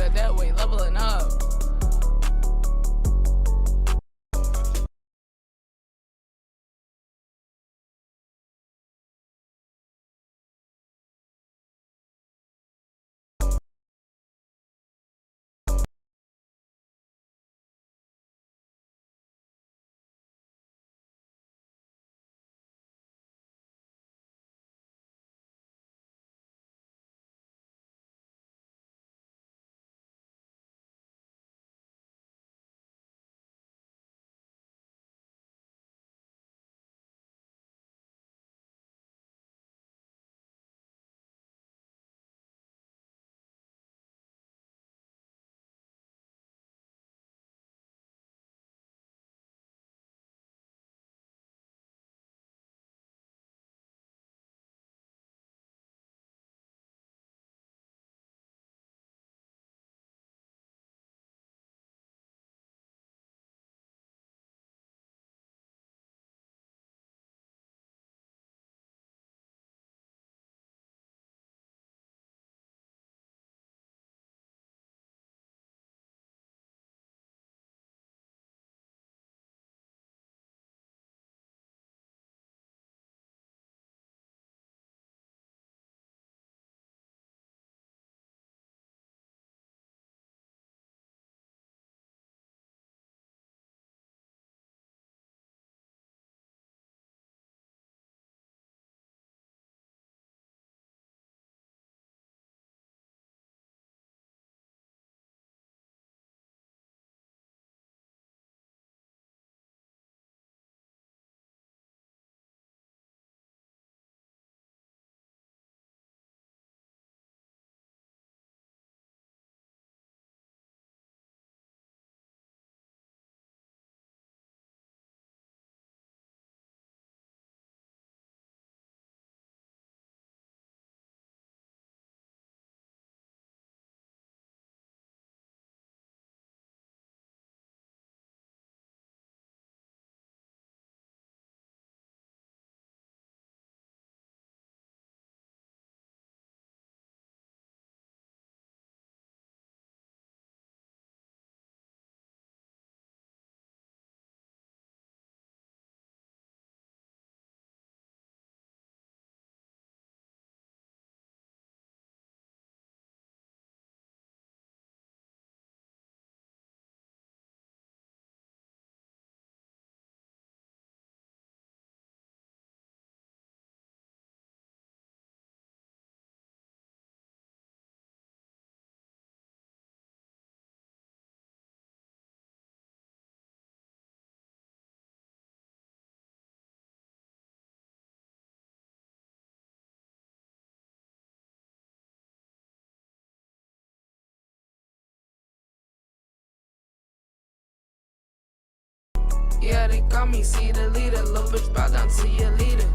the dead weight, leveling up. Yeah, they call me see the leader. Little bitch, bow down to your leader.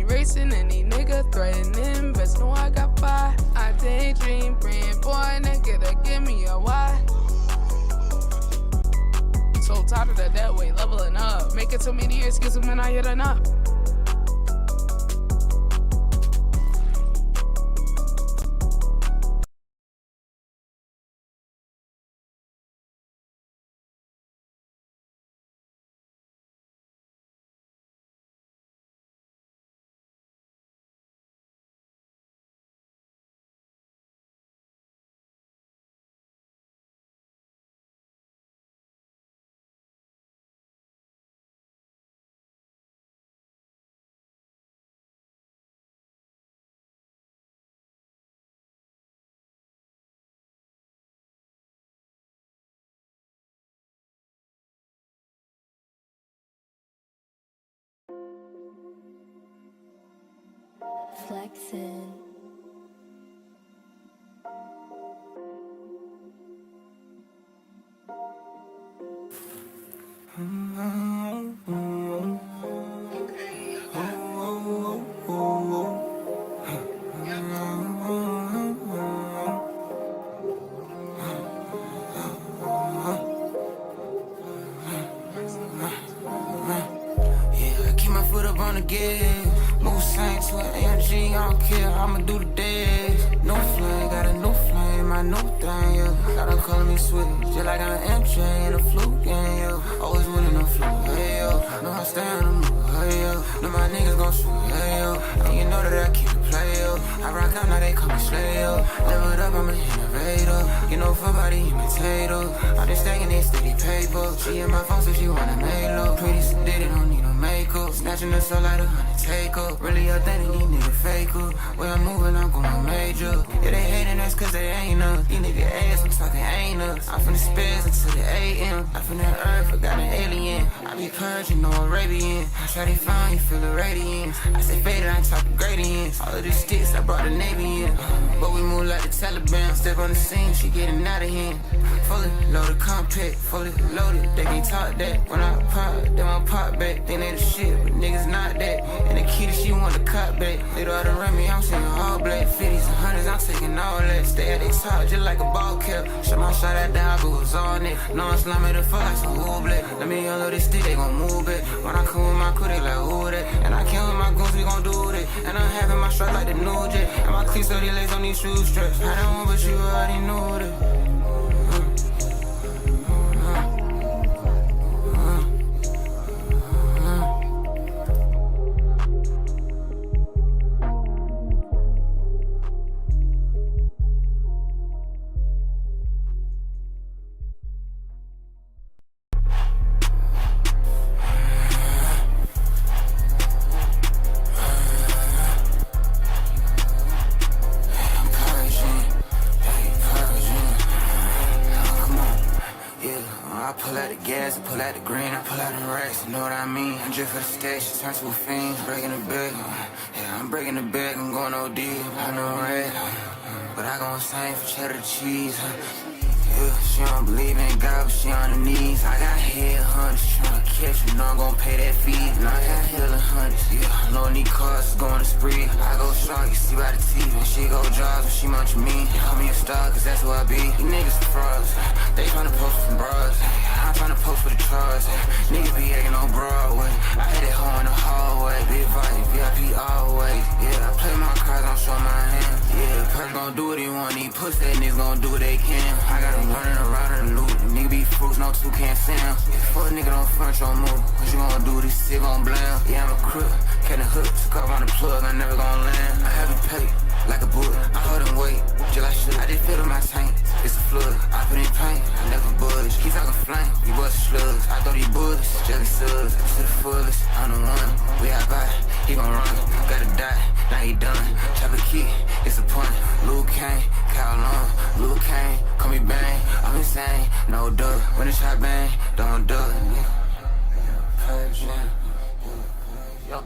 Racing any nigga threatening, best know I got fire. I daydream, praying boy, nigga to give me a why. So tired of the dead weight, leveling up. Make it so many years, get some and I hit enough. Flexin'. On the gas, move Saint to an AMG, I don't care, I'ma do the dance. No flame, got a new flame, my new thing, yeah. Got them calling me sweet, just like I'm MJ in a fluke game, yeah. Always winning no fluke, hey, yo. Know I stay on the move, hey, yo. Know my niggas gon' shoot, hey, yo. And you know that I keep it play, yo. I rock out, now they call me Slay, yo. Level it up, I'm an innovator. You know, for body imitator. I'm just stacking this steady paper. She in my phone, so she wanna make love. Pretty sedated, don't need no makeup. Snatching the soul like a Undertaker. Really authentic, these niggas faker. Where I'm moving, I'm going major. Yeah, they hating us cause they ain't us. These niggas ass, I'm talking ain't us. I'm from the space until the AM. I'm from the earth, I got an alien. I be purging, no Arabian. I try to find you, feel the radiance. I say faded, I ain't talking gradients. All of these sticks, I brought the Navy in. But we move like the Taliban. Step on the scene, she getting out of hand. Fully loaded compact, fully loaded. They can't talk that. When I pop, they won't pop back. Think they the shit, but niggas not that. And the key that she want to cut back. Little out of Remy, I'm seeing all black. 50s and 100s, I'm taking all that. Stay at the top, just like a ball cap. Shot my shot at the hop, it was on it. No, I'm slamming the fuck like some wool black. Let me unload this stick, they gon' move it. When I come with my crew, they like, who that? And I came with my goons, we gon' do that. And I'm having my strap like the new jet. And my cleats, so these legs on these shoe straps. I don't want, but you already knew that. Pull out the green, I pull out the racks, you know what I mean? I'm just for the station, turn to a fiend, breaking the bag. Yeah, I'm breaking the bag, I'm going OD, I know red. But I go insane for cheddar cheese. Yeah, she don't believe in God, but she on her knees. I got headhunters tryna catch me, know I'm gon' pay that fee. And I got hella hunters, yeah, I know these cars is going to spree. I go shark, you see by the teeth, and she go jaws when she munch me. Call me a star, cause that's who I be. These niggas some frauds, they tryna post from bras. I'm tryna post for the charge. Niggas be acting on Broadway. I hit it hard in the hallway. Big volume, VIP always. Yeah, I play my cards, don't show my hand. Yeah, person gon' do what he want. These pussy niggas gon' do what they can. I got them running around in the loop. Nigga be fruits, no two can't stand. Yeah, fuck a nigga don't front your move. What you gon' do? This shit gon' blam. Yeah, I'm a crook. Catch the hook, took off on the plug. I never gon' land. I have it paid like a bullet. I hold him weight, just like shit. I just filled my tank. It's a flood. I put in pain. I never budge. Keep talking flame. You bust slugs. I throw these bullets. Jelly subs. To the fullest. I'm the one. We out by. He gon' run. Gotta die. Now he done. Chop a kick. It's a punt. Luke Kane. Kyle Long. Luke Kane. Call me bang. I'm insane. No duck. When the shot bang. Don't duck. Yo.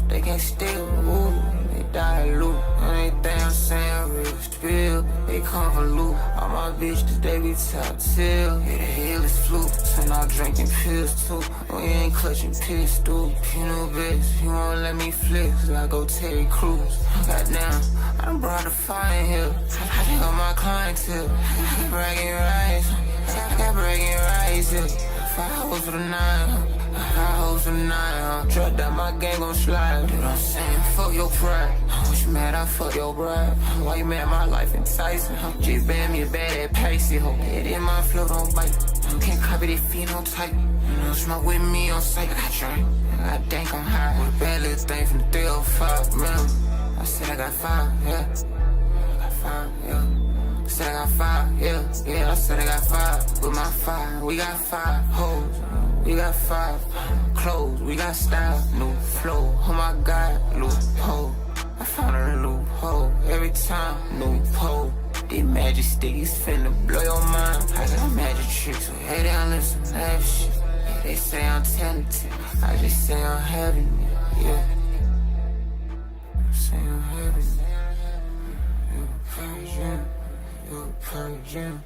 They can't steal, ooh, they dilute. Anything I'm saying, real spill. They convolute. All my bitches, they be top tier. Yeah, the hell is fluke. So now drinking pills too. Oh, you ain't clutching pistol. You know best, you won't let me flex. I go Terry Crews. Goddamn, I done brought the fire in here. I think on my clientele. Bragging rights. I got bragging rights here. 5 hoes for the 9. 5 hoes for the 9. Drug that my gang gon' slide. You know what I'm saying? Fuck your pride. What you mad? I fuck your bride. Why you mad? My life enticing. Just banned me a bad at Pacey. Hope it in my flow don't bite. Can't copy this phenotype. You know, smoke with me on sight. I drink, I think I'm high. With a bad little thing from the 305, man. I said I got 5, yeah. I got 5, yeah. I said I got 5, yeah. I said I got 5. With my 5, we got 5 hoes. We got 5 clothes. We got style, new flow. Oh my God, loophole. I found a loophole every time, new pole. These magic sticks finna blow your mind. I got magic tricks, so hey, they don't listen to that shit. Yeah, they say I'm talented, I just say I'm having it, yeah. Say I'm having it. You're a virgin, you're a virgin.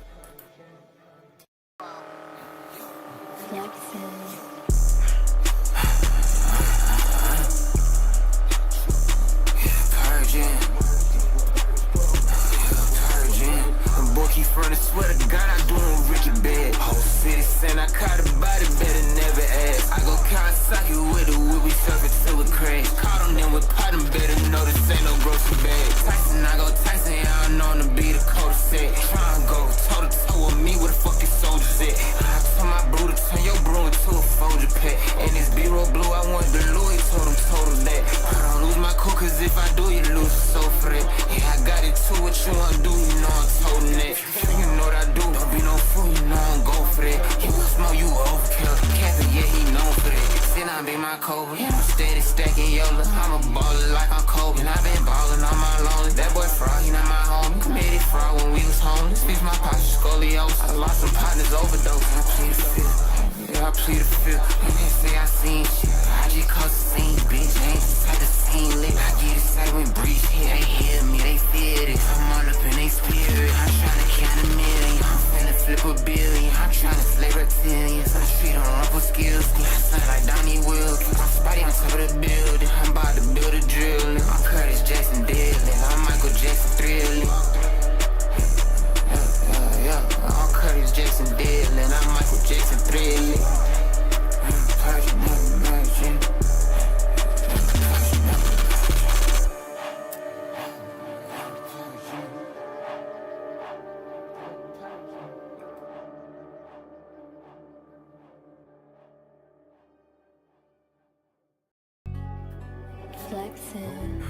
Keep running, swear to God, I do him Ricky bad. Whole city saying I caught a body, better never ask. I go Kawasaki with the whip, we surfing till it crash. Caught on them with pot, better know this ain't no grocery bag. Tyson, I go Tyson, yeah, I know to be the coldest set. Try and go toe to toe with me, where the fuck these soldiers at? I told my bro to turn your bro into a Folger pet. And this B-roll blue, I want the Louis, told him total that. I don't lose my cool, cause if I do, you lose so for that. Yeah, I got it too, what you wanna do, you know I'm toting that. You know what I do, don't be no fool, you know I'm go for that. You smoke, you overkill, Captain, yeah, he known for that. Then I be my Kobe, yeah, I'm steady stacking Yola. I'm a baller like I'm Kobe, and I been ballin' on my lonely. That boy fraud, he not my homie. Committed fraud when we was homeless. Fix my posture, scoliosis. I lost some partners, overdose. I plead the fifth, yeah, I plead the fifth. And they say I seen shit, I just cause the scene, bitch. Ain't the type of scene lit. I get excited when breeze hit, they hear me, they feel it. I'm all up in they spirit, I'm tryna count a million. I'm finna flip a billion, I'm tryna slay reptilians. I treat them rumble skills, I sound like Donnie Wilkins. I'm spotty on top of the building, I'm about to build a drill. I'm Curtis Jackson Dylan, I'm Michael Jackson Thrilling. Yeah, I'm Curtis Jackson Dylan, I'm Michael Jackson Thrilling. Virgin, virgin. Flexing.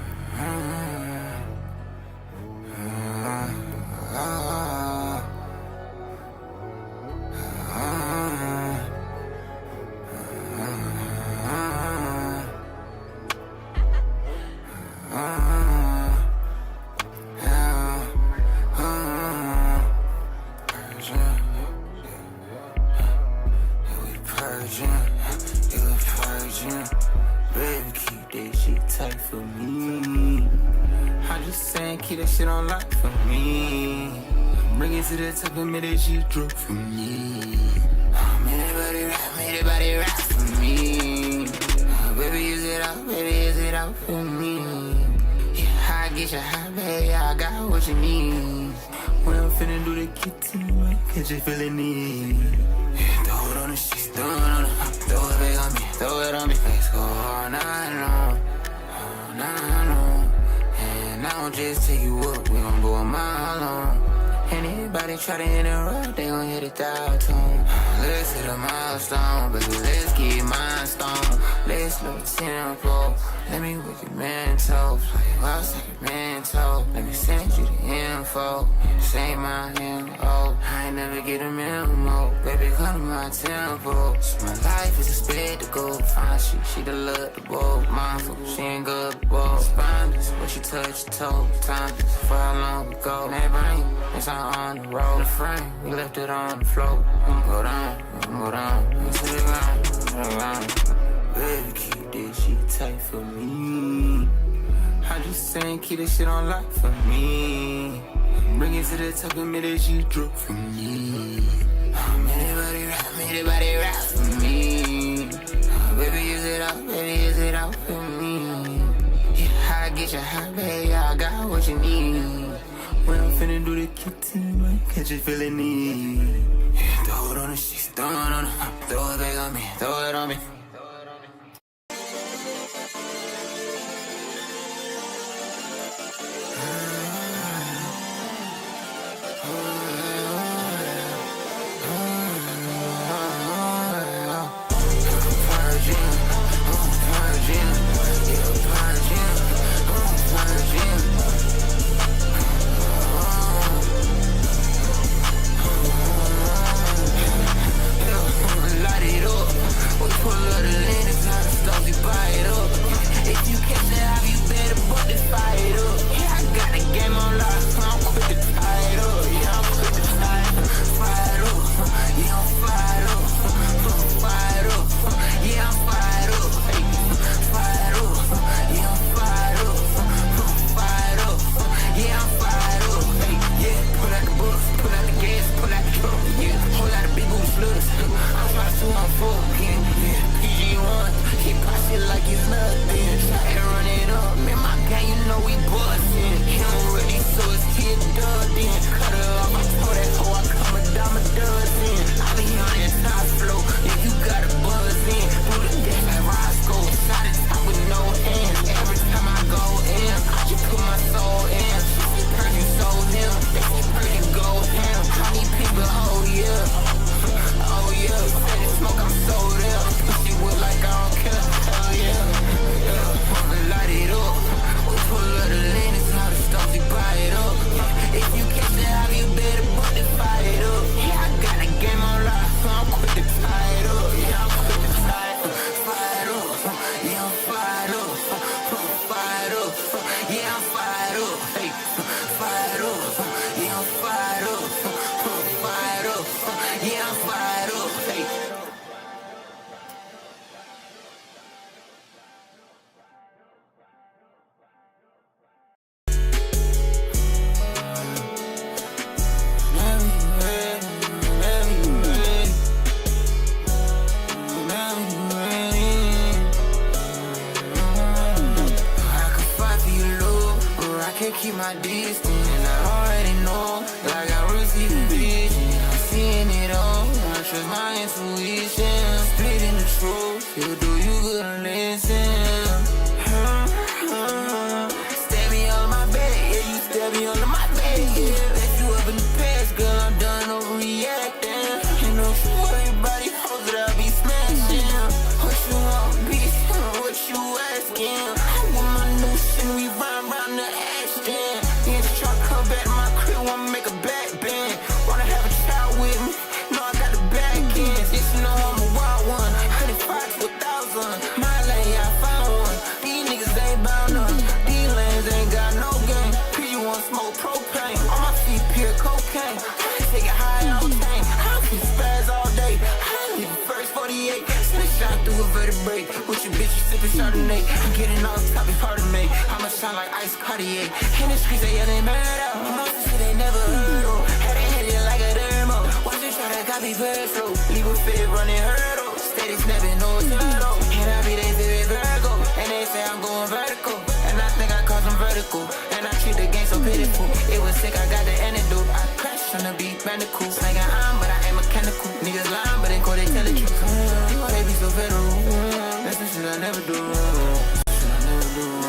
To the top of me that she drop for me. Made everybody rap for me. Baby, use it out for me. Yeah, I get you high, baby, I got what you need. When I'm finna do the kitchen, I catch you feeling need. Yeah, throw it on the sheets, throw it on the, throw it back on me, throw it on me. Let's go all night long, all night long. And I don't just take you up, we gon' go a mile long. Anybody try to interrupt, they gon' hit a dial tone. Let's hit a milestone, baby, let's get mine stone. Let's look tempo, let me work your mental. Play lost like your mental, let me send you the info. Say my M.O., I ain't never get a memo. Baby, come to my tempo. So my life is a spectacle. Fine shit, she the love the boat. Mindful, she ain't good at both. Spineless, but she touched the toe. Time for how long ago. That brain, it's on the road. The frame, we left it on the floor. Go down, into the ground, to the ground. Baby, keep this shit tight for me. I just saying, keep this shit on lock for me. Bring it to the top of me that she drop for me. Made everybody rap for me. Baby, use it out for me. Yeah, I get you high, baby, I got what you need. When I'm finna do the kitchen, I catch you feeling need. Yeah, throw it on the sheets, throw it on the, throw it back on me, throw it on me. Yeah, I'm fired up. Hey. Keep my distance, and I already know that I got receiving vision. I'm seeing it all, I trust my intuition. Splitting the truth, it'll do you good and listen. Stab me on my bed, yeah, you stab me on my bed, yeah. Left you up in the past, girl, I'm done overreacting. And don't you worry about these hoes that I'll be smashing. What you want, bitch? What you asking? I want my new shit, we run round the wanna make a back bend, wanna have a child with me. Know I got the back end. Yes, you know I'm a wild one. 105 to 1,000. My lane, yeah, I found one. These niggas ain't bound none. These lanes ain't got no game. P, you want smoke propane? On my feet, pure cocaine. I take it high octane. I can spaz all day. I leave the first 48. Send a shot through a vertebrae. With your bitch, you sippin' Chardonnay. I'm getting off top, it's part of me. I'ma shine like Ice Cartier. In the streets, they yelling mad out. They never heard of. Had they hit it like a dermo. Watch they try to copy Pedro. Leave a fit running hurdle. Steady snapping no turtle. And I be they favorite Virgo. And they say I'm going vertical. And I think I cause them vertical. And I treat the game so pitiful. It was sick, I got the antidote. I crashed on the beat, bandicoot. Slanging on, but I ain't mechanical. Niggas lying, but they call they tell the truth. Why they be so federal? That's the shit I never do. Shit I never do.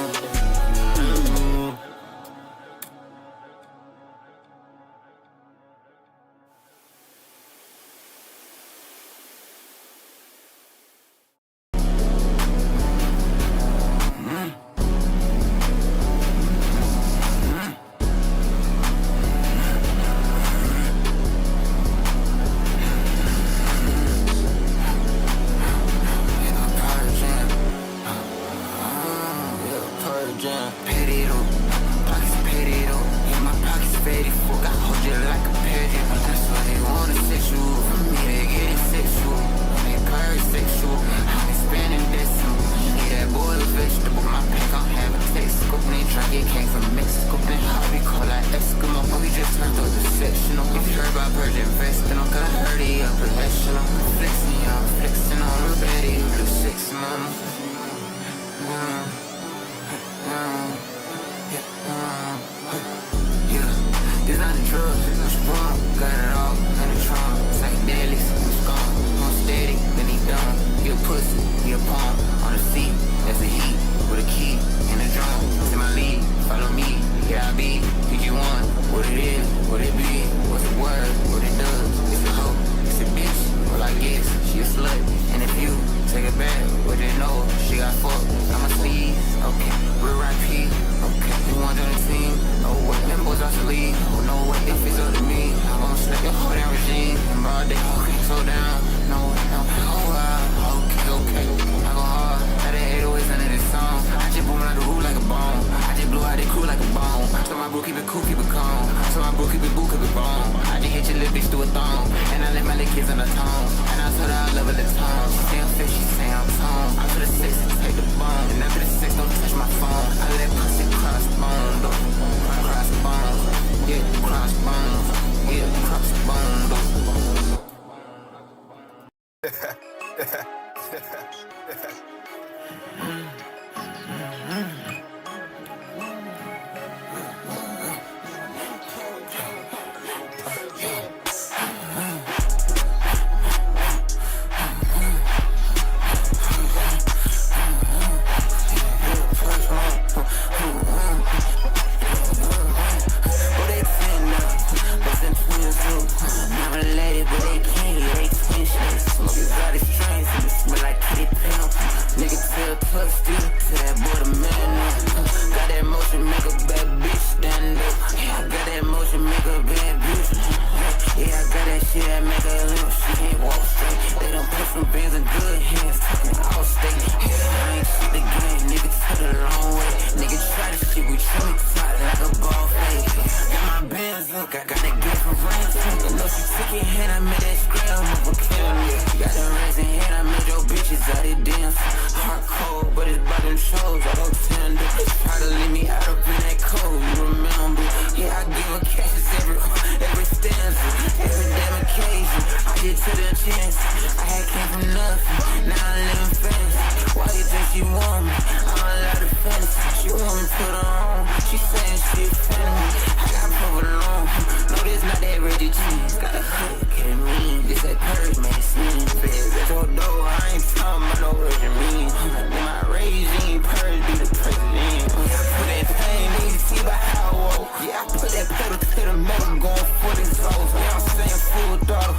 pocket hand, I made that scram of a kill. Got them rings in hand, I made your bitches out of dance. Hard cold, but it's by them shows, I don't tender. Try to leave me out up in that cold, you remember? Yeah, I give her cashes every stanza, every damn occasion. I just took a chance. I had came from nothing, now I'm living fancy. Why you think she want me? I'm a lot of fantasy. She want me put her on. She saying she a fan of me. I got put it on. No, this not that Reggie cheese. Got a hood, kidding me. This that purge, man, it's me. That's your dough, I ain't talking about no Reggie me. In my regime, purge be the president. I put that pain in you, see by how I walk. Yeah, I put that pedal to the metal, going for this hoes. Yeah, I'm saying full daughter,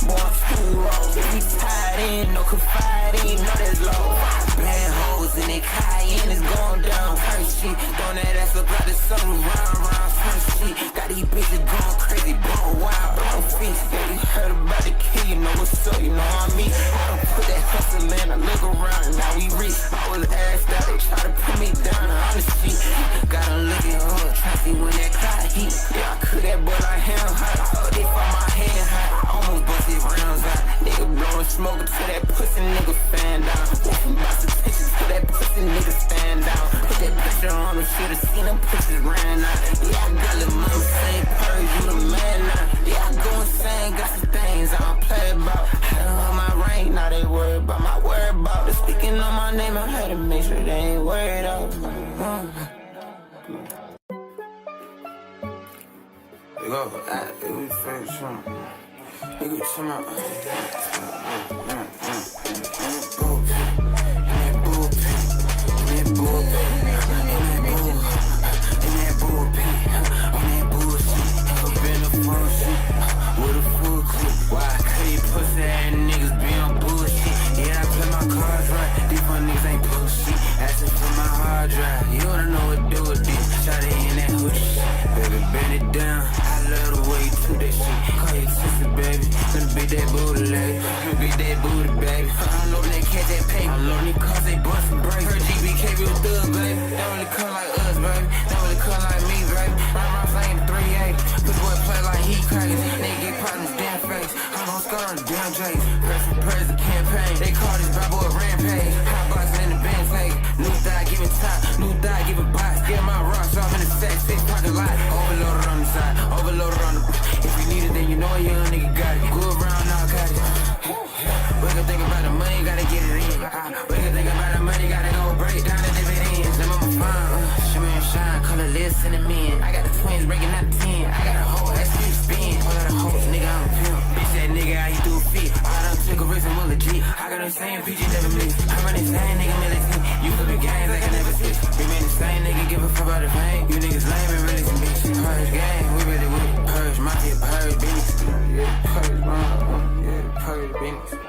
born two rolls. If we tied in, no confide in, no that's low. Bad hoes in that cayenne is going down. First shit, throwing that ass up like the sun, round. First shit, got these bitches going crazy, blowing wild. On feet, yeah, you heard about the kid, you know what's up, you know what I mean. I don't put that hustle in, I look around, now we rich. I was asked out, they try to put me down on the street. Gotta look at her, try to see when that cloud heat. Yeah, I could that, but I hand hot. Oh, they find my hand hot, almost busted rounds out. Nigga blowing smoke to that pussy nigga fan down. Lost attention to that pussy nigga stand down. Put that pressure on him, should've seen them pussies ran out. Yeah, I got little mama same purge, you the man now. Yeah, I go insane, got some things I don't play about. I don't hold my rank, now they worry about my whereabouts. They're speaking on my name, I had to make sure they ain't worried out. They go, it was fake something. Nigga, come out. Pussy ass niggas be on bullshit. Yeah, I play my cards right. These fun niggas ain't bullshit. Asking for my hard drive. You wanna know what do with this? Shot it in that hood shit. Baby, bend it down. I love the way you do that shit. Call you sister, baby. Let me beat that booty, lady. Let me beat that booty, baby. I don't know when they catch that paper. I'm loading cause they bustin' brakes. Her GBK real thug, baby. They don't really come like us, baby. They don't really come like me, baby. Round slaying 3-8. Push boy play like he crazy. They get partners damn face. I'm gon' scar on the damn J's. Press for president campaign. They call this bad boy rampage. Hot boxing in the bench take. New thigh giving top. New thigh giving box. Get my rocks off in the set. 6 pocket lot. Overloaded on the side. Overloaded on the. If you need it, then you know a young nigga got it. Go around now, got it. We can think about the money, gotta get it in. We can think about the money, gotta go break down the dividends. I'm on my phone. Shimmer and shine, colorless cinnamon. I got the twins breaking out the 10. I got a whole SU spin. All of the hoes, nigga, I'm a pimp. Bitch, that nigga out here through feet. I done took a risk and will legit. I got them same PG never miss. I'm running same nigga militant. You could be games like I never switch. Remain the same nigga, give a fuck about the pain. You niggas lame and really some bitch. Purge gang, we really with it. Purge, my hit, purge, business. Yeah, purge, yeah, purge, business.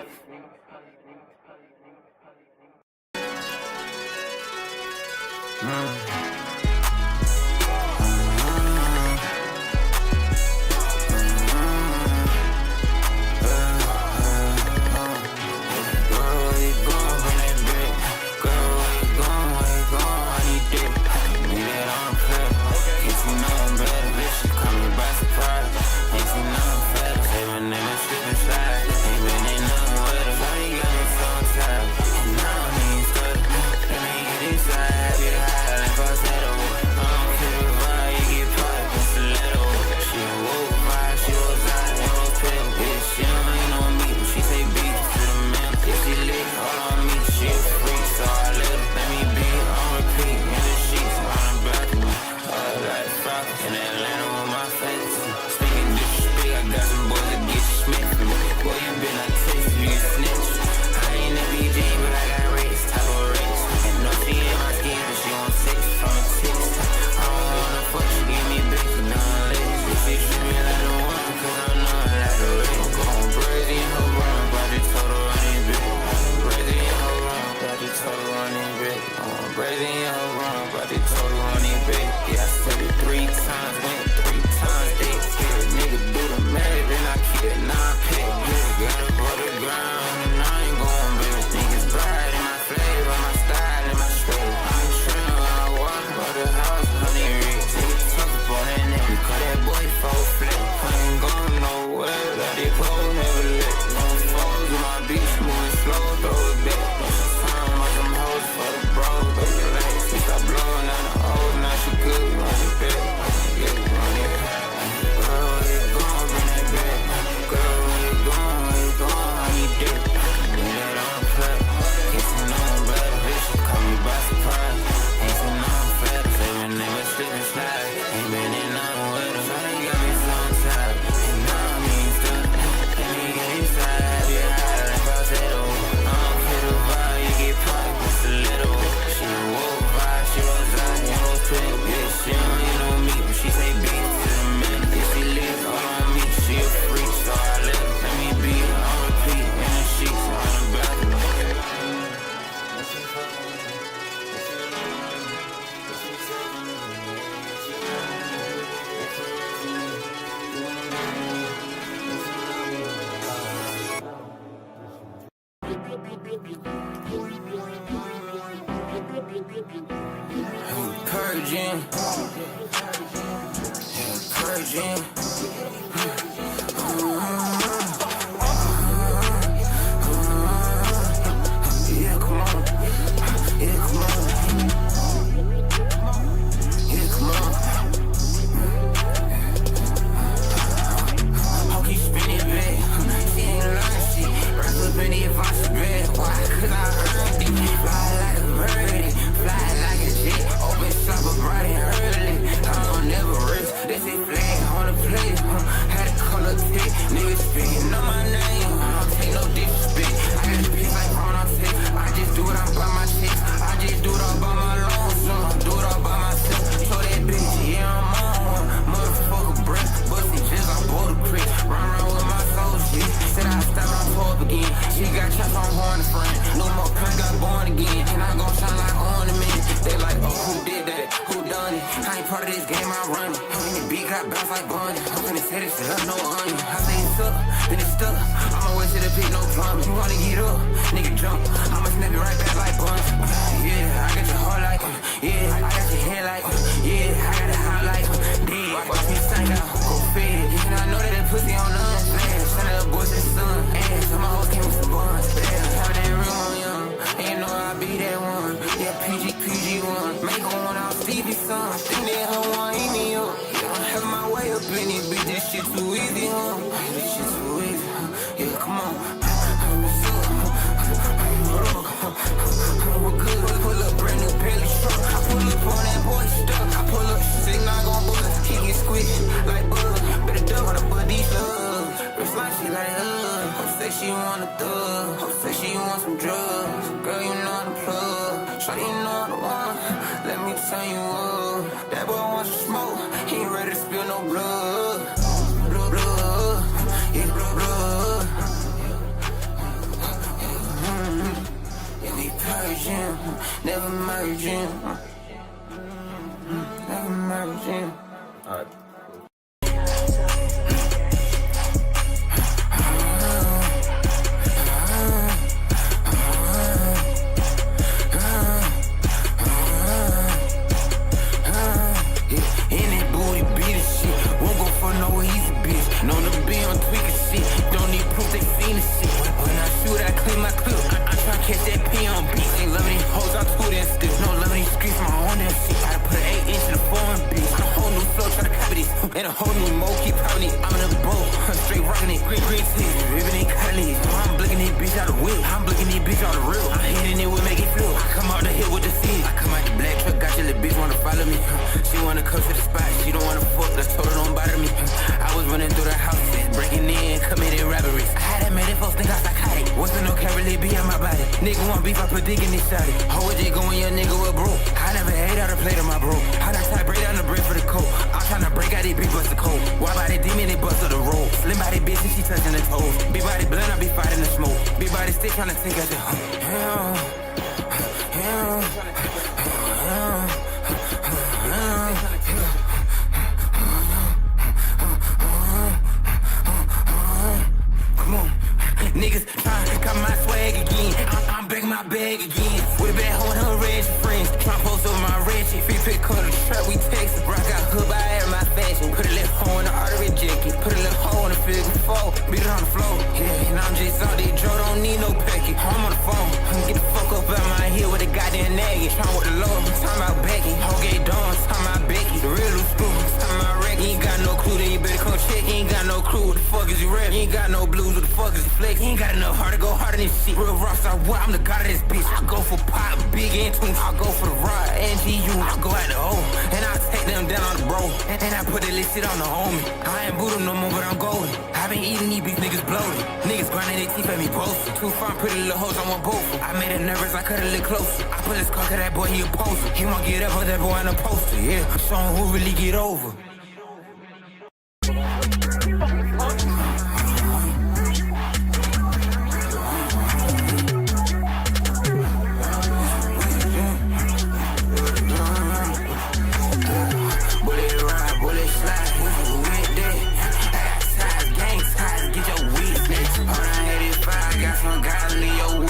Purging, purging. Yeah, come on. Yeah, come on. Yeah, come on. I'll keep spinning back. She ain't learning shit. Wrapped up in the advice bag. Why? Cause I earned it. Fly like a bird. Fly like a jet. Open shop up bright and early. I don't never rest. They say flag on the plate. Had a color tick. Niggas speaking on my name. I don't take no disrespect. I got a piece like Ron on tape. I just do it all by my chicks. I just do it all by my lonesome. Do it all by myself. So that bitch, yeah, I'm on one. Motherfucker breath. Busty just like Boulder Creek. Run around with my soul shit. Said I stop, I'm pull up again. She got chopped on horn and friend. No more punk got born again. And I gon' shine like ornament. They like, oh, who did that? Who done it? I ain't part of this game, I run it. I'm in the beat, got bounce like Bunny. I'm finna say this shit up, no onion. I say it's up, then it's stuck. I'm on way to the pit, no plumbing. You wanna get up, nigga jump. I'ma snap it right back like Bunny. Yeah, I got your heart like, yeah, I got your head like, yeah, I got it hot like, dead. Watch me stank out, go fed. And I know that that pussy on the unflash. Send that boy to the sun, ass. So my hoes came with some buns, damn. Have that real on young, and you know I be that one. Yeah, PG1, make her one out Stevie son. Think that her want eat me up. Yeah, I'm having my way up in it, bitch. This shit too easy, huh? This shit too easy, huh? Yeah, come on. What's up? We're good. Pull up brand new Bentley truck. I pull up on that boy stuff. I pull up, shit not gon' buzz. He get squished like bug. Better duck on the buddy love. Wrist like she like Hope say she want a thug. Hope say she want some drugs. Girl, you know the plug. Shawty, you know the one. Let me tell you what. That boy wants to smoke. He ain't ready to spill no blood. Blood. Yeah, blood. Yeah, we purging. Never merging. Never merging. Alright. Known to be on tweaking shit. Don't need proof they seen the shit. When I shoot, I clean my clip. I try to catch that P on beat. Ain't loving these hoes, I two them still. No loving these streets, my own damn shit. I put an 8 inch in the foreign beat. A whole new flow, try to copy this. And a whole new mode, keep popping it. I'm in a boat, straight rocking it. Green teeth, ribbon ain't cutting it. I'm blicking this bitch out of whip. I'm blicking this bitch out of real. I'm hitting it with make it feel. I come out the hill with the seed. I come out the black truck, got your little bitch wanna follow me. She wanna come to the spot, she don't wanna fuck. Let's told her don't bother me. I was running through the house, breaking in, committing robberies. I had that made it folks think I psychotic. What's the no can really be on my body? Nigga want beef, I put dick in this shawty. How would they go when your nigga was broke? I never ate out a plate of my bro. I done try break down the bread for the coat. I'm tryna break out these big bust the coat. Why body demon, they bust the road. Slim body bitch and she touching the toes. Big body blunt, I be fighting the smoke. Big body stick tryna take out the Niggas tryna cut my swag again. I'm back my bag again. With a bad hoe and her red friends. Tryna post over my red shit. Free pick color the trap, we text. Rock out hood by air my fashion. Put a little hoe in the artery jacket. Put a little hoe in the figure 4. Beat it on the floor. Yeah, and I'm just out there. Joe don't need no packet. I'm on the phone. Get the fuck up out my heel with a goddamn nagging. Tryna with the low. Talking about Becky. Hoe gay dawn. Talking about Becky. The real loose screw. Talking about Rick. You ain't got no clue. Then you better come check. You ain't got no clue. What the fuck is you rap? You ain't got no blues. What the fuck is you flex? You ain't got enough heart to go hard in this shit. Real rockstar, what? I'm the god of this bitch. I go for pop, big and tunes. I go for the rod, NGU. I go at the O, and I take them down on the bro. And I put that little shit on the homie. I ain't Buddha no more, but I'm golden. I been eating these beef niggas bloated. Niggas grinding their teeth at me boasting. Too far, pretty little hoes, I want both. I made her nervous, I cut a little closer. I put his car, cause that boy, he a poser. He won't get up, but that boy in a poster. Yeah, showing who really get over. Get your weakness. All I had is 5, got some godly, your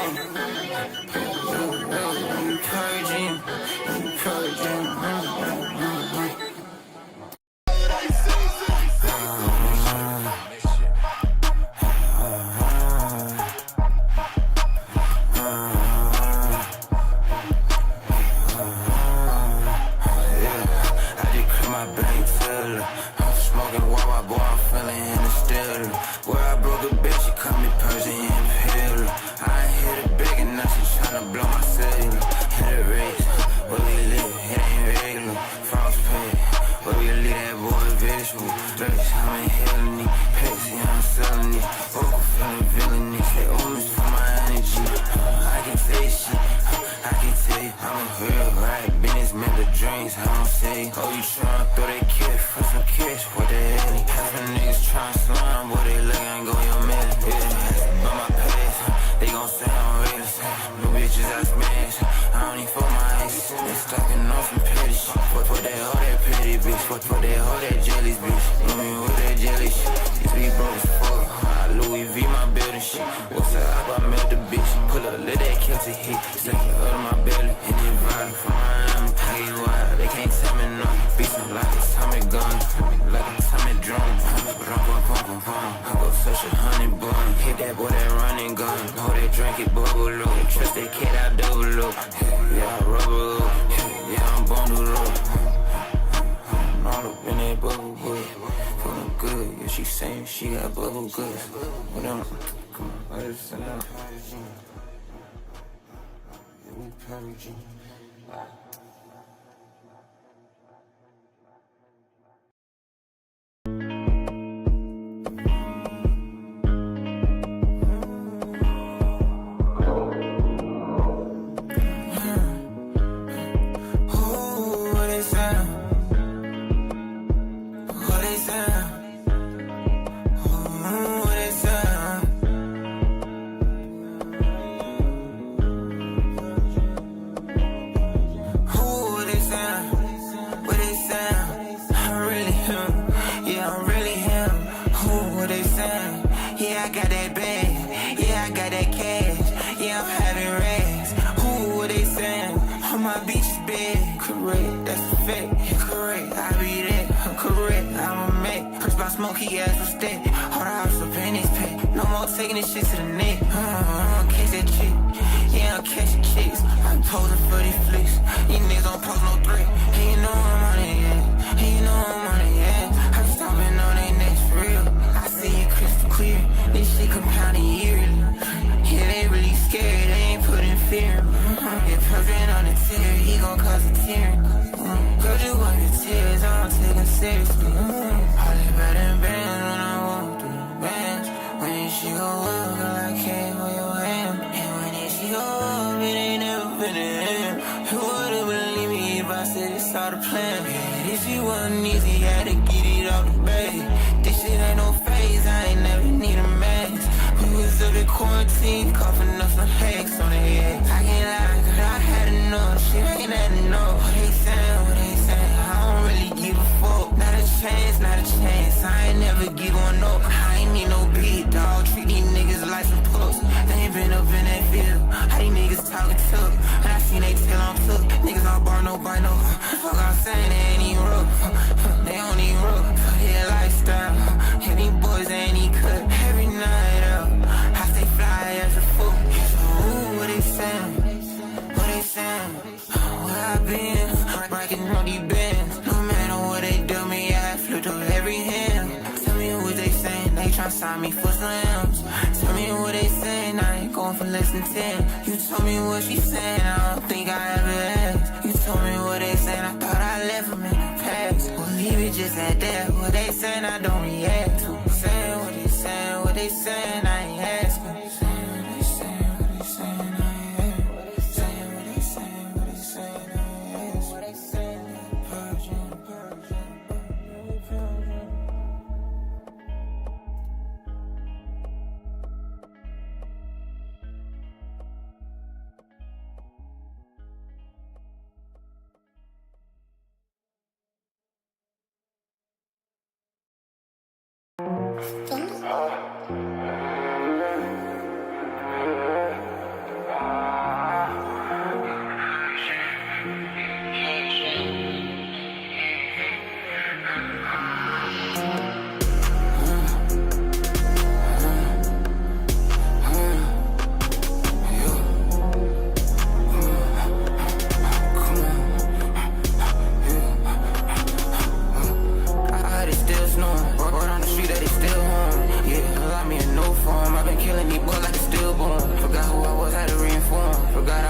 Purging, purging.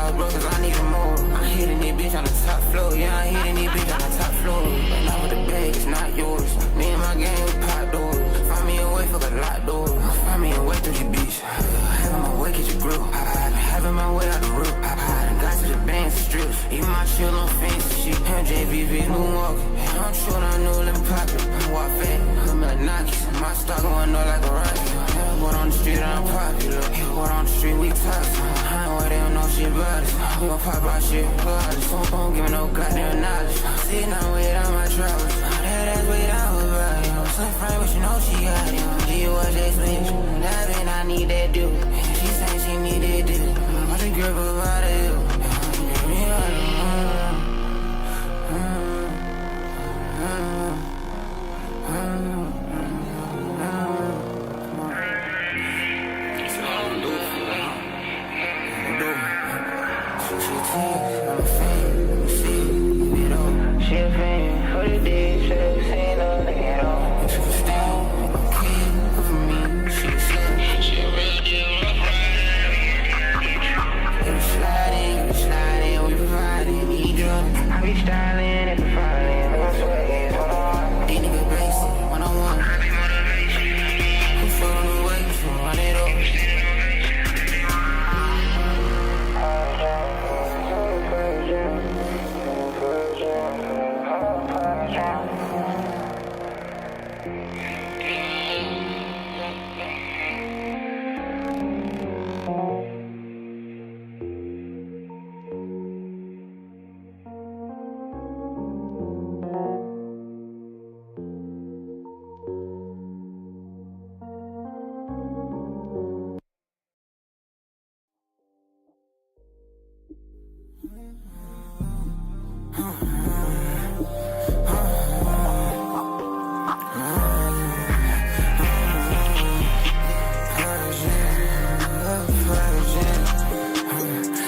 I was broke cause I needed more. I'm hitting this bitch on the top floor. Yeah, I'm hitting this bitch on the top floor. But not with the bag, it's not yours. Me and my gang, we pop doors. Find me a way, fuck a lot door. Find me a way through this bitch. Having my way, get your grill. Having my way out the roof. I done got to the bands, strips. Even my chill on fancy shit. MJVV, new walking. I'm sure I know them pop it. I'm walk fat, I'm in a Nike. My stock going up like a rocket. What on the street, I'm popular. What on the street, we toxic. I know they don't know shit about us. We gon' pop our shit regardless. Don't give me no goddamn knowledge. Sitting down way down my travels. That ass way down with body. Some friend, but you know she got it. She was just switch. That ain't I need that dude. She say she need that dude. Watch the girl provide a you. Give me all the She a fan for the day, should've seen her to get off. She was still a king for me, she said. She a real deal, rough rider. You be sliding, we providing, need drugs. I be styling and providing, my sweat is on the wall. These niggas basic, one-on-one. I be motivation. I'm sure on the way, so run it up.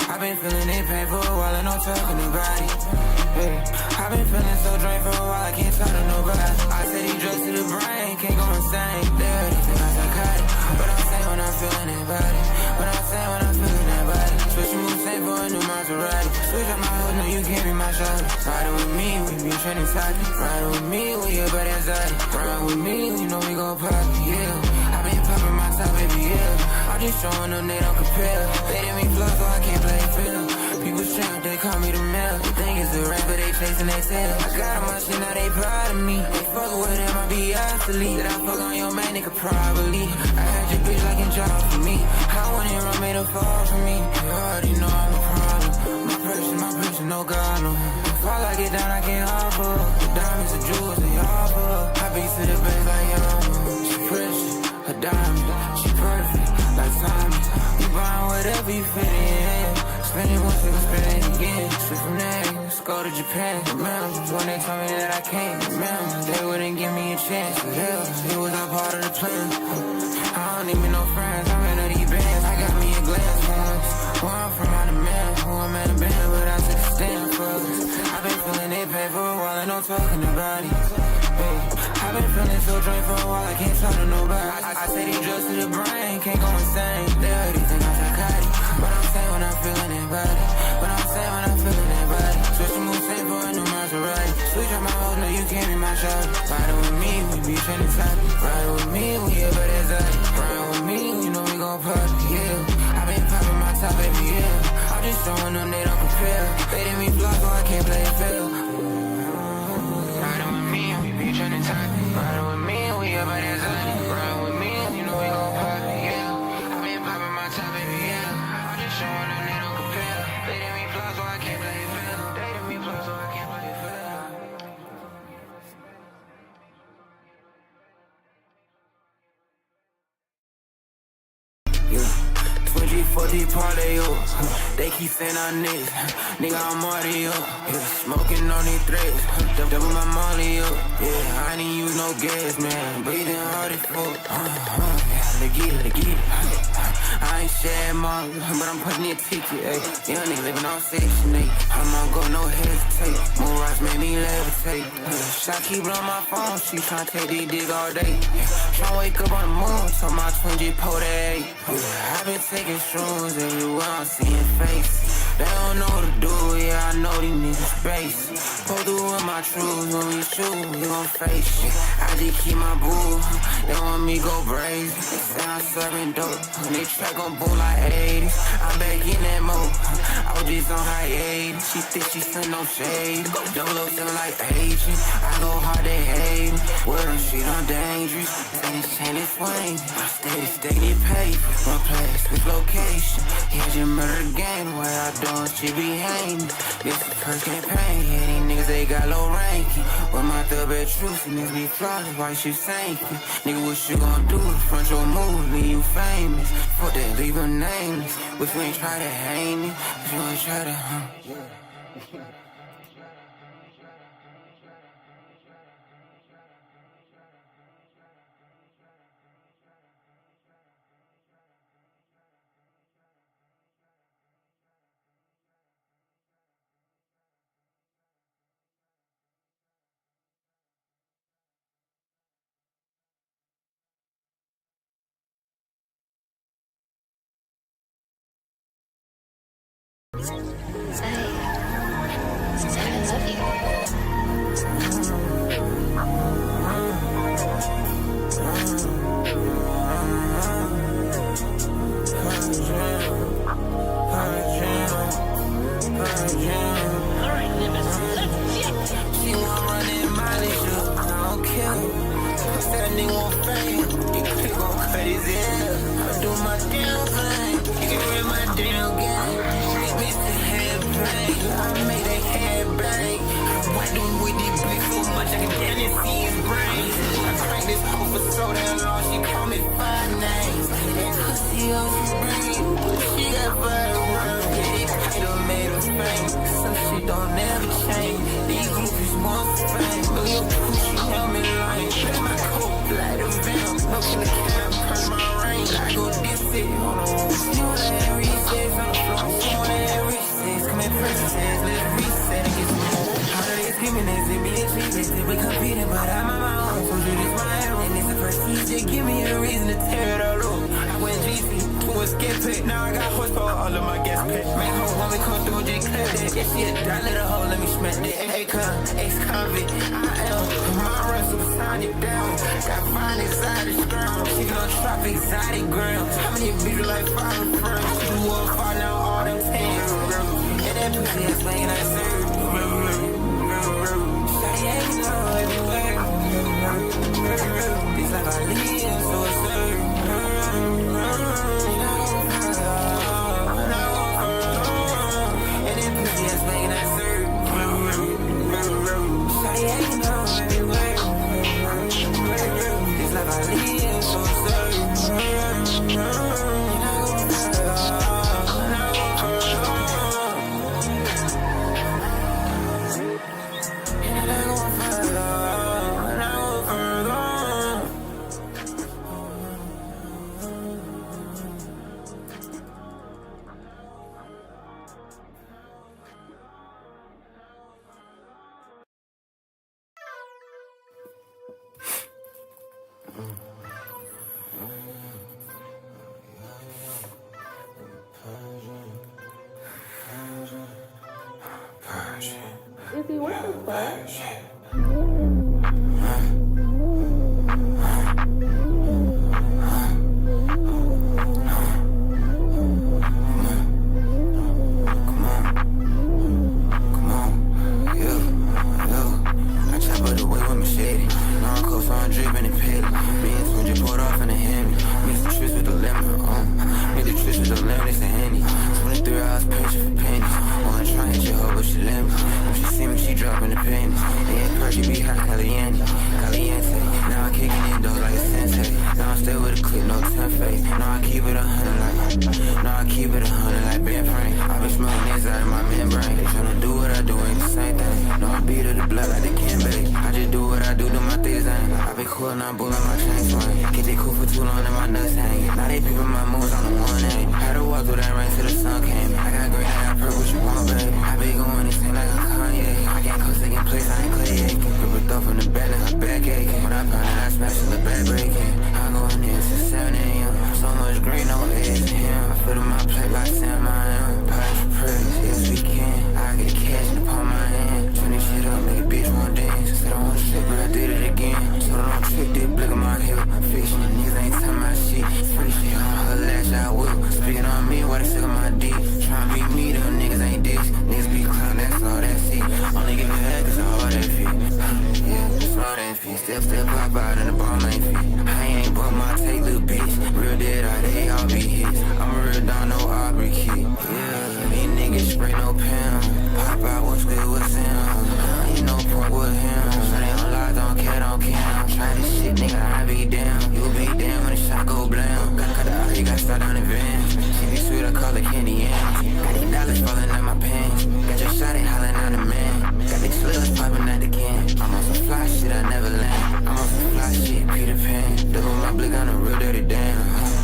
I've been feeling it pain for a while and I'm talking about it. Hey, I've been feeling so drained for a while, I can't talk to nobody. I said these drugs to the brain, can't go insane. There, they think I'm psychotic, but I'm saying when I'm feeling that body. But I'm saying when I'm feeling that body. Switch your move, say for a new Maserati. Switch up my hood, no you can't be my shot. Riding with me, we be trending topic. Riding with me, we your bad anxiety. Riding with me, you know we gon' pop it, yeah. I been popping my top, baby, yeah. I'm just showing them they don't compare. They didn't me flow, so I can't play field. People tramp, they call me the mail. They think it's a rap, but they chasing they tail. I got them on shit, now they proud of me. They fuck with them, I be obsolete. That I fuck on your man, they could probably. I had your bitch like a job for me. I want it wrong, made her fall for me. You already know I'm a problem. My person, no God, no. Fall I get down, I can't offer. The diamonds, the jewels, they offer. I be to the best like y'all. She precious, a diamond. She perfect, like Tommy. You buying whatever you fit in. Spend it once, you spend it again. Straight from there, let's go to Japan. Remember, when they told me that I can't. Remember, they wouldn't give me a chance. But hell, it was all part of the plan. I don't need me no friends, I'm in these bands. I got me a glance once. Where I'm from, I'm the man. Who I'm in a band, but I took a stand for us. I've been feeling it pain for a while and I'm talking about it. Hey, I've been feeling so drained for a while, I can't talk to nobody. I say these drugs to the brain, can't go insane. They already think I'm psychotic, but I'm saying when I'm feeling that body. But I'm saying when I'm feeling that body. Switch the move, say for a new Maserati. Switch up my hoes, no you can't be my shot. Riding with me, we be trending topic. Riding with me, we your bad anxiety. Riding with me, you know we gon' pop it, yeah. I been popping my top, baby, yeah. I'm just showing them they don't compare. They didn't me block, so I can't play it fair. Riding with me, we be trending topic. Riding with me, we your bad anxiety. Riding with me, you know we gon' pop it, yeah. I been popping my top, baby, yeah. I'm just showing them they don't compare. They didn't me block, so I can't play it fair. They didn't me block, so I can't play it fair. Yeah. 2040 parlay, yo. They keep saying I'm niggas. Nigga, I'm Mario. Yeah, smoking on these threads. Double my molly, yo. Yeah, I ain't use no gas, man. Breathing hard as fuck. Yeah, let's get it. I ain't sharing mom, but I'm putting in a ticket, ayy. Young nigga living on Section 8. I'm on go, no hesitate. Moon rocks made me levitate. Shot keep blowing my phone, she tryna take these dick all day. Tryna wake up on the moon, told my twin G po that. I been taking shrooms everywhere, I'm seeing faces. They don't know what to do, yeah, I know these niggas base. Pull through with my truths, when we shoot, we gon' face shit. I just keep my boo, they want me go crazy. They say I'm serving dope, they track gon' boom like 80s. I'm back in that mode, I was just on hiatus. She think she send no shade, double up feeling like agent. I go hard, they hate me, word on shit, I'm dangerous. Say this chain is flame, I stay get paid. One place, with location, yeah, just murder the game. The way I do it, she be hanging. This is first campaign, yeah, these niggas, they got low ranking. With my third bed truth, and niggas be flawless, why she sinking? Nigga, what you gon' do? The front your move, leave you famous. Fuck that, leave her nameless. If you ain't try to hang me, if you ain't try to, I love she wanna run in my nigga, I don't care. Said a nigga want fame, you gon' cut his ear. I do my damn thing, you can read my damn game. Mr. Headbang, I made a head bang. I whacked him with this blick so much I can damn near see his brain. I cranked this hoe for so damn long, she called me 5 names. That pussy on his brain, she got 5 words. Yeah, they paid her, made her famous. Some shit don't never change. These groupies want fame. Look your pussy, help me line. Play my coat, light a veil. No killer cam, turn my range. I go this it, hold on. You want every sex on the floor. You want every sex, come in person says, let's reset and get some more. All of these criminals, they be achievers, they be competing, but I'm on my own. So you this my arrow, and it's the first easy, give me a reason to tear it all up. I went GC, to a skip pit, now I got horsepower, all of my gas pit. Man, hoe, when we come through, just clear that. Yeah, she a dot, let her hoe, let me smack that. Ex-convict, I am, my run supersonic down. Got fine exotic strong, she gon' drop exotic girls. How many bitches like 5 friends? She do up, fall now, all them 10. And that pussy ass bangin' I serve. Shawty ain't know everywhere. It's like I live, so it's served. And that pussy ass bangin' I serve. Shawty ain't know everywhere. It's like I live, so it's served. Izzy, what the fuck? Put in my plate like Sam, I am. Pass for praise, yeah. hop out in the ball main feet. I ain't but my take, little bitch. Real dead, they all be hits. I'm a real down, no Aubrey kid. Yeah, these niggas spray no pen. Pop out, what's good, what's in? Ain't no point with him. Say on lie, don't care, don't care. Try this shit, nigga, I be down. You be down when the shot go blam. Gotta cut out, you gotta start down the van. She be sweet, I call it candy yams. Got these dollars falling out my pants. Got your shot and hollering out the man. Got these slugs popping at the can. I'm on some fly shit, I never land. I'm on some fly shit, Peter Pan. Double my blick on a real dirty damn.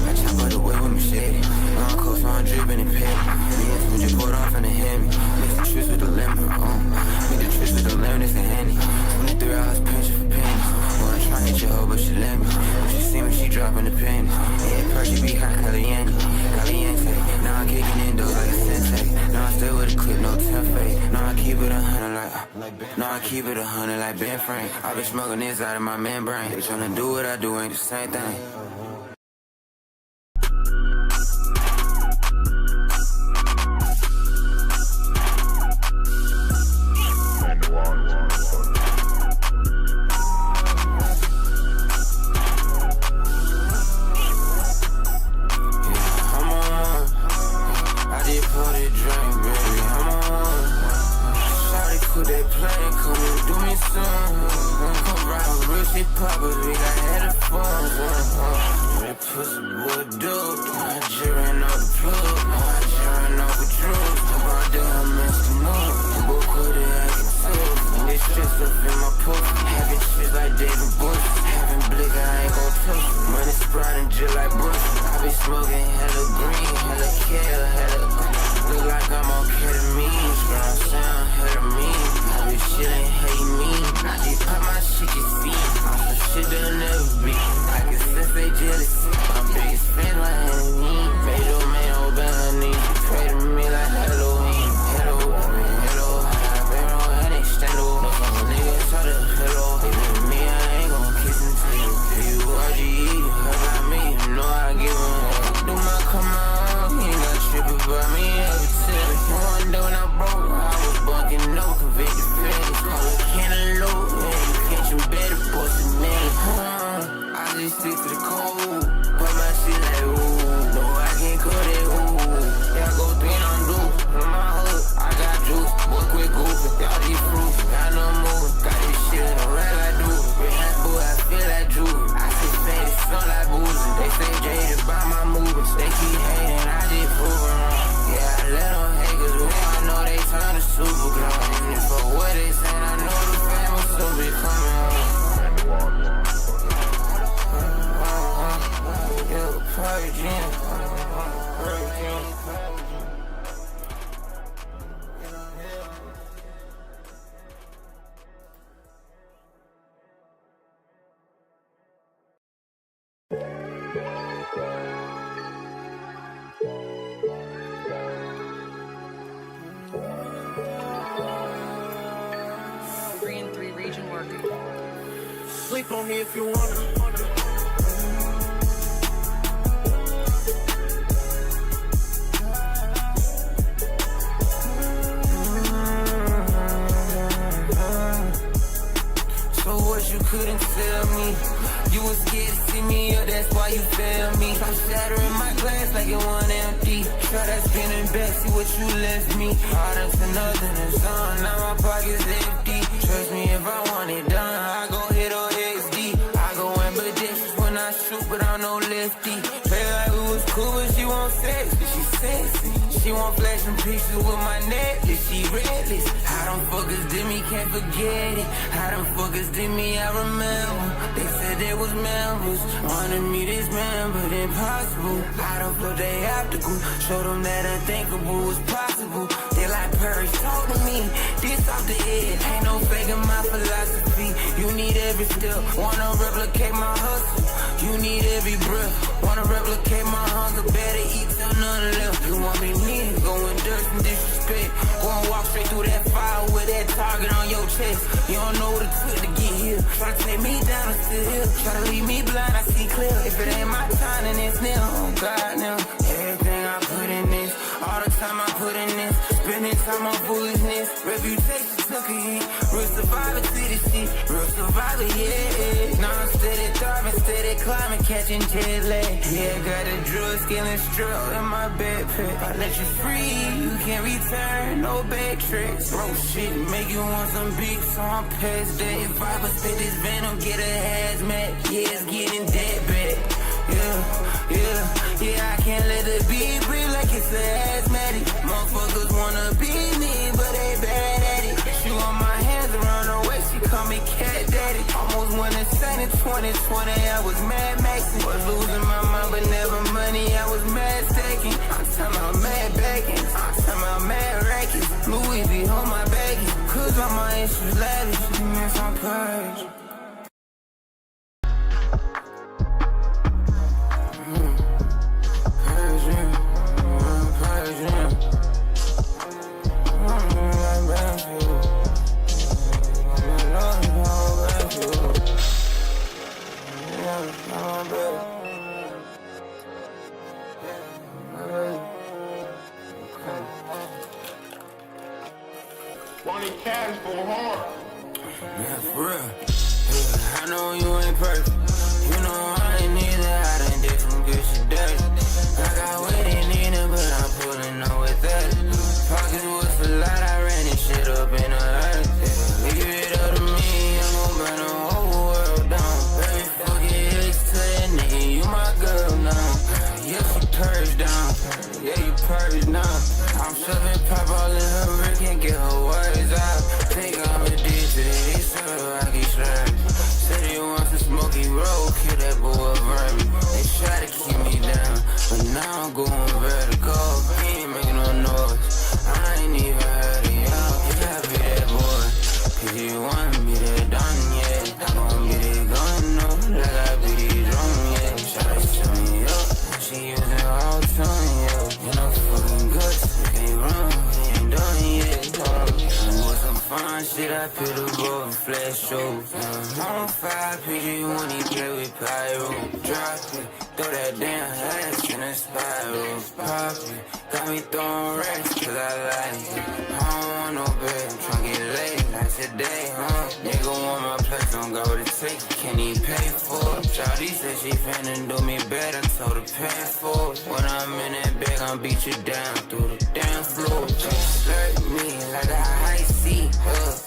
I chop out the way with machete. Long coast on dripping and pay. Me and Smooth just poured off in the Hemi. Mix the tricks with the lemon. Make the tricks with the lemon, it's a Henny. 23 hours pension for pennies. Wanna try and hit your hoe, but she let me. When she see me, she dropping the pennies. Yeah, Percy be hot, Caliente. Caliente. Now I'm kicking in doors like a sensei. Now I stay with a clip, no 10 fade. Now I keep it 100 like. Now I keep it 100 like Ben Frank. I been smoking this out of my membrane. They tryna do what I do, ain't the same thing. Sleep on me if you wanna. So what you couldn't tell me? You was scared to see me up, that's why you failed me. I'm shattering my glass like it wasn't empty. Try that spinning back, see what you left me. Harder to nothing and sun, now my pocket's empty. Trust me, if I want it done, I go hit or XD. I go ambidextrous when I shoot, but I'm no lefty. Play like we was cool, but she won't sex, but she sexy. She want flashing pictures with my necklace, she redless. How them fuckers did me, can't forget it. How them fuckers did me, I remember. They said they was members, wanted me this man, but impossible. I don't feel they obstacle, show them that unthinkable was possible. They like Paris told to me, this off the head, ain't no faking my philosophy. You need every step, wanna replicate my hustle. You need every breath, wanna replicate my hunger. Better eat till none left. You want me near, going dirt and disrespect. Gonna walk straight through that fire with that target on your chest. You don't know what it took to get here. Try to take me down and still here. Try to leave me blind, I see clear. If it ain't my time, then it's nil. Oh God, now everything I put in this, all all the time I put in this. Spending time on foolishness. Reputation took a hit. Real survivor to the shit. Real survivor, yeah. Now I'm steady thriving, steady climbing, catching jet lag. Yeah, got a drug skilling strap in my backpack. I let you free, you can't return, no back tricks. Bro, shit, make you want some beef, so I'm past that. If I was spit this venom, get a hazmat. Yeah, it's getting dead bad. Yeah, I can't let the beat breathe like it's a asthmatic. Motherfuckers wanna be me, but they bad at it. She want my hands around her waist, she call me cat daddy. Almost won a cent in 2020, I was mad maxing. Was losing my mind, but never money, I was mad stacking. I'm talking about mad backing, I'm talking about mad rackets. Louis V on my baggy, cause all my issues lavish. Man, some purge. Cash go hard. Yeah, for real. Yeah, I know you ain't perfect. You know I ain't neither. I done did some good shit dirty. I got what they needed, but I'm pulling up with that. Pockets was a lot, I ran this shit up in the earth. Yeah, leave it up to me, I'm gon' burn the whole world down. Baby, fuck it, ex to that nigga, you my girl now. Yeah, she purged down. Yeah, you purged now. I'm shoving pop all in her rig, can't get her words out. Think I'm addicted, they serve rocky slurp. Said he wants a smoky road, kill that boy vermin. They try to keep me down, but now I'm going vertical. He ain't making no noise, I ain't even heard of y'all. Yeah, I be that boy, cause you want me that done, yeah. I'm gon' get it going, no, like I be the drum, yeah. Try to set me up, she using all time, yeah. You know fucking guts, we can't run, we ain't done yet. With some fine shit, I put above and flash shows. I'm on fire, PG when he play with pyro. Drop it, throw that damn ass in a spiral. Pop it, got me throwing racks cause I like it. I don't want no bed, I'm tryna get laid like today, huh? Nigga want my place, don't go to take it, can't even pay for it. Shawty said she finna do me bad, I told her pay for it. When I'm in that bag, I'll beat you down through the damn floor. Just slurp me like a high C,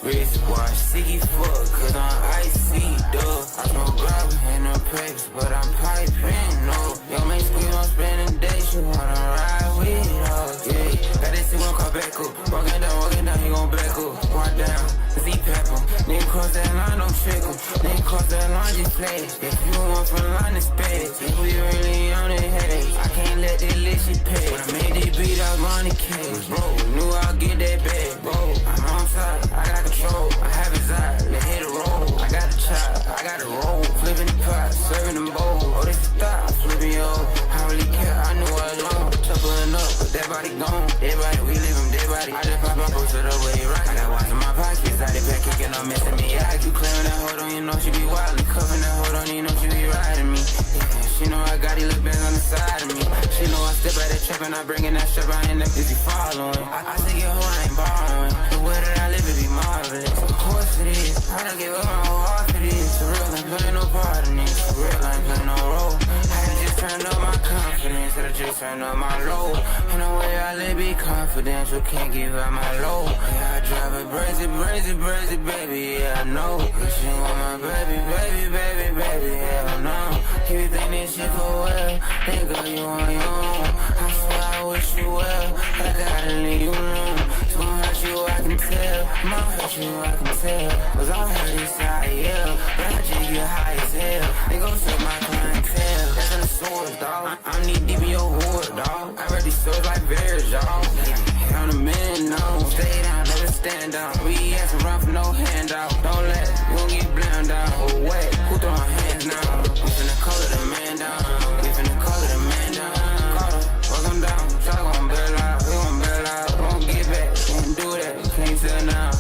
wristwatch, sticky fuck, cause I'm icy, duh. I smoke grub in the papers, but I'm piping, no. Yo, make squeeze on spending days, she wanna ride with us, yeah. Got this shit gon' call back up, walking down, he gon' back up. Walk down, Z-Pep him, nigga cross that line, don't trick him. Nigga cross that line, just flash. If you want from line, it's space. If we really on it, headache, I can't let this lit shit pay. When I made this beat, I was on the case, bro. Knew I'll get that bag, bro. I'm on top, I got control, I have his eye, let's hit a roll. I got the chop, I got the roll, flipping the pot, serving them bowl. Oh, this is thought, flipping yo. I really care, I knew I was long. Chuckling up, but that body gone. Dead body, we leave him dead body. I just pop my posted up where he rock. I got watch in my pockets, I did back kicking, I'm missing me. I keep clearing that hold on, you know she be wildin'. Covering that hold on, you know she be riding me. Yeah, she know I got it, look back on the side of me. She know I step out that trap and I bring in that strap, I ain't that busy following. I say get hoe, I ain't borrowing. The way that I live, it be marvelous. Of course it is, I don't give up my whole heart for this. For real, I ain't playing no part in this. For real, I ain't playing no role. I done just turned up my confidence, I done just turned up my low. And the way I live, be confidential, can't give out my low. Yeah, I drive it brazy, baby, yeah, I know. But she want my baby, hell no. If you think this shit go well, then girl, you on your own. I swear I wish you well, but I gotta leave you alone. It's gon' hurt you, I can tell. Might hurt you, I can tell. Cause I heard this side, yeah, but I just get high as hell. They gon' suck my clientele. That's in the source, dawg. I'm knee deep in your hood, dawg. I read these stories like bears, y'all. On the man, no. Stay down, never stand down. We asking around for no handout. Don't let, you gon' get blammed down. Oh, wait, who throwing hands now? We finna call it a man down. We finna call it a man down. Call him, fuck him down. Y'all gon' bail out, we gon' bail out. We gon' get back, can't do that. Can't tell now,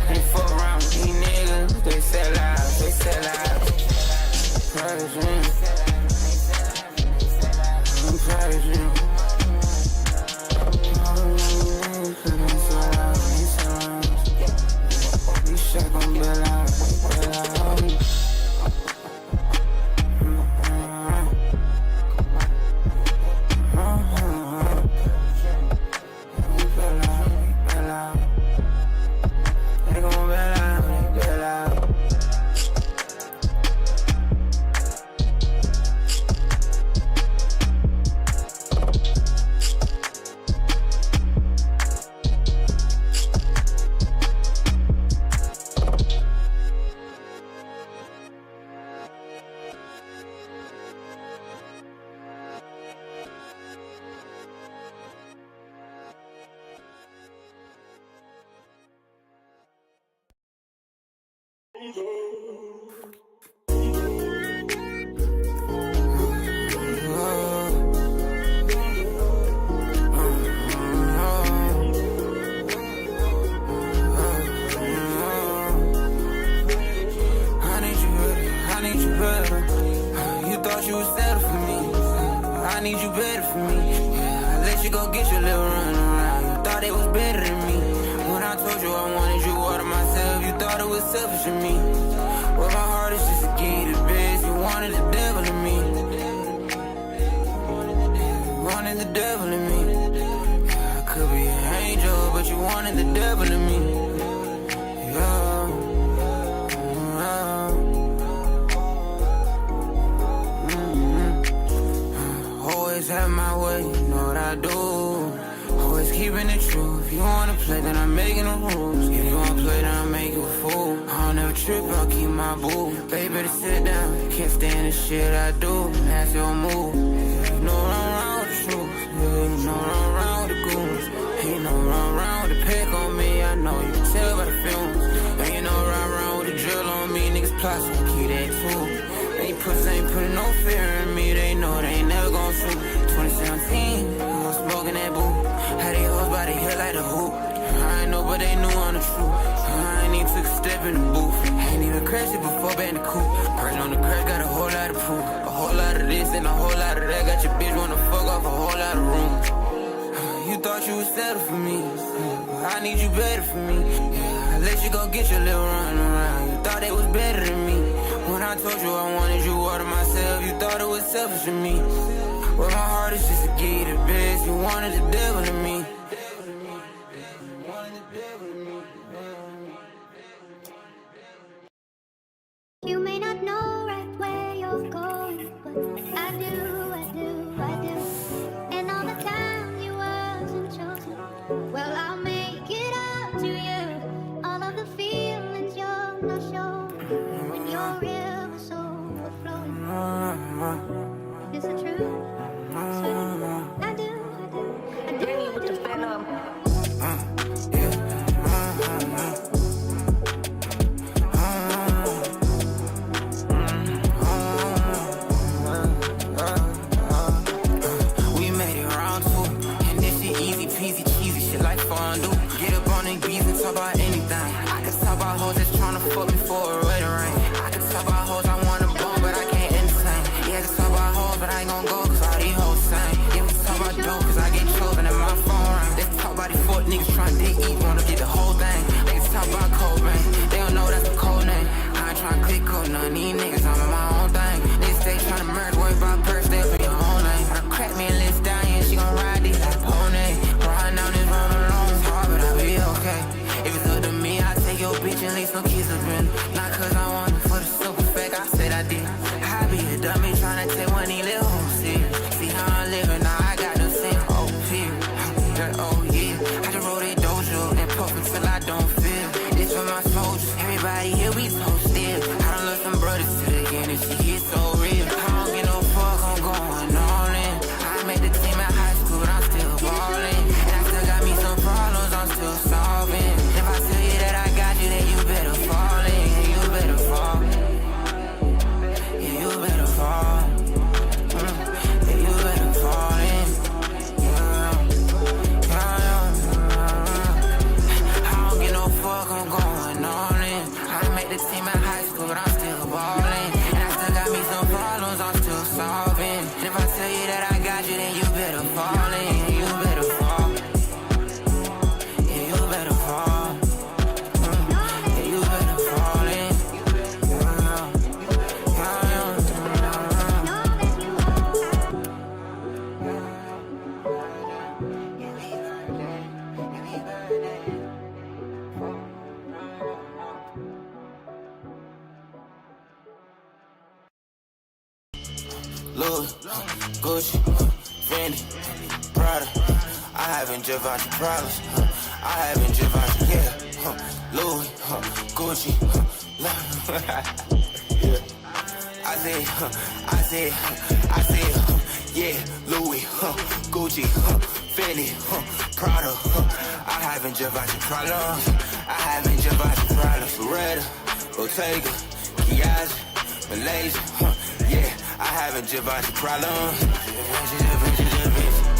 can't fuck around with these niggas. They sell out. Persian. I'm Persian. You was settled for me. I need you better for me. Yeah, I let you go get your little run around. You thought it was better than me. When I told you I wanted you all to myself, you thought it was selfish of me. Well, my heart is just a key to best. You wanted the devil in me. You wanted the devil in me. Yeah, I could be an angel, but you wanted the devil in me. Yeah. Always have my way, you know what I do. Always keeping it true. If you wanna play, then I'm making the rules. If you wanna play, then I'll make you a fool. I don't ever trip, I'll keep my boo. Baby, to sit down, can't stand the shit I do. That's your move. You know I'm around with the truth. You know I'm around with the goons. Ain't no run around with the pick on me. I know you can tell by the films. Ain't no run around with the drill on me. Niggas plot, so I keep that too. They pussy ain't putting no fear in me. They know they ain't never gon' shoot. 2017, I was smoking that boo. Had they hoes by the hill like the hoop. I ain't know, but they knew on the truth. I ain't even took a step in the booth. Ain't even crashed it before been the coupe. Person on the crash got a whole lot of proof. A whole lot of this and a whole lot of that. Got your bitch wanna fuck off a whole lot of rooms. You thought you was settled for me. I need you better for me. Yeah, I let you go get your little run around. You thought it was better than me. When I told you I wanted you all to myself, you thought it was selfish of me. Well, my heart is just a key to best. You wanted the devil in me. You may not know right where you're going, but I do. And all the time you wasn't chosen, well, I'll make it up to you. All of the feelings you're not showing when your river's overflowing. Is it true? I do. Bring you with the venom. Talk about anything. I can talk about hoes that's tryna fuck me for a red ring. I can talk about hoes I wanna bone, but I can't entertain. Yeah, I can talk about hoes, but I ain't gon' go, cause all these hoes same. Yeah, we talk about dope, cause I get chosen and my phone ring. Let's talk about these fuck niggas tryna dig eat, wanna get the whole thing. They can talk about Cobain, they don't know that's a code name. I ain't tryna click code, none of these niggas, I'm in my own thing. They stay tryna merge, worry about purse, they'll be your own lane. When I crack me and let's die, and she gon' ride these like pony. Riding down this road alone, it's hard, but I'll be okay. If it's up to me, I'll take your bitch and leave some kids up in. Not cause I want it for the simple fact, I said I did. I be a dummy tryna take one of these little hoes serious. See how I'm living, now I got them saying, oh, period. Oh, yeah. I just roll that dojo and puff until I don't feel. This for my soldiers, everybody here, we so still. I done lost some brothers to the end, and she hit so real. I don't get no fuck, I'm going all in. I made the team at high school, but I'm still ballin'. And I still got me some problems, I'm still solving. If I tell you that I got you, then you better fall in. Yeah, you better fall. Yeah, you better fall. Yeah, you better fall in. I don't get no fuck, I'm going all in. I made the team at high school, but I'm still ballin'. And I still got me some problems, I'm still solving. And if I tell you that I got you, then you better fall in. Yeah, you better fall. Yeah, you better fall. Yeah, you better fall in. Louis, Gucci, Fendi, Prada. I haven't Givenchy problems. I haven't Givenchy, yeah. Louis, Gucci. Yeah. I said, yeah. Louis, Gucci, Fendi, Prada. I haven't Givenchy problems. I haven't Givenchy problems. Beretta, Bottega, Kiazi, Malaysia, yeah, I have a Givenchy problem.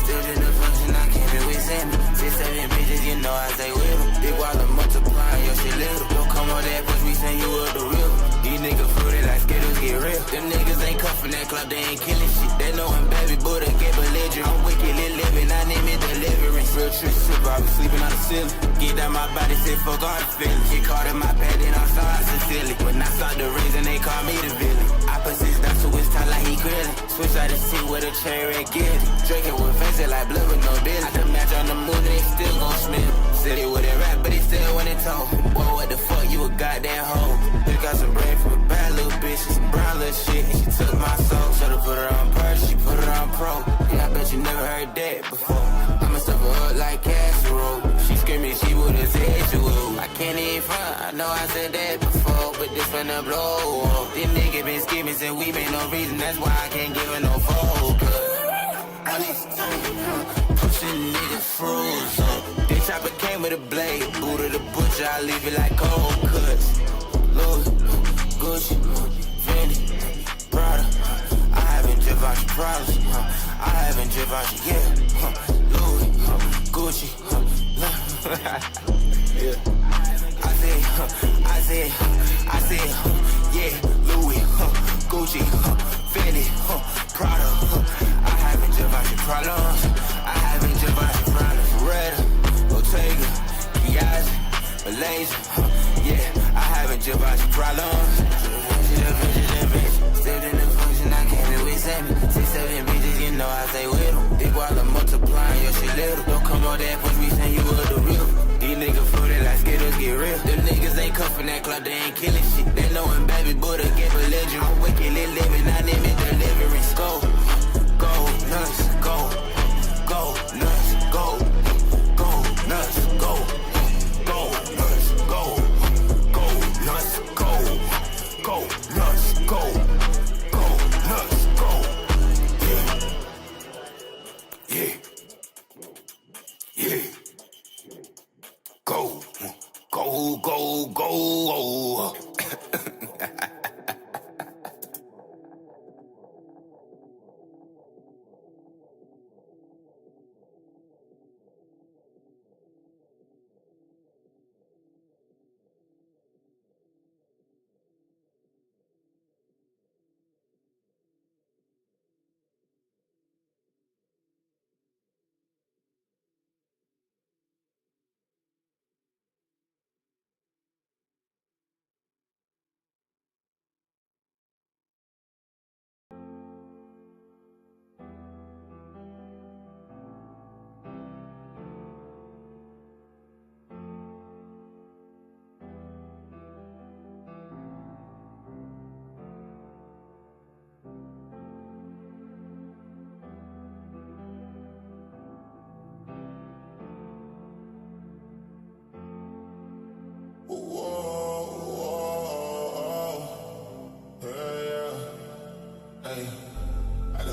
Still in the function, I can't be with Sammy. 6-7 bitches, you know I stay with them. Big wallet multiplying, your shit little. Don't come on that push, we send you up the river. These niggas fruity like Skittles get real. Them niggas ain't cuffin' that club, they ain't killing shit. They know I'm baby, but they get belligerent. I'm wickedly living, I need me deliverance. Real trip super, I be sleeping on the ceiling. Get down my body, say fuck all the feelings. Get caught in my pad, then I'm starting to silly. When I saw the reason, they call me the villain. Opposites down to his time like he grilling. Switch out the seat with a cherry red giddy. Drinking with fancy like blood with no billy. I can match on the moon, they still gon' smell. City with it rap, but he still when it told. Boy, what the fuck, you a goddamn hoe. You got some brain for a bad little bitch, some brown little shit, and she took my soul. Should've put her on purse, she put her on pro. Yeah, I bet you never heard that before. I'ma stuff her up like casserole. She screaming, she would've said you would. I can't even front, I know I said that before, but this finna blow up. This nigga been scheming since we made no reason, that's why I can't give her no focus. All these pushing niggas frozen. They chopper came with a blade, boot of the butcher, I leave it like cold cuts. Louis, Gucci, Fendi, Prada. I haven't Givenchy problems. I haven't Givenchy, yeah. Louis, Gucci, yeah. I said, yeah. Louis, Gucci, Fendi, Prada. I haven't Givenchy problems. I haven't Givenchy problems. Red, Bottega, Kiazi, Malaysia, yeah. I haven't Givenchy problems. Still in the function, I can't be with Sammy. 6-7 bitches, you know I stay with them. Big wallet multiplying, your shit little. Don't come on that push, we send you up the river. These niggas fruity like Skittles get real. Them niggas ain't cuffin' that club, they ain't killing shit. They know I'm baby, but they get belligerent. I'm wickedly living, I need me deliverance. Go, go nuts, go, go nuts, go, go nuts, go, go nuts, go, go nuts, go, go nuts, go, go nuts, go, yeah, yeah, yeah. Go, go, go, go.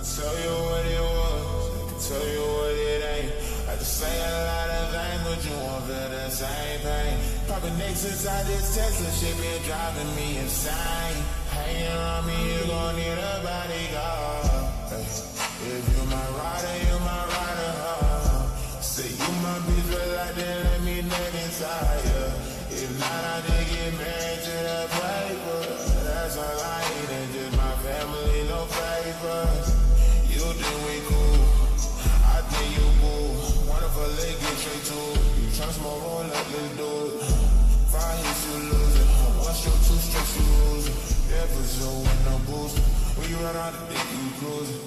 Tell you what it was, I can tell you what it ain't. I just say a lot of things, but you won't feel the same thing. Popping next inside this Tesla, shit been driving me insane. Hanging around me, you gon' need a bodyguard. Hey, if you my rider, you my rider. Say you my bitch, but like that, let me nut inside ya. If not, I just get married to the paper. That's all I need, and just my family, no favors. You think we cool, I think you cool. One of her legs get straight to it. You tryna smoke, roll up, let's do it. 5 hits, you lose it. 1 stroke, 2 strokes, you lose it. Never so with no booster. When you run out of dick, you cruising.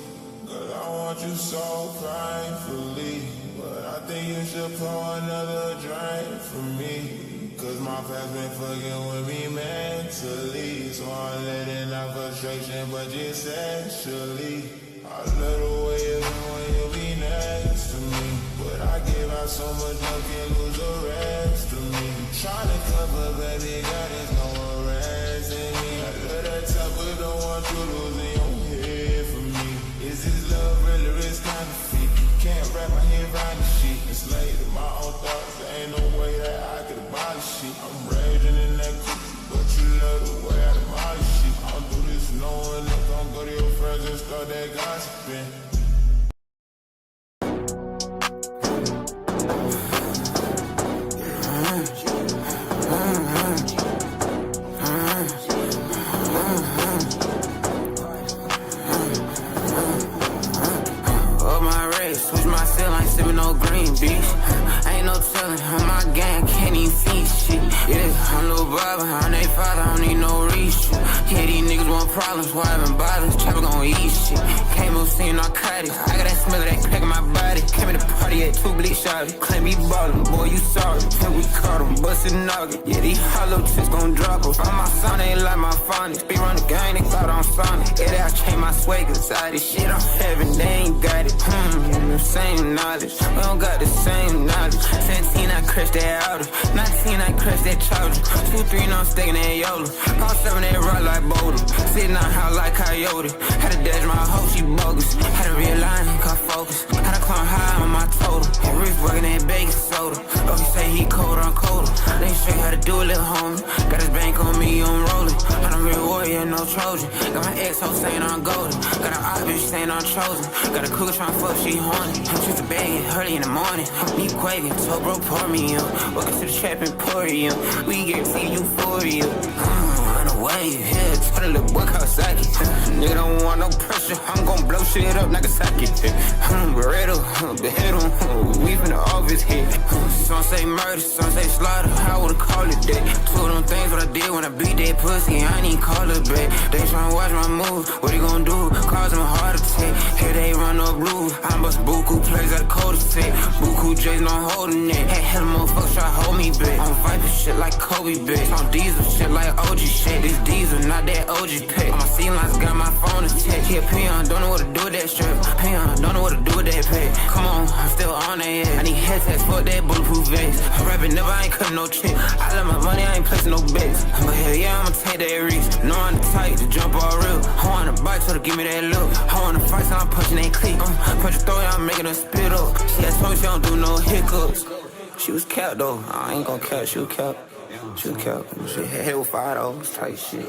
Cause I want you so painfully. But I think you should pour another drink for me. Cause my past been fucking with me mentally. So I'm letting out frustration, but just sexually. I love the way you feel when you be next to me. But I give out so much I can't lose the rest of me. Tryna cover, baby, God, there's no arrest in me. I love that top, but don't want you losing your head for me. Is this love really risk counterfeit? Can't wrap my head around the shit. It's late in my own thoughts, there ain't no way that I could abolish shit. I'm raging in that cookie, but you love the see shit. Yeah, I'm Lil Bob, I'm they father, I don't need no reach. Yeah, these niggas want problems, why I haven't bothered? Chopper gon' eat shit. Came up seeing narcotics, I got that smell of that crack in my body. Came in the party at 2 bleak shots. Claim me ballin', boy, you sorry. Till we caught him, bustin' noggin. Yeah, these hollow tips gon' drop us. All my son ain't like my phonics. Be run the gang, they thought I'm Sonic. Yeah, I changed my swag inside this shit I'm having, they ain't got it. The same knowledge, we don't got the same knowledge. 17, I crashed that Audi. 19, I crashed that Charger. 2, 3, no, I'm staking that Yola. All 7, they rock like Boulder. Sitting out house like Coyote. Had to dash my hoe, she bogus. Had to realign, got focus. Had to climb high on my total. Had wrist working that baking soda. Oh, he say he cold, I'm colder. They show you how to do it, little homie. Got his bank on me, I'm rolling. I'm a real warrior, no Trojan. Got my ex-ho saying I'm golden. Got an eye bitch saying I'm chosen. Got a cougar tryna fuck, she horny. I'm just a bag early in the morning. Me quaking, so bro, pour me up. Welcome to the trap and pour you. We get see euphoria. On the way, yeah, tell the little boy Kawasaki. Nigga don't want no pressure, I'm gon' blow shit up, Nagasaki. Beretta, behead we from the office here. Some say murder, some say slaughter, I would've called it that. 2 of them things what I did when I beat that pussy, I ain't even call it back. They tryna watch my moves, what they gon' do? Cause them a heart attack. Here they run up blue, I bust buku plays out of cul-de-sac. Buku J's no holding it. Hey, hell motherfuckers try to hold me back. I'm Viper shit like Kobe bitch. On diesel shit like OG shit. This diesel, not that OG pick. On my C lines, got my phone to text. Yeah, peon, don't know what to do with that strip. Peon, don't know what to do with that pay. Come on, I'm still on that ass. I need headsets, fuck that bulletproof vest. I'm rapping, never, I ain't cutting no trick. I love my money, I ain't placing no bets. But hell yeah, I'ma take that risk. Know I'm the type to jump all real. I want a bike, so to give me that look. I want to fight, so I'm punching that click. Punch a throw, I'm making her spit up. She has told me she don't do no hiccups. She was capped though, I ain't gon' cap, she was capped. She was capped. She had hell $5 type shit.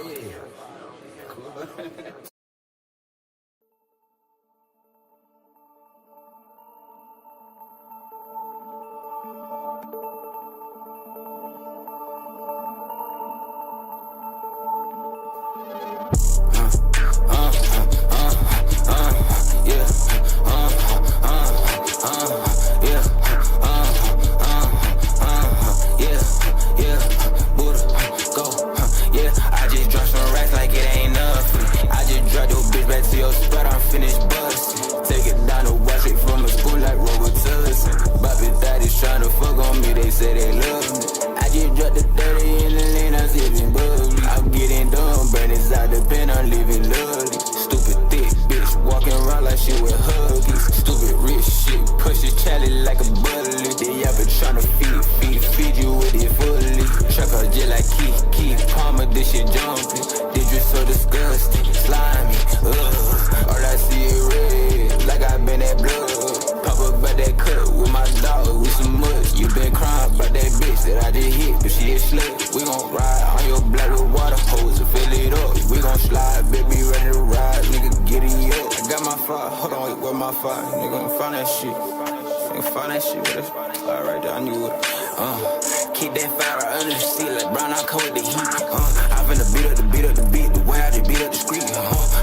Keep that fire under the seat like brown, I come with the heat. I finna beat up the beat, the way I just beat up the street.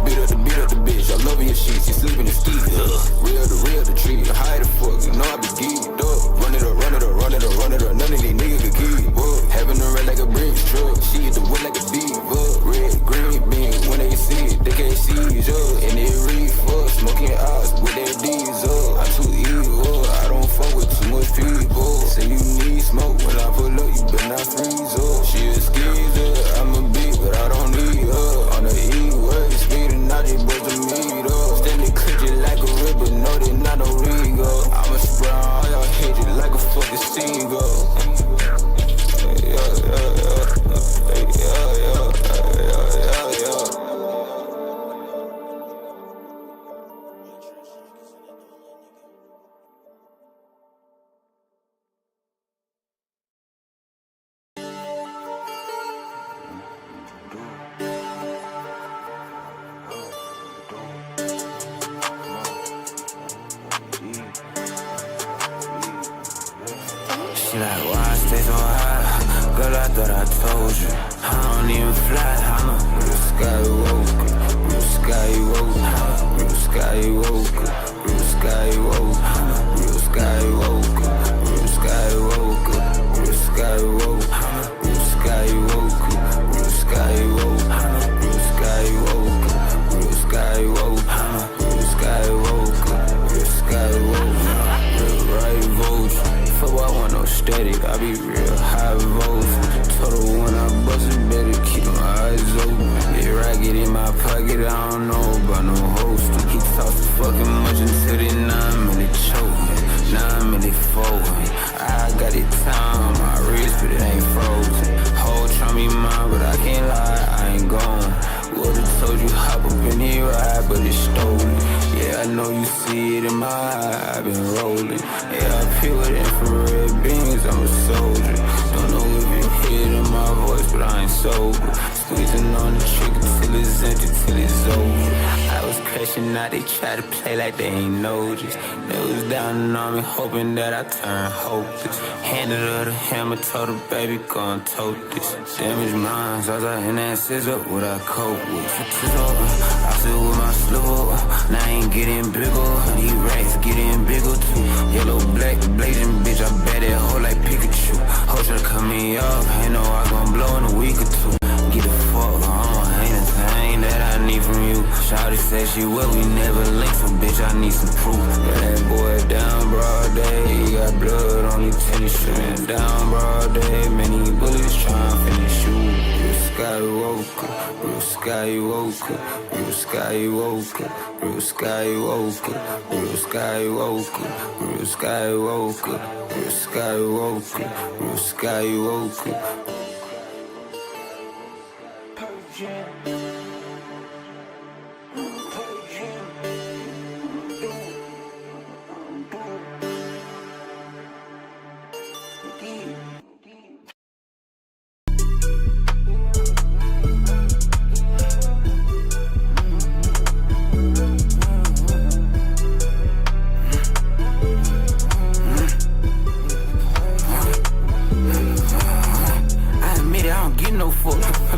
Beat up the bitch, I love your shit, she sleep in the ski. Real the tree, high the fuck, you know I be geeked up. Run it up, none of these niggas can keep up. Having the red like a bridge truck, she hit the wood like a diva. Red, green bean, when they see it, they can't seize up. And they reefer, smoking eyes with that diesel. I'm too evil, I don't fuck with too much people. Say you need smoke, when I pull up, you better not freeze up. She a skeezer, I'm a beat, but I don't need her. On the E-way, speeding out, they bust the meat up. Steady click it like a ripper, no, they not no Rego. I'ma spray on all y'all hit it like a fucking seagull. She like, why I stay so high? Girl, I thought I told you I don't even fly, I'm a real skywalker. Real skywalker. Real skywalker. Real skywalker. Real skywalker. Real skywalker. Real skywalker. real high voltage. Told her when I bust it, better keep my eyes open. They ragged in my pocket, I don't know about no holster. He talks so fucking much until they 9 minute choke me. 9 minute fold me. I got it time, my wrist, but it ain't frozen. Whole try me mine, but I can't lie, I ain't gone. Would've told you hop up in here ride, but it's stolen. Yeah, I know you see it in my eye, I've been rolling. Yeah, I peel with infrared beams, I'm a soldier. Don't know if you hear it in my voice, but I ain't sober. Squeezing on the trigger till it's empty, till it's over. I was crashing out, they try to play like they ain't noticed. They was down on me, hoping that I turn hopeless. Handed her the hammer, told her, baby, go and tote this. Damaged minds, I was out in that scissor, what I cope with. I sit with my sliver, now I ain't getting bigger. These racks getting bigger too. Yellow, black, blazing bitch, I bet that hoe like Pikachu. Hoe try to cut me off, ain't know I gon' blow in a week or two. Get the fuck on, ain't a thing that I need from you. Shawty said she will, we never linked, so bitch, I need some proof. Yeah, that boy down broad day, he got blood on your tennis shoes. Down broad day, many bullets trying to finish you. Real Skywalker, real Skywalker, real Skywalker, real Skywalker, real Skywalker, real Skywalker, real Skywalker, real Skywalker.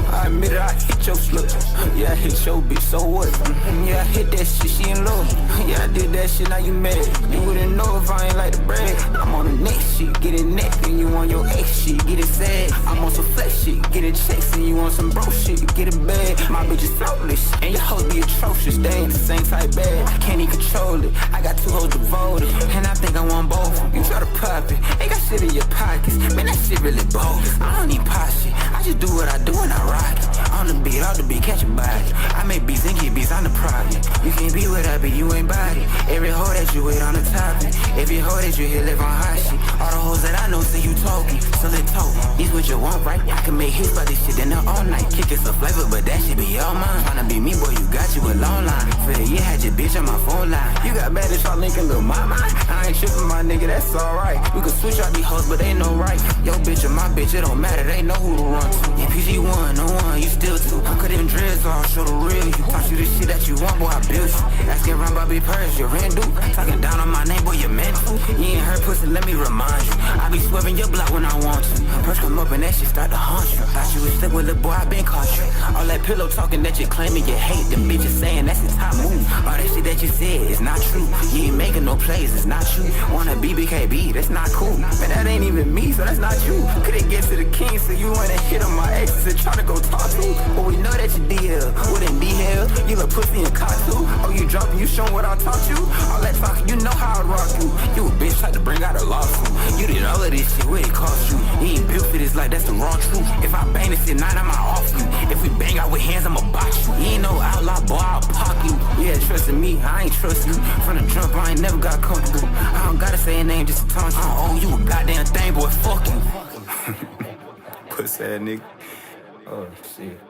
I admit it, I hit your slip. Yeah, I hit your bitch, so what? Yeah, I hit that shit, she in love. Yeah, I did that shit, now you mad. You wouldn't know if I ain't like the bread. I'm on the next shit, get it neck, and you on your ex shit, get it sad. I'm on some flex shit, get it checks, and you on some bro shit, get it bad. My bitch is thoughtless, and your hoes be atrocious. They ain't the same type bad, I can't even control it. I got 2 hoes devoted, and I think I want both. You try to pop it, ain't got shit in your pockets. Man, that shit really bogus. I don't need pop shit, I just do what I do and I rock it. On the beat, off the beat, catch a body. I make beats and get beats on the project. You can't be what I be, you ain't body. Every hoe that you with on the topic. Every hoe that you hit live on hot shit. All the hoes that I know see you talking, so they talk. These what you want, right? I can make hits by this shit in the all night. Kick it some flavor, but that shit be all mine. Tryna be me, boy, you got you a long line. For the year, had your bitch on my phone line. You got bad as y'all linking little my mind. I ain't tripping, my nigga, that's alright. We can switch out these hoes, but they no right. Yo bitch or my bitch, it don't matter, they know who to run to. Yeah, PG1, no one, you still two. I cut them dreads off, show the real you. Taught you the shit that you want, boy, I built you. Asking around Bobby Purse, your Randu. Talking down on my name, boy, you meant to. You ain't heard pussy, let me remind you. I be swerving your block when I want to. Purse come up and that shit start to haunt you. Thought you was stuck with little boy, I been caught you. All that pillow talking that you claiming you hate. Them bitches saying that's the top move. All that shit that you said is not true. You ain't making no plays, it's not you. Wanna be BKB, that's not cool. Man, that ain't even me, so that's not you. Couldn't get to the king, so you wanna hit on my exes and try to go talk to. But we know that you did, wouldn't be hell. You look pussy and cock too. Oh, you drunk and you showing what I taught you. All that talking, you know how I rock you. You a bitch tried to bring out a lawsuit. You did all of this shit, what it cost you? You ain't built for this like that's the wrong truth. If I bang this at night, I'ma off you. If we bang out with hands, I'ma box you. You ain't no outlaw, boy, I'll pop you. Yeah, trusting me, I ain't trust you. From the jump, I ain't never got comfortable. I don't gotta say a name just to taunt you. I don't owe you a goddamn thing, boy, fuck you. Pussy ass nigga. Oh, shit.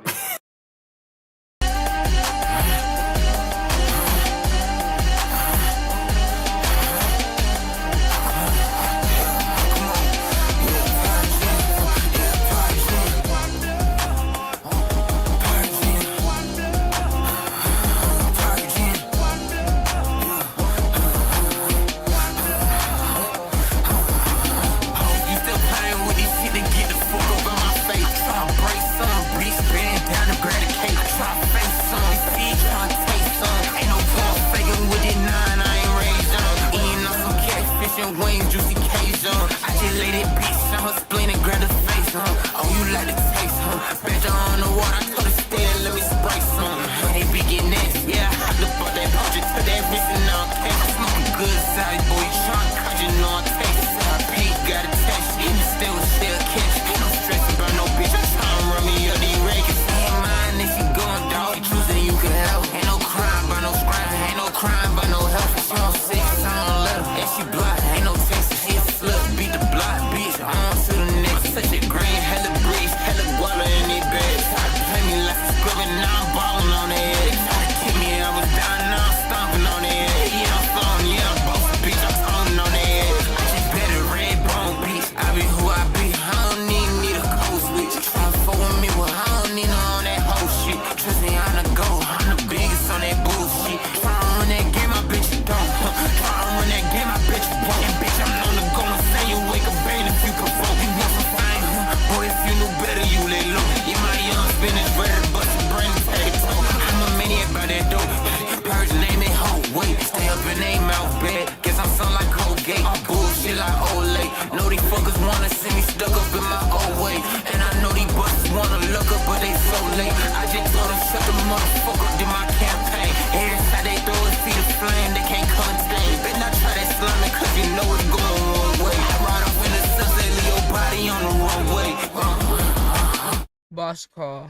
Boss call.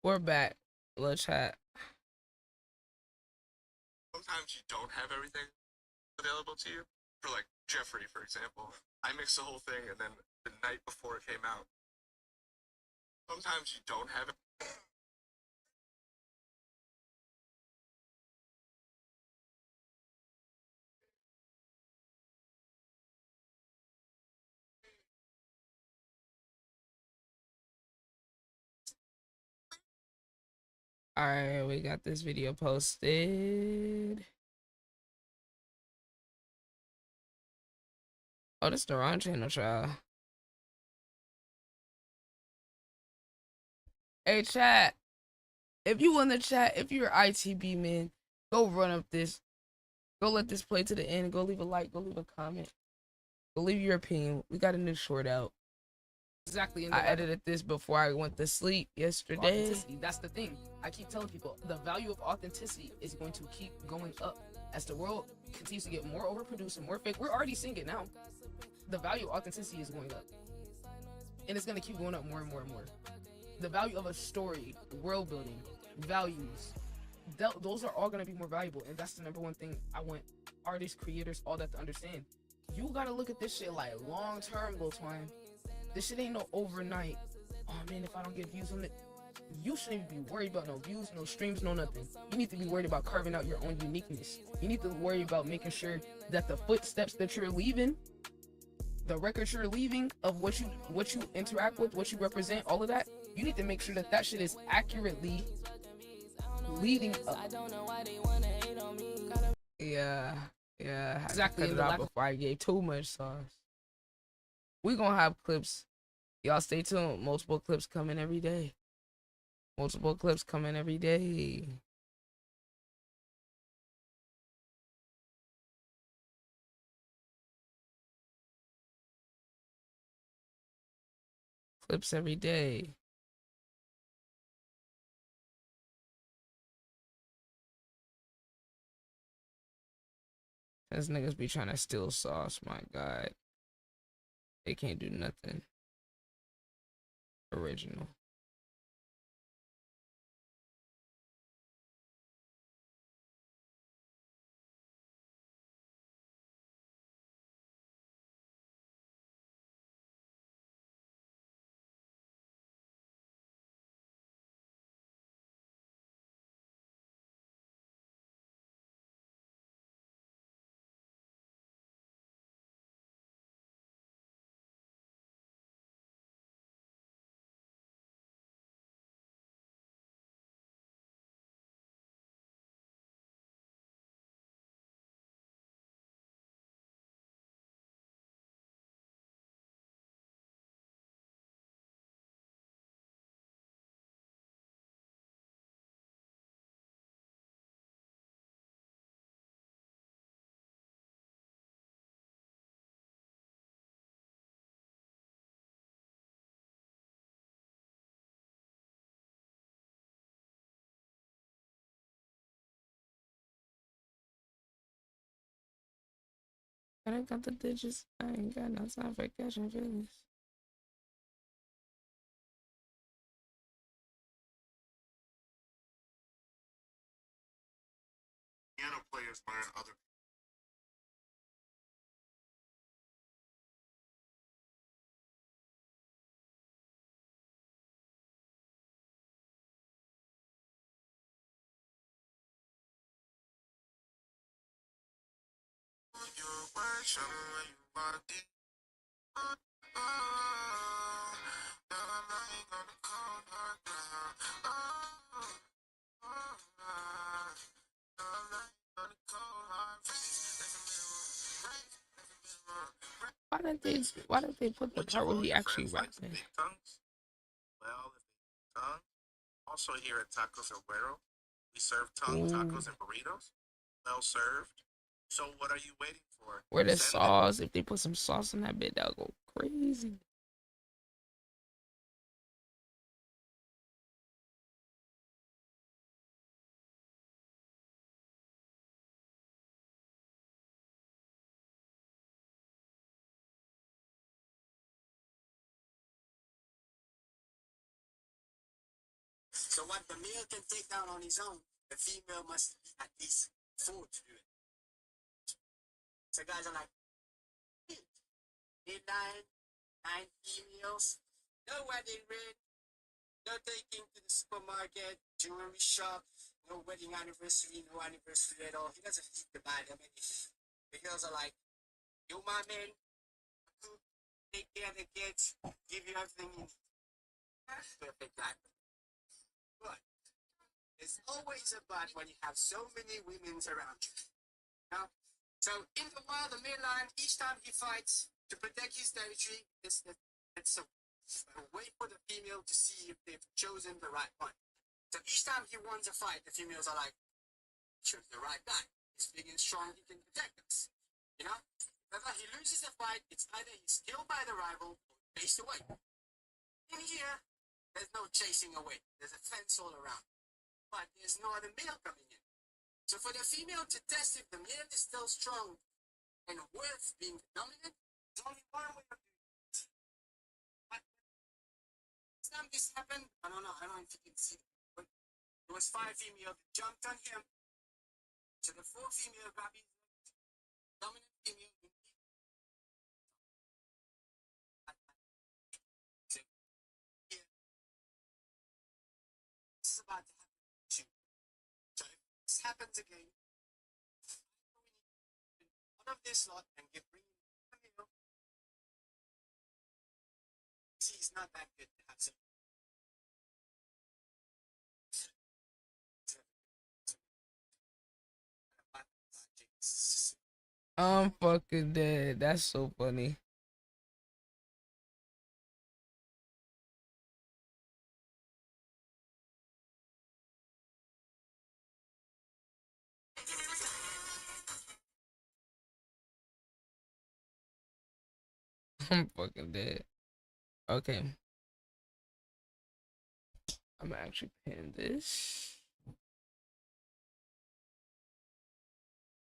We're back. Let's chat. Sometimes you don't have everything available to you. For like Jeffrey, for example, I mixed the whole thing and then the night before it came out. Sometimes you don't have it. All right, we got this video posted. Oh, this is the wrong channel, child. Hey, chat. If you in the chat, if you're ITB, man, go run up this. Go let this play to the end. Go leave a like. Go leave a comment. Go leave your opinion. We got a new short out. Exactly. I edited this before I went to sleep yesterday. That's the thing. I keep telling people the value of authenticity is going to keep going up as the world continues to get more overproduced and more fake. We're already seeing it now. The value of authenticity is going up, and it's going to keep going up more and more and more. The value of a story, world building, values, those are all going to be more valuable, and that's the number one thing I want artists, creators, all that to understand. You got to look at this shit like long term, Lil Twine. This shit ain't no overnight. Oh man, if I don't get views on it, you shouldn't even be worried about no views, no streams, no nothing. You need to be worried about carving out your own uniqueness. You need to worry about making sure that the footsteps that you're leaving, the records you're leaving of what you interact with, what you represent, all of that, you need to make sure that that shit is accurately leading up. Yeah, exactly. Before I gave too much sauce. We gonna have clips. Y'all stay tuned. Multiple clips coming every day. Multiple clips coming every day. Clips every day. Those niggas be trying to steal sauce, my God. They can't do nothing original. I ain't got the digits. I ain't got no time for catching feelings. Piano players learn other. Why did they put the part where he actually rapping? Well, also here at Tacos El Güero, we serve tongue tacos and burritos. Well served. So what are you waiting for? Where the sauce? If they put some sauce in that bit, that'll go crazy. So what the male can take down on his own, the female must be at least 4 to do it. So guys are like, midnight, 9 females, no wedding ring, no taking to the supermarket, jewelry shop, no wedding anniversary, no anniversary at all. He doesn't need to buy them anything. The girls are like, you my man, cook, take care of the kids, give you everything you need. Perfect guy. But there's always a but when you have so many women around you. Now, so in the wild, the male lion, each time he fights to protect his territory, it's a way for the female to see if they've chosen the right one. So each time he wants a fight, the females are like, choose the right guy. He's big and strong, he can protect us. You know? Whenever he loses a fight, it's either he's killed by the rival or chased away. In here, there's no chasing away. There's a fence all around. But there's no other male coming in. So for the female to test if the male is still strong and worth being dominant, there's only one way of doing it. But last time this happened, I don't know if you can see it, but there was 5 females that jumped on him. So the 4 female grabbed his legs. Dominant female in so here, this is about to happen to you. So if this happens again, out of this lot and bring in the male. See, it's not that good to have some. I'm fucking dead. That's so funny. I'm fucking dead. Okay. I'm gonna actually pin this.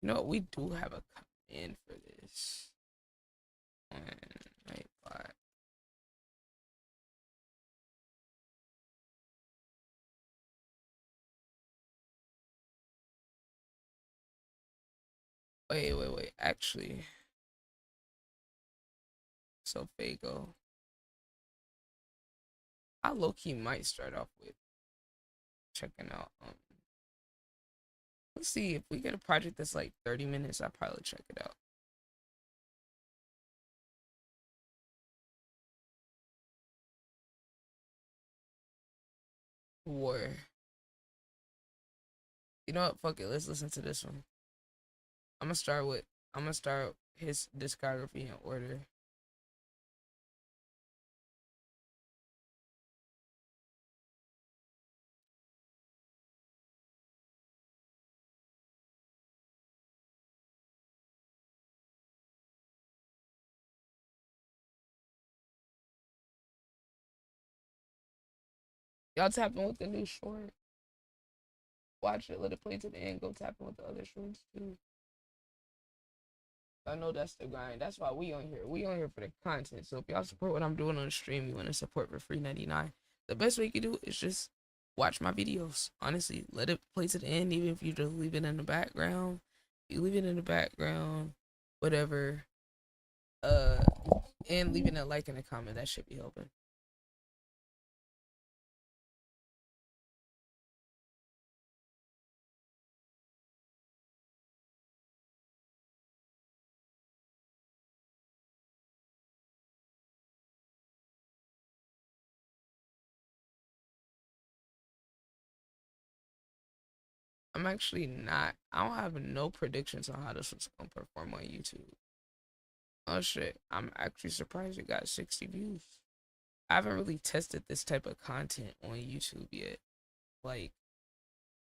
No, we do have a command for this. Wait, what? Wait. Actually, so Fago. I low-key might start off with checking out. Let's see if we get a project that's like 30 minutes. I'll probably check it out. War. You know what? Fuck it. Let's listen to this one. I'm gonna start his discography in order. Y'all tapping with the new short. Watch it, let it play to the end. Go tapping with the other shorts too. I know that's the grind. That's why we on here. We on here for the content. So if y'all support what I'm doing on the stream, you want to support for free 99. The best way you can do it is just watch my videos. Honestly, let it play to the end, even if you just leave it in the background. You leave it in the background, whatever. And leaving a like and a comment. That should be helping. I'm actually not. I don't have no predictions on how this was gonna perform on YouTube. Oh shit! I'm actually surprised it got 60 views. I haven't really tested this type of content on YouTube yet. Like,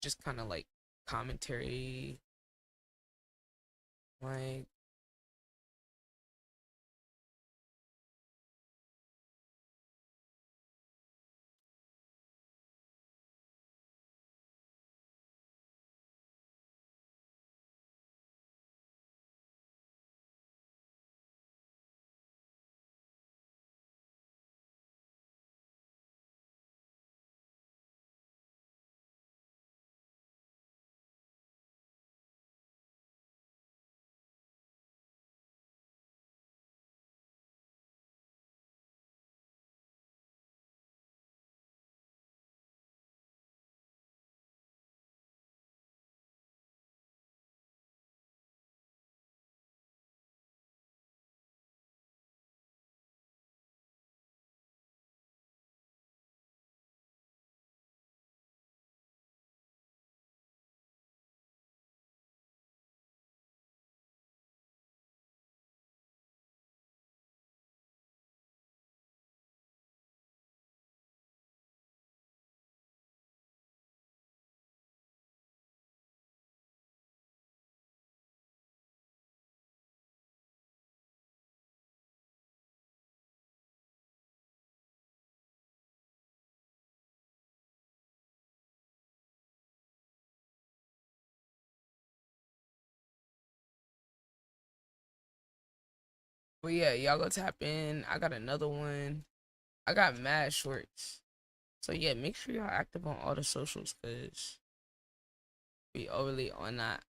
just kind of like commentary. Like, But yeah, y'all go tap in. I got another one. I got mad shorts. So yeah, make sure y'all active on all the socials, cause we overly on that.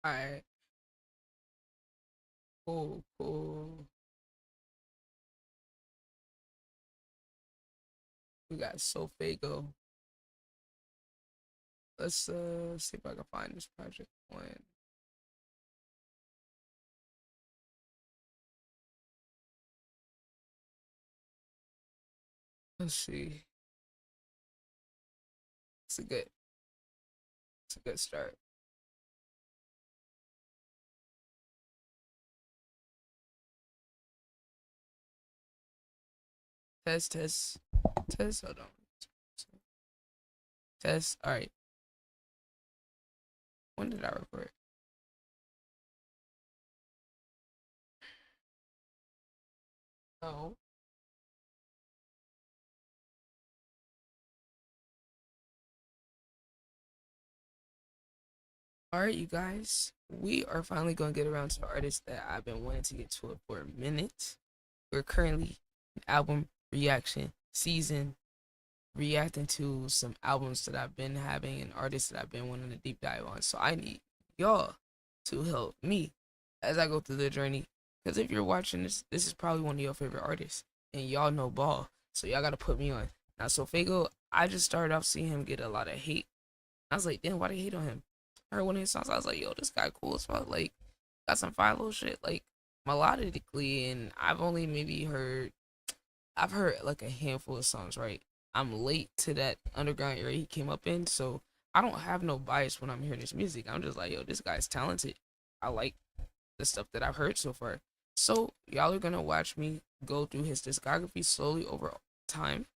All right, cool, cool. We got Sofago. Let's see if I can find this project one. Let's see. It's a good. It's a good start. Test, test, test. Hold on. Test. All right. When did I record? Oh. All right, you guys. We are finally going to get around to the artist that I've been wanting to get to it for a minute. We're currently in album reaction season, reacting to some albums that I've been having and artists that I've been wanting to deep dive on. So I need y'all to help me as I go through the journey. Because if you're watching this, this is probably one of your favorite artists, and y'all know Ball, so y'all gotta put me on. Now, Sofago, I just started off seeing him get a lot of hate. I was like, damn, why they hate on him? I heard one of his songs, I was like, yo, this guy cool as fuck. Like, got some fire little shit. Like, melodically, and I've only maybe I've heard like a handful of songs, right? I'm late to that underground area he came up in, so I don't have no bias when I'm hearing his music. I'm just like, yo, this guy's talented. I like the stuff that I've heard so far. So y'all are gonna watch me go through his discography slowly over time,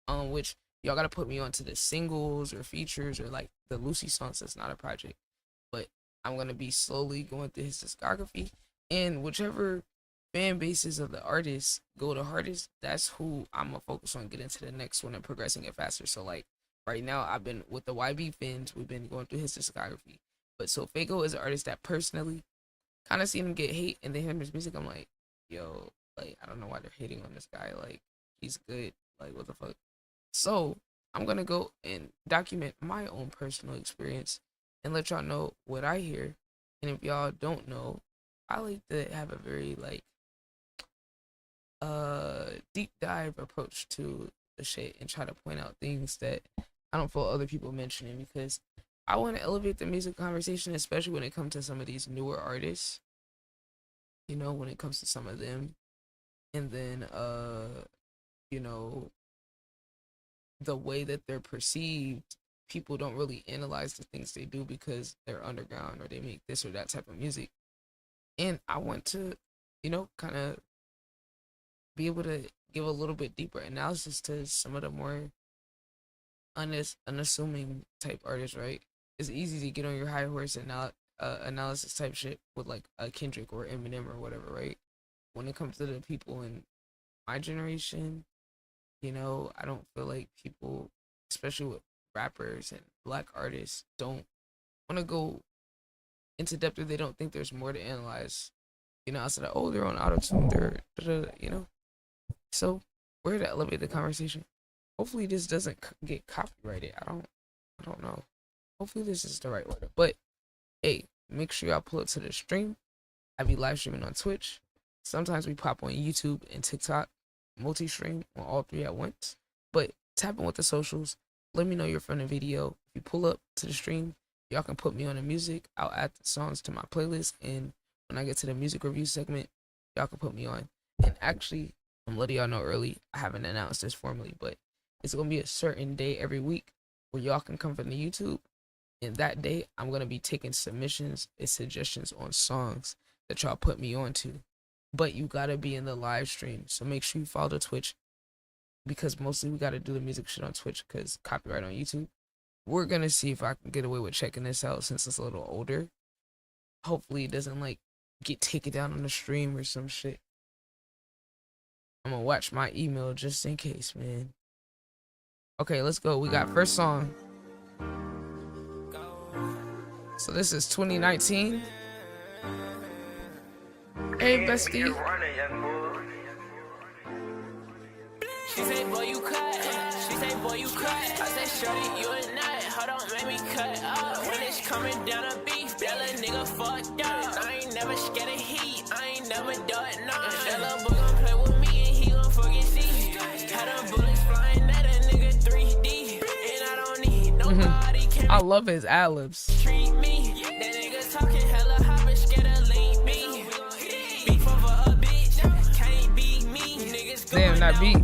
which y'all gotta put me onto the singles or features or like the Lucy songs. That's not a project, but I'm gonna be slowly going through his discography, and whichever fan bases of the artists go the hardest, that's who I'm gonna focus on getting to the next one and progressing it faster. So like right now, I've been with the YB fans, we've been going through his discography, but so Fago is an artist that personally kind of seen him get hate, and then hearing his music, I'm like, yo, like I don't know why they're hating on this guy. Like he's good. Like what the fuck? So I'm gonna go and document my own personal experience and let y'all know what I hear. And if y'all don't know, I like to have a very like deep dive approach to the shit and try to point out things that I don't feel other people mentioning, because I want to elevate the music conversation, especially when it comes to some of these newer artists, you know, when it comes to some of them. And then you know, the way that they're perceived, people don't really analyze the things they do because they're underground or they make this or that type of music. And I want to, you know, kind of be able to give a little bit deeper analysis to some of the more unassuming type artists, right? It's easy to get on your high horse and analysis type shit with like a Kendrick or Eminem or whatever, right? When it comes to the people in my generation, you know, I don't feel like people, especially with rappers and black artists, don't want to go into depth, or they don't think there's more to analyze. You know, outside of, oh, they're on auto-tune, they're you know. So we're here to elevate the conversation. Hopefully this doesn't get copyrighted. I don't know. Hopefully this is the right order. But hey, make sure y'all pull up to the stream. I be live streaming on Twitch. Sometimes we pop on YouTube and TikTok, multi-stream on all three at once. But tap in with the socials. Let me know you're from the video. If you pull up to the stream, y'all can put me on the music. I'll add the songs to my playlist, and when I get to the music review segment, y'all can put me on. And actually, I'm letting y'all know early, I haven't announced this formally, but it's gonna be a certain day every week where y'all can come from the YouTube, and that day I'm gonna be taking submissions and suggestions on songs that y'all put me on to. But you gotta be in the live stream, so make sure you follow the Twitch, because mostly we gotta do the music shit on Twitch because copyright on YouTube. We're gonna see if I can get away with checking this out since it's a little older. Hopefully it doesn't like get taken down on the stream or some shit. I'm gonna watch my email just in case, man. Okay, let's go. We got first song. So this is 2019. Hey, bestie. She say, boy, you cut. She say, boy, you cut. I say, shorty, you a nut. Hold on, make me cut up. When it's coming down a beef, that little nigga fucked up. I ain't never scared of heat. I ain't never done nothing. That little boy gon' play with me and he gon' fucking see. Had them bullets flying at a nigga 3D. And I don't need nobody. I love his ad-libs. Treat me. That nigga talking hella hot, but scared to leave me. Beef over a bitch. Can't beat me. Niggas Damn, that beat.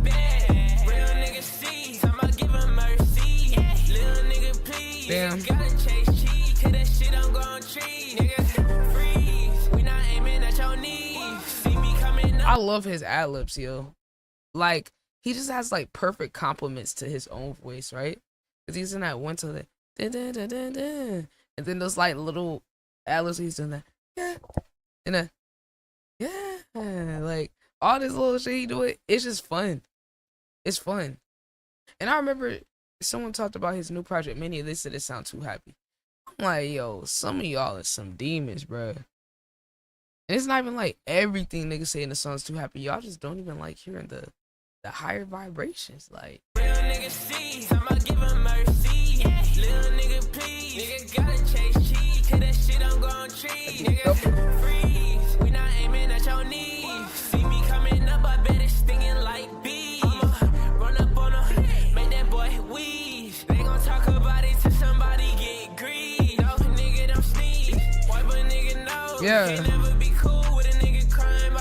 Damn. I love his ad-libs, yo. Like, he just has like perfect compliments to his own voice, right? Because he's in that one to the dun, dun, dun, dun, dun. And then those like little ad-libs, he's doing that. Yeah. And a yeah. Like all this little shit he do, it's just fun. It's fun. And I remember someone talked about his new project, Many. They said it sound too happy. I'm like, yo, some of y'all are some demons, bro. And it's not even like everything niggas say in the song's too happy. Y'all just don't even like hearing the higher vibrations. Like, real nigga see, I'ma give him mercy. Little nigga please, nigga gotta chase cheese. To that shit I'm gon' treat. Nigga freeze, we not aiming at your knees. See me coming up, I bet it's stinging like bees. I'ma run up on him, make that boy wheeze. They gon' talk about it till somebody get greed. No nigga don't sneeze, wipe a nigga nose. yeah. Can't never be cool with a nigga crying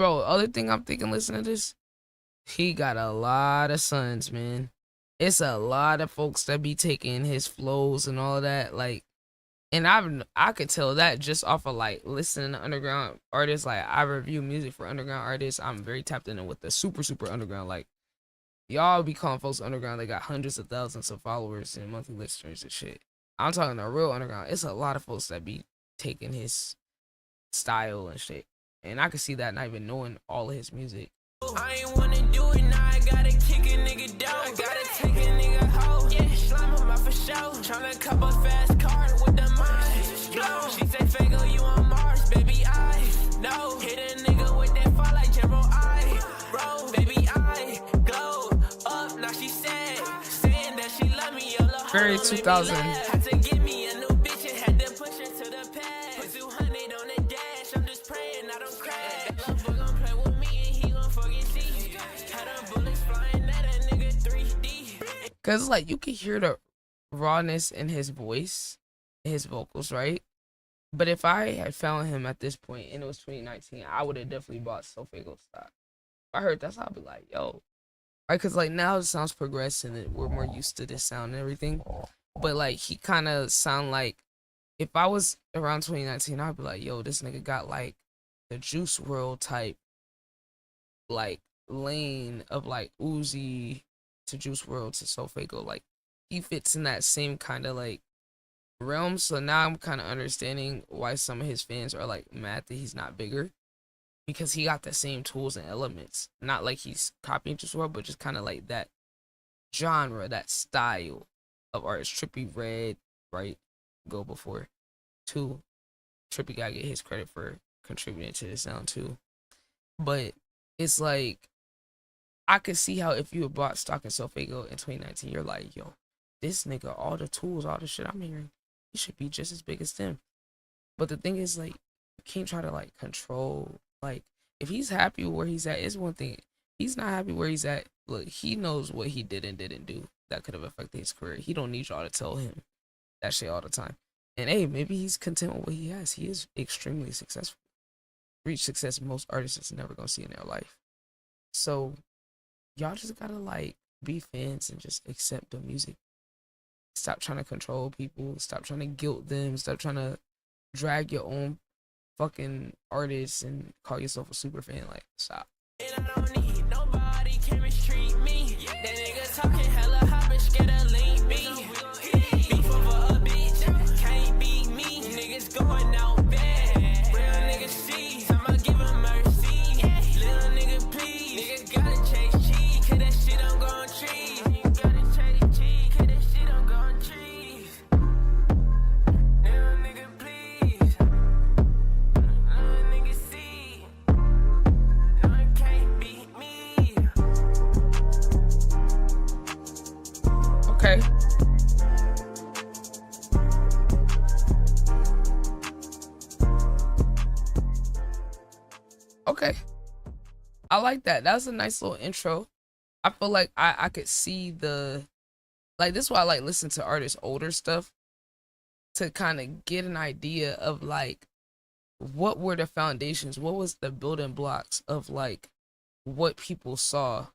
bro, other thing I'm thinking, listen to this. He got a lot of sons, man. It's a lot of folks that be taking his flows and all that, like, and I could tell that just off of like listening to underground artists. Like, I review music for underground artists. I'm very tapped in with the super underground. Like, y'all be calling folks underground. They got hundreds of thousands of followers and monthly listeners and shit. I'm talking the real underground. It's a lot of folks that be taking his style and shit, and I could see that not even knowing all of his music. I ain't wanna do it now, I gotta kick a nigga down. I gotta take a nigga hoe. Yeah, slime him out for show. Tryna cup a fast car with the mind. Glow. She say, Fago, you on Mars, baby, I know. Hit a nigga with that fall like Jumbo, I roll. Baby, I glow up. Now she said, saying that she love me. Very 2000. Had to give me a new bitch and had to push her to the past. Put 200 on the dash, I'm just praying I don't crash. That boy gon' play with me and he gon' fucking see. Had her bullets flying at a nigga 3D. Cause like you can hear the rawness in his voice, his vocals, right? But if I had found him at this point and it was 2019, I would have definitely bought SoFago stock. If I heard that, I'd be like, yo. Right, cause like now the sounds progress and we're more used to this sound and everything. But like he kind of sound like, if I was around 2019, I'd be like, yo, this nigga got like the Juice WRLD type, like lane of like Uzi to Juice WRLD to SoFago. Like he fits in that same kind of like realm. So now I'm kind of understanding why some of his fans are like mad that he's not bigger, because he got the same tools and elements. Not like he's copying Juice WRLD, but just kind of like that genre, that style of artist. Trippie Redd, right? Go before. 2, Trippie gotta get his credit for contributing to the sound too. But it's like, I could see how if you had bought stock in SoFago in 2019, you're like, yo, this nigga, all the tools, all the shit I'm hearing, he should be just as big as them. But the thing is, like, you can't try to like control. Like, if he's happy where he's at, it's one thing. He's not happy where he's at. Look, he knows what he did and didn't do that could have affected his career. He don't need y'all to tell him that shit all the time. And hey, maybe he's content with what he has. He is extremely successful. Reach success most artists is never gonna see in their life. So y'all just gotta like be fans and just accept the music. Stop trying to control people. Stop trying to guilt them. Stop trying to drag your own fucking artists and call yourself a super fan. Like, stop. And I don't need nobody can mistreat me. That nigga talking hella hot, but scared to leave me. Beef over a bitch, can't beat me. Niggas going out bad. Real niggas see, I'ma give him mercy. Little nigga please, nigga gotta chase cheese, cause that shit don't go on trees. Nigga gotta chase cheese, cause that shit don't go on trees. Little nigga please, little nigga see. No, it can't beat me. Okay. Okay. I like that. That was a nice little intro. I feel like I could see the, like, this is why I like listen to artists' older stuff, to kind of get an idea of like what were the foundations, what was the building blocks of like what people saw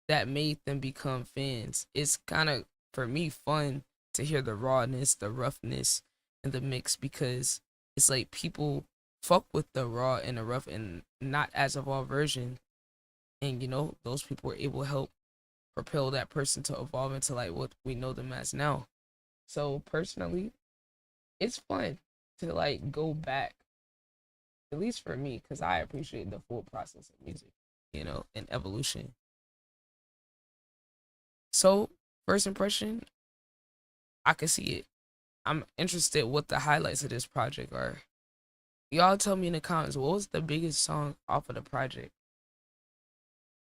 that made them become fans. It's kind of, for me, fun to hear the rawness, the roughness, and the mix, because it's like people fuck with the raw and the rough and not as evolved version, and you know, those people were able to help propel that person to evolve into like what we know them as now. So personally, it's fun to like go back, at least for me, because I appreciate the full process of music, you know, and evolution. So first impression, I can see it. I'm interested what the highlights of this project are. Y'all tell me in the comments, what was the biggest song off of the project?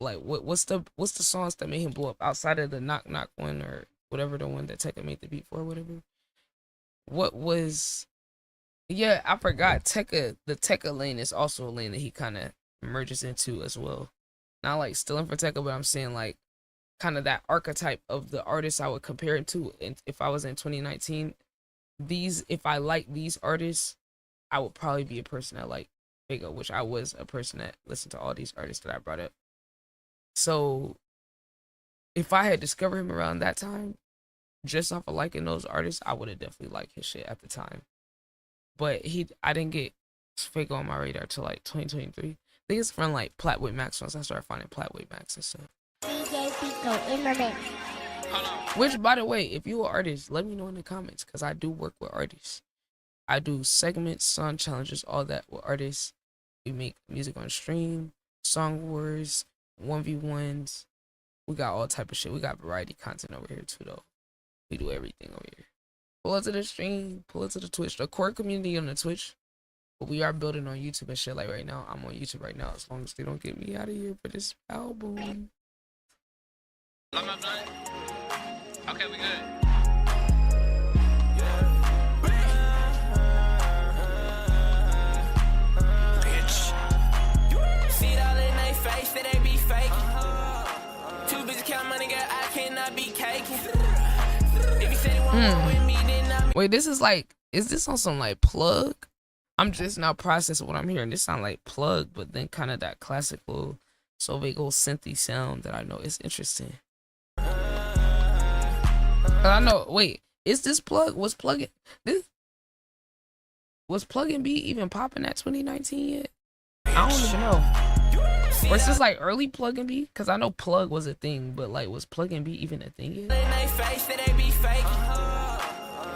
Like, what's the songs that made him blow up outside of the Knock Knock one, or whatever, the one that Tekka made the beat for, or whatever? What was? Yeah, I forgot. Tekka, the Tekka lane is also a lane that he kind of merges into as well. Not like stealing for Tekka, but I'm saying like kind of that archetype of the artist I would compare it to. And if I was in 2019, if I like these artists, I would probably be a person that like Faygo, which I was a person that listened to all these artists that I brought up. So if I had discovered him around that time, just off of liking those artists, I would have definitely liked his shit at the time. But I didn't get Faygo on my radar till like 2023. I think it's from like Plateweight Max once I started finding Plateweight Max and stuff. DJ Pico in my mix. Which, by the way, if you're an artist, let me know in the comments, because I do work with artists. I do segments, song challenges, all that with artists. We make music on stream, song wars, 1v1s. We got all type of shit. We got variety content over here too, though. We do everything over here. Pull it to the stream, pull it to the Twitch. The core community on the Twitch, but we are building on YouTube and shit. Like right now, I'm on YouTube right now. As long as they don't get me out of here for this album. Love my blood. Okay, we good. See it all in their face that they be faking. Too busy count money, girl, I cannot be caking. If you say they want more with me, then I'm... Wait, this is like, is this on some like Plug? I'm just now processing what I'm hearing. This sound like Plug, but then kind of that classical Solvego synthy sound that I know is interesting. I know. Wait, is this Plug? Was Plug and B even popping at 2019 yet? I don't even know. Or is this like early Plug and B? Because I know Plug was a thing, but like, was Plug and B even a thing yet? In their face that they be faking.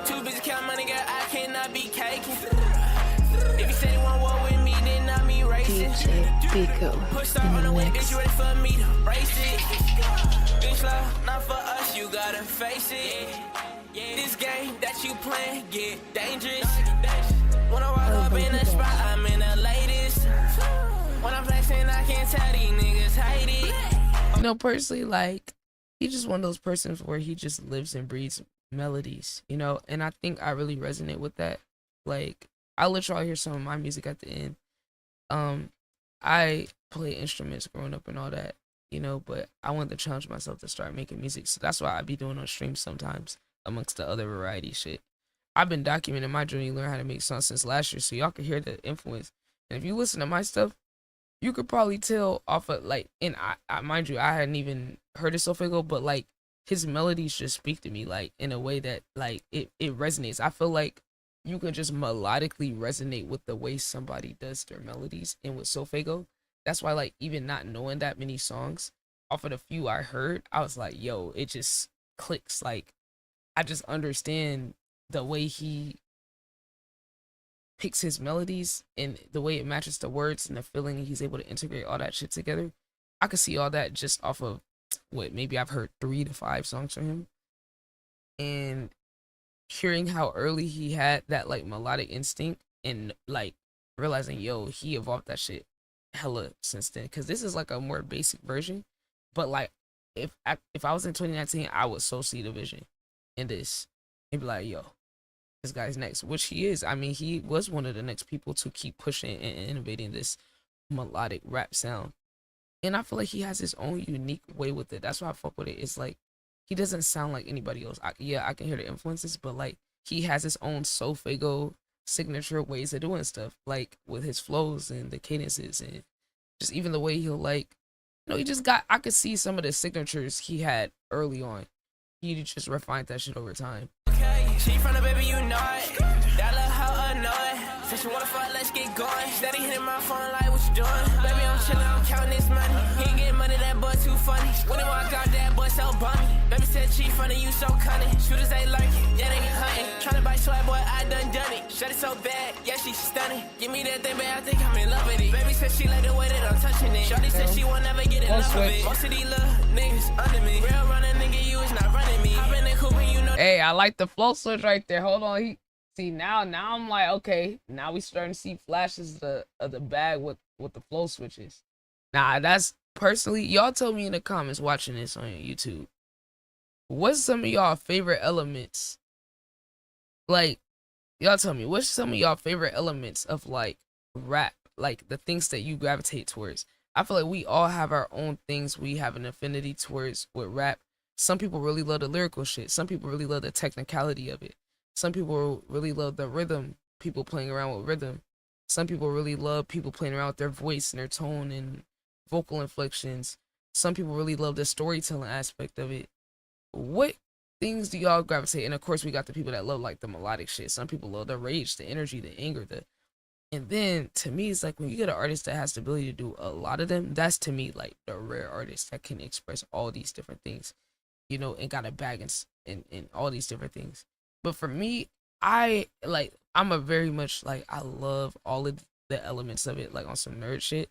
Too busy count money, girl, I cannot be caking. If you say they want war with me, then I'm erasing. DJ Pico Push start on the way, bitch, you ready for me to race it? Bitch, love, not for us, you gotta face it. This game that you playing get dangerous. When I walk up in the spot, I'm in the latest. When I'm flexing, I can't tell these niggas hate it. You know, personally, like, he's just one of those persons where he just lives and breathes melodies, you know? And I think I really resonate with that. Like, I'll let y'all hear some of my music at the end. I play instruments growing up and all that, you know, but I wanted to challenge myself to start making music. So that's why I be doing on streams sometimes, amongst the other variety shit. I've been documenting my journey, learn how to make songs since last year, so y'all can hear the influence. And if you listen to my stuff, you could probably tell off of like, and I mind you, I hadn't even heard of Solfego, but like his melodies just speak to me like in a way that like it resonates. I feel like you can just melodically resonate with the way somebody does their melodies. And with Solfego, that's why like even not knowing that many songs, off of the few I heard, I was like, yo, it just clicks. Like I just understand the way he picks his melodies and the way it matches the words and the feeling, he's able to integrate all that shit together. I could see all that just off of what maybe I've heard 3 to 5 songs from him, and hearing how early he had that like melodic instinct and like realizing, yo, he evolved that shit hella since then, because this is like a more basic version, but like if I was in 2019, I would so see the vision in this and be like, yo, this guy's next, which he is. I mean, he was one of the next people to keep pushing and innovating this melodic rap sound. And I feel like he has his own unique way with it. That's why I fuck with it. It's like, he doesn't sound like anybody else. I can hear the influences, but like, he has his own Solfego signature ways of doing stuff, like with his flows and the cadences and just even the way he'll like, you know, he just got, I could see some of the signatures he had early on. He just refined that shit over time. She from the baby, you know it. That little hoe annoying. Said she wanna fuck, let's get going. Steady hitting my phone like, what you doing? Baby, I'm chillin', I'm counting this money. He ain't getting money, that boy too funny. When he walk out, that boy so bummy. Baby said she funny, you so cunning. Shooters ain't lurking, yeah, they hunting. Tryna buy swag, boy, I done it. Shut it so bad, yeah, she stunning. Give me that thing, baby, I think I'm in love with it. Baby said she like the way that I'm touching it. Shorty said she won't never get enough of it. Most of these little niggas under me. Real running nigga, you is not running me. I've been in cool when you know. Hey, I like the flow switch right there. Hold on. See now I'm like, okay, now we starting to see flashes of the bag with the flow switches. Nah, that's personally, y'all tell me in the comments watching this on YouTube, what's some of y'all favorite elements? Like, y'all tell me, what's some of y'all favorite elements of like rap? Like the things that you gravitate towards. I feel like we all have our own things we have an affinity towards with rap. Some people really love the lyrical shit. Some people really love the technicality of it. Some people really love the rhythm, people playing around with rhythm. Some people really love people playing around with their voice and their tone and vocal inflections. Some people really love the storytelling aspect of it. What things do y'all gravitate? And of course, we got the people that love like the melodic shit. Some people love the rage, the energy, the anger, and then to me, it's like when you get an artist that has the ability to do a lot of them, that's to me like the rare artist that can express all these different things, you know, and got a bag and all these different things. But for me, I'm a very much like, I love all of the elements of it, like on some nerd shit.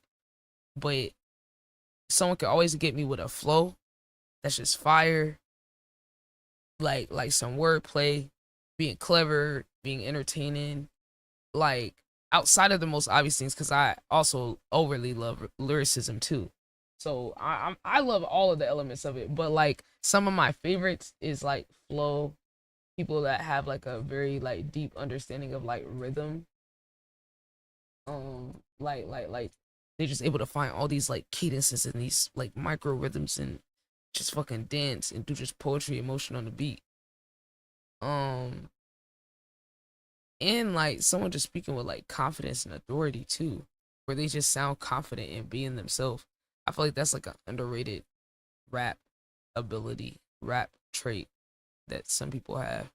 But someone can always get me with a flow that's just fire, like some wordplay, being clever, being entertaining, like outside of the most obvious things, because I also overly love lyricism too. So I love all of the elements of it, but like some of my favorites is like flow, people that have like a very like deep understanding of like rhythm. Like they're just able to find all these like cadences and these like micro rhythms and just fucking dance and do just poetry, emotion on the beat. And like someone just speaking with like confidence and authority too, where they just sound confident in being themselves. I feel like that's like an underrated rap ability, rap trait that some people have,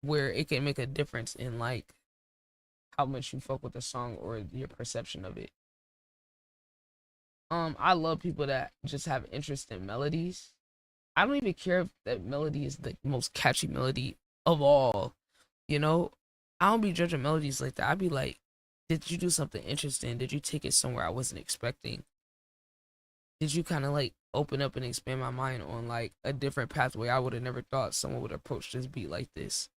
where it can make a difference in like how much you fuck with the song or your perception of it. I love people that just have interest in melodies. I don't even care if that melody is the most catchy melody of all, you know? I don't be judging melodies like that. I'd be like, did you do something interesting? Did you take it somewhere I wasn't expecting? Did you kind of like open up and expand my mind on like a different pathway I would have never thought someone would approach this beat like this?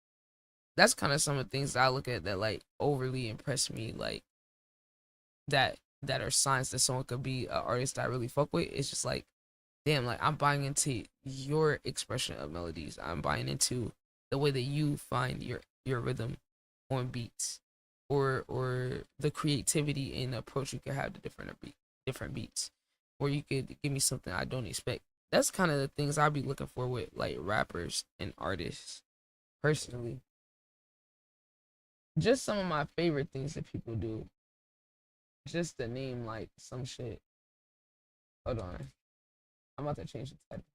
That's kind of some of the things that I look at that like overly impress me, like that are signs that someone could be an artist that I really fuck with. It's just like, damn, like I'm buying into your expression of melodies. I'm buying into the way that you find your rhythm on beats, or the creativity and approach you could have to different beats, or you could give me something I don't expect. That's kind of the things I'll be looking for with like rappers and artists personally. Just some of my favorite things that people do, just to name like some shit. Hold on, I'm about to change the title.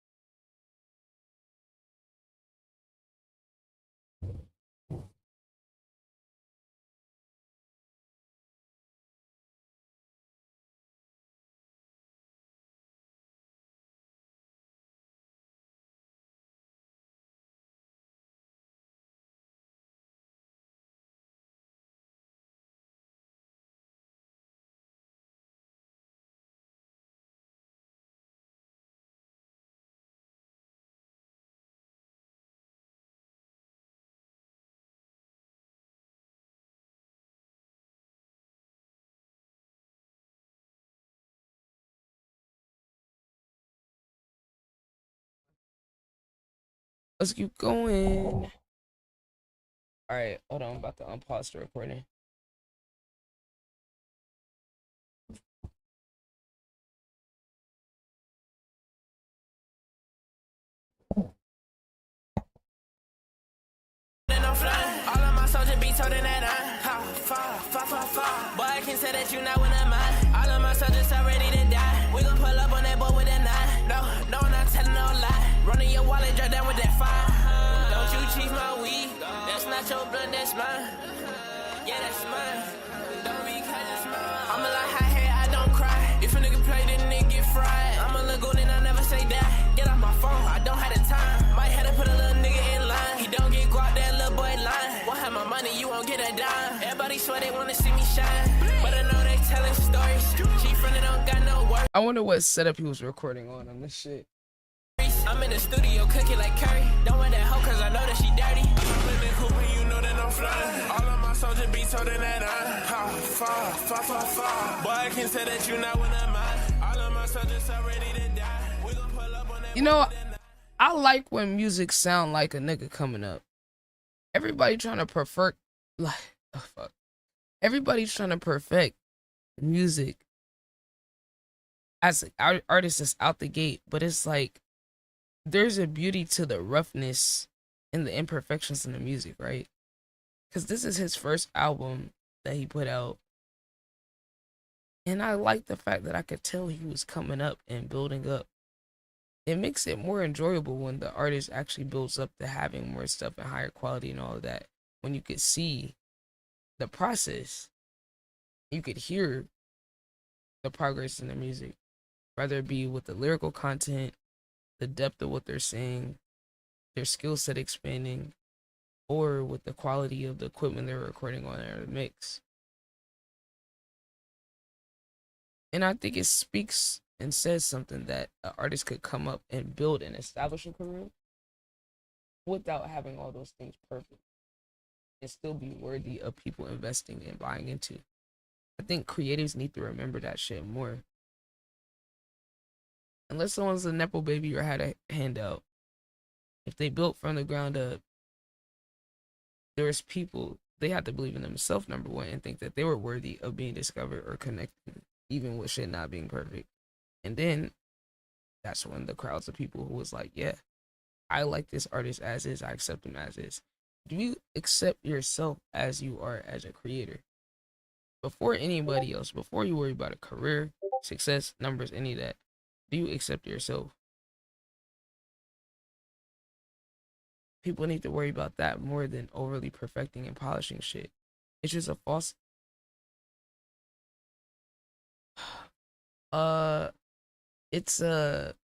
Let's keep going. All right, hold on. I'm about to unpause the recording. All of my soldiers be toting that Boy, I can say that you not one of mine. All of my soldiers are ready to die. We gon' pull up on that boy with a 9. No, I'm not telling no lie. Running your wallet, drop down with that fire. Don't you cheat my weed. That's not your blood, that's mine. Yeah, that's mine. Don't be cut, that's mine. I'm a like high hair, I don't cry. If a nigga play, then nigga get fried. I'm a lagoon and I never say die. Get off my phone, I don't have the time. Might have to put a little nigga in line. He don't get guap, that little boy lying. Won't have my money, you won't get a dime. Everybody swear they wanna see me shine, but I know they telling stories. She friendly don't got no work. I wonder what setup he was recording on this shit. I'm in the studio cooking like curry. Don't want that hoe cause I know that she dirty. I'm in the coupe and you know that I'm flying. All of my soldiers be told that far. Boy, I can say that you not one of mine. All of my soldiers are ready to die. We gon' pull up on that. You know, I like when music sound like a nigga coming up. Everybody trying to perfect, like, oh fuck. Everybody's trying to perfect music as an artist that's out the gate, but it's like there's a beauty to the roughness and the imperfections in the music, right? Because this is his first album that he put out, And I like the fact that I could tell he was coming up and building up. It makes it more enjoyable when the artist actually builds up to having more stuff and higher quality and all of that. When you could see the process, you could hear the progress in the music, whether it be with the lyrical content, the depth of what they're saying, their skill set expanding, or with the quality of the equipment they're recording on or the mix. And I think it speaks and says something that an artist could come up and build and establish a career without having all those things perfect and still be worthy of people investing and buying into. I think creatives need to remember that shit more. Unless someone's a Nepo baby or had a handout, if they built from the ground up, there's people, they have to believe in themselves, number one, and think that they were worthy of being discovered or connected, even with shit not being perfect. And then that's when the crowds of people who was like, yeah, I like this artist as is, I accept him as is. Do you accept yourself as you are as a creator? Before anybody else, before you worry about a career, success, numbers, any of that, do you accept yourself? People need to worry about that more than overly perfecting and polishing shit. It's just a false it's a,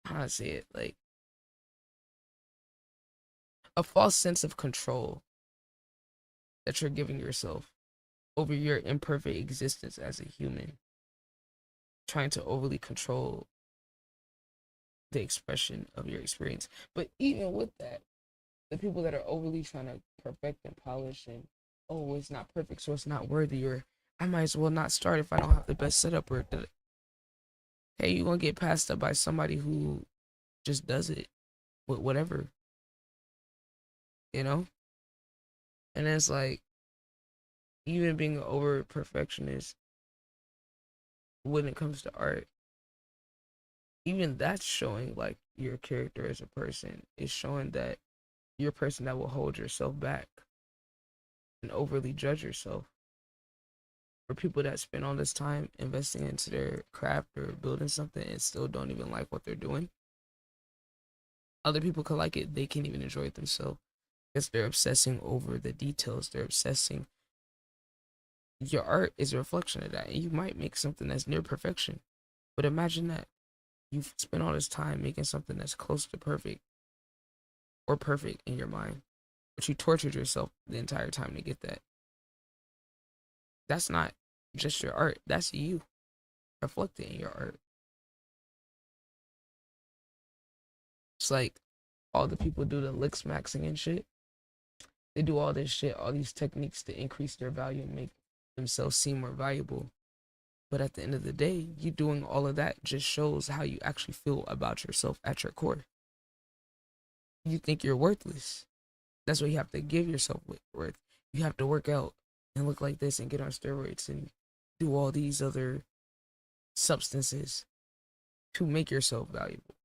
how do I say it, like a false sense of control that you're giving yourself over your imperfect existence as a human, trying to overly control the expression of your experience. But even with that, the people that are overly trying to perfect and polish and, oh, it's not perfect, so it's not worthy, or I might as well not start if I don't have the best setup, or hey, you're gonna get passed up by somebody who just does it with whatever, you know? And it's like, even being an over perfectionist when it comes to art, even that's showing like your character as a person. It's showing that you're a person that will hold yourself back and overly judge yourself. For people that spend all this time investing into their craft or building something and still don't even like what they're doing, other people could like it, they can't even enjoy it themselves because they're obsessing over the details. They're obsessing. Your art is a reflection of that, and you might make something that's near perfection, but imagine that you've spent all this time making something that's close to perfect or perfect in your mind, but you tortured yourself the entire time to get that. That's not just your art, that's you reflected in your art. It's like all the people do the lick maxing and shit. They do all this shit, all these techniques to increase their value and make themselves seem more valuable. But at the end of the day, you doing all of that just shows how you actually feel about yourself at your core. You think you're worthless. That's what you have to give yourself worth. You have to work out and look like this and get on steroids and do all these other substances to make yourself valuable.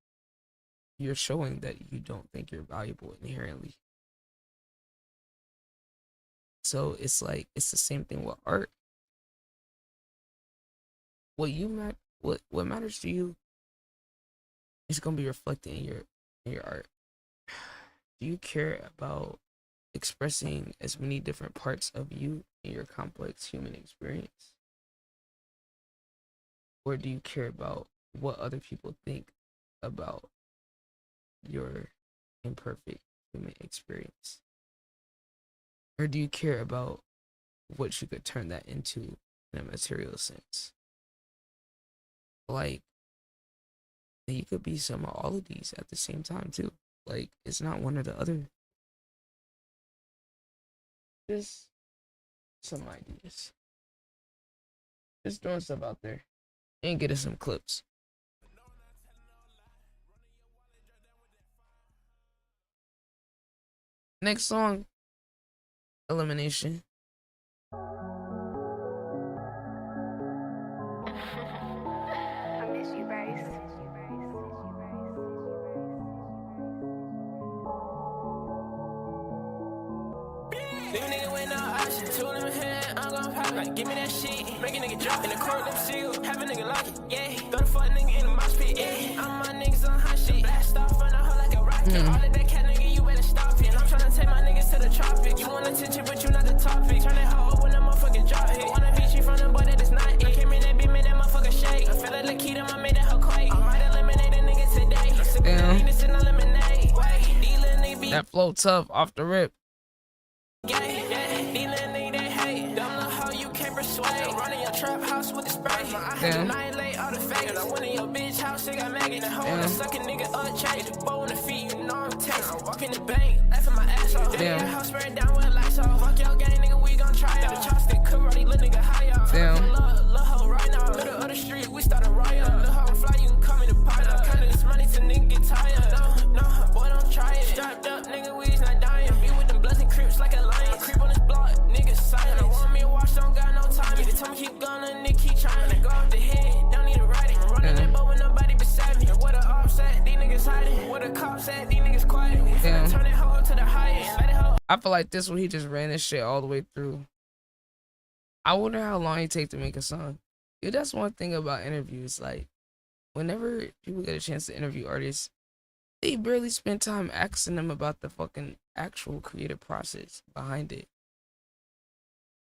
You're showing that you don't think you're valuable inherently. So it's like, it's the same thing with art. What matters to you is gonna be reflected in your art. Do you care about expressing as many different parts of you in your complex human experience? Or do you care about what other people think about your imperfect human experience? Or do you care about what you could turn that into in a material sense? Like, you could be some of all of these at the same time too. Like, it's not one or the other. Just some ideas. Just throwing stuff out there and getting some clips. Next song, Elimination. I miss you, Bryce. Leave a nigga with no option. Two of them hand, I'm gon' pop. Like, give me that shit. Make a nigga drop in the court, them seal. Have a nigga lock it, yeah. Throw the fuck nigga in the mosh pit, yeah. I'm my niggas on hot shit. Blast off on the hoe like a rocket. All of that cat nigga, you better stop it. I'm tryna take my niggas to the tropics. You want attention, but you not the topic. Turn that hoe up when that motherfucking drop hit. Wanna beat you from the boy that is not it. I came in that beat, made that motherfucker shake. I feel like Lakita, I made that hoe quake. I might eliminate a nigga today. I'm sick of this and eliminate. Wait, these little niggas be That flow tough off the rip. gay, yeah. These little niggas they hate. Dumb little hoe you can't persuade. Running your trap house with the spray. I had to annihilate all the fake. And I went in your bitch house, they got maggot. The hoe wanna suck a nigga up, change the bow on the feet, you know I'm taxed. I walk in the bank, laughing my ass off. Damn. House spraying down with lights off. Fuck your gang, nigga, we gon' try out. The chopstick cook, run these little nigga high off. Damn. Lil' hoe right now. Middle of the street, we start a riot. Lil' hoe fly, you can come in the pot. I'm counting this money till nigga get tired. No, boy, don't try it. Strapped up, nigga, we's not dying. Be with them bloods and crips like a lion. I creep on this block, nigga silent. I want me to watch, don't got no time. They tell me keep going, and nigga keep trying. They go off the head, don't need to ride it. Running that boat with nobody beside me. And where the ops at, these niggas hiding. Where the cops at, these niggas quiet. We finna turn that hoe up to the highest. Let it hoe. I feel like this one he just ran this shit all the way through. I wonder how long it take to make a song. Dude, that's one thing about interviews. Like, whenever people get a chance to interview artists, they barely spend time asking them about the fucking actual creative process behind it.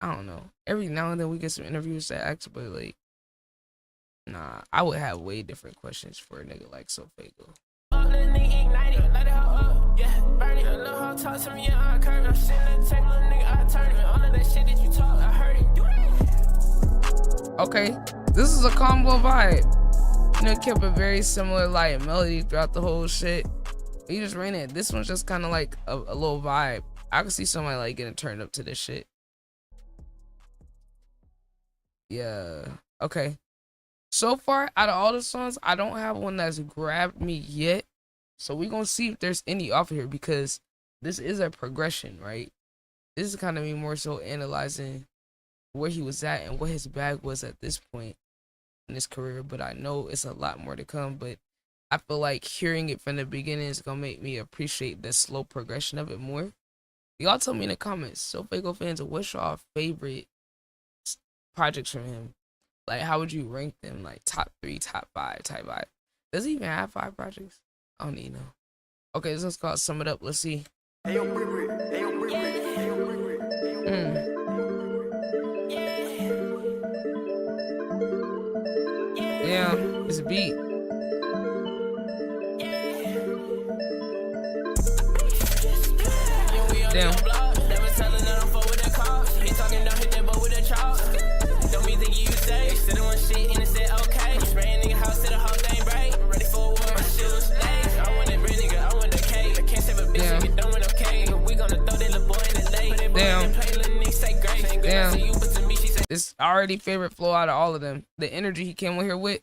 I don't know. Every now and then we get some interviews that ask, but like, nah, I would have way different questions for a nigga like SoFaygo. Let it ignite it, let it hoe up, yeah, burn it. A little hoe talk to me, yeah, I curve. I'm sitting at the table, little nigga, I turn it. All of that shit that you talk, I heard it. Okay, this is a combo vibe. You know, it kept a very similar like melody throughout the whole shit. You just ran it. This one's just kind of like a little vibe. I could see somebody like getting turned up to this shit. Yeah. Okay. So far, out of all the songs, I don't have one that's grabbed me yet. So we're gonna see if there's any off here, because this is a progression, right? This is kind of me more so analyzing where he was at and what his bag was at this point in his career. But I know it's a lot more to come. But I feel like hearing it from the beginning is gonna make me appreciate the slow progression of it more. Y'all tell me in the comments, SoFaygo fans, what's your favorite projects from him? Like, how would you rank them? Like, top 3, top 5, type 5. Does he even have 5 projects? I don't even know. Okay, this one's called Sum It Up. Let's see. Yeah, it's a beat. Damn. Never telling that I'm with the cops. He talking down, hit that boat with a chop. Don't be thinking you safe. Sitting one shit and it said okay. Spraying nigga house to the whole thing break. Ready for a war, my shit was lace. I want that bread, nigga, I want the cake. I can't save a bitch, nigga, don't want okay. We gonna throw that little boy in the lake. Damn. Play, little nigga say great. Ain't good to you, but to me she say It's already favorite flow out of all of them. The energy he came on here with.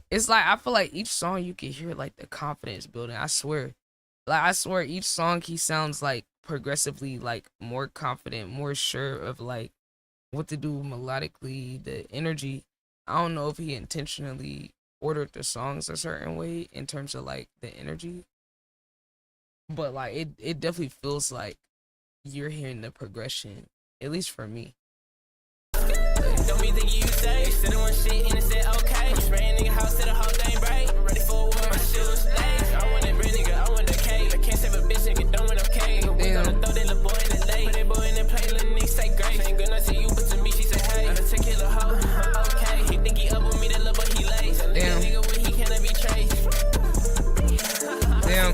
It's like, I feel like each song you can hear like the confidence building. I swear. Like, I swear each song he sounds like progressively like more confident, more sure of like what to do melodically, the energy. I don't know if he intentionally ordered the songs a certain way in terms of like the energy, but like it definitely feels like you're hearing the progression, at least for me. don't be thinking you safe. Sitting one shit and it said okay. Spraying nigga house to the whole thing break. Ready for a war, my shit was lace. I want that bread, nigga, I want the cake. I can't save a bitch, nigga, don't want okay. We gonna throw that little boy in the lake. Put that boy in the play, little nigga say great. Ain't good enough to you, but to me she say hey. Gotta take care of the hoe, okay. He think he up with me, that little boy he lace. Damn. Nigga when he cannot be traced. Damn.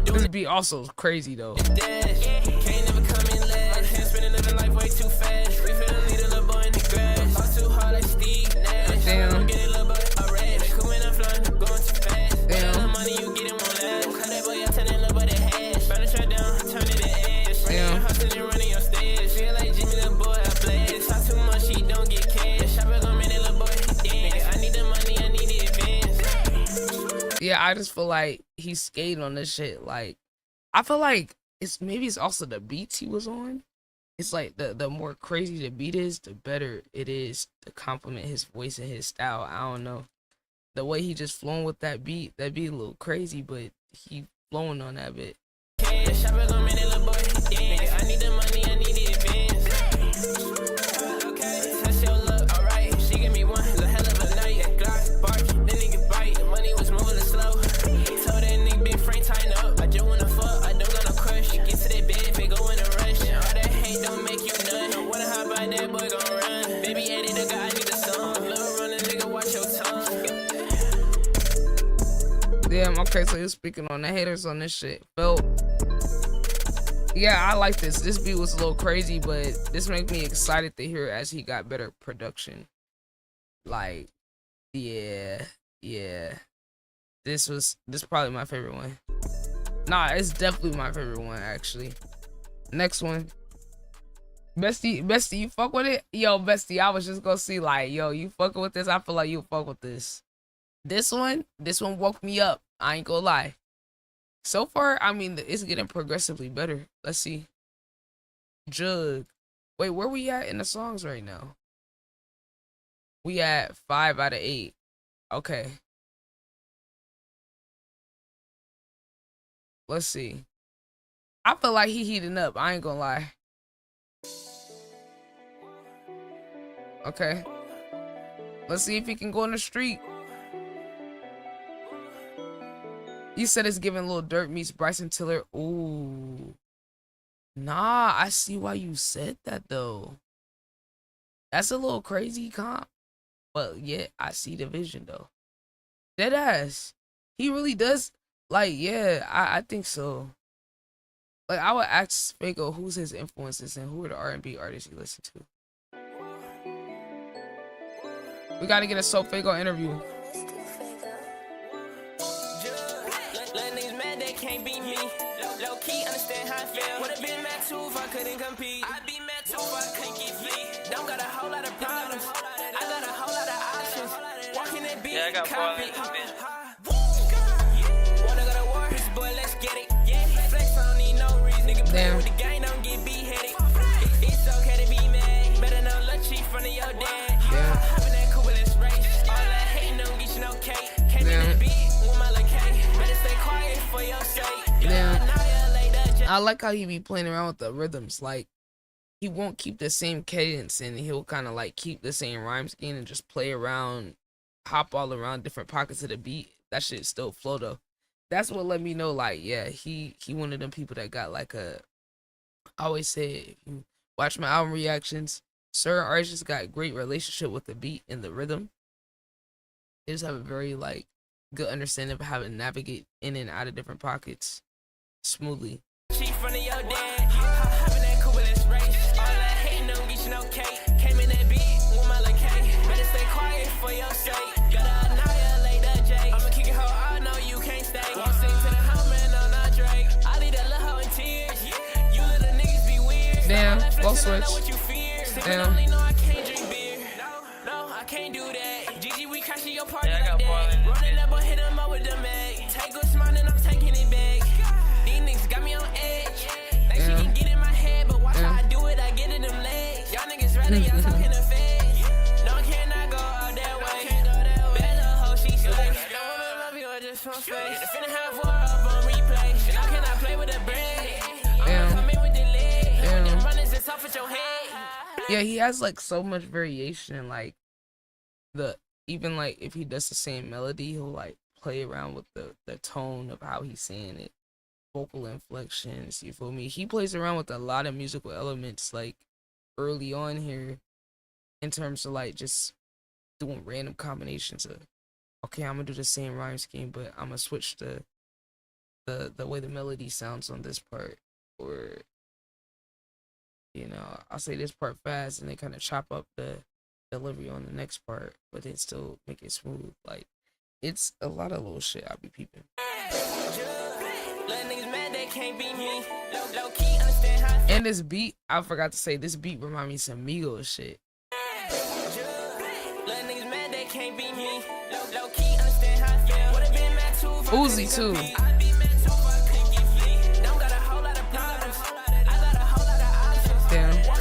This beat also crazy though. Can't never come in last. Hands spinning, living life way too fast. We finna lead a little boy in the grass. All too hard like Steve Nash. Damn. Get a little boy a red. Cool when I'm flying, going too fast. Damn. The money you get it won't last. Cut that boy, I turn that little boy to hash. Burn the track down, turn it to ash. Damn. Hustling and running your stairs. Feel like Jimmy, little boy, I blast. Talk too much, he don't get cash. Shopper gon' make that little boy dance. I need the money, I need the advance. Yeah, I just feel like he's skating on this shit. Like, I feel like it's also the beats he was on. It's like the more crazy the beat is, the better it is to complement his voice and his style. I don't know. The way he just flowing with that beat a little crazy, but he flowing on that bit. Shopper gon' make that little boy dance. I need the money, I need the advance. Okay, so you're speaking on the haters on this shit. Felt. Yeah, I like this. This beat was a little crazy, but this makes me excited to hear as he got better production. Like, yeah. This probably my favorite one. Nah, it's definitely my favorite one, actually. Next one. Bestie, you fuck with it? Yo, Bestie, I was just gonna see, like, yo, you fucking with this? I feel like you fuck with this. This one woke me up. I ain't gonna lie. So far, I mean, it's getting progressively better. Let's see. Jug. Wait, where we at in the songs right now? We at 5 out of 8. Okay. Let's see. I feel like he heating up. I ain't gonna lie. Okay. Let's see if he can go in the street. You said it's giving Lil Durk meets Bryson Tiller. Ooh. Nah, I see why you said that though. That's a little crazy comp. But yeah, I see the vision though. Deadass. He really does. Like, yeah, I think so. Like, I would ask Fago who's his influences and who are the R&B artists he listens to. We gotta get a So Fago interview. Can't beat me. Low key, understand how I feel. Would've been mad too if I couldn't compete. I'd be mad too if I couldn't get fleet. Don't got a whole lot of problems. I got a whole lot of options. Walking that beat, yeah, I got copy. Wanna go to war? This boy, let's get it. Yeah, flex, I don't need no reason. Nigga play with the gang, don't get beat headed. It's okay to be mad. Better know look cheap front of your dad. Hopping that cool with this race. All that hating don't get you no cake. Came in that beat with my little cake. Better stay quiet for your sake. I like how he be playing around with the rhythms. Like, he won't keep the same cadence and he'll kind of like keep the same rhyme scheme and just play around, hop all around different pockets of the beat. That shit still flow though. That's what let me know, like, yeah, he one of them people that got like a, I always say, if you watch my album reactions, certain artists just got a great relationship with the beat and the rhythm. They just have a very like good understanding of how to navigate in and out of different pockets smoothly. Chief front of your dad, hopping that cool with this race. All that hating don't get you no cake. Came in that beat with my little cake. Better stay quiet for your sake. Gotta annihilate the J. I'ma kick it hoe, I know you can't stay. Won't sing to the helmet, no, not Drake. I leave that little hoe in tears. You little niggas be weird. Damn, flow switch. Damn. No, I can't drink beer. No, I can't do that. Gigi, we crashing your party like that. Running up or hit him up with the mag. Take good smart and I'm taking it back. These niggas got me on edge. Think she can get in my head, but watch how I do it, I get in them legs. Y'all niggas ready, y'all talking to feds. No, can I go out that way? Better hoe, she slay. Don't wanna love you or just from face. Finna have war up on replay. Now can I play with the bread? I'ma come in with the leg. When them runners, it's off at your head. Yeah, he has like so much variation. Like even like if he does the same melody, he'll like play around with the tone of how he's saying it, vocal inflections. You feel me? He plays around with a lot of musical elements like early on here, in terms of like just doing random combinations of, okay, I'm gonna do the same rhyme scheme, but I'm gonna switch the way the melody sounds on this part, or you know, I'll say this part fast and then kind of chop up the delivery on the next part, but then still make it smooth. Like, it's a lot of little shit I be peeping. And this beat, I forgot to say, this beat remind me of some Migos shit. Uzi too. Damn.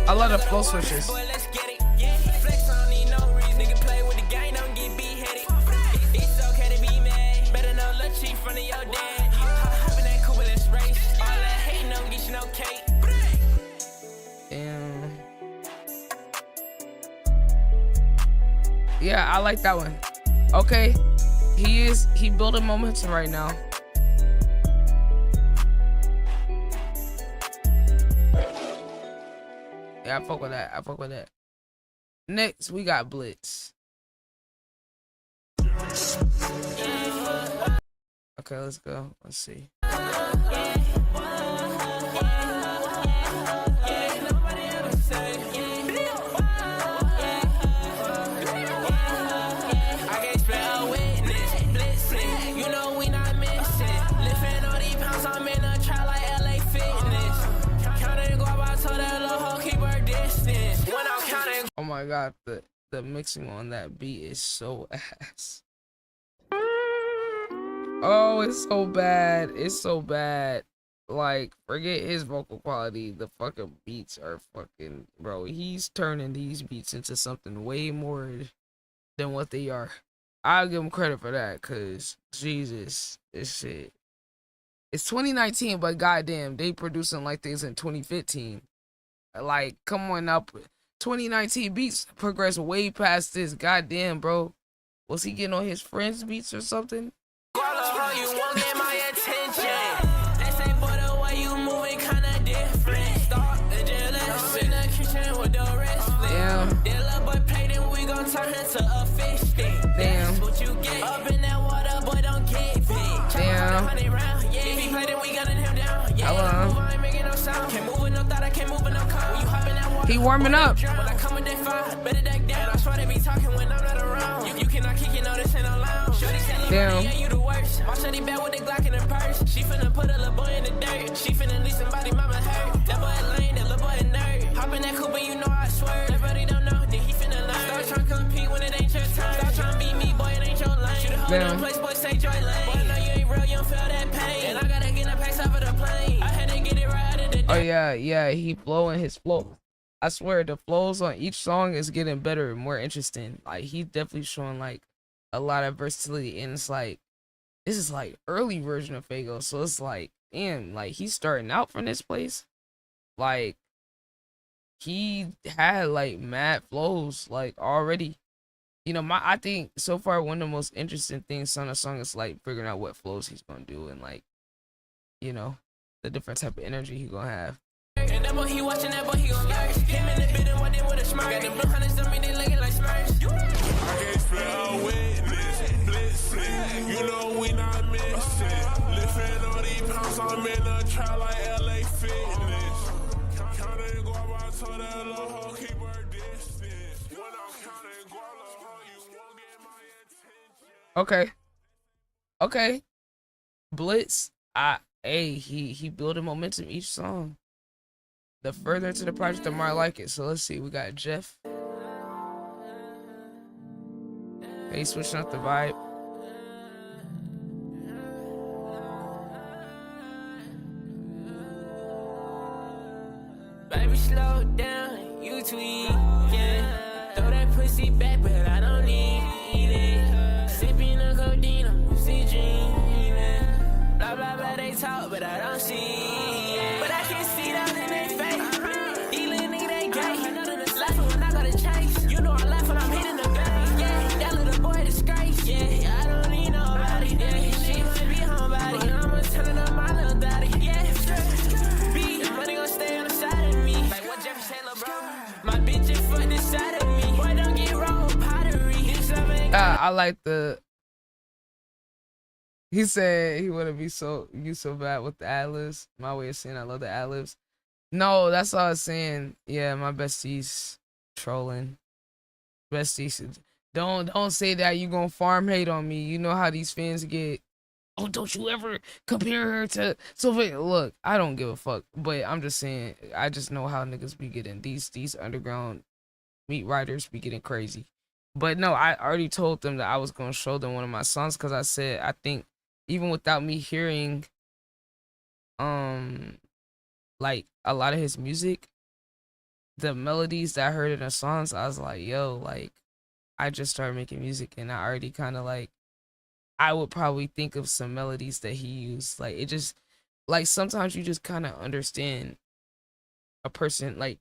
I love the flow switches. Damn. Yeah, I like that one. Okay, he building momentum right now. Yeah, I fuck with that. Next, we got Blitz. Okay, let's go. Let's see. Oh my god, the mixing on that beat is so ass. Oh, it's so bad. It's so bad. Like, forget his vocal quality. The fucking beats are fucking, bro. He's turning these beats into something way more than what they are. I'll give him credit for that, cause Jesus, this shit. It's 2019, but goddamn, they producing like things in 2015. Like, come on up. 2019 beats progress way past this. Goddamn, bro. Was he getting on his friends' beats or something? You won't get my attention. They say, boy, the way you moving kinda different. Start the jealous in the kitchen with the wrestling. Damn. That little boy played and we gon' turn him to a fish stick. Damn. That's what you get. Up in that water, boy, don't get big. Damn. If he played it, we gunning him down. Hello. I ain't making no sound. Can't move with no thought, I can't move with no car. When you hop in that water, He warming up. when I come with that fire, better duck down. I swear they be talking when I'm not around. You cannot kick it, no, this ain't no lounge. Shorty said, look, Damn. yeah, you the worst. My shorty bad with the Glock in her purse. She finna put a little boy in the dirt. She finna leave somebody mama hurt. That boy lame, that little boy a nerd. Hop in that coupe and you know I swear. Everybody don't know, then he finna learn. Stop tryna compete when it ain't your turn. Stop tryna beat me, boy, it ain't your lane. Shoot a hole in the place, boy, say joy lane. Boy, I know you ain't real, you don't feel that pain. And I gotta get a pace off of the plane. I had to get it right out of the Oh yeah, he flowing his flow. I swear the flows on each song is getting better and more interesting. Like, he definitely showing like a lot of versatility, and it's like this is like early version of Fago, so it's like, damn, like he's starting out from this place. Like, he had like mad flows like already. You know, I think so far one of the most interesting things on a song is like figuring out what flows he's gonna do, and like, you know, the different type of energy he gonna have. And that boy, he watching that boy, he gon' learn. Came in the bed and walked in with a smirk. Got the blue hunters on me, they looking like Smurfs. I can't spell witness, blitzing. You know we not missing. Lifting all these pounds, I'm in a trap like LA Fitness. Counting guava, I told that little hoe keep her distance. When I'm counting guava, you won't get my attention. Okay. Blitz, he building momentum each song. The further into the project, the more I like it. So let's see, we got Jeff. He's switching up the vibe. Baby, slow down, you tweak, yeah. Throw that pussy back, but I don't need it. Sipping on codeine, I'm lucid dreaming. Blah, blah, blah, they talk, but I don't see it. But I can see that in their face. These little niggas, they gay. Laughing when I go to chase. You know I laugh when I'm hitting the bank, yeah. That little boy disgrace, yeah. I don't need nobody, yeah. She wanna be homebody, but I'ma turn up my little daddy, yeah. Be money gon' stay on the side of me. Like what Jeffrey said, lil' bro. My bitch is for this side of me. Boy, don't get wrong with pottery. I like the. He said he wanna be so bad with the ad-libs. My way of saying I love the ad-libs. No, that's all I was saying. Yeah, my besties trolling. Besties, don't say that you gonna farm hate on me. You know how these fans get. Oh, don't you ever compare her to Sylvia? Look, I don't give a fuck. But I'm just saying, I just know how niggas be getting these underground meat writers be getting crazy. But no, I already told them that I was gonna show them one of my songs because I said I think even without me hearing like a lot of his music, the melodies that I heard in the songs, I was like, yo, like I just started making music and I already kind of like I would probably think of some melodies that he used. Like it just like sometimes you just kind of understand a person, like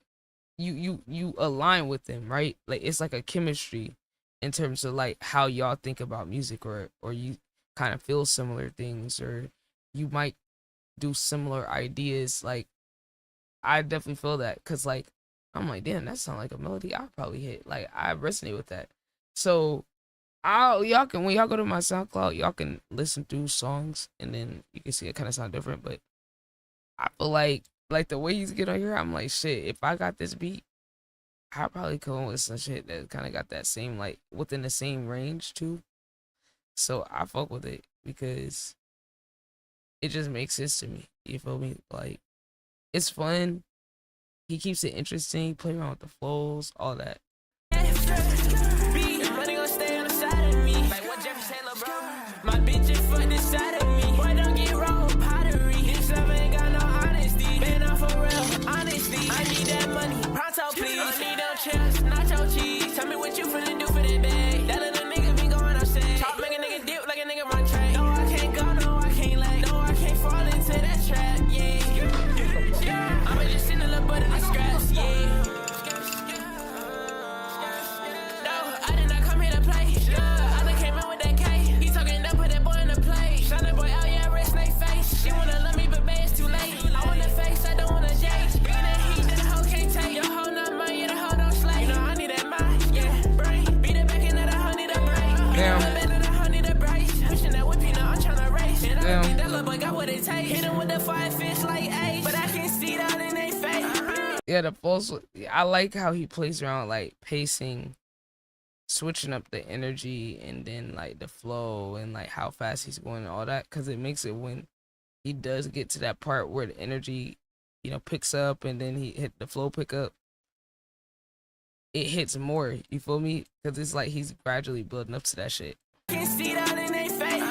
you align with them, right? Like it's like a chemistry in terms of like how y'all think about music, or you kind of feel similar things, or you might do similar ideas. Like I definitely feel that because like I'm like, damn, that sounds like a melody I probably hit. Like I resonate with that. So Y'all can, when y'all go to my SoundCloud, y'all can listen through songs and then you can see it kind of sound different. But I feel like the way he's get on here, I'm like, shit, if I got this beat, I probably come with some shit that kind of got that same, like, within the same range too. So I fuck with it because it just makes sense to me. You feel me? Like, it's fun. He keeps it interesting. Play around with the flows, all that. Money gon' stay on the side of me. Like what Jeffrey Taylor, bro. My bitch is for this side of me. Boy, don't get wrong with pottery. This love ain't got no honesty. Been off for real, honesty. I need that money. Pronto, please. I need them chips, nacho cheese. Tell me what you finna do for that bag. That little nigga be going upset. Chop, make a nigga dip like a nigga run track. No, I can't go, no, I can't lag. No, I can't fall into that trap, yeah. I'ma just send a little butt in the scraps, yeah. Yeah, the pulse. I like how he plays around, like pacing, switching up the energy, and then like the flow and like how fast he's going and all that. Cause it makes it when he does get to that part where the energy, you know, picks up and then he hit the flow pick up. It hits more. You feel me? Cause it's like he's gradually building up to that shit. Can't see that in their face.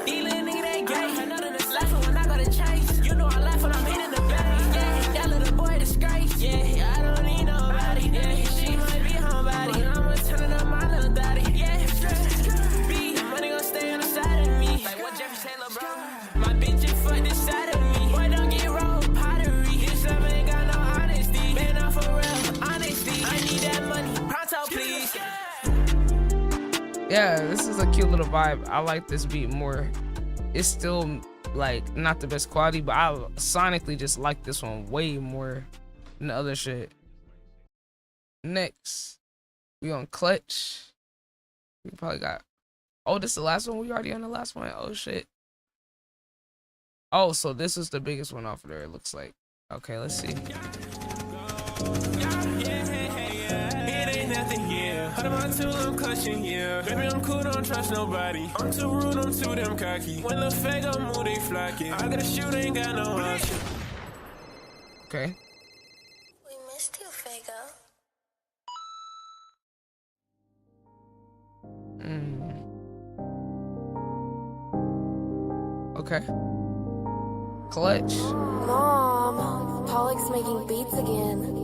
These little niggas, they gay. Another nigga laughing when I go to chase. You know I laugh when I'm hitting the bag. Yeah, that little boy disgrace. Yeah, I don't need nobody. Yeah, she might be homebody. I'ma turn up my little daddy. Yeah, B, money gon' stay on the side of me. Like what Jeffrey Taylor, bro. My bitch is for this side of me. Boy, don't get wrong with pottery. This love ain't got no honesty. Been off for real, honesty. I need that money. Pronto, please. Yeah, this is a cute little vibe. I like this beat more. It's still like not the best quality, but I sonically just like this one way more than the other shit. Next, we on Clutch. We probably got, oh, this is the last one? We already on the last one? Oh shit. Oh, so this is the biggest one off of there, it looks like. Okay, let's see. I'm clutching, yeah. Baby, I'm cool, don't trust nobody. I'm too rude, I'm too damn cocky. When the Fago move, they flocking. I gotta shoot, ain't got no option. Okay. We missed you, Fago. Okay. Clutch. Mom, Pollock's making beats again.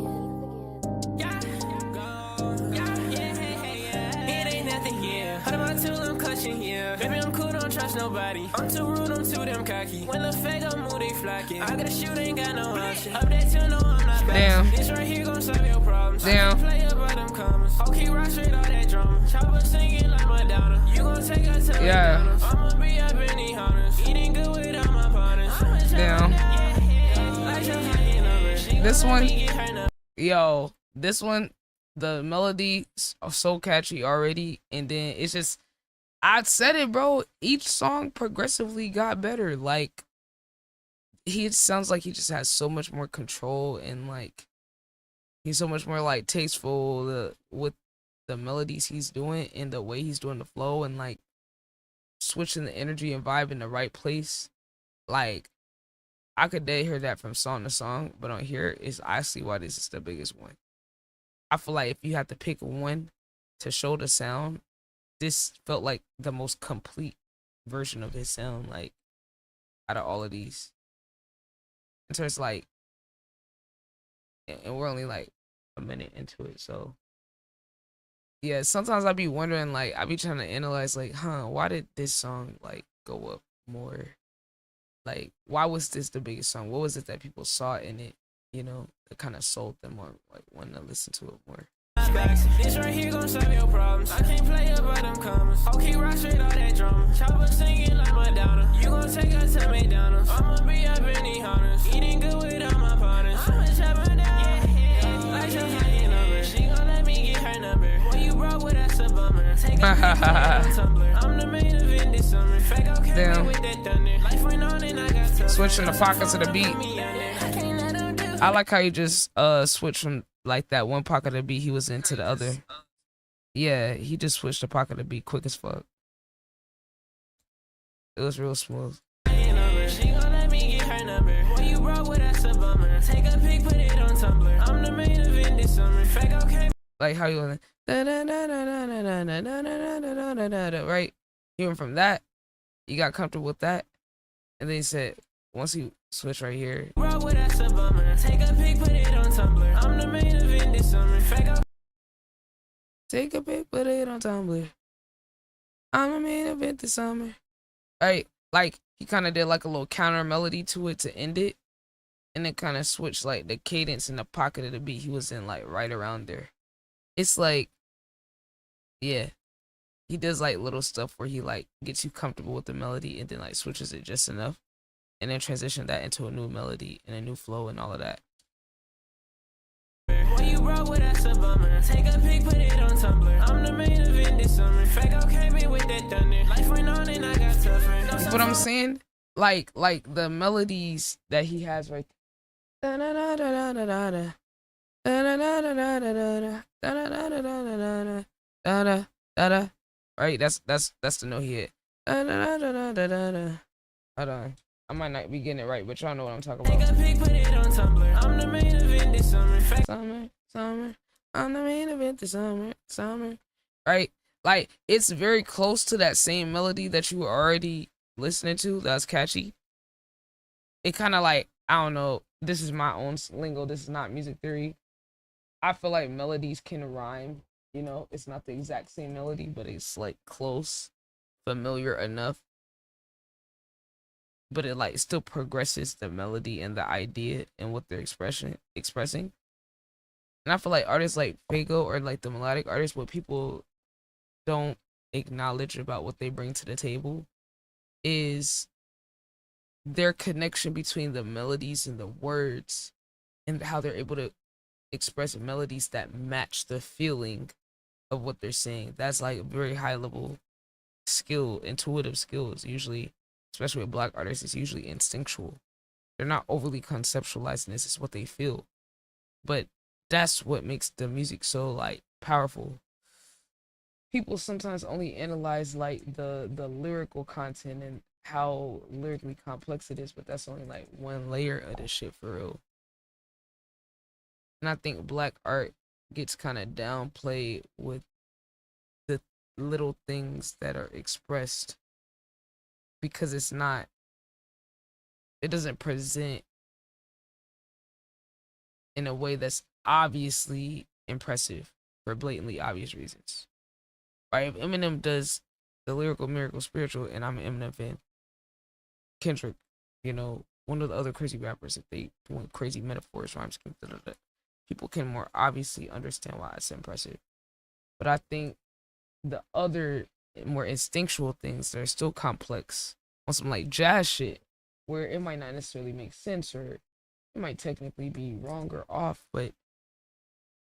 Baby, I'm cool, don't trust nobody. I'm too rude, I'm too damn cocky. When the Fago move, they flocking. I gotta shoot, ain't got no option. Update to know I'm not back. Damn. This right here gon' solve your problems. Damn. Play up by them commas. Okay, rock straight all that drama. Chopper singing like Madonna. You gon' take her to McDonald's. I'ma be up in the honors. Eating good with all my partners. Damn. This one, yo, this one, the melody are so catchy already, and then it's just, I said it, bro. Each song progressively got better. Like, he sounds like he just has so much more control, and like he's so much more like tasteful with the melodies he's doing and the way he's doing the flow and like switching the energy and vibe in the right place. Like, I could hear that from song to song, but on here is actually why this is the biggest one. I feel like if you had to pick one to show the sound, this felt like the most complete version of his sound, like, out of all of these. And so it's like, and we're only like a minute into it, so yeah, sometimes I be wondering, like, I be trying to analyze, like, why did this song like go up more? Like, why was this the biggest song? What was it that people saw in it, you know, that kind of sold them on, like, wanting to listen to it more? This right here gon' solve your problems. I can't play up by them commas. Okay, rock straight all that drama. Chopper singing like Madonna. You gon' take her to McDonald's. I'ma be up in the honors. Eating good with all my partners. I'ma chop her down. Like some hanging number. She gon' let me get her number. When you broke with, that's a bummer. Take a pic, put it on Tumblr. I'm the main event this summer. Fago came Damn. in with that thunder. Life went on and I got tougher. Switching the pockets of the beat. I can't let 'em do I like how you just switched from like that one pocket of the beat he was into the other. Yeah, he just switched the pocket of the beat quick as fuck. It was real smooth. She gon' let me get her number. When you broke with us a bummer. Take a pic, put it on Tumblr. I'm the main event this summer. Fago came. Like how you went right? You went from that, you got comfortable with that, and then he said once you switch right here. Broke with us a bummer. Take a pic, put it on Tumblr. I'm the main event this summer. Fago. Take a pic, put it on Tumblr. I'm the main event this summer. Right? Like he kind of did like a little counter melody to it to end it, and then kind of switched like the cadence in the pocket of the beat he was in, like right around there. It's like, yeah, he does like little stuff where he like gets you comfortable with the melody and then like switches it just enough, and then transition that into a new melody and a new flow and all of that. When you broke with us a bummer. Take a pic, put it on Tumblr. I'm the main event this summer. Fago came in with that thunder. Life went on and I got tougher. You know what I'm saying? Like the melodies that he has right there. Right, that's the note he hit. Hold on, I might not be getting it right, but y'all know what I'm talking Take about. a pic, put it on Tumblr. I'm the main event this summer. Summer, I'm the main event this summer. Right, like it's very close to that same melody that you were already listening to. That's catchy. It kind of like, I don't know. This is my own lingo. This is not music theory. I feel like melodies can rhyme. You know, it's not the exact same melody, but it's like close, familiar enough. But it like still progresses the melody and the idea and what they're expressing. And I feel like artists like Fago or like the melodic artists, what people don't acknowledge about what they bring to the table is their connection between the melodies and the words and how they're able to express melodies that match the feeling of what they're saying. That's like a very high level skill, intuitive skills. Usually, especially with black artists, it's usually instinctual. They're not overly conceptualizing this. It's what they feel. But that's what makes the music so like powerful. People sometimes only analyze like the lyrical content and how lyrically complex it is, but that's only like one layer of this shit for real. And I think black art gets kind of downplayed with the little things that are expressed because it doesn't present in a way that's obviously impressive for blatantly obvious reasons. Right? If Eminem does the lyrical miracle spiritual, and I'm an Eminem fan, Kendrick, you know, one of the other crazy rappers, if they doing crazy metaphors, rhymes, people can more obviously understand why it's impressive. But I think the other more instinctual things that are still complex on some like jazz shit, where it might not necessarily make sense or it might technically be wrong or off, but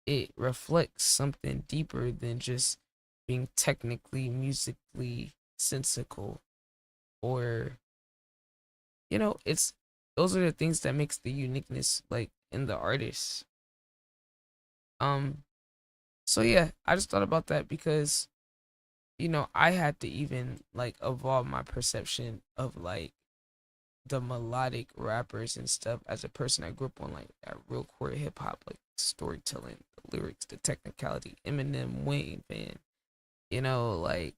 it reflects something deeper than just being technically, musically sensical, or, you know, those are the things that makes the uniqueness like in the artist. So yeah, I just thought about that because, you know, I had to even like evolve my perception of like the melodic rappers and stuff as a person that grew up on like that real core hip hop, like storytelling, the lyrics, the technicality, Eminem, Wayne fan, you know, like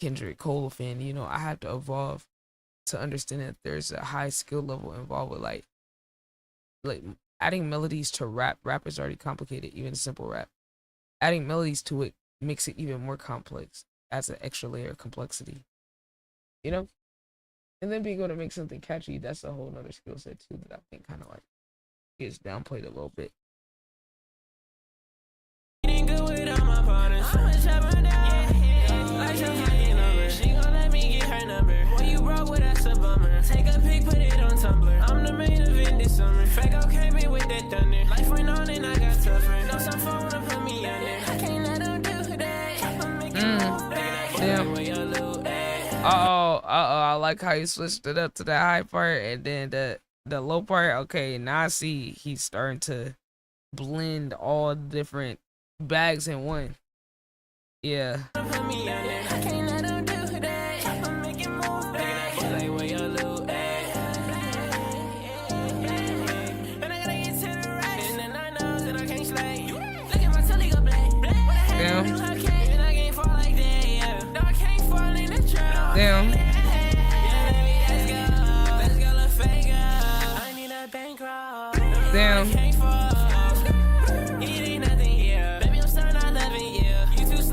Kendrick Cole fan. You know, I had to evolve to understand that there's a high skill level involved with like adding melodies to rap. Rap is already complicated, even simple rap. Adding melodies to it makes it even more complex, adds an extra layer of complexity, you know? And then being able to make something catchy, that's a whole nother skill set too that I think kind of like gets downplayed a little bit. She gon' let me get her number. When you broke with us a bummer. Take a pic, put it on Tumblr. I'm the main event this summer. Fago came in with that thunder. Life went on and I got tougher. Know some phone wanna put me under. I can't let them do that. I like how you switched it up to the high part and then the low part. Okay, now I see he's starting to blend all different bags in one. Yeah. Damn. Damn.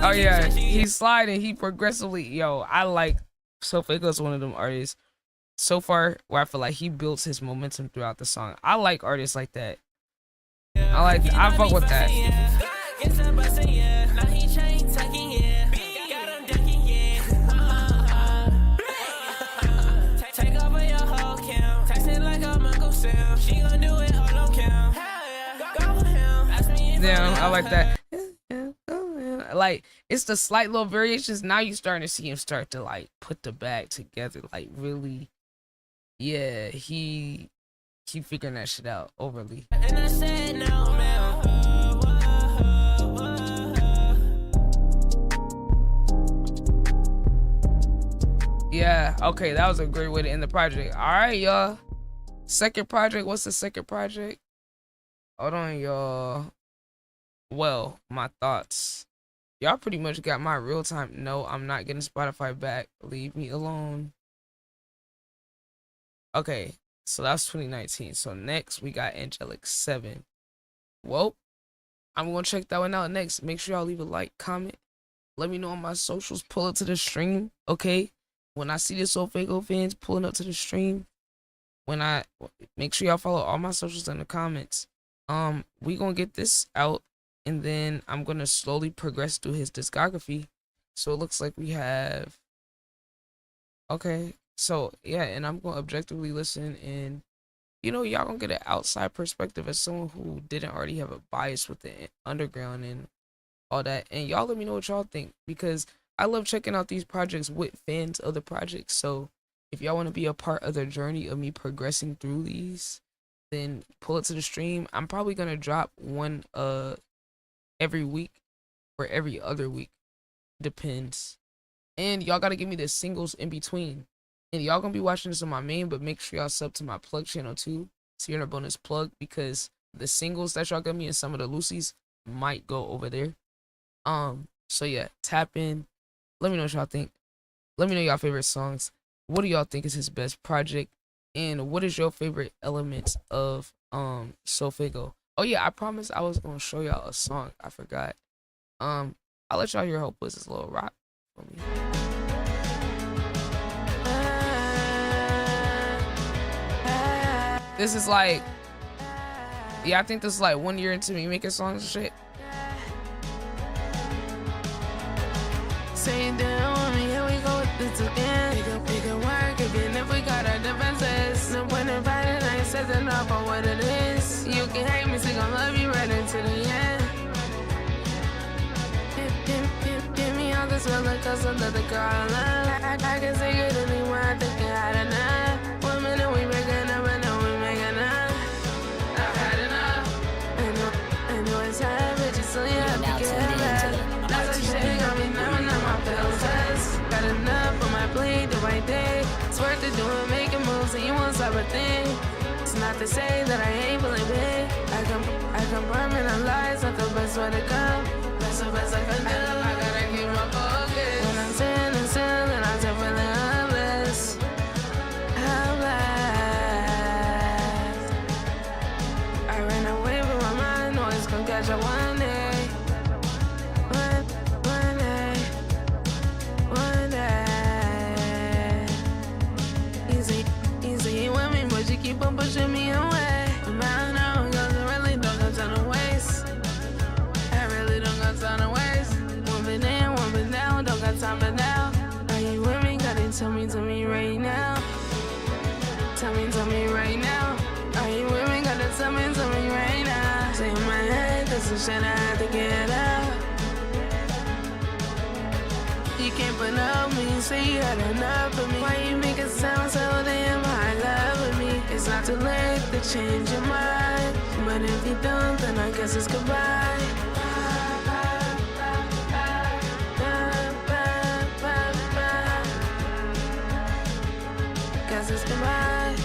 Oh yeah, he's sliding. He progressively, yo. I like SoFaygo's one of them artists so far where I feel like he builds his momentum throughout the song. I like artists like that. I fuck with that. Damn, I like that. Like, it's the slight little variations. Now you're starting to see him start to like put the bag together. Like, really, yeah, he figuring that shit out overly. And I said no, man. Yeah, okay, that was a great way to end the project. All right, y'all. Second project. What's the second project? Hold on, y'all. Well, my thoughts. Y'all pretty much got my real time. No, I'm not getting Spotify back. Leave me alone. Okay, so that's 2019. So next we got Angelic 7. Well, I'm gonna check that one out next. Make sure y'all leave a like, comment. Let me know on my socials. Pull up to the stream, okay? When I see the SoFaygo fans pulling up to the stream, make sure y'all follow all my socials in the comments. We gonna get this out, and then I'm gonna slowly progress through his discography. So it looks like we have. Okay, so yeah, and I'm gonna objectively listen, and y'all gonna get an outside perspective as someone who didn't already have a bias with the underground and all that. And y'all let me know what y'all think, because I love checking out these projects with fans of the projects. So if y'all want to be a part of the journey of me progressing through these, then pull it to the stream. I'm probably gonna drop one every week or every other week, depends. And y'all gotta give me the singles in between. And y'all gonna be watching this on my main, but make sure y'all sub to my plug channel too, so you're in a bonus plug, because the singles that y'all got me and some of the Lucy's might go over there. So yeah, tap in. Let me know what y'all think. Let me know y'all favorite songs. What do y'all think is his best project? And what is your favorite elements of SoFaygo? Oh yeah, I promised I was gonna show y'all a song. I forgot. I'll let y'all hear Hopeless' little rock for me. This is like, yeah, I think this is like 1 year into me making songs and shit. Say down with me, here we go with this again. We can work again if we got our differences. No point in fighting, I ain't said enough for what it is. You can hate me, still gonna love you right into the end. Give me all this feeling, cause another girl I love. I can say it anywhere, I think I had enough. 1 minute we making up, and then we making up. I've had enough. I know it's hard, but you still have to get back. That's a shit, got me numbing up my pills. Got enough on my plate the right day. It's worth it doing, making moves, and you won't stop a thing. It's not to say that I ain't believe it. I can permanentalize like the best way to come. That's the best I can do. I gotta keep my focus. When I'm standing still, and I'm feeling helpless. I ran away with my mind, know it's gonna catch up one day. Easy with me, but you keep on pushing me away. I'm out now, cause I really don't got time to waste. I really don't got time to waste. One bit in, one bit down, don't got time for now. Are you with me? Gotta tell me right now. Tell me right now. Are you with me? Gotta tell me right now. Say in my head, there's some shit I have to get out. You can't open up me, say you had enough of me. Why you make it sound so damn high love with me? It's not too late to change your mind, but if you don't, then I guess it's goodbye. Guess it's goodbye.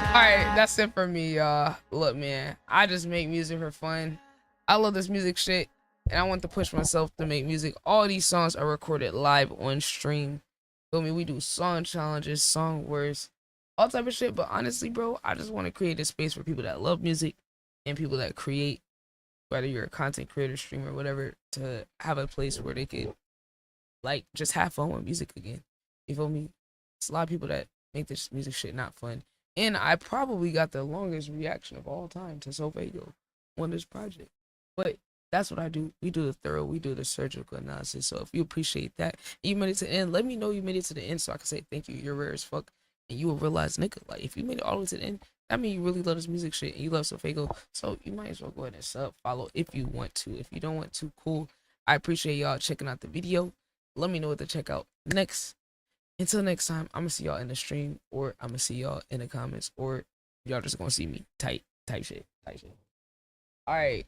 Alright, that's it for me, y'all. Look, man, I just make music for fun. I love this music shit, and I want to push myself to make music. All these songs are recorded live on stream. Feel me? We do song challenges, song words, all type of shit. But honestly, bro, I just want to create a space for people that love music and people that create, whether you're a content creator, streamer, whatever, to have a place where they could, like, just have fun with music again. You feel me? It's a lot of people that make this music shit not fun. And I probably got the longest reaction of all time to Sofaygo on this project. But that's what I do. We do the thorough, we do the surgical analysis. So if you appreciate that, you made it to the end, let me know you made it to the end so I can say thank you. You're rare as fuck. And you will realize, nigga, like, if you made it all the way to the end, that means you really love this music shit and you love Sofaygo. So you might as well go ahead and sub, follow if you want to. If you don't want to, cool. I appreciate y'all checking out the video. Let me know what to check out next. Until next time, I'm gonna see y'all in the stream, or I'm gonna see y'all in the comments, or y'all just gonna see me type shit. All right,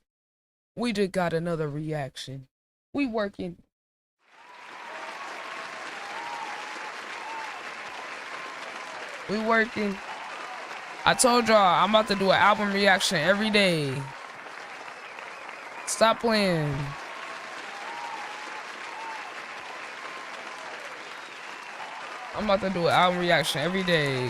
we just got another reaction. We working. I told y'all I'm about to do an album reaction every day. Stop playing. I'm about to do an album reaction every day.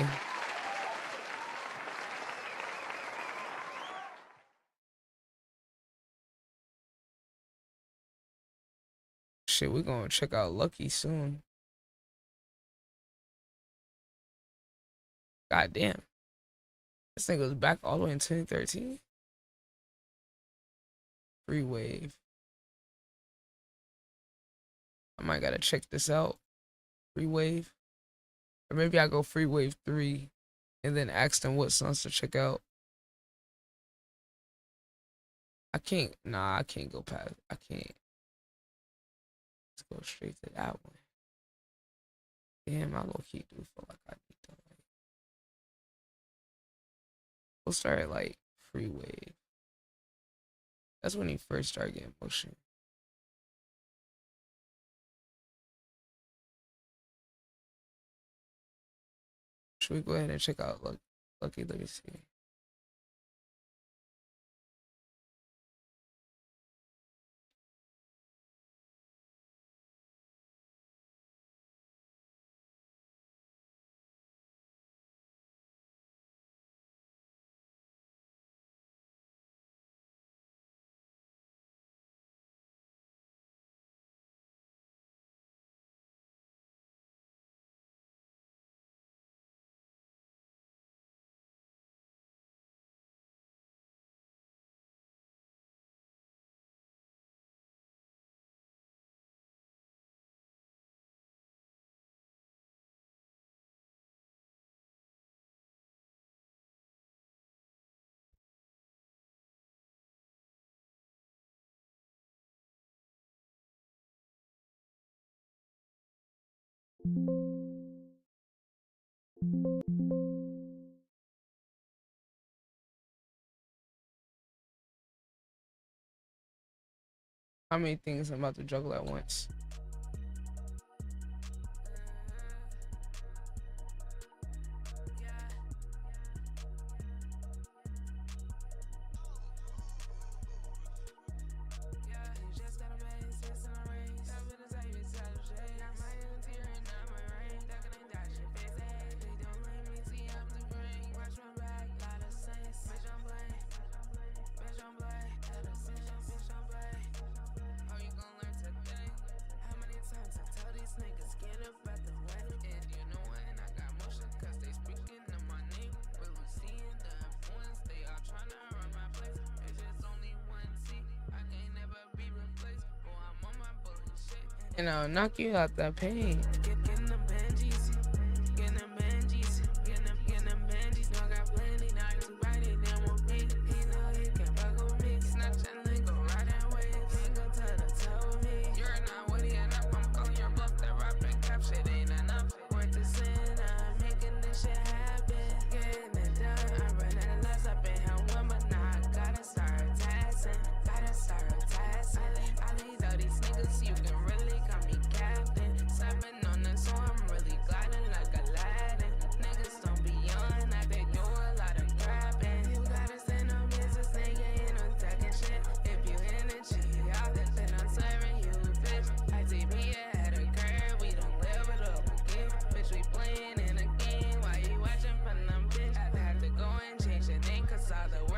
Shit, we're gonna check out Lucky soon. God damn. This thing goes back all the way in 2013. Free Wave. I might gotta check this out. Free Wave. Or maybe I go Free Wave 3 and then ask them what songs to check out. I can't go past. I can't. Let's go straight to that one. Damn, I low-key do feel like I need to, like, we'll start at, like, Free Wave. That's when he first started getting motion. Should we go ahead and check out Lucky? Let me see. How many things I'm about to juggle at once? And I'll knock you out that pain.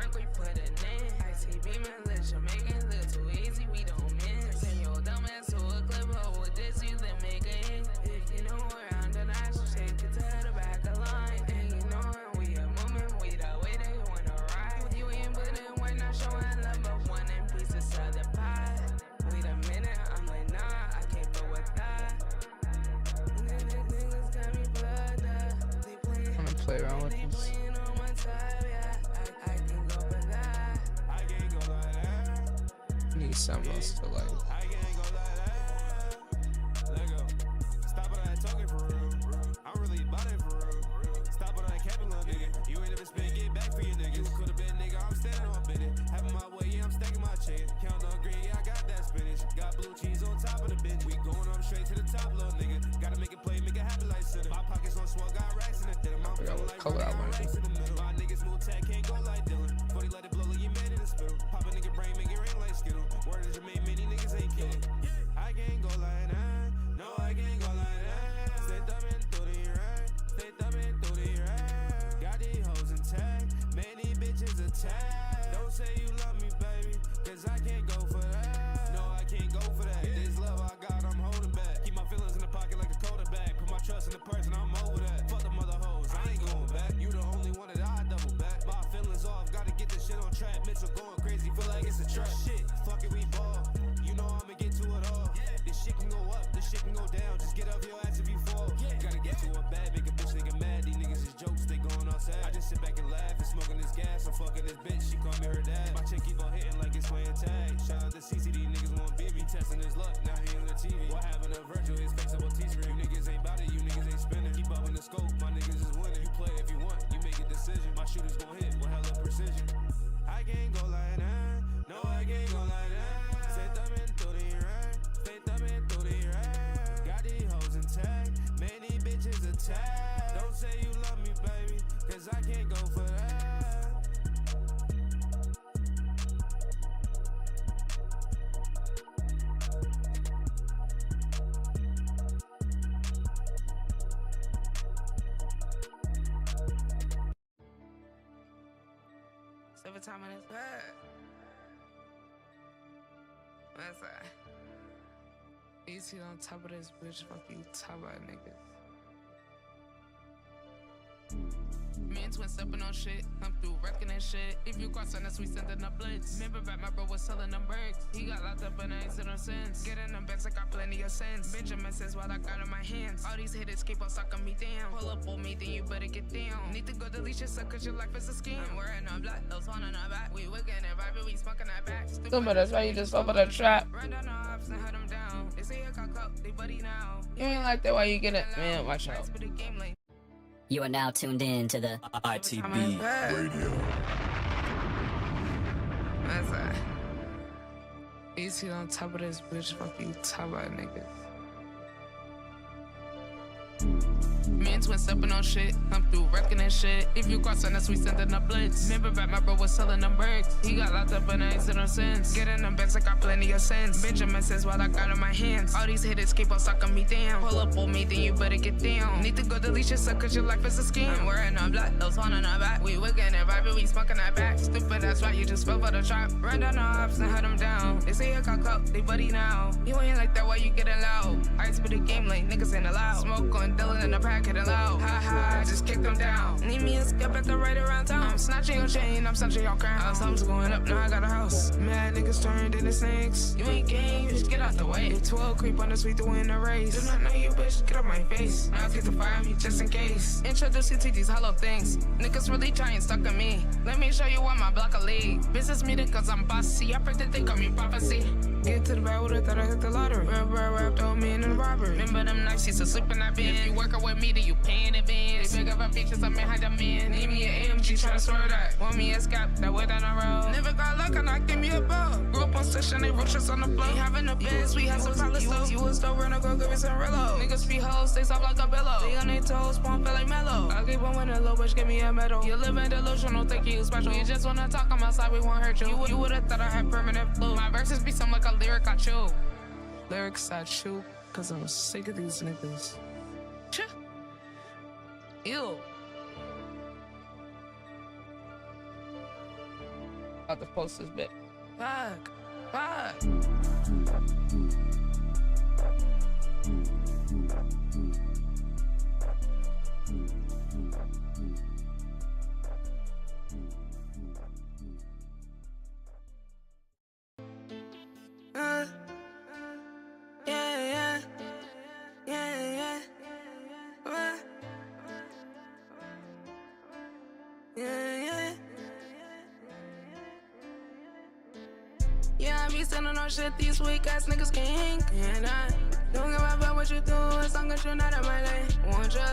work, we put it in. ITB, man, let you make it look too easy, we don't miss. Send your dumb ass to a clip, but with this, you then make a hit. If you know we're on the night, so shake it to the back of line. And you know when we a movement, we the way they wanna ride. You ain't putting one, not showing love, but one in pieces of the pie. Wait a minute, I'm like, nah, I can't go with that. Niggas got me blood up. They playing, I'm gonna play around with they this. playing on my time, yeah. I can go for that. I can't go like that. Need something else to like. I can't go like that. Let go. Stop all that talking for real. I'm really about it for real. Stop all that capping, little nigga. You ain't never spent, get back for your niggas. Could've been nigga, I'm standing on business. Having my way, yeah, I'm stacking my chicken. Count on green, yeah, I got that spinach. Got blue cheese on top of the bitch. We going up straight to the top, little nigga. Gotta make it play, make it happen like center. My pockets on swell, got racks in the denim. I'm forgot feeling what like color I Ronnie, wanted. got racks in the middle. My niggas move tag, can't go like Dylan. 40 let it blow, like you man in the spittle. Pop a nigga brain, make it rain like Skittle. Word is your main, many niggas ain't kidding. I can't go like that. No, I can't go like that. Stay thumbing through the rain. Stay thumbing through the rain. Got these hoes intact. Many bitches attack. Don't say you love me, baby, cause I can't go for that. No, I can't go for that. This love I got, I'm holding back. Keep my feelings in the pocket like a quarterback. Put my trust in the person, I'm over that. Fuck the mother hoes, I ain't going back. You the only one that I double back. My feelings off, gotta get this shit on track. Mitchell going crazy, feel like it's a trap. Shit, fuck it, we ball. You know I'ma get to it all. This shit can go up, this shit can go down. Just get up your ass if you fall. Gotta get to a bad, make a bitch nigga mad. These niggas is jokes, they going outside. I just sit back and laugh and smoking this gas. I'm fucking this bitch, she call me her dad. My chick keep on hitting like it's playing tag. Shout out to CCD, niggas won't beat me. Testing his luck, now he on the TV. What happened to Virgil, his face up on T-screen. You niggas ain't bout it, you niggas ain't spinning. Keep up in the scope, my niggas is winning. You play if you want, you make a decision. My shooters gon' hit with hella precision. I can't go like that. No, I can't go like that. Stay thumbing through the rain. Stay thumbing through the rain. Got these hoes intact. Many bitches attack. Don't say you love me, baby, cause I can't go for that. Every time in his bed. What's that? You see on top of this bitch, fuck you, top of that nigga. Me and Twin stepping on shit, come through wrecking and shit. If you cross on us, we sending a blitz. Remember back, my bro was selling them bricks. He got locked up and I ain't seen no sense. Getting them bags, I got plenty of sense. Benjamin says what I got in my hands. All these hitters keep on sucking me down. Pull up on me, then you better get down. Need to go delete yourself, cause your life is a scam. I'm wearing on black, those one on our back. We wigging and vibing, we smoking our back. But that's why you just open the trap. Run down the ops and head them down. They say I got caught, they buddy now. You ain't like that, why you get it? Man, watch out. You are now tuned in to the ITB Radio. What's that? You see on top of this bitch, fuck you, top of that nigga. Me and Twin stepping on shit, come through wrecking and shit. If you cross on us, we sending a blitz. Remember back, my bro was selling them bricks. He got locked up and I ain't seen no sense. Getting them bags, I got plenty of sense. Benjamin says what I got in my hands. All these hitters keep on sucking me down. Pull up on me, then you better get down. Need to go delete yourself, cause your life is a scam. I'm wearing on black, those one on our back. We wigging and vibing, we smoking our back. Stupid, that's why you just fell for the trap. Run down the ops and head them down. They say I got caught, they buddy now. You ain't like that, why you getting loud? I spit the game like niggas ain't allowed. Smoke on Dylan in the pack, getting loud. Ha ha, just kick them down. Need me a skip at the right around town. I'm snatching your chain, I'm snatching your crown. Something's going up, now I got a house. Mad niggas turned into snakes. You ain't gang, you just get out the way. If 12 creep on the sweet to win the race. Do not know you, bitch, get up my face. Now get to fire me just in case. Introduce you to these hollow things. Niggas really trying stuck on me. Let me show you why my block a league. Business meeting cause I'm bossy. I predict they call me prophecy. Get to the bad with it, thought I hit the lottery. Rap, throw me in the robbery. Remember them nights used to sleep in that bed. If you working with me, then you paying advance. They big up our features, I'm behind the man. Need me an AMG, tryna swear that. Want me a scap, that way down the road. Never got luck, and I give me a ball. Grew up on station, they roaches on the floor. Ain't having the beds, we had some problems though. You was still running, go give me some Rillo. Niggas be hoes, they soft like a pillow. They on their toes, spawn feel like mellow. I keep on winning, little bitch, give me a medal. You live in delusional, think you special. You just wanna talk, I'm outside, we won't hurt you. You would've thought I had permanent flu. My verses be some like a lyric I chew. Lyrics I chew, cause I'm sick of these niggas. Ch. Ew. About to post this bit. Fuck. Fuck. Yeah, I be standing on shit these weak ass niggas can't hang. And I don't give a fuck what you do as long as you're not in my lane. Want ya?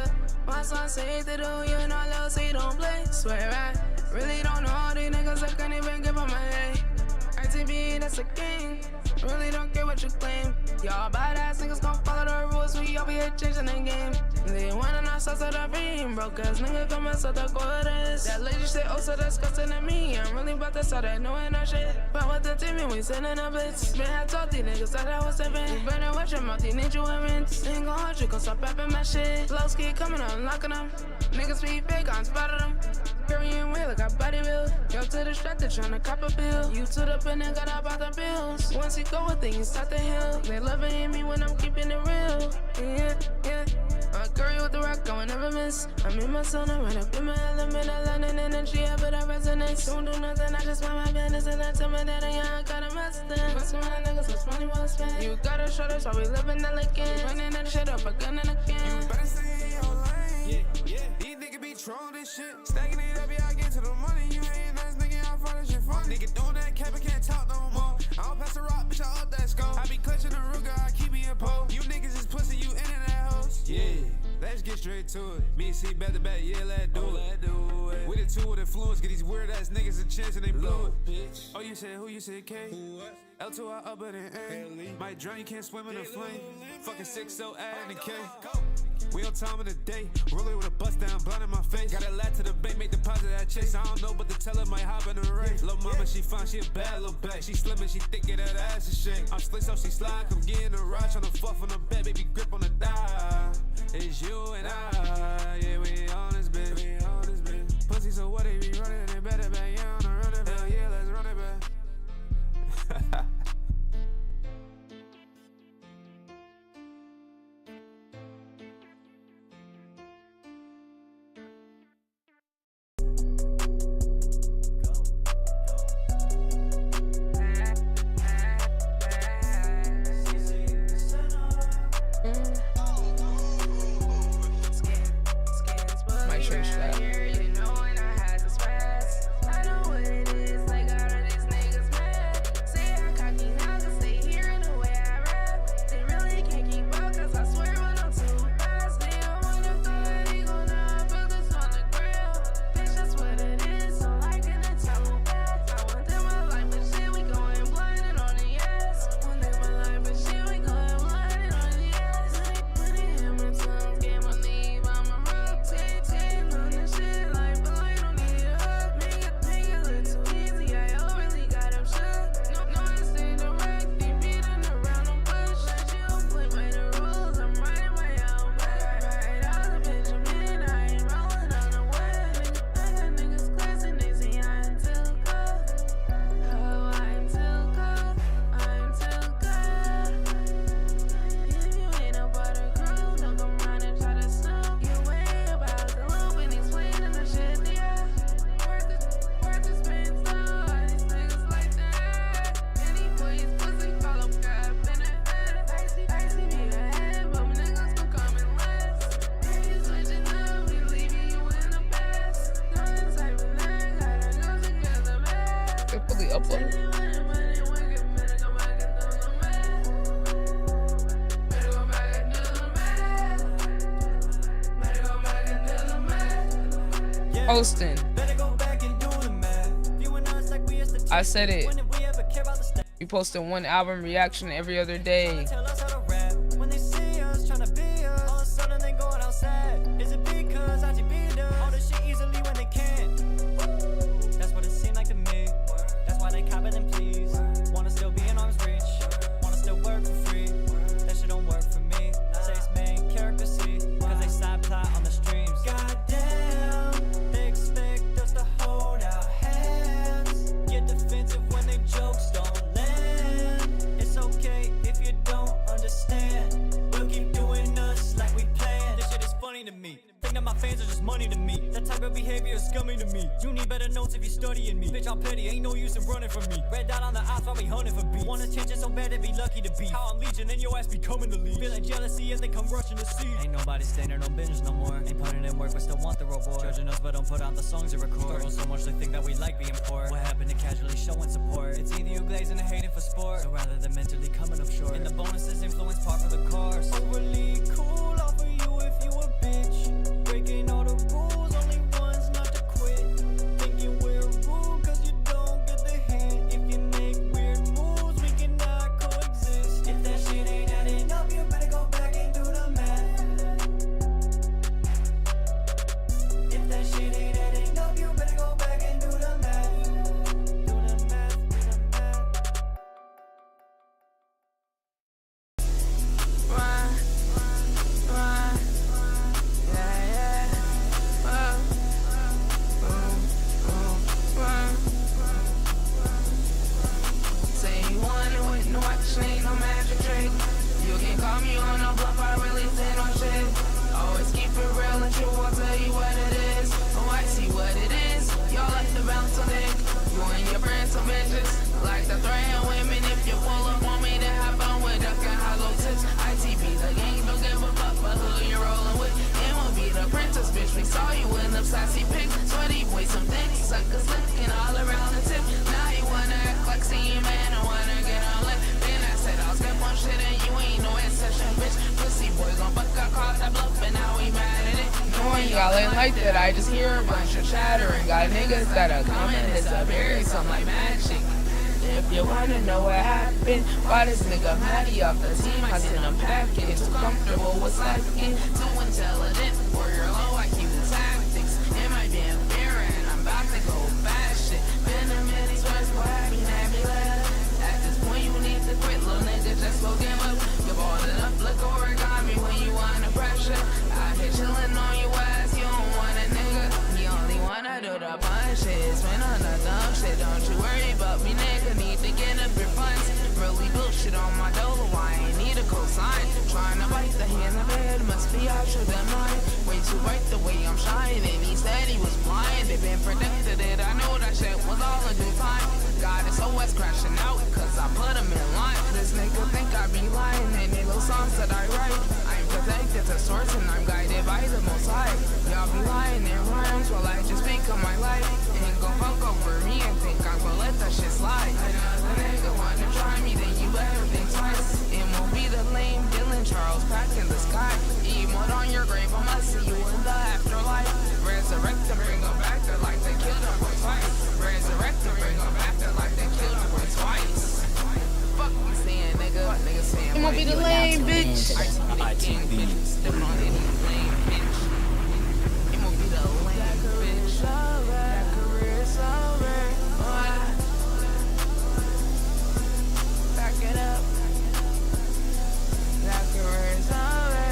My son say to do, you know, little say don't play. Swear I really don't know all these niggas that can't even give up my name. RTB, that's a game. Really don't care what you claim. Y'all badass niggas gon' follow the rules. We all be here changing the game. They wanna know sauce of the beam. Broke ass nigga come and sell the quarters. That lady shit oh so disgusting to me. I'm really about to start that knowing that shit. But with the team and we sending a blitz. Man, I told these niggas that I was 7. You better watch your mouth, these need you women's. Ain't gon' hurt you, gon' stop rapping my shit. Flows keep coming on, locking them. Niggas be fake, I'm spotted them. Carrying weight like a body build. Yo to distracted, tryna cop a bill. You to the pen and got up out the bills. Once you go with things, start the hill. They loving me when I'm keeping it real. Yeah, yeah. I curry with the rock, I will never miss. I'm in my zone, I'm right up in my element. I learn an energy, I bet I resonate. Don't do nothing, I just mind my business. And I tell me that I gotta mess them. Messing with the niggas, what's money well spent. You gotta show that's why we living that again. Running that shit up again and again. You better stay in your lane. Yeah. These niggas be trolling this shit. Stacking it up, yeah, I get to the money. You ain't nice, nigga, I'm finding shit funny. Nigga doing that cap, I can't talk no more. I don't pass the rock, bitch, I up that skull. I be clutching the Ruger, I keep me in pole. You niggas is pussy, you in that house. Yeah. Let's get straight to it. Me and C back to back, yeah, let's do it. We the two with influence, get these weird ass niggas a chance and they blow it. Bitch. Oh, you said who? You said K? Who what? L2 I upper than A. Might drown, you can't swim in the flame. Fucking 6-0 add and K. We on time of the day. Rolling with a bust down, blind in my face. Got a lad to the bank, make deposit that chase. I don't know, but the teller might hop in the race. Lil' mama, she fine, she a bad little back. She slim and she thick, get that ass and shake. I'm slick, so she slide, come get in the ride. Tryna fuck on the bed, baby, grip on the die. It's you and I, yeah, we on this bitch. Pussy, so what they be running? They better back, yeah, on the running back. Yeah, let's run it back. Posting. I said it. We posting one album reaction every other day. Get the coming to me. You need better notes if you're studying me. Bitch, I'm petty, ain't no use in running from me. Red dot on the eyes while we hunting for beats. Want attention so bad they be lucky to be. How I'm legion and your ass be coming to leave. Feeling jealousy as they come rushing to see. Ain't nobody standing on business no more. Ain't putting in work but still want the reward. Judging us but don't put out the songs to record. Struggle so much they think that we like being poor. What happened to casually showing support? It's either you glazing or hating for sport. So rather than mentally coming up short. And the bonuses influence par for the course. Overly cool off of you if you a bitch. Breaking all the rules, only ones not to quit. Thinking we're rude cause you don't get the hint. If you make weird moves, we cannot coexist. If that shit ain't adding up, you better go back and do the math. If that shit ain't adding up, you better go back and do the math. Do the math, do the math. Say you want it with no action, ain't no magic trick. You can call me on a bluff, I really say no shit. Always keep it real and true, I'll tell you what it is. Oh, I see what it is. Y'all like to bounce on it. You and your friends some bitches. Like to threaten women. If you pull up on me, then have fun with ducking hollow tips. ITB, the gang don't give a fuck but who you rolling with. It won't be the princess, bitch. We saw you in them sassy pics. Sweaty boy, some things, suckers licking all around the tip. Now you wanna act like seeing man, I wanna get on lit. Then I said I'll step on shit and you ain't no session, bitch. Pussy boy gon' fuck, I called that bluff and now we mad at it. Knowing y'all ain't like that, I just hear a bunch of chattering. Got niggas that are coming, it's a very some like magic. If you wanna know what happened, why this nigga Matty off the team? I sent him packing, too comfortable with slacking, too intelligent for your low IQ tactics. It might be unfair and I'm about to go fast shit. Been a minute, twice, what happened, at this point you need to quit, little nigga, just go give up. You're balling up, look origami when you wanna pressure. Out here chillin' on your ass, you don't want a nigga. You only wanna do the punches, spin on the dumb shit. Don't you worry about me, nigga. Need to get up your funds. Really bullshit on my dollar, why I ain't need a cosign. Trying to bite the hand of it, must be out your than mine. Way too bright the way I'm shining. He said he was blind, they been predicted it. I know that shit was all in due time. God is always crashing out, cause I put him in line. This nigga think I be lying, and they little songs that I write. I'm protected to source and I'm guided by the most high. Y'all be lying in rhymes while I just speak of my life. Ain't gon' fuck over me and think I'm gon' let that shit slide. Another nigga wanna try me, then you better think twice. It won't be the lame Dylan Charles back in the sky. Emote on your grave, I must see you in the afterlife. Resurrect and bring them back, they're like they killed him twice. Resurrect and bring them back, they're like they killed him twice. Fuck you saying, nigga. What nigga saying? It won't be the lame bitch. ITB. Stepping on any lame bitch. It won't be the lame bitch. That career's over. Back it up. That career's over.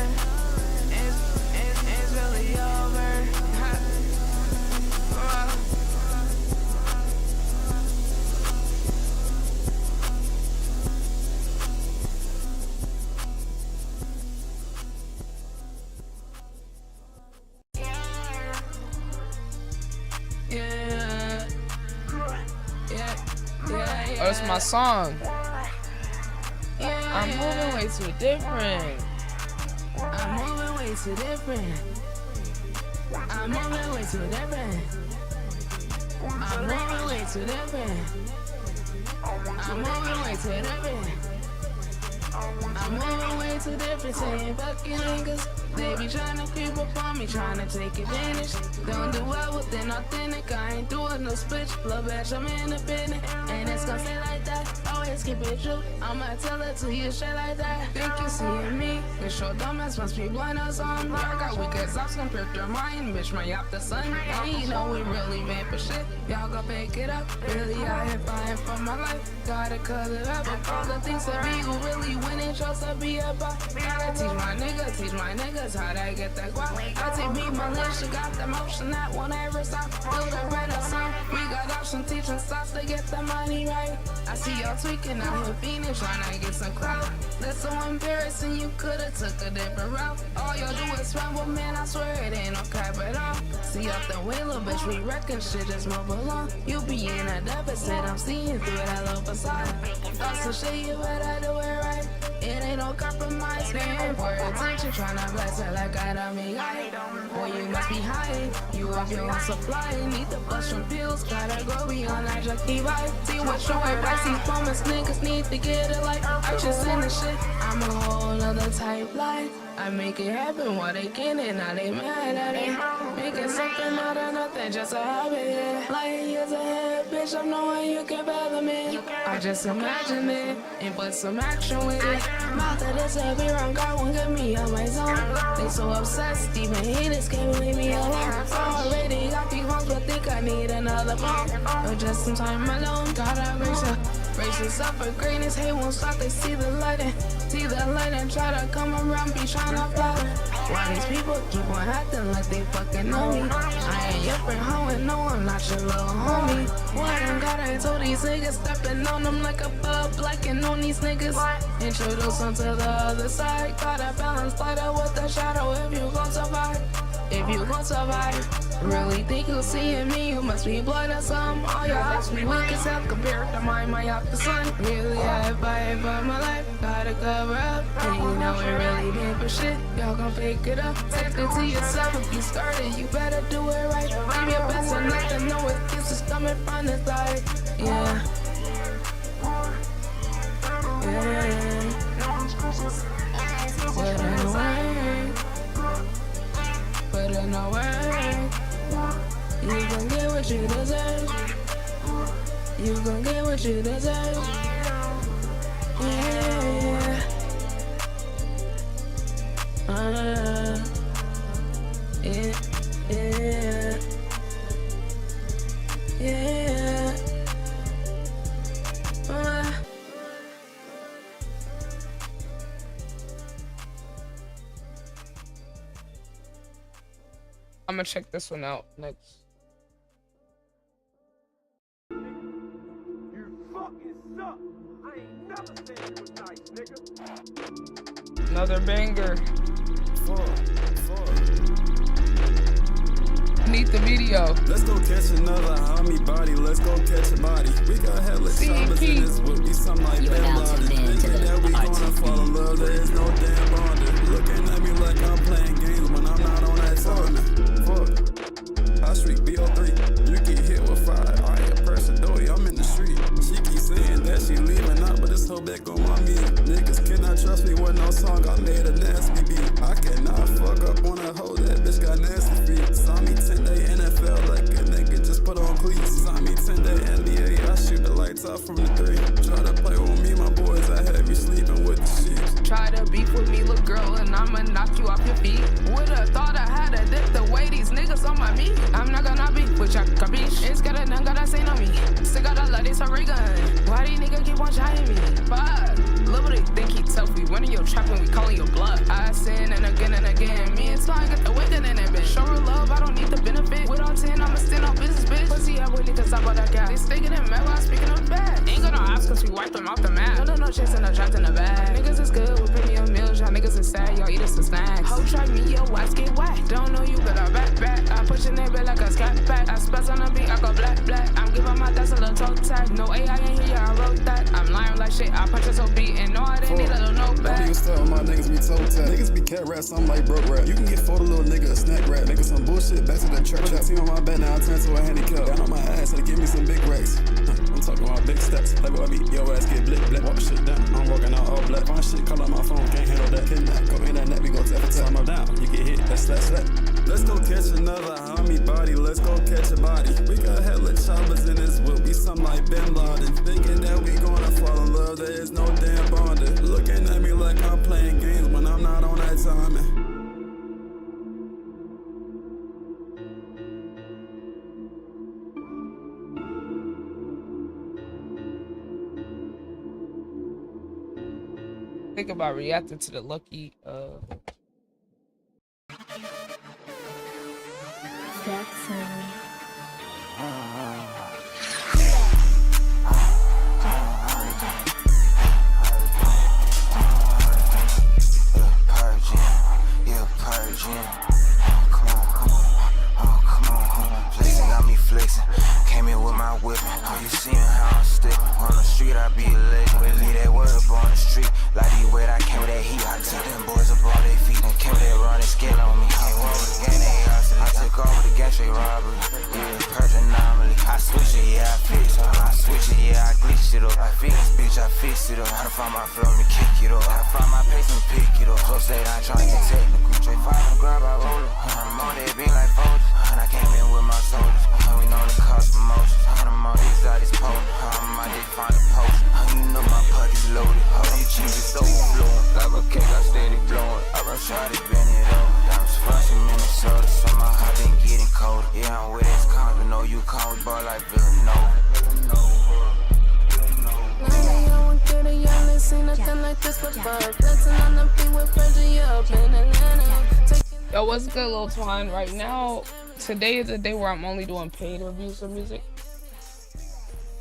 It's really over. Oh, it's my song. I'm moving way too different. I'm moving way too different. I'm moving way too different. I'm moving way too different. I'm moving way too different. I'm moving way too different. Saying fucking niggas. They be tryna creep up on me, tryna take advantage. Don't do well with it, authentic. I ain't doing no split. Love bitch, I'm independent. And it's gonna stay like that. Always keep it true. I'ma tell it to you straight like that. Think you seeing me? It's your dumbass must be blind or something. Y'all got weak as ops, can prick your mind. Bitch, my up the sun. And you know we really made for shit. Y'all gon' pick it up. Really out here fighting for my life. Gotta cut it up. All the things that be who really win it, trust to be about. Gotta teach my niggas how they get that guap. I take me my list, you got the motion that won't ever stop. Build a better song, we got option teaching stops to get that money right. I see y'all tweaking out here fiending, trying to get some crowd. That's so embarrassing, you could've took a different route. All y'all do is ramble, man, I swear it ain't no cap at all. See up the way, little bitch, we reckon shit just move along. You be in a deficit, I'm seeing through that little facade. Thought some shit, you better do it right. It ain't no compromise, paying for attention, tryna bless it like I don't mean I. Boy, you must be high, you up your own supply. Need to bust some pills, gotta go beyond that junkie vibe. See what's your advice, these moments niggas need to get it like I just in the shit, I'm a whole nother type life. I make it happen while they get it, now they mad at it. Making something out of nothing, just a habit, yeah. Like years ahead, bitch, I'm knowing you can fathom it. I just imagine it, and put some action with it. Mouth of this every wrong guy won't get me on my zone. They so obsessed, even haters can't leave me alone. Already got these homes, but think I need another phone. Or just some time alone, gotta brace yourself for greatness. Hate won't stop, they see the light and try to come around, be tryna fly. Why these people keep on acting like they fucking know me? I ain't your friend, hoe, and no, I'm not your little homie. Why I gotta told these niggas stepping on them like a bug, blacking on these niggas. Introduce them to the other side. Gotta balance lighter with the shadow if you gon' survive. If you gon' survive, really think you seeing me, you must be blood or something. All your eyes be weak as hell compared to mine, my off the sun. Really, I fight for my life, gotta cover up. And you know it really been for shit, y'all gon' pick it up. Take it to yourself, if you started, you better do it right. Give your best and let them know if this is coming from the side. Yeah. Put in the work. Put in the work. You gon' get what you deserve. You gon' get what you deserve. Yeah. Yeah. Yeah. Yeah. I'm gonna check this one out next. You fucking suck. I ain't never said you was nice, nigga. Another banger. Need the video. Let's go catch another homie body. Let's go catch a body. We got hella choppers in this wood. We something like Ben Laden. Thinking that we gonna fall in love. There is no damn bonding. Looking at me like I'm playing games when I'm not on that song. Fuck. I streak BO3. You get hit with fire. I ain't a person, though. I'm in the street. She keep saying that she leaving out, but this hoe back on my meat. Niggas cannot trust me with no song. I made a nasty beat. I cannot fuck up on a hoe. That bitch got nasty feet. Saw me 10-day NFL like a nigga just put on cleats. Saw me 10-day NBA. I shoot the lights out from the 3. Try to play with me, my boys. I have you sleeping with the sheets. Try to beef with me, little girl, and I'ma knock you off your feet. Would've thought I had a dip the way these niggas on my meat. I'm not gonna be with ya, capiche? It's gotta none gotta say no me. Still gotta let this a ray gun. Why these niggas keep on trying me? Fuck. Little bit think he tough. We running your trap and we calling your bluff. I sin and again, me and Sly got the wicked in that bitch. Show her love, I don't need the benefit. With all 10, I'ma stand on business, bitch. Pussy, I really can stop about that guy. They sticking in mad while speaking of bad. Ain't gonna ask cause we wipe them off the map. No chasing, no trapped in the bag. Niggas is good with premium meals, y'all niggas is sad, y'all eat us some snacks. Ho, try me, yo, ass get whacked. Don't know you, but I back. I push your name back like a scat pack. I spaz on the beat, I go black. I'm giving my thoughts a little toe tag. No AI ain't here, yeah, I wrote that. I'm lying like shit, I punch it so beat, and no, I didn't need a little no back. Niggas tell my niggas be toe tag. Niggas be cat rats, I'm like broke rap. You can get for the little nigga a snack rat. Niggas some bullshit, back to the trap. Put the team on my back, now I turn to a handicap. Down on my ass, so give me some big racks. I'm talking about big stacks. Like what I beat, your ass get blick. Walk shit down, I'm walking out all black. Find shit, call on my phone, can't handle that. Kidnap, go in that net, we go tap a tap. I'm down, you get hit, that's slap. Let's go catch another homie body. Let's go catch a body. We got hella choppers in this wood. We something like Ben Laden. Thinking that we gonna fall in love. There is no damn bonding. Looking at me like I'm playing games when I'm not on that timing. Think about reacting to the lucky whipping. How you seeing how I'm stipping? On the street, I be lit. We leave that word up on the street. Like the way I came with that heat. I took them boys up all their feet. And came with that running scale on me. I roll with the gang, they hustle. I took over the gang, straight robbery. Yeah, purge anomaly. I switch it, yeah, I fix it. I switch it, yeah, I glitch it up. I fix this bitch, I fix it up. I done find my flow and kick it up. I find my pace and pick it up. Close that, I try to get technical. Straight 5 and grab, I roll it. I'm on that beat like Folgers. And I came in with my soldiers. And we know the cost of emotions. And I'm on these out, it's potent. I'm on this find a post. You know my pockets loaded. All these cheeses overflowing. Like a cake, I steady blowing. I run shot it, bend it over. Diamonds fresh in Minnesota. So my heart been getting colder. Yeah, I'm with this con, but know you come with ball like Villanova. Yo, what's good, Lil Twine? Right now, today is the day where I'm only doing paid reviews of music.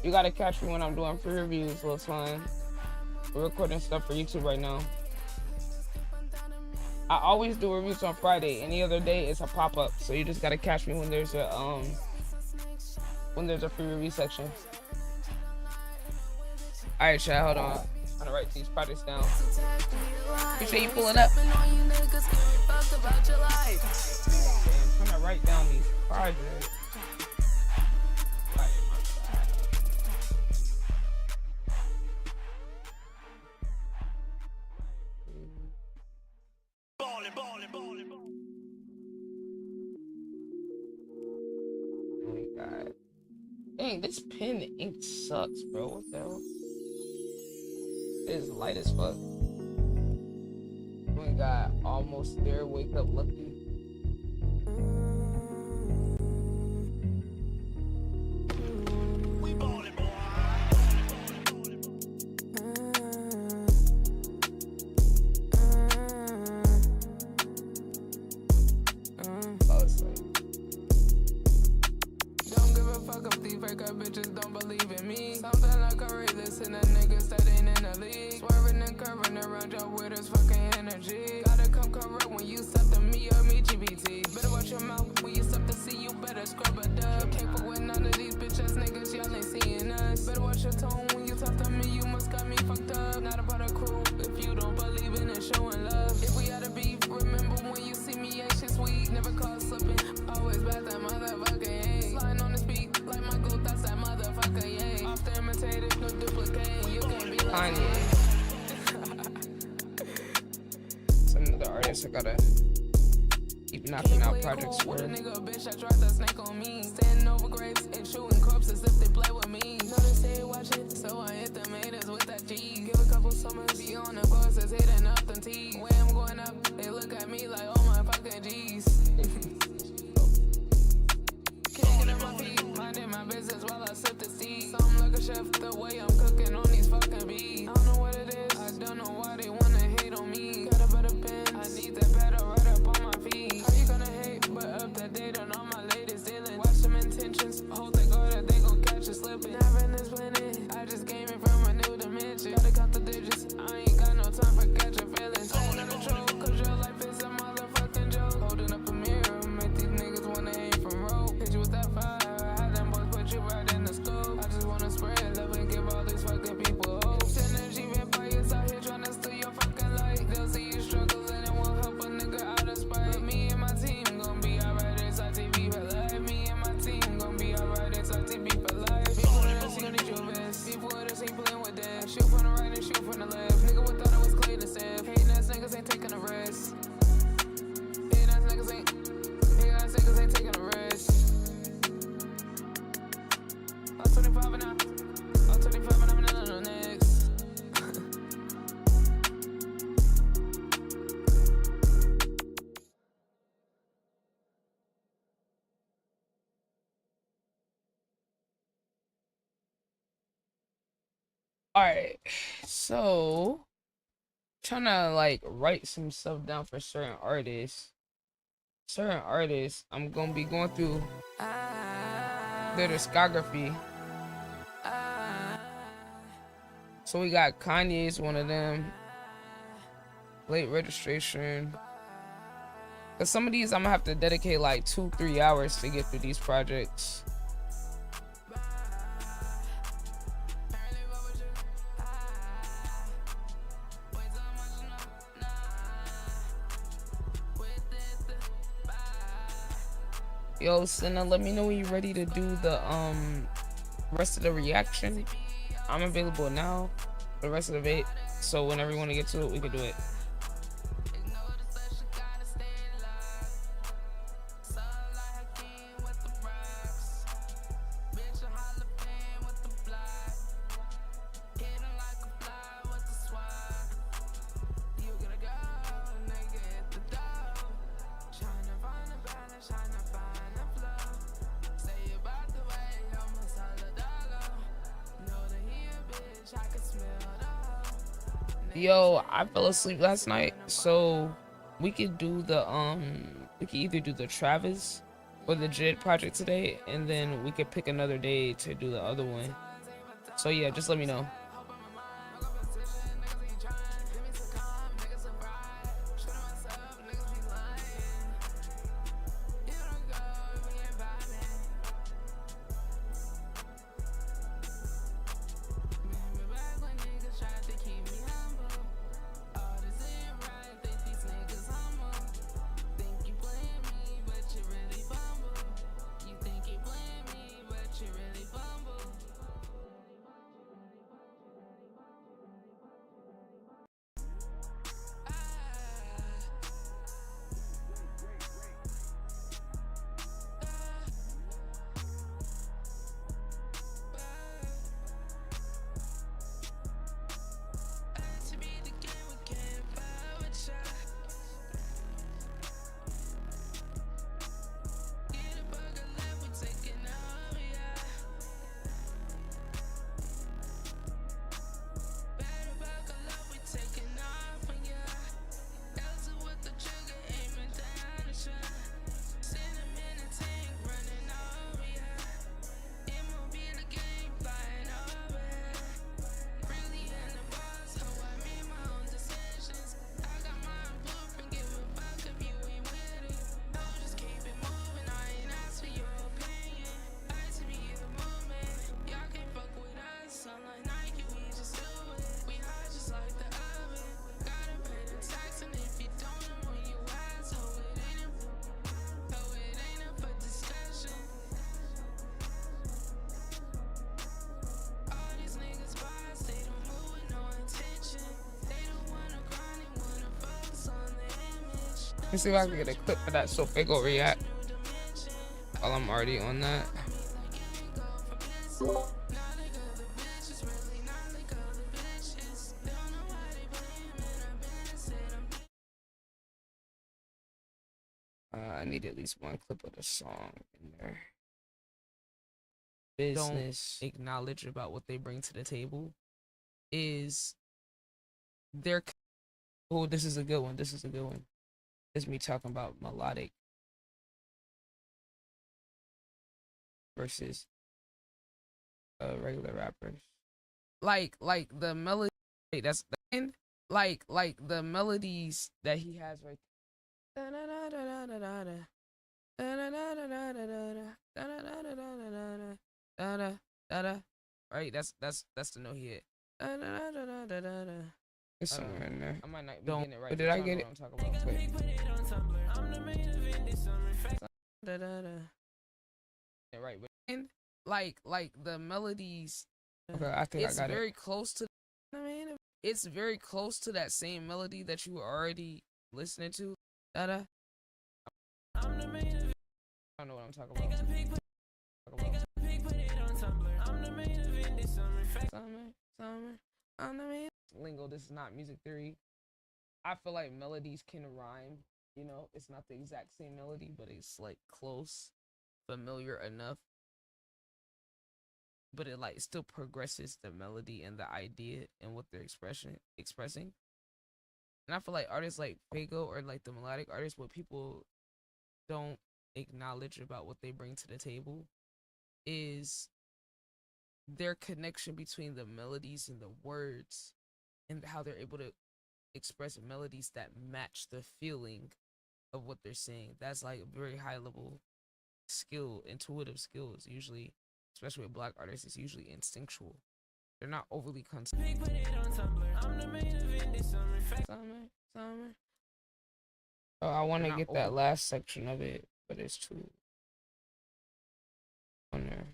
You gotta catch me when I'm doing free reviews, Lil Twine. We're recording stuff for YouTube right now. I always do reviews on Friday. Any other day, it's a pop-up. So you just gotta catch me when there's a free review section. Alright, chat, hold on. I'm gonna write these projects down. Make sure you pull it up. I'm trying to write down these projects. Oh my god. Dang, this pen ink sucks, bro. What the hell? It's light as fuck. We got Almost There, Wake Up Lucky. Don't give a fuck if these fake bitches don't believe in me. Something like a realist and the niggas that ain't in the league. Swerving and curving around y'all with this fucking energy. Gotta come correct when you step to me or me GPT. Better watch your mouth when you step to see you better scrub a dub. Can't fuck with none of these bitch ass niggas, y'all ain't seeing us. Better watch your tone when you talk to me, you must got me fucked up. Not about a crew if you don't believe in it, showing love. If we had a beef, remember when you see me, ain't shit sweet. Never caught slipping, always back that motherfucker, yeah. Sliding on this beat like my goat, that's that motherfucker, yeah. Off the imitated, no duplicate. You can't be like Some of the artists I gotta keep knocking out projects for. Nigga, bitch, I tried to snake on me. Standing over graves and shooting corpses if they play with me. Know they say watch it, so I hit the haters with that G. Give a couple summers, be on the courses, hitting up the T. Way I'm going up, they look at me like, oh my fucking G's. Can't get on my feet, minding my business while I sip the tea. Something like a chef, the way I'm cooking on these fucking beats. I don't know what it is, I don't know why they wanna hate on me. Got a better pen, I need that pedal right up on my feet. How you gonna hate, but up to date on all my latest dealings. Watch them intentions, hope they go that they gon' catch you slipping. Never in this planet, I just came in from a new dimension. Gotta count the digits, I ain't got no time for catching feelings. I ain't on the troll, cause your life is a motherfucking joke. Holding up a mirror, make these niggas wanna aim from rope. Hit you with that fire, had them boys put you right in the scope. I just wanna spread love and give all these fucking people hope. Synergy vampires out here tryna steal your fucking light. They'll see you struggles and it won't help a nigga out of spite. But me and my team gon' be alright, it's ITV for life. Me and my team gon' be alright, it's ITV for life. People with us, you need your best. People with us ain't playing with that. Shoot from the right and shoot from the left. Nigga would thought it was Clay to save. Hating ass niggas ain't taking a rest. Hating ass niggas ain't taking a rest. I'm 25 and I'm 25 and I'm in the next. Alright, so trying to like write some stuff down for certain artists. I'm gonna be going through their discography. So we got Kanye's one of them. Late Registration. Cause some of these I'm gonna have to dedicate like 2-3 hours to get through these projects. Yo, Senna, let me know when you're ready to do the rest of the reaction. I'm available now for the rest of the vape, so whenever you want to get to it, we can do it. Yo, I fell asleep last night, so we could do the we could either do the Travis or the JID project today, and then we could pick another day to do the other one. So yeah, just let me know. Let's see if I can get a clip for that so Fago react while I'm already on that. I need at least one clip of the song in there. Business acknowledge about what they bring to the table is their. Oh, this is a good one. This is a good one. Is me talking about melodic versus regular rappers. Like the melody that's like the melodies that he has right right, that's the note he hit. It's somewhere in there. I might not be getting it right. But did I get it? Right, but like the melodies. Okay, I think I got it. It's very close to. It's very close to that same melody that you were already listening to. I don't know what I'm talking about. Summer. I'm the man. Lingo, this is not music theory. I feel like melodies can rhyme, you know, it's not the exact same melody, but it's like close, familiar enough, but it like still progresses the melody and the idea and what they're expressing. And I feel like artists like Fago or like the melodic artists, what people don't acknowledge about what they bring to the table is their connection between the melodies and the words, and how they're able to express melodies that match the feeling of what they're saying. That's like a very high level skill, intuitive skills. Usually, especially with Black artists, it's usually instinctual. They're not overly conscious. Summer. Oh, I want to get that last section of it, but it's too Owner.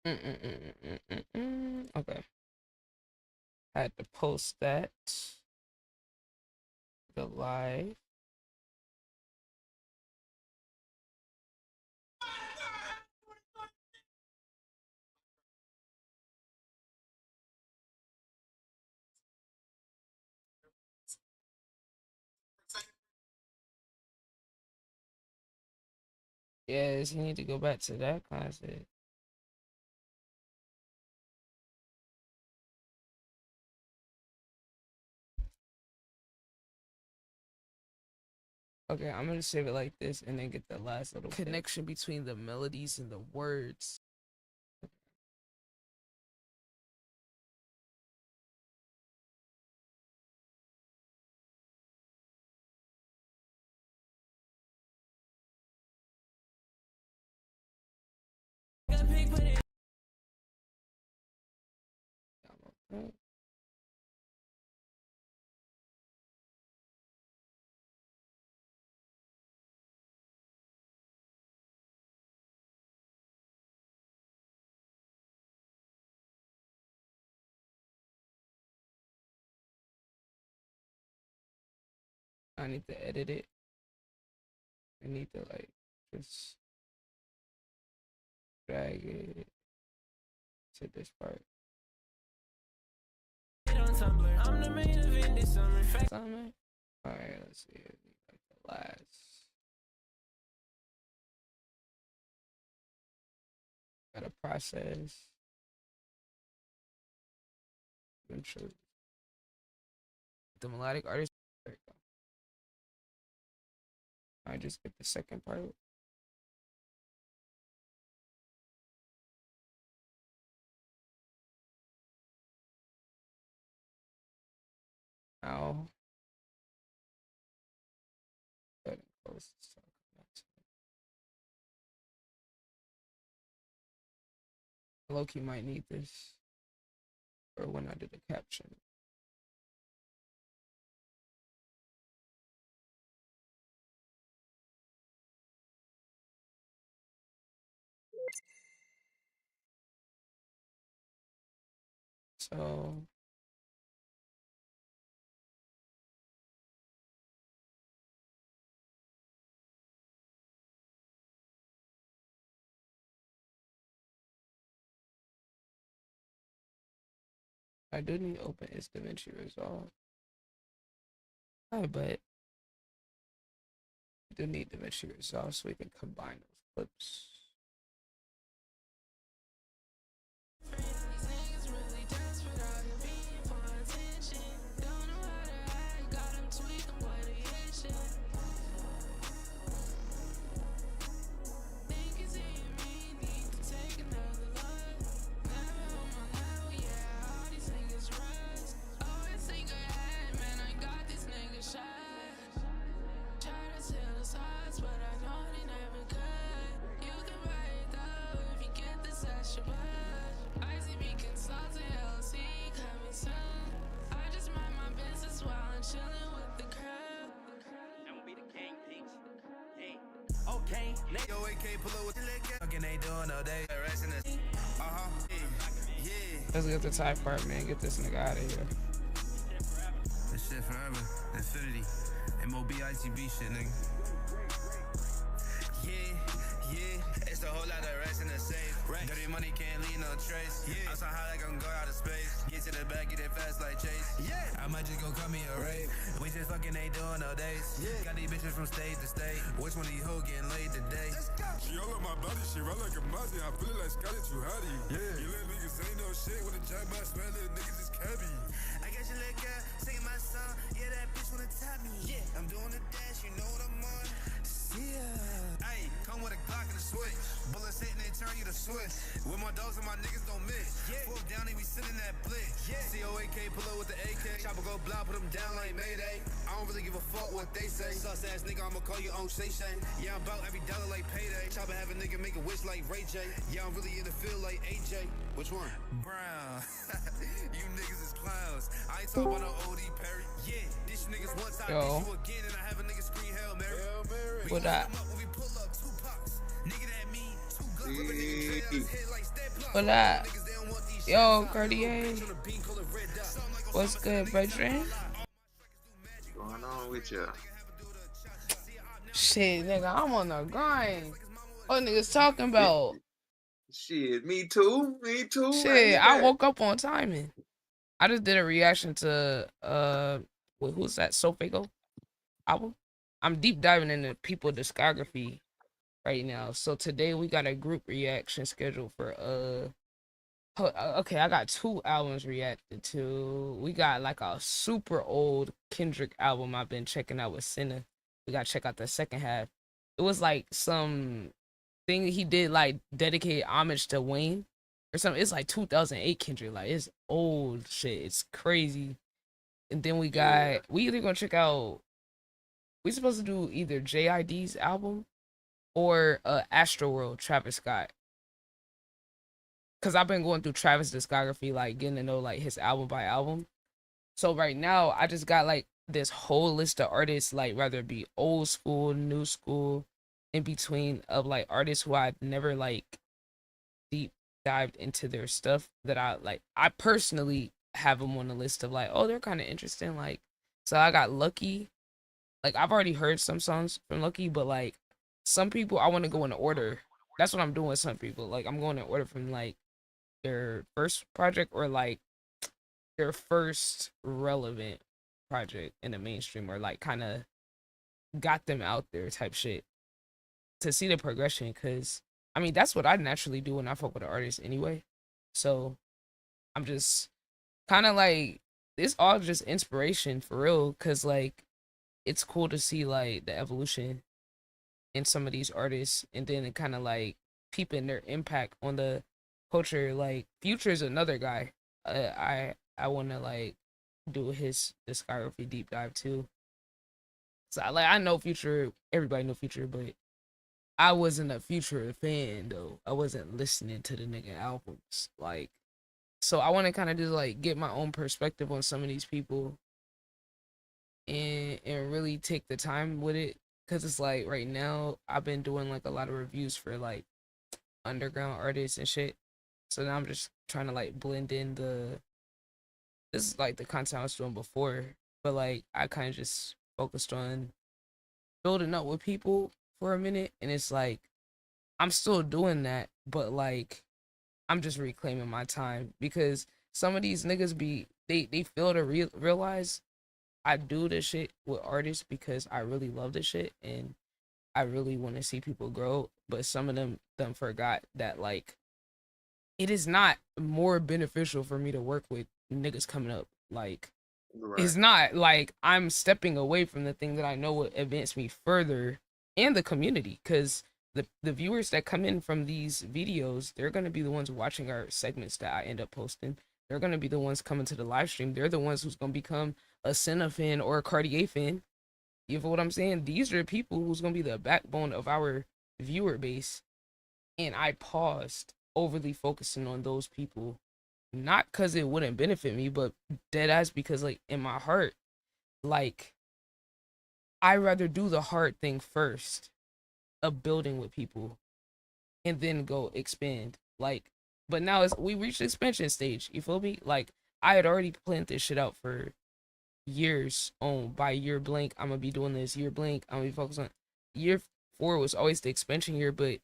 Okay. I had to post that. The live. Yes, you need to go back to that concept. Okay, I'm gonna save it like this and then get the last little connection between the melodies and the words. I need to edit it. I need to like just drag it to this part. I'm the main event this summer. Summer? Alright, let's see. Like the last. Gotta process. I'm sure the melodic artist. There we go. I just get the second part. Now, go ahead and close this talk. Loki might need this, or when I do the caption. So I do need to open its DaVinci Resolve. But I do need DaVinci Resolve so we can combine those clips. Okay, yo, AK pull up with the leg. Fucking they doing all day. Resting this. Yeah. Let's get the type part, man. Get this nigga out of here. This shit forever. Infinity. MOB ITB shit, nigga. Yeah. It's a whole lot of rest in the safe. Dirty money can't leave no trace. I'm so high like I'm going out of space. Get to the back, get it fast like Chase. I might just go cut me a rave. We just fucking they doing all days. Got these bitches from state to state. Which one of you hoes getting laid today? She all on my body, she run like a Mozzie. I feel like Scarlett, you how do you? You little niggas ain't no shit when the jack my smell, little niggas just cabby. I got your little girl singing my song. Yeah, that bitch wanna top me. I'm doing the dash, you know what I'm on. See ya. Ayy, come with a Glock and a switch. Bullets hitting, they turn you to switch. With my dogs and my niggas don't miss. Fourth down, they be sitting that blick. COAK, pull up with the AK. Chopper go blow, put them down like Mayday. I don't really give a fuck what they say. Sus ass nigga, I'ma call you on Shay Shay. Yeah, I'm about every dollar like payday. Chopper have a nigga make a wish like Ray J. Yeah, I'm really in the field like AJ. Which one? Brown. You niggas is clowns. I ain't talking about no OD Perry. Yeah, this niggas one time, this you again, and I have a nigga scream Hail Mary. Hail Mary. What that? What that? Yo, Cartier. What's good, brethren? What's going on with you? Shit, nigga, I'm on the grind. What niggas talking about? Shit, me too. Me too. Shit, I woke up on timing. I just did a reaction to who's that? Sofago album. I'm deep diving into people's discography right now. So today we got a group reaction scheduled for okay, I got 2 albums reacted to. We got like a super old Kendrick album I've been checking out with Senna. We gotta check out the second half. It was like some thing he did, like dedicate homage to Wayne or something. It's like 2008 Kendrick, like it's old shit. It's crazy. And then we either gonna check out. We supposed to do either JID's album or Astroworld Travis Scott. Cause I've been going through Travis' discography, like getting to know like his album by album. So right now I just got like this whole list of artists, like whether it be old school, new school, in between, of like artists who I never like deep dived into their stuff, that I personally have them on the list of like, oh, they're kind of interesting. Like, so I got Lucky. Like I've already heard some songs from Lucky, but like some people I want to go in order. That's what I'm doing with some people. Like I'm going in order from like their first project or like their first relevant project in the mainstream, or like kind of got them out there type shit, to see the progression. Because I mean that's what I naturally do when I fuck with an artist anyway. So I'm just kind of like, it's all just inspiration for real, because like it's cool to see like the evolution in some of these artists, and then it kind of like peeping their impact on the culture. Like Future's another guy I want to like do his discography deep dive too. So I know Future, everybody know Future, but I wasn't a Future fan though. I wasn't listening to the nigga albums. Like, so I want to kind of just like get my own perspective on some of these people and really take the time with it. Cause it's like right now I've been doing like a lot of reviews for like underground artists and shit. So now I'm just trying to like blend in this is like the content I was doing before, but like I kind of just focused on building up with people for a minute, and it's like I'm still doing that, but like I'm just reclaiming my time, because some of these niggas they fail to realize I do this shit with artists because I really love this shit and I really want to see people grow, but some of them forgot that like it is not more beneficial for me to work with niggas coming up. Like, it's not like I'm stepping away from the thing that I know will advance me further in the community, because the viewers that come in from these videos, they're going to be the ones watching our segments that I end up posting. They're going to be the ones coming to the live stream. They're the ones who's going to become a Senna fan or a Cartier fan. You feel what I'm saying? These are the people who's going to be the backbone of our viewer base. And I paused overly focusing on those people, not because it wouldn't benefit me, but dead ass because like in my heart, like I rather do the hard thing first of building with people and then go expand. Like, but now we reached the expansion stage, you feel me? Like I had already planned this shit out for years. By year blank I'm gonna be doing this, year blank I'm gonna be focused on. Year 4 was always the expansion year, but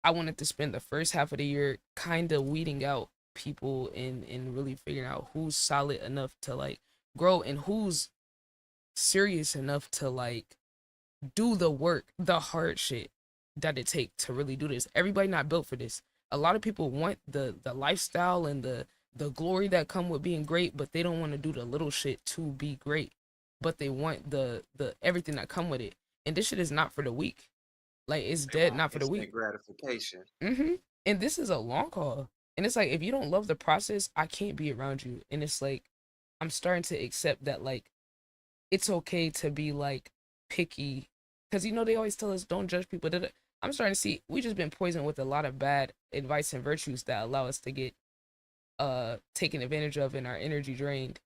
I wanted to spend the first half of the year kind of weeding out people and really figuring out who's solid enough to like grow and who's serious enough to like do the work, the hard shit that it takes to really do this. Everybody not built for this. A lot of people want the lifestyle and the glory that come with being great, but they don't want to do the little shit to be great. But they want the everything that come with it. And this shit is not for the weak. Like it's dead, not for the weak. Gratification. And this is a long haul. And it's like if you don't love the process, I can't be around you. And it's like I'm starting to accept that like it's okay to be like picky, because you know they always tell us don't judge people. I'm starting to see we just been poisoned with a lot of bad advice and virtues that allow us to get taken advantage of and our energy drained.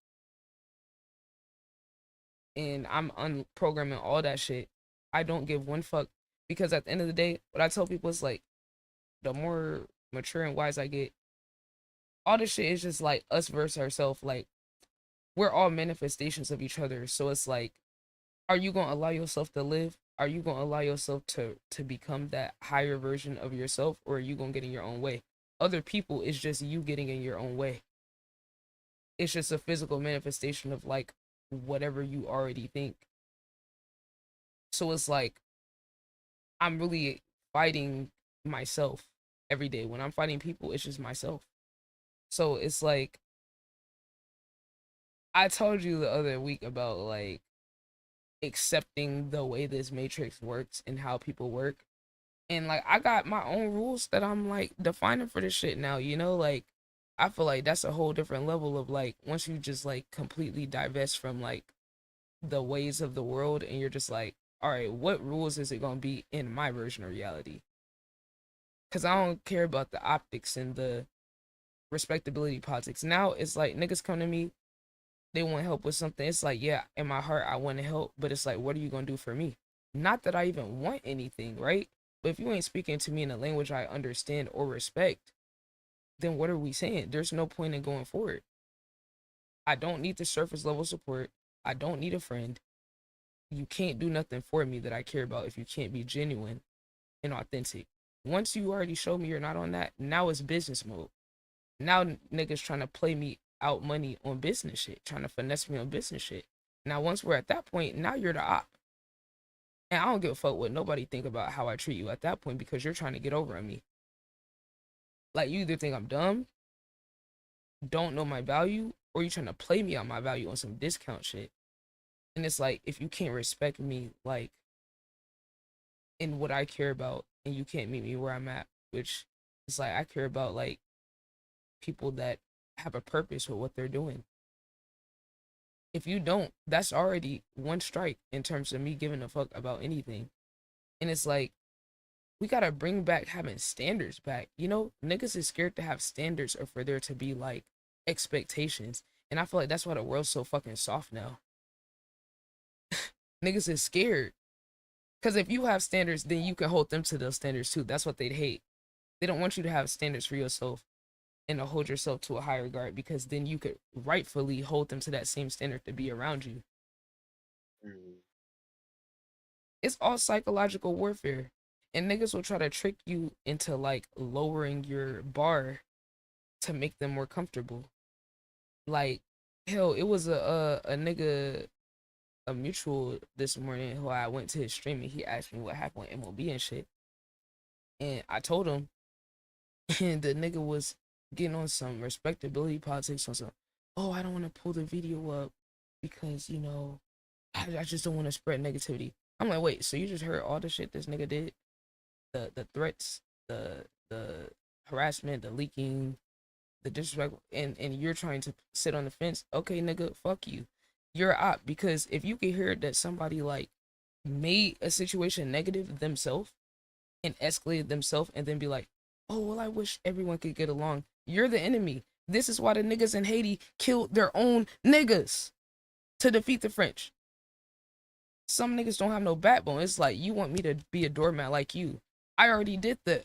And I'm unprogramming all that shit. I don't give one fuck, because at the end of the day, what I tell people is like the more mature and wise I get, all this shit is just like us versus ourselves. Like we're all manifestations of each other. So it's like, are you gonna allow yourself to live? Are you gonna allow yourself to become that higher version of yourself, or are you gonna get in your own way? Other people is just you getting in your own way. It's just a physical manifestation of like whatever you already think. So it's like I'm really fighting myself every day. When I'm fighting people, it's just myself. So it's like, I told you the other week about like accepting the way this matrix works and how people work. And like, I got my own rules that I'm like defining for this shit now, you know? Like, I feel like that's a whole different level of like, once you just like completely divest from like the ways of the world and you're just like, all right, what rules is it gonna be in my version of reality? Because I don't care about the optics and the respectability politics. Now it's like niggas come to me, they want help with something. It's like, yeah, in my heart I want to help, but it's like, what are you gonna do for me? Not that I even want anything, right? But if you ain't speaking to me in a language I understand or respect, then what are we saying? There's no point in going forward. I don't need the surface level support. I don't need a friend. You can't do nothing for me that I care about if you can't be genuine and authentic. Once you already show me you're not on that, now it's business mode. Now niggas trying to play me out money on business shit, trying to finesse me on business shit. Now once we're at that point, now you're the op. And I don't give a fuck what nobody think about how I treat you at that point, because you're trying to get over on me. Like, you either think I'm dumb, don't know my value, or you trying to play me on my value on some discount shit. And it's like, if you can't respect me, like, in what I care about, and you can't meet me where I'm at, which is like, I care about, like, people that have a purpose with what they're doing. If you don't, that's already one strike in terms of me giving a fuck about anything. And it's like, we gotta bring back having standards back. You know, niggas is scared to have standards or for there to be like expectations. And I feel like that's why the world's so fucking soft now. Niggas is scared. Because if you have standards, then you can hold them to those standards too. That's what they'd hate. They don't want you to have standards for yourself and to hold yourself to a higher regard, because then you could rightfully hold them to that same standard to be around you. It's all psychological warfare. And niggas will try to trick you into like lowering your bar to make them more comfortable. Like, hell, it was a nigga, a mutual this morning who I went to his stream and he asked me what happened with MLB and shit. And I told him, and the nigga was getting on some respectability politics on some, oh, I don't want to pull the video up because, you know, I just don't want to spread negativity. I'm like, wait, so you just heard all the shit this nigga did? The threats, the harassment, the leaking, the disrespect, and you're trying to sit on the fence. Okay, nigga, fuck you. You're a op, because if you can hear that somebody like made a situation negative themselves and escalated themselves and then be like, oh, well, I wish everyone could get along. You're the enemy. This is why the niggas in Haiti killed their own niggas to defeat the French. Some niggas don't have no backbone. It's like, you want me to be a doormat like you. I already did the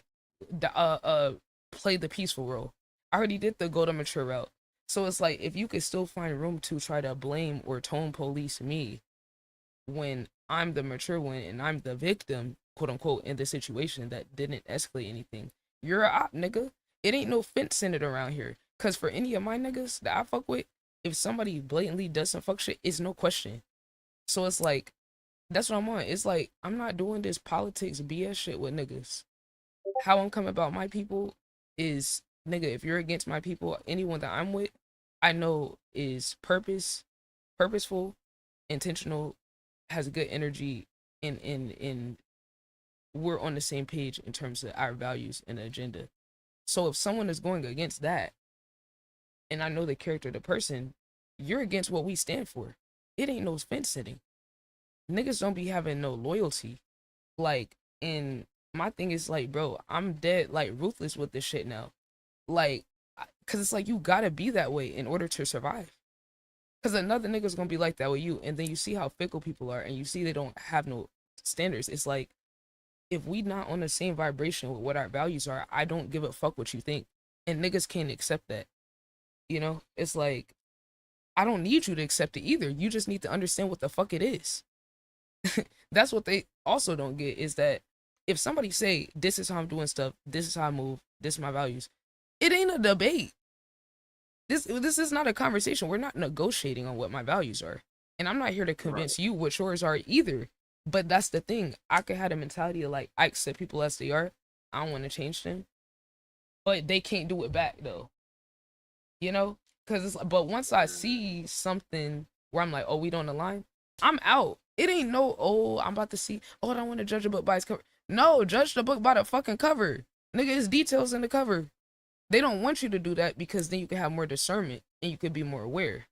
play the peaceful role. I already did the go to mature route. So it's like, if you could still find room to try to blame or tone police me when I'm the mature one and I'm the victim, quote unquote, in the situation that didn't escalate anything, you're a op, nigga. It ain't no fence centered around here. Cause for any of my niggas that I fuck with, if somebody blatantly does some fuck shit, it's no question. So it's like, that's what I'm on. It's like, I'm not doing this politics BS shit with niggas. How I'm coming about my people is, nigga, if you're against my people, anyone that I'm with, I know is purposeful, intentional, has good energy, and we're on the same page in terms of our values and agenda. So if someone is going against that, and I know the character of the person, you're against what we stand for. It ain't no fence sitting. Niggas don't be having no loyalty. Like, and my thing is like, bro, I'm dead, like, ruthless with this shit now. Like, cause it's like, you gotta be that way in order to survive. Cause another nigga's gonna be like that with you, and then you see how fickle people are, and you see they don't have no standards. It's like, if we not on the same vibration with what our values are, I don't give a fuck what you think. And niggas can't accept that. You know, it's like, I don't need you to accept it either. You just need to understand what the fuck it is. That's what they also don't get, is that if somebody say, this is how I'm doing stuff, this is how I move, this is my values, it ain't a debate. This is not a conversation. We're not negotiating on what my values are. And I'm not here to convince you what yours are either. But that's the thing. I could have the mentality of like, I accept people as they are. I don't want to change them. But they can't do it back though. You know? But once I see something where I'm like, oh, we don't align, I'm out. It ain't no, oh, I'm about to see, oh, I don't want to judge a book by its cover. No, judge the book by the fucking cover. Nigga, it's details in the cover. They don't want you to do that because then you can have more discernment and you could be more aware.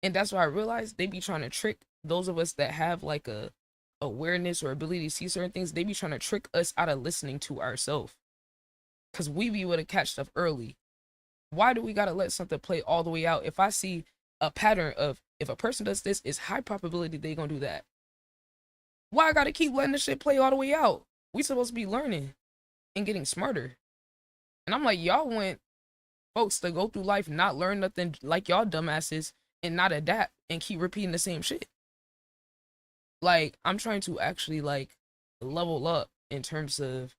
And that's why I realized they be trying to trick those of us that have like a awareness or ability to see certain things. They be trying to trick us out of listening to ourselves. Because we be able to catch stuff early. Why do we gotta let something play all the way out? If I see a pattern of, if a person does this, it's high probability they gonna do that. Why I gotta keep letting this shit play all the way out? We supposed to be learning and getting smarter. And I'm like, y'all want folks to go through life, not learn nothing like y'all dumbasses and not adapt and keep repeating the same shit. Like, I'm trying to actually like level up in terms of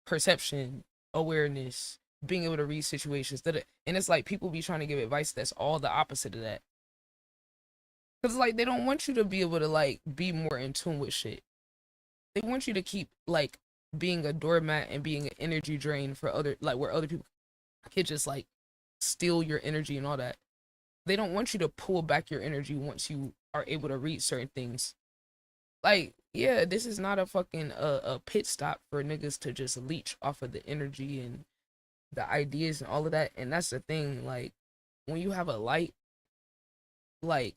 perception, awareness, being able to read situations. And it's like people be trying to give advice that's all the opposite of that. Because like they don't want you to be able to like be more in tune with shit. They want you to keep like being a doormat and being an energy drain for other, like where other people could just like steal your energy and all that. They don't want you to pull back your energy once you are able to read certain things. Like, yeah, this is not a fucking a pit stop for niggas to just leech off of the energy and the ideas and all of that. And that's the thing, like when you have a light, like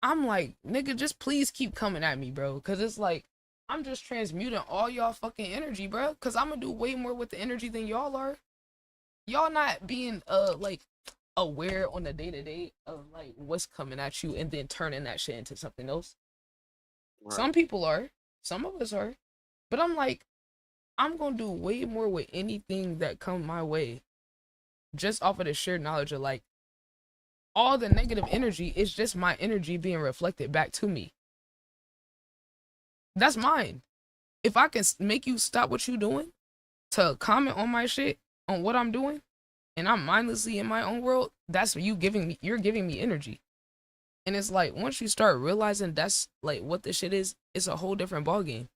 I'm like, nigga, just please keep coming at me, bro, because it's like I'm just transmuting all y'all fucking energy, bro, because I'm gonna do way more with the energy than y'all are. Y'all not being like aware on the day-to-day of like what's coming at you and then turning that shit into something else. Right. Some people are, some of us are, but I'm like, I'm gonna do way more with anything that come my way just off of the sheer knowledge of like all the negative energy is just my energy being reflected back to me. That's mine. If I can make you stop what you doing to comment on my shit, on what I'm doing, and I'm mindlessly in my own world, that's you giving me, you're giving me energy. And it's like, once you start realizing that's like what this shit is, it's a whole different ballgame.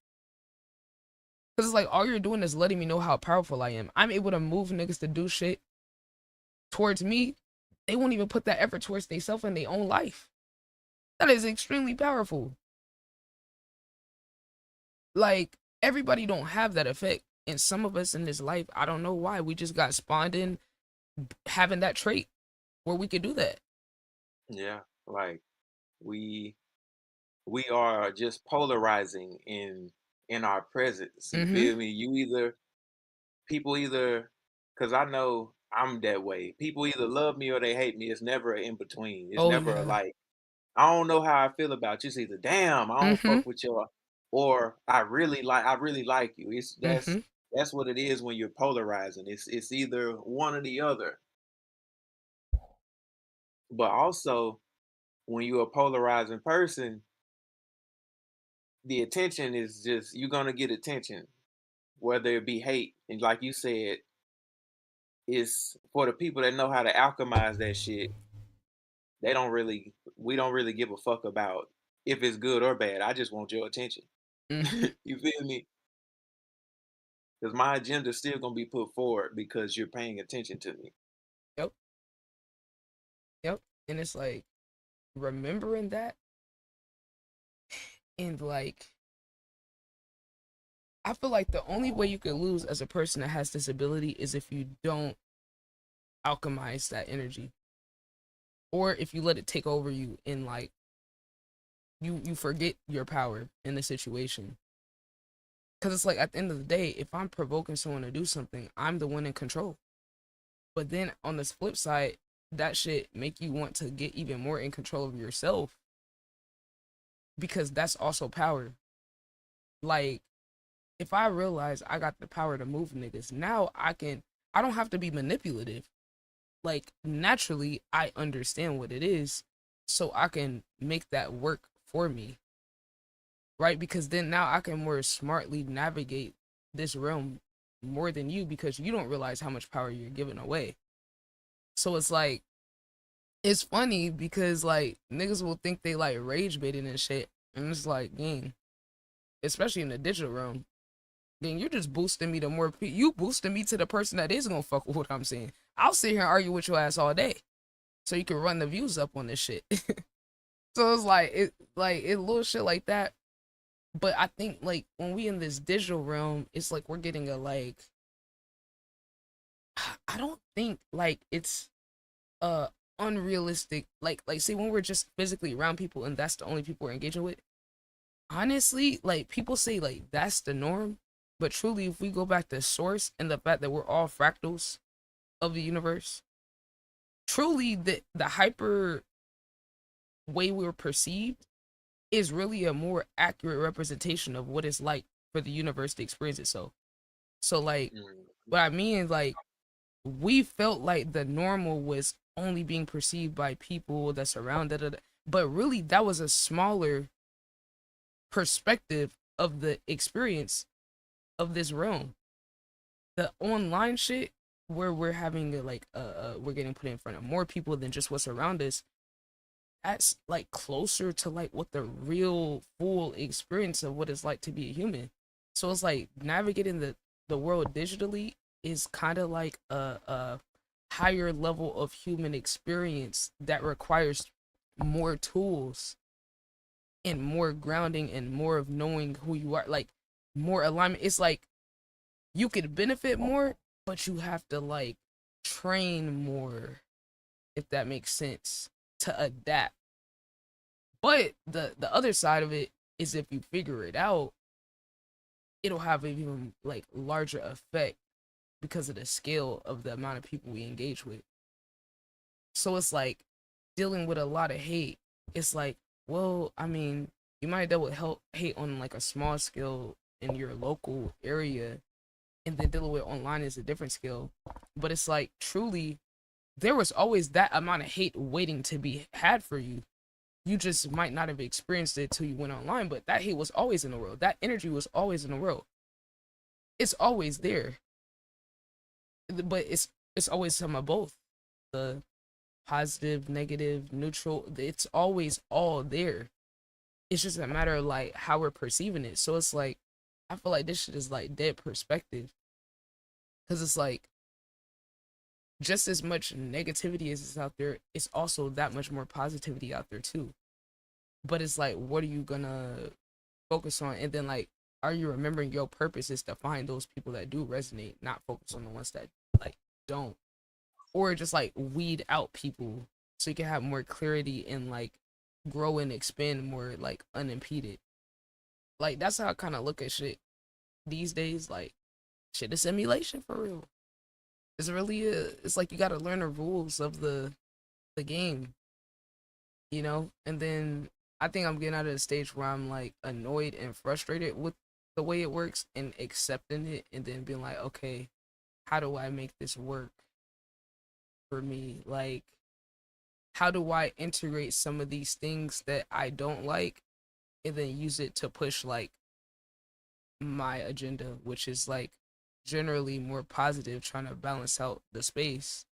Because it's like, all you're doing is letting me know how powerful I am. I'm able to move niggas to do shit towards me. They won't even put that effort towards themselves in their own life. That is extremely powerful. Like, everybody don't have that effect. And some of us in this life, I don't know why, we just got spawned in having that trait where we could do that. Yeah, like we are just polarizing in our presence. You feel me? People either, because I know I'm that way. People either love me or they hate me. It's never an in between. It's never a like, I don't know how I feel about you. It's either damn, I don't fuck with you, or I really like you. It's that's what it is when you're polarizing. It's either one or the other. But also, when you're a polarizing person, the attention is just, you're gonna get attention, whether it be hate. And like you said, it's for the people that know how to alchemize that shit. We don't really give a fuck about if it's good or bad. I just want your attention. You feel me? Because my agenda is still gonna be put forward because you're paying attention to me. Yep. And it's like remembering that, and like I feel like the only way you could lose as a person that has this ability is if you don't alchemize that energy, or if you let it take over you and like you forget your power in the situation. Because it's like, at the end of the day, if I'm provoking someone to do something, I'm the one in control. But then on this flip side, that shit make you want to get even more in control of yourself, because that's also power. Like, if I realize I got the power to move niggas, now I don't have to be manipulative. Like, naturally, I understand what it is, so I can make that work for me. Right? Because then now I can more smartly navigate this realm more than you, because you don't realize how much power you're giving away. So it's like, it's funny because like niggas will think they like rage baiting and shit. And it's like, gang, especially in the digital realm, then you're just boosting me to more people. You boosting me to the person that is gonna fuck with what I'm saying. I'll sit here and argue with your ass all day, so you can run the views up on this shit. So it's like it little shit like that. But I think like when we in this digital realm, it's like we're getting a like. I don't think like it's unrealistic. Like see when we're just physically around people and that's the only people we're engaging with. Honestly, like people say like that's the norm, but truly if we go back to source and the fact that we're all fractals of the universe, truly the hyper way we're perceived is really a more accurate representation of what it's like for the universe to experience itself. So like what I mean is like we felt like the normal was only being perceived by people that surrounded it, but really that was a smaller perspective of the experience of this realm. The online shit where we're having like we're getting put in front of more people than just what's around us, that's like closer to like what the real full experience of what it's like to be a human. So it's like navigating the world digitally is kind of like a higher level of human experience that requires more tools and more grounding and more of knowing who you are, like more alignment. It's like you could benefit more, but you have to like train more, if that makes sense, to adapt. But the other side of it is if you figure it out, it'll have an even like larger effect because of the scale of the amount of people we engage with. So it's like dealing with a lot of hate. It's like, well, I mean, you might deal with hate on like a small scale in your local area, and then dealing with online is a different scale. But it's like truly, there was always that amount of hate waiting to be had for you. You just might not have experienced it till you went online, but that hate was always in the world. That energy was always in the world. It's always there. But it's always some of both. The positive, negative, neutral, it's always all there. It's just a matter of like how we're perceiving it. So it's like I feel like this shit is like dead perspective. Cause it's like just as much negativity as is out there, it's also that much more positivity out there too. But it's like, what are you gonna focus on? And then like, are you remembering your purpose is to find those people that do resonate, not focus on the ones that like don't, or just like weed out people so you can have more clarity and like grow and expand more like unimpeded. Like that's how I kind of look at shit these days. Like shit is simulation for real. It's really it's like you got to learn the rules of the game, you know. And then I think I'm getting out of the stage where I'm like annoyed and frustrated with the way it works and accepting it, and then being like, okay, how do I make this work for me? Like, how do I integrate some of these things that I don't like and then use it to push like my agenda, which is like generally more positive, trying to balance out the space.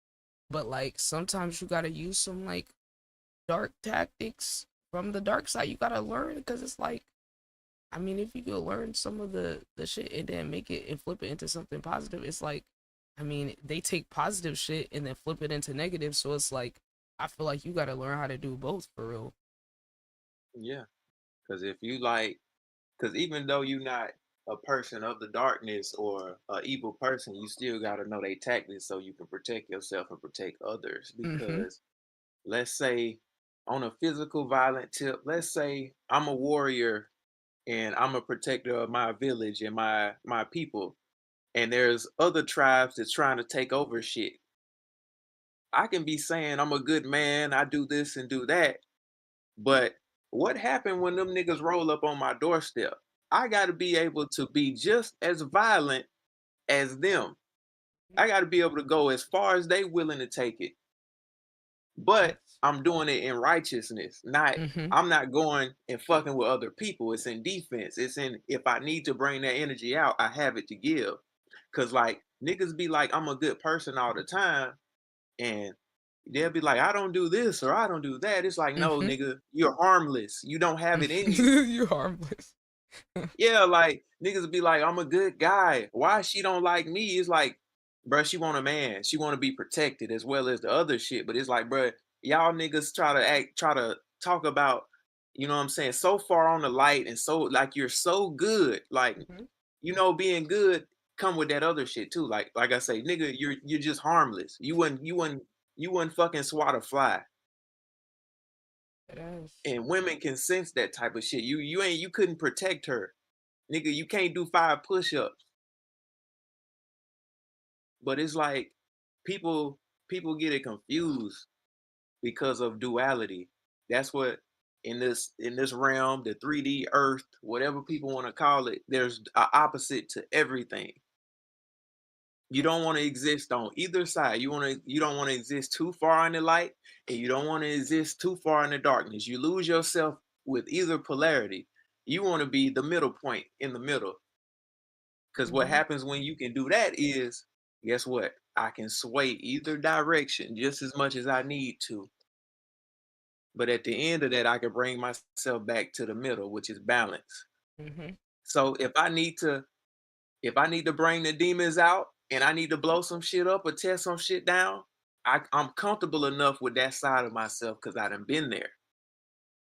But like sometimes you gotta use some like dark tactics from the dark side. You gotta learn, because it's like, I mean, if you could learn some of the shit and then make it and flip it into something positive, it's like, I mean, they take positive shit and then flip it into negative. So it's like, I feel like you gotta learn how to do both for real. Yeah, because if you like, because even though you're not a person of the darkness or a evil person, you still got to know they tactics so you can protect yourself and protect others. Because let's say on a physical violent tip, let's say I'm a warrior and I'm a protector of my village and my people, and there's other tribes that's trying to take over shit. I can be saying I'm a good man, I do this and do that, but what happened when them niggas roll up on my doorstep? I got to be able to be just as violent as them. I got to be able to go as far as they willing to take it. But I'm doing it in righteousness. I'm not going and fucking with other people. It's in defense. It's in, if I need to bring that energy out, I have it to give. Cause like niggas be like, I'm a good person all the time. And they'll be like, I don't do this or I don't do that. It's like, no, Mm-hmm. nigga, you're harmless. You don't have it in you. You're harmless. Yeah, like niggas be like, I'm a good guy. Why she don't like me? It's like, bruh, she want a man. She want to be protected as well as the other shit. But it's like, bruh, y'all niggas try to talk about, you know what I'm saying, so far on the light and so like you're so good. Like, Mm-hmm. you know, being good come with that other shit too. Like I say, nigga, you're just harmless. You wouldn't fucking swat a fly. It is. And women can sense that type of shit. You couldn't protect her. Nigga, you can't do 5 push-ups. But it's like people get it confused because of duality. That's what in this realm, the 3D earth, whatever people want to call it, there's a opposite to everything. You don't want to exist on either side. You don't want to exist too far in the light, and you don't want to exist too far in the darkness. You lose yourself with either polarity. You want to be the middle point in the middle. Because what Mm-hmm. happens when you can do that is, guess what? I can sway either direction just as much as I need to. But at the end of that, I can bring myself back to the middle, which is balance. Mm-hmm. So if I need to bring the demons out and I need to blow some shit up or tear some shit down, I'm comfortable enough with that side of myself because I done been there.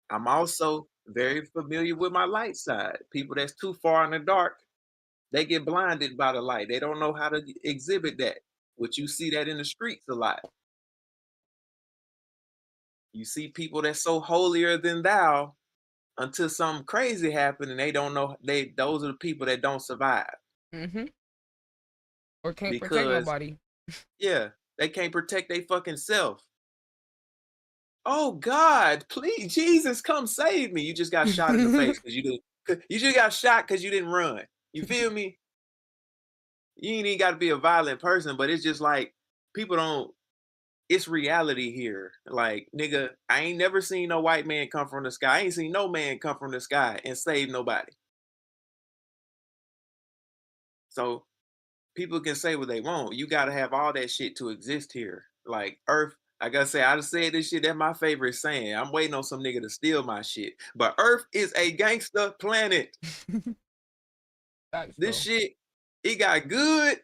I'm also very familiar with my light side. People that's too far in the dark, they get blinded by the light. They don't know how to exhibit that. Which you see that in the streets a lot. You see people that's so holier than thou until something crazy happen and they don't know those are the people that don't survive. Mm-hmm. Or can't protect Because nobody. yeah, they can't protect their fucking self. Oh God, please, Jesus, come save me. You just got shot in the face because you just got shot because you didn't run. You feel me? You ain't even got to be a violent person, but it's just like people don't. It's reality here. Like, nigga, I ain't never seen no white man come from the sky. I ain't seen no man come from the sky and save nobody. So people can say what they want. You gotta have all that shit to exist here. Like Earth, like I say, I just said this shit. That's my favorite saying. I'm waiting on some nigga to steal my shit. But Earth is a gangster planet. Facts, This though. shit, it got good,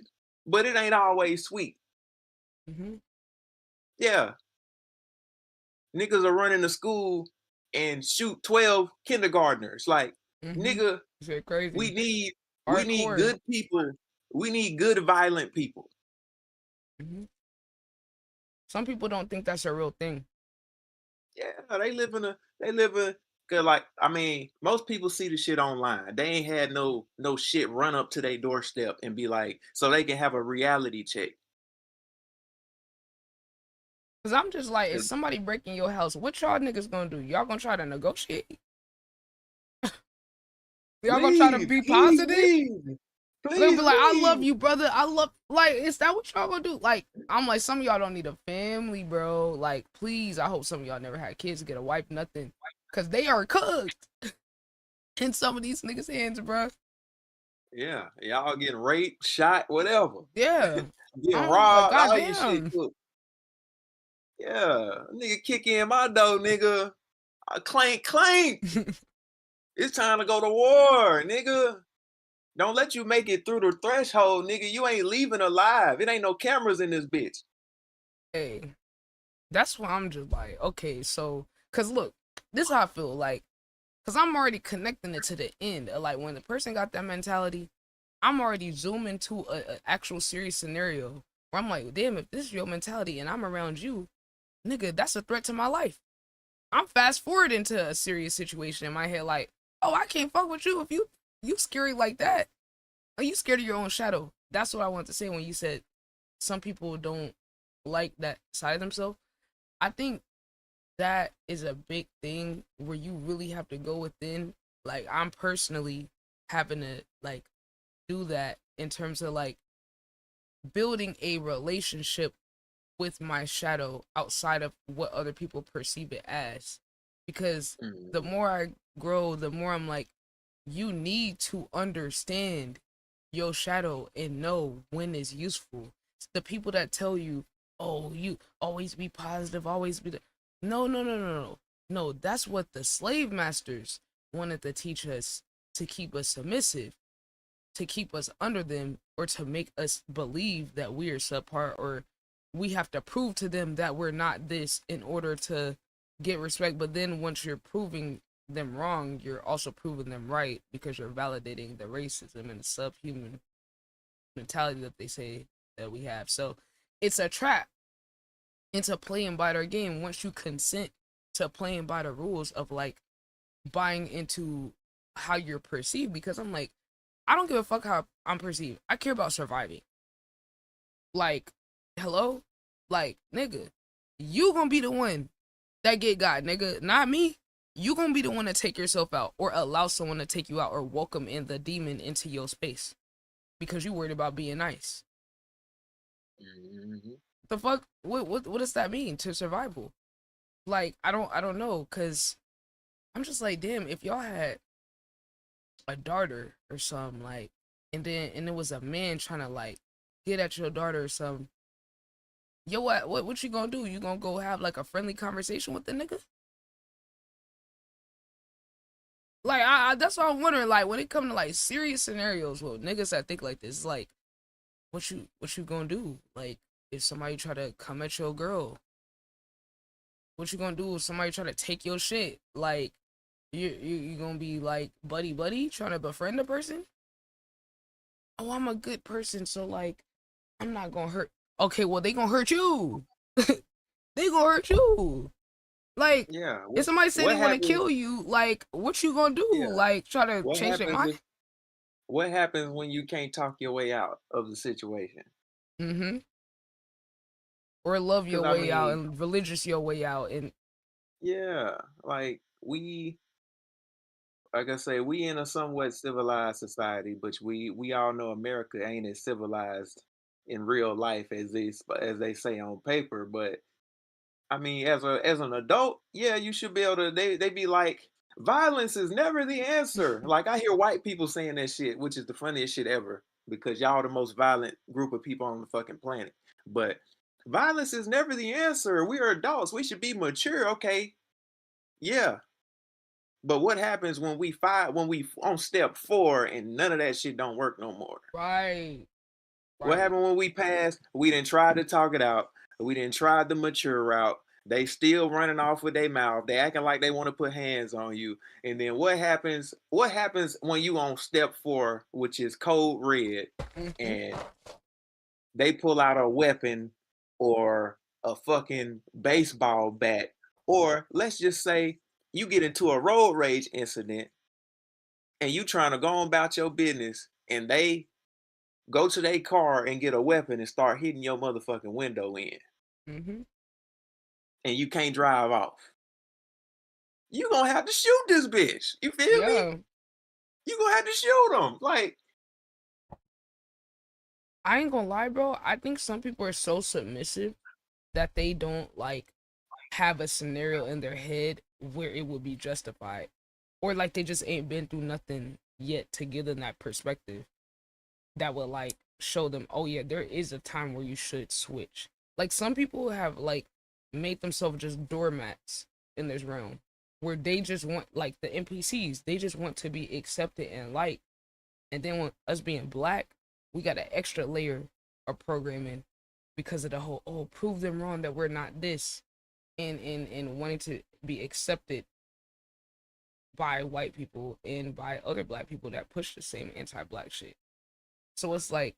but it ain't always sweet. Mm-hmm. Yeah. Niggas are running to school and shoot 12 kindergartners. Like, Mm-hmm. nigga, Shit crazy. we need Hardcore. good people. We need good violent people. Mm-hmm. Some people don't think that's a real thing. Yeah, they live in cause like I mean, most people see the shit online. They ain't had no shit run up to their doorstep and be like, so they can have a reality check. Cause I'm just like, if 'Cause somebody breaking your house, what y'all niggas gonna do? Y'all gonna try to negotiate? Y'all gonna try to be positive? They'll be like, I love you, brother. I love, like, is that what y'all gonna do? Like, I'm like, some of y'all don't need a family, bro. Like, please, I hope some of y'all never had kids, get a wife, nothing. Cause they are cooked in some of these niggas' hands, bro. Yeah, y'all getting raped, shot, whatever. Yeah. Getting I'm like, robbed, all your goddamn. shit cooked. Yeah, nigga kick in my door, nigga. Clank, clank. It's time to go to war, nigga. Don't let you make it through the threshold, nigga. You ain't leaving alive. It ain't no cameras in this bitch. Hey, that's why I'm just like, okay, so, cause look, this is how I feel, like, cause I'm already connecting it to the end. Like, when the person got that mentality, I'm already zooming to a actual serious scenario where I'm like, damn, if this is your mentality and I'm around you, nigga, that's a threat to my life. I'm fast forward into a serious situation in my head, like, oh, I can't fuck with you if you scary like that. Are you scared of your own shadow? That's what I wanted to say when you said some people don't like that side of themselves. I think that is a big thing where you really have to go within. Like, I'm personally having to, like, do that in terms of, like, building a relationship with my shadow outside of what other people perceive it as. Because the more I grow, the more I'm like, you need to understand your shadow and know when it's useful. The people that tell you, oh, you always be positive, always be no, no, no, no, no. No, that's what the slave masters wanted to teach us, to keep us submissive, to keep us under them, or to make us believe that we are subpar, or we have to prove to them that we're not this in order to get respect. But then once you're proving them wrong, you're also proving them right, because you're validating the racism and the subhuman mentality that they say that we have. So it's a trap into playing by their game once you consent to playing by the rules of like buying into how you're perceived. Because I'm like, I don't give a fuck how I'm perceived. I care about surviving. Like, hello? Like, nigga, you gonna be the one that get got, nigga, not me. You gonna be the one to take yourself out, or allow someone to take you out, or welcome in the demon into your space because you worried about being nice. The fuck? What does that mean to survival? Like, I don't know, cause I'm just like, damn, if y'all had a daughter or something, like, and it was a man trying to like get at your daughter or something, yo, what you gonna do? You gonna go have like a friendly conversation with the nigga? Like, I that's what I'm wondering. Like, when it come to like serious scenarios, well, niggas that think like this, like, what you gonna do? Like, if somebody try to come at your girl, what you gonna do if somebody try to take your shit? Like, you gonna be like buddy trying to befriend a person? Oh, I'm a good person, so like, I'm not gonna hurt. Okay, well, they gonna hurt you. They gonna hurt you. Like, Yeah. if somebody say they want to happens? kill you, like, what you gonna do? Yeah. Like, try to What change their happens mind? if? What happens when you can't talk your way out of the situation? Mm-hmm. Or love your 'Cause I way out mean, and religious your way out, and yeah, like like I say, we in a somewhat civilized society, but we all know America ain't as civilized in real life as they say on paper. But I mean, as an adult, yeah, you should be able to. They be like, violence is never the answer. Like I hear white people saying that shit, which is the funniest shit ever, because y'all the most violent group of people on the fucking planet. But violence is never the answer. We are adults. We should be mature. Okay, yeah. But what happens when we on step 4 and none of that shit don't work no more? right. What happened when we passed? We didn't try to talk it out. We didn't try the mature route. They still running off with their mouth. They acting like they want to put hands on you. And then what happens? What happens when you on step 4, which is code red, and they pull out a weapon or a fucking baseball bat, or let's just say you get into a road rage incident and you trying to go on about your business, and they go to their car and get a weapon and start hitting your motherfucking window in, Mm-hmm. and you can't drive off. You gonna have to shoot this bitch. You feel me? Yeah. You gonna have to shoot them. Like, I ain't gonna lie, bro. I think some people are so submissive that they don't like have a scenario in their head where it would be justified, or like they just ain't been through nothing yet to give them that perspective that will like show them, oh yeah, there is a time where you should switch. Like some people have like made themselves just doormats in this realm where they just want, like the NPCs, they just want to be accepted and liked. And then when us being black, we got an extra layer of programming because of the whole, oh, prove them wrong that we're not this, and wanting to be accepted by white people and by other black people that push the same anti-black shit. So it's like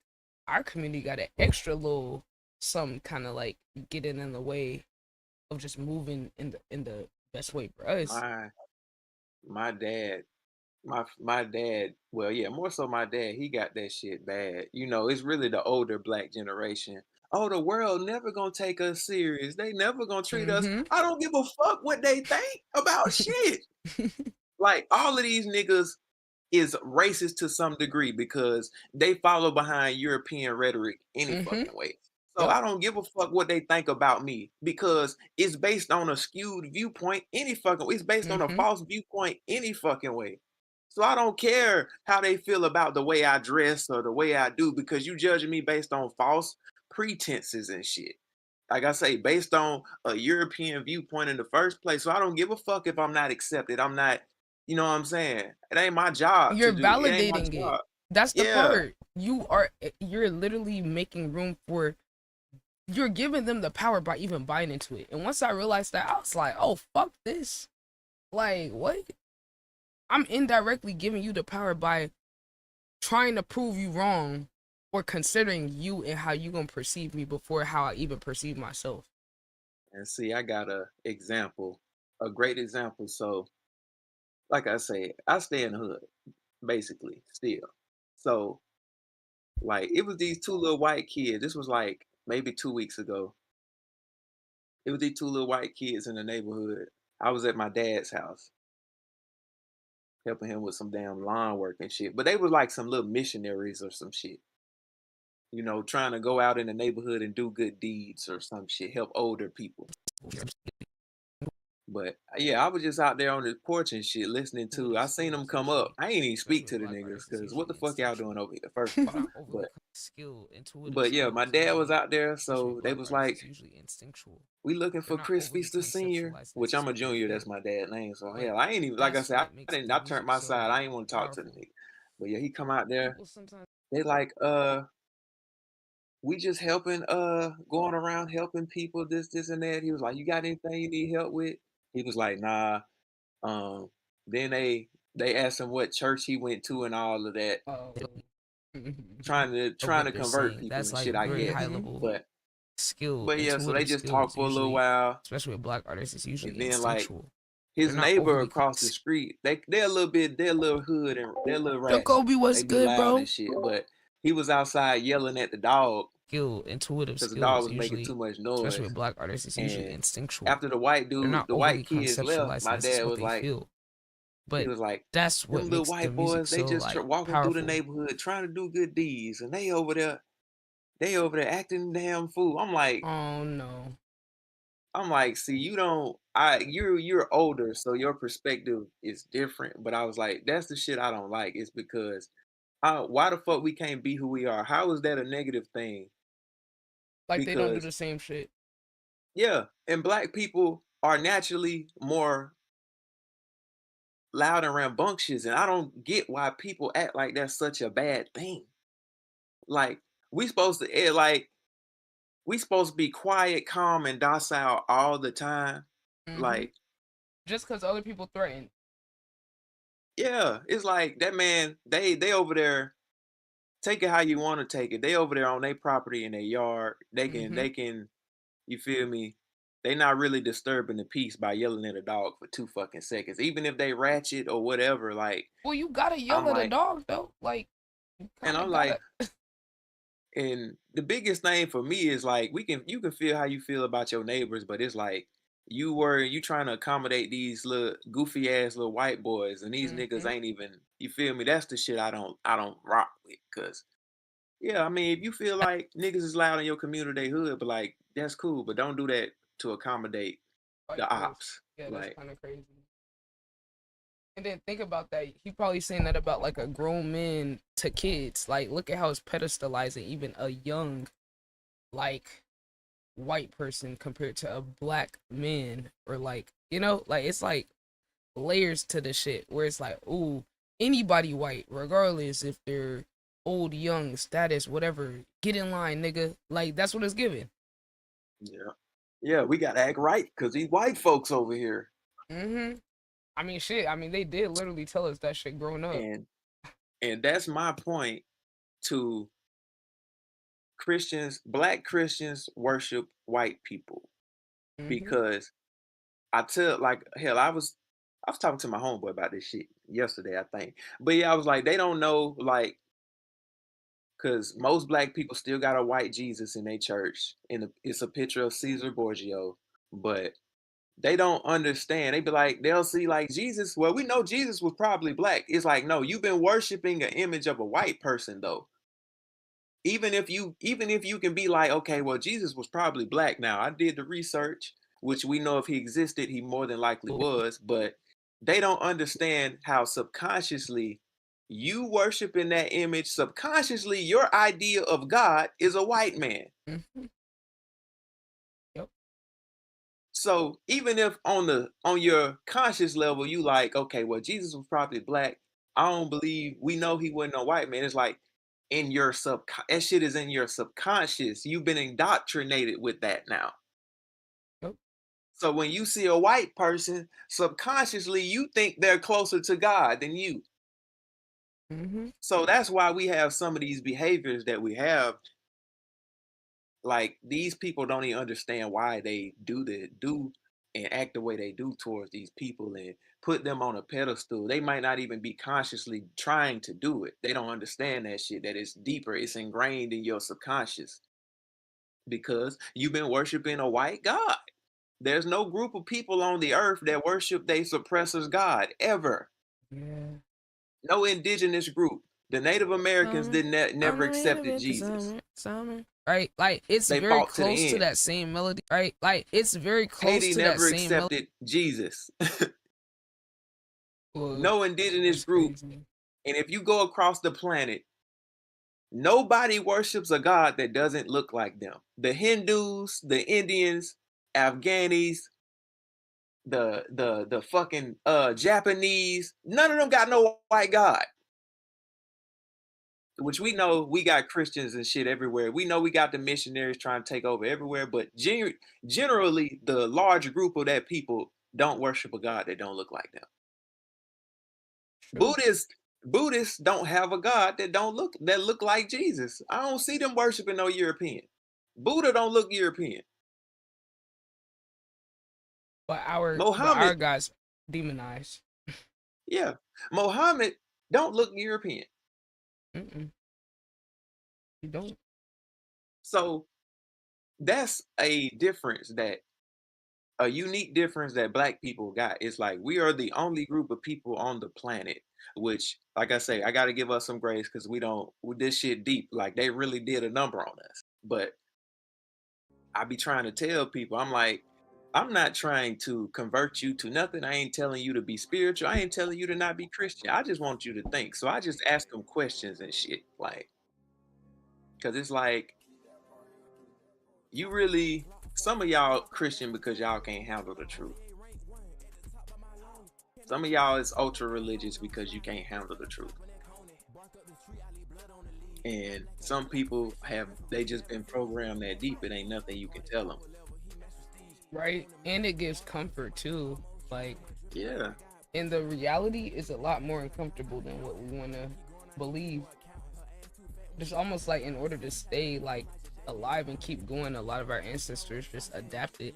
our community got an extra little some kind of like getting in the way of just moving in the best way for us. my dad, my dad, well, yeah, more so my dad, he got that shit bad. You know, it's really the older black generation. Oh, the world never gonna take us serious. They never gonna treat us. Mm-hmm. I don't give a fuck what they think about shit. Like all of these niggas is racist to some degree because they follow behind European rhetoric any Mm-hmm. fucking way. So Yep. I don't give a fuck what they think about me because it's based on a skewed viewpoint any fucking way. It's based on a Mm-hmm. false viewpoint any fucking way. So I don't care how they feel about the way I dress or the way I do because you judging me based on false pretenses and shit. like I say, based on a European viewpoint in the first place. So I don't give a fuck if I'm not accepted. I'm not, you know what I'm saying? It ain't my job to You're do. It ain't my validating it. job. That's the Yeah. part. You're literally making room for, you're giving them the power by even buying into it. And once I realized that, I was like, oh, fuck this. Like, what? I'm indirectly giving you the power by trying to prove you wrong or considering you and how you gonna perceive me before how I even perceive myself. And see, I got a example, a great example. So, like I say, I stay in the hood, basically, still. So, like, it was these two little white kids. This was like maybe 2 weeks ago. It was these two little white kids in the neighborhood. I was at my dad's house, helping him with some damn lawn work and shit. But they was like some little missionaries or some shit. You know, trying to go out in the neighborhood and do good deeds or some shit, help older people. But yeah, I was just out there on the porch and shit, listening to. I seen them come up. I ain't even speak to the niggas because what the fuck y'all doing over here? First of all, but yeah, my dad was out there, so they was like, "We looking for Chris Feaster Senior," which I'm a junior. That's my dad's name. So hell, I ain't even like I said. I didn't. I turned my side. I ain't want to talk to the nigga. But yeah, he come out there. They like, we just helping, going around helping people, this and that. He was like, "You got anything you need help with?" He was like, "Nah." Then they asked him what church he went to and all of that, trying to convert people That's and like shit. I very guess, high level but yeah, so they intuitive just skill. talked It's for a little usually, while, especially with black artists, it's usually and then like instinctual. his They're not neighbor overly across the street, they're a little bit, they're a little hood and they're a little Yo, ratchet. Kobe, what's They be good, loud bro? and shit, but he was outside yelling at the dog Intuitive because the skill dog is was making usually, too much especially noise. with black artists, it's usually And instinctual. after the white They're dude, not the overly white kids left, my conceptualizing this is dad what was they like, feel. he But was like, that's what them little makes the white music boys, they so just like walking through the powerful. neighborhood trying to do good deeds, and they over there acting damn fool. I'm like, oh no. See, you're older, so your perspective is different. But I was like, that's the shit I don't like. It's because why the fuck we can't be who we are? How is that a negative thing? Like they don't do Because the same shit. yeah, and black people are naturally more loud and rambunctious, and I don't get why people act like that's such a bad thing. Like we supposed to we supposed to be quiet, calm, and docile all the time. Like, Just because other people threaten. yeah, it's like that man, they over there, take it how you want to take it. They over there on their property in their yard. They can you feel me? They not really disturbing the peace by yelling at a dog for 2 fucking seconds. Even if they ratchet or whatever, like Well, you gotta yell I'm at a like, dog though. Like, you and kinda I'm gotta. like, and the biggest thing for me is like you can feel how you feel about your neighbors, but it's like you trying to accommodate these little goofy ass little white boys, and these niggas ain't even, you feel me? That's the shit I don't rock with. Cause yeah, I mean, if you feel like niggas is loud in your community hood, but like that's cool, but don't do that to accommodate White the boys. ops. Yeah, that's Like, kind of crazy. And then think about that. He probably saying that about like a grown man to kids. Like, look at how it's pedestalizing even a young, like, white person compared to a black man, or like, you know, like it's like layers to the shit where it's like, ooh, anybody white, regardless if they're old, young, status, whatever, get in line, nigga. Like that's what it's giving. yeah, yeah, we gotta act right because these white folks over here. I mean, shit. I mean, they did literally tell us that shit growing up. And that's my point to Christians. Black Christians worship white people because I tell, like, hell, I was talking to my homeboy about this shit yesterday, I think. But yeah, I was like, they don't know, like, because most black people still got a white Jesus in their church, and it's a picture of Caesar Borgia, but they don't understand. They be like, they'll see like Jesus. Well, we know Jesus was probably black. It's like, no, you've been worshiping an image of a white person though. Even if you can be like, okay, well, Jesus was probably black. Now, I did the research, which we know if he existed, he more than likely was, but they don't understand how subconsciously you worshiping that image, subconsciously your idea of God is a white man. So even if on your conscious level you like, okay, well Jesus was probably black. I don't believe we know he wasn't a white man. It's like in your that shit is in your subconscious. You've been indoctrinated with that now. Yep. So when you see a white person, subconsciously you think they're closer to God than you. Mm-hmm. So that's why we have some of these behaviors that we have. Like these people don't even understand why they do and act the way they do towards these people and put them on a pedestal. They might not even be consciously trying to do it. They don't understand that shit, that it's deeper, it's ingrained in your subconscious because you've been worshiping a white God. There's no group of people on the earth that worship their suppressor's God ever. Yeah. No indigenous group. The Native Americans never accepted Jesus. Right, like it's They very fought to the close to end. that same melody. Right, like it's very close Haiti to that never same melody. accepted Jesus. Well, No indigenous that's group. crazy. And if you go across the planet, nobody worships a God that doesn't look like them. The Hindus, the Indians, Afghanis, the fucking Japanese, none of them got no white God. Which we know we got Christians and shit everywhere. We know we got the missionaries trying to take over everywhere, but generally the large group of that people don't worship a God that don't look like them. True. Buddhists don't have a God that look like Jesus. I don't see them worshiping no European. Buddha don't look European. But our Mohammed, guys demonized. yeah, Mohammed don't look European. Mm-mm. You don't. So that's a unique difference that black people got. It's like we are the only group of people on the planet, which, like I say, I got to give us some grace because this shit deep. Like they really did a number on us. But I be trying to tell people, I'm like, I'm not trying to convert you to nothing. I ain't telling you to be spiritual. I ain't telling you to not be Christian. I just want you to think. So I just ask them questions and shit. Like, because it's like, some of y'all Christian because y'all can't handle the truth. Some of y'all is ultra religious because you can't handle the truth. And some people they just been programmed that deep. It ain't nothing you can tell them. Right, and it gives comfort too. Like, yeah. And the reality is a lot more uncomfortable than what we want to believe. It's almost like in order to stay like alive and keep going, a lot of our ancestors just adapted.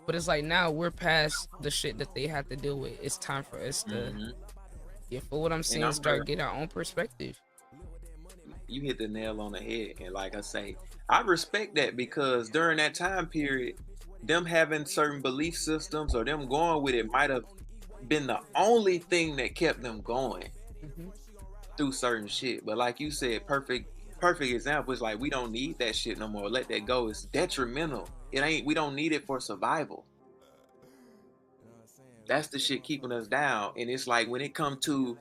But it's like now we're past the shit that they had to deal with. It's time for us to, for what I'm saying, start getting our own perspective. You hit the nail on the head. And like I say, I respect that because during that time period, them having certain belief systems or them going with it might have been the only thing that kept them going through certain shit. But like you said, perfect example is like, we don't need that shit no more. Let that go. It's detrimental. We don't need it for survival. That's the shit keeping us down. And it's like when it comes to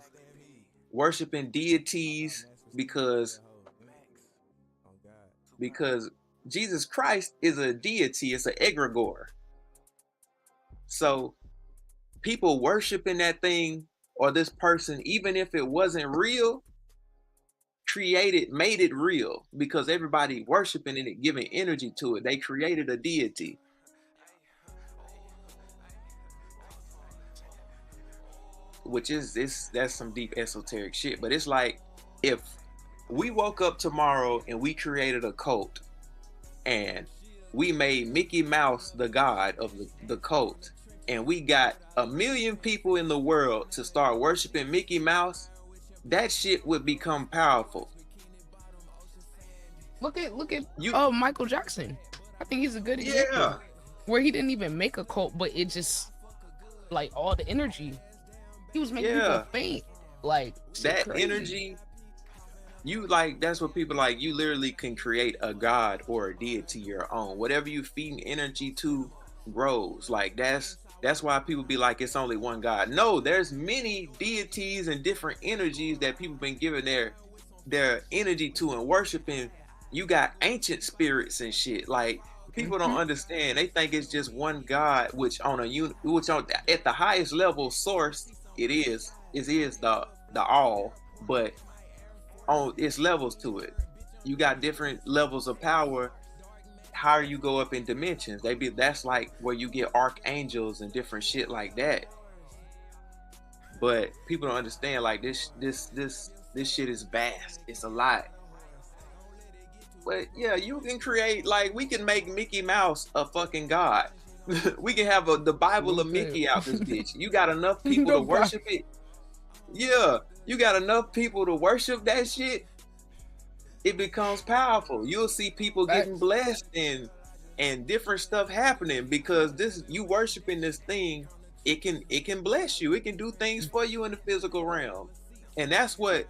worshiping deities, because Jesus Christ is a deity, it's an egregore. So people worshiping that thing or this person, even if it wasn't real, made it real because everybody worshiping it, giving energy to it. They created a deity. Which that's some deep esoteric shit. But it's like, if we woke up tomorrow and we created a cult and we made Mickey Mouse the god of the cult, and we got 1 million people in the world to start worshiping Mickey Mouse, that shit would become powerful. Look at Michael Jackson. I think he's a good example. Yeah. Where he didn't even make a cult, but it just like all the energy. He was making people faint. Like that crazy. Energy. That's what people like. You literally can create a god or a deity your own. Whatever you feed energy to grows. Like that's why people be like, it's only one God. No, there's many deities and different energies that people been giving their energy to and worshiping. You got ancient spirits and shit. Like people don't understand. They think it's just one God, which on at the highest level source it is the all, but on its levels to it. You got different levels of power. Higher you go up in dimensions, that's like where you get archangels and different shit like that. But people don't understand, like this shit is vast. It's a lot. But yeah, you can create, like, we can make Mickey Mouse a fucking god. We can have the Bible of Mickey out this bitch. You got enough people to worship it. Yeah, you got enough people to worship that shit. It becomes powerful. You'll see people getting blessed and different stuff happening because you worshiping this thing. It can bless you. It can do things for you in the physical realm, and that's what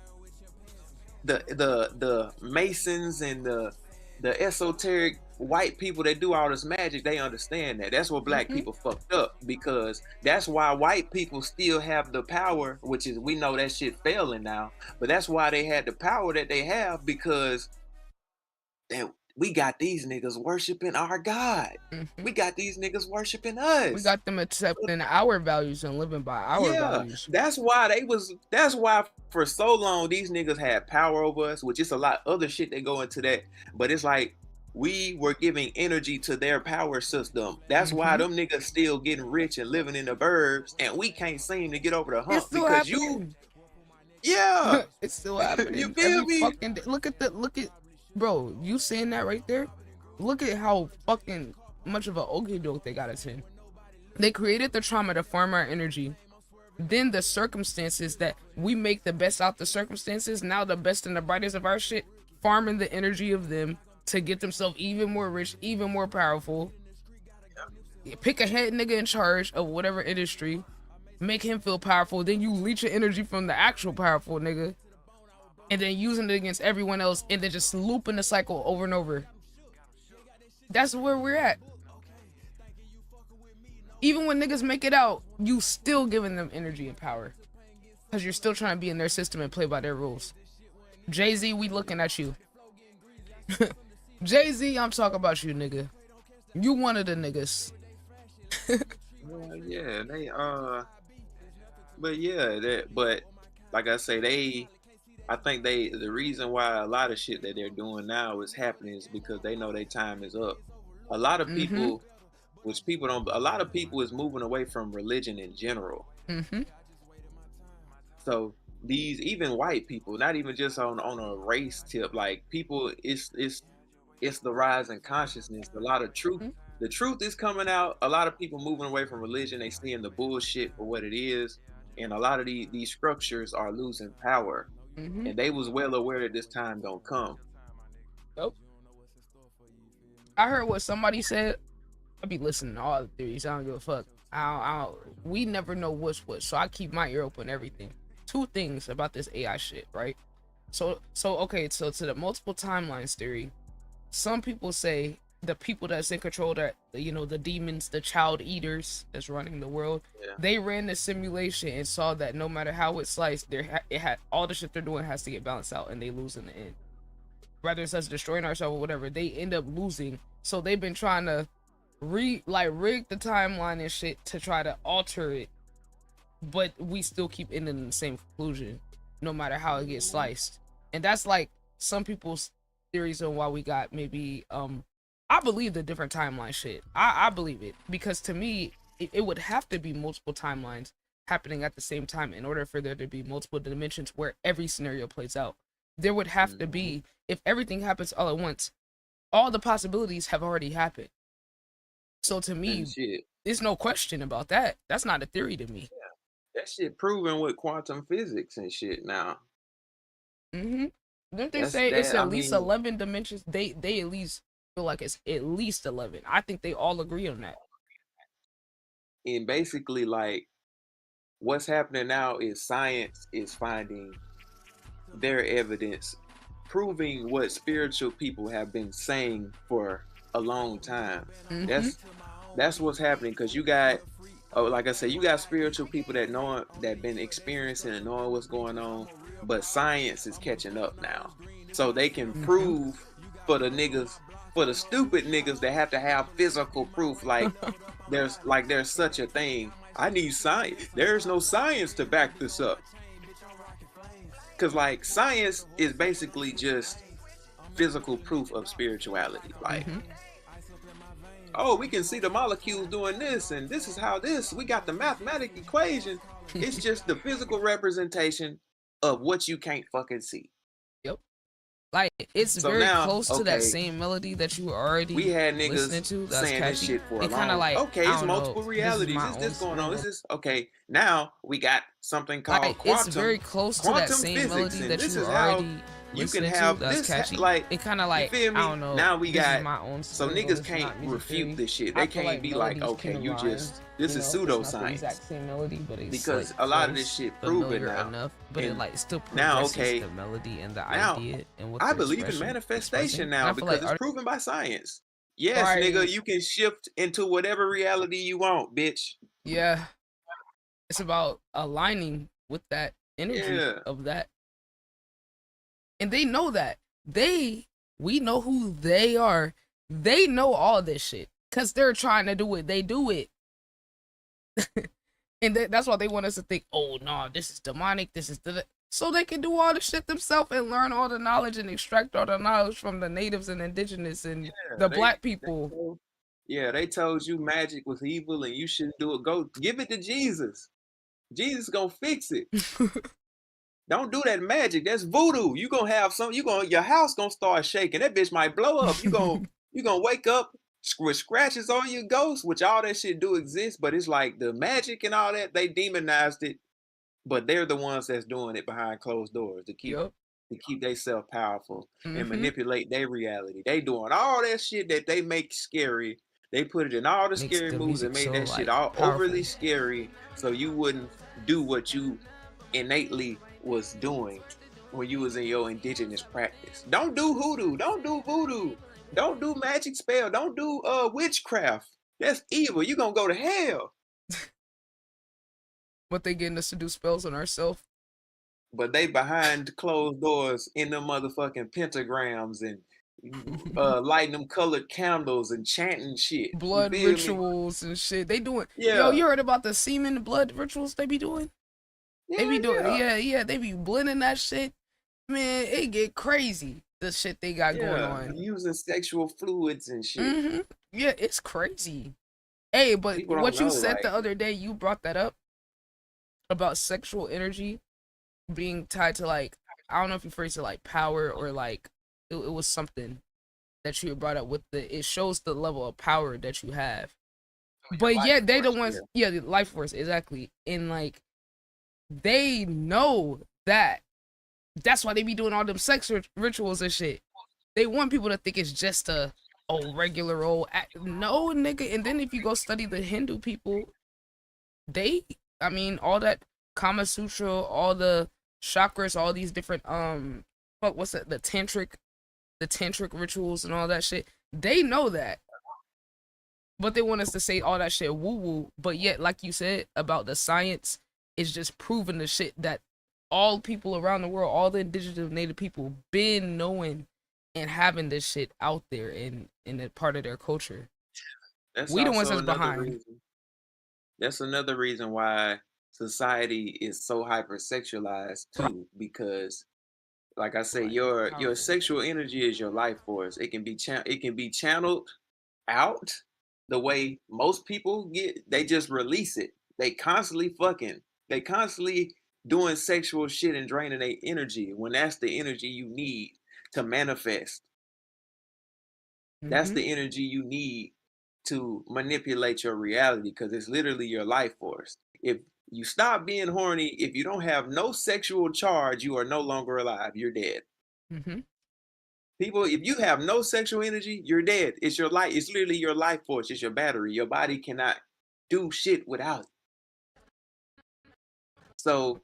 the Masons and the esoteric white people that do all this magic, they understand that. That's what black people fucked up, because that's why white people still have the power, which is, we know that shit failing now, but that's why they had the power that they have, because we got these niggas worshiping our God. We got these niggas worshiping us. We got them accepting our values and living by our values. That's why for so long these niggas had power over us, which is a lot other shit that go into that. But it's like we were giving energy to their power system. That's why them niggas still getting rich and living in the burbs, and we can't seem to get over the hump because it's still happening. You feel me? Fucking day. Look at bro, you saying that right there? Look at how fucking much of an okey doke they got us in. They created the trauma to farm our energy. Then the circumstances that we make the best out the circumstances, now the best and the brightest of our shit, farming the energy of them to get themselves even more rich, even more powerful. Pick a head nigga in charge of whatever industry, make him feel powerful, then you leech your energy from the actual powerful nigga, and then using it against everyone else, and then just looping the cycle over and over. That's where we're at. Even when niggas make it out, you still giving them energy and power, because you're still trying to be in their system and play by their rules. Jay-Z, we looking at you. Jay-Z, I'm talking about you, nigga. You one of the niggas. But like I say, I think the reason why a lot of shit that they're doing now is happening is because they know their time is up. A lot of people, a lot of people is moving away from religion in general. So these, even white people, not even just on a race tip, like people, it's the rise in consciousness. A lot of truth. The truth is coming out. A lot of people moving away from religion. They seeing the bullshit for what it is. And a lot of these structures are losing power. And they was well aware that this time don't come. Nope. I heard what somebody said. I be listening to all the theories. I don't give a fuck. We never know what's what. So I keep my ear open to everything. Two things about this AI shit, right? So to the multiple timelines theory, some people say the people that's in control, that, you know, the demons, the child eaters that's running the world, they ran the simulation and saw that no matter how it's sliced, it had all the shit they're doing has to get balanced out, and they lose in the end. Whether it's us destroying ourselves or whatever, they end up losing. So they've been trying to rig the timeline and shit to try to alter it, but we still keep ending in the same conclusion, no matter how it gets sliced. And that's like some people's theories on why we got maybe I believe the different timeline shit. I believe it, because to me it would have to be multiple timelines happening at the same time in order for there to be multiple dimensions where every scenario plays out. There would have to be, if everything happens all at once, all the possibilities have already happened. So to me, there's no question about that. That's not a theory to me. That shit proven with quantum physics and shit now. Didn't they say it's at least 11 dimensions? They at least feel like it's at least 11. I think they all agree on that. And basically, like, what's happening now is science is finding their evidence, proving what spiritual people have been saying for a long time. That's what's happening, because you got, like I said, you got spiritual people that been experiencing and knowing what's going on, but science is catching up now, so they can prove for the niggas for the stupid niggas that have to have physical proof, like there's such a thing. I need science. There's no science to back this up. Cause like science is basically just physical proof of spirituality. Like, oh, we can see the molecules doing this, and this is how we got the mathematical equation. It's just the physical representation of what you can't fucking see. Yep. Like, it's So very now, close to that okay, same melody that you were already we had listening niggas to. That's saying this catchy. shit for a It kind long. of like, Okay, I it's don't multiple know. realities. This Is is this my going own on? Is spin. this okay? Now we got something called Like, quantum. it's very close to that quantum same physics, melody and that this you is were how already you can listening have to. That's this. catchy. Like, It kind of you like, feel me? I don't know. Now we This got is my own so spin, but niggas it's can't not music refute theory. this shit. I They feel can't like be like, melodies okay, can you rhyme. just this You is know, it's not the pseudoscience. exact same melody, but it's Because like a lot of close, this shit proven familiar now. enough, but it And like still now, progresses okay, the melody and the now idea and what I they're believe in expressing. manifestation And now I feel because like it's proven by science. Yes, nigga, you can shift into whatever reality you want, bitch. yeah, it's about aligning with that energy Yeah. of that, and they know that. We know who they are. They know all this shit because they're trying to do it. They do it. And that's why they want us to think, oh no, this is demonic, this is so they can do all the shit themselves and learn all the knowledge and extract all the knowledge from the natives and indigenous and the black people. They told you magic was evil and you shouldn't do it. Go give it to Jesus. Jesus gonna fix it. Don't do that magic. That's voodoo. You gonna have your house gonna start shaking. That bitch might blow up. You gonna wake up with scratches on your ghost, which all that shit do exist, but it's like the magic and all that, they demonized it, but they're the ones that's doing it behind closed doors to keep themselves powerful and manipulate their reality. They doing all that shit that they make scary. They put it in all the scary movies and made that shit all overly scary so you wouldn't do what you innately was doing when you was in your indigenous practice. Don't do hoodoo. Don't do voodoo. Don't do magic spell. Don't do witchcraft. That's evil. You're gonna go to hell. But they getting us to do spells on ourselves. But they behind closed doors in them motherfucking pentagrams and lighting them colored candles and chanting shit. Blood rituals and shit. They doing. Yeah. Yo, you heard about the semen blood rituals they be doing? They be doing. Yeah. They be blending that shit. Man, it get crazy. The shit they got going on. Using sexual fluids and shit. Yeah, it's crazy. Hey, but People don't what you know, said like- the other day, you brought that up about sexual energy being tied to, like, I don't know if you phrased it like power or like it was something that you brought up with it shows the level of power that you have. But yet they the ones, the life force, exactly. And like they know that. That's why they be doing all them sex rituals and shit. They want people to think it's just a regular old no, nigga. And then if you go study the Hindu people, all that Kama Sutra, all the chakras, all these different what's that? The tantric rituals and all that shit. They know that. But they want us to say all that shit woo woo. But yet, like you said about the science, it's just proving the shit that all people around the world, all the indigenous native people, been knowing and having this shit out there in a part of their culture. We the ones that's behind. That's another reason why society is so hypersexualized too, because, like I say, your sexual energy is your life force. It can be channeled out the way most people get. They just release it. They constantly fucking. They constantly doing sexual shit and draining their energy when that's the energy you need to manifest. That's the energy you need to manipulate your reality, because it's literally your life force. If you stop being horny, if you don't have no sexual charge, you are no longer alive. You're dead. People, if you have no sexual energy, you're dead. It's your life. It's literally your life force. It's your battery. Your body cannot do shit without it. So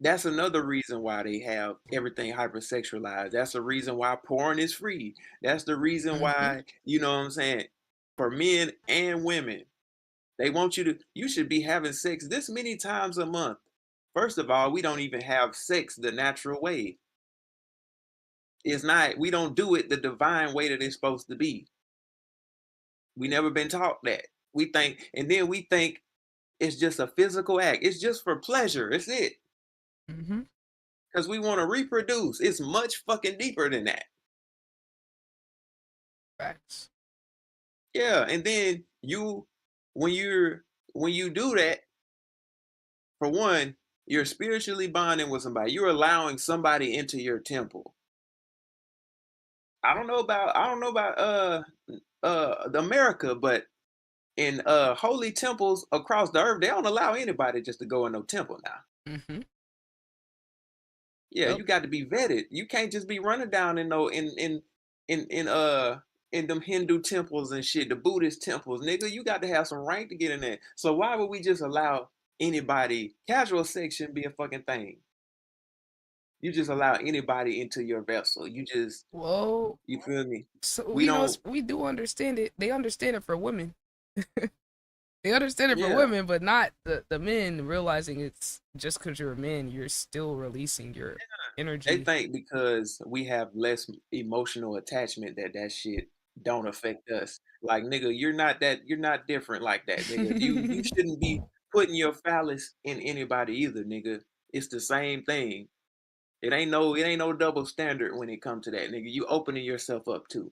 that's another reason why they have everything hypersexualized. That's the reason why porn is free. That's the reason why, you know what I'm saying, for men and women, they want you should be having sex this many times a month. First of all, we don't even have sex the natural way. It's not, we don't do it the divine way that it's supposed to be. We never been taught that. We think, and then we think it's just a physical act. It's just for pleasure. It's it. Mm-hmm. Because we want to reproduce. It's much fucking deeper than that. Facts. Yeah, and then when you do that, for one, you're spiritually bonding with somebody. You're allowing somebody into your temple. I don't know about America, but in holy temples across the earth, they don't allow anybody just to go in no temple now. Mm-hmm. Yeah, Yep. you got to be vetted. You can't just be running down in them Hindu temples and shit, the Buddhist temples, nigga. You got to have some rank to get in there. So why would we just allow anybody, casual sex shouldn't be a fucking thing. You just allow anybody into your vessel. You just, Whoa. you feel me? So We don't, we do understand it. They understand it for women. They understand it for yeah. women, but not the men realizing it's just because you're a man, you're still releasing your They energy. think because we have less emotional attachment that shit don't affect us. Like, nigga, you're not different like that, nigga. You shouldn't be putting your phallus in anybody either, nigga. It's the same thing. It ain't no double standard when it comes to that, nigga. You opening yourself up too.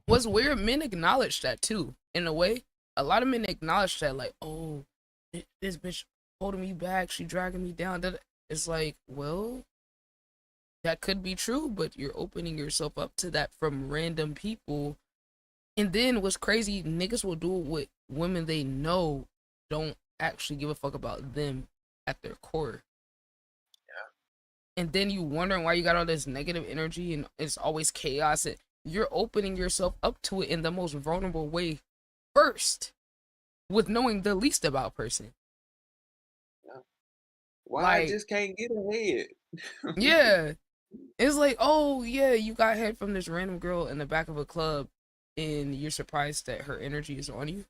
What's weird, men acknowledge that too. In a way, a lot of men acknowledge that, like, oh, this bitch holding me back, she dragging me down. It's like, well, that could be true, but you're opening yourself up to that from random people. And then what's crazy, niggas will do it with women they know don't actually give a fuck about them at their core. And then you wondering why you got all this negative energy and it's always chaos. And you're opening yourself up to it in the most vulnerable way first, with knowing the least about person. Why I Like, just can't get ahead? yeah. It's like, oh yeah, you got head from this random girl in the back of a club and you're surprised that her energy is on you.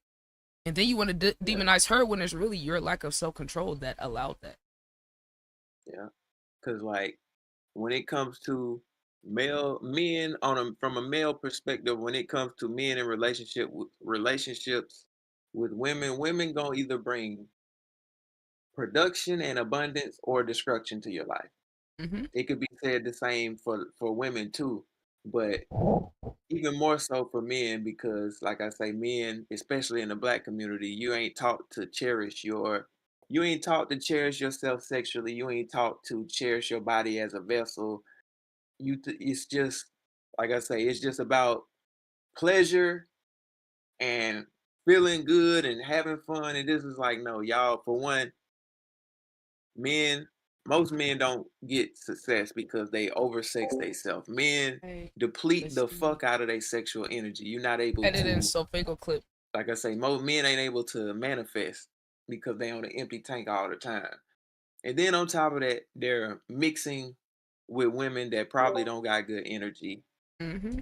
And then you want to demonize her when it's really your lack of self-control that allowed that. Yeah. Cause like when it comes to men from a male perspective, when it comes to men in relationships with women gonna either bring production and abundance or destruction to your life. Mm-hmm. It could be said the same for women too, but even more so for men because, like I say, men, especially in the Black community, you ain't taught to cherish yourself sexually. You ain't taught to cherish your body as a vessel. It's just, like I say, it's just about pleasure and feeling good and having fun. And this is like, no, y'all, for one, most men don't get success because they oversex themselves. Men deplete the fuck out of their sexual energy. You're not able Edit in to, Sofago clip. like I say, most men ain't able to manifest because they on an empty tank all the time. And then on top of that, they're mixing with women that probably don't got good energy. Mm-hmm.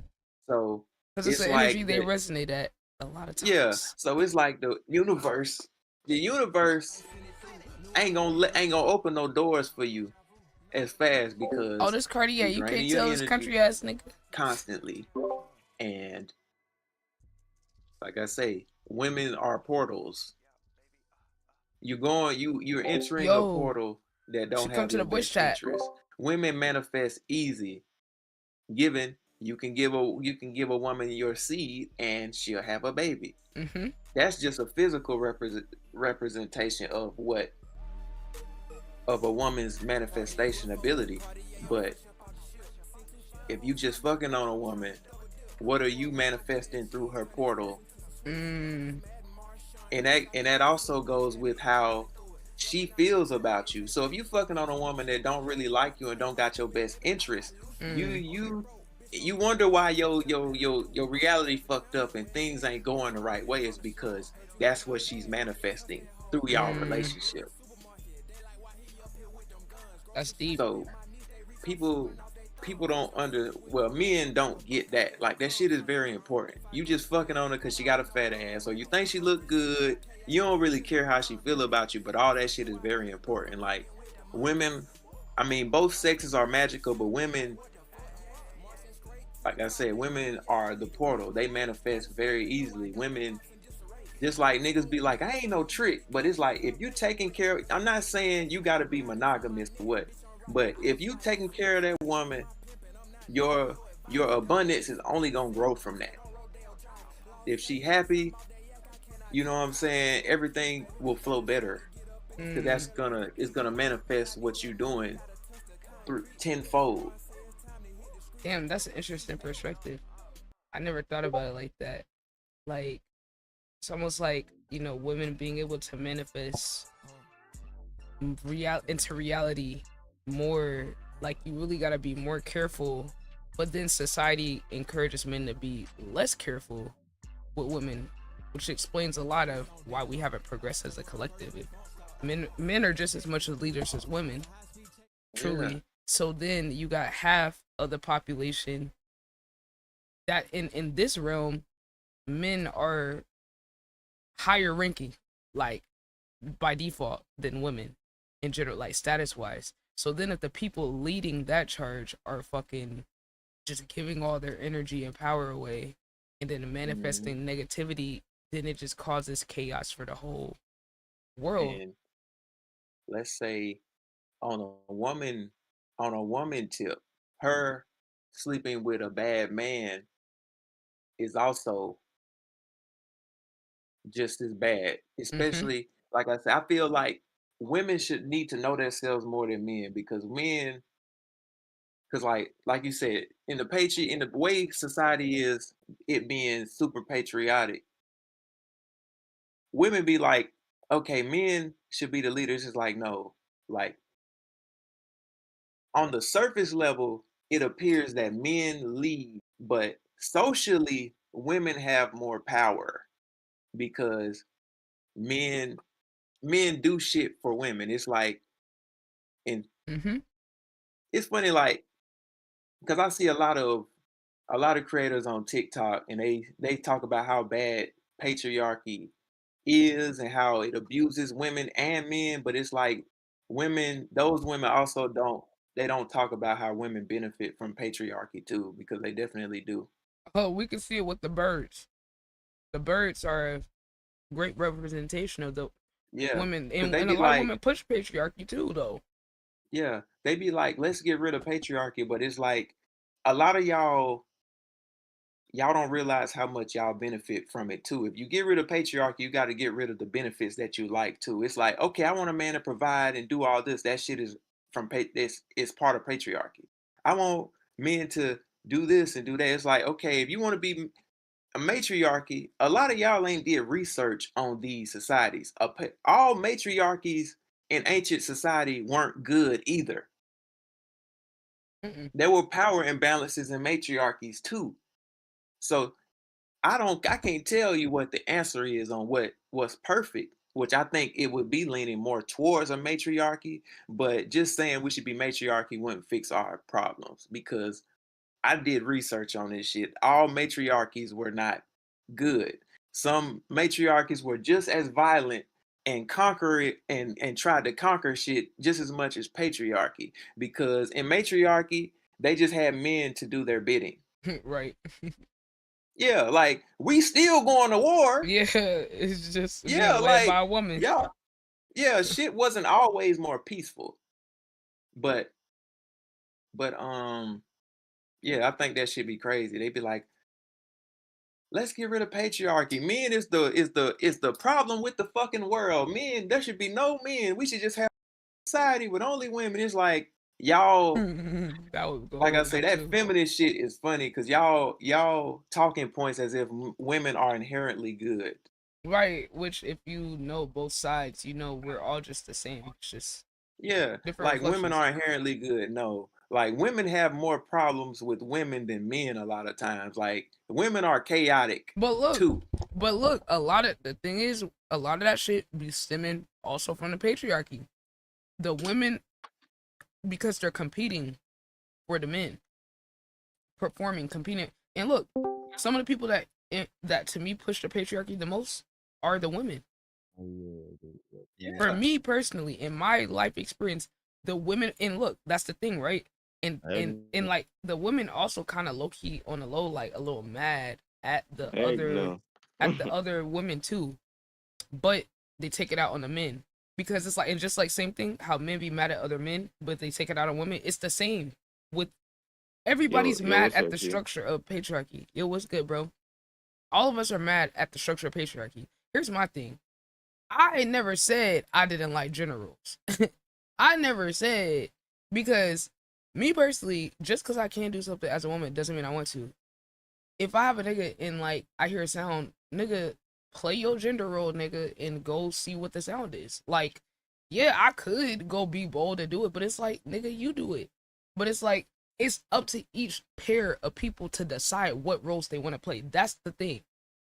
So because it's the energy they resonate at a lot of times. Yeah. So it's like the universe ain't gonna open no doors for you as fast because oh, this Cartier, you can't tell this country ass nigga constantly. And like I say, women are portals. You're entering a portal that don't have your best interest. Women manifest easy, given you can give a woman your seed and she'll have a baby. Mm-hmm. That's just a physical representation of a woman's manifestation ability. But if you just fucking on a woman, what are you manifesting through her portal? And that also goes with how she feels about you. So if you fucking on a woman that don't really like you and don't got your best interest, you wonder why your reality fucked up and things ain't going the right way. Is because that's what she's manifesting through y'all relationship. That's deep. So people men don't get that. Like, that shit is very important. You just fucking on her because she got a fat ass, or you think she look good. You don't really care how she feel about you, but all that shit is very important. Like, women I mean, both sexes are magical, but women, like I said, women are the portal. They manifest very easily. Women, just like niggas be like, I ain't no trick, but it's like if you taking care of, I'm not saying you got to be monogamous or what, but if you taking care of that woman, your abundance is only gonna grow from that. If she happy, you know what I'm saying, everything will flow better, because it's gonna manifest what you doing through tenfold. Damn, that's an interesting perspective. I never thought about it like that. Like, it's almost like, you know, women being able to manifest into reality more. Like, you really gotta be more careful, but then society encourages men to be less careful with women, which explains a lot of why we haven't progressed as a collective. Men are just as much as leaders as women, truly. Yeah. So then you got half of the population that in this realm, men are higher ranking, like by default, than women in general, like status wise. So then if the people leading that charge are fucking just giving all their energy and power away and then manifesting negativity, then it just causes chaos for the whole world. And let's say on a woman tip, her sleeping with a bad man is also just as bad. Especially, like I said, I feel like women should need to know themselves more than men, because men, because like you said, in the way society is, it being super patriotic, women be like, okay, men should be the leaders. It's like, no, like on the surface level, it appears that men lead, but socially, women have more power because men do shit for women. It's like, and it's funny, like, because I see a lot of creators on TikTok, and they talk about how bad patriarchy is and how it abuses women and men, but it's like those women also don't talk about how women benefit from patriarchy too, because they definitely do. Oh, we can see it with the birds. The birds are a great representation of the women, and a lot of women push patriarchy too, though. Yeah, they be like, let's get rid of patriarchy, but it's like a lot of y'all don't realize how much y'all benefit from it too. If you get rid of patriarchy, you got to get rid of the benefits that you like too. It's like, okay, I want a man to provide and do all this. That shit is this is part of patriarchy. I want men to do this and do that. It's like, okay, if you want to be a matriarchy, a lot of y'all ain't did research on these societies. All matriarchies in ancient society weren't good either. There were power imbalances in matriarchies too. So I can't tell you what the answer is on what's perfect, which I think it would be leaning more towards a matriarchy, but just saying we should be matriarchy wouldn't fix our problems, because I did research on this shit. All matriarchies were not good. Some matriarchies were just as violent and conquer it and tried to conquer shit just as much as patriarchy, because in matriarchy, they just had men to do their bidding. Right. Yeah, like we still going to war. Yeah, it's just led by a woman. Yeah, shit wasn't always more peaceful. But yeah, I think that should be crazy. They'd be like, let's get rid of patriarchy. Men is the problem with the fucking world. Men, there should be no men. We should just have a society with only women. It's like, y'all, like I say, that feminist shit is funny, because y'all talking points as if women are inherently good. Right, which if you know both sides, you know we're all just the same. It's just like women are inherently good. No, like women have more problems with women than men a lot of times. Like women are chaotic. But look, too. A lot of that shit be stemming also from the patriarchy. The women, because they're competing for the men, competing. And look, some of the people that to me push the patriarchy the most are the women. For me personally, in my life experience, the women, and look, that's the thing, right? And I like the women also kind of low key on the low, like a little mad at the heck no. other women too, but they take it out on the men because it's like, and just like same thing how men be mad at other men, but they take it out on women. It's the same with everybody's Yo, mad what's at up, the G? structure of patriarchy. Yo, what's good, bro? All of us are mad at the structure of patriarchy. Here's my thing. I never said I didn't like gender roles. I never said, because me personally, just because I can't do something as a woman doesn't mean I want to. If I have a nigga and like I hear a sound, nigga, play your gender role, nigga, and go see what the sound is. Like, yeah, I could go be bold and do it, but it's like, nigga, you do it. But it's like, it's up to each pair of people to decide what roles they want to play. That's the thing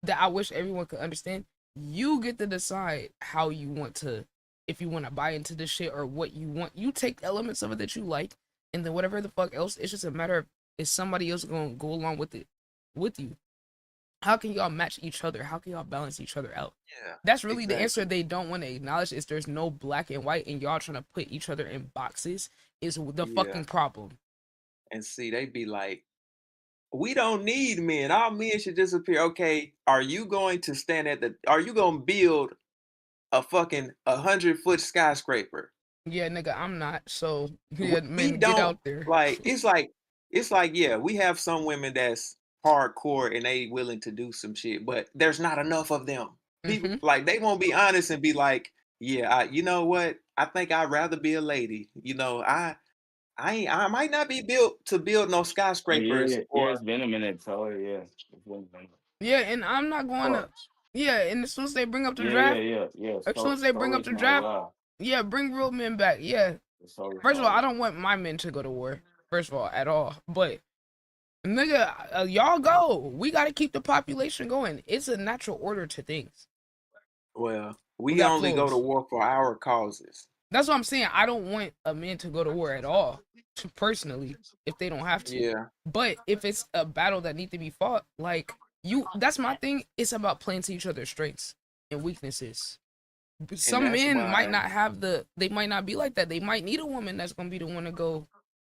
that I wish everyone could understand. You get to decide how you want to, if you want to buy into this shit or what you want. You take elements of it that you like, and then whatever the fuck else, it's just a matter of, is somebody else going to go along with it with you? How can y'all match each other? How can y'all balance each other out? Yeah, That's really the exactly. answer they don't want to acknowledge, is there's no black and white, and y'all trying to put each other in boxes is the Yeah. fucking problem. And see, they be like, we don't need men. All men should disappear. Okay, are you going to are you going to build a fucking 100-foot skyscraper? Yeah, nigga, I'm not. So, yeah, We men, get don't, out there. like, it's like, yeah, we have some women that's hardcore and they willing to do some shit, but there's not enough of them. People, like, they won't be honest and be like, yeah, you know what? I think I'd rather be a lady. You know, I might not be built to build no skyscrapers Yeah, or it's been a minute, Tyler. Yeah, it's been a minute. Yeah, and I'm not going to. Yeah, and as soon as they bring up the draft, Yeah. as soon as they bring up the Stories not draft, lie. yeah, bring real men back. Yeah. Stories First of not all, I lie. don't want my men to go to war. First of all, at all. But nigga, y'all go. We gotta keep the population going. It's a natural order to things. Well, We we got only go to flows. war for our causes. That's what I'm saying. I don't want a man to go to war at all, personally, if they don't have to. Yeah. But if it's a battle that needs to be fought, like that's my thing. It's about playing to each other's strengths and weaknesses. Some that's men why- might not have they might not be like that. They might need a woman that's gonna be the one to go.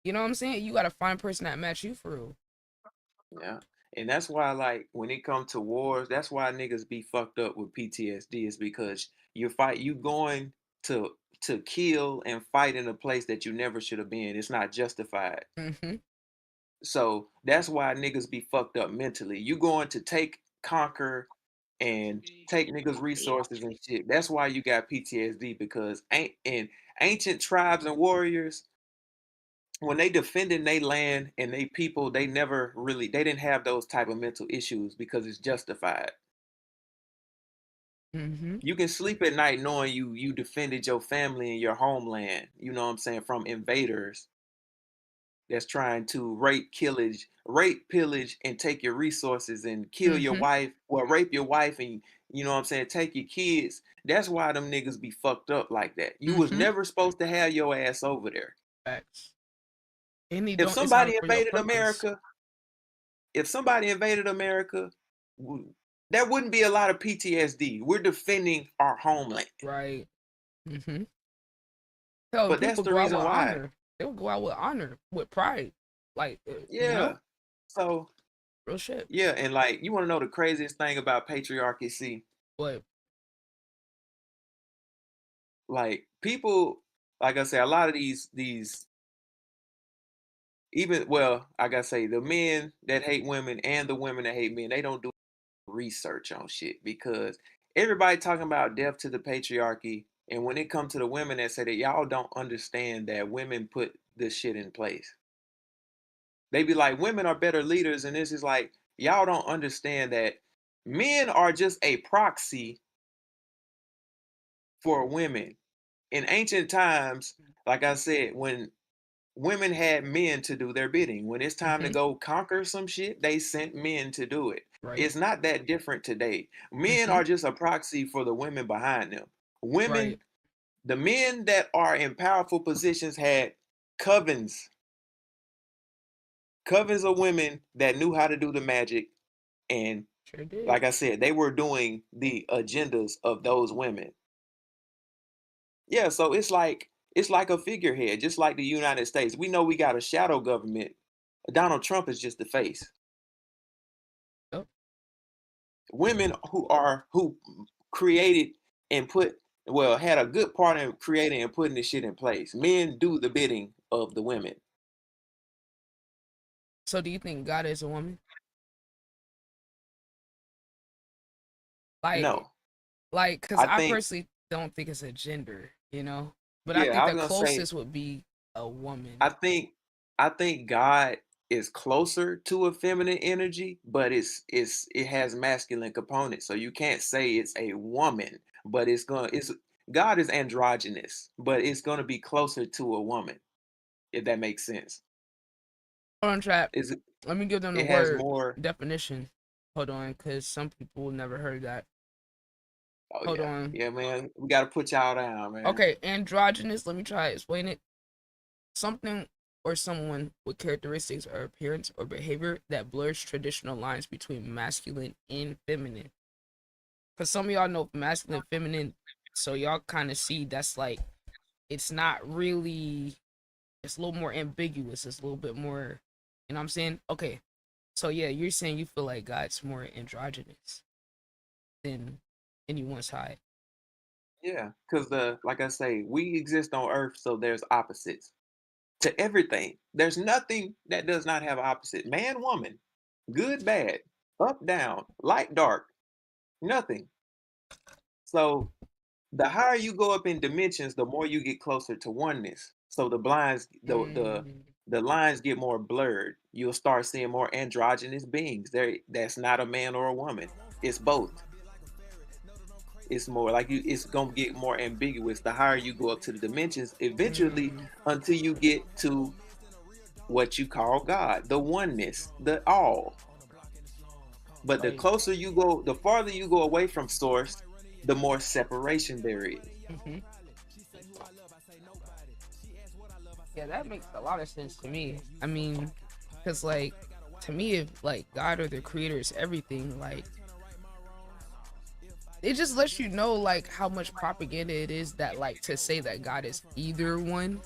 You know what I'm saying? You gotta find a person that match you for real. Yeah. And that's why, like, when it comes to wars, that's why niggas be fucked up with PTSD, is because you going to kill and fight in a place that you never should have been. It's not justified. Mm-hmm. So that's why niggas be fucked up mentally. You going to conquer, and take niggas' resources and shit. That's why you got PTSD, because ancient tribes and warriors, when they defended their land and they people, they didn't have those type of mental issues because it's justified. Mm-hmm. You can sleep at night knowing you defended your family and your homeland, you know what I'm saying, from invaders that's trying to rape, pillage, and take your resources and kill your wife, or rape your wife and, you know what I'm saying, take your kids. That's why them niggas be fucked up like that. You was never supposed to have your ass over there. Facts. If somebody invaded America, there wouldn't be a lot of PTSD. We're defending our homeland. Right. Mm-hmm. But that's the reason why. Honor. They would go out with honor, with pride. Like, yeah. You know? So, real shit. Yeah, and like, you want to know the craziest thing about patriarchy? See, what? Like, people, like I say, a lot of these even, well, I gotta say, the men that hate women and the women that hate men, they don't do research on shit, because everybody talking about death to the patriarchy, and when it comes to the women that say that, y'all don't understand that women put this shit in place. They be like, women are better leaders, and this is like, y'all don't understand that men are just a proxy for women. In ancient times, like I said, when women had men to do their bidding, when it's time to go conquer some shit, they sent men to do it. Right. It's not that different today. Men are just a proxy for the women behind them. Women, the men that are in powerful positions had covens of women that knew how to do the magic, and like I said, they were doing the agendas of those women. Yeah, so it's like, It's like a figurehead, just like the United States. We know we got a shadow government. Donald Trump is just the face. Yep. Women who created and had a good part in creating and putting this shit in place. Men do the bidding of the women. So do you think God is a woman? Like, No, because I I think personally don't think it's a gender, you know? But I yeah, think I the was gonna say closest would be a woman. I think I think God is closer to a feminine energy, but it has masculine components. So you can't say it's a woman, but it's God is androgynous, but it's gonna be closer to a woman, if that makes sense. Hold on, chat. Is it Let me give them the it has word more definition. Hold on, because some people never heard that. oh Hold yeah. on. Yeah, man. We gotta put y'all down, man. Okay, androgynous. Let me try to explain it. Something or someone with characteristics or appearance or behavior that blurs traditional lines between masculine and feminine. Because some of y'all know masculine and feminine, so y'all kind of see that's like, it's not really, it's a little more ambiguous. It's a little bit more, you know what I'm saying? Okay, so yeah, you're saying you feel like God's more androgynous than anyone's side. Yeah, because like I say, we exist on Earth, so there's opposites to everything. There's nothing that does not have opposite. Man, woman, good, bad, up, down, light, dark, nothing. So the higher you go up in dimensions, the more you get closer to oneness. So the lines get more blurred. You'll start seeing more androgynous beings. That's not a man or a woman. It's both. It's more like it's gonna get more ambiguous the higher you go up to the dimensions, eventually until you get to what you call God, the oneness, the all. But the closer you go, the farther you go away from source, the more separation there is. Yeah, that makes a lot of sense to me. I mean, because like, to me, if like God or the creator is everything, like, it just lets you know like how much propaganda it is that like to say that God is either one.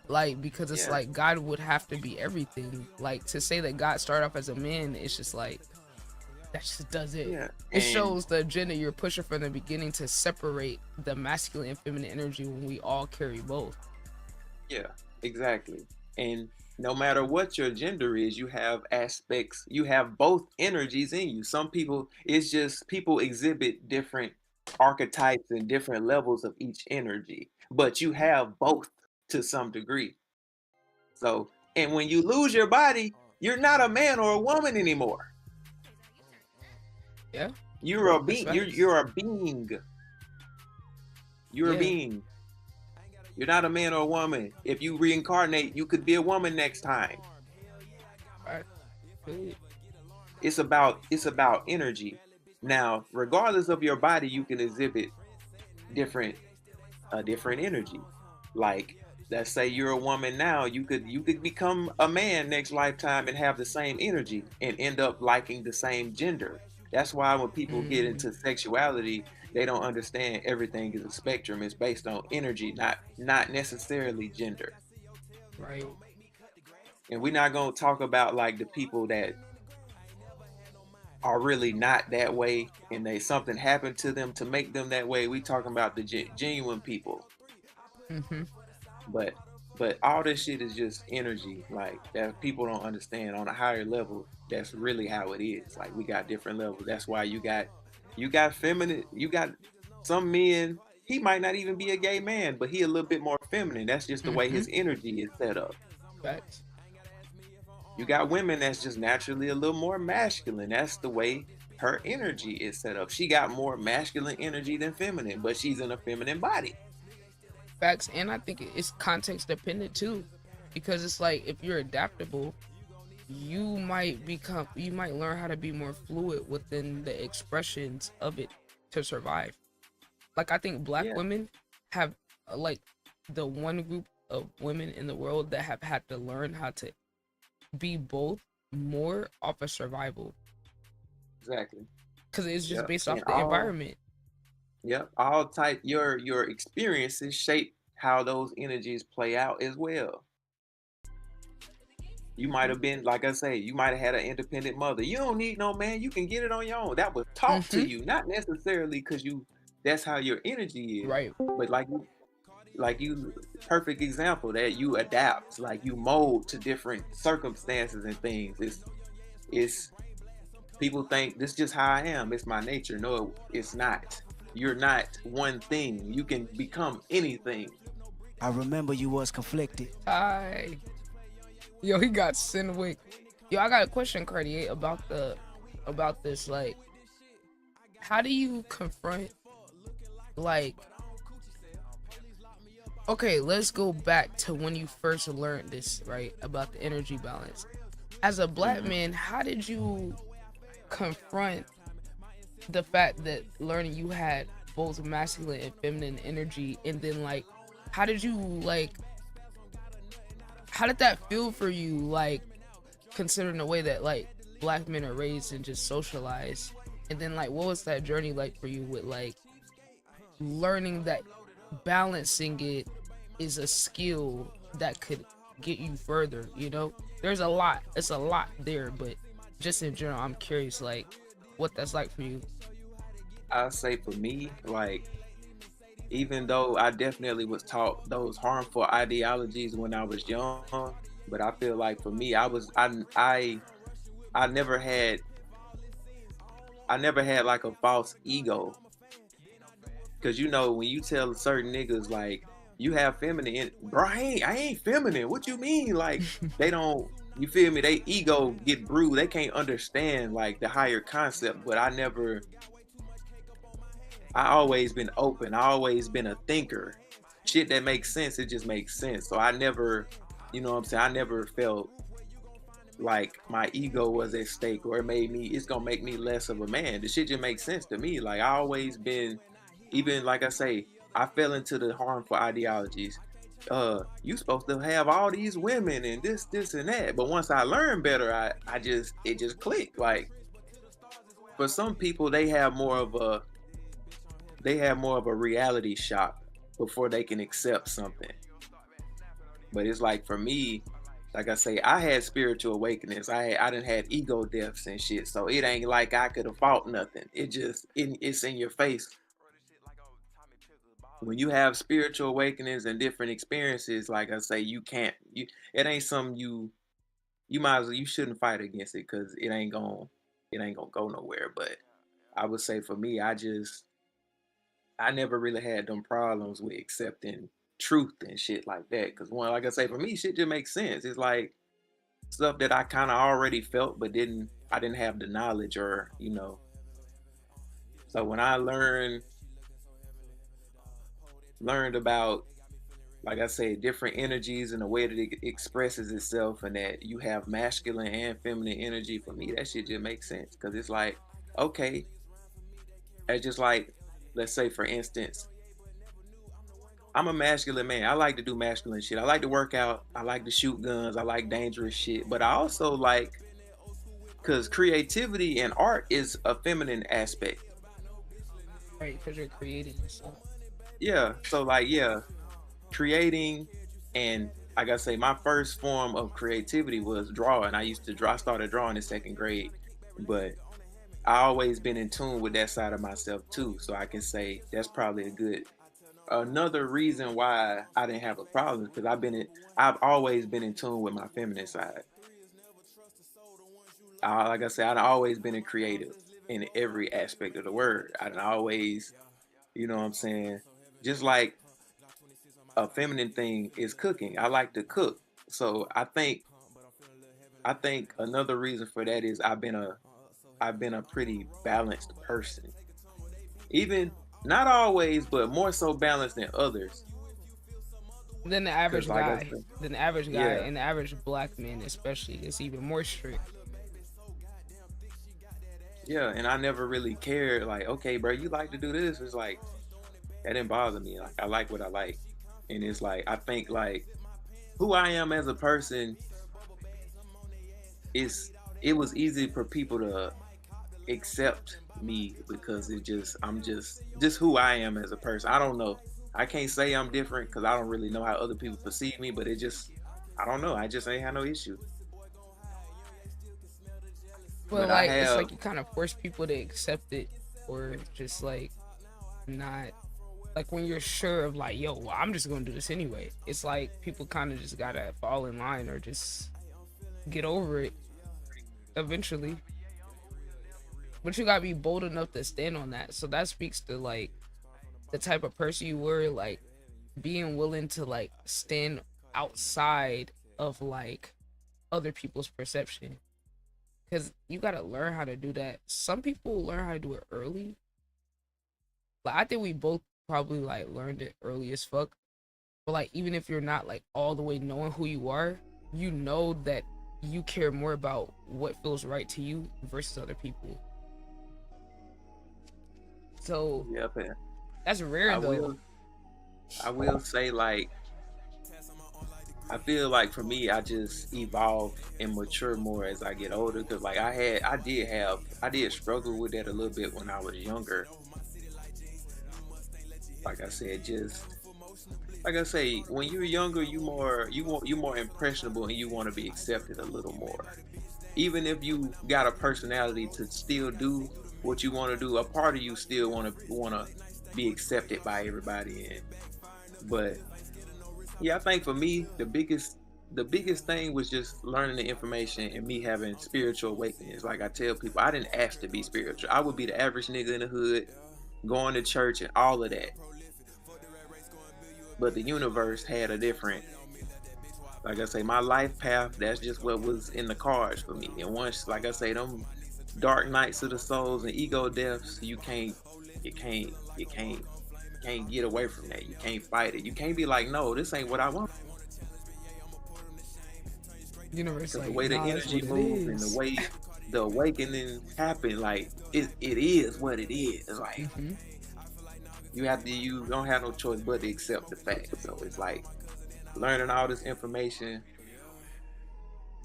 Like, because it's like God would have to be everything. Like, to say that God started off as a man, it's just like, that just does it. Yeah, It shows the agenda you're pushing from the beginning to separate the masculine and feminine energy when we all carry both. Yeah, exactly. And no matter what your gender is, you have aspects, you have both energies in you. Some people, it's just people exhibit different archetypes and different levels of each energy, but you have both to some degree. So, and when you lose your body, you're not a man or a woman anymore. Yeah. You're a being. You're a being. You're a being. You're not a man or a woman. If you reincarnate, you could be a woman next time. It's about energy. Now, regardless of your body, you can exhibit different energy. Like, let's say you're a woman now, you could become a man next lifetime and have the same energy and end up liking the same gender. That's why when people get into sexuality, they don't understand everything is a spectrum. It's based on energy, not necessarily gender. Right. And we're not gonna talk about like the people that are really not that way and something happened to them to make them that way. We talking about the genuine people. But all this shit is just energy, like, that people don't understand on a higher level. That's really how it is. Like, we got different levels. That's why you got feminine, you got some men, he might not even be a gay man, but he a little bit more feminine. That's just the way his energy is set up. Facts. You got women that's just naturally a little more masculine. That's the way her energy is set up. She got more masculine energy than feminine, but she's in a feminine body. Facts. And I think it's context dependent too, because it's like, if you're adaptable, you might learn how to be more fluid within the expressions of it to survive. Like, I think black women have like the one group of women in the world that have had to learn how to be both more off of survival. Exactly. Because it's just based off the environment. Yep. All type your experiences shape how those energies play out as well. You might have been, like I say, you might have had an independent mother. You don't need no man. You can get it on your own. That was taught to you, not necessarily because that's how your energy is. Right. But perfect example that you adapt, like you mold to different circumstances and things. It's people think this is just how I am. It's my nature. No, it's not. You're not one thing. You can become anything. I remember you was conflicted. Yo, he got Sinwick. Yo, I got a question, Cartier, about this. Like, how do you confront, like, okay, let's go back to when you first learned this, right, about the energy balance. As a black man, how did you confront the fact that learning you had both masculine and feminine energy, and then, like, how did that feel for you, like, considering the way that, like, black men are raised and just socialized? And then, like, what was that journey like for you with, like, learning that balancing it is a skill that could get you further, you know? It's a lot there, but just in general, I'm curious, like, what that's like for you. I'll say for me, like, even though I definitely was taught those harmful ideologies when I was young, but I feel like for me, I never had like a false ego. Cause you know, when you tell certain niggas like you have feminine, bro, I ain't feminine. What you mean? Like they don't, you feel me? They ego get bruised. They can't understand like the higher concept. But I always been open. I always been a thinker. Shit that makes sense, it just makes sense. So I never, you know what I'm saying? I never felt like my ego was at stake or it's gonna make me less of a man. The shit just makes sense to me. Like I always been, even like I say, I fell into the harmful ideologies. You supposed to have all these women and this and that. But once I learned better, it just clicked. Like for some people, they have more of a reality shock before they can accept something. But it's like for me, like I say, I had spiritual awakenings. I done had ego deaths and shit. So it ain't like I could have fought nothing. It's in your face. When you have spiritual awakenings and different experiences, like I say, it ain't something you might as well, you shouldn't fight against it because it ain't gonna go nowhere. But I would say for me, I never really had them problems with accepting truth and shit like that. Cause like I say, for me, shit just makes sense. It's like stuff that I kind of already felt, but I didn't have the knowledge or, you know. So when I learned about, like I say, different energies and the way that it expresses itself and that you have masculine and feminine energy, for me, that shit just makes sense. Cause it's like, okay, it's just like, let's say for instance, I'm a masculine man. I like to do masculine shit. I like to work out. I like to shoot guns. I like dangerous shit. But I also like, cause creativity and art is a feminine aspect. Right, because you're creating yourself. Yeah, so like, yeah, creating, and like I say, my first form of creativity was drawing. I used to draw. I started drawing in second grade, but I always been in tune with that side of myself too. So I can say that's probably another reason why I didn't have a problem, because I've always been in tune with my feminine side. Like I said, I've always been a creative in every aspect of the word. I've always, you know what I'm saying? Just like a feminine thing is cooking. I like to cook. So I think another reason for that is I've been a pretty balanced person. Even not always, but more so balanced than others. Than the average guy. Yeah. And the average black man especially is even more strict. Yeah, and I never really cared, like, okay, bro, you like to do this. It's like, that didn't bother me. Like, I like what I like. And it's like, I think like who I am as a person it was easy for people to accept me because I'm just who I am as a person. I don't know. I can't say I'm different because I don't really know how other people perceive me, but it just, I don't know. I just ain't had no issue. Well, But like I it's have, like you kind of force people to accept it, or just like not like when you're sure of like, yo, well, I'm just gonna do this anyway. It's like people kind of just gotta fall in line or just get over it eventually. But you gotta be bold enough to stand on that. So that speaks to like the type of person you were, like being willing to like stand outside of like other people's perception. Cause you gotta learn how to do that. Some people learn how to do it early. Like I think we both probably like learned it early as fuck. But like even if you're not like all the way knowing who you are, you know that you care more about what feels right to you versus other people. So yep, and that's rare though. I will say, like, I feel like for me, I just evolve and mature more as I get older. Cause like I did struggle with that a little bit when I was younger. Like I said, just like I say, when you're younger, you more impressionable and you want to be accepted a little more. Even if you got a personality to still do what you want to do, a part of you still want to be accepted by everybody. But yeah, I think for me, the biggest thing was just learning the information and me having spiritual awakenings. Like I tell people, I didn't ask to be spiritual. I would be the average nigga in the hood, going to church and all of that. But the universe had a different, like I say, my life path, that's just what was in the cards for me. And once, like I say, them dark nights of the souls and ego deaths, you can't get away from that. You can't fight it. You can't be like, no, this ain't what I want. Universe, like, the way the energy moves and the way the awakening happened, like it is what it is. It's like you don't have no choice but to accept the fact. So it's like learning all this information.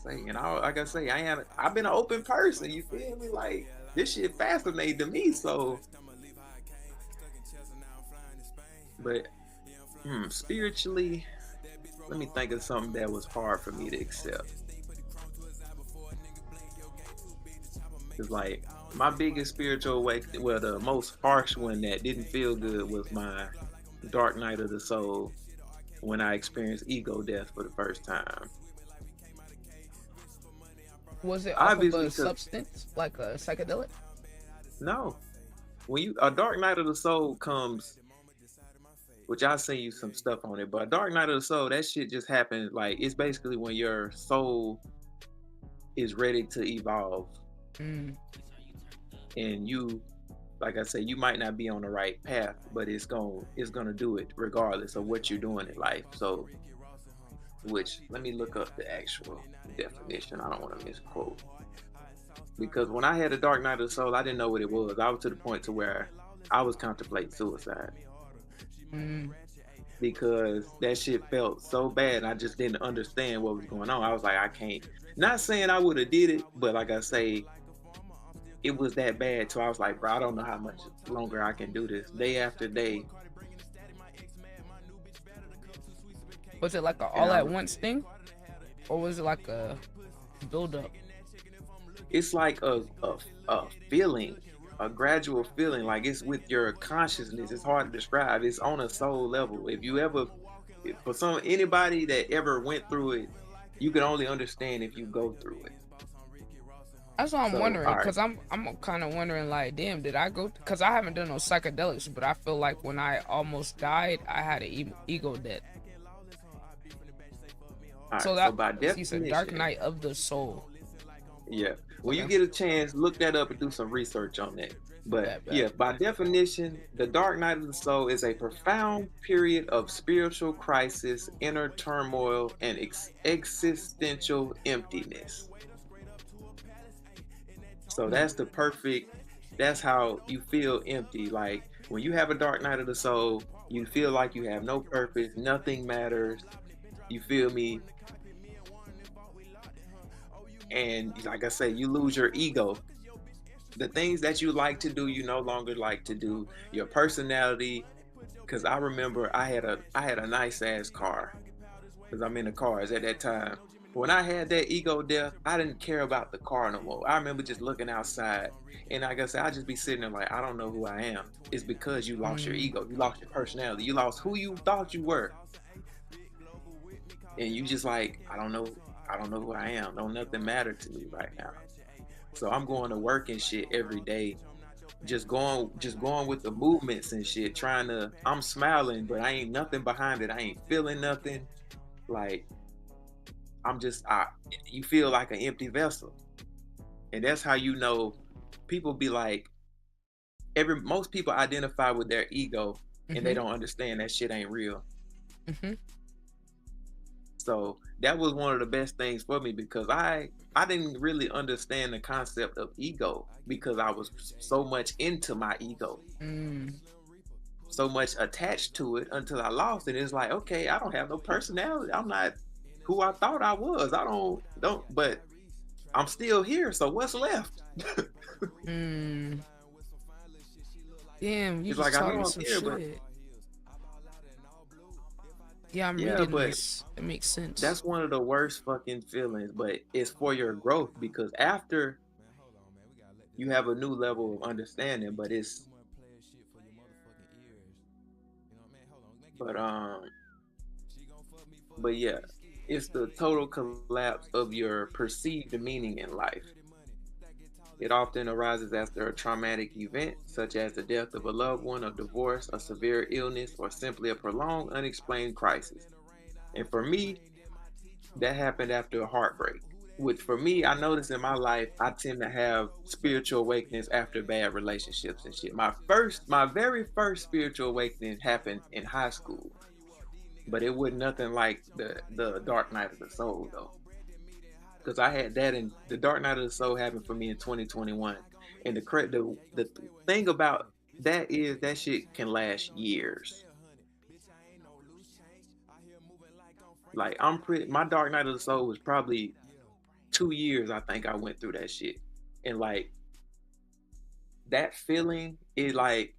And like I say, I've been an open person. You feel me? Like this shit fascinated to me. So, but spiritually, let me think of something that was hard for me to accept. It's like my biggest spiritual awakening, well, the most harsh one that didn't feel good was my dark night of the soul when I experienced ego death for the first time. Was it off of a substance, like a psychedelic? No. When a dark night of the soul comes, which I'll send you some stuff on it, but a dark night of the soul, that shit just happened. Like, it's basically when your soul is ready to evolve. And you, like I say, you might not be on the right path, but it's gonna do it regardless of what you're doing in life. So, which, let me look up the actual definition. I don't want to misquote. Because when I had a dark night of the soul, I didn't know what it was. I was to the point to where I was contemplating suicide. Because that shit felt so bad. I just didn't understand what was going on. I was like, I can't. Not saying I would have did it, but like I say, it was that bad. So I was like, bro, I don't know how much longer I can do this. Day after day. Was it like an all at once thing? Or was it like a build up? It's like a feeling, a gradual feeling. Like it's with your consciousness. It's hard to describe. It's on a soul level. For anybody that ever went through it, you can only understand if you go through it. That's what I'm wondering, because I'm kind of wondering, like, damn, did I go? Because I haven't done no psychedelics, but I feel like when I almost died, I had an ego death. So by definition, a dark night of the soul. Yeah. When you get a chance, look that up and do some research on that. But yeah, by definition, the dark night of the soul is a profound period of spiritual crisis, inner turmoil, and existential emptiness. So that's how you feel empty. Like when you have a dark night of the soul, you feel like you have no purpose, nothing matters. You feel me? And like I say, you lose your ego. The things that you like to do, you no longer like to do. Your personality Cause I remember I had a nice ass car. Cause I'm in the cars at that time. When I had that ego death, I didn't care about the car no more. I remember just looking outside, and like I said, I just be sitting there like, I don't know who I am. It's because you lost your ego, you lost your personality, you lost who you thought you were, and you just like, I don't know who I am. Don't nothing matter to me right now. So I'm going to work and shit every day, just going with the movements and shit. I'm smiling, but I ain't nothing behind it. I ain't feeling nothing. Like you feel like an empty vessel, and that's how you know. People be like, most people identify with their ego, and they don't understand that shit ain't real. So that was one of the best things for me, because I didn't really understand the concept of ego, because I was so much into my ego, so much attached to it, until I lost it. It's like, okay, I don't have no personality. I'm not who I thought I was. I don't, but I'm still here. So what's left? Damn, you it's just like, I taught know me I'm some here, shit. but Yeah, I'm reading this. It makes sense. That's one of the worst fucking feelings, but it's for your growth, because after you have a new level of understanding, but yeah, it's the total collapse of your perceived meaning in life. It often arises after a traumatic event, such as the death of a loved one, a divorce, a severe illness, or simply a prolonged, unexplained crisis. And for me, that happened after a heartbreak. Which for me, I noticed in my life, I tend to have spiritual awakenings after bad relationships and shit. My very first spiritual awakening happened in high school, but it wasn't nothing like the Dark Night of the Soul though, because I had that, and the Dark Night of the Soul happened for me in 2021. And the thing about that is that shit can last years. Like my Dark Night of the Soul was probably 2 years. I think I went through that shit, and like that feeling is like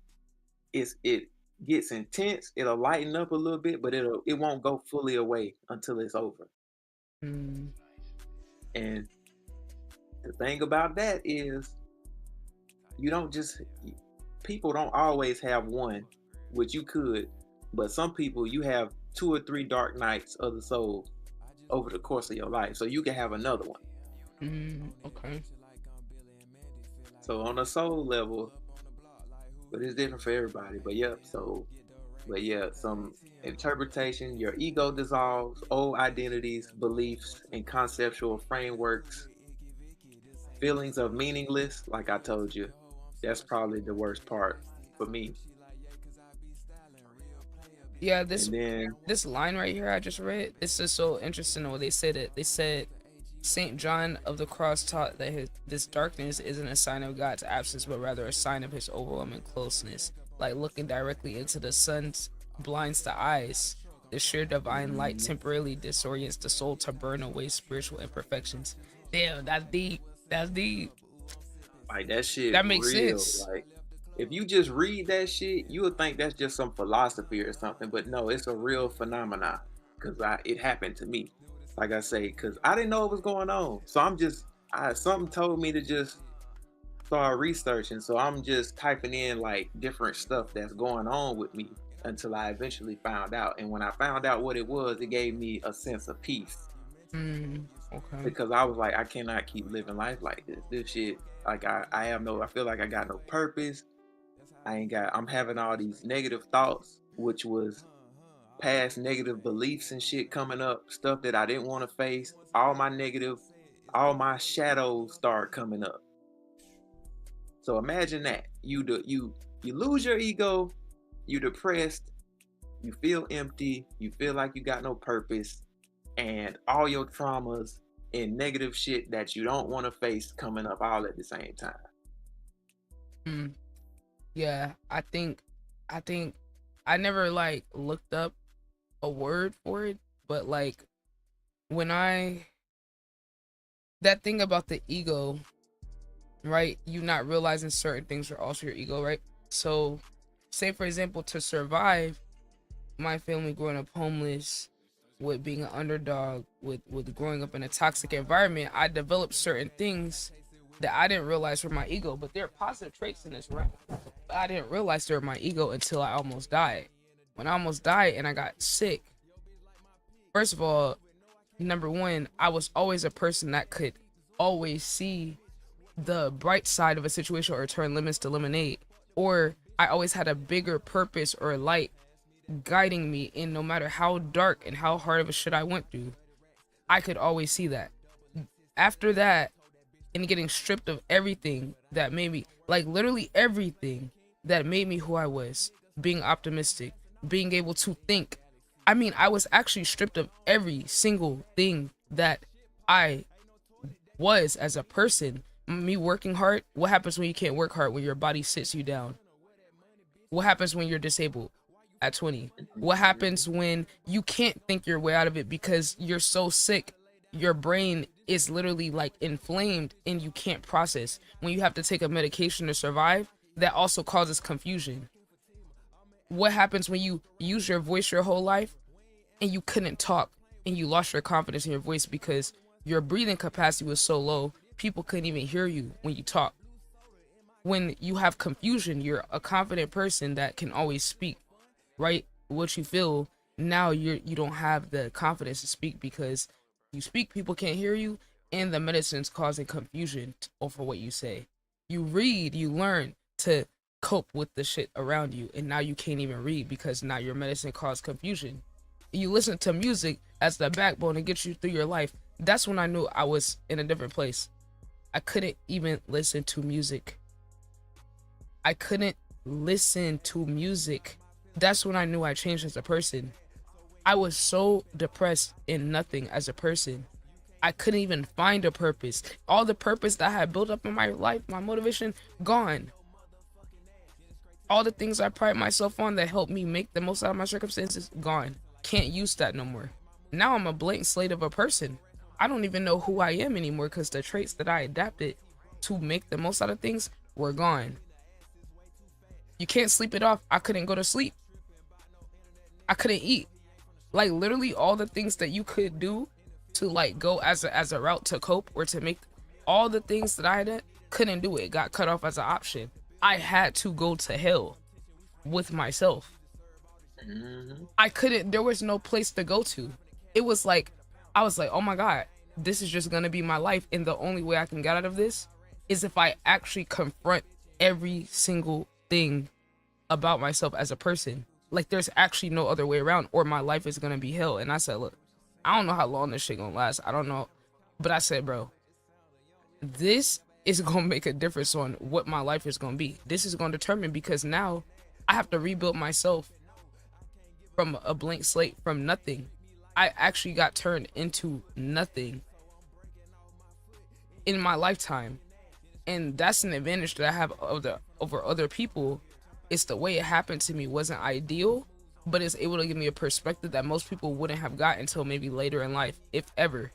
it gets intense. It'll lighten up a little bit, but it won't go fully away until it's over. And the thing about that is, people don't always have one, which you could, but some people, you have 2 or 3 dark nights of the soul over the course of your life, so you can have another one. Okay. So on a soul level, but it's different for everybody. But some interpretation, your ego dissolves, old identities, beliefs, and conceptual frameworks, feelings of meaningless, like I told you, that's probably the worst part for me. Yeah, this line right here I just read, this is so interesting what they said. They said St. John of the Cross taught that this darkness isn't a sign of God's absence, but rather a sign of his overwhelming closeness. Like looking directly into the sun blinds the eyes. The sheer divine light temporarily disorients the soul to burn away spiritual imperfections. Damn, that's deep. That's deep. Like that shit. That makes real. sense. Like if you just read that shit, you would think that's just some philosophy or something, but no, it's a real phenomenon, because it happened to me. Like I say, because I didn't know what was going on, so something told me to just start researching. So I'm just typing in like different stuff that's going on with me until I eventually found out. And when I found out what it was, it gave me a sense of peace. Okay. Because I was like, I cannot keep living life like this. This shit, like I feel like I got no purpose. I'm having all these negative thoughts, which was past negative beliefs and shit coming up, stuff that I didn't want to face. All my shadows start coming up. So imagine that you lose your ego, you're depressed, you feel empty, you feel like you got no purpose, and all your traumas and negative shit that you don't want to face coming up all at the same time. Yeah, I think I never like looked up a word for it, but like that thing about the ego, right? You not realizing certain things are also your ego, right? So say for example, to survive my family growing up homeless, with being an underdog, with growing up in a toxic environment, I developed certain things that I didn't realize were my ego, but there are positive traits in this realm. But I didn't realize they were my ego until I almost died. When I almost died and I got sick, first of all, number one, I was always a person that could always see the bright side of a situation or turn lemons to lemonade, or I always had a bigger purpose or light guiding me in no matter how dark and how hard of a shit I went through. I could always see that. After that, and getting stripped of everything that made me, like literally everything that made me who I was, being optimistic, being able to think. I mean, I was actually stripped of every single thing that I was as a person. Me working hard, what happens when you can't work hard, when your body sits you down? What happens when you're disabled at 20? What happens when you can't think your way out of it because you're so sick? Your brain is literally like inflamed and you can't process. When you have to take a medication to survive, that also causes confusion. What happens when you use your voice your whole life and you couldn't talk and you lost your confidence in your voice because your breathing capacity was so low, people couldn't even hear you when you talk. When you have confusion, you're a confident person that can always speak, right? What you feel, now you don't have the confidence to speak because you speak, people can't hear you, and the medicine's causing confusion over what you say. You read, you learn to cope with the shit around you, and now you can't even read because now your medicine caused confusion. You listen to music as the backbone to get you through your life. That's when I knew I was in a different place. I couldn't even listen to music. I couldn't listen to music. That's when I knew I changed as a person. I was so depressed in nothing as a person. I couldn't even find a purpose. All the purpose that I had built up in my life, my motivation, gone. All the things I pride myself on that helped me make the most out of my circumstances, gone. Can't use that no more. Now I'm a blank slate of a person. I don't even know who I am anymore because the traits that I adapted to make the most out of things were gone. You can't sleep it off. I couldn't go to sleep. I couldn't eat. Like literally all the things that you could do to like go as a route to cope or to make, all the things that I did, couldn't do it. Got cut off as an option. I had to go to hell with myself. I couldn't, there was no place to go to. It was like, I was like, oh my God, this is just gonna be my life. And the only way I can get out of this is if I actually confront every single thing about myself as a person. Like there's actually no other way around or my life is gonna be hell. And I said, look, I don't know how long this shit gonna last. I don't know. But I said, bro, this is gonna make a difference on what my life is gonna be. This is gonna determine, because now I have to rebuild myself from a blank slate, from nothing. I actually got turned into nothing in my lifetime. And that's an advantage that I have over other people. It's the way it happened to me wasn't ideal, but it's able to give me a perspective that most people wouldn't have got until maybe later in life, if ever.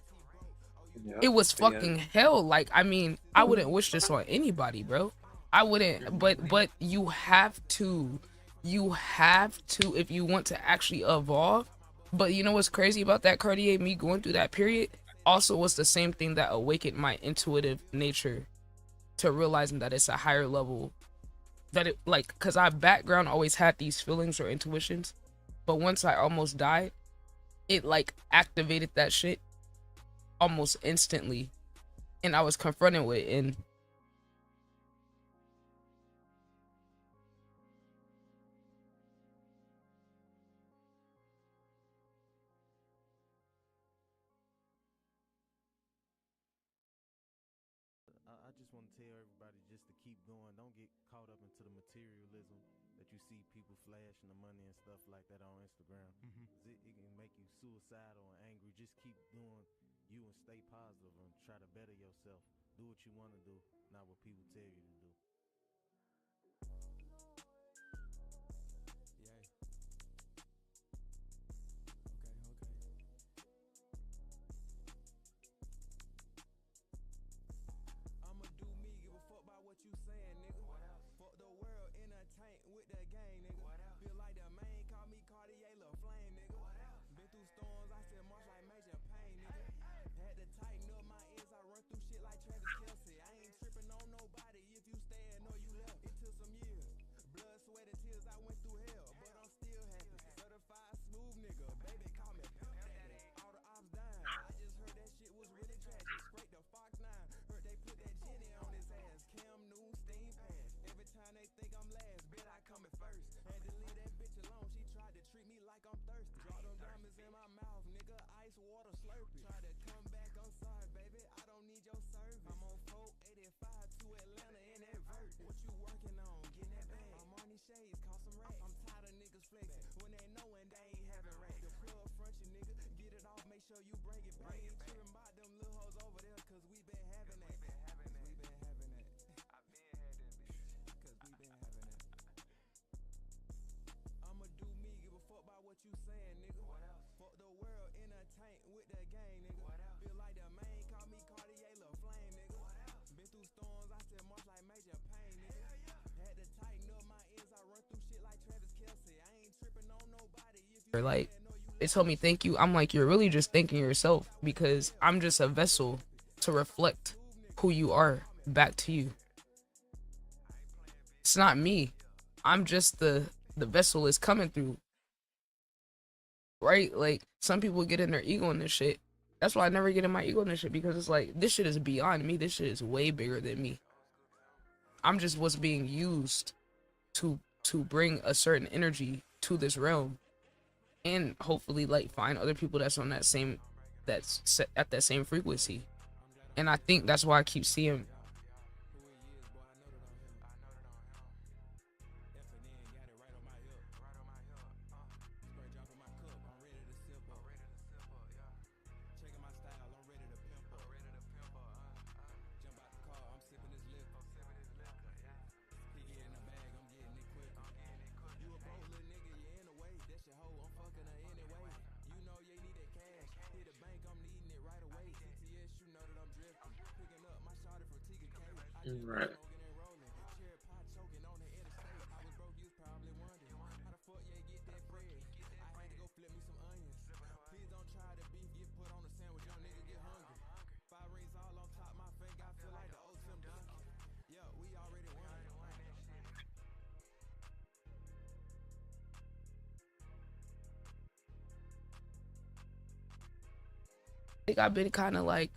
Yep. It was fucking hell. Like, I mean, I wouldn't wish this on anybody, bro. I wouldn't, but you have to, if you want to actually evolve. But you know what's crazy about that, Cartier, me going through that period also was the same thing that awakened my intuitive nature to realizing that it's a higher level. That it, like, because our background always had these feelings or intuitions, but once I almost died, it like activated that shit almost instantly, and I was confronted with it. And I just want to tell everybody just to keep going. Don't get caught up into the materialism that you see people flashing the money and stuff like that on Instagram. It can make you suicidal and angry. Just keep doing you and stay positive and try to better yourself. Do what you want to do, not what people tell you to do. I'ma do me, give a fuck about what you saying, nigga. Fuck the world, in a a tank with the gang, nigga. Feel like the main call me Cartier, lil' flame, nigga. Been through storms, I still march like major pain, nigga. Had to tighten up my ears, I run through shit like Travis Kelce. I ain't tripping on nobody if you staying or you left. It took some years, blood, sweat, and tears. I went through hell, but I'm still happy. Certified smooth nigga, baby, call me Pimp Daddy. All the ops dying, I just heard that shit was really tragic. Straight to Fox 9, heard they put that Jenny on his ass. Cam Newton, steam pass. Every time they think I'm last, bet I come in first. Had to leave that bitch alone, she tried to treat me like I'm thirsty. Drop them diamonds in my mouth, nigga, ice water slurpee. Try to come back, I'm sorry, baby, I don't need your service. I'm on 485 to Atlanta in that vert. What you working on? Getting that bag. I'm Arnie Shades, call some racks. I'm tired of niggas flexing when they knowin' they ain't having racks. The plug front you, nigga, get it off, make sure you bring it back. Ain't tripping about them little hoes over there, cause we been having that. We been having that. I been had that bitch, cause we been having that. I'ma do me, give a fuck about what you saying, nigga. What else? Fuck the world in a tank with the gang, nigga. What else? Feel like the main call me Cartier, lil' flame, nigga. What else? Been through storms, I still march like major pain, nigga. Had to tighten up my ears, I run through shit like Travis Kelce. I ain't tripping on nobody if you Like, they told me thank you. I'm like, you're really just thanking yourself, because I'm just a vessel to reflect who you are back to you. It's not me. I'm just the vessel is coming through. Right? Like, some people get in their ego in this shit. That's why I never get in my ego in this shit, because it's like, this shit is beyond me. This shit is way bigger than me. I'm just what's being used to bring a certain energy to this realm, and hopefully like find other people that's on that same, that's set at that same frequency. And I think that's why I keep seeing right. I think I've been kind of like,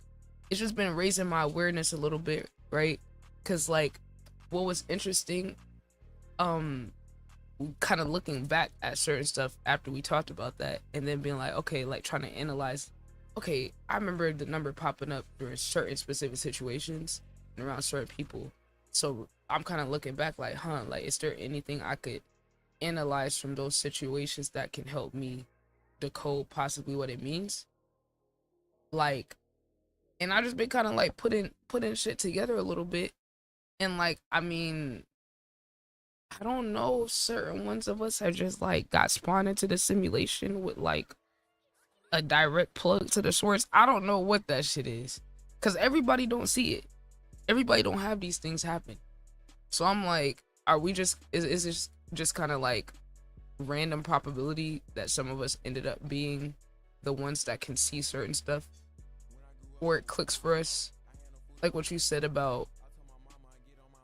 it's just been raising my awareness a little bit, right? Because like, what was interesting, kind of looking back at certain stuff after we talked about that, and then being like, okay, like trying to analyze, okay, I remember the number popping up during certain specific situations and around certain people. So I'm kind of looking back like, like, is there anything I could analyze from those situations that can help me decode possibly what it means? Like, and I just been kind of like putting shit together a little bit. And like, I mean, I don't know, certain ones of us have just like got spawned into the simulation with like a direct plug to the source. I don't know what that shit is, because everybody don't see it. Everybody don't have these things happen. So I'm like, are we just, is this just kind of like random probability that some of us ended up being the ones that can see certain stuff, or it clicks for us? Like what you said about,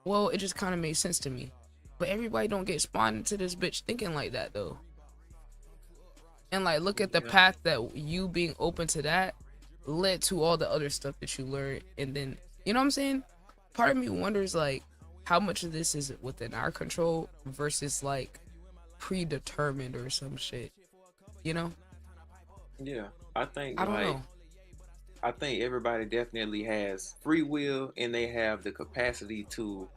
well, it just kind of made sense to me. But everybody don't get spawned into this bitch thinking like that though. And like, look at the path that you being open to that led to all the other stuff that you learned. And then, you know what I'm saying? Part of me wonders like how much of this is within our control versus like predetermined or some shit, you know? Yeah, I think I don't like, know. I think everybody definitely has free will, and they have the capacity to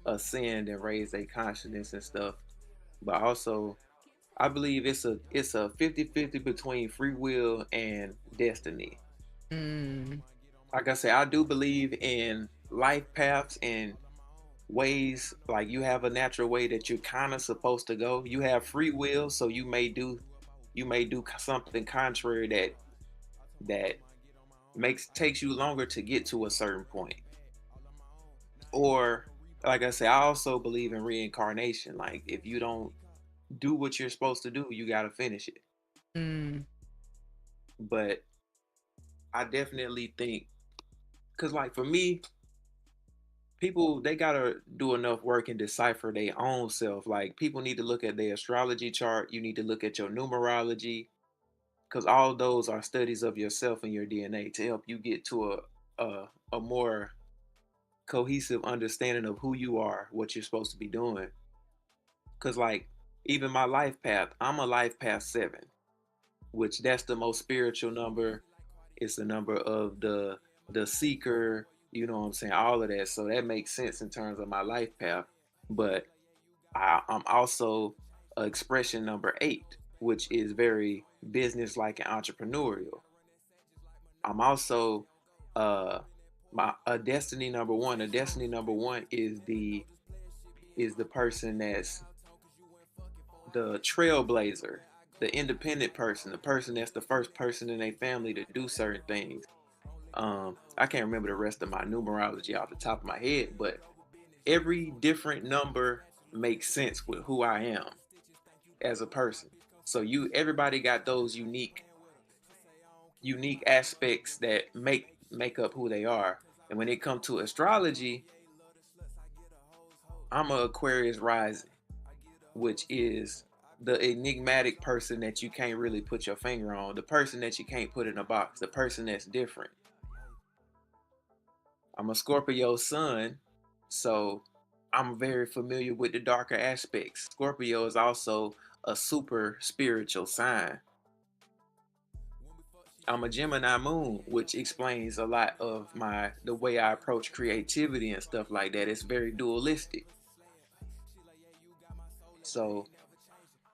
ascend and raise their consciousness and stuff. But also, I believe it's a 50-50 between free will and destiny. Like I said, I do believe in life paths and ways. Like, you have a natural way that you're kind of supposed to go. You have free will, so you may do something contrary that takes you longer to get to a certain point. Or like I say, I also believe in reincarnation. Like if you don't do what you're supposed to do, you gotta finish it. Mm. But I definitely think, cause like for me, people they gotta do enough work and decipher their own self. Like people need to look at their astrology chart. You need to look at your numerology, because all those are studies of yourself and your DNA to help you get to a more cohesive understanding of who you are, what you're supposed to be doing. Because like even my life path, I'm a life path 7, which that's the most spiritual number. It's the number of the seeker, you know what I'm saying, all of that. So that makes sense in terms of my life path. But I'm also expression number 8, which is very business-like and entrepreneurial. I'm also a destiny number 1. A destiny number 1 is the person that's the trailblazer, the independent person, the person that's the first person in their family to do certain things. I can't remember the rest of my numerology off the top of my head, but every different number makes sense with who I am as a person. So everybody got those unique aspects that make up who they are. And when it comes to astrology, I'm a Aquarius rising, which is the enigmatic person that you can't really put your finger on, the person that you can't put in a box, the person that's different. I'm a Scorpio sun, so I'm very familiar with the darker aspects. Scorpio is also a super spiritual sign. I'm a Gemini moon, which explains a lot of the way I approach creativity and stuff like that. It's very dualistic. So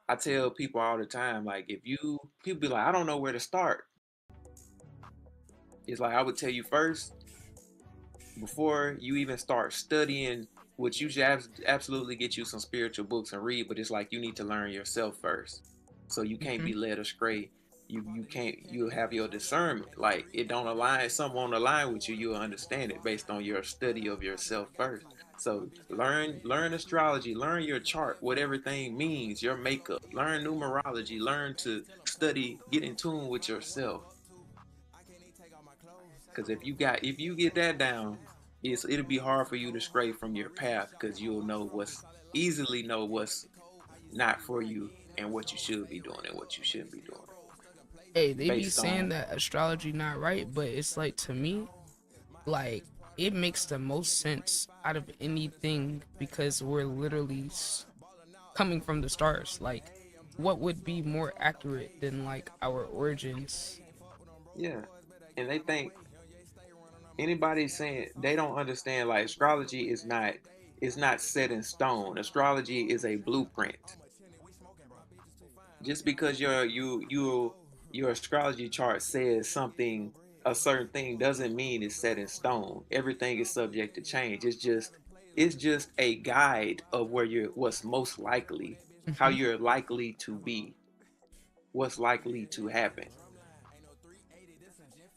I tell people all the time, like people be like, I don't know where to start. It's like I would tell you first, before you even start studying, which you should absolutely get you some spiritual books and read, but it's like you need to learn yourself first. So you can't be led astray. You have your discernment. Like it don't align, something won't align with you, you'll understand it based on your study of yourself first. So learn astrology, learn your chart, what everything means, your makeup, learn numerology, learn to study, get in tune with yourself. Because if you get that down, it'll be hard for you to stray from your path, because you'll easily know what's not for you and what you should be doing and what you shouldn't be doing. Hey, they be saying that astrology not right, but it's like, to me, like it makes the most sense out of anything, because we're literally coming from the stars. Like, what would be more accurate than like our origins? Yeah, and they think anybody saying they don't understand, like astrology is not set in stone. Astrology is a blueprint. Just because your astrology chart says something, a certain thing, doesn't mean it's set in stone. Everything is subject to change. It's just a guide of what's most likely, how you're likely to be, what's likely to happen.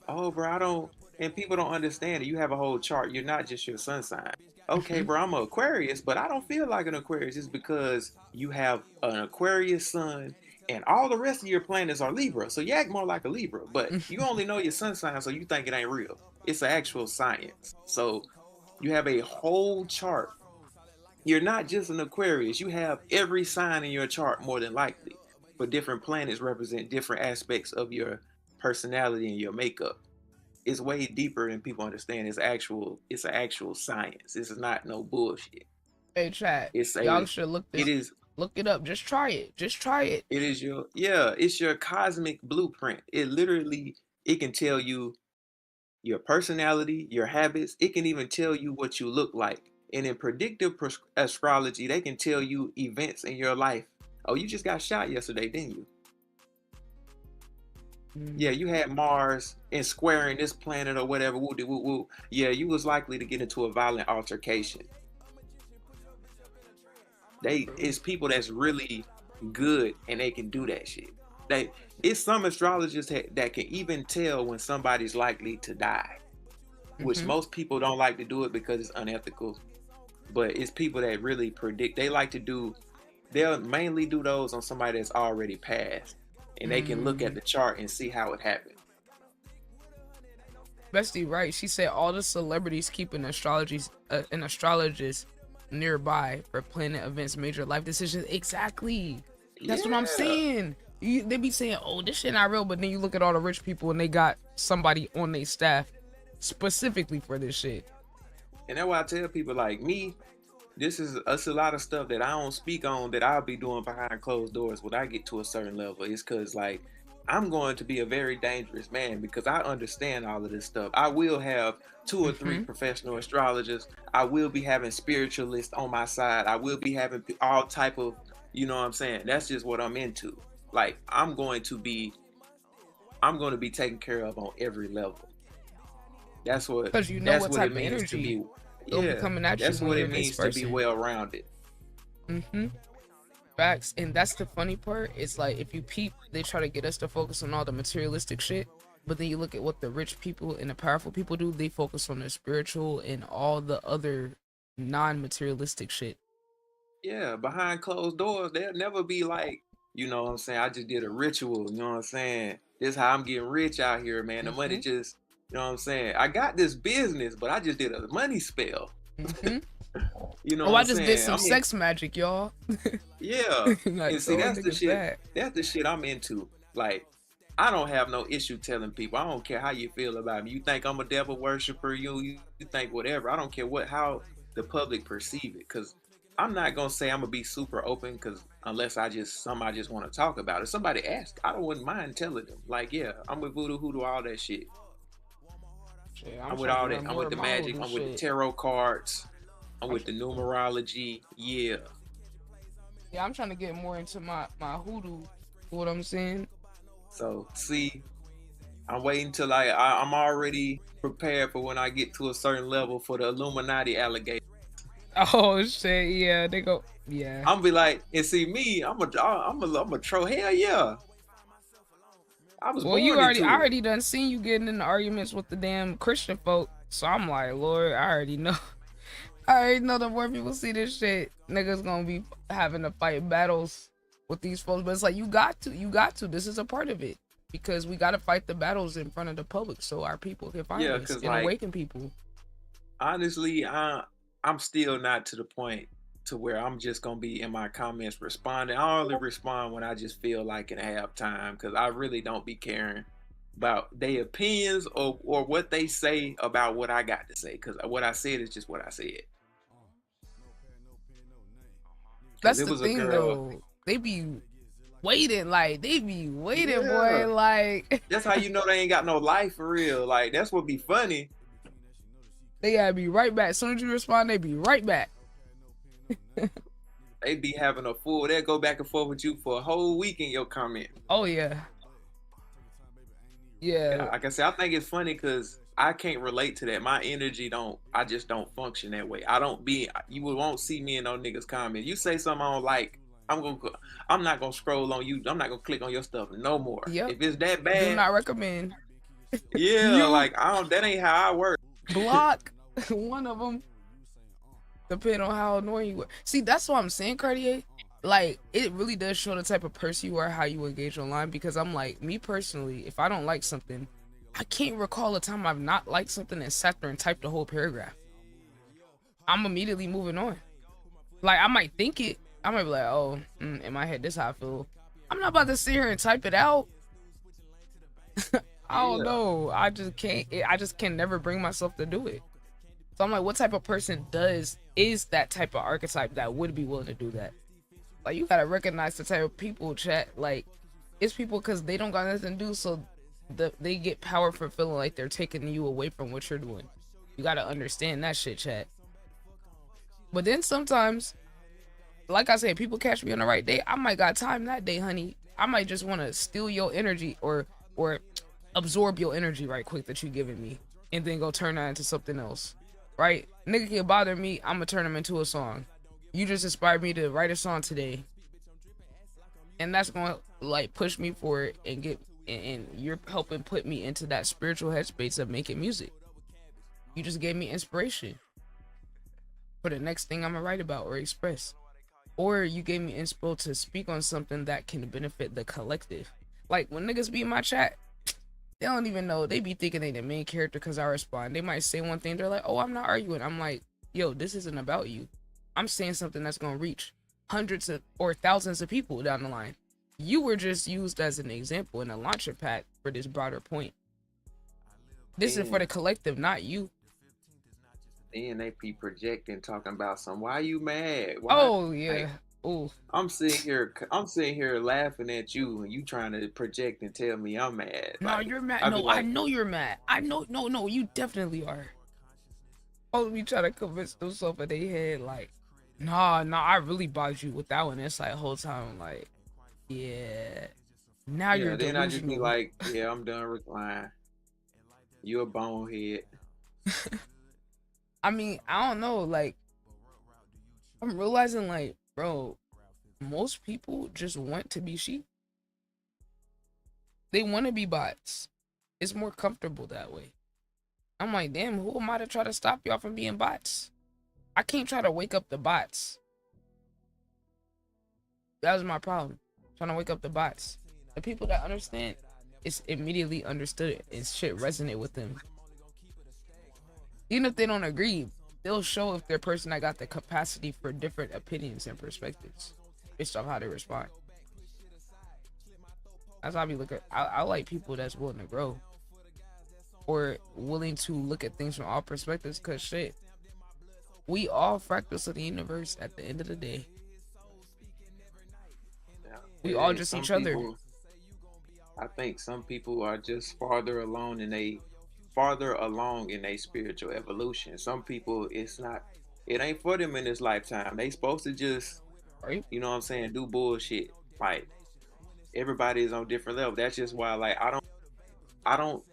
Oh, bro, and people don't understand it. You have a whole chart. You're not just your sun sign. Okay, bro, I'm an Aquarius, but I don't feel like an Aquarius. It's because you have an Aquarius sun and all the rest of your planets are Libra. So you act more like a Libra, but you only know your sun sign, so you think it ain't real. It's an actual science. So you have a whole chart. You're not just an Aquarius. You have every sign in your chart, more than likely. But different planets represent different aspects of your personality and your makeup. It's way deeper than people understand. It's an actual science. This is not no bullshit. Hey, chat. Y'all should look it up. Just try it. It is it's your cosmic blueprint. It can tell you your personality, your habits. It can even tell you what you look like. And in predictive astrology, they can tell you events in your life. Oh, you just got shot yesterday, didn't you? Yeah, you had Mars and squaring this planet or whatever. Woo. Yeah, you was likely to get into a violent altercation. It's people that's really good and they can do that shit. It's some astrologists that can even tell when somebody's likely to die, which most people don't like to do it because it's unethical. but it's people that really predict. They like to do. They'll mainly do those on somebody that's already passed, and they can look at the chart and see how it happened. Bestie, right? She said all the celebrities keep an astrologist nearby for planning events, major life decisions. Exactly. That's what I'm saying. They be saying, "Oh, this shit not real," but then you look at all the rich people and they got somebody on their staff specifically for this shit. And that's why I tell people like me, it's a lot of stuff that I don't speak on that I'll be doing behind closed doors when I get to a certain level. It's because like I'm going to be a very dangerous man because I understand all of this stuff. I will have 2 or 3 professional astrologers. I will be having spiritualists on my side. I will be having all type of, you know what I'm saying? That's just what I'm into. Like I'm going to be taken care of on every level. That's what, because you know that's what what type it of means energy to be coming at you. That's when what you're it this means to be person. well-rounded. Facts. And that's the funny part. It's like if you peep, they try to get us to focus on all the materialistic shit, but then you look at what the rich people and the powerful people do. They focus on the spiritual and all the other non-materialistic shit. Yeah, behind closed doors, they'll never be like, you know what I'm saying, I just did a ritual, you know what I'm saying? This is how I'm getting rich out here, man. The money just, you know what I'm saying? I got this business, but I just did a money spell. You know what I I'm just saying? did some sex magic, y'all. Yeah. Like, And see, so that's the niggas shit. bad. That's the shit I'm into. Like, I don't have no issue telling people. I don't care how you feel about me. You think I'm a devil worshiper, you think whatever. I don't care how the public perceive it. Cause I'm not gonna say I'm gonna be super open because unless I just want to talk about it. Somebody ask, I wouldn't mind telling them. Like, yeah, I'm with voodoo, hoodoo, all that shit. I'm with all that. I'm with the magic. I'm with the tarot cards. I'm with the numerology. Yeah. Yeah, I'm trying to get more into my hoodoo. You know what I'm saying? So see, I'm waiting till I'm already prepared for when I get to a certain level for the Illuminati alligator. Oh shit, yeah, they go, yeah. I'm be like, and see me, I'm a troll. Hell yeah. I was born I already done seen you getting into arguments with the damn Christian folk. So I'm like, Lord, I already know. I already know the more people see this shit, niggas gonna be having to fight battles with these folks. But it's like, you got to. This is a part of it. Because we gotta fight the battles in front of the public so our people can find us and awaken people. Honestly, I'm still not to the point to where I'm just gonna be in my comments responding. I only respond when I just feel like and have time, because I really don't be caring about their opinions or what they say about what I got to say, because what I said is just what I said. That's the thing though. They be waiting, boy. Like that's how you know they ain't got no life for real. Like that's what be funny. They gotta be right back. As soon as you respond, they be right back. They be having a full. They'll go back and forth with you for a whole week in your comment. Oh yeah. Yeah. Like I said, I think it's funny because I can't relate to that. My energy I just don't function that way. You won't see me in no niggas comment. You say something I don't like, I'm not gonna scroll on you. I'm not gonna click on your stuff no more. Yep. If it's that bad, do not recommend. Yeah, like that ain't how I work. Block one of them. Depending on how annoying you are. See, that's what I'm saying, Cartier. Like, it really does show the type of person you are, how you engage online. Because I'm like, me personally, if I don't like something, I can't recall a time I've not liked something and sat there and typed the whole paragraph. I'm immediately moving on. Like, I might think it. I might be like, oh, in my head, this is how I feel. I'm not about to sit here and type it out. I don't know. I just can't. I just can never bring myself to do it. So I'm like, what type of person is that type of archetype that would be willing to do that? Like, you gotta recognize the type of people, chat. Like, it's people because they don't got nothing to do, so they get power for feeling like they're taking you away from what you're doing. You gotta understand that shit, chat. But then sometimes, like I said, people catch me on the right day. I might got time that day, honey. I might just want to steal your energy or absorb your energy right quick that you giving me, and then go turn that into something else. Right? Nigga can bother me, I'm gonna turn him into a song. You just inspired me to write a song today. And that's gonna like push me for it and you're helping put me into that spiritual headspace of making music. You just gave me inspiration. for the next thing I'm gonna write about or express. Or you gave me inspo to speak on something that can benefit the collective. Like when niggas be in my chat, they don't even know. They be thinking they the main character because I respond. They might say one thing, they're like, oh, I'm not arguing. I'm like, yo, this isn't about you. I'm saying something that's gonna reach hundreds of or thousands of people down the line. You were just used as an example and a launcher pad for this broader point. This is for the collective, not you. Then they be projecting, talking about some. Why you mad? Why? Oh yeah. Like, oh. I'm sitting here laughing at you, and you trying to project and tell me I'm mad. No, Like, you're mad. I be No, I like, know you're mad. I know. No, you definitely are. Oh, me trying to convince themselves in their head, like, nah, I really bothered you with that one. It's like whole time, like, yeah. Now yeah. you're Then I just be delusional. like, yeah, I'm done replying. You a bonehead. I mean, I don't know. Like, I'm realizing, like, bro, most people just want to be sheep. They want to be bots. It's more comfortable that way. I'm like, damn, who am I to try to stop y'all from being bots? I can't try to wake up the bots. That was my problem. Trying to wake up the bots. The people that understand, it's immediately understood and shit resonate with them. Even if they don't agree, they'll show if they're a person that got the capacity for different opinions and perspectives based off how they respond. That's how I be looking. I like people that's willing to grow or willing to look at things from all perspectives, because shit, we all fractals of the universe at the end of the day. We all just some each other. people- I think some people are just farther along in a spiritual evolution. Some people, it ain't for them in this lifetime. They supposed to just, right? You know what I'm saying, do bullshit. Like, everybody is on different level. That's just why, like, I don't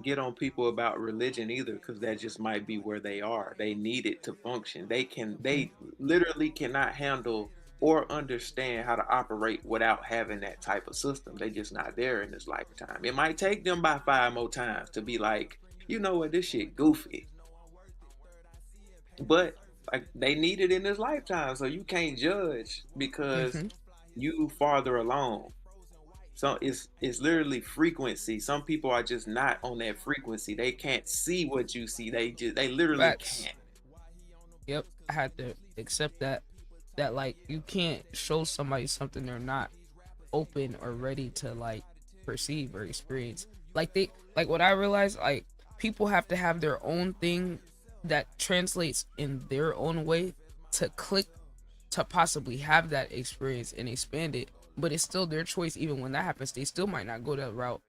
get on people about religion either, because that just might be where they are. They need it to function. They literally cannot handle or understand how to operate without having that type of system. They just not there in this lifetime. It might take them by 5 more times to be like, you know what, this shit goofy. But like, they need it in this lifetime, so you can't judge because you farther along. So it's literally frequency. Some people are just not on that frequency. They can't see what you see. They literally Facts. can't. Yep, I had to accept that like, you can't show somebody something they're not open or ready to like perceive or experience. Like what I realized, like, people have to have their own thing that translates in their own way to click to possibly have that experience and expand it. But it's still their choice. Even when that happens, they still might not go that route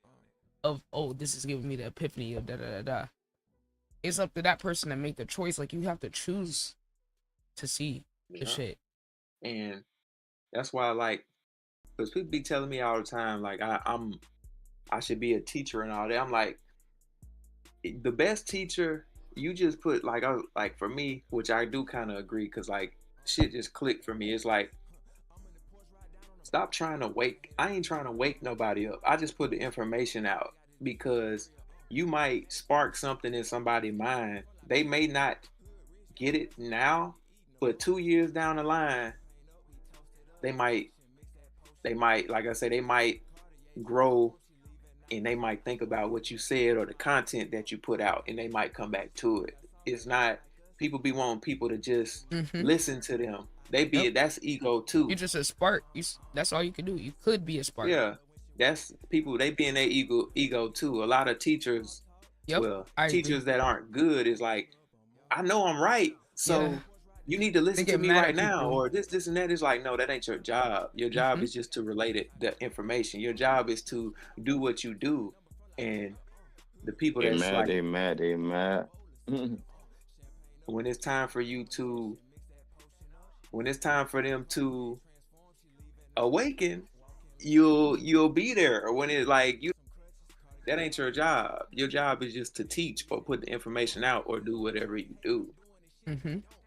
of, oh, this is giving me the epiphany of da da da da. It's up to that person to make the choice. Like, you have to choose to see the shit. And that's why, like, because people be telling me all the time, like, I should be a teacher and all that. I'm like, the best teacher, you just put, like, for me, which I do kind of agree, because, like, shit just clicked for me. It's like, stop trying to I ain't trying to wake nobody up. I just put the information out, because you might spark something in somebody's mind. They may not get it now, but 2 years down the line, they might, like I said, they might grow, and they might think about what you said or the content that you put out, and they might come back to it. It's not, people be wanting people to just listen to them. They be, that's ego too. You're just a spark. That's all you can do. You could be a spark. Yeah, that's people. They be in their ego too. A lot of teachers, teachers that aren't good is like, I know I'm right, so you need to listen to me right now, or this and that. Is like, no, that ain't your job. Your job is just to relate the information. Your job is to do what you do, and the people they that's mad, like, they mad. When it's time for you to, when it's time for them to awaken, you'll be there. Or when it's like, that ain't your job. Your job is just to teach or put the information out or do whatever you do.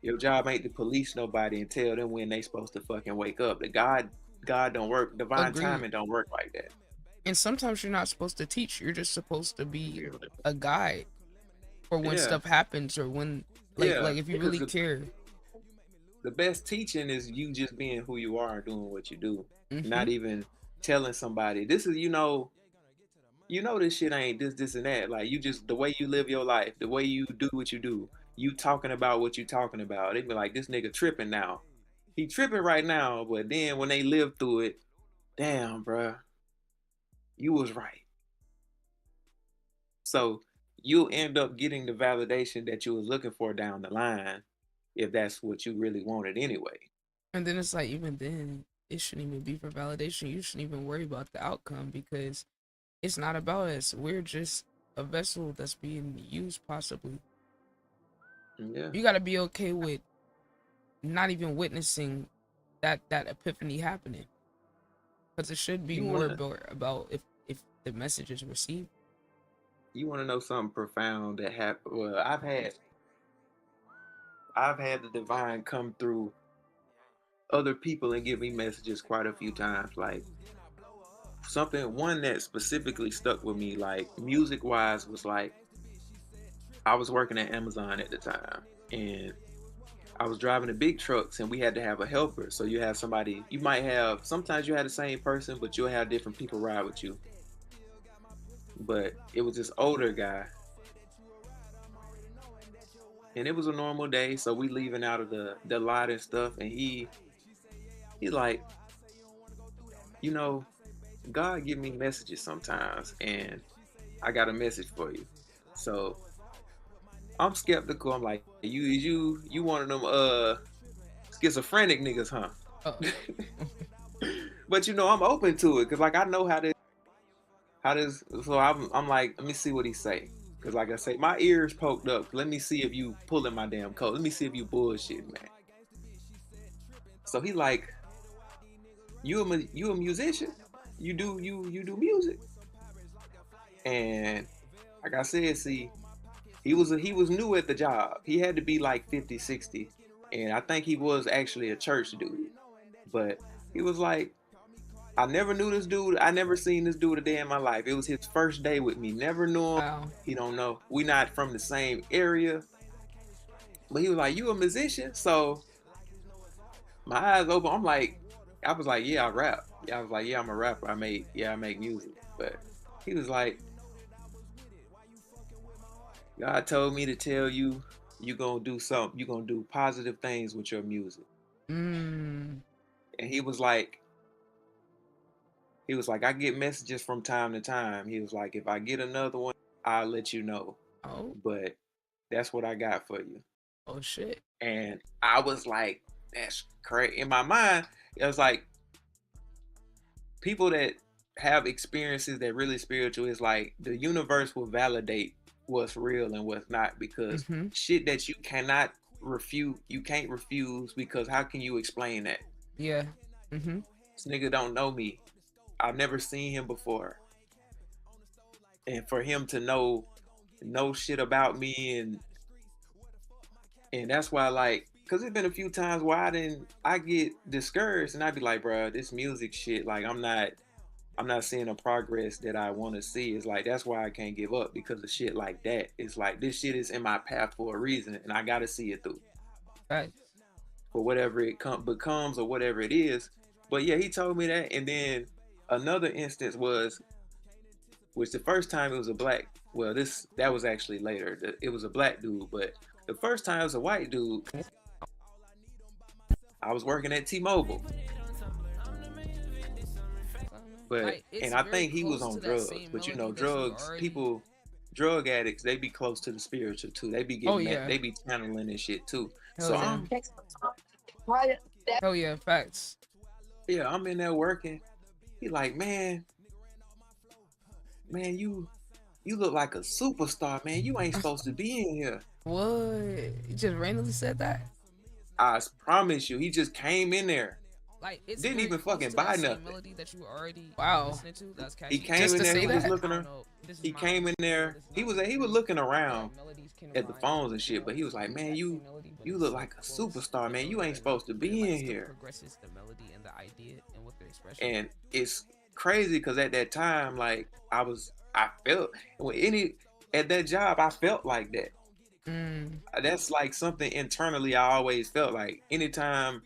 Your job ain't to police nobody and tell them when they supposed to fucking wake up. The God don't work. Divine timing don't work like that. And sometimes you're not supposed to teach. You're just supposed to be a guide for when stuff happens, or when, like if you really care. the best teaching is you just being who you are and doing what you do. Mm-hmm. Not even telling somebody this is, this shit ain't this and that. Like, you just, the way you live your life, the way you do what you do, you talking about what you talking about. They be like, this nigga tripping now. He tripping right now, but then when they live through it, damn, bruh, you was right. So you'll end up getting the validation that you was looking for down the line, if that's what you really wanted anyway. And then it's like, even then, it shouldn't even be for validation. You shouldn't even worry about the outcome, because it's not about us. We're just a vessel that's being used, possibly. Yeah. You got to be okay with not even witnessing that epiphany happening, because it should be more about if the message is received. You want to know something profound that happened? Well, I've had the divine come through other people and give me messages quite a few times. Like, one that specifically stuck with me, like music wise, was like, I was working at Amazon at the time, and I was driving the big trucks, and we had to have a helper. So you have somebody, sometimes you have the same person, but you'll have different people ride with you. But it was this older guy, and it was a normal day. So we leaving out of the lot and stuff, and he's like, God give me messages sometimes, and I got a message for you. So I'm skeptical. I'm like, you one of them schizophrenic niggas, huh? But I'm open to it, because like, I know how this. So I'm like, let me see what he say, because like I say, my ears poked up. Let me see if you pulling my damn coat. Let me see if you bullshit, man. So he like, you a musician? You do music? And like I said, see, he was new at the job. He had to be like 50, 60, and I think he was actually a church dude. But he was like, I never knew this dude. I never seen this dude a day in my life. It was his first day with me. Never knew him. Wow. He don't know. We not from the same area. But he was like, you a musician? So my eyes open. I was like, yeah, I rap. Yeah, I was like, yeah, I'm a rapper. I make music. But he was like, God told me to tell you, you gonna do something. You gonna do positive things with your music. And he was like, I get messages from time to time. He was like, if I get another one, I'll let you know. Oh. But that's what I got for you. Oh, shit. And I was like, that's crazy. In my mind, it was like, people that have experiences that really spiritual, is like, the universe will validate what's real and what's not, because shit that you cannot refute, you can't refuse, because how can you explain that? Yeah. This nigga don't know me. I've never seen him before. And for him to know shit about me, and that's why, like, because it's been a few times where I get discouraged, and I'd be like, bro, this music shit, like, I'm not seeing the progress that I want to see. It's like, that's why I can't give up, because of shit like that. It's like, this shit is in my path for a reason, and I gotta see it through. Right. For whatever it becomes, or whatever it is. But yeah, he told me that. And then another instance was, which the first time it was a black, well, that was actually later. It was a black dude, but the first time it was a white dude. I was working at T-Mobile. But, and I think he was on drugs. But drugs, drug addicts, they be close to the spiritual too. They be getting they be channeling and shit too. Hell Hell yeah, facts. Yeah, I'm in there working. He like, man, you look like a superstar, man. You ain't supposed to be in here. What? You just randomly said that? I promise you, he just came in there. Like, it's didn't even fucking buy nothing. Melody that you already listening to, that's catchy. He came in there. He was looking. He came in there. He was looking around at the phones and shit. But he was like, man, you look like a superstar, man. You ain't supposed to be in here. And it's crazy, because at that time, like, I felt at that job, I felt like that. That's like something internally I always felt like. Anytime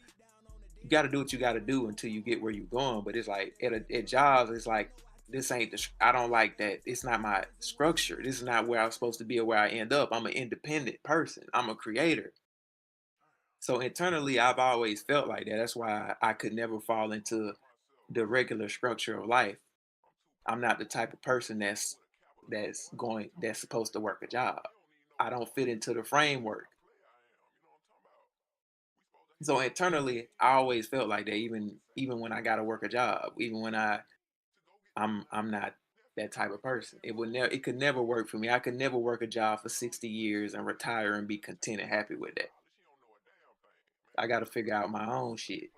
you got to do what you got to do until you get where you're going. But it's like at jobs, it's like this ain't I don't like that. It's not my structure. This is not where I'm supposed to be or where I end up. I'm an independent person. I'm a creator. So internally, I've always felt like that. That's why I could never fall into the regular structure of life. I'm not the type of person that's supposed to work a job. I don't fit into the framework. So internally, I always felt like that. Even when I got to work a job, even when I'm not that type of person. It could never work for me. I could never work a job for 60 years and retire and be content and happy with that. I got to figure out my own shit.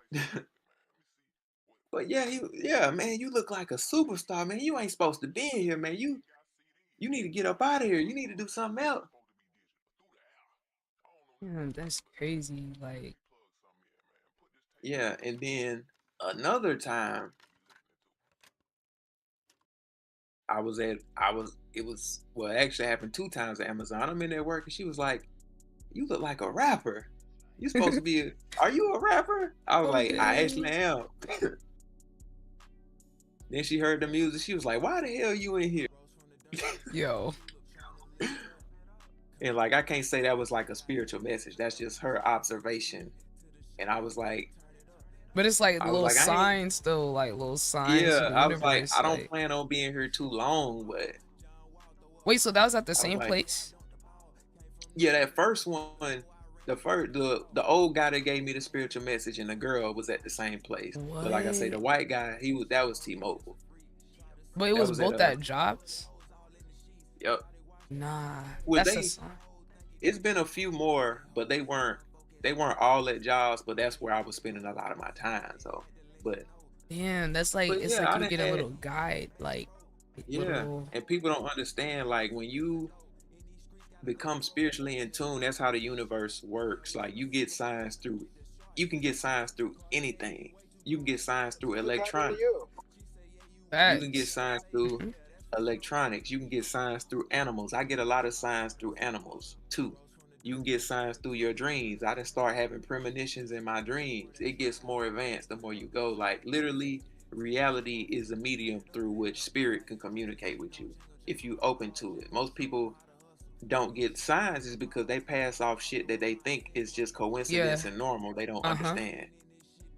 But yeah, man, you look like a superstar, man. You ain't supposed to be in here, man. You need to get up out of here. You need to do something else. Yeah, that's crazy. Like, yeah, and then another time well, it actually happened 2 times at Amazon. I'm in there working. She was like, "You look like a rapper. You supposed to be are you a rapper?" I was like, "I actually am." Then she heard the music. She was like, "Why the hell you in here?" Yo. And like, I can't say that was like a spiritual message. That's just her observation. And I was like, but it's like little signs though, like little signs. Yeah, I was like, I don't plan on being here too long, but. Wait, so that was at the same place? Yeah, that first one, the old guy that gave me the spiritual message and the girl was at the same place. What? But like I say, the white guy, that was T-Mobile. But it was both at jobs? Yep. Nah, well, that's a sign. It's been a few more, but they weren't all at jobs, but that's where I was spending a lot of my time. So, but damn, that's like it's like you get a little guide, like and people don't understand, like, when you become spiritually in tune, that's how the universe works. Like, you can get signs through anything. You can get signs through electronics. You can get signs through electronics. You can get signs through animals. I get a lot of signs through animals too. You can get signs through your dreams. I didn't start having premonitions in my dreams. It gets more advanced the more you go. Like, literally, reality is a medium through which spirit can communicate with you if you open to it. Most people don't get signs is because they pass off shit that they think is just coincidence and normal. They don't understand.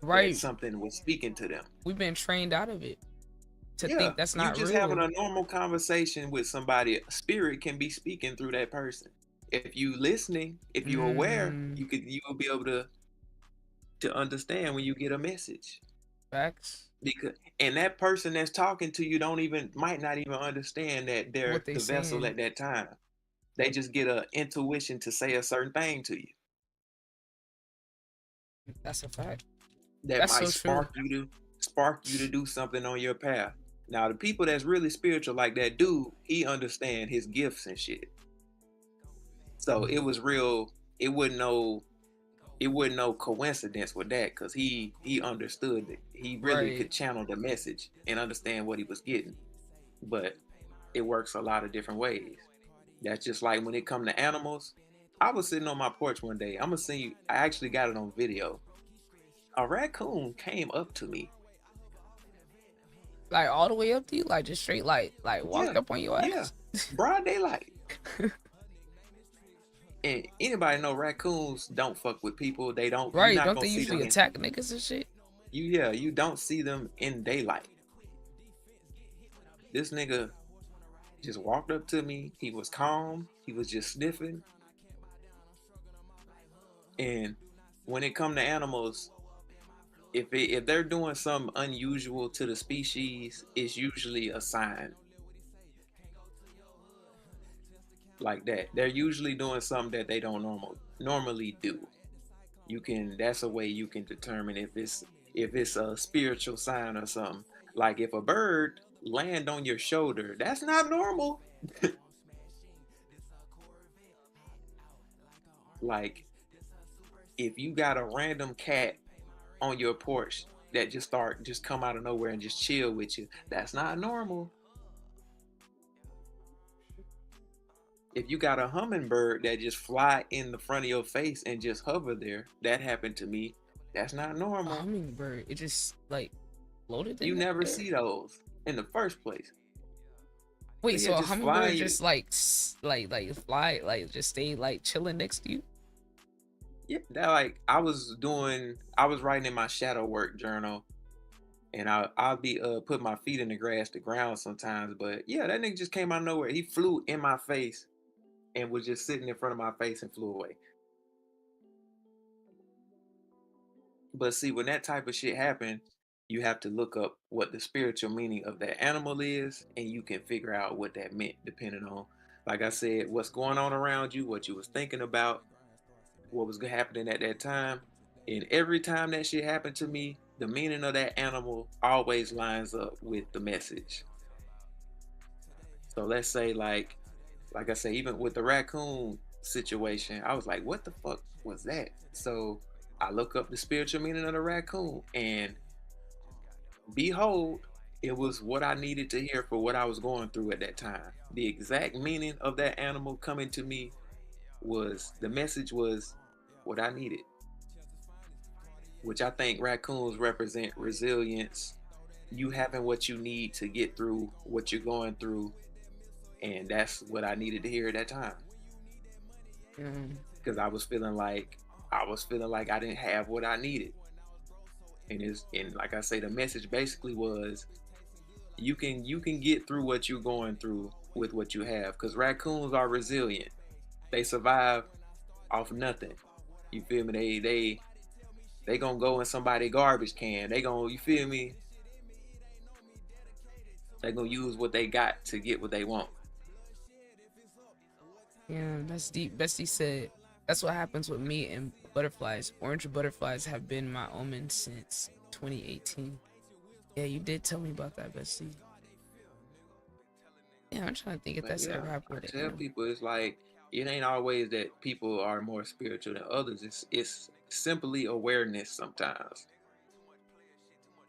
Right. Something was speaking to them. We've been trained out of it to think that's not you just real. having a normal conversation with somebody, spirit can be speaking through that person. If you listening, if you're aware, you will be able to understand when you get a message. Facts. And that person that's talking to you might not even understand that they're the vessel at that time. They just get an intuition to say a certain thing to you. That's a fact. That might spark you to do something on your path. Now, the people that's really spiritual, like that dude, he understand his gifts and shit. So it was real. It wasn't no coincidence with that, because he understood it. He really could channel the message and understand what he was getting. But it works a lot of different ways. That's just like when it come to animals. I was sitting on my porch one day. I'm gonna send you. I actually got it on video. A raccoon came up to me. Like all the way up to you, like just straight, like walked up on your ass. Yeah, broad daylight. And anybody know raccoons don't fuck with people. They don't. Right? Don't they usually attack niggas and shit? You don't see them in daylight. This nigga just walked up to me. He was calm. He was just sniffing. And when it come to animals, if they're doing something unusual to the species, it's usually a sign. Like that. They're usually doing something that they don't normally do. That's a way you can determine if it's a spiritual sign or something. Like if a bird land on your shoulder, that's not normal. Like if you got a random cat on your porch that just come out of nowhere and just chill with you, that's not normal. If you got a hummingbird that just fly in the front of your face and just hover there, that happened to me. That's not A normal. hummingbird, it just like floated in You the never air. see those in the first place. Wait, So so yeah, a just hummingbird fly. just like fly, like just stay like chilling next to you? Yeah, that like I was writing in my shadow work journal, and I'll be put my feet in the grass to ground sometimes. But yeah, that nigga just came out of nowhere. He flew in my face and was just sitting in front of my face and flew away. But see, when that type of shit happen, you have to look up what the spiritual meaning of that animal is, and you can figure out what that meant, depending on, like I said, what's going on around you, what you was thinking about, what was happening at that time. And every time that shit happened to me, the meaning of that animal always lines up with the message. So let's say like I say, even with the raccoon situation, I was like, what the fuck was that? So I look up the spiritual meaning of the raccoon, and behold, it was what I needed to hear for what I was going through at that time. The exact meaning of that animal coming to me was, the message was what I needed, which I think raccoons represent resilience, you having what you need to get through what you're going through. And that's what I needed to hear at that time. Because I was feeling like I didn't have what I needed. And like I say, the message basically was, you can get through what you're going through with what you have, because raccoons are resilient. They survive off nothing. You feel me? They gonna go in somebody's garbage can. They gonna, you feel me? They gonna use what they got to get what they want. Yeah, that's deep. Bestie said, that's what happens with me and butterflies. Orange butterflies have been my omen since 2018. Yeah, you did tell me about that, Bestie. Yeah, I'm trying to think if But that's yeah, ever happened I with tell animal. people, it's like, it ain't always that people are more spiritual than others. It's simply awareness sometimes.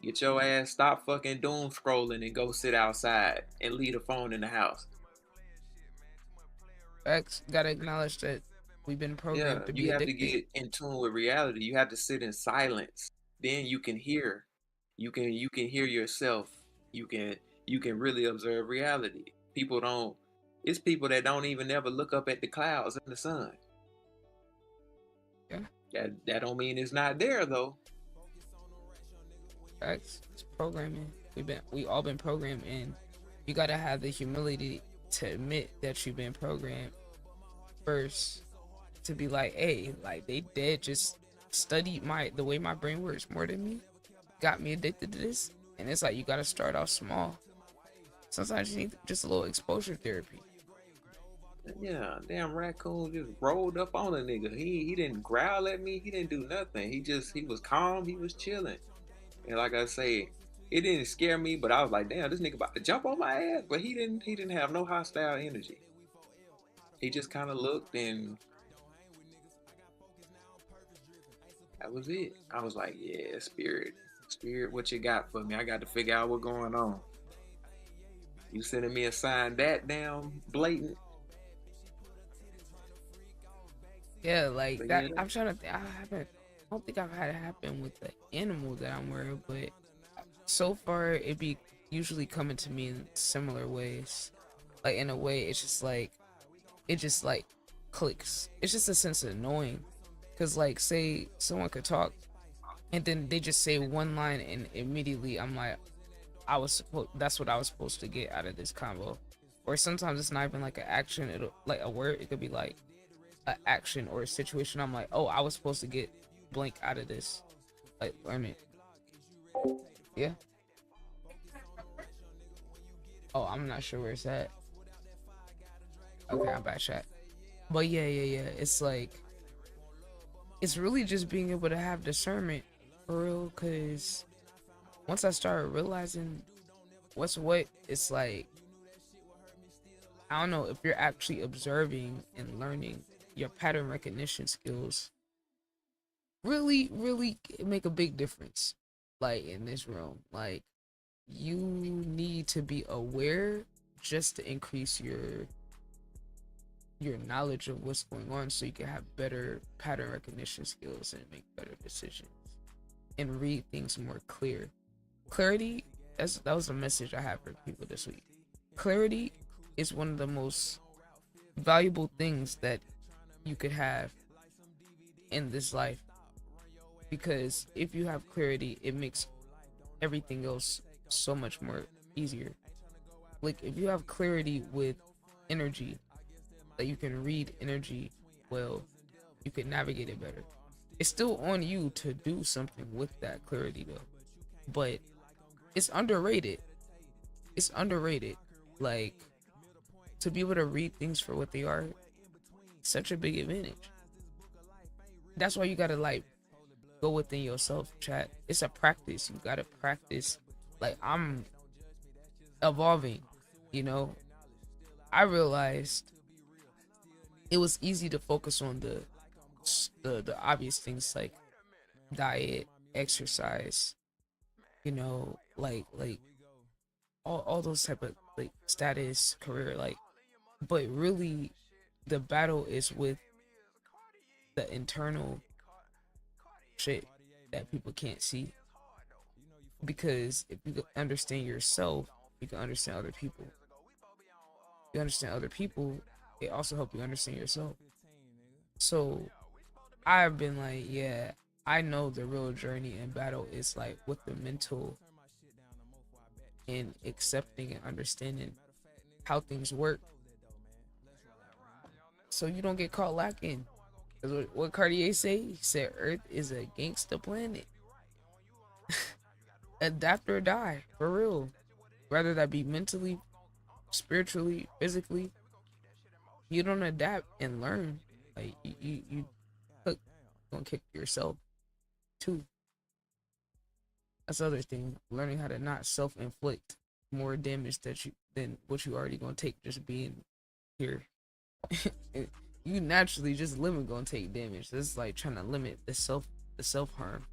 Get your ass, stop fucking doom scrolling and go sit outside and leave the phone in the house. Facts, gotta acknowledge that we've been Yeah, programmed to be you have to addicted. get in tune with reality. You have to sit in silence. Then you can hear. You can hear yourself. You can really observe reality. People don't, it's people that don't even ever look up at the clouds and the sun. Yeah. That don't mean it's not there though. Facts, it's programming. We all been programmed, and you gotta have the humility to admit that you've been programmed first, to be like, hey, like they dead just studied the way my brain works more than me, got me addicted to this. And it's like, you gotta start off small. Sometimes you need just a little exposure therapy. Yeah, damn raccoon just rolled up on a nigga. He didn't growl at me. He didn't do nothing. He was calm. He was chilling. And like I say, it didn't scare me, but I was like, damn, this nigga about to jump on my ass. But he didn't have no hostile energy. He just kind of looked, and that was it. I was like, yeah, spirit, what you got for me? I got to figure out what's going on. You sending me a sign that damn blatant? Yeah, like But that. yeah, I'm trying to think. I don't think I've had it happen with the animal that I'm wearing, but so far it be usually coming to me in similar ways. Like in a way, it just like clicks. It's just a sense of knowing, cause like say someone could talk, and then they just say one line, and immediately I'm like, that's what I was supposed to get out of this combo. Or sometimes it's not even like an action. It'll like a word. It could be like an action or a situation. I'm like, oh, I was supposed to get blank out of this. Like, learn it. Yeah. Oh, I'm not sure where it's at. Okay, I'm back chat. But yeah. It's like, it's really just being able to have discernment for real. Cause once I started realizing what's what, it's like, I don't know, if you're actually observing and learning, your pattern recognition skills really make a big difference. Like in this room, like you need to be aware just to increase your your knowledge of what's going on so you can have better pattern recognition skills and make better decisions and read things more clear. Clarity, that was a message I have for people this week. Clarity is one of the most valuable things that you could have in this life, because if you have clarity, it makes everything else so much more easier. Like if you have clarity with energy, that you can read energy well, you can navigate it better. It's still on you to do something with that clarity though, but it's underrated. It's underrated. Like, to be able to read things for what they are, such a big advantage. That's why you gotta like go within yourself, chat. It's a practice. You gotta practice. Like, I'm evolving, you know. I realized it was easy to focus on the obvious things like diet, exercise, you know, like all those type of like status, career, like, but really the battle is with the internal shit that people can't see. Because if you understand yourself, you can understand other people. If you understand other people, it also helps you understand yourself. So I've been like, yeah, I know the real journey and battle is like with the mental and accepting and understanding how things work, so you don't get caught lacking. Because what Cartier say? He said Earth is a gangsta planet. Adapt or die, for real. Whether that be mentally, spiritually, physically. You don't adapt and learn, like you gonna kick yourself too. That's the other thing. Learning how to not self-inflict more damage than what you already gonna take just being here. You naturally just living gonna take damage. This is like trying to limit the self harm,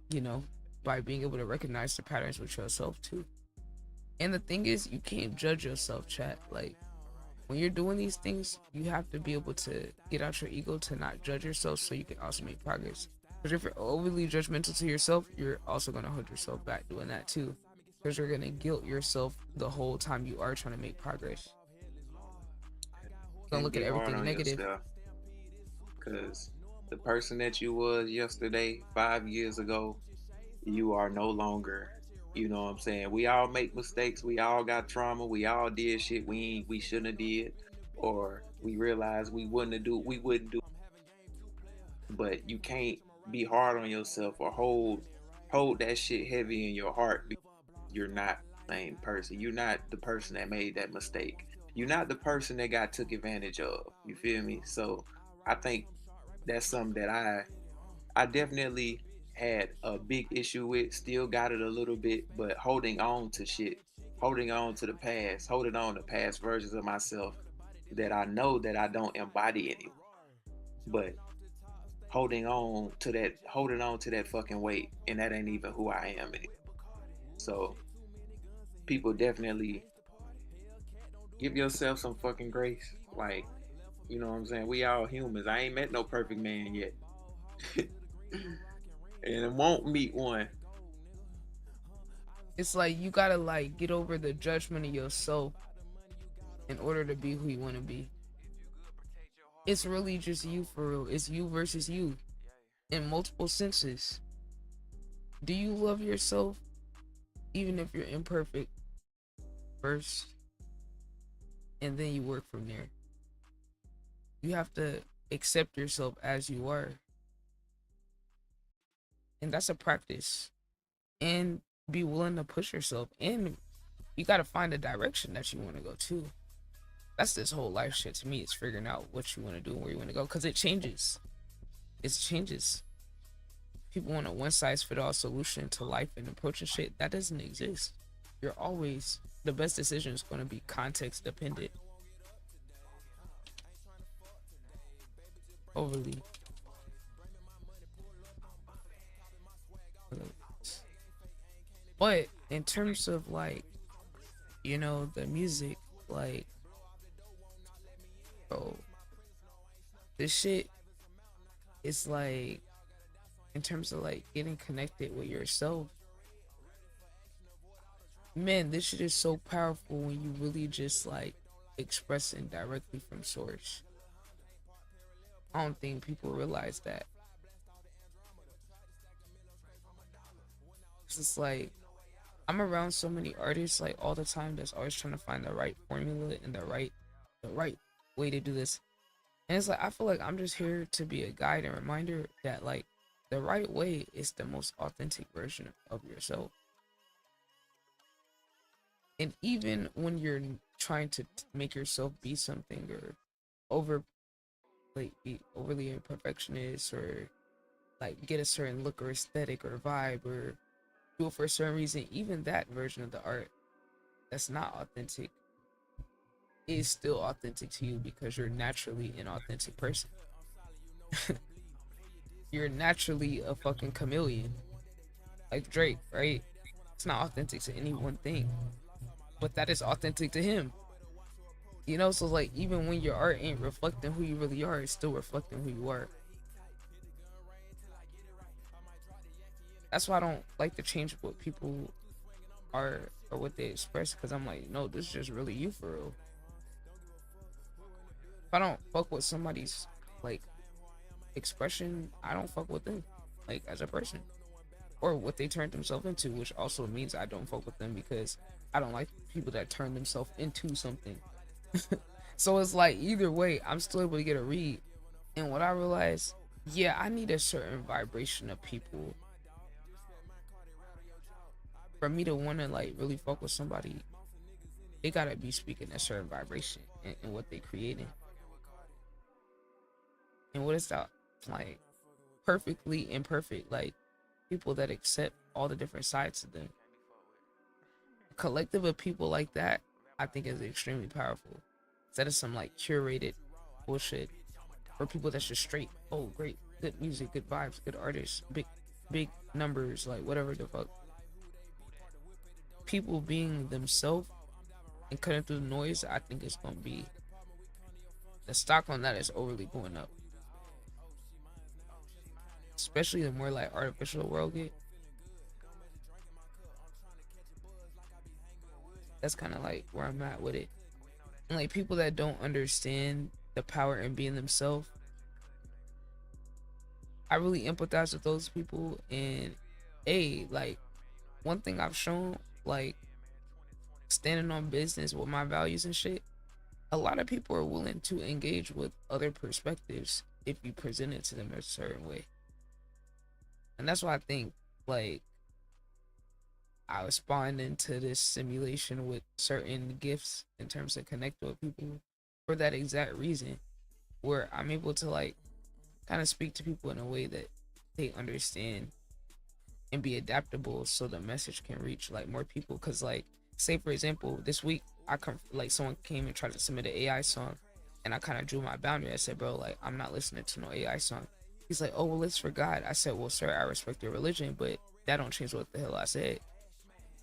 you know, by being able to recognize the patterns with yourself too. And the thing is, you can't judge yourself, chat. Like, when you're doing these things, you have to be able to get out your ego to not judge yourself, so you can also make progress. Because if you're overly judgmental to yourself, you're also gonna hold yourself back doing that too. Because you're gonna guilt yourself the whole time you are trying to make progress. Don't look at everything negative. Because the person that you was yesterday, 5 years ago, you are no longer. You know what I'm saying? We all make mistakes. We all got trauma. We all did shit we shouldn't have did, or we realized we wouldn't do. But you can't be hard on yourself or hold that shit heavy in your heart, because you're not the same person. You're not the person that made that mistake. You're not the person that got took advantage of. You feel me? So I think that's something that I definitely had a big issue with, still got it a little bit, but holding on to shit, holding on to the past, holding on to past versions of myself that I know that I don't embody anymore, but holding on to that fucking weight, and that ain't even who I am anymore. So people definitely give yourself some fucking grace. Like, you know what I'm saying? We all humans. I ain't met no perfect man yet. And it won't meet one. It's like you gotta like get over the judgment of yourself in order to be who you want to be. It's really just you, for real. It's you versus you in multiple senses. Do you love yourself even if you're imperfect first, and then you work from there? You have to accept yourself as you are. And that's a practice. And be willing to push yourself. And you got to find a direction that you want to go to. That's this whole life shit to me. It's figuring out what you want to do and where you want to go. Because it changes. It changes. People want a one-size-fits-all solution to life and approaching shit. That doesn't exist. You're always... The best decision is going to be context dependent. Overly. But in terms of like, you know, the music, like, bro, this shit is like, in terms of like getting connected with yourself, man, this shit is so powerful when you really just like expressing directly from source. I don't think people realize that. It's just like, I'm around so many artists like all the time that's always trying to find the right formula and the right way to do this. And it's like, I feel like I'm just here to be a guide and reminder that like the right way is the most authentic version of yourself. And even when you're trying to make yourself be something, or be overly a perfectionist, or like get a certain look or aesthetic or vibe, or do it for a certain reason, even that version of the art that's not authentic is still authentic to you because you're naturally an authentic person. You're naturally a fucking chameleon, like Drake, right? It's not authentic to any one thing, but that is authentic to him. You know, so like even when your art ain't reflecting who you really are, it's still reflecting who you are. That's why I don't like to change what people are or what they express, because I'm like, no, this is just really you for real. If I don't fuck with somebody's like expression, I don't fuck with them like as a person, or what they turned themselves into, which also means I don't fuck with them because I don't like people that turn themselves into something. So it's like either way, I'm still able to get a read. And what I realized, yeah, I need a certain vibration of people for me to want to like really fuck with somebody. They gotta be speaking a certain vibration in what they creating. And what is that? Like perfectly imperfect, like people that accept all the different sides of them. A collective of people like that, I think, is extremely powerful. Instead of some like curated bullshit, or people that's just straight, oh great, good music, good vibes, good artists, big numbers, like whatever the fuck. People being themselves and cutting through the noise, I think it's gonna be, the stock on that is overly going up. Especially the more like artificial the world get. That's kind of like where I'm at with it. And like people that don't understand the power in being themselves, I really empathize with those people. And like one thing I've shown, like standing on business with my values and shit, a lot of people are willing to engage with other perspectives if you present it to them a certain way. And that's why I think like I was spawned into this simulation with certain gifts in terms of connecting with people for that exact reason, where I'm able to like kind of speak to people in a way that they understand and be adaptable so the message can reach like more people. Because like, say for example, this week someone came and tried to submit an AI song, and I kind of drew my boundary. I said, bro, like I'm not listening to no AI song. He's like, oh well, it's for God. I said, well sir, I respect your religion, but that don't change what the hell I said.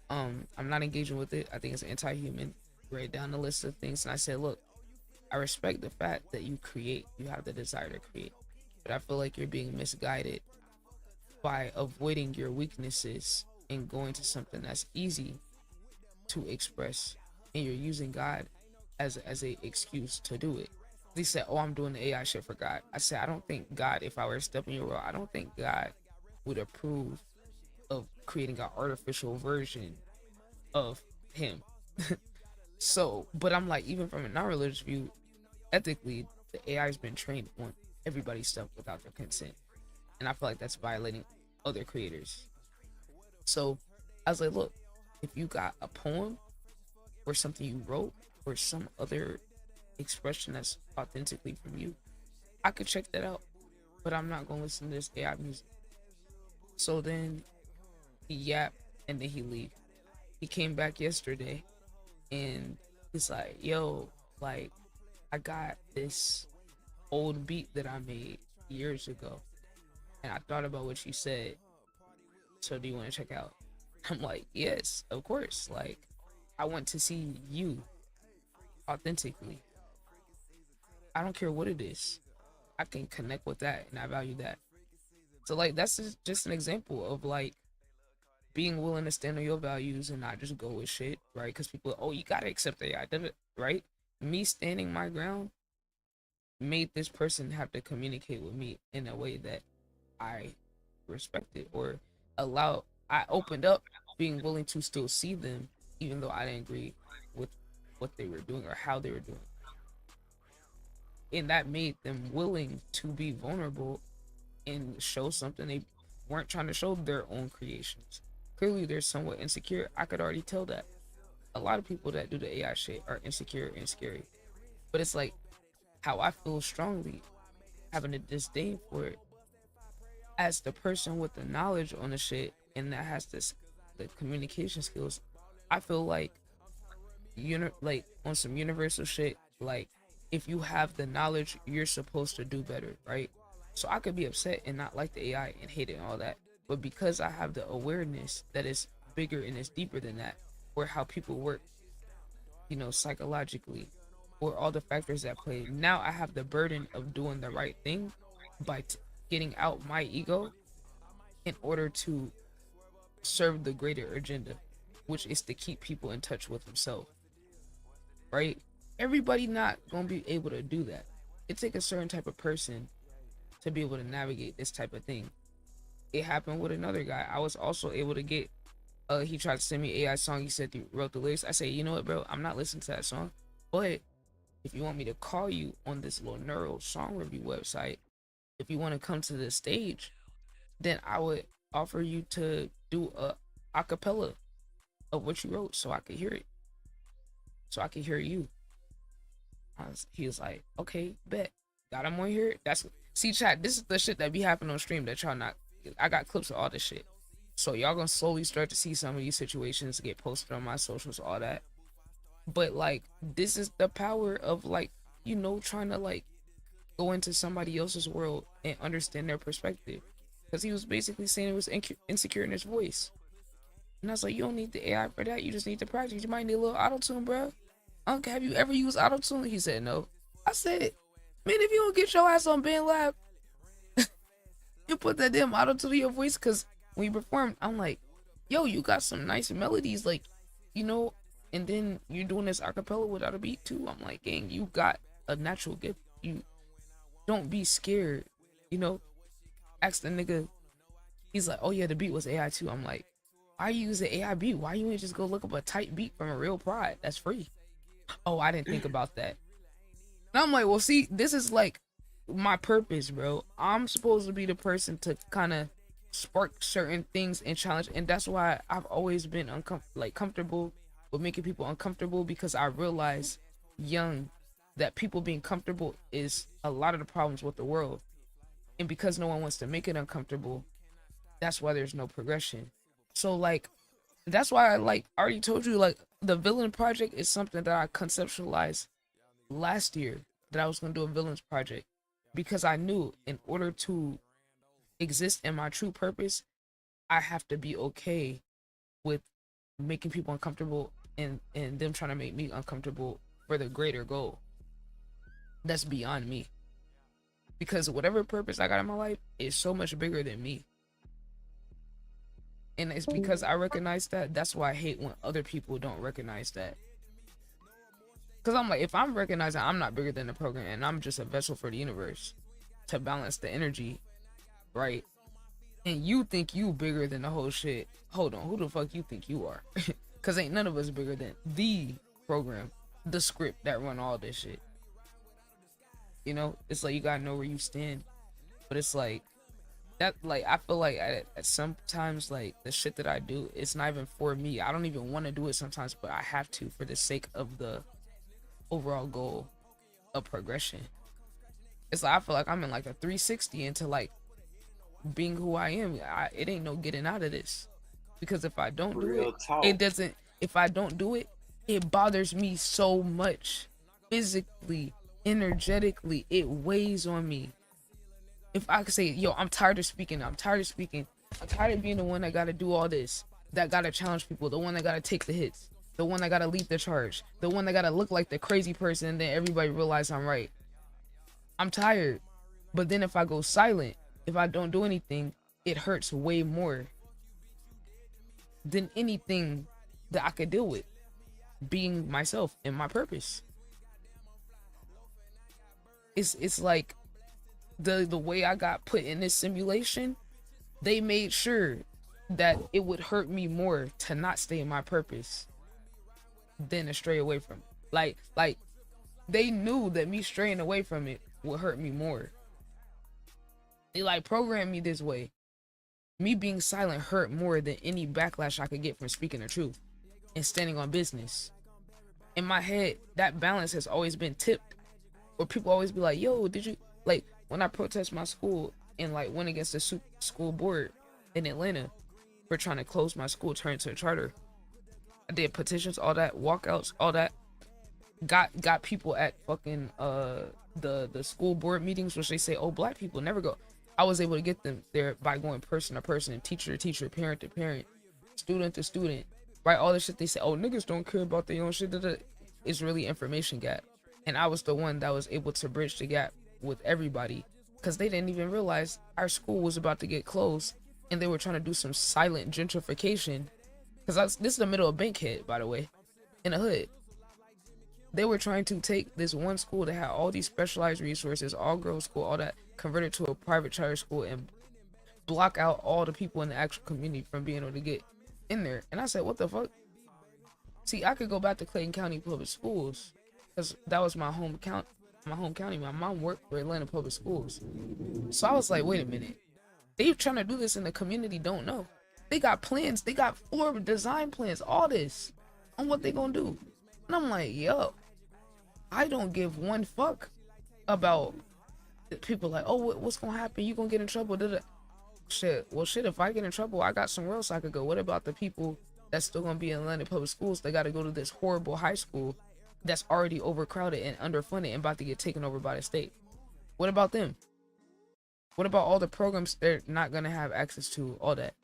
I'm not engaging with it. I think it's anti-human. Write down the list of things, and I said, look, I respect the fact that you have the desire to create, but I feel like you're being misguided by avoiding your weaknesses and going to something that's easy to express, and you're using God as a excuse to do it. They said, oh, I'm doing the AI shit for God. I said, I don't think God, if I were to step in your world, I don't think God would approve of creating an artificial version of him. So, but I'm like, even from a non-religious view, ethically, the AI has been trained on everybody's stuff without their consent, and I feel like that's violating other creators. So I was like, look, if you got a poem or something you wrote or some other expression that's authentically from you, I could check that out, but I'm not gonna listen to this AI music. So then he yapped, and then he leave. He came back yesterday, and he's like, yo, like I got this old beat that I made years ago, and I thought about what you said, so do you want to check out? I'm like, yes, of course. Like, I want to see you authentically. I don't care what it is. I can connect with that and I value that. So like that's just an example of like being willing to stand on your values and not just go with shit, right? Because people, oh, you gotta accept AI, right? Me standing my ground made this person have to communicate with me in a way that I respected or I opened up being willing to still see them even though I didn't agree with what they were doing or how they were doing. And that made them willing to be vulnerable and show something they weren't trying to show, their own creations. Clearly they're somewhat insecure. I could already tell that. A lot of people that do the AI shit are insecure and scary. But it's like how I feel strongly having a disdain for it as the person with the knowledge on the shit and that has the communication skills. I feel like like on some universal shit, like if you have the knowledge, you're supposed to do better, right? So I could be upset and not like the AI and hate it and all that, but because I have the awareness that is bigger and is deeper than that, or how people work, you know, psychologically, or all the factors that play, now I have the burden of doing the right thing by getting out my ego in order to serve the greater agenda, which is to keep people in touch with themselves, right? Everybody not gonna be able to do that. It takes a certain type of person to be able to navigate this type of thing. It happened with another guy. I was also able to get he tried to send me AI song. He said he wrote the lyrics. I say, you know what, bro, I'm not listening to that song, but if you want me to call you on this little neural song review website, if you want to come to the stage, then I would offer you to do a acapella of what you wrote so I could hear it, so I could hear you. He was like, okay, bet. Got him on here. See, chat, this is the shit that be happening on stream that y'all not. I got clips of all this shit, so y'all gonna slowly start to see some of these situations get posted on my socials, all that. But like, this is the power of like, you know, trying to like go into somebody else's world and understand their perspective, because he was basically saying it was insecure in his voice, and I was like, you don't need the AI for that. You just need to practice. You might need a little auto-tune, bro. Uncle, have you ever used auto-tune? He said no. I said, man, if you don't get your ass on BandLab, you put that damn auto-tune to your voice, because when you perform, I'm like, yo, you got some nice melodies, like, you know, and then you're doing this acapella without a beat too. I'm like, gang, you got a natural gift. You don't be scared, you know. Ask the nigga. He's like, oh yeah, the beat was AI too. I'm like, why you use the AI beat? Why you ain't just go look up a tight beat from a real prod that's free? Oh, I didn't think about that. And I'm like, well, see, this is like my purpose, bro. I'm supposed to be the person to kind of spark certain things and challenge, and that's why I've always been comfortable with making people uncomfortable, because I realized young that people being comfortable is a lot of the problems with the world, and because no one wants to make it uncomfortable, that's why there's no progression. So like, that's why I like already told you, like, the villain project is something that I conceptualized last year, that I was gonna do a villains project, because I knew in order to exist in my true purpose, I have to be okay with making people uncomfortable and them trying to make me uncomfortable for the greater goal that's beyond me, because whatever purpose I got in my life is so much bigger than me. And it's because I recognize that. That's why I hate when other people don't recognize that. Because I'm like, if I'm recognizing I'm not bigger than the program and I'm just a vessel for the universe to balance the energy, right? And you think you bigger than the whole shit. Hold on, who the fuck you think you are? Because ain't none of us bigger than the program, the script that run all this shit. You know, it's like you gotta know where you stand. But it's like, that, like, I feel like at sometimes, like, the shit that I do, it's not even for me. I don't even want to do it sometimes, but I have to for the sake of the overall goal of progression. It's like I feel like I'm in like a 360 into like being who I am. It ain't no getting out of this, because if I don't do it, it doesn't. If I don't do it, it bothers me so much, physically, energetically. It weighs on me. If I could say, yo, I'm tired of speaking. I'm tired of speaking. I'm tired of being the one that got to do all this, that got to challenge people, the one that got to take the hits, the one that got to lead the charge, the one that got to look like the crazy person, and then everybody realize I'm right. I'm tired. But then if I go silent, if I don't do anything, it hurts way more than anything that I could deal with. Being myself and my purpose. It's like the way I got put in this simulation, they made sure that it would hurt me more to not stay in my purpose than to stray away from it. Like they knew that me straying away from it would hurt me more. They like programmed me this way. Me being silent hurt more than any backlash I could get from speaking the truth and standing on business. In my head, that balance has always been tipped. Where people always be like, yo, did you, like, when I protest my school and like went against the school board in Atlanta for trying to close my school, turn it to a charter. I did petitions, all that, walkouts, all that. Got people at fucking the school board meetings, which they say, oh, black people never go. I was able to get them there by going person to person, teacher to teacher, parent to parent, student to student, right? All the shit they say, oh, niggas don't care about their own shit. It's really information gap. And I was the one that was able to bridge the gap with everybody, because they didn't even realize our school was about to get closed and they were trying to do some silent gentrification. Because this is the middle of Bankhead, by the way, in the hood. They were trying to take this one school that had all these specialized resources, all girls school, all that, convert it to a private charter school and block out all the people in the actual community from being able to get in there. And I said, what the fuck? See, I could go back to Clayton County Public Schools because that was my home county. My mom worked for Atlanta Public Schools. So I was like, wait a minute. They trying to do this and the community don't know. They got plans. They got 4 design plans, all this on what they gonna do. And I'm like, yo, I don't give one fuck about people like, oh, what's gonna happen? You gonna get in trouble? Shit. Well, shit, if I get in trouble, I got somewhere else I could go. What about the people that's still gonna be in Atlanta Public Schools? They gotta go to this horrible high school that's already overcrowded and underfunded and about to get taken over by the state. What about them? What about all the programs they're not gonna have access to? All that.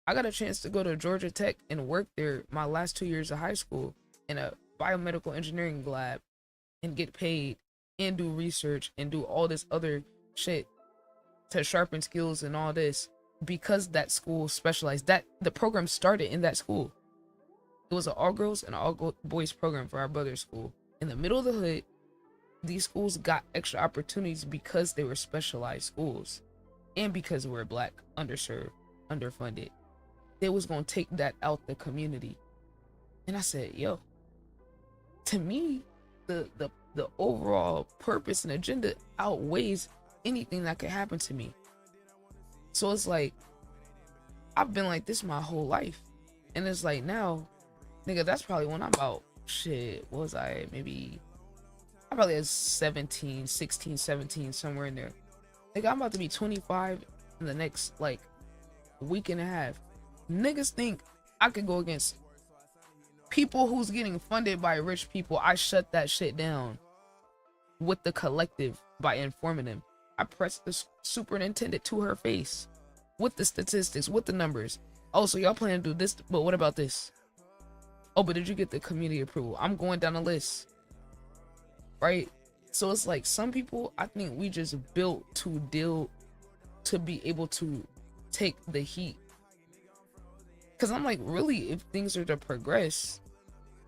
I got a chance to go to Georgia Tech and work there my last 2 years of high school in a biomedical engineering lab and get paid and do research and do all this other shit to sharpen skills and all this because that school specialized. That the program started in that school. It was an all girls and all boys program for our brother's school. In the middle of the hood, these schools got extra opportunities because they were specialized schools and because we were black, underserved, underfunded. They was gonna take that out the community. And I said, yo, to me, the overall purpose and agenda outweighs anything that could happen to me. So it's like, I've been like this my whole life. And it's like now, nigga, that's probably when I'm about, shit, what was I, maybe, I probably was 17, 16, 17, somewhere in there. Nigga, I'm about to be 25 in the next, like, week and a half. Niggas think I could go against people who's getting funded by rich people. I shut that shit down with the collective by informing them. I pressed the superintendent to her face with the statistics, with the numbers. Oh, so y'all plan to do this, but what about this? Oh, but did you get the community approval? I'm going down the list, right? So it's like some people, I think we just built to be able to take the heat. Because I'm like, really, if things are to progress,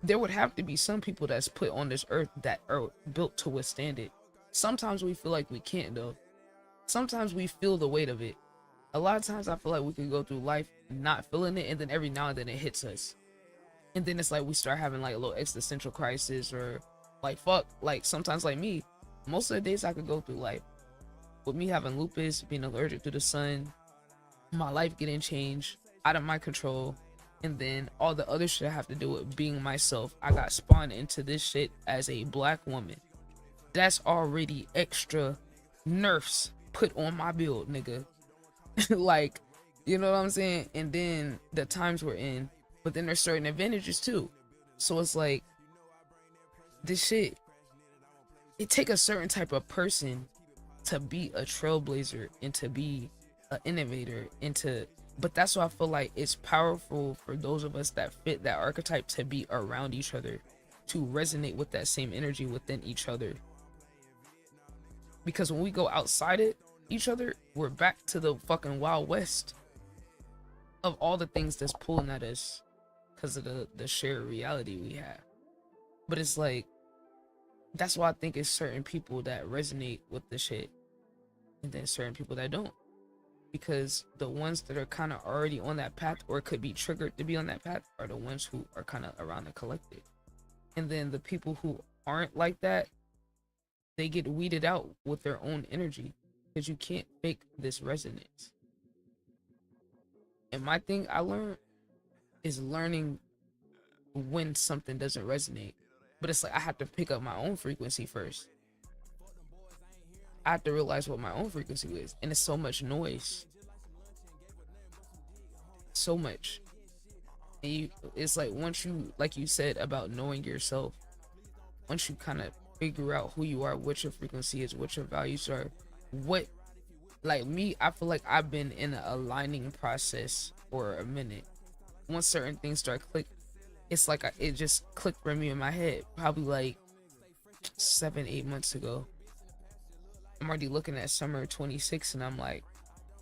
there would have to be some people that's put on this earth that are built to withstand it. Sometimes we feel like we can't, though. Sometimes we feel the weight of it. A lot of times I feel like we can go through life not feeling it, and then every now and then it hits us. And then it's like we start having like a little existential crisis, or like, fuck, like sometimes like me, most of the days I could go through life with me having lupus, being allergic to the sun, my life getting changed, out of my control, and then all the other shit I have to do with being myself. I got spawned into this shit as a black woman. That's already extra nerfs put on my build, nigga. Like, you know what I'm saying? And then the times we're in, but then there's certain advantages too. So it's like, this shit, it take a certain type of person to be a trailblazer and to be an innovator and to, but that's why I feel like it's powerful for those of us that fit that archetype to be around each other, to resonate with that same energy within each other. Because when we go outside it, each other, we're back to the fucking Wild West of all the things that's pulling at us because of the shared reality we have. But it's like, that's why I think it's certain people that resonate with the shit and then certain people that don't. Because the ones that are kind of already on that path or could be triggered to be on that path are the ones who are kind of around the collective. And then the people who aren't like that, they get weeded out with their own energy because you can't fake this resonance. And my thing I learned is learning when something doesn't resonate. But it's like I have to pick up my own frequency first. I have to realize what my own frequency is. And it's so much noise. So much. And it's like once you, like you said about knowing yourself, once you kind of figure out who you are, what your frequency is, what your values are, what, like me, I feel like I've been in an aligning process for a minute. Once certain things start click, it's like it just clicked for me in my head probably like 7-8 months ago. I'm already looking at summer 26 and I'm like,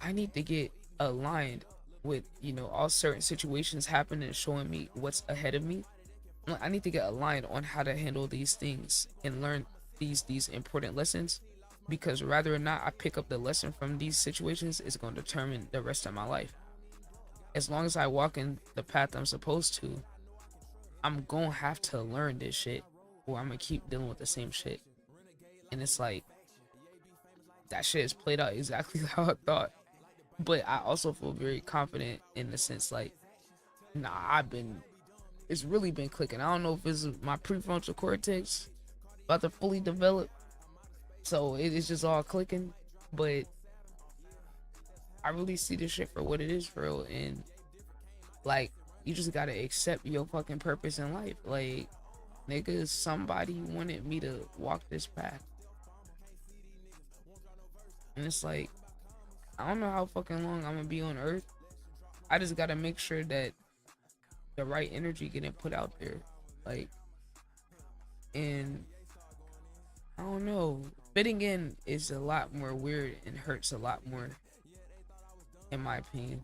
I need to get aligned with, you know, all certain situations happening and showing me what's ahead of me. I need to get aligned on how to handle these things and learn these important lessons, because rather or not I pick up the lesson from these situations is going to determine the rest of my life. As long as I walk in the path I'm supposed to, I'm gonna have to learn this shit or I'm gonna keep dealing with the same shit. And it's like, that shit is played out exactly how I thought. But I also feel very confident in the sense like, nah, it's really been clicking. I don't know if it's my prefrontal cortex about to fully develop, so it's just all clicking. But I really see this shit for what it is, for real. And like, you just gotta accept your fucking purpose in life. Like, nigga, somebody wanted me to walk this path, and it's like, I don't know how fucking long I'm gonna be on Earth. I just gotta make sure that the right energy getting put out there, like, and I don't know, fitting in is a lot more weird and hurts a lot more, in my opinion.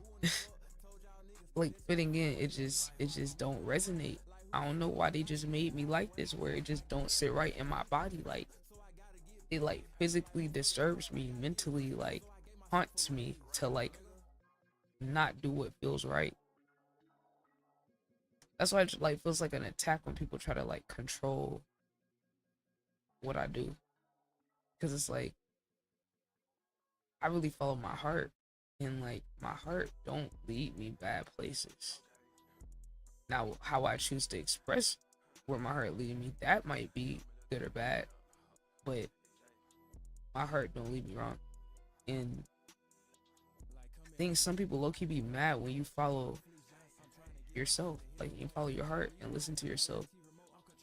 Like, fitting in, it just don't resonate. I don't know why they just made me like this, where it just don't sit right in my body. Like, it like physically disturbs me, mentally like haunts me to like not do what feels right. That's why it like feels like an attack when people try to like control what I do, because it's like I really follow my heart, and like my heart don't lead me bad places. Now, how I choose to express where my heart lead me, that might be good or bad, but my heart don't lead me wrong. And I think some people low-key be mad when you follow yourself, like you follow your heart and listen to yourself,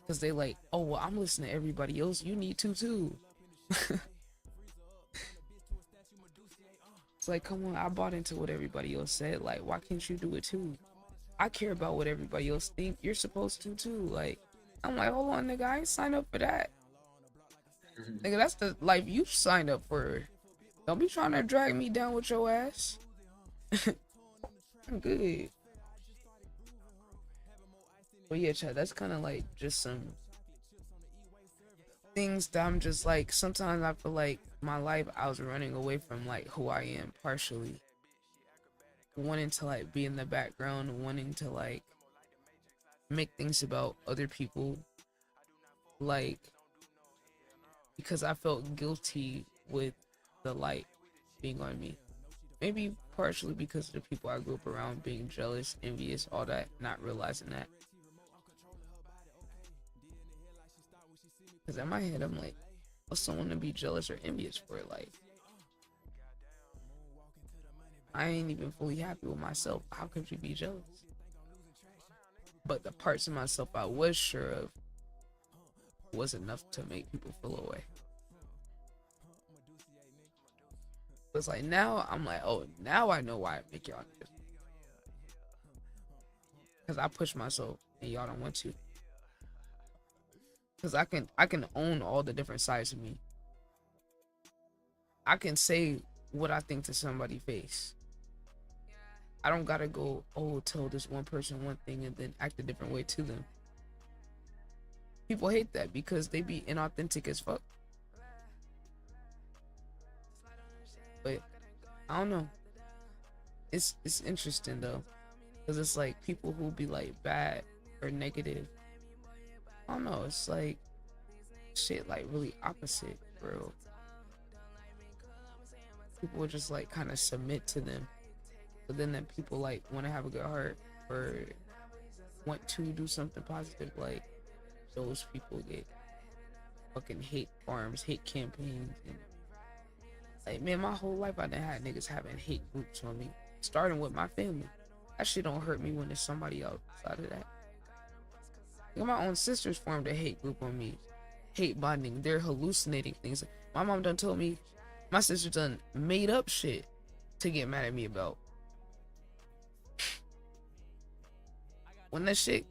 because they like, oh well, I'm listening to everybody else, you need to too. It's like, come on, I bought into what everybody else said, like why can't you do it too? I care about what everybody else think, you're supposed to too. Like, I'm like, hold on, nigga, I ain't signed up for that. Nigga, that's the life you signed up for. Don't be trying to drag me down with your ass. I'm good. But yeah, Chad, that's kind of like just some things that I'm just like, sometimes I feel like my life, I was running away from like who I am partially. Wanting to like be in the background, wanting to like make things about other people. Like, because I felt guilty with the light being on me. Maybe partially because of the people I grew up around, being jealous, envious, all that, not realizing that. Because in my head, I'm like, what's someone to be jealous or envious for? Like, I ain't even fully happy with myself. How could you be jealous? But the parts of myself I was sure of was enough to make people feel away. It's like now I'm like, oh, now I know why I make y'all niggas. Because I push myself and y'all don't want to. Because I can own all the different sides of me. I can say what I think to somebody's face. I don't gotta go, oh, tell this one person one thing and then act a different way to them. People hate that because they be inauthentic as fuck. But I don't know. It's interesting though, because it's like people who be like bad or negative. I don't know. It's like shit like really opposite, bro. People would just like kind of submit to them, but then people like want to have a good heart or want to do something positive. Like those people get fucking hate farms, hate campaigns, and like, man, my whole life I done had niggas having hate groups on me, starting with my family. That shit don't hurt me when there's somebody outside of that. My own sisters formed a hate group on me, hate bonding. They're hallucinating things. My mom done told me my sister done made up shit to get mad at me about. When that shit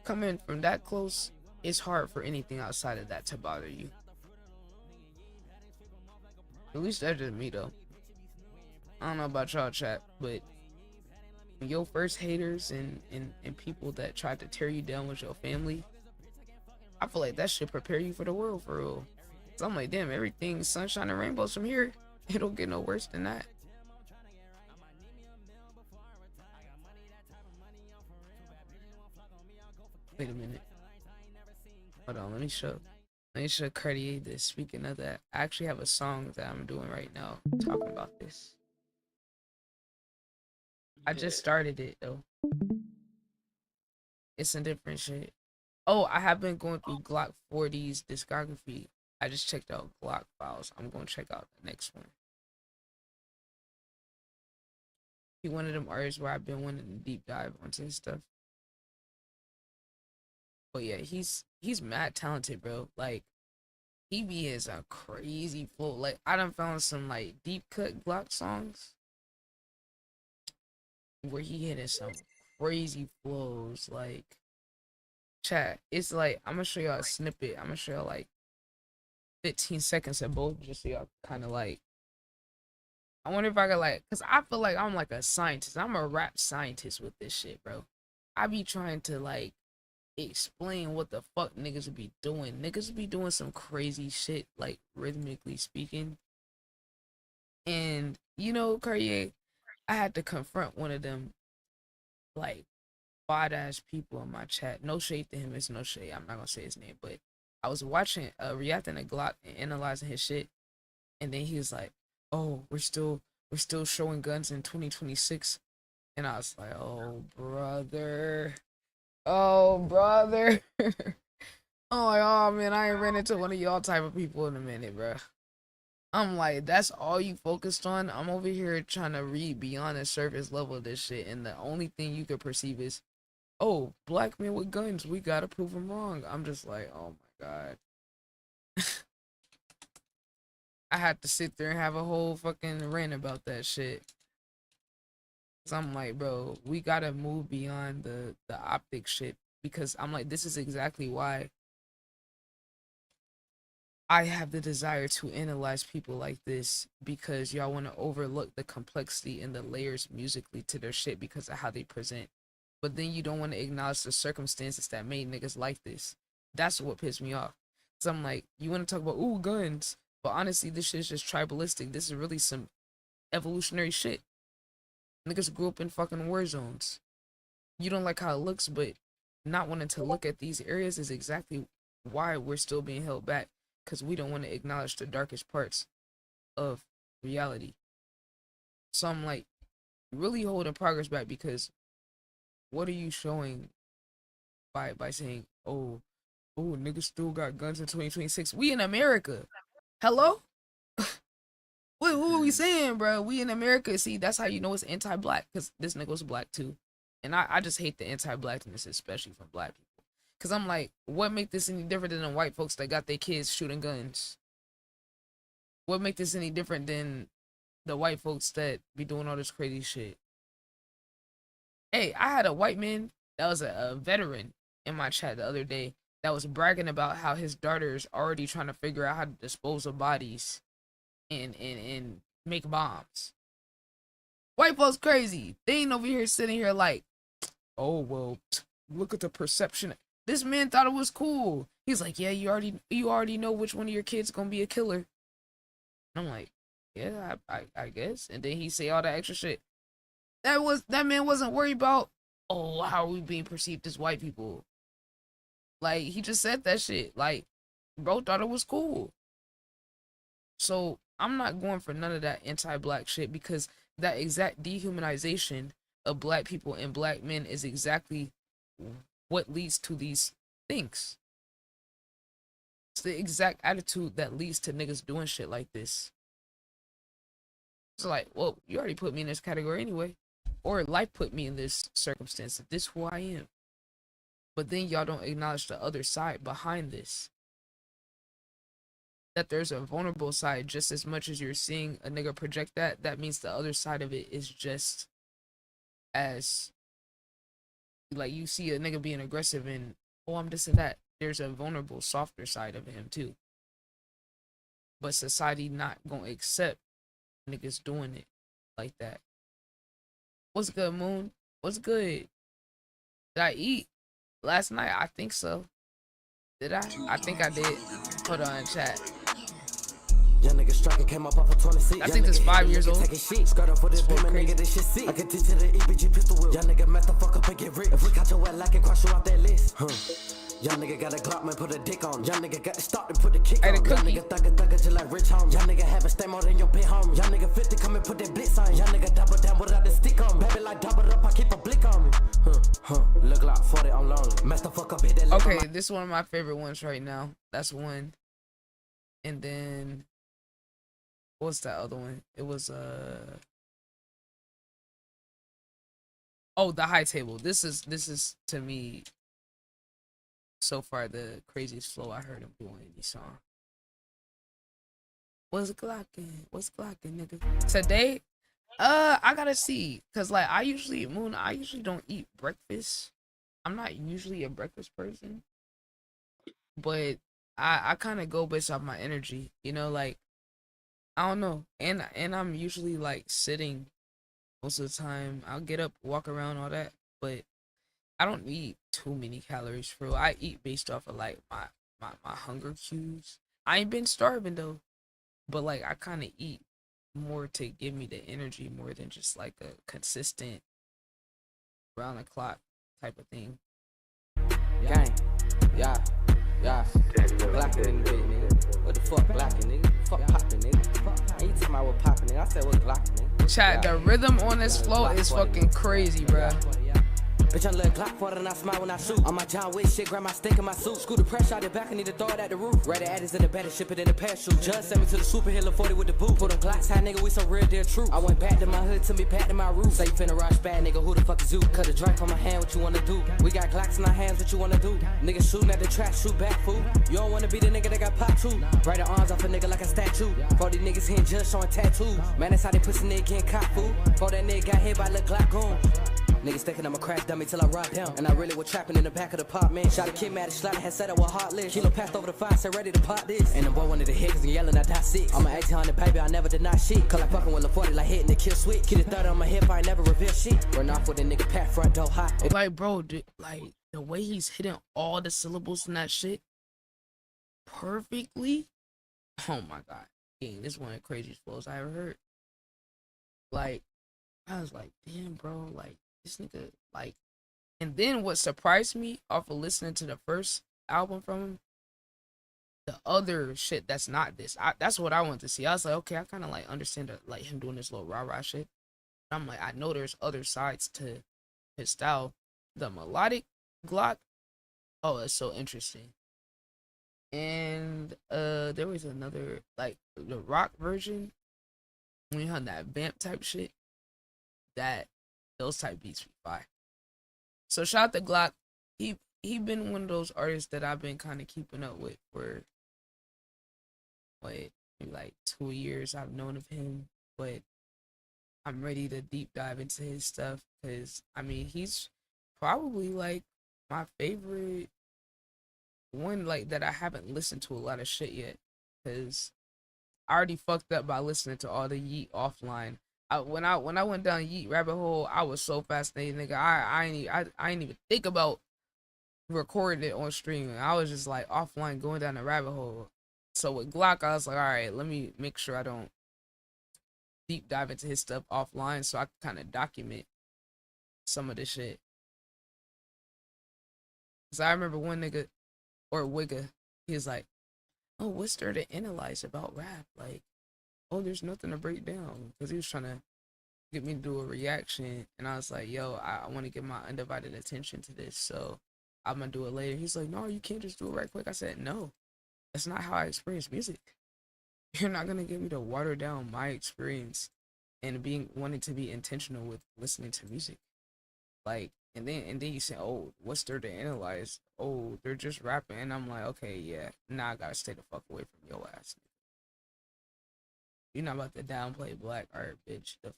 coming from that close, it's hard for anything outside of that to bother you. At least that's just me though. I don't know about y'all, chat, but your first haters and people that tried to tear you down with your family, I feel like that should prepare you for the world for real. So I'm like, damn, everything's sunshine and rainbows from here. It don't get no worse than that. Wait a minute. Hold on, let me show Cartier this. Speaking of that, I actually have a song that I'm doing right now talking about this. I just started it though. It's some different shit. Oh, I have been going through Glock 40's discography. I just checked out Glock Files. I'm gonna check out the next one. He one of them artists where I've been wanting to deep dive onto his stuff. But yeah, he's mad talented, bro. Like, he be is a crazy flow. Like, I done found some like deep cut Glock songs where he hitting some crazy flows. Like, chat, it's like, I'm gonna show y'all a snippet. I'm gonna show y'all like 15 seconds of both, just so y'all kind of like, I wonder if I could like, cause I feel like I'm like a scientist. I'm a rap scientist with this shit, bro. I be trying to like explain what the fuck niggas be doing. Niggas be doing some crazy shit, like rhythmically speaking. And you know, Cartier, I had to confront one of them like bad ass people in my chat. No shade to him, it's no shade. I'm not gonna say his name, but I was watching reacting to Glock and analyzing his shit, and then he was like, oh, we're still showing guns in 2026. And I was like, oh brother. I'm like, oh man, I ain't ran into one of y'all type of people in a minute, bro. I'm like, that's all you focused on? I'm over here trying to read beyond the surface level of this shit, and the only thing you could perceive is, oh, black men with guns, we gotta prove them wrong. I'm just like, oh my god. I had to sit there and have a whole fucking rant about that shit. So I'm like, bro, we gotta move beyond the optic shit, because I'm like, this is exactly why I have the desire to analyze people like this, because y'all want to overlook the complexity and the layers musically to their shit because of how they present. But then you don't want to acknowledge the circumstances that made niggas like this. That's what pissed me off. So I'm like, you want to talk about, ooh, guns, but honestly, this shit is just tribalistic. This is really some evolutionary shit. Niggas grew up in fucking war zones. You don't like how it looks, but not wanting to look at these areas is exactly why we're still being held back, because we don't want to acknowledge the darkest parts of reality. So I'm like, really holding progress back, because what are you showing by saying, oh, niggas still got guns in 2026? We in America. Hello? What are we saying, bro? We in America. See, that's how you know it's anti-black, because this nigga was black too. And I just hate the anti-blackness, especially from black people. Because I'm like, what make this any different than the white folks that got their kids shooting guns? What make this any different than the white folks that be doing all this crazy shit? Hey, I had a white man that was a veteran in my chat the other day that was bragging about how his daughter is already trying to figure out how to dispose of bodies and make bombs. White folks crazy. They ain't over here sitting here like, oh well, look at the perception. This man thought it was cool. He's like, yeah, you already know which one of your kids gonna be a killer. And I'm like, yeah, I guess. And then he say all that extra shit. That man wasn't worried about, oh, how are we being perceived as white people? Like, he just said that shit. Like, bro thought it was cool. So I'm not going for none of that anti-black shit, because that exact dehumanization of black people and black men is exactly what leads to these things. It's the exact attitude that leads to niggas doing shit like this. It's like, well, you already put me in this category anyway. Or life put me in this circumstance. This is who I am. But then y'all don't acknowledge the other side behind this. That there's a vulnerable side just as much as you're seeing a nigga project that. That means the other side of it is just as, like, you see a nigga being aggressive and, oh, I'm this and that. There's a vulnerable, softer side of him too. But society not gonna accept niggas doing it like that. What's good, Moon? What's good? Did I eat last night? I think so. Did I? I think I did. Hold on, chat. Young nigga striker came up off of 26. I think this 5 years old. Skirt up for this beam and nigga, this shit sick. I can teach you the EPG pistol whip. Young nigga met the fuck up and get rich. If we catch your wet like it, cross you off that list. Young nigga got a Glock, man, put a dick on. Young nigga got to start and put the kick on. Young nigga thugger just like Rich Holmes. Young nigga have a stay more than your big home. Young nigga 50 come and put that blitz on. Young nigga double down without the stick on. Baby like double up, I keep a blick on me. Look like 40, I'm lonely. Mess the fuck up, hit that. Okay, this is one of my favorite ones right now. That's one. And then what's that other one? It was oh, the high table. This is to me so far the craziest flow I heard him do in any song. What's glocking? What's glocking, nigga? Today, I gotta see, cause like I usually don't eat breakfast. I'm not usually a breakfast person, but I kind of go based off my energy, you know, like I don't know, and I'm usually like sitting most of the time. I'll get up, walk around, all that, but I don't eat too many calories for real. I eat based off of like my hunger cues. I ain't been starving though, but like I kind of eat more to give me the energy more than just like a consistent round the clock type of thing. Gang, yeah. Glockin' in the bit, nigga. What the fuck glockin', nigga? Fuck poppin', nigga. Ain't you talking about what poppin', nigga? I said what glockin', nigga. Chat, the rhythm on this flow is fucking crazy, bruh. Bitch, I let Glock for it and I smile when I shoot. On my John Wick shit, grab my stick in my suit. Screw the pressure out the back, I need to throw it at the roof. Rather add in the better, ship it in the parachute. Just sent me to the super hill 40 with the boot. Put them Glocks high, nigga, we some real deal true. I went back to my hood to me back to my roots. Say you finna rush bad, nigga, who the fuck is you? Cut a drink on my hand, what you wanna do? We got Glocks in our hands, what you wanna do? Nigga shooting at the track, shoot back, fool. You don't wanna be the nigga that got popped too. Right the arms off a nigga like a statue. For these niggas here just showing tattoos. Man, that's how they pussy nigga getting caught, fool. For that nigga got hit by the Glock goon. Niggas thinking I'm a crash dummy till I rock down. And I really was trapping in the back of the pop, man. Shot a kid mad, slide had said I was heartless. Kilo passed over the fire, said ready to pop this. And the boy wanted to hit cause he yelling, I die 6. I'm an 1800 baby, I never deny shit. Cause I fucking with a 40 like hitting the kill switch. Kid a 30 on my hip, I ain't never reveal shit. Run off with a nigga pat front door hot. Like, bro, like the way he's hitting all the syllables in that shit perfectly. Oh my god. Dang, this is one of the craziest flows I ever heard. Like, I was like, damn, bro, like, this nigga, like, and then what surprised me off of listening to the first album from him, the other shit that's not this, that's what I wanted to see. I was like, okay, I kind of like understand like him doing this little rah-rah shit. But I'm like, I know there's other sides to his style. The melodic Glock, oh, it's so interesting. And there was another, like, the rock version, when you had that vamp type shit, that those type beats be fire. So shout out to Glock. He been one of those artists that I've been kind of keeping up with for maybe like 2 years I've known of him, but I'm ready to deep dive into his stuff because I mean he's probably like my favorite one, like that I haven't listened to a lot of shit yet, because I already fucked up by listening to all the Yeet offline. When I went down Yeet rabbit hole, I was so fascinated, nigga. I ain't even think about recording it on streaming. I was just like offline going down the rabbit hole. So with Glock, I was like, all right, let me make sure I don't deep dive into his stuff offline, so I can kind of document some of this shit. Cause I remember one nigga or Wigga, he was like, "Oh, what's there to analyze about rap? Like, oh, there's nothing to break down." Cause he was trying to get me to do a reaction, and I was like, "Yo, I want to give my undivided attention to this, so I'm gonna do it later." He's like, "No, you can't just do it right quick." I said, "No, that's not how I experience music. You're not gonna get me to water down my experience and wanting to be intentional with listening to music, like." And then you say, "Oh, what's there to analyze? Oh, they're just rapping." And I'm like, okay, yeah, now I gotta stay the fuck away from your ass. You're not about to downplay black art, bitch. The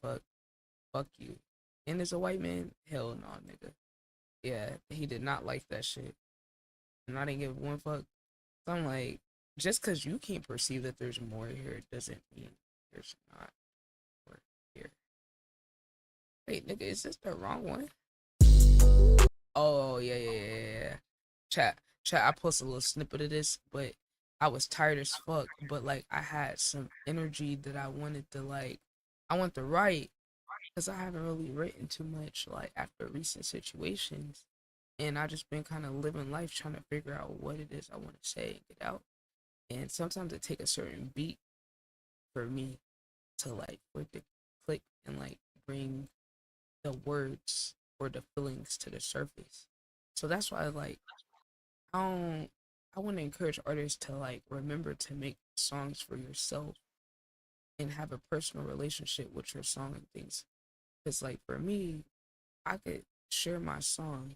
fuck you. And as a white man, hell no, nigga. Yeah, he did not like that shit, and I didn't give one fuck. So I'm like, just because you can't perceive that there's more here doesn't mean there's not more here. Wait, nigga, is this the wrong one? Oh, yeah. Chat, I posted a little snippet of this, but I was tired as fuck. But, like, I had some energy that I wanted to, like, I want to write, because I haven't really written too much, like, after recent situations. And I just been kind of living life trying to figure out what it is I want to say and get out. And sometimes it take a certain beat for me to, like, for it to click and, like, bring the words or the feelings to the surface. So that's why, like, I want to encourage artists to, like, remember to make songs for yourself and have a personal relationship with your song and things. Because, like, for me, I could share my song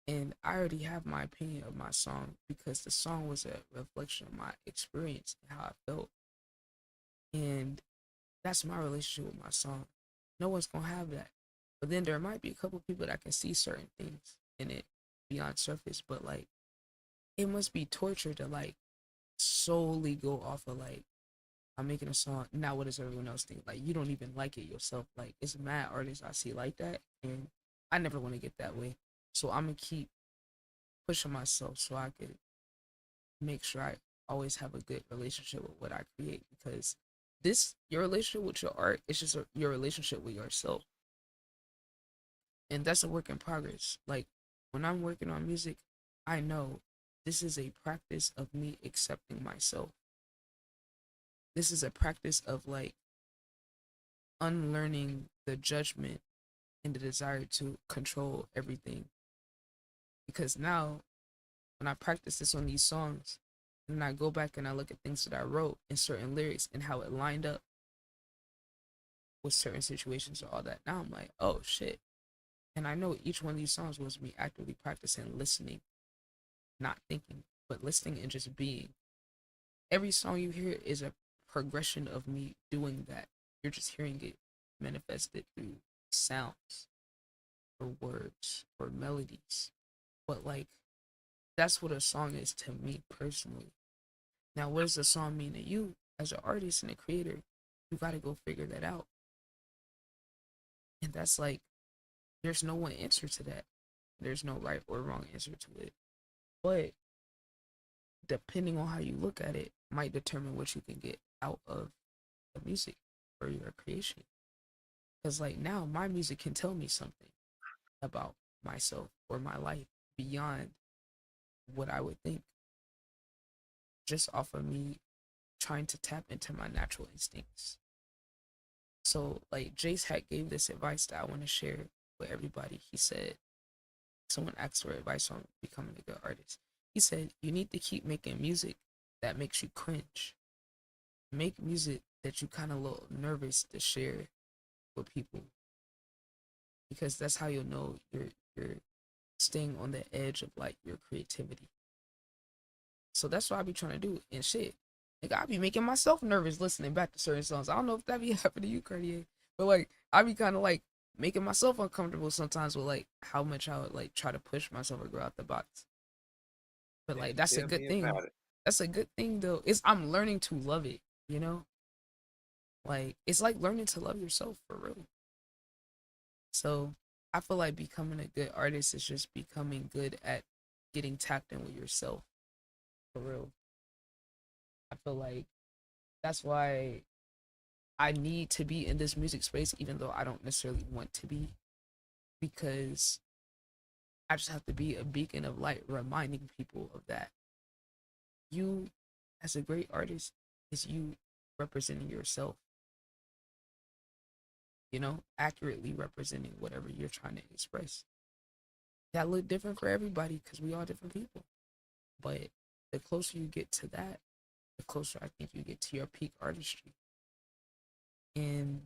and I already have my opinion of my song because the song was a reflection of my experience and how I felt. And that's my relationship with my song. No one's gonna have that. But then there might be a couple people that can see certain things in it beyond surface, but, like, it must be torture to, like, solely go off of, like, I'm making a song, now what does everyone else think? Like, you don't even like it yourself. Like, it's mad artists I see like that, and I never want to get that way. So I'm gonna keep pushing myself so I could make sure I always have a good relationship with what I create, because your relationship with your art is just your relationship with yourself. And that's a work in progress. Like, when I'm working on music, I know this is a practice of me accepting myself. This is a practice of, like, unlearning the judgment and the desire to control everything. Because now, when I practice this on these songs, and I go back and I look at things that I wrote in certain lyrics and how it lined up with certain situations or all that, now I'm like, oh shit. And I know each one of these songs was me actively practicing listening, not thinking, but listening and just being. Every song you hear is a progression of me doing that. You're just hearing it manifested through sounds or words or melodies. But, like, that's what a song is to me personally. Now, what does a song mean to you as an artist and a creator? You got to go figure that out. And that's, like, there's no one answer to that. There's no right or wrong answer to it. But depending on how you look at it, might determine what you can get out of the music or your creation. Because, like, now my music can tell me something about myself or my life beyond what I would think, just off of me trying to tap into my natural instincts. So, like, Jace Hack gave this advice that I want to share with everybody. He said, someone asked for advice on becoming a good artist. He said, you need to keep making music that makes you cringe. Make music that you kind of a little nervous to share with people, because that's how you'll know you're staying on the edge of, like, your creativity. So that's what I be trying to do and shit. Like, I be making myself nervous listening back to certain songs. I don't know if that be happening to you, Cartier, but, like, I be kind of, like, making myself uncomfortable sometimes with, like, how much I would, like, try to push myself or go out the box. But, like, that's a good thing. That's a good thing, though. I'm learning to love it. you know? Like, it's like learning to love yourself for real. So I feel like becoming a good artist is just becoming good at getting tapped in with yourself for real. I feel like that's why I need to be in this music space, even though I don't necessarily want to be, because I just have to be a beacon of light, reminding people of that. You, as a great artist, is you representing yourself. You know, accurately representing whatever you're trying to express. That look different for everybody because we all different people. But the closer you get to that, the closer I think you get to your peak artistry. And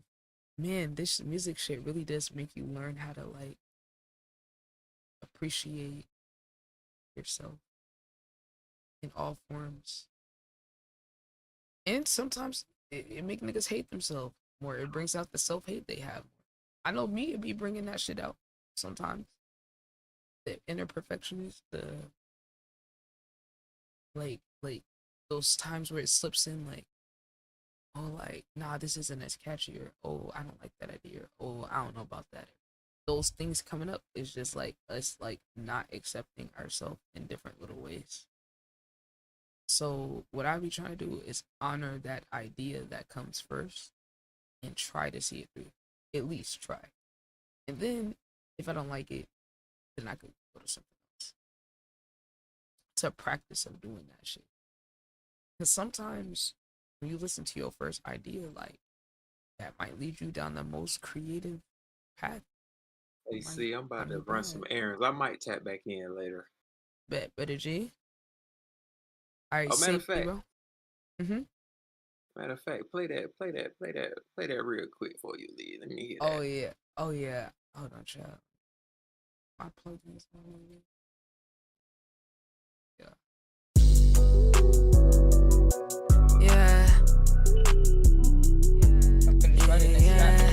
man, this music shit really does make you learn how to like appreciate yourself in all forms. And sometimes it make niggas hate themselves more. It brings out the self-hate they have. I know me, it be bringing that shit out sometimes. The inner perfectionist, the like those times where it slips in like, oh, like, nah, this isn't as catchy, or oh, I don't like that idea, or oh, I don't know about that. Those things coming up is just like us like not accepting ourselves in different little ways. So what I be trying to do is honor that idea that comes first and try to see it through. At least try. And then if I don't like it, then I could go to something else. It's a practice of doing that shit. Because sometimes when you listen to your first idea, like, that might lead you down the most creative path. Hey, see, I'm about to run some errands. I might tap back in later. Bet, better G. All right, Oh, matter of safety, fact, bro. matter of fact, play that real quick before you leave. Let me hear Oh that. yeah, oh yeah. Hold on, child. My plugins. Yeah. Yeah. I'm finished writing this guy.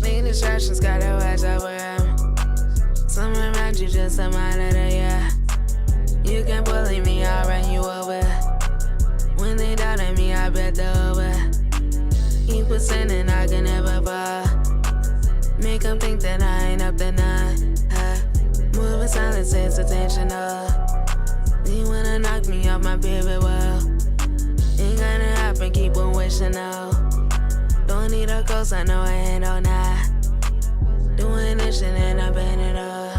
Need distractions, gotta watch out where I'm. Something around you, just a monitor, yeah. You can bully me, I'll run you over. When they doubt on me, I bet they're over. Keep pretending I can never fall. Make them think that I ain't up to none. Moving silence is intentional. You wanna knock me off my pivot well. Ain't gonna happen, keep on wishing no. Don't need a ghost, I know I ain't on that. Doing this shit and I been it up.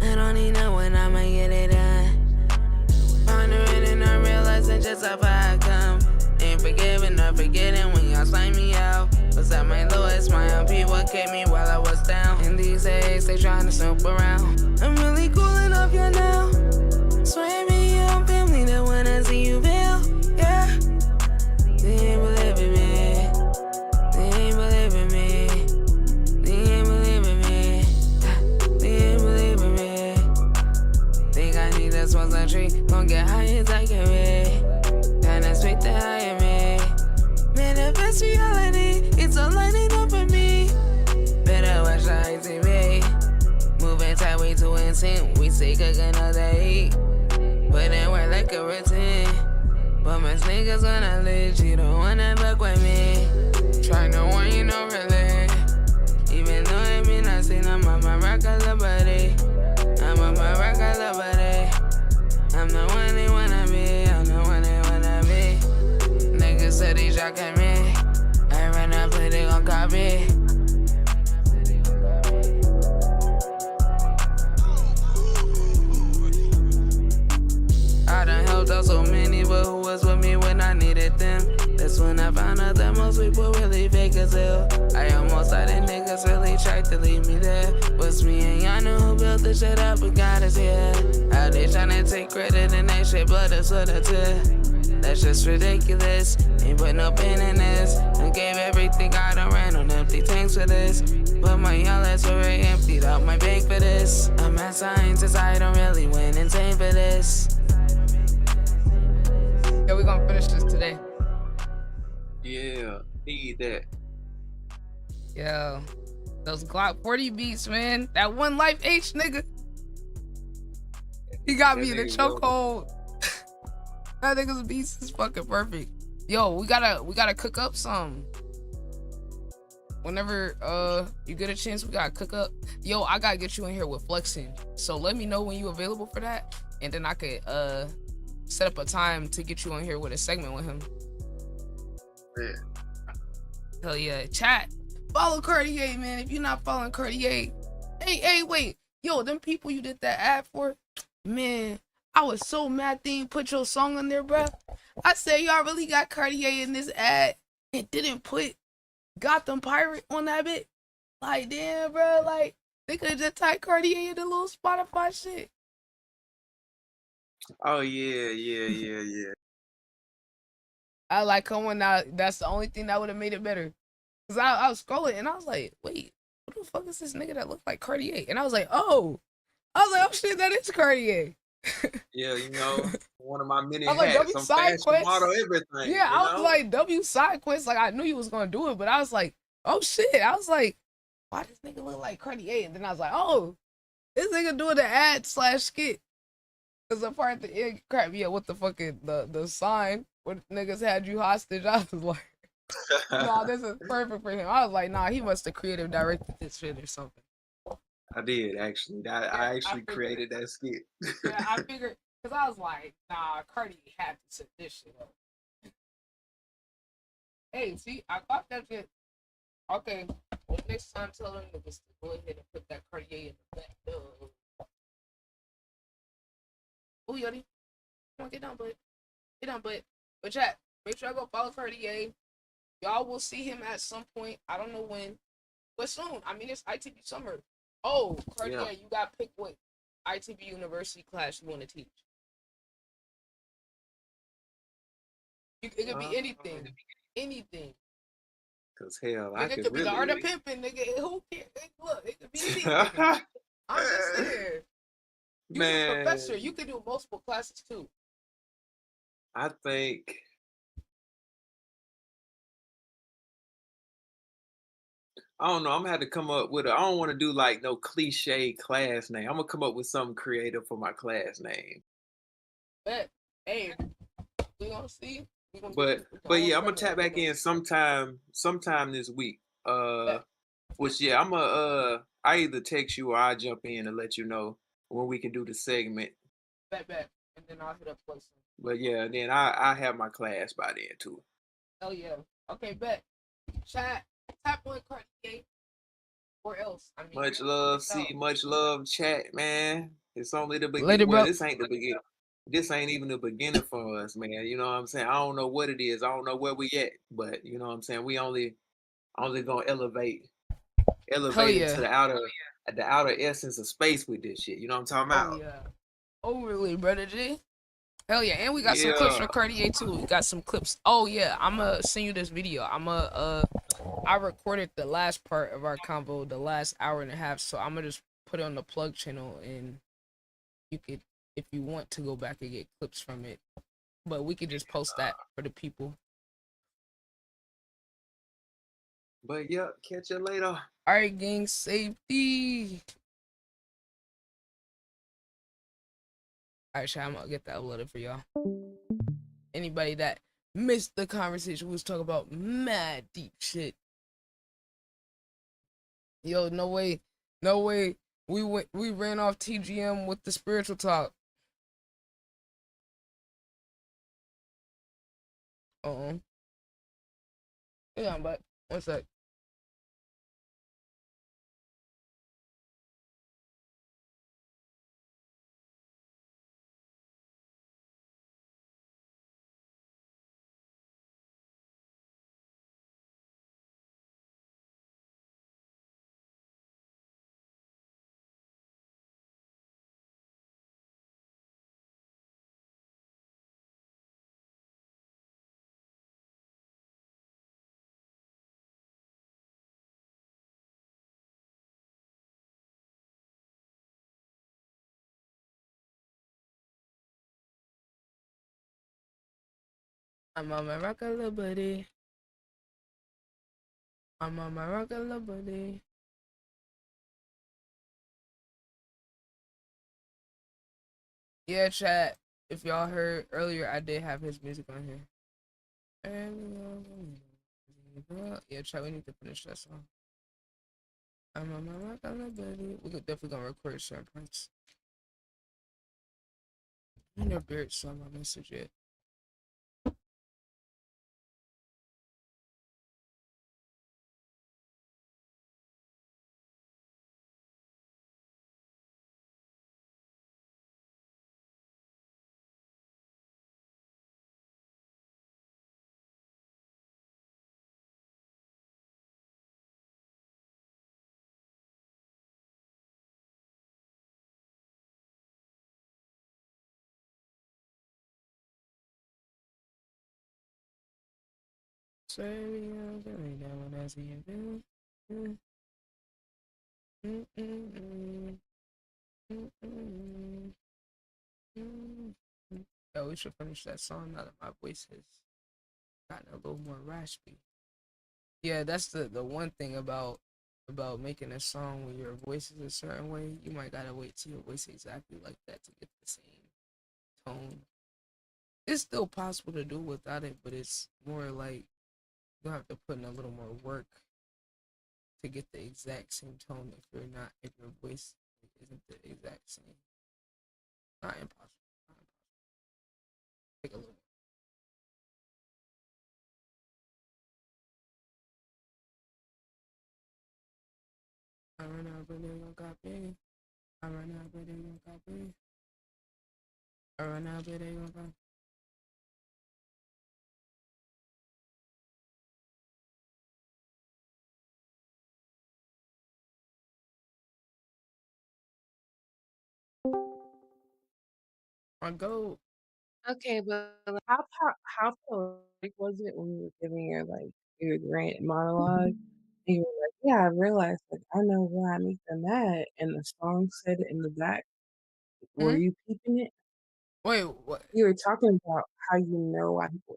I don't need no one, I'ma get it done. Pondering and I'm realizing just how far I come. Ain't forgiving or forgetting when y'all slime me out. Was at my lowest, my own people kept me while I was down. And these days they trying to snoop around. I'm really cooling off you now. Swear me you don't family that when I see you fail. Yeah. They ain't believing me. They ain't believing me. They ain't believing me. They ain't believing me. Think I need this one tree. Gon' get high as I can be. Kinda speak the higher me. Manifest reality. It's all lining up for me. Better watch the ITV. Moving tight, way too insane. We say cooking another heat. But then we're like a routine. But my niggas wanna leave. You don't wanna fuck with me. Tryna warn you, no really. Even though it mean I seen I'm on my regular body. I'm on my regular body. I'm the one they wanna be. I'm the one they wanna be. Niggas said they jockin' me. I run up, but they gon' copy. I done helped out so many, but who was with me when I needed them? That's when I found out that most people really fake as hell. I almost thought that niggas really tried to leave me there. Was me and Yana who built the shit up and got us here. How they tryna take credit and that shit blood us with a tear. That's just ridiculous. Ain't put no pen in this. I gave everything I done ran on empty tanks for this. But my yellows already emptied out my bank for this. I'm at scientist, I don't really win and for this. Yo, we gonna finish this today. Yeah, need that. Yo, those Glock 40 beats, man. That One Life H, nigga. He got That me in the nigga go. chokehold. That nigga's beast is fucking perfect. Yo, we gotta cook up some. Whenever you get a chance, we gotta cook up. Yo, I gotta get you in here with Flexing. So let me know when you available for that, and then I could set up a time to get you on here with a segment with him. Yeah. Hell yeah. Chat. Follow Cartier, man. If you're not following Cartier. Hey, wait. Yo, them people you did that ad for, man, I was so mad they didn't put your song on there, bruh. I said, y'all really got Cartier in this ad and didn't put Gotham Pirate on that bit? Like, damn, bro. Like, they could have just typed Cartier in the little Spotify shit. Oh yeah. I like coming out. That's the only thing that would have made it better. Cause I was scrolling and I was like, wait, who the fuck is this nigga that looked like Cartier? And I was like, oh shit, that is Cartier. Yeah, you know, one of my many I was like, hats. W I'm side fashion quest. model, everything. Yeah, you I was know? like, W side quest. Like, I knew you was gonna do it, but I was like, oh shit. I was like, why does nigga look like Cartier? And then I was like, oh, this nigga doing the ad / skit. Cause the part at the end crap, yeah, what the fucking the sign where niggas had you hostage. I was like, nah, this is perfect for him. I was like, nah, he must have creative directed this shit or something. I did actually. I actually created that skit. Yeah, I figured, cause I was like, nah, Cardi had to set this shit up. Hey, see, I thought that shit. Okay, well, next time tell them niggas to go ahead and put that Cartier in the back. Oh, Yodi, come on, get down, bud. Get down, bud. But chat, make sure I go follow Cartier. Y'all will see him at some point. I don't know when, but soon. I mean, it's ITB summer. Oh, Cartier, Yeah. you got to pick what ITB University class you want to teach. It could be anything. Anything. Cause hell, Nigga, I could could be really. the art of pimping, nigga. Who cares? Look, it could be anything. I'm just saying. You're a professor. You can do multiple classes too. I think. I don't know. I'm gonna have to come up with I don't want to do like no cliche class name. I'm gonna come up with something creative for my class name. Bet. Hey, we gonna see. But yeah, I'm gonna tap back in sometime this week. Which yeah, I either text you or I jump in and let you know when we can do the segment. Bet. And then I'll hit up place. But yeah, then I have my class by then too. Hell yeah. Okay, bet. Chat. Tap on Cartier. Or else. I mean, Much love, much love, chat, man. It's only the beginning. Later, bro. This ain't the beginning. This ain't even the beginning for us, man. You know what I'm saying? I don't know what it is. I don't know where we at, but you know what I'm saying? We only gonna elevate yeah. to the outer essence of space with this shit. You know what I'm talking about? Oh yeah. Overly, brother G. Hell yeah, and we got some clips from Cartier too. We got some clips. Oh yeah, I'ma send you this video. I recorded the last part of our convo, the last hour and a half, so I'ma just put it on the plug channel, and you could, if you want to go back and get clips from it, but we could just post that for the people. But yeah, catch you later. All right, gang, safety. All right, chat, I'm gonna get that uploaded for y'all. Anybody that missed the conversation, we was talking about mad deep shit. Yo, no way. We ran off TGM with the spiritual talk. Yeah, but one sec. I'm on my rock-a-la buddy. I'm on my rock-a-la buddy. Yeah, chat. If y'all heard earlier, I did have his music on here. Yeah, chat. We need to finish that song. I'm on my rock on the buddy. We're definitely gonna record certain parts. I never Barrett saw my message yet. Oh, we should finish that song now that my voice has gotten a little more raspy. Yeah, that's the one thing about making a song when your voice is a certain way. You might gotta wait till your voice exactly like that to get the same tone. It's still possible to do without it, but it's more like you'll have to put in a little more work to get the exact same tone if your voice isn't the exact same. Not impossible. Take a little. I run out, but they gon' copy. I run out, but they gon' copy. I run out, but they gon' copy. I go. Okay, but how poetic was it when you were giving your grand monologue? And you were like, "Yeah, I realized, like, I know why I make them mad," and the song said it in the back. Were you peeping it? Wait, what? You were talking about how you know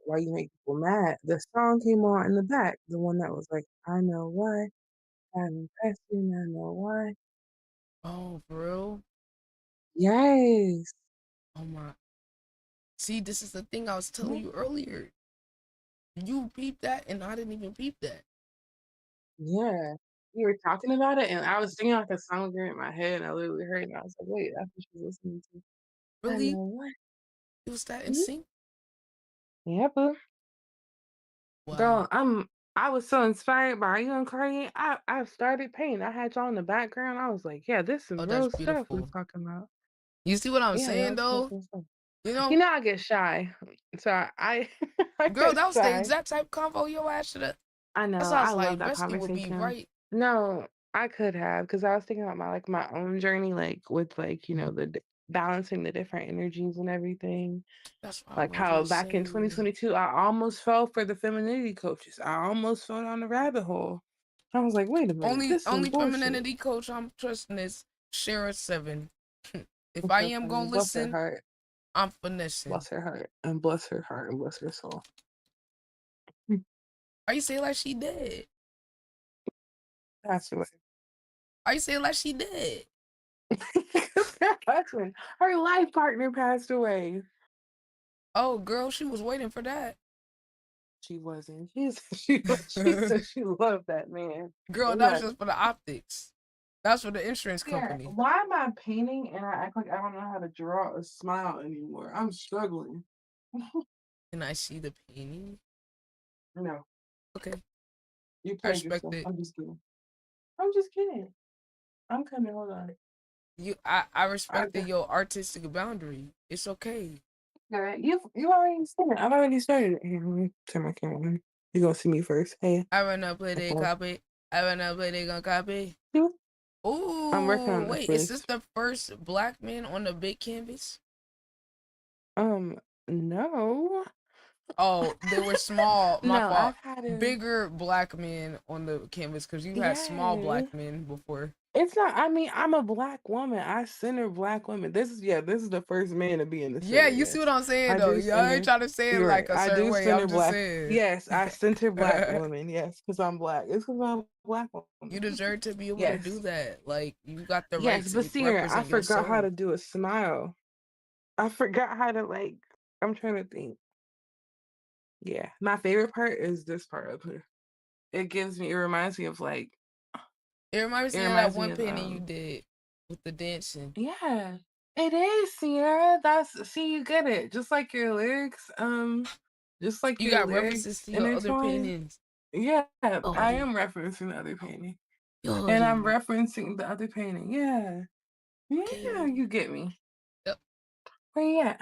why you make people mad. The song came on in the back, the one that was like, "I know why, I'm pressing, I know why." Oh, for real? Yes. Oh my. See, this is the thing I was telling you earlier. You peeped that, and I didn't even peep that. Yeah. You were talking about it, and I was singing like a song in my head, and I literally heard it, and I was like, "Wait, that's what she's listening to." I Really? know what. It was that in sync? Yeah, boo. Wow. Girl, I was so inspired by you and Cardi. I started painting. I had y'all in the background. I was like, yeah, this is Oh, real that's stuff we're beautiful. talking about. You see what I'm Yeah, saying, that was though? real stuff. You know? You know I get shy, so I I Girl, get that was the shy. exact type convo your ass should have. I know. That's why I I was love like, that Bestie would be conversation. right. No, I could have, because I was thinking about my own journey, with balancing the different energies and everything. That's why I Like love how your back in saying. 2022, I almost fell for the femininity coaches. I almost fell down the rabbit hole. I was like, wait a minute, this is Only bullshit. femininity coach I'm trusting is Shara7. If I am gonna Bless her listen, heart. I'm finessing. Bless her heart. And bless her heart and bless her soul. Why you say like she dead? Passed away. Why you say like she dead? Her husband, her life partner passed away. Oh, girl, she was waiting for that. She wasn't. She said she loved that man. Girl, that's just for the optics. That's for the insurance Yeah, company. why am I painting and I act like I don't know how to draw a smile anymore? I'm struggling. Can I see the painting? No. Okay. You I played respect yourself. it. I'm just kidding. I'm just kidding. I'm coming. Hold on. I respected your artistic boundary. It's okay. Yeah, you already started. I've already started it. Here, let me turn my camera on. You gonna see me first. Hey. I run up, play, they copy. I run up, play, they gonna copy. Ooh, I'm working on wait, this is this the first black man on the big canvas? No. Oh, they were small. My No, fault. I've had Bigger black men on the canvas because you had small black men before. It's not. I mean, I'm a black woman. I center black women. This is the first man to be in the center. Yeah, you see what I'm saying though. Y'all ain't trying to say it You're like right. a I certain do way. center I'm just black. saying. Yes, I center black women. Yes, because I'm black. It's because I'm a black woman. You deserve to be able to do that. Like you got the right Yes, to but Sierra, I represent forgot how yourself. to do a smile. I forgot how to like. I'm trying to think. Yeah, my favorite part is this part up here. It gives me. It reminds me of like. It reminds It me of that reminds me one of painting you did with the dancing. Yeah, it is, Sierra. That's see, you get it. Just like your lyrics. Just like You your got references lyrics to your other intertwined. paintings. Yeah, I Yorty. am referencing the other painting, and I'm Yorty. referencing the other painting. Yeah, yeah, you get me. Yep. Where you at?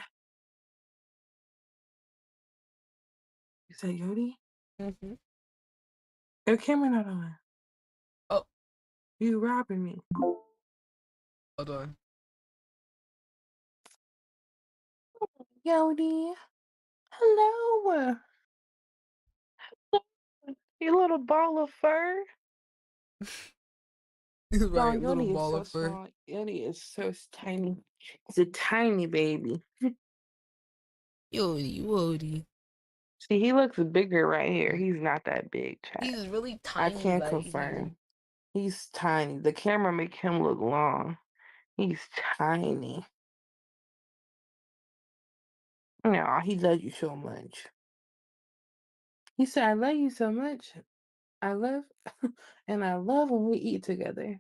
You said Yodi? Mm-hmm. Your camera not on. Oh. You robbing me. Hold on. Yodi. Hello. You little ball of fur. Right, No, little Yodi is ball so of fur. small. Yodi is so tiny. It's a tiny baby. Yorty, Yorty. See, he looks bigger right here. He's not that big, chat. He's really I tiny, can't like confirm. He's tiny. The camera make him look long. He's tiny. No, he loves you so much. He said, I love you so much. I love, and I love when we eat together.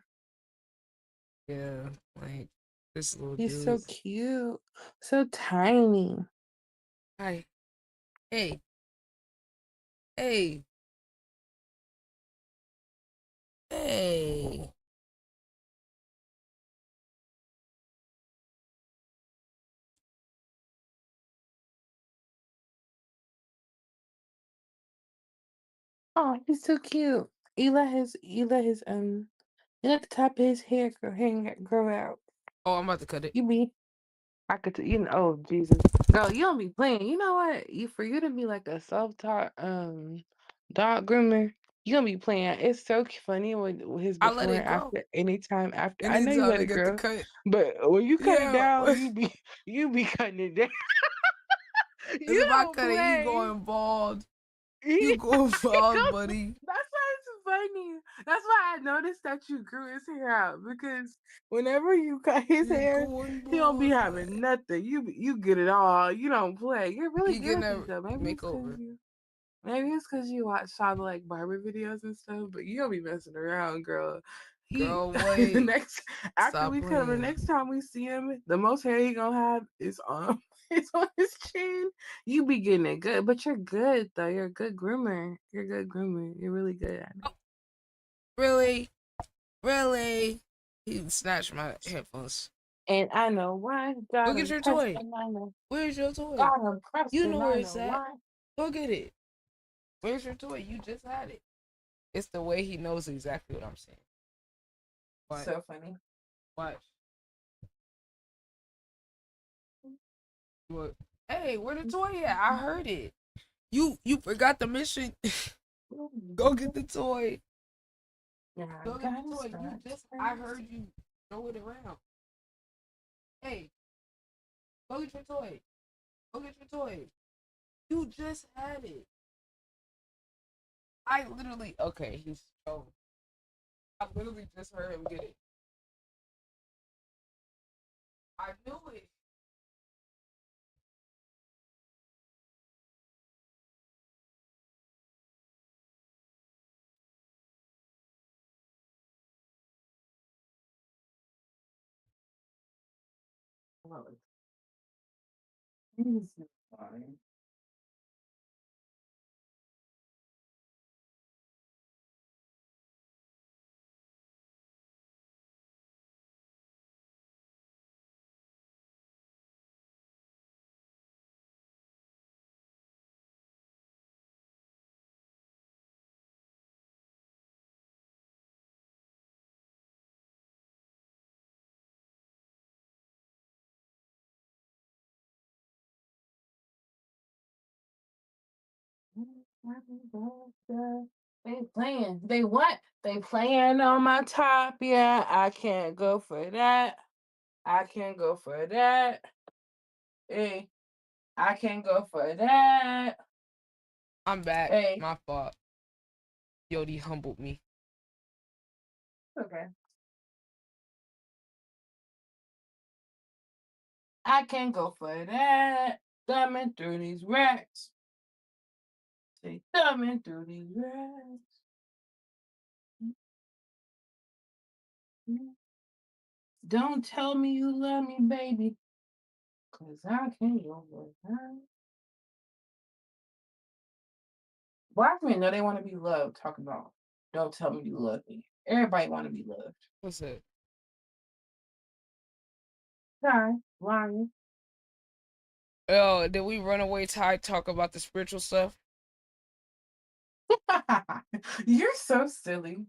Yeah, like this little He's dude. so cute. So tiny. Hi. Hey. Hey. Hey. Oh, he's so cute. You let the top of his hair grow out. Oh, I'm about to cut it. I could, oh Jesus, girl, you don't be playing. You know what? For you to be like a self-taught dog groomer, you don't be playing. It's so funny with his I let before it and grow. after. Anytime after, I know you Anytime let I it get the grow, cut. but when you cut it Yeah. down, you be cutting it down. Because You if I don't cut it, you play. going bald. You going bald, buddy. That's why it's funny. That's why I noticed that you grew his hair out because whenever you cut his You're hair, going he don't be bald. having nothing. You get it all. You don't play. You're really He good getting at a it though. makeover. Maybe it's because you watch all the like barber videos and stuff, but you don't be messing around, girl. Girl, The wait. next after Stop we cut him, the playing. next time we see him, the most hair he gonna have is on it's on his chin. You be getting it good, but you're good though. You're a good groomer. You're a good groomer. You're really good at it. Really? Really? He snatched my headphones. And I know why. Go God get your impressed toy. and I know. Where's your toy? God impressed You and know I where it's know at. why. Go get it. Where's your toy? You just had it. It's the way he knows exactly what I'm saying. What? So funny. Watch. What? Hey, where the toy at? I heard it. You forgot the mission. Go get the toy. Yeah, Go get the toy. I heard you throw it around. Hey, go get your toy. Go get your toy. You just had it. I literally he's trolling. I literally just heard him get it. I knew it. Fine. They playing. They what? They playing on my top. Yeah, I can't go for that. I can't go for that. Hey, I can't go for that. I'm back. Hey. My fault. Yodi humbled me. Okay. I can't go for that. Thumbing through these racks. Say, thumbing through these racks. Don't tell me you love me, baby. Cause I can't go for that. Black men know they want to be loved. Talk about, don't tell me you love me. Everybody want to be loved. What's that? Sorry, lying. Oh, did we run away talk about the spiritual stuff? You're so silly.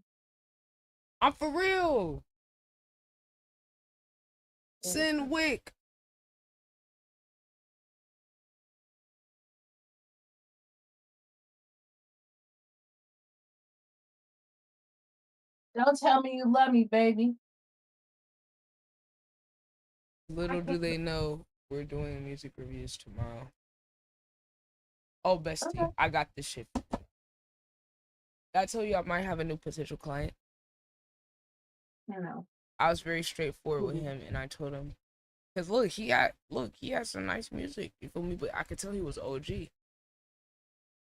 I'm for real. Sin Wick. Don't tell me you love me, baby. Little do they know we're doing music reviews tomorrow. Oh, bestie, Okay. I got this shit. I told you I might have a new potential client. I know. I was very straightforward with him, and I told him, because look, he had some nice music. You feel me? But I could tell he was OG.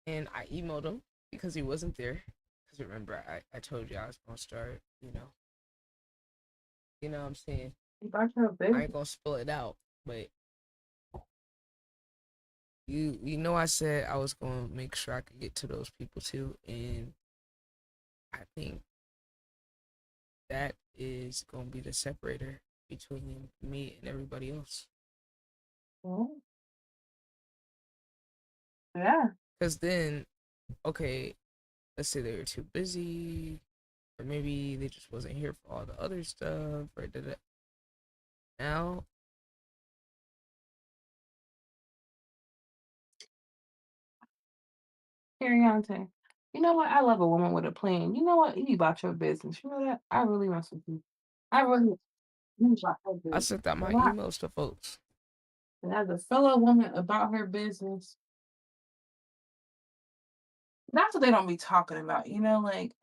And I emailed him because he wasn't there. Because remember, I told you I was gonna start. You know what I'm saying? I ain't gonna spill it out, but you know I said I was gonna make sure I could get to those people too, and I think that is gonna be the separator between me and everybody else. Oh. Yeah. Because then, okay, let's say they were too busy, or maybe they just wasn't here for all the other stuff, or now. Ariante. You know what? I love a woman with a plan. You know what? You about your business. You know that? I really mess with you. I really you about her I business. sent out my And I- emails to folks. and as a fellow woman about her business, that's what they don't be talking about. You know, like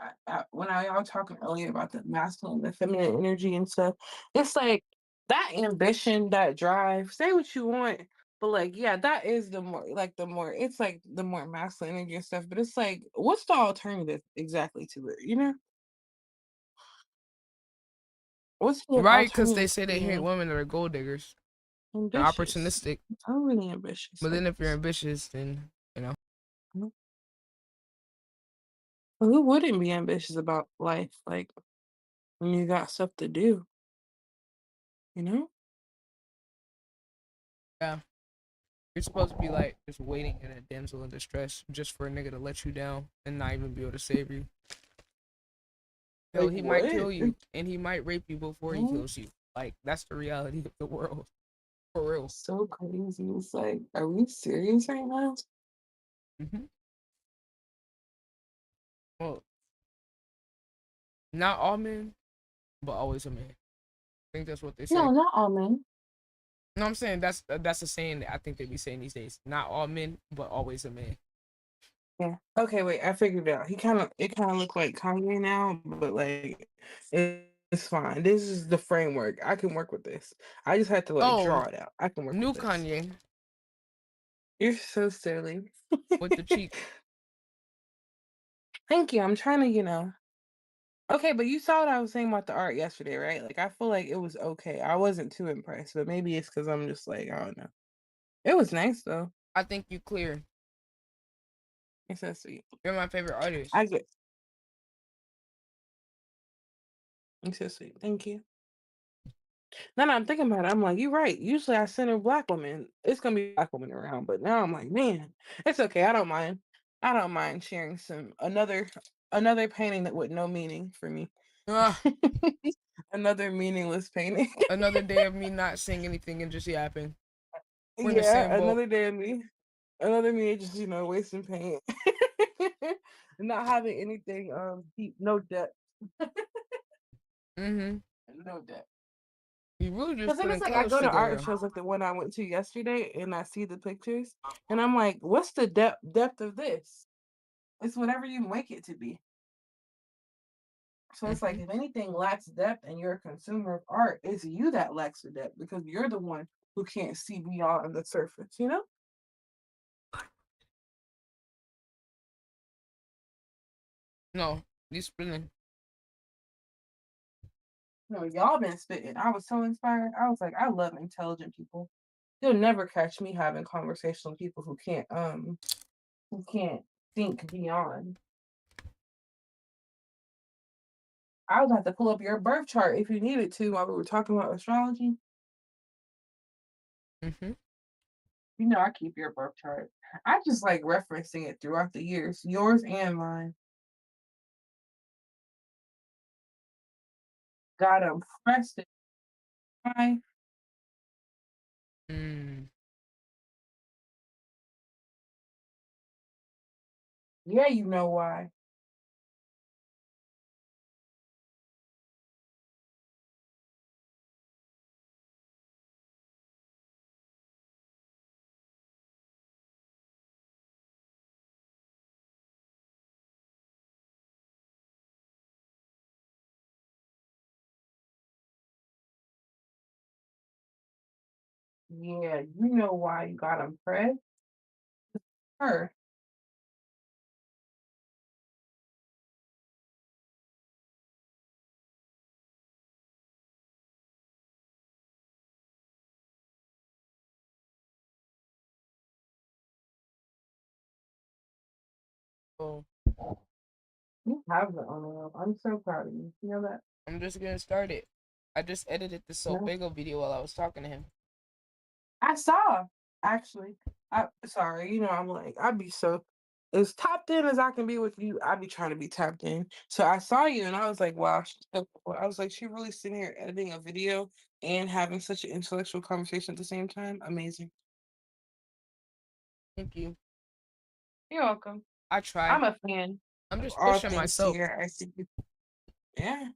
when I was talking earlier about the masculine, the feminine energy and stuff, it's like that ambition, that drive. Say what you want, but like, yeah, that is the more it's like the more masculine energy and stuff. But it's like, what's the alternative exactly to it? You know, what's the Right, because they alternative? say they hate women that are gold diggers. And Ambitious. opportunistic. I'm really ambitious. But then if you're ambitious, then, Well, who wouldn't be ambitious about life? Like when you got stuff to do, you know? yeah. You're supposed to be like just waiting in a damsel in distress just for a nigga to let you down and not even be able to save you. Yo, Like, he might kill what? you and he might rape you before he What? kills you. Like, that's the reality of the world. For real. So crazy. It's like, are we serious right now? Mm-hmm. Well, not all men, but always a man. I think that's what they say. No, not all men. No, I'm saying that's a saying that I think they be saying these days. Not all men, but always a man. Yeah. Okay, wait, I figured it out. It kind of look like Kanye now, but like it's fine. This is the framework. I can work with this. I just had to like draw it out. I can work New with this. Kanye You're so silly. with the cheek. Thank you. I'm trying to, Okay, but you saw what I was saying about the art yesterday, right? Like I feel like it was okay. I wasn't too impressed, but maybe it's because I'm just like, I don't know. It was nice though. I think you clear. It's so sweet. You're my favorite artist. I get. It's so sweet. Thank you. Now that I'm thinking about it, I'm like, you're right. Usually I center black women. It's gonna be black women around, but now I'm like, man, it's okay. I don't mind. I don't mind sharing another painting that with no meaning for me. Another meaningless painting. Another day of me not saying anything and just yapping. We're in the Yeah, same boat. another day of me. Another me just, wasting paint. Not having anything deep, no depth. Mm-hmm. No depth. You really just Because then putting it's like I colors go to art together. shows like the one I went to yesterday and I see the pictures and I'm like, what's the depth of this? It's whatever you make it to be. So it's like if anything lacks depth and you're a consumer of art, it's you that lacks the depth because you're the one who can't see beyond the surface, you know? No, you spinning. No, y'all been spitting. I was so inspired. I was like, I love intelligent people. You'll never catch me having conversation with people who can't think beyond. I would have to pull up your birth chart if you needed to while we were talking about astrology. Mm-hmm. You know I keep your birth chart. I just like referencing it throughout the years, yours and mine. Got them pressed it. Why? Mm. Yeah, you know why. Yeah, you know why you got them pressed. Her. Oh, You have the honor. I'm so proud of you. You know that? I'm just getting started. I just edited the No. Soulfago video while I was talking to him. I saw, actually. I sorry, you know, I'm like, I'd be so as tapped in as I can be with you, I'd be trying to be tapped in. So I saw you and I was like, wow, I was like, she really sitting here editing a video and having such an intellectual conversation at the same time. Amazing. Thank you. You're welcome. I try. I'm a fan I'm of just all pushing things myself. here. I see you. Yeah.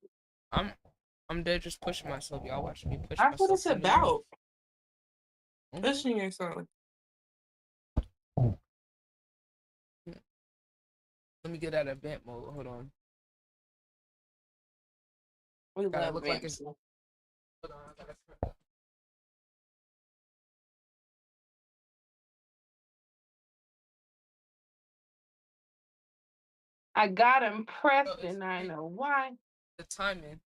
I'm dead just pushing myself. Y'all watch me push That's what myself. it's about. Mhm. Pushing yourself. Let me get out of vent mode. Hold on. We Gotta love look like vamps. it's. Hold on, I gotta. I got him pressed it's and I know why. the timing.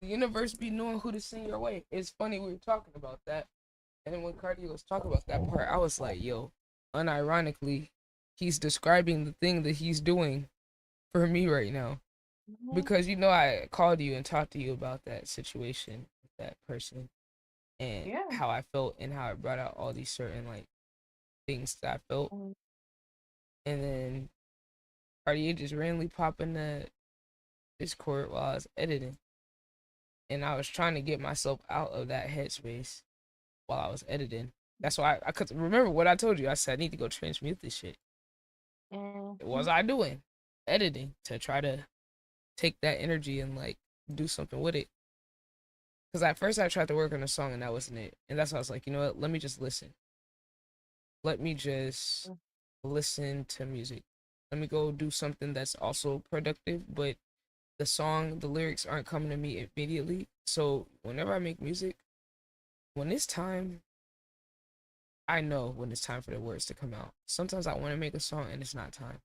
The universe be knowing who to send your way. It's funny we were talking about that, and then when Cardi was talking about that part, I was like, yo, unironically, he's describing the thing that he's doing for me right now. Because you know I called you and talked to you about that situation with that person and Yeah. how I felt and how it brought out all these certain like things that I felt. Mm. And then Cartier just randomly popped in the Discord while I was editing. And I was trying to get myself out of that headspace while I was editing. That's why I could remember what I told you. I said I need to go transmute this shit. What was I doing? Editing to try to take that energy and like do something with it. Because at first I tried to work on a song and that wasn't it. And that's why I was like, you know what? Let me just listen. Let me just listen to music. Let me go do something that's also productive, but the song, the lyrics aren't coming to me immediately. So whenever I make music, when it's time, I know when it's time for the words to come out. Sometimes I want to make a song and it's not time.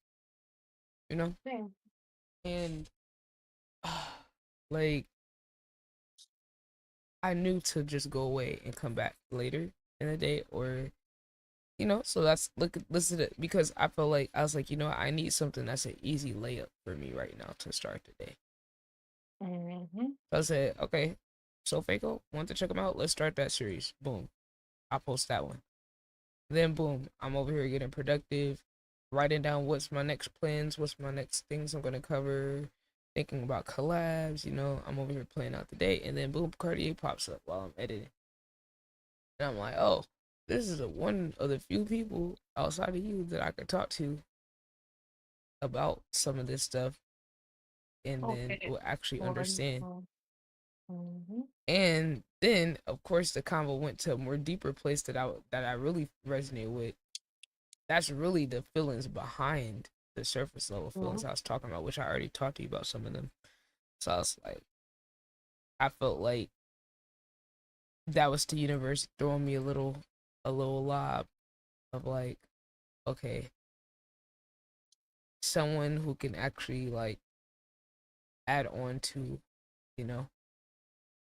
You know? Same. And like I knew to just go away and come back later in the day or you know, so that's listen to it because I felt like I was like, you know, I need something that's an easy layup for me right now to start the day. Mm-hmm. So I said, okay, Soulfago, want to check them out? Let's start that series. Boom. I'll post that one. Then boom, I'm over here getting productive, writing down what's my next plans, what's my next things I'm gonna cover, thinking about collabs, you know, I'm over here playing out the day, and then boom, Cartier pops up while I'm editing. And I'm like, oh, this is one of the few people outside of you that I could talk to about some of this stuff and then will actually understand. Mm-hmm. And then of course the convo went to a more deeper place that I really resonate with. That's really the feelings behind the surface level feelings I was talking about, which I already talked to you about some of them. So I was like, I felt like that was the universe throwing me a little lob of like, okay, someone who can actually like add on to, you know,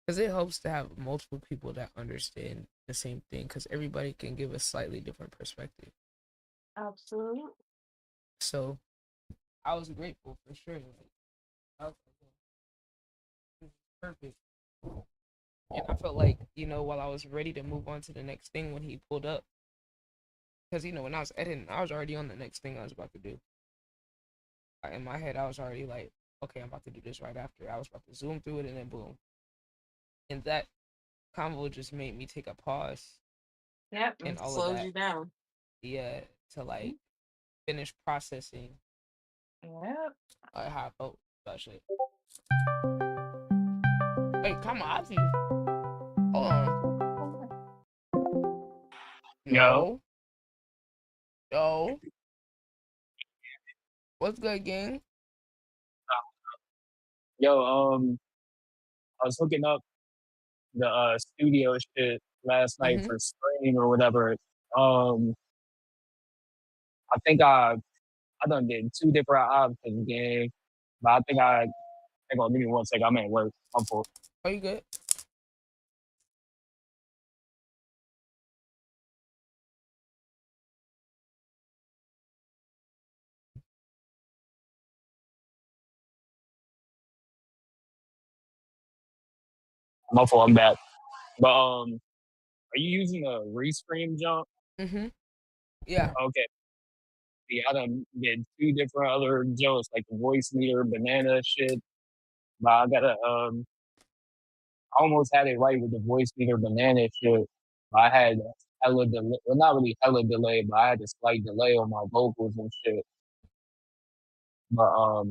because it helps to have multiple people that understand the same thing, because everybody can give a slightly different perspective. Absolutely. So I was grateful for sure. Like, I was like, this is perfect. And I felt like, you know, while I was ready to move on to the next thing when he pulled up, because, you know, when I was editing, I was already on the next thing I was about to do. In my head, I was already like, okay, I'm about to do this right after. I was about to zoom through it, and then boom. And that convo just made me take a pause. Yep, And it all of slows that. you down. Yeah, to like finish processing Yep. how I felt about shit. Wait, come on, Ozzy. Hold on. Yo. Yo. What's good, gang? Yo, I was hooking up the studio shit last night for stream or whatever. I think I done did 2 different options, gang. But I think hang on, give me 1 second. I'm at work. I'm full. Are you good? My fault, I'm back. But are you using a Restream jump? Yeah. Okay. Yeah, I done did 2 different other jumps, like the voice meter, banana shit. But I gotta I almost had it right with the voice meter banana shit. But I had hella delay. Well, not really hella delay, but I had a slight delay on my vocals and shit. But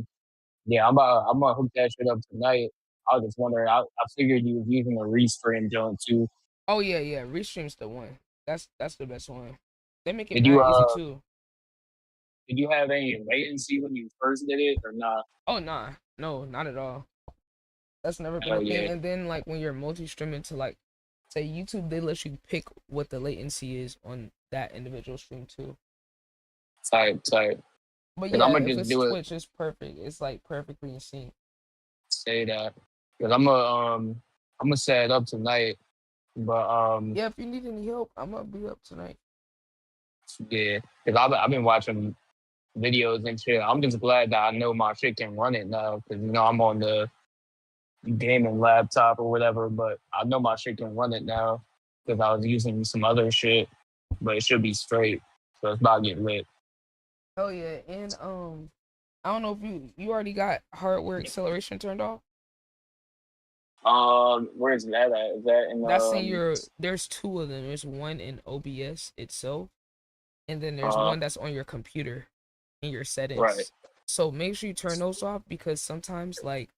yeah, I'm gonna hook that shit up tonight. I was just wondering. I figured you was using a Restream joint too. Oh yeah. Restream's the one. That's the best one. They make it Did you easy too. Did you have any latency when you first did it or not? Oh nah, no, not at all. That's never been Oh, a thing. yeah. And then like when you're multi-streaming to like, say YouTube, they let you pick what the latency is on that individual stream too. Tight. But 'Cause yeah, I'ma if just it's do it. Twitch, it's perfect. It's like perfectly in sync. Say that. Cause I'm gonna set it up tonight. But Yeah, if you need any help, I'm gonna be up tonight. yeah, cause I've been watching videos and shit. I'm just glad that I know my shit can run it now. Cause you know I'm on the gaming laptop or whatever, but I know my shit can run it now. Cause I was using some other shit, but it should be straight. So it's about to get lit. Oh yeah, and I don't know if you already got hardware acceleration turned off. Where is that at? Is that in That's in your. There's 2 of them. There's one in OBS itself, and then there's one that's on your computer in your settings. Right. So make sure you turn those off, because sometimes like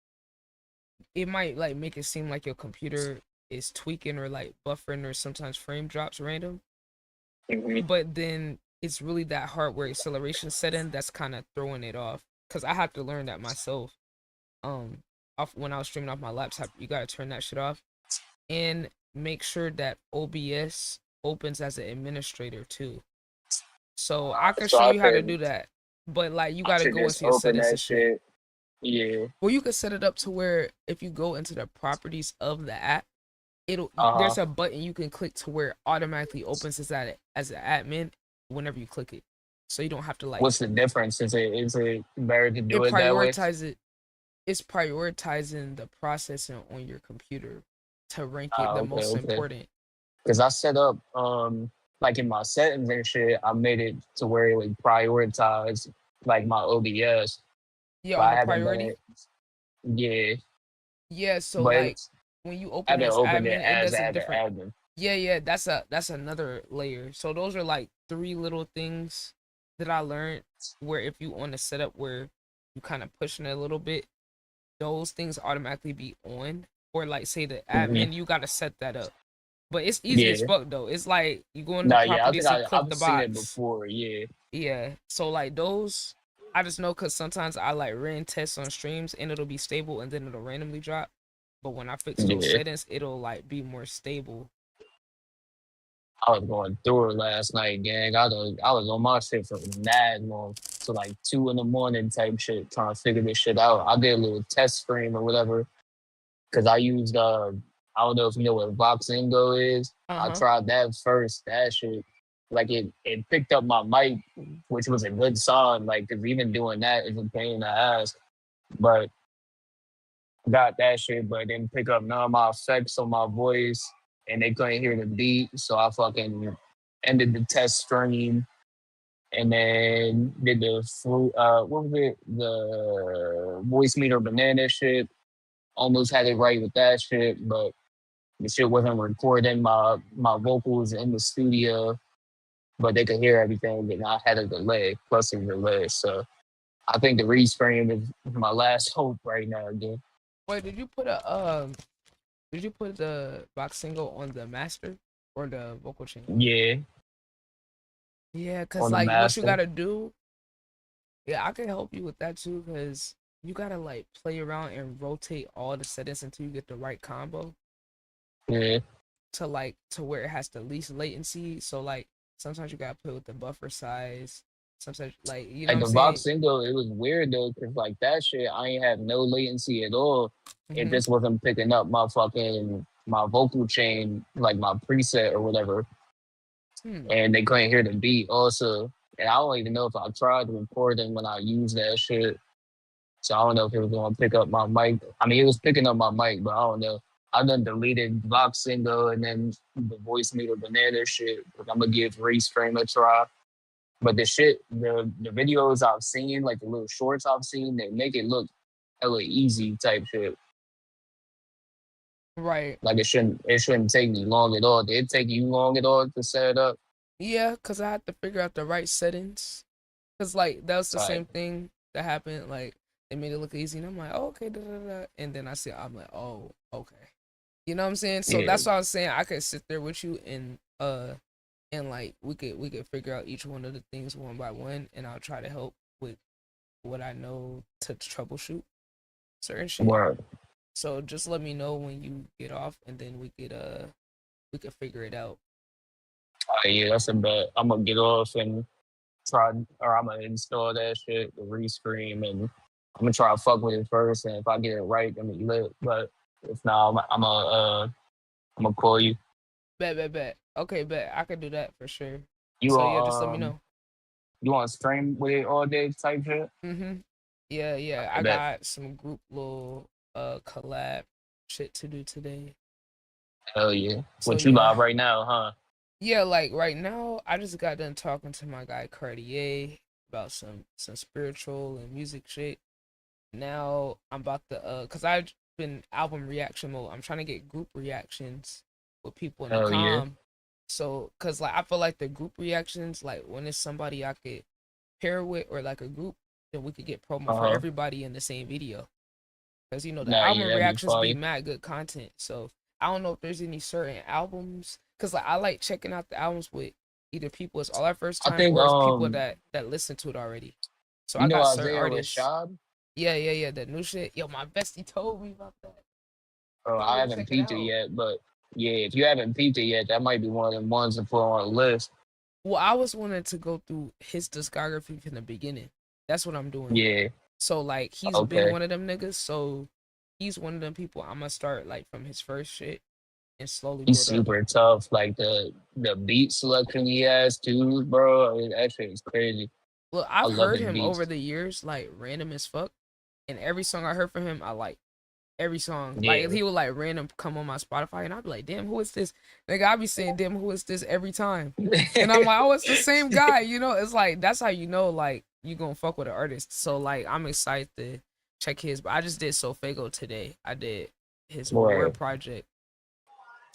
it might like make it seem like your computer is tweaking or like buffering, or sometimes frame drops random. But then it's really that hardware acceleration setting that's kind of throwing it off. Cause I had to learn that myself. Off when I was streaming off my laptop, you gotta turn that shit off, and make sure that OBS opens as an administrator too. So I can show you how to do that, but like you gotta go into your settings and shit. Yeah. Well, you can set it up to where if you go into the properties of the app, there's a button you can click to where it automatically opens as an admin whenever you click it, so you don't have to like. What's the difference? Is it better to do it that way? It's prioritizing the processing on your computer to rank it the most important. Because I set up like in my settings and shit, I made it to where it would prioritize like my OBS. Yeah, on the priority. Yeah. Yeah, so but like when you open this admin, it does a different. Admin. Yeah, that's another layer. So those are like 3 little things that I learned, where if you on the setup where you kind of pushing it a little bit, those things automatically be on, or like say the admin, you gotta set that up. But it's easy as fuck though. It's like you go into the properties and click the box. I've seen it before, yeah. Yeah. So like those, I just know because sometimes I like ran tests on streams and it'll be stable and then it'll randomly drop. But when I fix those Yeah. settings, it'll like be more stable. I was going through it last night, gang. I was on my shit for mad long, to like 2 in the morning type shit, trying to figure this shit out. I did a little test screen or whatever, because I used I don't know if you know what Voxingo is. I Uh-huh. tried that first. That shit, like it picked up my mic, which was a good sign. Like, cause even doing that is a pain in the ass. But got that shit, but didn't pick up none of my effects on my voice, and they couldn't hear the beat. So I fucking ended the test stream, and then did the what was it? The voice meter banana shit. Almost had it right with that shit, but the shit wasn't recording my vocals in the studio, but they could hear everything, and I had a delay, plus a delay. So I think the restream is my last hope right now, dude. Wait, did you put the box single on the master or the vocal chain? Yeah. Yeah, cause On the like what you master. gotta do. Yeah, I can help you with that too, cause you gotta like play around and rotate all the settings until you get the right combo. Yeah. To where it has the least latency. So like sometimes you gotta play with the buffer size. Sometimes like you know Like what the I'm Vox saying? single, it was weird though, cause like that shit, I ain't have no latency at all. It Mhm. just wasn't picking up my vocal chain, like my preset or whatever, and they couldn't hear the beat also. And I don't even know if I tried recording when I used that shit. So I don't know if it was gonna pick up my mic. I mean, it was picking up my mic, but I don't know. I done deleted Vox single and then the voice meter banana shit. Cause I'm gonna give Restream a try. But the videos I've seen, like the little shorts I've seen, they make it look hella easy type shit. Right. Like it shouldn't take me long at all. Did it take you long at all to set it up? Yeah, cause I had to figure out the right settings. Cause like that was the Right. same thing that happened. Like they made it look easy, and I'm like, oh, okay, da, da, da. And then I'm like, oh, okay. You know what I'm saying? So Yeah. that's why I was saying I could sit there with you and like we could figure out each one of the things one by one, and I'll try to help with what I know to troubleshoot certain shit. Word. So just let me know when you get off, and then we could figure it out. Yeah, that's a bet. I'm gonna get off and try, or I'm gonna install that shit, the Restream, and I'm gonna try to fuck with it first. And if I get it right, then it lit. But if not, I'm gonna call you. Bet. Okay, bet. I could do that for sure. You So yeah, just let me want know. you want to stream with it all day type shit? Yeah. I I bet. got some group little collab shit to do today. Hell yeah. So What you yeah. live right now, huh? Yeah, like right now, I just got done talking to my guy Cartier about some spiritual and music shit. Now I'm about to cause I've been album reaction mode. I'm trying to get group reactions with people in the Hell yeah. So cause like I feel like the group reactions, like when it's somebody I could pair with or like a group, then we could get promo for Uh-huh. everybody in the same video. Cause you know the Nah, album yeah, that'd be reactions be fire. mad good content. So I don't know if there's any certain albums, cause like I like checking out the albums with either people it's all our first I time think or it's people that listen to it already. So you I know got certain Isaiah artists. Rashad? Yeah, that new shit. Yo, my bestie told me about that. Oh, Told I me to haven't check it peeped it out. yet, but yeah, if you haven't peeped it yet, that might be one of the ones to put on a list. Well, I was wanting to go through his discography from the beginning. That's what I'm doing. Yeah. So like he's been Okay. one of them niggas. So he's one of them people. I'm gonna start like from his first shit and slowly He's build up. super tough. Like the beat selection he has too, bro. That shit is crazy. Look, I I've love heard his him beats. over the years, like random as fuck, and every song I heard from him, I like. Every song, Yeah. like he would like random come on my Spotify, and I'd be like, "Damn, who is this?" Nigga, I be saying, "Damn, who is this?" every time, and I'm like, "Oh, it's the same guy." You know, it's like that's how you know, like you gonna fuck with an artist. So like, I'm excited to check his. But I just did Sofago today. I did his Boy, Word project.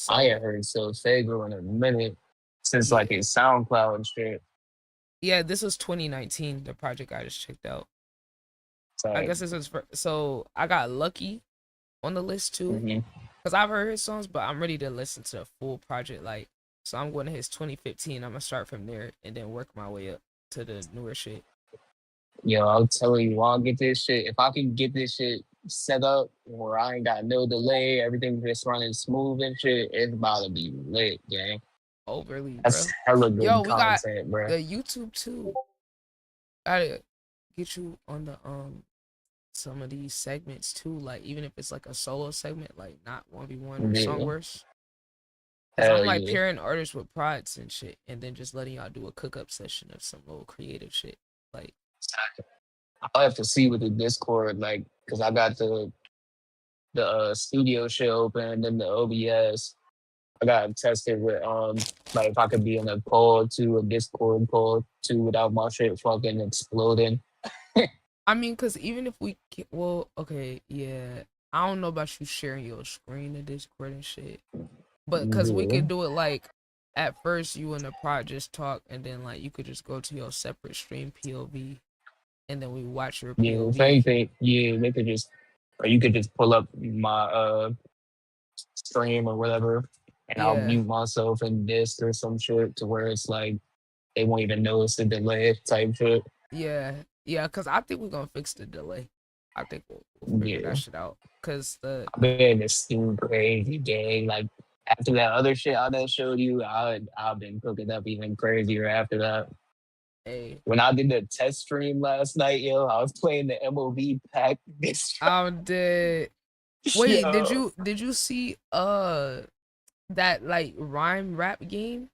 I ain't heard Sofago in a minute since Yeah. like his SoundCloud and shit. Yeah, this was 2019. The project I just checked out. I Like, guess this is so I got lucky on the list too, mhm. because I've heard his songs, but I'm ready to listen to the full project. Like, so I'm going to his 2015. I'm gonna start from there and then work my way up to the newer shit. Yo, I'll tell you, I'll get this shit. If I can get this shit set up where I ain't got no delay, everything just running smooth and shit, it's about to be lit, gang. Overly, bro. That's hella good Yo, we got content, bro. the YouTube too. Gotta get you on the some of these segments too. Like even if it's like a solo segment, like not 1v1 or Yeah. Songverse. Cause Hell I'm like yeah. pairing artists with prods and shit, and then just letting y'all do a cook-up session of some little creative shit. Like, I'll have to see with the Discord, like, cause I got the studio shit open and then the OBS. I got tested with like if I could be in a call to a Discord call too without my shit fucking exploding. I mean, cause even if we, well, okay, yeah, I don't know about you sharing your screen to Discord and shit, but cause we Yeah. could do it like at first you and the prod just talk, and then like you could just go to your separate stream POV, and then we watch your Yeah, if POV. anything, yeah, they could just, or you could just pull up my stream or whatever, and I'll Yeah. mute myself in this or some shit to where it's like they won't even notice the delay type shit. Yeah, cause I think we're gonna fix the delay. I think we'll figure Yeah. that shit out. Cause the Man, it's too crazy, gang. Like after that other shit I done showed you, I've been cooking up even crazier after that. hey, When I did the test stream last night, yo, I was playing the MOV pack. This I'm dead. Wait, Yo. did you see that like rhyme rap game?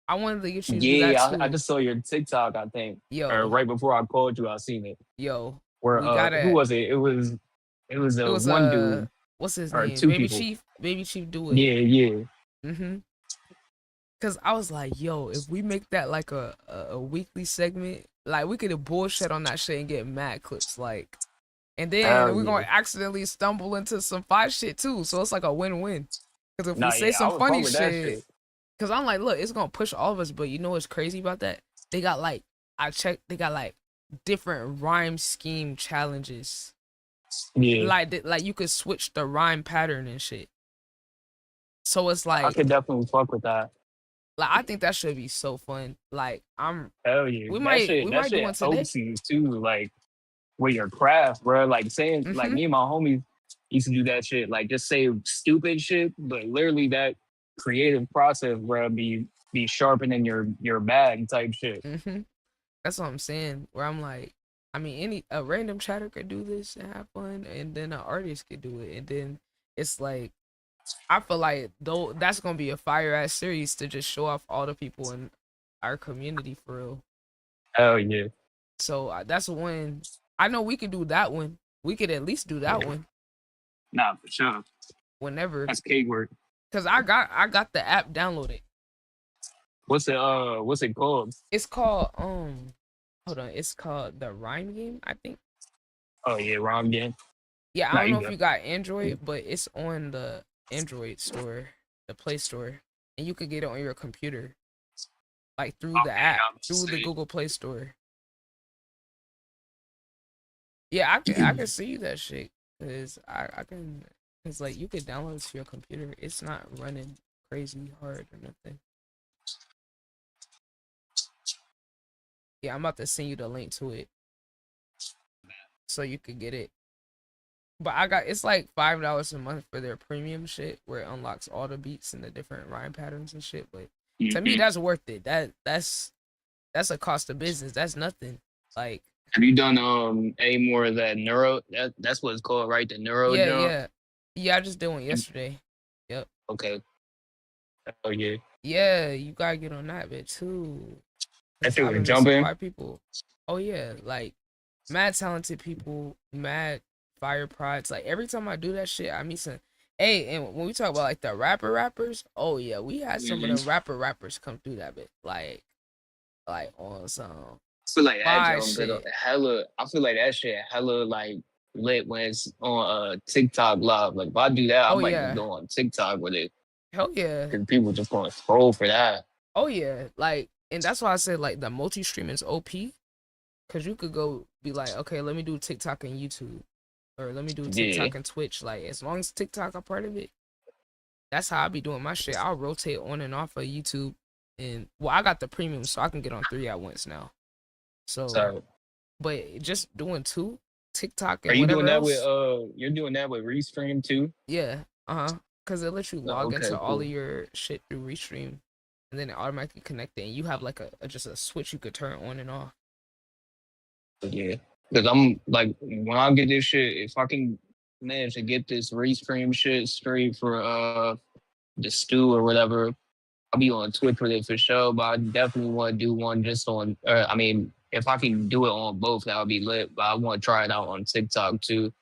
I wanted to get you to do Yeah, that I too. just saw your TikTok, I think. Or Yo, right before I called you, I seen it. yo, Where we who gotta. was it? It was It was one dude what's his or name? two Baby people. Chief. Baby Chief do it. Yeah. Cause I was like, yo, if we make that like a weekly segment, like we could bullshit on that shit and get mad clips, like, and then Hell we're gonna yeah. accidentally stumble into some fire shit too. So it's like a win-win. Cause if we Nah, say yeah, I some would funny fuck with that shit, shit. cause I'm like, look, it's gonna push all of us. But you know what's crazy about that? They got like, I checked, they got like different rhyme scheme challenges. Yeah. Like you could switch the rhyme pattern and shit. So it's I like, could definitely fuck with that. I think that should be so fun. Like Hell yeah. we That might shit do one today. helps you too, like with your craft, bro. Like saying like me and my homies used to do that shit, like just say stupid shit, but literally that creative process, bro, be sharpening your bag type shit. That's what I'm saying. Where I'm like, I mean, a random chatter could do this and have fun, and then an artist could do it, and then it's like, I feel like though that's gonna be a fire ass series to just show off all the people in our community for real. Hell yeah. So that's one. I know we could do that one. We could at least do that one Nah, for sure. whenever. That's cake work. Cause I got the app downloaded. What's it called? It's called hold on, it's called the Rhyme Game, I think. Oh yeah, wrong game. Yeah, Nah, I don't know good. if you got Android, but it's on the Android store, the Play Store, and you could get it on your computer, like through the app, through the Google Play Store. Yeah, I can see that shit, cause I can, cause like you could download it to your computer. It's not running crazy hard or nothing. Yeah, I'm about to send you the link to it, so you could get it. But it's like $5 a month for their premium shit, where it unlocks all the beats and the different rhyme patterns and shit. But to me, that's worth it. That's a cost of business. That's nothing. Like, Have you done any more of that neuro? That's what it's called, right? The neuro jump? yeah. I just did one yesterday. Yep. Okay. Oh yeah. Yeah, you gotta get on that bit too. That shit I've was been jumping. missing 5 people. Oh yeah, like mad talented people, mad fire prods. Like every time I do that shit, I meet some. Hey, and when we talk about like the rappers, oh yeah, we had some of the rappers come through that bit, like on some. I feel like fire that shit. jump hella. I feel like that shit hella like lit when it's on TikTok live. Like if I do that, I Oh might yeah, just go on TikTok with it hell yeah. because people just gonna scroll for that. Oh yeah, like, and that's why I said like the multi-stream is OP, cause you could go be like, okay, let me do TikTok and YouTube, or let me do TikTok and Twitch. Like as long as TikTok are part of it, that's how I be doing my shit. I'll rotate on and off of YouTube, and well, I got the premium, so I can get on 3 at once now. So, So but just doing 2, TikTok Are and you doing whatever that with else. you're doing that with Restream too? Yeah, because it lets you Oh, log okay, into all of cool. your shit through Restream, and then it automatically connect it, and you have like just a switch you could turn on and off. Yeah. Because I'm like, when I get this shit, if I can manage to get this Restream shit straight for the stew or whatever, I'll be on Twitch with it for sure. But I definitely want to do one just on. I mean, if I can do it on both, that would be lit. But I want to try it out on TikTok too.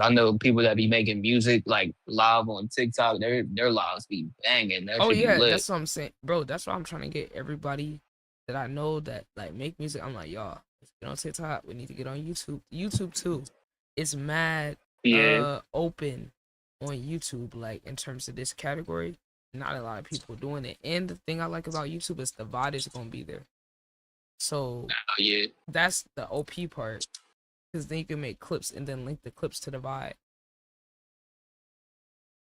I know people that be making music like live on TikTok. Their lives be banging. That Oh should be yeah, lit. that's what I'm saying, bro. That's why I'm trying to get everybody that I know that like make music. I'm like, y'all, let's get on TikTok. We need to get on YouTube. YouTube too. It's mad Yeah. open on YouTube, like in terms of this category. Not a lot of people doing it. And the thing I like about YouTube is the VOD is gonna be there. So Yeah. that's the OP part. Because then you can make clips and then link the clips to the VOD.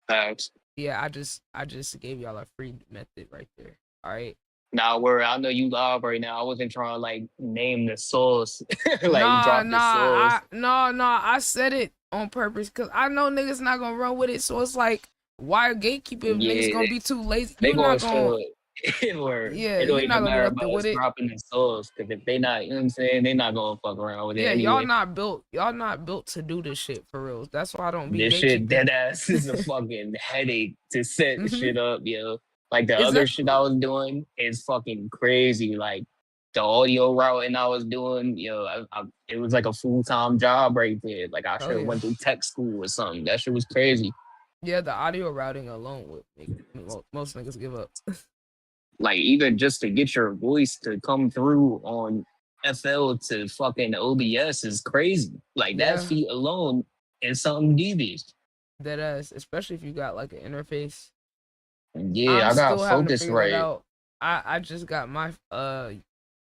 Facts. Yeah, I just gave y'all a free method right there. All right. Now, where I know you live right now, I wasn't trying to like name the source, like Nah, drop the source. I said it on purpose because I know niggas not gonna run with it. So it's like, why gatekeep if niggas Yeah, gonna be too lazy? they You're gonna not show gonna, it. Or yeah, it don't you're not even gonna do matter about nothing with us it. dropping the source, because if they not, you know what I'm saying, they not gonna fuck around with it Yeah, y'all anyway. not built to do this shit for real. That's why I don't be This shit gatekeeping. dead ass is a fucking headache to set Mhm. shit up, yo. Like the other shit I Exactly. was doing is fucking crazy. Like the audio routing I was doing, it was like a full-time job right there. Like I Oh should have yeah. went to tech school or something. That shit was crazy. Yeah, the audio routing alone would make most niggas give up. Like even just to get your voice to come through on FL to fucking OBS is crazy. Like that Yeah, feat alone is something devious. that ass, especially if you got like an interface. Yeah, I'm I got still having to focus figure that right. out. I just got my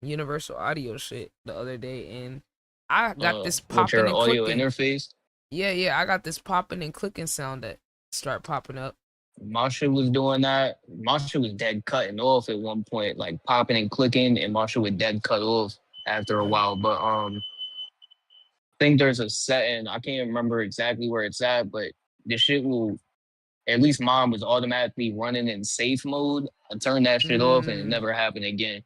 universal audio shit the other day, and I got this With popping your and audio clicking. interface. Yeah, I got this popping and clicking sound that start popping up. My shit was doing that. My shit was dead cutting off at one point, like popping and clicking, and my shit was dead cut off after a while. But I think there's a setting. I can't remember exactly where it's at, but the shit will. At least mine was automatically running in safe mode. I turned that shit off, and it never happened again.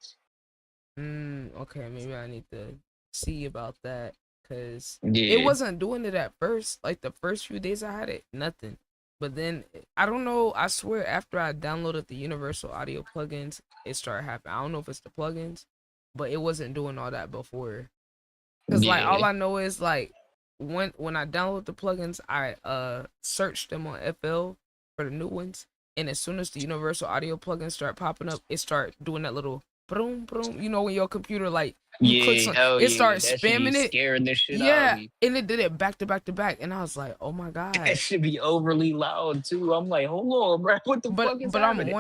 Okay, maybe I need to see about that because it Yeah. wasn't doing it at first. Like the first few days I had it, nothing. But then I don't know. I swear, after I downloaded the Universal Audio plugins, it started happening. I don't know if it's the plugins, but it wasn't doing all that before. Cause like all Yeah. I know is like when I download the plugins, I search them on FL for the new ones, and as soon as the Universal Audio plugins start popping up, it start doing that little boom boom. You know when your computer like you click Yeah, some, hell it yeah. starts That should be spamming it. scaring the shit out of Yeah, me. and it did it back to back to back, and I was like, oh my god. That should be overly loud too. I'm like, hold on, bro. What the fuck is But happening?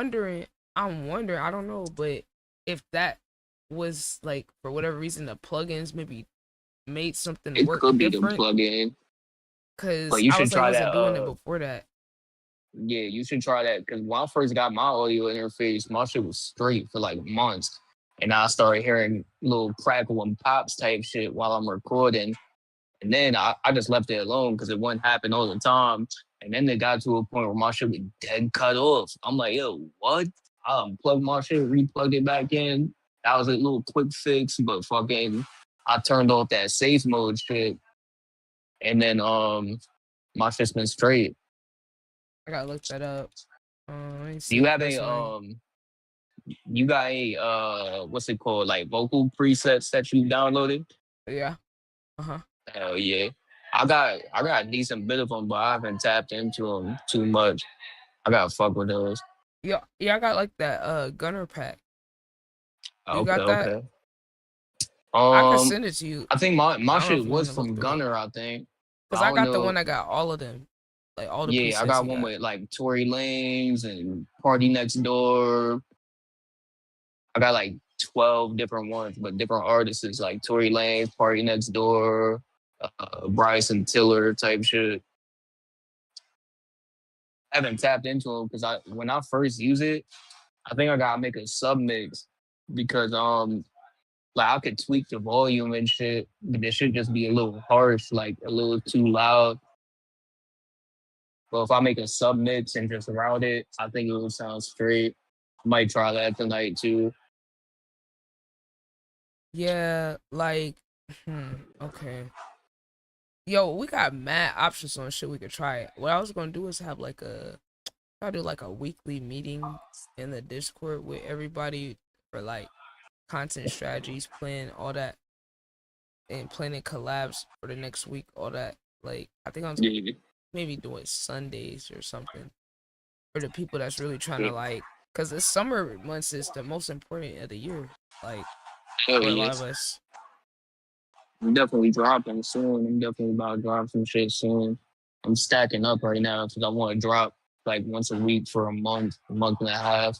I'm wondering, I don't know, but if that was like for whatever reason the plugins maybe made something It work could be the different, plug-in. because But you I should was like try wasn't that. doing it before that. Yeah, you should try that. Because when I first got my audio interface, my shit was straight for like months. And I started hearing little crackle and pops type shit while I'm recording. And then I just left it alone because it wouldn't happen all the time. And then it got to a point where my shit was dead cut off. I'm like, yo, what? I unplugged my shit, replugged it back in. That was a little quick fix, but fucking I turned off that safe mode shit. And then my shit's been straight. I gotta look that up. Let me Do see you if have that's a right. you got a what's it called, like vocal presets that you downloaded? Yeah. Hell yeah. I got a decent bit of them, but I haven't tapped into them too much. I gotta fuck with those. Yeah, I got like that Gunner pack. You Okay, got that? okay. I could send it to you. I think my I don't know shit if you want was to look from through it. Gunner, I think. But Cause I I don't got the one know. that got all of them, like all the Yeah, I presets got he one got. with like Tory Lanez and Party Next Door. I got like 12 different ones, but different artists is like Tory Lanez, Party Next Door, Bryson Tiller type shit. I haven't tapped into them because when I first use it, I think I gotta make a sub mix because Like I could tweak the volume and shit, but it should just be a little harsh, like a little too loud. But if I make a sub mix and just route it, I think it would sound straight. I might try that tonight too. Yeah, like, okay. Yo, we got mad options on shit we could try. What I was gonna do is have like try to do like a weekly meeting in the Discord with everybody for like content strategies, plan all that, and planning collabs for the next week, all that. Like, I think I'm maybe doing Sundays or something for the people that's really trying to like, cause the summer months is the most important of the year. Like, Hell for a yeah. lot of us. I'm definitely dropping soon. I'm definitely about to drop some shit soon. I'm stacking up right now because I want to drop like once a week for a month and a half.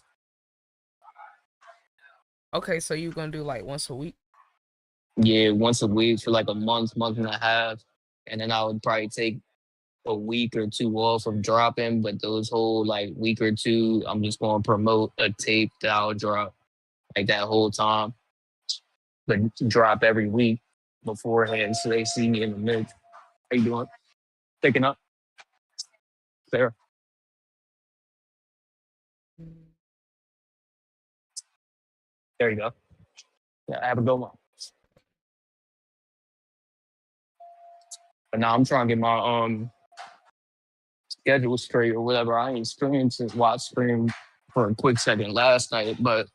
Okay, so you're gonna do like once a week? Yeah, once a week for like a month and a half. And then I would probably take a week or two off of dropping, but those whole like week or two, I'm just going to promote a tape that I'll drop like that whole time, but drop every week beforehand so they see me in the mix. How you doing? Picking up? Fair. There you go. Yeah, have a good one. But now I'm trying to get my schedule straight or whatever. I ain't streamed since I streamed for a quick second last night, but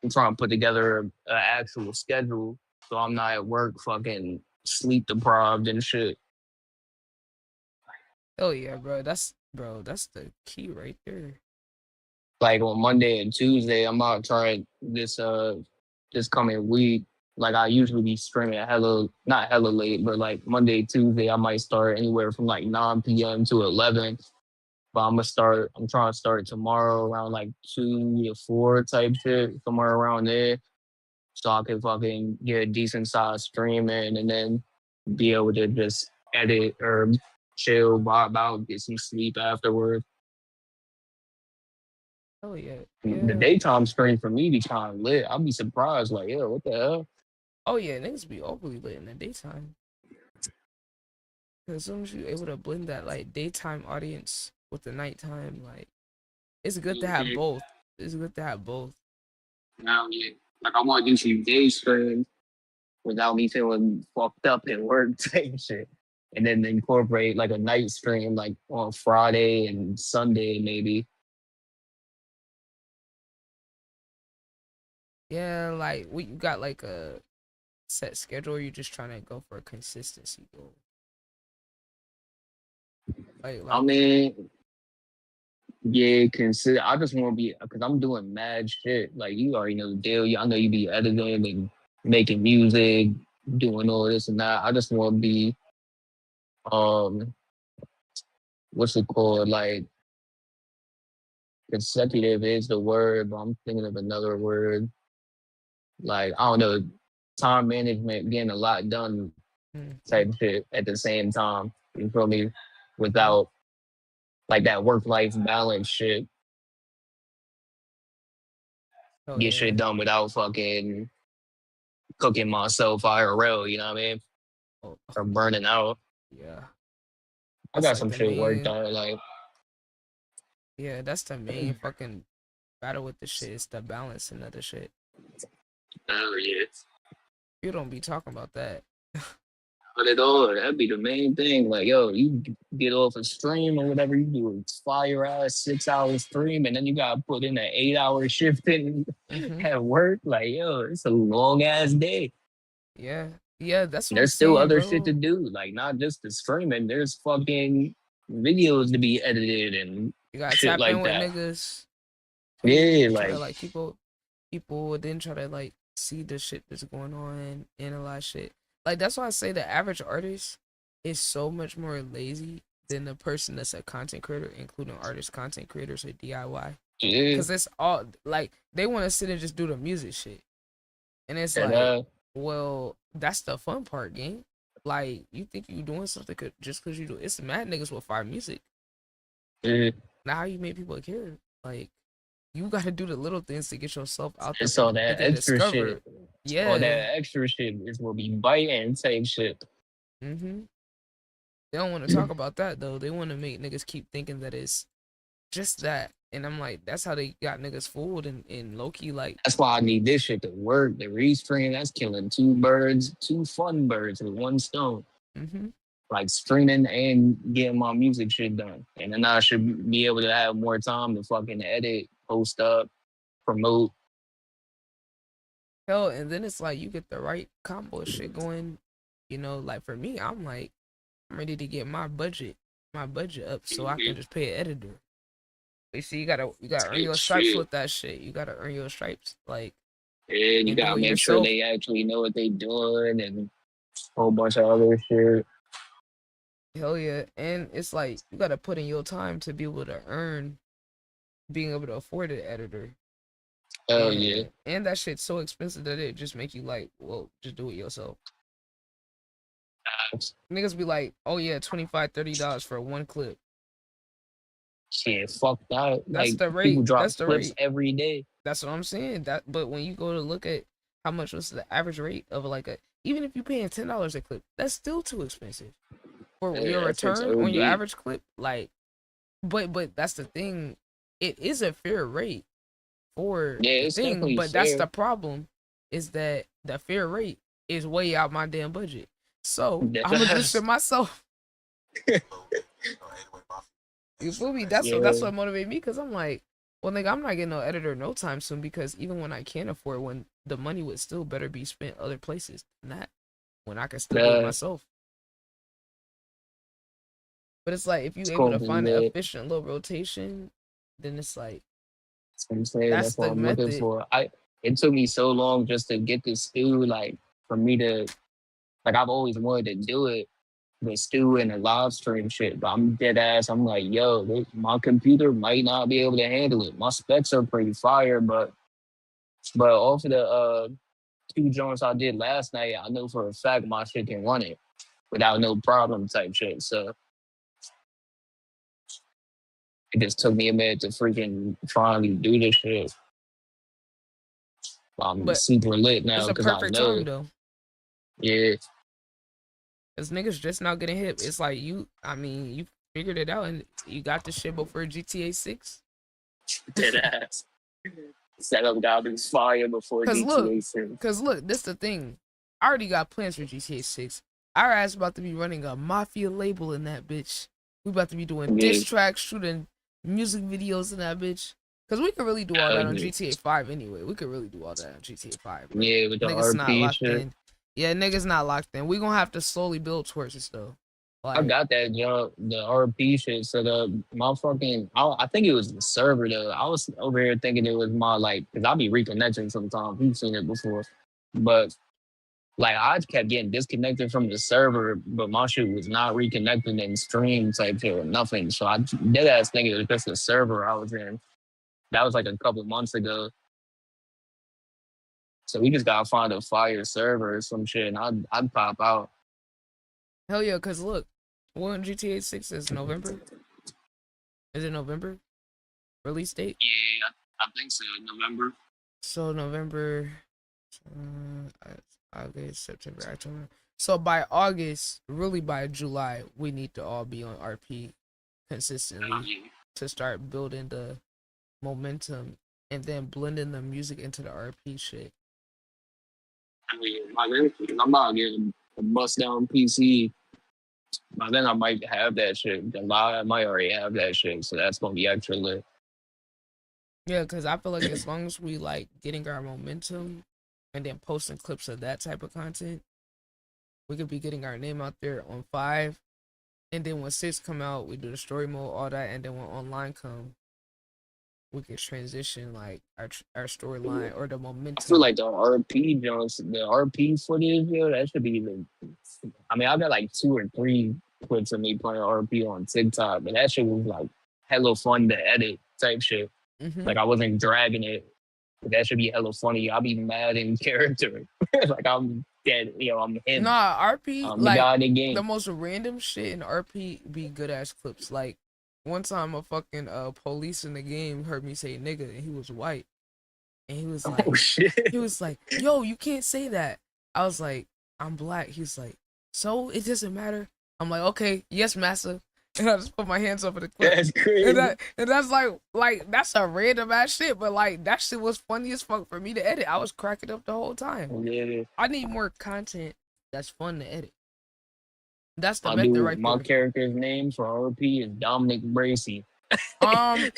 I'm trying to put together an actual schedule so I'm not at work fucking sleep deprived and shit. Oh yeah, bro. That's the key right there. Like on Monday and Tuesday, I'm out trying this coming week. Like I usually be streaming not hella late, but like Monday, Tuesday, I might start anywhere from like 9 p.m. to 11. But I'm trying to start tomorrow around like 2 to 4 type shit, somewhere around there. So I can fucking get a decent size stream in and then be able to just edit or chill, vibe out, get some sleep afterward. Oh yeah. The daytime stream for me be kind of lit. I'll be surprised, like, yo, what the hell? Oh yeah, niggas be overly lit in the daytime. Cause as soon as you're able to blend that like daytime audience with the nighttime, like it's good to have both. It's good to have both. Now, yeah, like I want to do some day streams without me feeling fucked up at work type shit, and then incorporate like a night stream like on Friday and Sunday maybe. Yeah, like you got like a set schedule, or you just trying to go for a consistency goal? Like I mean, yeah, consider. I just want to be because I'm doing mad shit. Like you already know the deal. I know you be editing and making music, doing all this and that. I just want to be, what's it called? Like consecutive is the word, but I'm thinking of another word. Like I don't know, time management, getting a lot done type shit at the same time. You feel me? Without like that work-life balance shit. Get shit done without fucking cooking myself IRL, you know what I mean? Or burning out. Yeah. I got some shit worked out, like. Yeah, that's the main fucking battle with the shit. It's the balancing of the shit. Oh yeah. You don't be talking about that. Not at all. That'd be the main thing. Like, yo, you get off a stream or whatever you do, it's fire ass 6 hours stream, and then you gotta put in an 8-hour shift in at work. Like, yo, it's a long ass day. Yeah. Yeah, that's what There's I'm still saying, other bro. shit to do. Like, not just the streaming. There's fucking videos to be edited and You gotta shit tap like in with that. niggas. Yeah, Try to, like people would then try to like see the shit that's going on, analyze shit. Like that's why I say the average artist is so much more lazy than the person that's a content creator, including artists, content creators, or DIY. Yeah. Because it's all like they want to sit and just do the music shit, and it's And, like, well, that's the fun part, gang. Like you think you doing something just because you do. It's mad niggas with fire music. yeah. Now how you make people care? Like you gotta do the little things to get yourself out there It's for all people to that get extra discovered. shit. All Yeah. that extra shit is what be biting type shit. Mm-hmm. They don't want to talk about that though. They want to make niggas keep thinking that it's just that. And I'm like, that's how they got niggas fooled and low-key like That's why I need this shit to work. The restream, that's killing two fun birds with one stone. mm-hmm. Like streaming and getting my music shit done. And then I should be able to have more time to fucking edit, post up, promote. Hell, and then it's like you get the right combo shit going, you know, like for me, I'm like, I'm ready to get my budget up so I can just pay an editor. You see, you gotta earn your stripes with that shit. You gotta earn your stripes. Like, And you do gotta it make sure yourself. they actually know what they doing and a whole bunch of other shit. Hell yeah. And it's like you gotta put in your time to be able to earn being able to afford an editor. Hell yeah. And that shit's so expensive that it just make you like, well, just do it yourself. Niggas be like, oh yeah, $25-$30 for one clip. Shit, fuck that. That's Like, the rate. people drop That's the clips rate. every day. That's what I'm saying. But when you go to look at how much was the average rate of like even if you're paying $10 a clip, that's still too expensive for your that's return on your OD. average clip. Like, but that's the thing. It is a fair rate for Yeah, the it's thing, definitely but that's fair. the problem. Is that the fair rate is way out my damn budget. So I'm gonna do shit myself. You feel me? That's what motivated me, because I'm like, well, nigga, I'm not getting no editor no time soon, because even when I can afford one, the money would still better be spent other places than that, when I can still do it myself. But it's like, if you're able to find an efficient little rotation, then it's like, That's what I'm saying. that's That's what the I'm looking method. for. It took me so long just to get this stew, like, for me to, like, I've always wanted to do it, the stew and the live stream shit, but I'm dead ass. I'm like, yo, my computer might not be able to handle it. My specs are pretty fire, but off of the 2 joints I did last night, I know for a fact my shit can run it without no problem type shit. So it just took me a minute to freaking finally do this shit. I'm But super lit now it's a because I perfect know. time though, Yeah. because niggas just now getting hip. It's like you figured it out, and you got the shit before GTA 6. Dead ass. Setup gotta be fire before GTA 6. Cause look, this the thing. I already got plans for GTA 6. Our ass about to be running a mafia label in that bitch. We about to be doing diss tracks, shooting music videos in that bitch. Cause we could really do all that on GTA 5 anyway. We could really do all that on GTA 5. Yeah, with the niggas not RP locked shit. in. Yeah, niggas not locked in. We gonna have to slowly build towards this though. I got that jump, the RP shit set up. My fucking, I think it was the server though. I was over here thinking it was my, like, because I'll be reconnecting sometimes. You've seen it before. But, like, I kept getting disconnected from the server, but my shit was not reconnecting in stream type shit or nothing. So I dead ass think it was just the server I was in. That was like a couple months ago. So we just gotta find a fire server or some shit, and I'd pop out. Hell yeah, cause look, when GTA 6 is November. Is it November? Release date? Yeah, I think so. November. So November, August, September, October. So by August, really by July, we need to all be on RP consistently to start building the momentum and then blending the music into the RP shit. I'm about to get a bust down PC. By then I might have that shit. I might already have that shit, so that's gonna be extra lit. Yeah, because I feel like as long as we like getting our momentum and then posting clips of that type of content, we could be getting our name out there on 5. And then when 6 come out, we do the story mode, all that, and then when online come, we could transition like our storyline or the momentum. I feel like the RP Jones, the RP footage, yo, that should be I mean, I got like 2 or 3 clips of me playing RP on TikTok, but that shit was like hella fun to edit type shit. Mm-hmm. Like I wasn't dragging it. But that should be hella funny. I'll be mad in character. Like I'm dead, I'm him. Nah, RP, I'm the guy in the game. The most random shit in RP be good ass clips. Like one time a fucking police in the game heard me say nigga, and he was white, and he was like, Oh shit. he was like, yo, you can't say that. I was like, I'm black. He's like, so it doesn't matter. I'm like, okay, yes, massa. And I just put my hands up in the clip. That's crazy. And that's like that's a random ass shit, but like that shit was funny as fuck for me to edit. I was cracking up the whole time. Yeah. I need more content that's fun to edit. That's the My method dude, right my there. character's name for RP is Dominic Bracey. Dude,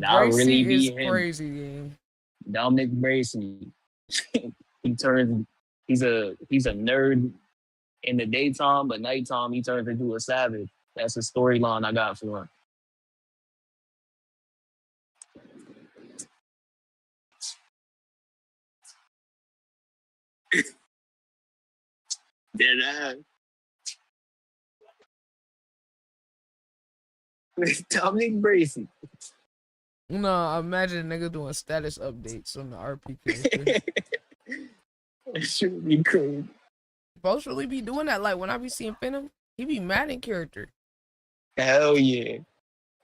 That really Bracy be is him. crazy, game. Dominic Bracey. He's a nerd in the daytime, but nighttime he turns into a savage. That's the storyline I got for him. Dead ass. Dominic Bracey. No, imagine a nigga doing status updates on the RP character. It should be crazy. Folks really be doing that. Like when I be seeing Phantom, he be mad in character. Hell yeah.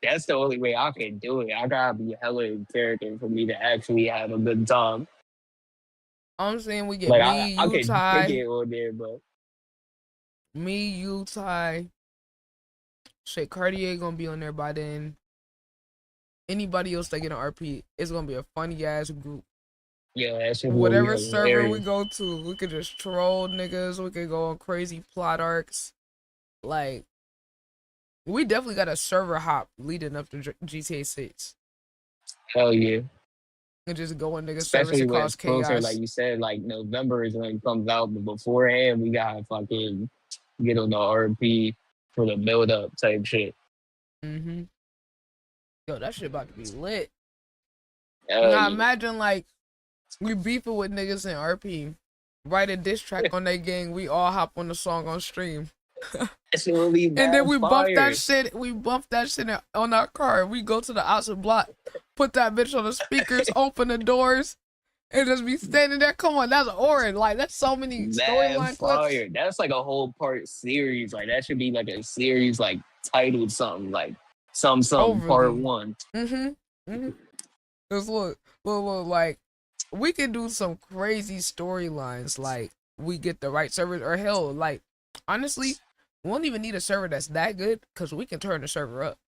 That's the only way I can do it. I gotta be hella in character for me to actually have a good time. I'm saying we get Like me, I you, can Ty, pick it on there, but me, you, Ty. Shit, Cartier gonna be on there by then. Anybody else that get an RP, it's gonna be a funny ass group. yeah, that shit will be Whatever server we hilarious. go to, we could just troll niggas. We could go on crazy plot arcs. Like, we definitely got a server hop leading up to GTA 6. Hell yeah. And just go on niggas servers Especially and when cause it's closer, chaos. like you said, like November is when it comes out, but beforehand we gotta fucking get on the RP for the build up type shit. Mm-hmm. Yo, that shit about to be lit. Hell Now yeah. imagine like we beefing with niggas in RP, write a diss track on that gang, we all hop on the song on stream. That shit will be And then mad we bump fire. that shit. We bump that shit on our car. We go to the outside block, put that bitch on the speakers, open the doors, and just be standing there. Come on, that's Orin. Like that's so many Mad storyline clips. fire. That's like a whole part series. Like that should be like a series like titled something like something part Overly. 1. Cause look, like we can do some crazy storylines. Like we get the right server, or hell, like honestly, we won't even need a server that's that good, cause we can turn the server up.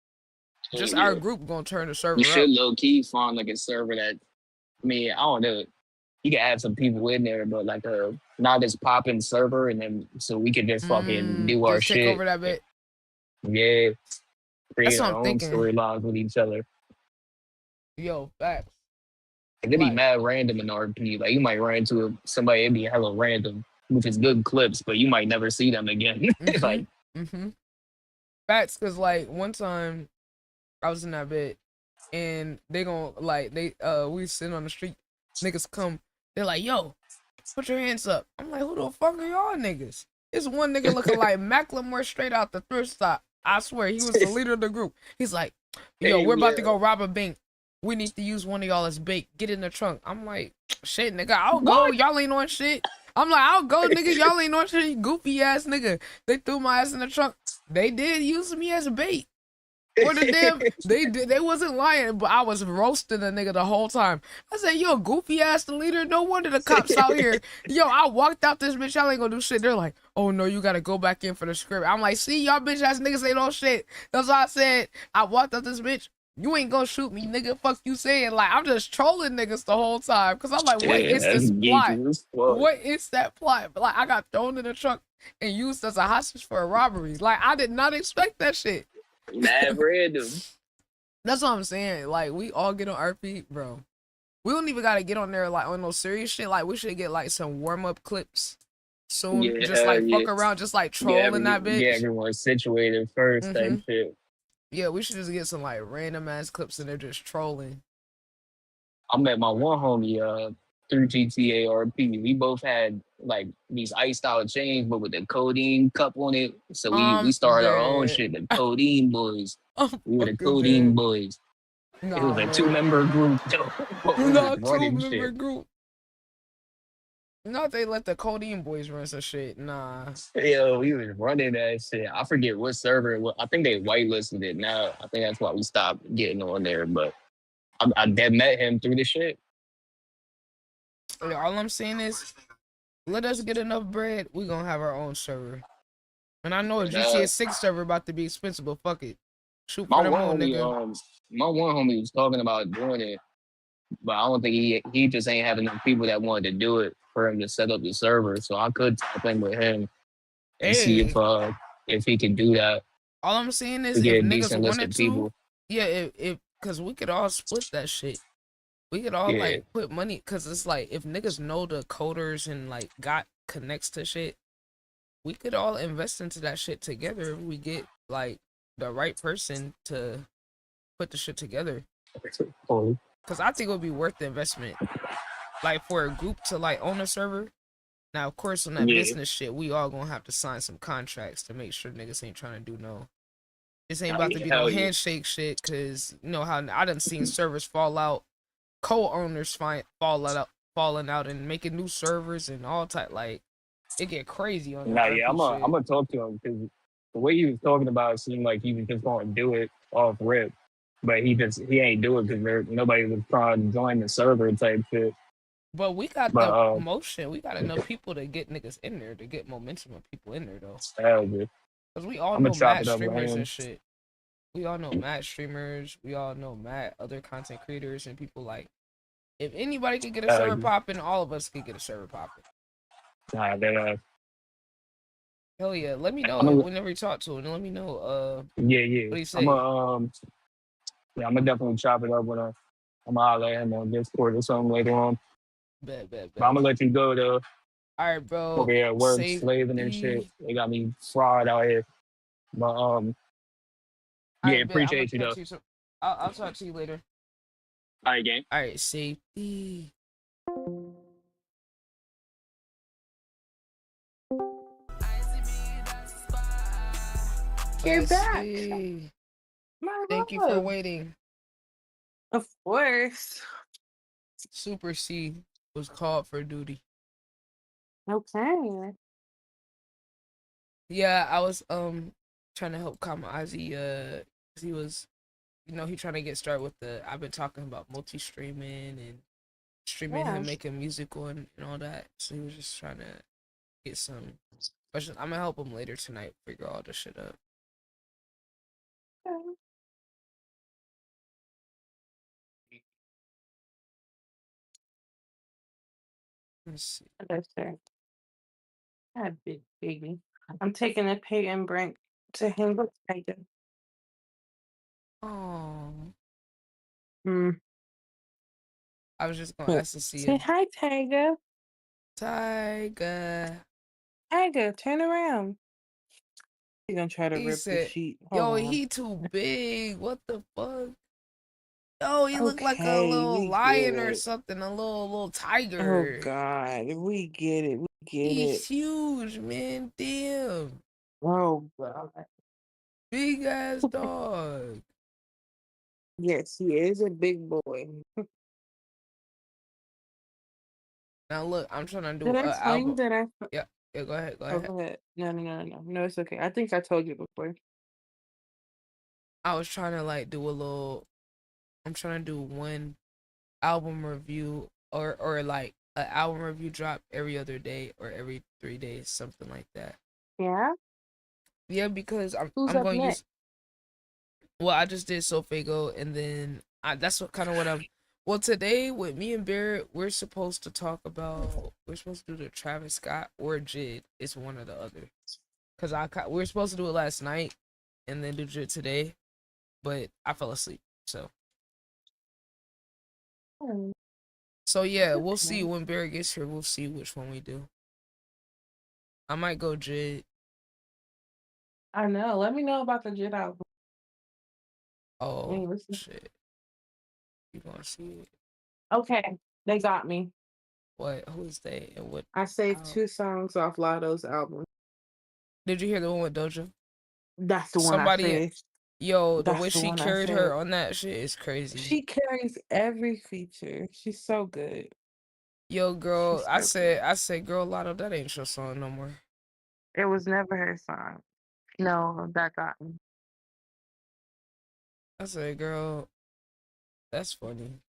Just Yeah. our group gonna turn the server You should up. low key find like a server that, I mean, I don't know. You can add some people in there, but like a not as popping server, and then so we can just fucking do our Just take shit. over that bit. Yeah, create That's what our I'm own thinking. storylines with each other. Yo, facts. It could be Like- mad random in RP. Like you might run into somebody, it'd be hella random, which is good clips, but you might never see them again. Like, Facts, cause like one time I was in that bit and they gon' like we sitting on the street, niggas come, they're like, yo, put your hands up. I'm like, who the fuck are y'all niggas? It's one nigga looking like Macklemore straight out the thrift stop. I swear he was the leader of the group. He's like, yo, Hey, we're about to yeah. go rob a bank. We need to use one of y'all as bait. Get in the trunk. I'm like, shit, nigga, I'll go. Y'all ain't on shit. I'm like, I'll go, nigga. Y'all ain't on shit. You goofy ass nigga. They threw my ass in the trunk. They did use me as a bait. Or the damn, they wasn't lying, but I was roasting the nigga the whole time. I said, yo, goofy ass the leader. No wonder the cops out here. Yo, I walked out this bitch. Y'all ain't gonna do shit. They're like, oh no, you gotta go back in for the script. I'm like, see, y'all bitch ass niggas ain't no shit. That's why I said, I walked out this bitch. You ain't gonna shoot me, nigga. Fuck you saying. Like, I'm just trolling niggas the whole time. Cause I'm like, what yeah, is that's this plot? geeky as fuck. What is that plot? Like, I got thrown in the trunk and used as a hostage for a robbery. Like, I did not expect that shit. Mad random. That's what I'm saying. Like, we all get on RP, bro. We don't even gotta get on there like on no serious shit. Like, we should get like some warm up clips soon. Yeah, Just like yeah. fuck around, just like Get trolling that bitch. Get everyone situated first, type Mhm. shit. Yeah, we should just get some like random ass clips and they're just trolling. I met my one homie through GTA RP. We both had like these iced out chains, but with the codeine cup on it. So we started our own yeah. shit, the codeine boys. We were the fucking codeine dead. boys. It Nah, was a man. 2-member group. Though. We was Nah, running 2-member shit. group. No, they let the Codeine boys run some shit. Nah. Yo, we was running that shit. I forget what server it was. I think they whitelisted it now. I think that's why we stopped getting on there. But I met him through the shit. All I'm saying is, let us get enough bread, we gonna have our own server. And I know a GTA 6 server about to be expensive, but fuck it. Shoot for My the one moon, homie, nigga. my one homie was talking about doing it, but I don't think he just ain't have enough people that wanted to do it for him to set up the server. So I could tap in with him and see Hey, if he can do that all I'm saying to is, if get a niggas decent list wanted of to, people. yeah, if cause we could all split that shit. We could all Yeah, like put money, cause it's like if niggas know the coders and like got connects to shit, we could all invest into that shit together. If we get like the right person to put the shit together. totally. Cause I think it would be worth the investment. Like for a group to like own a server. Now, of course, on that Yeah, business shit, we all gonna have to sign some contracts to make sure niggas ain't trying to do no. This ain't hell about to yeah, be no hell yeah. handshake shit, cause you know how I done seen servers fall out, co-owners falling out and making new servers and all type, like it get crazy on the Nah, yeah, RP I'm shit. gonna talk to him because the way he was talking about it seemed like he was just going to do it off rip, but he ain't do it because nobody was trying to join the server type shit. But we got But the motion. We got enough people to get niggas in there, to get momentum of people in there though. hell yeah, Cause we all I'm gonna know chop mad it up with streamers him. and shit. We all know mad streamers. We all know mad other content creators and people like. If anybody could get a server Yeah. popping, all of us could get a server popping. Nah, then, Hell yeah! Let me know I'm gonna, whenever you talk to him. Let me know. yeah, yeah, What do you I'm say? gonna, yeah, I'm gonna definitely chop it up with him. I'm gonna holler at him on Discord or something later on. Bet, bet, But I'm bet. gonna let you go though. All right, bro. Over here at work, slaving and shit. Safety. They got me fried out here. But All yeah, right, bet. I'm gonna appreciate you talk though. to you. I'll talk to you later. All right, gang. All right, safety. You're Let's back. see. My Thank you for love. waiting. Of course. Super C was called for duty. Okay. Yeah, I was trying to help Kamikaze 'cause he was, he trying to get started with I've been talking about multi-streaming and streaming Yeah. him making musical and all that. So he was just trying to get some questions. I'm gonna help him later tonight figure all this shit out. Okay. Let's see. That's fair. I big baby. I'm taking a pig and brink to him with Tiger. Oh, Mm. I was just gonna ask to see Say him. hi, Tiger. Tiger. Tiger, turn around. He's gonna try to He rip the said, sheet. "Yo, Hold on. he too big. What the fuck? Yo, he look like a Okay, little we get lion or it. something, a little Oh tiger. God, we get it. We get He's it. huge, man. Damn, Oh God. big ass dog." Yes, he is a big boy. Now look, I'm trying to do Did I an tell you album. that I? Yeah, yeah. Go ahead, go Oh, ahead. go ahead. No, it's okay. I think I told you before. I was trying to like do a little. I'm trying to do one album review or like an album review drop every other day or every 3 days, something like that. Yeah. Yeah, because Who's I'm up going to next? use. Well, I just did Sofago, and then that's what I'm. Well, today with me and Barrett, we're supposed to talk about. We're supposed to do the Travis Scott or Jid. It's one or the other. Cause we were supposed to do it last night, and then do Jid today, but I fell asleep. Hmm, So yeah, we'll see okay. when Barrett gets here. We'll see which one we do. I might go Jid. I know. Let me know about the Jedi album. Oh Listen. shit, you gonna see it? Okay, they got me. What? Who is they? And what? I saved How? 2 songs off Lotto's album. Did you hear the one with Doja? That's the one I Somebody, saved. yo, the way That's the she one I carried her saved. on that shit is crazy. She carries every feature. She's so good. Yo, girl, I stupid. said, girl, Lotto, that ain't your song no more. It was never her song. No, that got me. I said, girl, that's funny.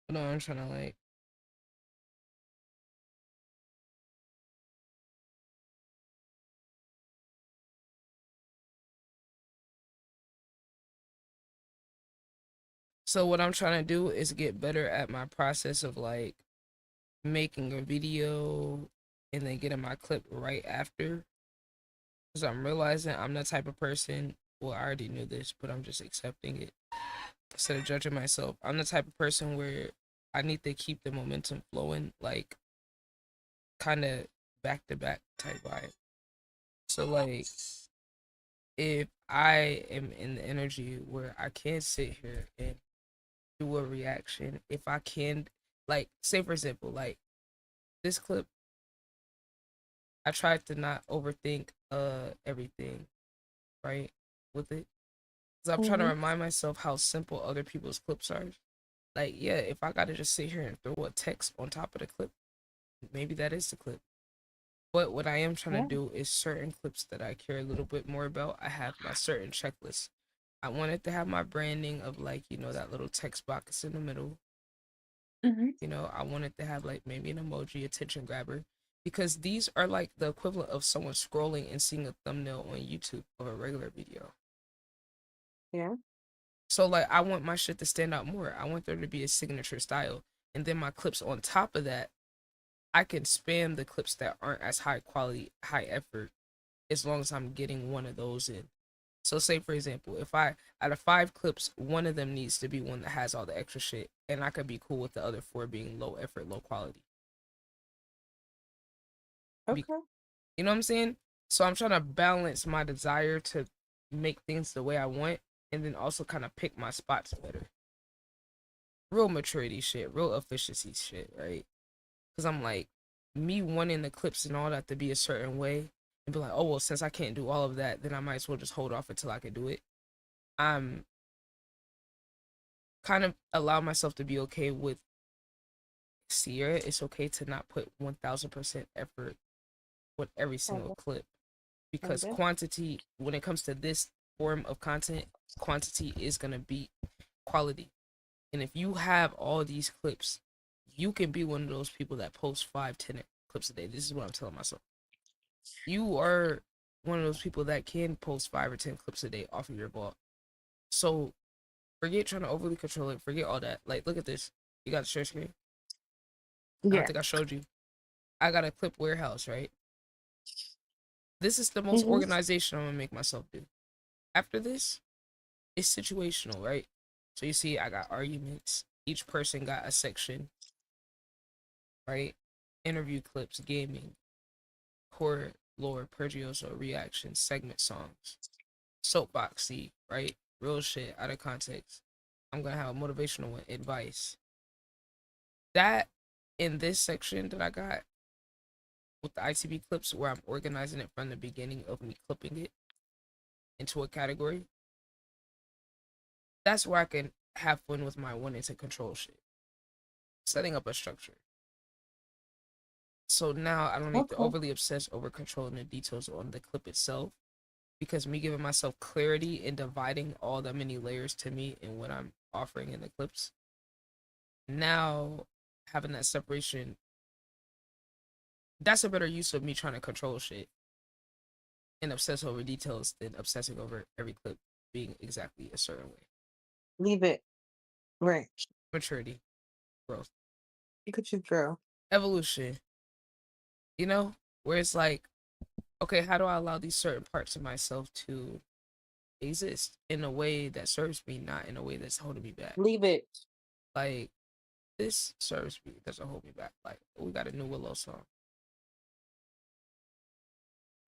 No, I'm trying to like. So what I'm trying to do is get better at my process of like making a video and then getting my clip right after. Because I'm realizing I'm the type of person, well, I already knew this, but I'm just accepting it instead of judging myself. I'm the type of person where I need to keep the momentum flowing, like kind of back to back type vibe. So like if I am in the energy where I can sit here and do a reaction, if I can, like, say for example, like this clip, I tried to not overthink everything, right, with it. Because I'm trying to remind myself how simple other people's clips are. Like, yeah, if I gotta just sit here and throw a text on top of the clip, maybe that is the clip. But what I am trying to do is certain clips that I care a little bit more about. I have my certain checklist. I wanted to have my branding of like, you know, that little text box in the middle. You know, I wanted to have like maybe an emoji, attention grabber, because these are like the equivalent of someone scrolling and seeing a thumbnail on YouTube of a regular video. Yeah. So like I want my shit to stand out more. I want there to be a signature style. And then my clips on top of that, I can spam the clips that aren't as high quality, high effort, as long as I'm getting one of those in. So say for example, if I out of 5 clips, one of them needs to be one that has all the extra shit, and I could be cool with the other 4 being low effort, low quality. Okay. You know what I'm saying? So I'm trying to balance my desire to make things the way I want, and then also kind of pick my spots better. Real maturity shit, real efficiency shit, right? Because I'm like, me wanting the clips and all that to be a certain way, and be like, oh, well, since I can't do all of that, then I might as well just hold off until I can do it. I'm kind of allow myself to be okay with Sierra. It's okay to not put 1000% effort with every single clip, because quantity, when it comes to this form of content, quantity is going to beat quality. And if you have all these clips, you can be one of those people that post 5-10 clips a day. This is what I'm telling myself. You are one of those people that can post 5 or 10 clips a day off of your vault. So forget trying to overly control it. Forget all that. Like, look at this. You got the share screen? I don't think I showed you. I got a clip warehouse, right? This is the most organization I'm gonna make myself do. After this, it's situational, right? So you see, I got arguments. Each person got a section, right? Interview clips, gaming, core lore, Pergioso, reactions, segment songs, soapboxy, right? Real shit out of context. I'm gonna have a motivational one, advice. That in this section that I got with the ITB clips, where I'm organizing it from the beginning of me clipping it into a category, that's where I can have fun with my wanting to control shit. Setting up a structure. So now I don't need to overly obsess over controlling the details on the clip itself, because me giving myself clarity and dividing all the many layers to me and what I'm offering in the clips, now having that separation, that's a better use of me trying to control shit and obsess over details than obsessing over every clip being exactly a certain way. Leave it. Right. Maturity. Growth. Look at you, girl. Evolution. You know? Where it's like, okay, how do I allow these certain parts of myself to exist in a way that serves me, not in a way that's holding me back? Leave it. Like, this service fee doesn't hold me back. Like we got a new Willow song.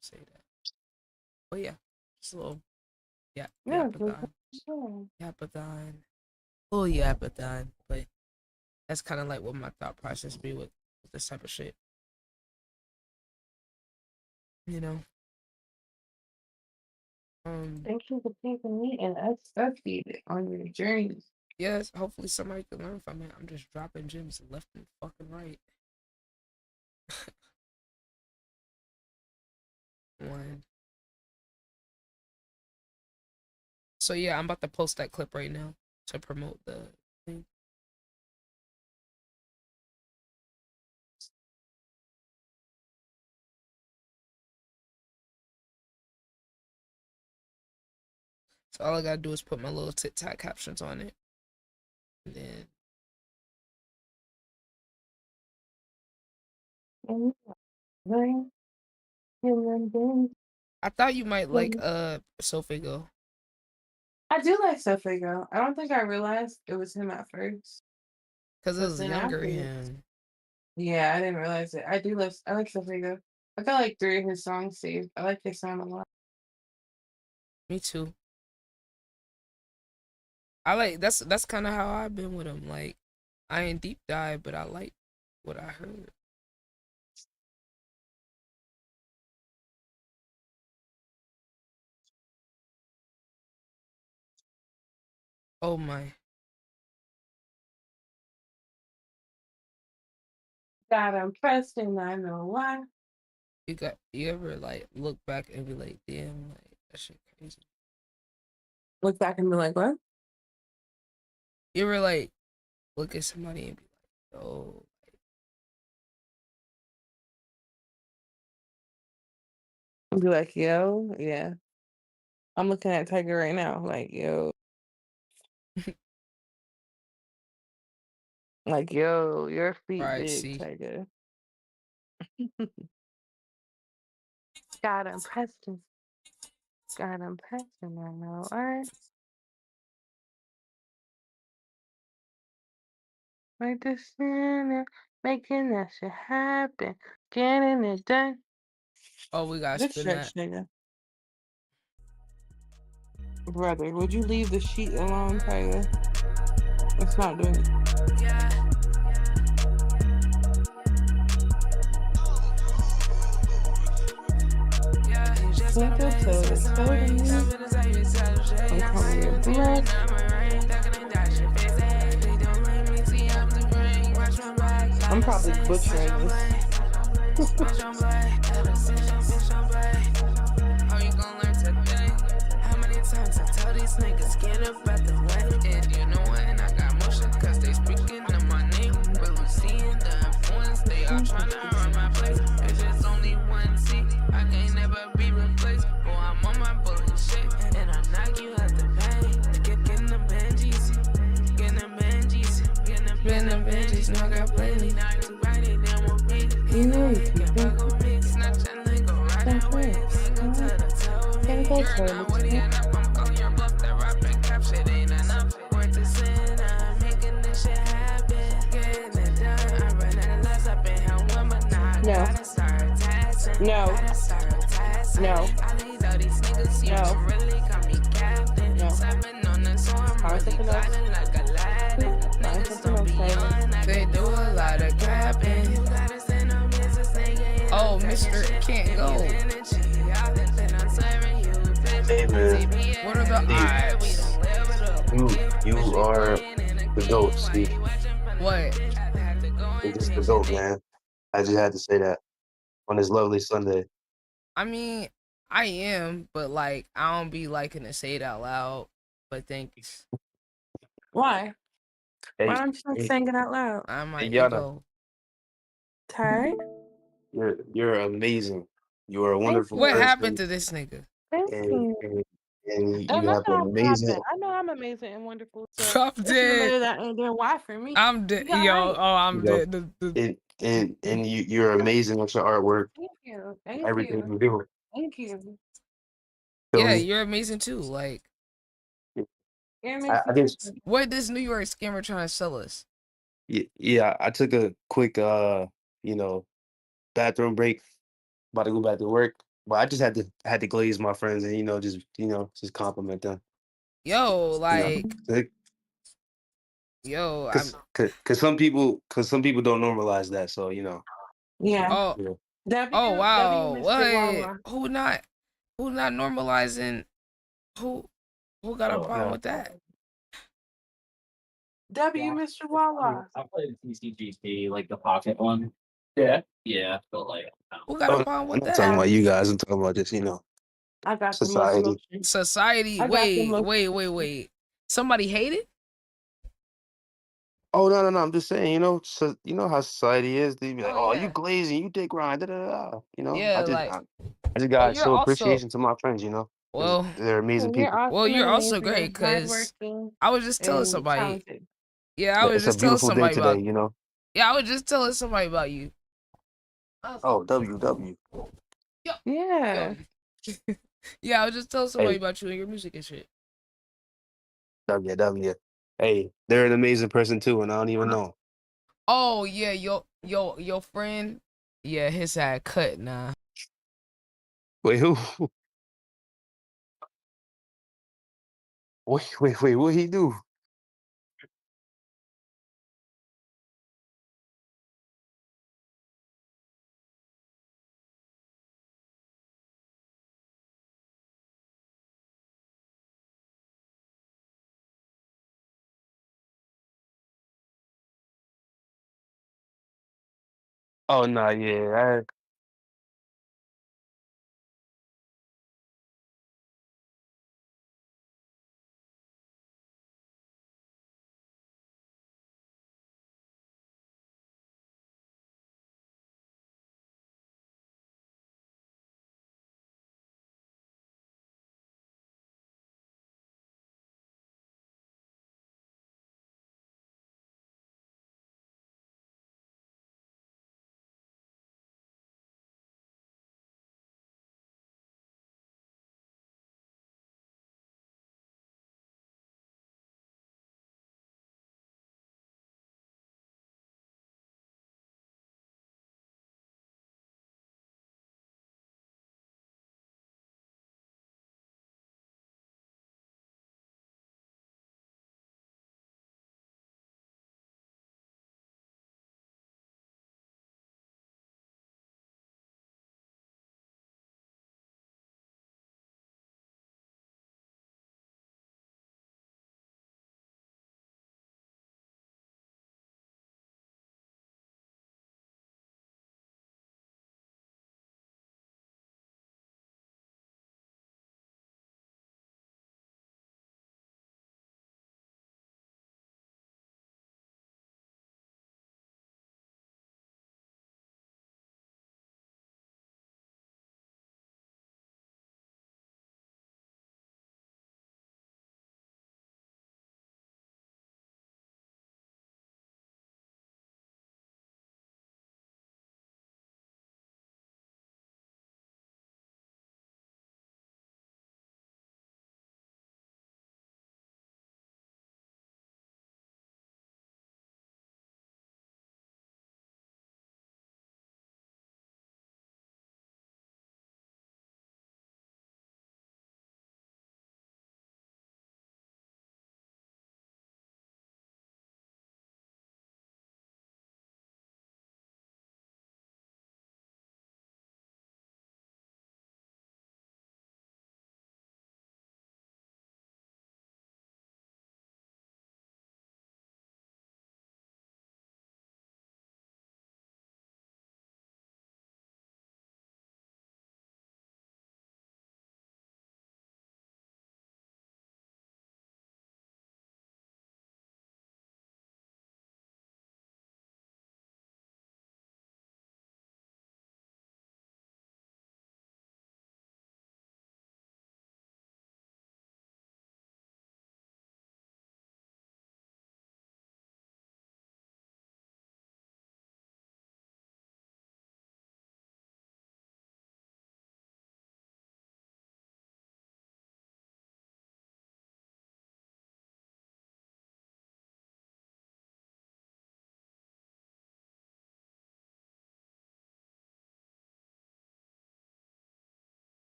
Say that. But yeah, just a little yapathon. Oh yapathon. But that's kind of like what my thought process be with this type of shit. You know. Thank you for taking me and us updated on your journey. Yes, hopefully somebody can learn from it. I'm just dropping gems left and fucking right. One. So yeah, I'm about to post that clip right now to promote the thing. So all I gotta do is put my little TikTok captions on it. And then I thought you might like Sofigo. I do like Sofigo. I don't think I realized it was him at first. Cause it was then younger after- him. Yeah, I didn't realize it. I like Sofigo. I got like 3 of his songs saved. I like his song a lot. Me too. I like that's kind of how I've been with him. Like I ain't deep dive, but I like what I heard. Oh my. God, I'm pressed and I know why. You ever like look back and be like, damn, like that shit crazy. Look back and be like, what? You ever like look at somebody and be like, oh, Be like, yo, yeah. I'm looking at Tiger right now, like, yo. Like, yo, your feet Right, big, see. Tiger. God, I'm Preston. God, I'm Preston, I know, alright? Like this, making that shit happen, getting it done. Oh, we got Good spin stretch, that. nigga. Brother, would you leave the sheet alone, Tiger? It's not doing it. Sink your toes, I'm calling your blood. I'm probably butchering this. Times I tell these niggas get up out the way. And you know what? And I got motion cause they speaking in my name. But we seeing the influence, they all trying to run my place. It's just only one seat, I can't never be replaced. Oh, I'm on my bullet shit, and I knock you out the bank. Getting the Benjis, getting the Benjis, getting the Benjis. No, I got plenty. Now you right it, then we'll be. You know you can fuck with me. Snatch that nigga right that way. Nigga to the toe with me. You're not what he end up. Shit ain't enough. Worth the sin, I'm making this shit happen. Getting it done. I run out of lights up in hell one, but now I gotta start attaching. Gotta start attaching. I lead all these niggas, you really got me captain. Stepping on the so I'm really gliding like Aladdin. Niggas don't be on, they do a lot of capping. You gotta stand on business, nigga. Oh, Mr. Can't Go. Hey man, What are the odds? you are the GOAT, Steve. What? You're just the GOAT, man. I just had to say that on this lovely Sunday. I mean, I am, but like I don't be liking to say it out loud. But thanks. Why? Hey, Why don't you saying it out loud? I'm my hey, Yana, ego. Ty? you're amazing. You are a wonderful What person. happened to this nigga? Thank you. And you Nothing have an amazing. happened. I know I'm amazing and wonderful. So I'm dead. that ain't then why for me? I'm dead. You got Yo, right. oh, I'm You know, dead. and you're amazing with your artwork. Thank you. Thank Everything you. you do. Thank you. Feel Yeah, me? you're amazing too. Like, You're I amazing. just what this New York scammer trying to sell us? Yeah, I took a quick you know, bathroom break, about to go back to work. But I just had to glaze my friends and just compliment them. Yo, You know, like, yo, I'm. cause some people don't normalize that. So Yeah. Oh, yeah. oh W, wow. Mr. What? Wawa. Who not normalizing? Who who got a Oh, problem Yeah. with that? W, Mr. Wawa. I played TCGC, like the pocket one. Yeah. Yeah, but like, Who got a Oh, problem I'm with not talking that? about you guys. I'm talking about just I got the most society. motion. Society. I got the Wait, most wait, wait, motion. wait. Somebody hate it? Oh no, no, no. I'm just saying, so you know how society is. They be like, Oh "Oh, you yeah. glazing, you dick grind." Da, da, da. da." Yeah, like, I just well, got to you're show also appreciation to my friends. Because well, they're amazing You're people. well, awesome, you're also amazing, great because hardworking, I was just telling and somebody. talented. Yeah, I Yeah, was it's a just telling beautiful day somebody today. about. Yeah, I was just telling somebody about you. Oh, WW. Yo, yo. Yeah. Yeah, I was just telling somebody Hey, about you and your music and shit. WW. Hey, they're an amazing person too, and I don't even know 'em. Oh yeah, your friend. Yeah, his had cut now. Wait, who? Wait. What he do? Oh no, yeah.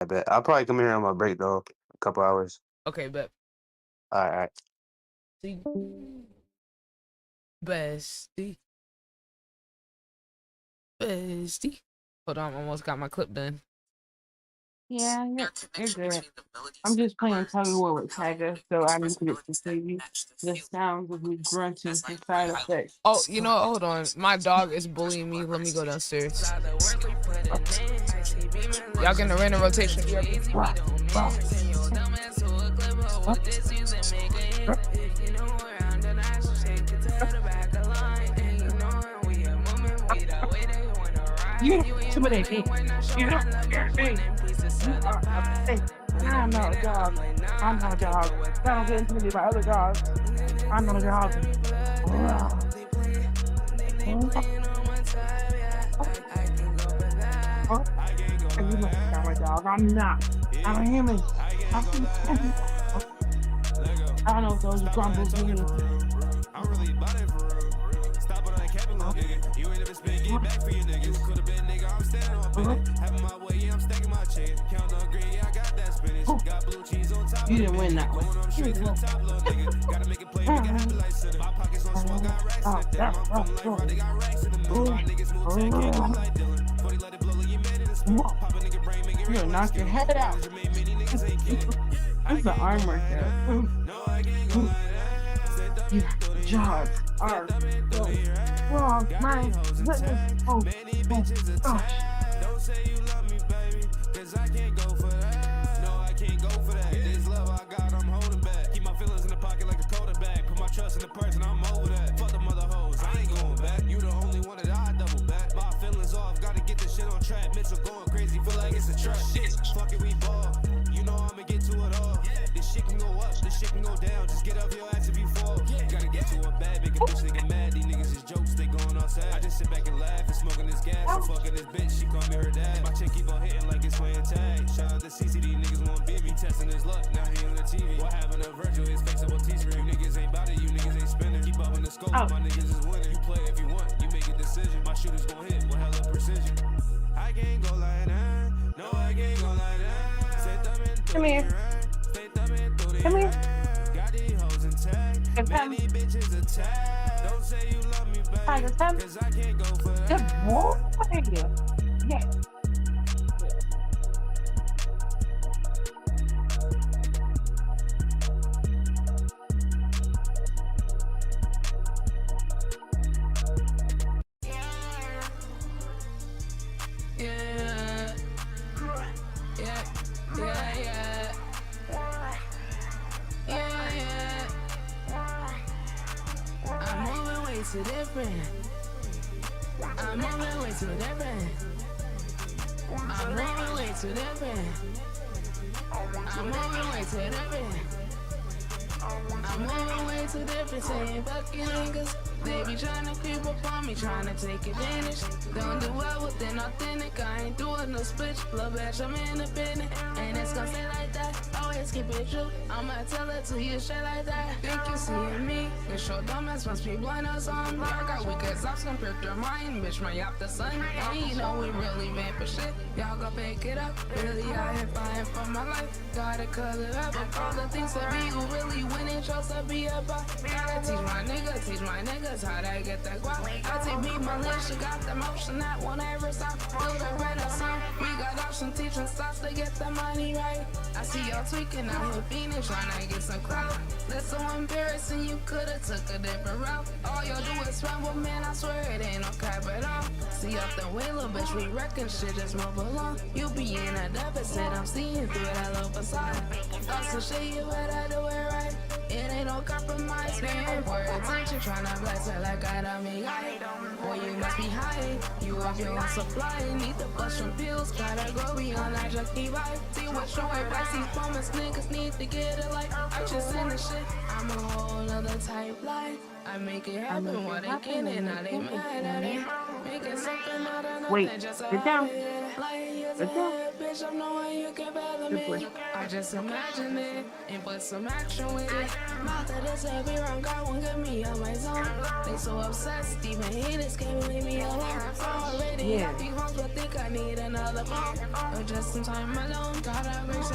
I bet. I'll probably come here on my break though. A couple hours. Okay, bet. All right. See, bestie. Bestie. Hold on, almost got my clip done. Yeah, you're good. I'm just playing Tug of War with Tiger, so I need to get to see you. The sounds of me grunting for side effects. Oh, you know what? Hold on. My dog is bullying me. Let me go downstairs. Y'all getting a random rotation. You intimidating me. You don't scare me. I'm not a dog. I'm not a dog. I don't get intimidated by other dogs. I'm not a dog. You must think I'm a dog. I'm not. I'm a human. I don't know what those grumbles mean. I'm really about it for real. Stop it on capping, little nigga. You ain't never spent, get back for your niggas. Could've been nigga, I'm standing on business. Having my way, yeah, I'm stacking my chicken. Count on green, yeah, I got that spinach. Got blue cheese on top. You didn't win that one. Going on straight to the top, little nigga. Gotta make it play, make it happen like center. My pockets on swag, got racks in it. I'm feeling like Roddy, got racks in the middle. My niggas move tech, can't go like Dylan. 40 let it blow, like you mad in the sport. Pop a nigga brain, make it real. You'll knock your head out. This is the arm workout. No, I can't go like that. Your jaws are so wrong. My goodness. Oh, gosh. Don't say you love me, baby, cause I can't go for that. No, I can't go for that. This love I got, I'm holding back. Keep my feelings in the pocket like a quarterback. Put my trust in the person, I'm over that. Fuck the mother hoes, I ain't going back. You the only one that I double back. My feelings off, gotta get this shit on track. Mitchell going crazy, feel like it's a trap. Fuck it, we ball. You know I'ma get to it all. This shit can go up, this shit can go down. Just get up your ass if you fall. Gotta get to a bad, make a bitch nigga mad. These niggas is jokes, they going outside. I just sit back and laugh and smoking this gas. And fucking this bitch, she call me her dad. My chick keep on hitting like it's playing tag. Shout out to CCD, niggas won't beat me. Testing his luck, now he on the TV. What happened to Virgil, his flexible T-screen. You niggas ain't bout it, you niggas ain't spinning. Keep up in the scope, my niggas is winning. You play if you want, you make a decision. My shooters gon' hit with hella precision. I can't go like that, no I can't go like that. Come here. Come here. Got these hoes intact. Many bitches attack. Don't say you love me, baby, cause I can't go for that. Good boy. Yeah. Too different. I'm moving way too different. I'm moving way too different. I'm moving way too different. I'm moving way too different. Saying fucking niggas, they be trying to creep up on me, trying to take advantage. Don't do well within authentic. I ain't doing no split. Blow bash, I'm independent. And it's gonna stay like that. Always keep it true. I'ma tell it to you shit like that. Think you seeing me? It's your dumbass must be blind or something. I got weak as ops compared to mine. Bitch, my up the sun. And you know we really been for shit. Y'all gon' pick it up. Really out here fighting for my life. Gotta color up. All the things that be who really winning. Trust to be about. Gotta teach my niggas how they get that guap. I take me my list. She got the motion that won't ever stop. Build a renaissance. We got option teaching stops to get the money right. I see y'all tweaking out here fiending, trying to get some crowd. That's so embarrassing, you could've took a different route. All y'all do is run, well man, I swear it ain't no cap at all. See up the way, little bitch, we reckon shit just move along. You be in a deficit, I'm seeing through that little facade. Thoughts to show you what I do it right. It ain't no compromise, stand for attention, tryna bless it like I don't mean I. Boy, you must be high, you have your own supply. Need the bust from pills, gotta go beyond that junkie vibe. See what's your way, bless these moments, niggas need to get it like I just in the shit. I'm a whole nother type life. I make it happen, what they getting, now they mad at it. Making something out of nothing, just a sit down. Bitch, I'm knowing you can fathom it. I just imagine it and put some action with it. Not that it's every wrong, God won't get me on my zone. They so obsessed, even haters can't leave me alone. Already happy homes, but think I need another phone. Or just some time alone, gotta race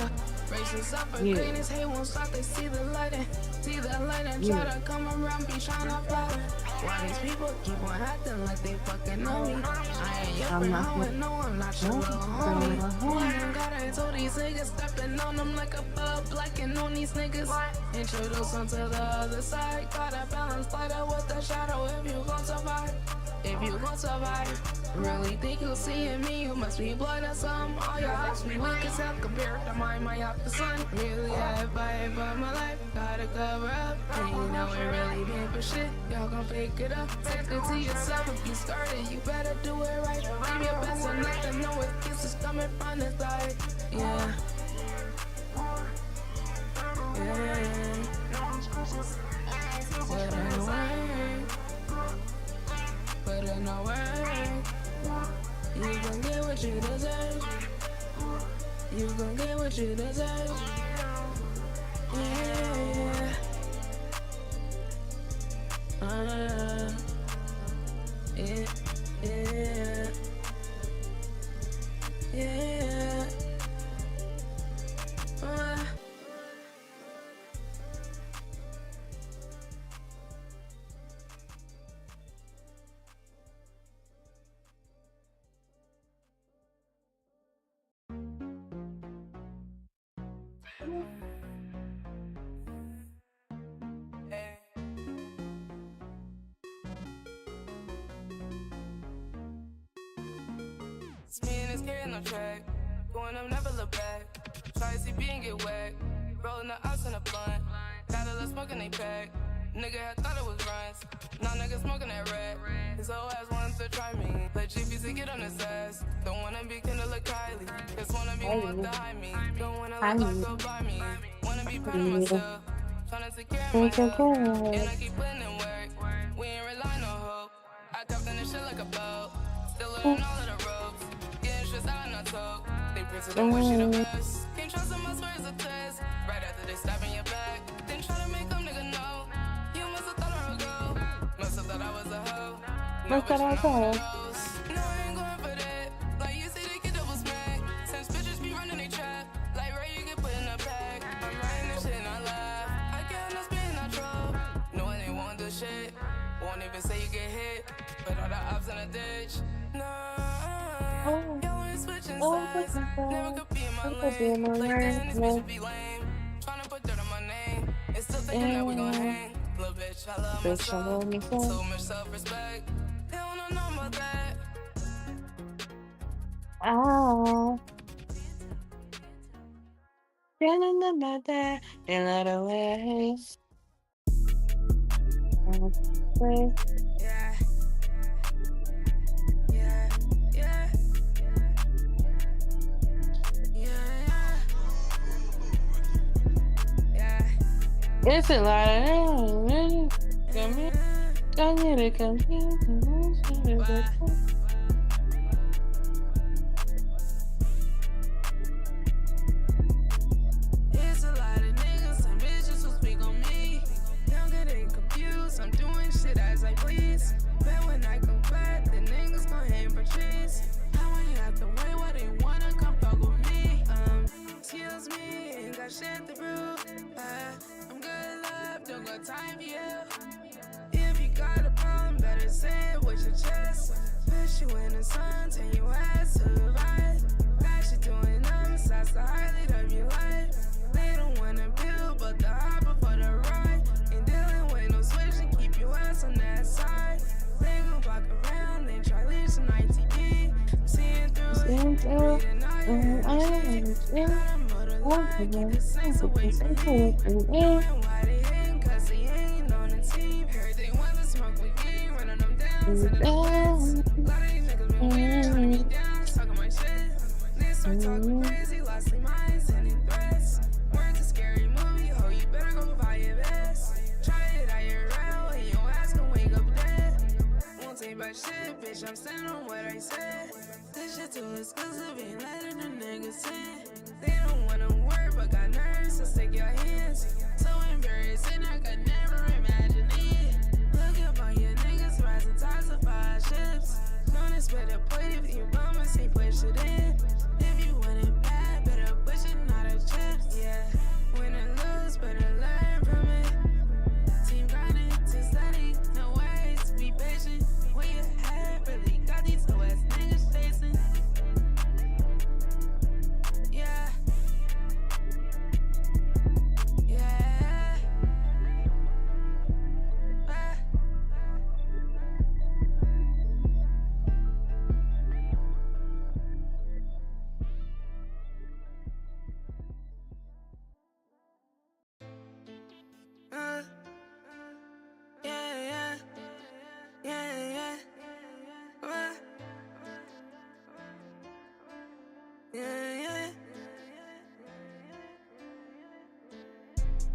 up for greatness. Hate won't stop, they see the light and try to come around, be trying to flatter. Why these people keep on acting like they fucking know me? I ain't your friend, no, I'm not your little homie. God, I told these niggas stepping on them like a bug, blacking on these niggas. Introduce them to the other side. Gotta balance lighter with the shadow if you gon' survive. If you gon' survive. Really think you'll see in me, you must be blind or something. All your eyes be weak as hell compared to mine, my half the sun. Really, I fight for my life, gotta cover up. And you know it really been for shit, y'all gon' pick it up. Take it to yourself, if you started, you better do it right. Give your best and let them know excuses coming from the side. Yeah. Put in the work. You gon' get what you deserve. You gon' get what you deserve. Yeah. Yeah. Yeah. Yeah. It's me and this kid on the track. Going up, never look back. Try to see B and get whacked. Rolling the ice in the blunt. Got a little smoke in they pack. Nigga had thought it was runs. Now nigga smoking that rat. His whole ass wants to try me. Let GPC get on his ass. Don't wanna be Kendall or Kylie. Just wanna be one to hide me. Don't wanna let life go by me. Wanna be proud of myself. Tryna take care of my health. And I keep putting in work. We ain't relying on hope. I cuffed in this shit like a boat. Still learning all of the ropes. Getting stressed out and I talk. They prince them wish you the best. Can't trust them, I swear it's a test. Right after they stab in your back. Then try to make them nigga know. You must have thought I would go. Must have thought I was a hoe. No, but you know who knows. No, I ain't going for that. Like you say they get double smack. Since bitches be running they trap. Like right, you get put in a bag. I'm writing this shit and I laugh. I get on the spin, I troll. Knowing they won't do shit. Won't even say you get hit. Put all the ops in a ditch. No, you always switching sides. Never could be in my lane. Like this and this bitch would be lame. Tryna put dirt on my name. It's still thinking that we gon' hang. Little bitch, I love myself. So much self-respect. They don't know about that. Oh. Feeling about that in a lot of ways. Yeah. Yeah. Yeah. Yeah. Yeah. It's a lot of come here, come here. It's a lot of niggas and bitches who speak on me. Don't get it confused, I'm doing shit as I please. But when I come back, the niggas gon' hang for trees. I ain't have to wait while they wanna come fuck with me. Excuse me, ain't got shit to prove. I'm good love, don't got time for you. If you got a problem, better say it with your chest. Put you in the sun, tell you how to survive. Got you doing them, that's the highlight of your life. They don't wanna build, but the hopper for the ride. Ain't dealing with no switching, keep your ass on that side. They gon' walk around, they try leasing ITP. I'm seeing through it, reading all your shit. Got a motor line, keep the saints away from me. Knowing why they hatin', cause they ain't on the team. Heard they want to smoke with me, running them down to the fence. A lot of these niggas been weird, hunting me down, talking my shit. They start talking crazy, lost their minds, sending threats. Words a scary movie, ho, you better go buy your best. Try it out your route, and your ass gon' wake up dead. Won't take back shit, bitch, I'm standing on what I said. This shit too exclusive, ain't letting the niggas in. They don't wanna work, but got nerves, so stick your hands. So embarrassing, I could never imagine it. Look up on your niggas, rising tides of 5 ships. Known as better point if you mamas ain't push it in. If you want it bad, better push it, not a chips. Yeah, win and lose, better learn from it. Team grinding, team study, no ways to be patient. Where you at, really got these OS niggas chasing. Yeah. Yeah. Yeah. Yeah.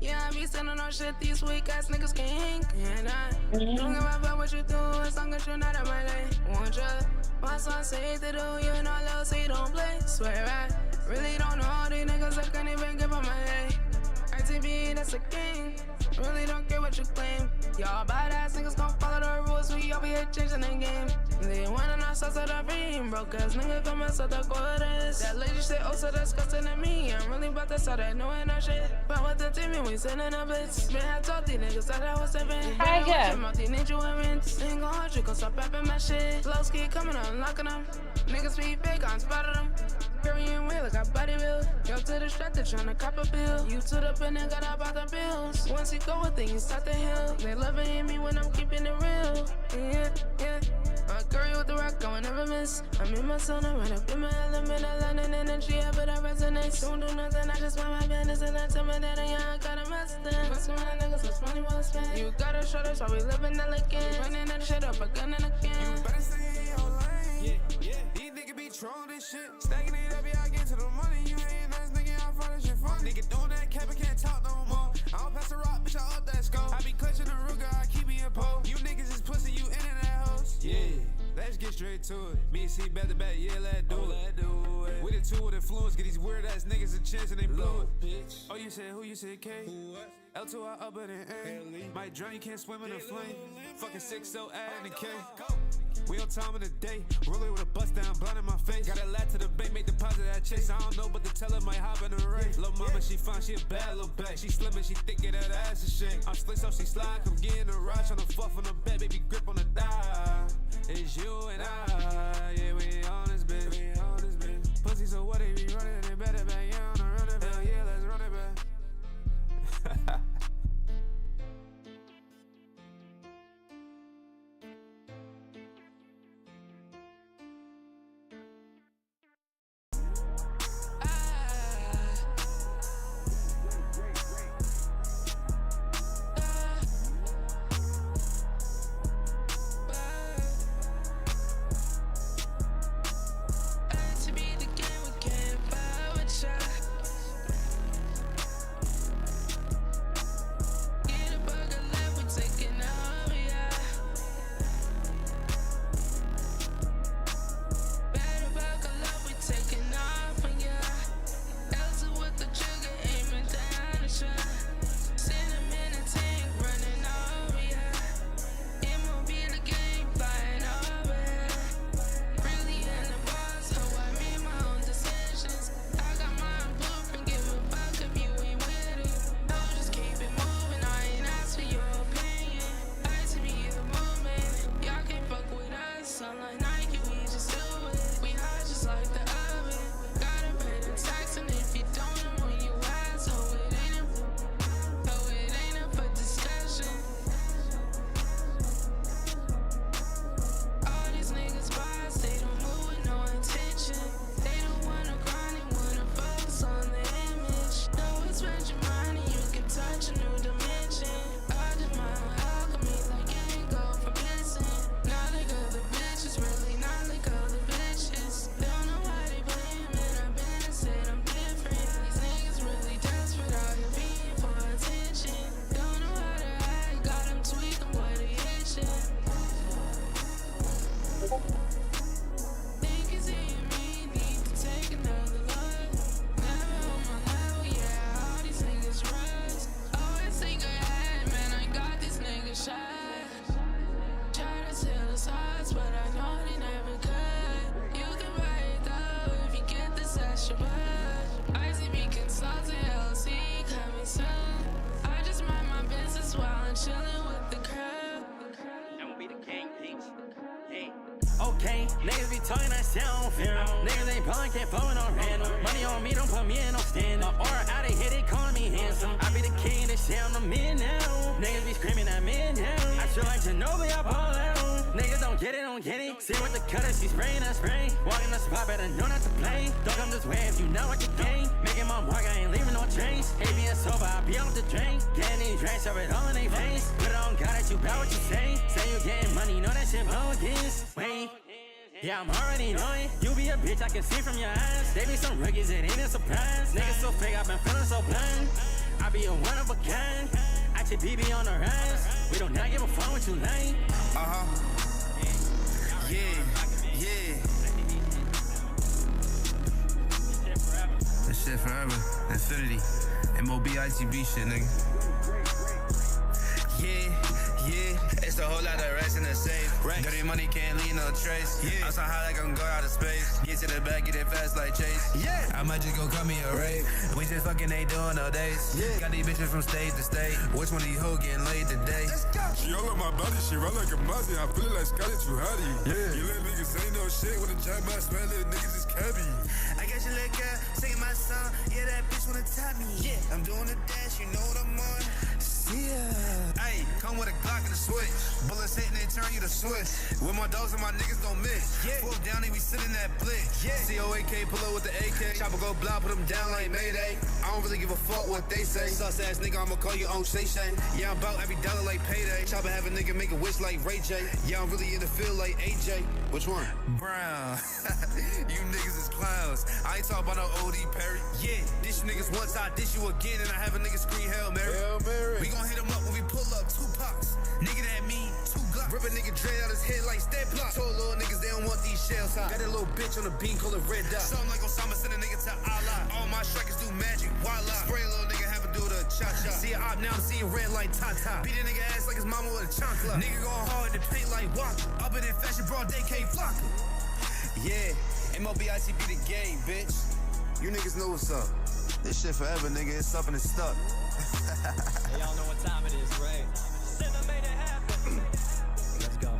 Yeah, I be sending on shit these weak ass niggas can't hang. And I don't give a fuck what you do as long as you're not in my lane. Want ya? My son say to do, you know, little so you don't play. Swear I really don't know all these niggas that can't even give up my name. RTB, that's a game. Really don't care what you claim. Y'all badass niggas gon' follow the rules. We over here changing the game. They wanna know sauce of the beam. Broke ass nigga come mess up the quarters. That lady shit oh so disgusting to me. I'm really about to start that knowing that shit. But with the team and we sending a blitz. Man, I told these niggas that I was 7. Hi, yeah. Teenage women. Ain't gon' hurt you, gon' stop rapping my shit. Flow ski coming on, locking them. Niggas be fake, I'm spotted them. Korean way like a body build. Yo to distracted, tryna cop a bill. You to the pen and got out about the bills. Once you go with it, you start the hill. They loving me when I'm keeping it real. Yeah. I curry with the rock, I will never miss. I'm in my zone, I run up in my element. I learn an energy, I but I resonate. Don't do nothing, I just mind my business. And I tell me that I gotta mess them. Mess with my niggas, what's money well spent. You gotta show this while we living elegant. Running that shit up again and again. You better stay in your lane. Yeah. These niggas be trolling this shit. Stacking it up, yeah, I get to the money. You ain't nice, nigga, I find this shit funny. Nigga doing that cap, I can't talk no more. I don't pass the rock, bitch, I up that scope. I be clutching the Ruger, I keep me in pole. You niggas is pussy, you in that host. Yeah, let's get straight to it. Me and C back to back, yeah, let's do it. We the two with influence, get these weird ass niggas a chance and they blow it. Bitch. Oh, you said who? You said K? L2, I up it and A. Might drown, you can't swim in the flame. Fucking 6-0 add and K. We on time in the day, rolling with a bust down, blind in my face. Got a lad to the bank, make deposit at Chase. I don't know, but the teller might hop in the race. Lil' mama, she fine, she a bad little back. She slim and she thick, get that ass and shake. I'm slick, so she slide, come get in the ride, tryna fuck on the bed, baby, grip on the die. It's you and I, yeah, we on this bitch. Pussy, so what they be running, they better back, yeah, on the run it back, yeah, let's run it back. sides, but I know they never could. You can buy it though if you get this extra bud. ICB Consulting LLC coming soon. I just mind my business while I'm chilling with the crowd. Don't be the king, peach. Hey. Okay, niggas be talking that shit on film. Niggas ain't pulling, can't phone on random. Money on me, don't put me in no stand up. Or out of here, they calling me handsome. I be the king, they shit on the men now. Niggas be screaming at me now. I feel like Ginobili, I ball out. Niggas don't get it, don't get it. See with the cutter, she spraying, I spray. Walking the spot, better know not to play. Don't come this way if you know what you gain. Making my mark, I ain't leaving no trains. Hate being sober, I be off the drain. Getting these drinks, shove it all in they face. Put it on God that you bout what you say. Say you getting money, know that shit blow against. Wait. Yeah, I'm already knowing. You be a bitch, I can see from your eyes. They be some rookies, it ain't a surprise. Niggas so fake, I've been feeling so blind. I be a one of a kind. ITB on the rise. We do not give a fuck what you like. Yeah. That shit forever. Infinity. MOB ITB shit, nigga. Yeah. It's a whole lot of racks in the safe. Dirty money can't leave no trace. I'm so high like I'm going out of space. Get to the back, get it fast like Chase. I might just go cut me a rave. We just fucking ain't doing no days. Got these bitches from state to state. Which one of these hoes getting laid today? She all on my body, she run like a Mozzie. I feel it like Scarlett, you hottie. You little niggas ain't no shit. When the jack my smell, little niggas is cabby. I got your little girl singing my song. Yeah, that bitch wanna top me. I'm doing the dash, you know what I'm on. Ayy, come with a Glock and a switch. Bullets hitting and turn you to switch. With my dogs and my niggas don't miss. Fourth down, they be sitting that blick. COAK, pull up with the AK. Chopper go blind, put them down like Mayday. I don't really give a fuck what they say. Sus ass nigga, I'ma call you on Shay Shay. Yeah, I'm about every dollar like payday. Chopper have a nigga make a wish like Ray J. Yeah, I'm really in the field like AJ. Which one? Brown. You niggas is clowns. I ain't talking about no OD Perry. Dish you niggas once, I dish you again, and I have a nigga scream Hail Mary. We gon' hit him up when we pull up 2 pops. Nigga that mean 2 Glocks. Rip a nigga dread out his head like step block. Told little niggas they don't want these shells hot. Got that little bitch on the bean, call it red dot. Something like Osama, send a nigga to Allah. All my strikers do magic, voila. Spray a little nigga, have a do the cha-cha. See a op now, I'm seeing red like Tata. Beat a nigga ass like his mama with a chancla. Nigga going hard to paint like Waka. Up in that fashion, broad day can't flock. MOB ITB the game, bitch. You niggas know what's up. This shit forever, nigga. It's up and it's stuck. Hey, y'all know what time it is, right? Cinna made it happen. Let's go.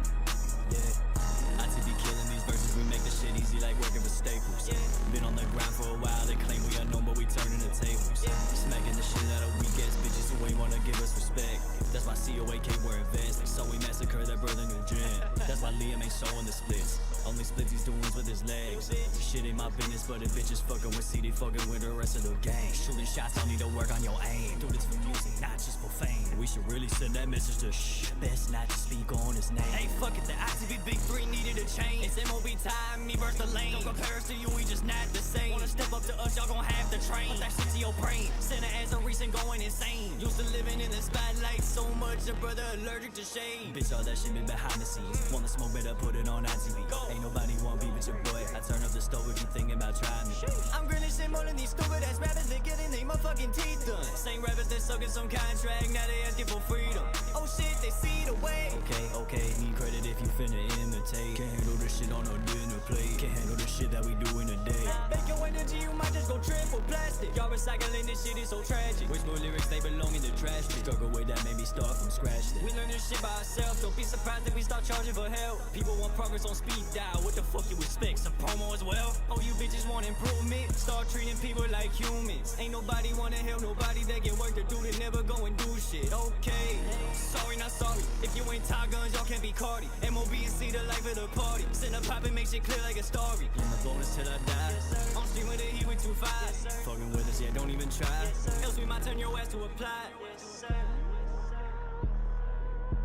ITB killing these verses. We make the shit easy like working for Staples. Been on the ground for a while. They claim we unknown, but we turning the tables. Smacking the shit out of weak ass bitches who ain't wanna give us respect. That's why COAK were advanced. So we massacre that brother new gen. That's why Liam ain't showing the splits. Only splits he's doing with his legs. This shit ain't my business, but if bitches fucking with CD, fucking with the rest of the gang. Shooting shots, don't need to work on your aim. Do this for music, not just for fame. We should really send that message to shh. Best not to speak on his name. Hey, fuck it, the ITB Big 3 needed a change. It's MOB time, me versus the lane. Don't compare us to you, we just not the same. Wanna step up to us, y'all gon' have to train. Put that shit to your brain. Send her as a recent going insane. Used to living in the spotlight so much, a brother allergic to shade. Bitch, all that shit been behind the scenes. Wanna smoke, better put it on ITV. Ain't nobody want beef with your boy. I turn up the stove if you thinking about trying me. I'm grilling shit more than these stupid ass rappers that getting they motherfucking teeth done. Same rappers that sucking some contract, now they asking for freedom. Oh shit, they see the way. Okay, need credit if you finna imitate. Can't handle this shit on no dinner plate. Can't handle the shit that we do in a day. Make your energy, you might just go triple plastic. Y'all recycling this shit is so tragic. Waste more lyrics, they belong in the trash. We struggle with that, maybe start from scratch. We learn this shit by ourselves. Don't be surprised if we start charging for help. People want progress on speed dial. What the fuck you expect? Some promo as well? Oh, you bitches want improvement? Start treating people like humans. Ain't nobody wanna help nobody that get work to do. They never go and do shit. Okay, sorry, not sorry. If you ain't Top Guns, y'all can't be Cardi. MOB and see the life of the party. Send a pop and make shit clear like a story. In the bonus till I die. I'm stream with the heat with 2-5. Fucking with us, yeah, don't even try. Else we might turn your ass to a plot.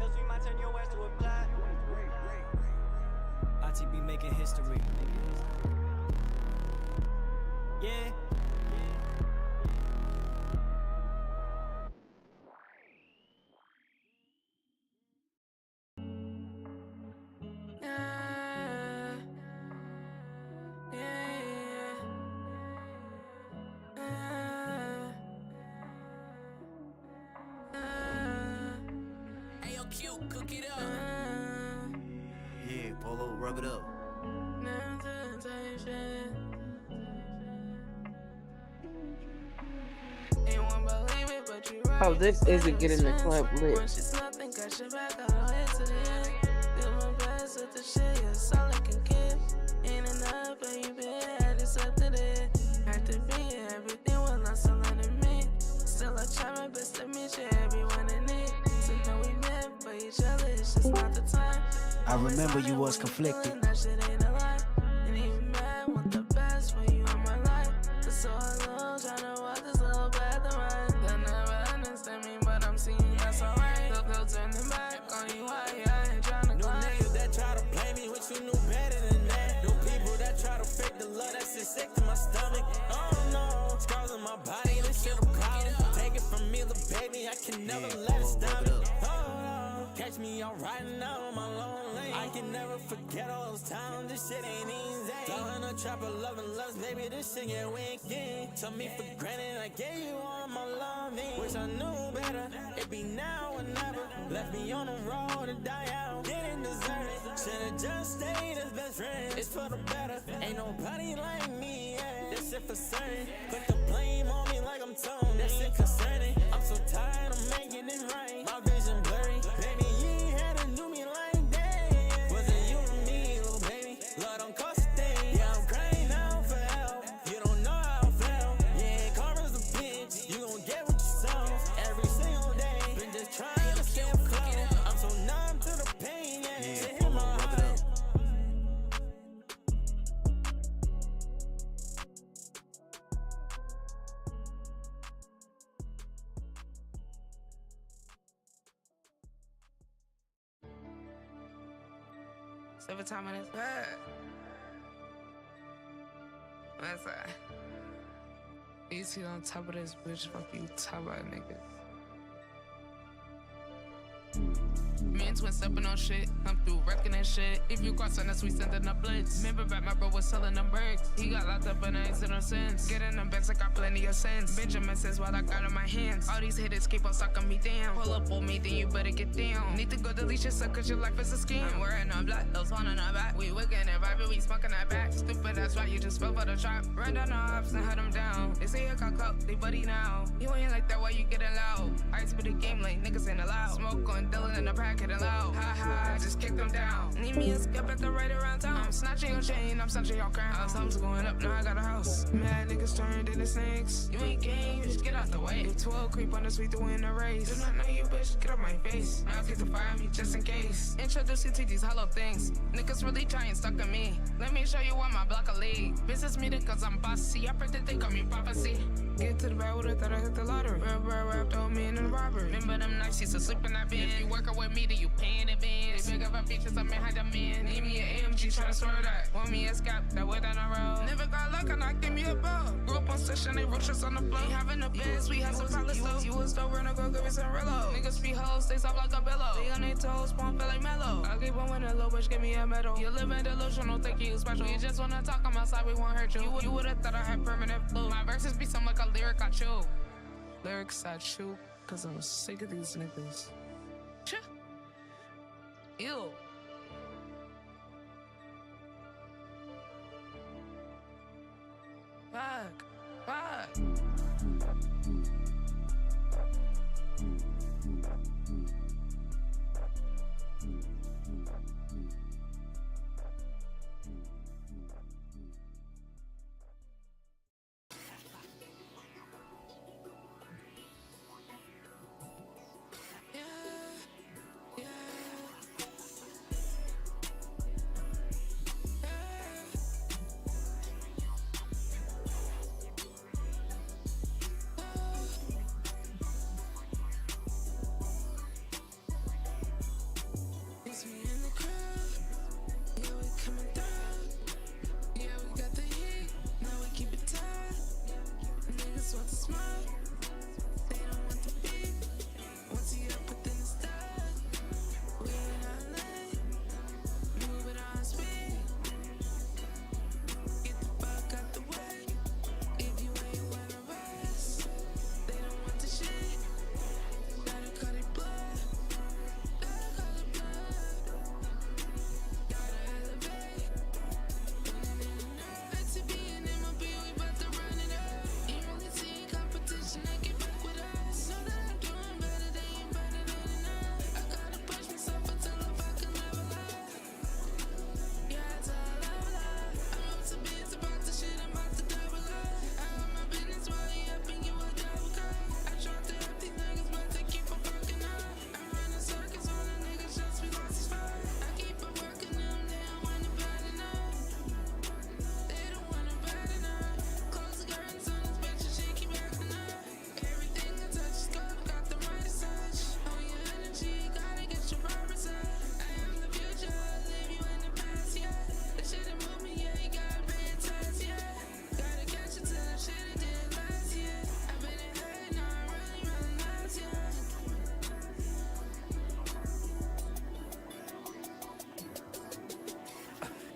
Else we might turn your ass to a plot. ITB making history. Yeah. Polo, rub it up. Oh, this isn't getting the club lit. Still I try my best to meet you, everyone in it. So know we meant for each other, it's just not the time. I remember you was conflicted. That shit ain't a lie. And even mad, want the best for you in my life. For so long, tryna walk this little path of mine. They'll never understand me, but I'm seeing that's alright. They'll turn their back on you, why I ain't tryna No climb. niggas that try to play me, wish you knew better than that. No people that try to fake the love, that shit sick to my stomach. Oh no, scars on my body, this shit a problem. Take it from me, the baby, I can never let it stop me. Oh, catch me out riding out on my lone lane. I can never forget all those times, this shit ain't easy. Down in the trap of love and lust, baby, this shit get wicked. Took me for granted, I gave you all my loving. Wish I knew better, it be now or never. Left me on the road to die out, didn't deserve it. Should've just stayed as best friends, it's for the better. Ain't nobody like me, yeah, this shit for certain. Put the blame on me like I'm Tony, that shit concerning. I'm so tired of making it right, my vision blurry. Baby, you ain't had to do me like that. Wasn't you and me, little baby, love don't cost a thing. Yeah, I'm crying out for help, you don't know how I feel. Yeah, karma's a bitch, you gon' get what you sow. Every single day, been just trying to stay afloat. I'm so numb to the pain, yeah, to hit my heart. Every time on his bed. What's that? You see on top of this bitch, fuck you, top of that nigga. Me and Twin stepping on shit, I'm through wrecking that shit. If you crossing us, we sending a blitz. Remember back, my bro was selling them bricks. He got locked up and I ain't seen no sense. Getting them bags, I got plenty of sense. Benjamin says what I got in my hands. All these hitters keep on sucking me down. Pull up on me, then you better get down. Need to go delete yourself, cause your life is a scam. I'm wearing on black, those one on our back. We wiggin' and vibing, we smoking that back. Stupid, that's right, you just fell for the trap. Run down the ops and hunt them down. They say I got caught, they buddy now. You ain't like that, why you getting loud? I spit the game like niggas ain't allowed. Smoke on Dylan in the pack, getting loud. Ha ha, just kick them down. Need me a skip at the right around town. I'm snatching your chain, I'm snatching your crown. Something's going up, now I got a house. Mad niggas turned into snakes. You ain't game, just get out the way. If 12 creep on the street to win the race. Do not know you, bitch, get off my face. I'll get to fire me just in case. Introduce you to these hollow things. Niggas really trying stuck on me. Let me show you why my block a league. Business meeting cause I'm bossy. I predict they call me prophecy. Get to the bed with it, thought I hit the lottery. Rap, throw me in the robbery. Remember them nights used to sleep in that bed. If you working with me, then you paying it, man. They big up our features, I'm behind the man. Need me an AMG, tryna swear that. Want me a scalp, that way down the road. Never got luck, and I give me a ball. Grew up on session, they roaches on the floor. Ain't having a beds, we have some palace though. You was still running, go give me some Rillo. Niggas be hoes, stay soft like a pillow. They on their toes, spawn feel like mellow. I keep on winning, little bitch, give me a medal. You live in delusional, think you special. You just wanna talk, I'm outside, we won't hurt you. You would've thought I had permanent flu. My verses be something like a lyric I chew. Lyrics I chew, cause I'm sick of these niggas. Ch. Ew. Fuck.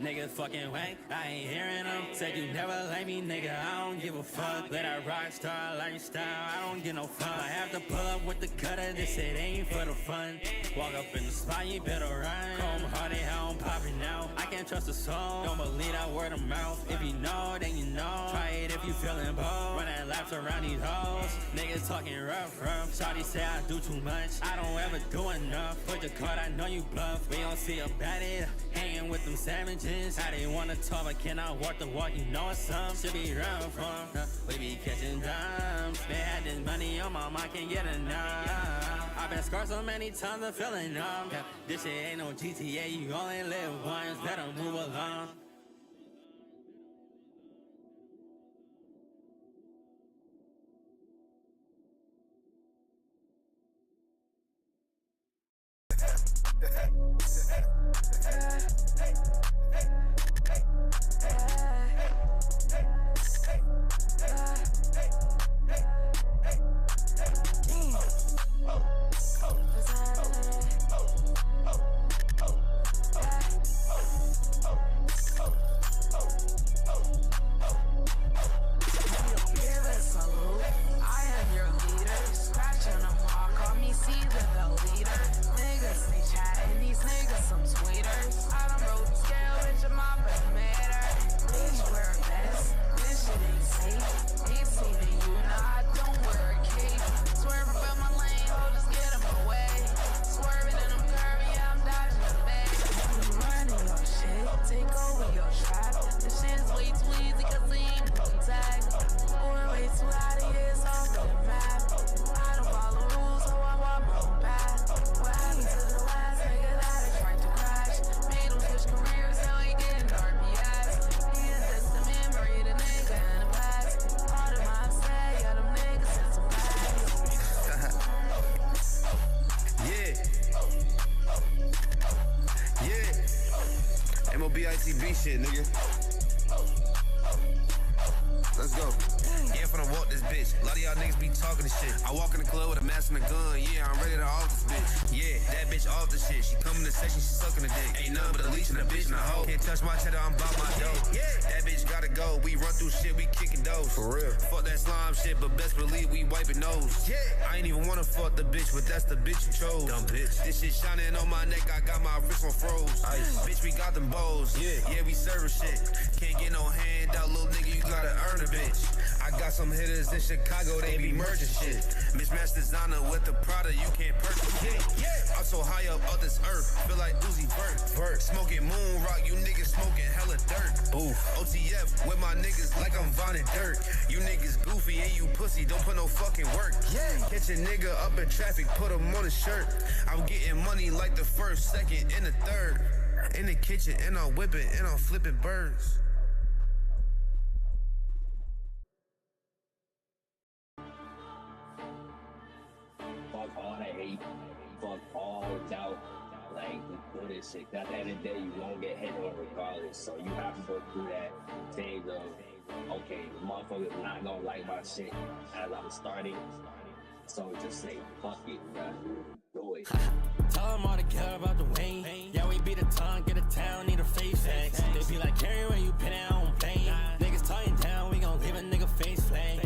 Niggas fucking wank, I ain't hearing them. Said you never like me, nigga, I don't give a fuck. Let that rock star lifestyle, I don't get no fun. I have to pull up with the cutter, this shit ain't for the fun. Walk up in the spot, you better run. Chrome hearted, how I'm popping now. I can't trust a soul, don't believe that word of mouth. If you know, then you know. Try it if you feeling bold. Running laps around these hoes. Niggas talking rough. Shawty say I do too much, I don't ever do enough. Put your card, I know you bluff. We don't see about it, hanging with them savages. How they wanna talk, but cannot walk the walk, you know it's some. Should be run from, we be catching dimes. Man, had this money on my mind, can't get enough. I've been scarred so many times, I'm feeling numb. This shit ain't no GTA, you only live once, better move along. ITB shit, nigga. Let's go. Yeah, I'm finna walk this bitch. A lot of y'all niggas be talking this shit. I walk in the club with a mask and a gun. Yeah, I'm ready to off this bitch. Yeah, that bitch off the shit. She come in the section, she sucking the dick. Ain't nothing but a leech and a bitch and a hoe. Can't touch my cheddar, I'm bout my dough. That bitch gotta go. We run through shit, we kicking doors. For real. Fuck that slime shit, but best believe we wiping nose. I ain't even wanna fuck the bitch, but that's the bitch you chose. Dumb bitch. This shit shining on my neck, I got my wrist on froze. Ice. Bitch, we got them bows. Yeah, we serving shit. Can't get no handout, little nigga, you gotta earn a bitch. I got some hitters in Chicago, they be merging shit. Mismatched designer with the Prada, you can't purchase it. I'm so high up on this earth, feel like Uzi Vert. Smoking moon rock, you niggas smoking hella dirt. Ooh. OTF with my niggas like I'm Von and Dirt. You niggas goofy and you pussy, don't put no fucking work. Catch a nigga up in traffic, put him on a shirt. I'm getting money like the first, second, and the third. In the kitchen, and I'm whipping, and I'm flipping birds. Fuck all that hate, fuck all doubt, like we do this shit. At the end of the day, you won't get hit on regardless. So you have to go through that phase of, okay, the motherfucker's not gonna like my shit as I'm starting. So just say, fuck it, bruh. Do it. Tell them all to care about the way. Yeah, we beat a tongue, get a town, need a face facts. They be like, carry when you pin it on plane. Niggas talking down, we gon' leave a nigga face flag.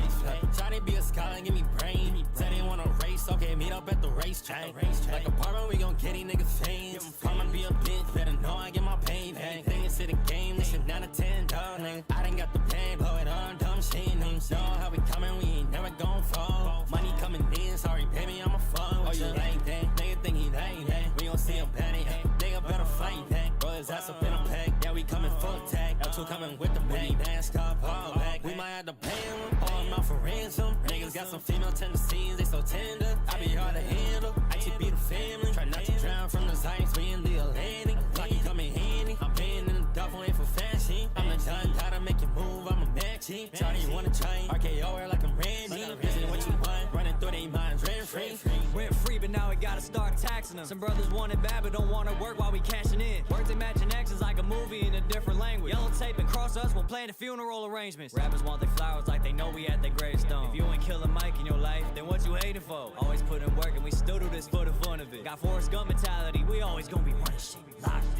Try to be a scholar, give me brain. Said they wanna race, okay, meet up at the racetrack. Like apartment, we gon' get these niggas fans. I'ma be a bitch, better know I get my pay back. Niggas sit the game, they shit 9 to 10, dog, nigga. I done got the pain, blow it on, dumb shit. Niggas know how we coming, we ain't never gon' fall. Money coming in, sorry, baby, I'm a fuck. Oh, you like that? Nigga think he like that. We gon' see him panic. Nigga better fight that. Roll his ass up in a pack. Yeah, we coming full tag. L2 coming with the bang. Dance stop, all back. We might have to pay him, haul him out for ransom. Niggas got some female tendencies, they so tender. I be hard to handle. I should be the family. Try not to drown from the Zions, we in the Atlantic. Blocky coming handy. I'm paying in the duffel, ain't for fashion. I'm the John, gotta make it move. I'm a matching. Johnny, you wanna try? RKO her like I'm Randy. Isn't what you want? Running through their minds, rent free. Rent free, but now we gotta start taxing them. Some brothers want it bad, but don't wanna work while we cashing in. Words and matching actions like a movie in a different language. Yellow tape and cross us while playing the funeral arrangements. Rappers want their flowers like they know we at their gravestone. If you ain't killing Mike in your life, then what you hating for? Always put in work and we still do this for the fun of it. Got Forrest Gump mentality, we always gonna be running shit. Locked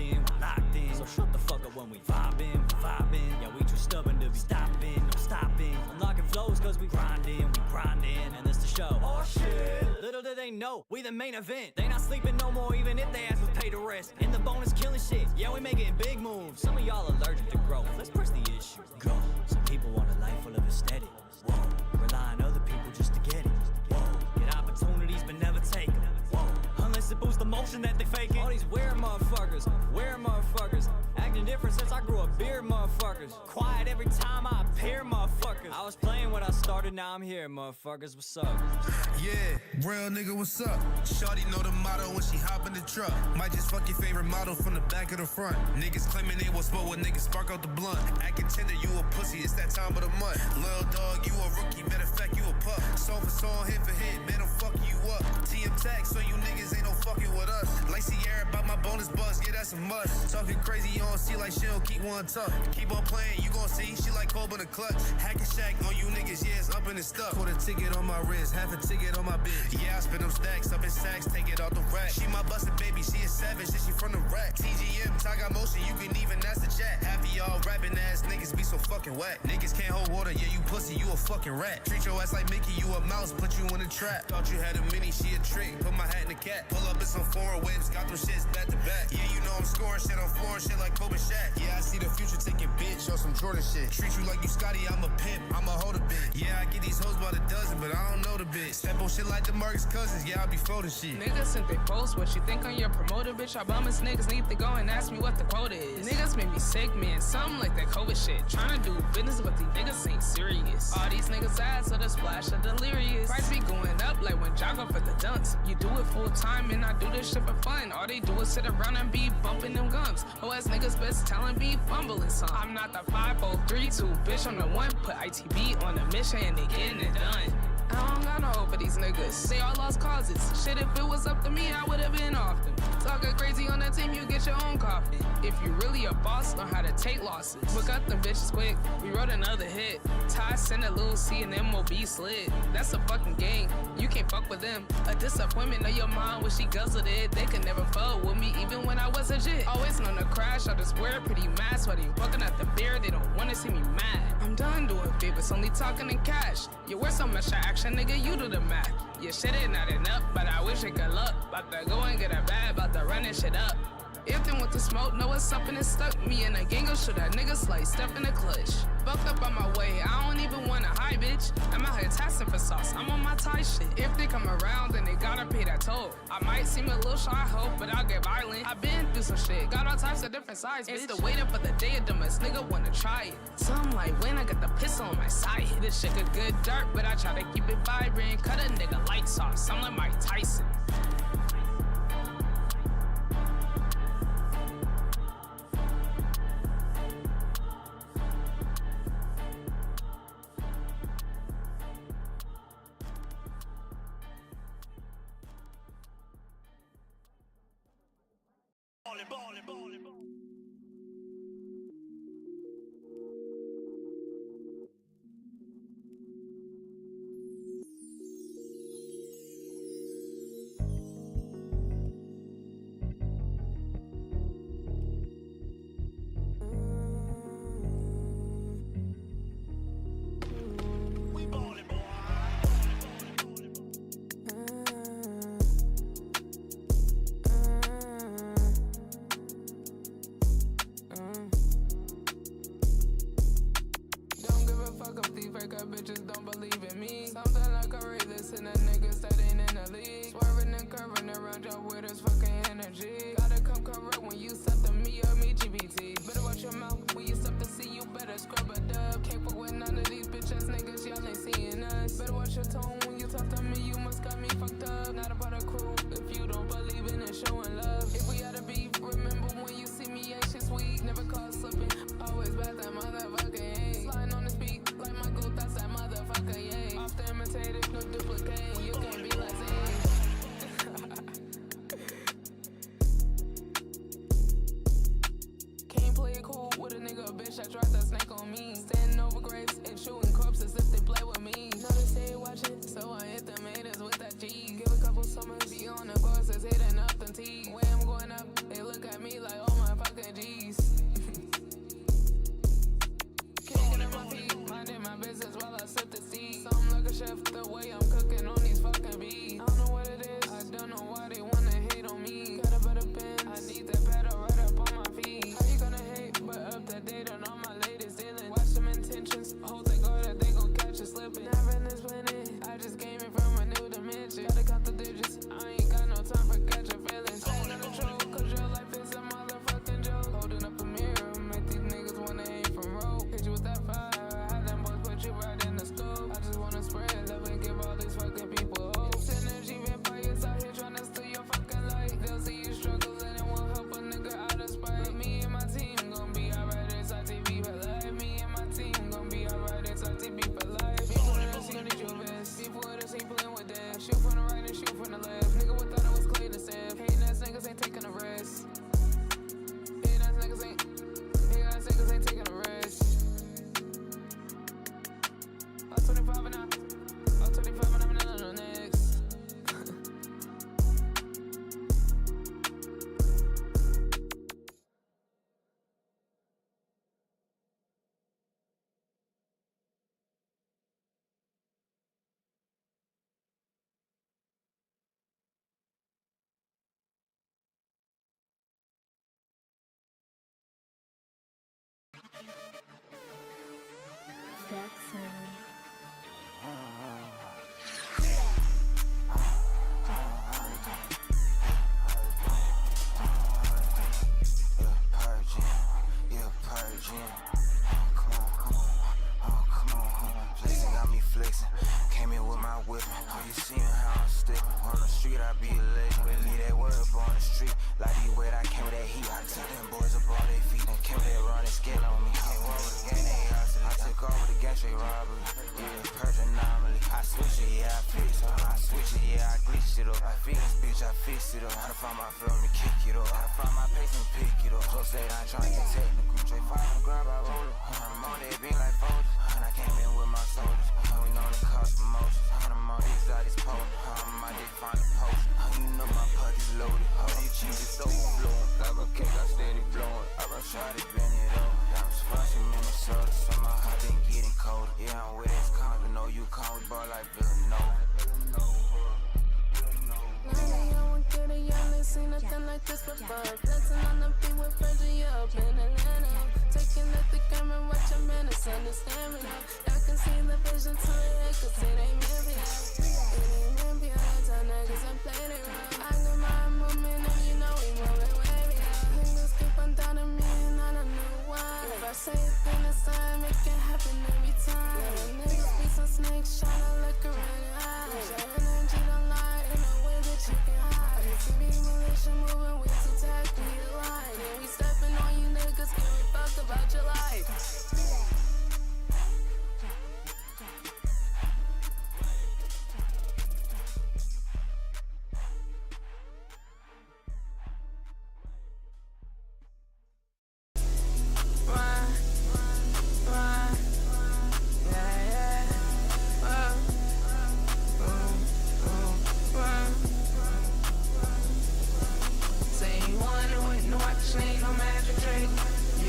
in, so shut the fuck up when we cause we grindin', and this the show. Oh shit! Little do they know, we the main event. They not sleeping no more, even if they ask us pay the rest. In the bonus killing shit, yeah, we making big moves. Some of y'all allergic to growth, let's press the issue. Go. Some people want a life full of aesthetic. Whoa. Rely on other people just to get it. Whoa. Get opportunities but never take them. Whoa. Unless it boosts the motion that they faking. All these weird motherfuckers, acting different since I grew up beard motherfuckers. Quiet every time I appear motherfuckers. I was playing when I started, now I'm here motherfuckers, what's up? Yeah, real nigga, what's up? Shawty know the motto when she hop in the truck. Might just fuck your favorite model from the back of the front. Niggas claiming they will smoke when niggas spark out the blunt. Acting tender, you a pussy, it's that time of the month. Lil' dog, you a rookie, matter of fact, you a pup. Song for song, hit for hit, man, I'm fucking you up. TM tag, so you niggas ain't no fucking with us. Like Sierra about my bonus buzz, yeah, that's a must. Talking crazy, you don't see like she don't keep one tough. Keep on playing, you gon' see, she like Cobra the clutch. Hack and shack on you niggas, yeah, it's up in the stuff. Put a ticket on my wrist, half a ticket on my bitch. Yeah, I spin them stacks up in sacks, take it off the rack. She my busted baby, she a savage, and she from the rack. TGM, Taga Motion, you can even ask the chat. Happy y'all rapping ass niggas be so fucking whack. Niggas can't hold water, yeah, you pussy, you a fucking rat. Treat your ass like Mickey, you a mouse, put you in a trap. Thought you had a mini, she a trick, put my hat in the cat. Pull up in some foreign waves, got them shits back to back. Yeah, you know I'm scoring shit, I'm flooring shit like Kobe Shaq. Yeah, I see the future taking bitch on some Jordan shit. Treat you like you Scotty, I'm a pimp, I'm a hold a bitch. Yeah, I get these hoes by the dozen, but I don't know the bitch. Step on shit like the Marcus Cousins, yeah, I be folding shit. Niggas sent they post what you think on your promoter, bitch. I bum niggas need to go and ask me what the quota is. Niggas made me sick, man. Something like that COVID shit. Tryna do business, but these niggas ain't serious. All these niggas ass so the splash of delirious. Price be going up like when Jogger for the dunks. You do it full time and I do this shit for fun. All they do is sit around and be bumping them gums. Whole ass niggas best talent be fumbling some. I'm not the 5032, bitch. I'm the one. Put ITB on a mission and they getting it done. I don't got no hope for these niggas. They all lost causes. Shit, if it was up to me, I would've been off them. Talking crazy on that team, you get your own coffin. If you really a boss, learn how to take losses. Book up them bitches quick. We wrote another hit. Ty sent a little C and MOB slid. That's a fucking game. You can't fuck with them. A disappointment of your mom when she guzzled it. They could never fuck with me even when I was a jit. Always known to crash. I just wear a pretty mask while they fucking at the beer. They don't wanna see me mad. I'm done doing favors, only talking in cash. You wear so much action, nigga, you do the math. Your shit ain't not enough, but I wish it could look. About to go and get a bag, about to run this shit up. If they want to smoke, know what's up and it's stuck. Me and a gang of shit, that nigga slice, step in the clutch. Fucked up on my way, I don't even wanna hide, bitch. I'm out here tasking for sauce, I'm on my Thai shit. If they come around, then they gotta pay that toll. I might seem a little shy hoe, but I'll get violent. I been through some shit, got all types of different sides, bitch. It's the waiting for the day of the must nigga wanna try it. Something like when I got the pistol on my side. This shit a good dirt, but I try to keep it vibrant. Cut a nigga lights off, sound like Mike Tyson.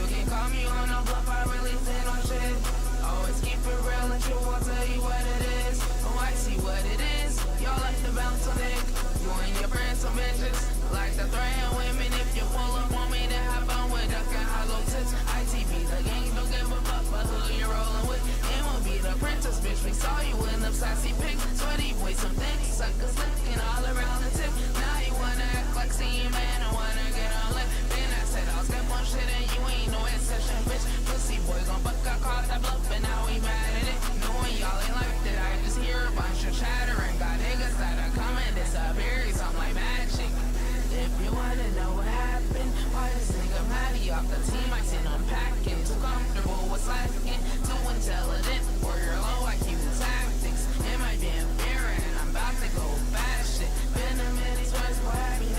You can call me on a bluff, I really stand on shit. Always keep it real and true, I'll tell you what it is. Oh, I see what it is. Y'all like to bounce on dick. You and your friends some bitches. Like to threaten women. If you pull up on me, then have fun with ducking hollow tips. ITB, the gang don't give a fuck but who you rolling with. MLB, the princess, bitch. We saw you in them sassy pics. Sweaty boy, some things. Suckers licking all around the tip. Now you wanna act like see man. I wanna get on lit. Then I said I'll step on shit and you ain't no exception, bitch. Pussy boy gon' fuck, I called that bluff and now we mad at it. Knowing y'all ain't like that, I just hear a bunch of chattering. Got niggas that are coming, disappear, something like magic. If you wanna know what happened, why this nigga Matty off the team? I seen him packing, too comfortable with slacking, too intelligent for your low IQ tactics. It might be unfair and I'm about to go fast shit. Been a minute, twice, what happy,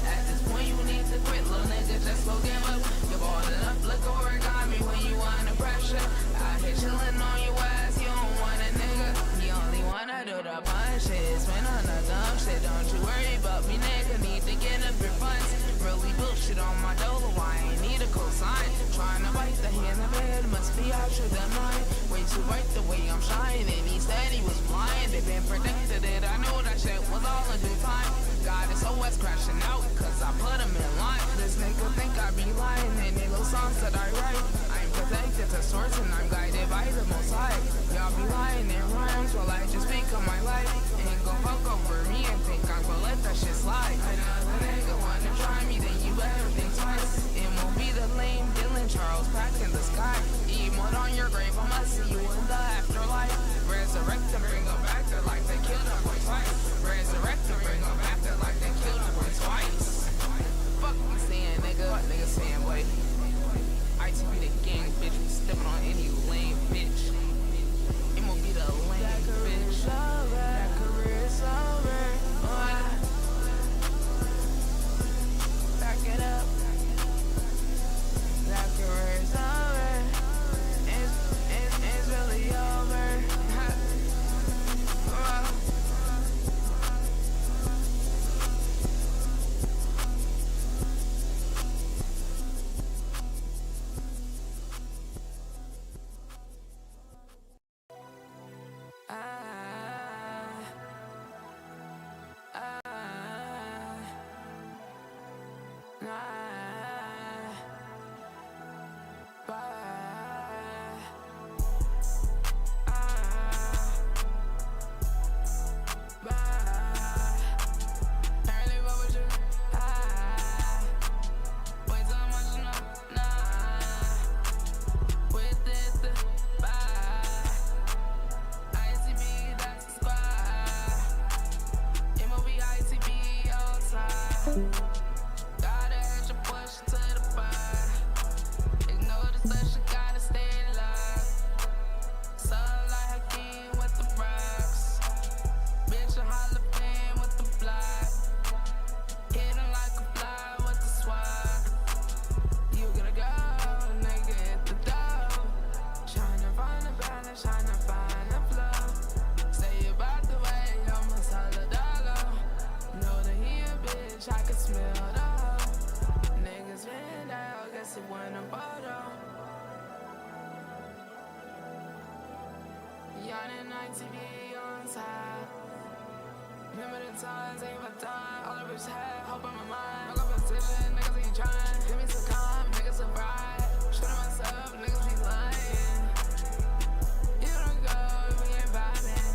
at this point you need to quit, little nigga, just go give up. You're balled enough, look origami when you under pressure. Out here chillin' on your ass, you don't want a nigga. You only wanna do the punches, spin on the dumb shit. Don't you worry about me, nigga, need to get up your funds. Really bullshit on my dolo, I ain't need a cosign. Trying to bite the hand of it, must be out than mine. Way too bright the way I'm shining, he said he was blind. They been predicted it, I knew that shit was all in due time. God is always crashing out, cause I put him in line. This nigga think I be lying, and they little songs that I write. I'm protected to source and I'm guided by the most high. Y'all be lying in rhymes while I just speak of my life. Ain't gon' fuck over me and think I'm gon' let that shit slide. Another nigga wanna try me, then you better think twice. It won't be the lame Dylan Charles back in the sky. Emote on your grave, I must see you in the afterlife. Resurrect and bring them back to like they killed him boy twice. Resurrect and bring them back to like they killed him boy twice. Fuck you saying, nigga. What nigga saying, boy? ITB the gang, bitch. We stepping on any lame bitch. It won't be the lame that bitch. That career is over. Back it up. That career is over. It's really over. Yawning ITV on top. Remember the times, ain't my time. All the bitches had hope on my mind. No competition, niggas ain't trying. Give me some calm, niggas some pride. Shooting myself, niggas be lying. You don't go if we ain't vibing.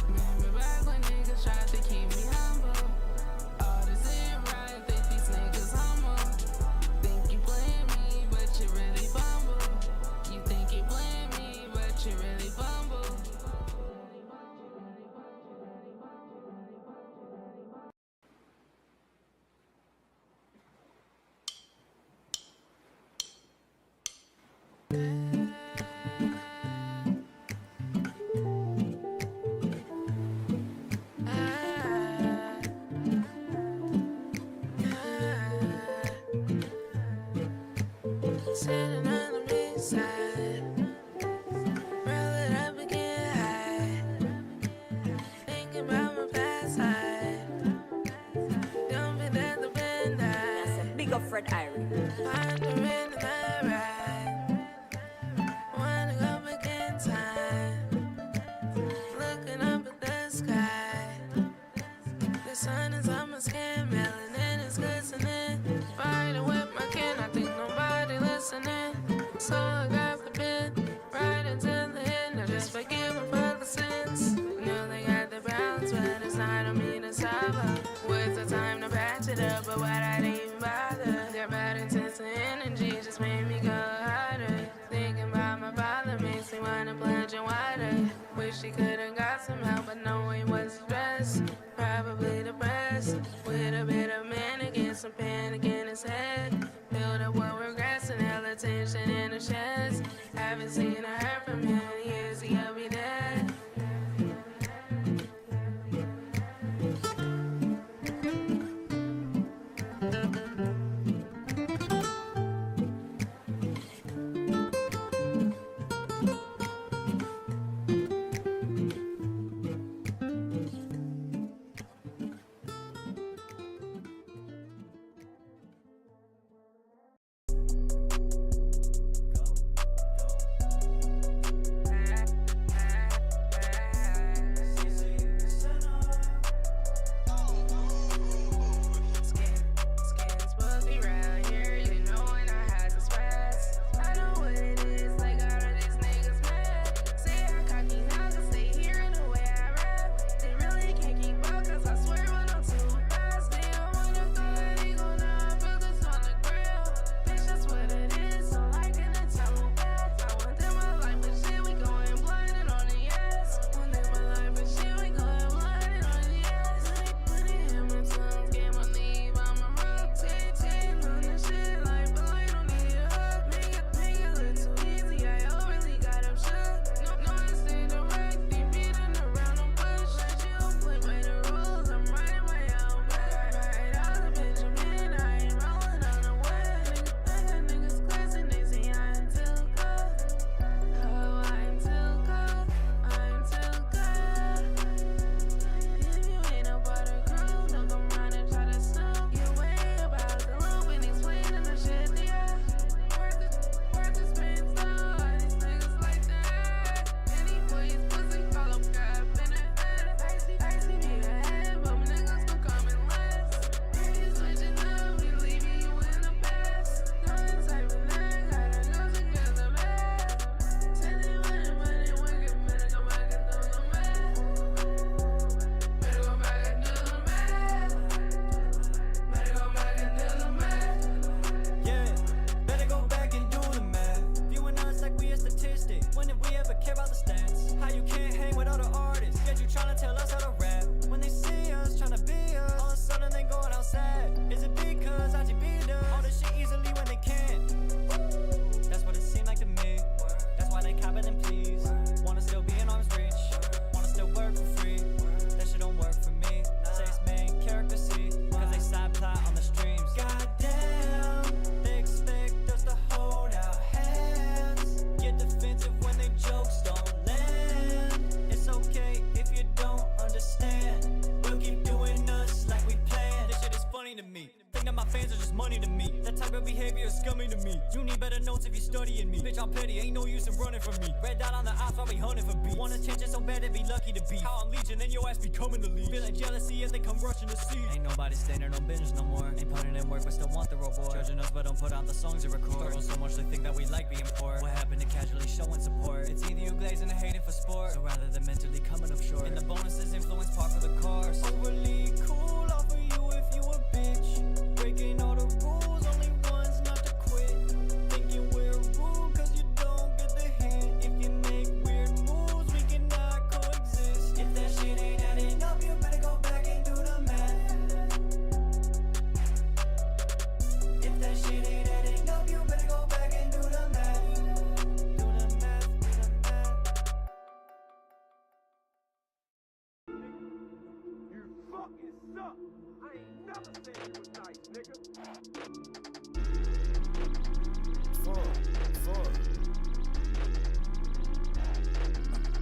Remember back when niggas tried to keep me humble. All this ain't right, think these niggas humble. Think you playing me, but you really fumble. You think you playing me, but you really fumble. Standing on the mid-side, roll it up and get high. Thinking about my past life. Don't be that the up Fred Irie. Find her in the ride. Wanna go back in time. Looking up at the sky. The sun is on my skin, melanin is glistening. Fighting with my kin, I think nobody listening. So I got the pen, right until the end. I just forgive them for the sins. Know they got the balance, but it's not on me to solve up. With the time to patch it up, but why I didn't even bother? Their bad intense energy just made me go harder. Thinking about my father makes me wanna plunge in water. Wish he could've got some help, but no, he was stressed. Probably depressed, with a bit of manic and some panic in his head. Build up what regrets and hella tension in the chest. Haven't seen or heard from him in years, he'll be dead.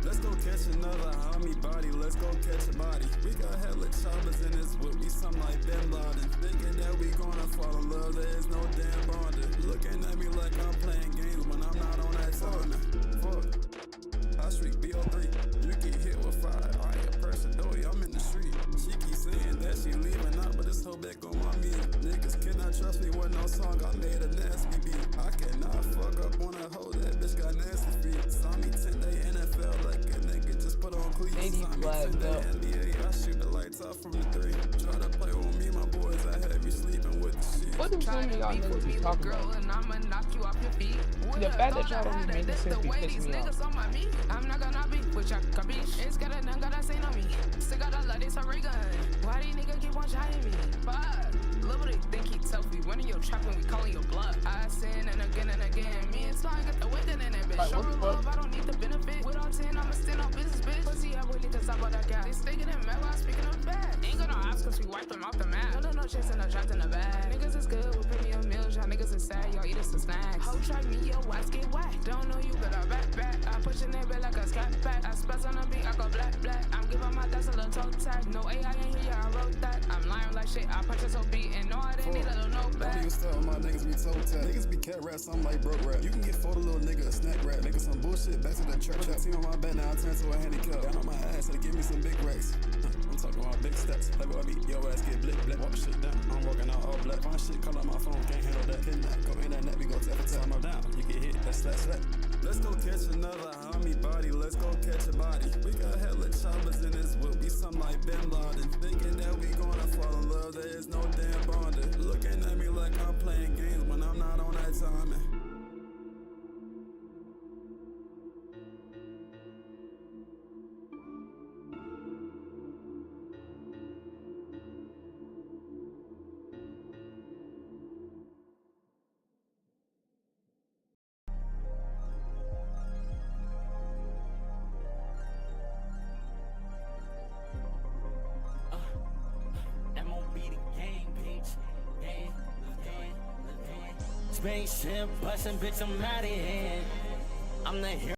Let's go catch another homie body, let's go catch a body. We got hella choppers in this whip, we something like Bin Laden. Thinking that we gon' gonna fall in love, there is no damn bonding. Looking at me like I'm playing games when I'm not on that timing. Fuck, I streak BO3, you get hit with fire. I ain't a person, though, I'm in the street. She keep saying that she leaving out, but this whole back on my meat. Niggas cannot trust me with no song, I made a nasty beat. I cannot fuck up on a hoe, that bitch got nasty feet. Saw me 10-day NFL like a nigga just put on cleats. Saw me 10-day NBA, I shoot the lights off from the 3. Try to play with me, my boys, I have you sleeping with the shit. What do some of y'all niggas be talking about? And I'ma knock you off your feet. The fact that y'all don't be making sense be pissing me off. I'm not gonna be with your capiche. It's got a none gotta say no me. Still gotta love this a ray gun. Why these niggas keep on trying me? Fuck. Little they think he tough. We running your trap and we calling your bluff. I sin and again and again. Me and Slime got the wicked in that bitch. Show her love, I don't need the benefit. With all 10, I'ma stand on business, bitch. Pussy, I really cause I bought that guy. They sticking in mad while speaking of bad. Ain't gonna ask cause we wipe them off the map. No chance and I dropped in the bag. Niggas is good with premium meals. Y'all niggas is sad, y'all eat us some snacks. Ho, try me, your ass get whacked. Don't know you, but I back. I push your name back like a scat pack. I spaz on the beat, I go black. I'm giving my thoughts a little toe tag. No AI ain't here, yeah, I wrote that. I'm lying like shit, I punch it so beat. And no, I didn't need a little notepad. Don't even start my niggas be toe tag. Niggas be cat rap, something like broke rap. You can get for the little nigga a snack rap. Nigga some bullshit, back to the trap. Put the team on my back, now I turn to a handicap. Got on my ass, so give me some big racks. I'm talking about big steps. Play with me, your ass get blick. Walk shit down, I'm walking out all black. Find shit, call out my phone, can't handle that. Kidnap, go in that net, we go tap it, time I'm down. You get hit, that's that. Let's go catch another homie body, let's go catch a body. We got hella choppers in this whip, we something like Bin Laden. Thinking that we gonna fall in love, there is no damn bonding. Looking at me like I'm playing games when I'm not on that timing. Spaceship bustin', bitch, I'm outta here. I'm the hero.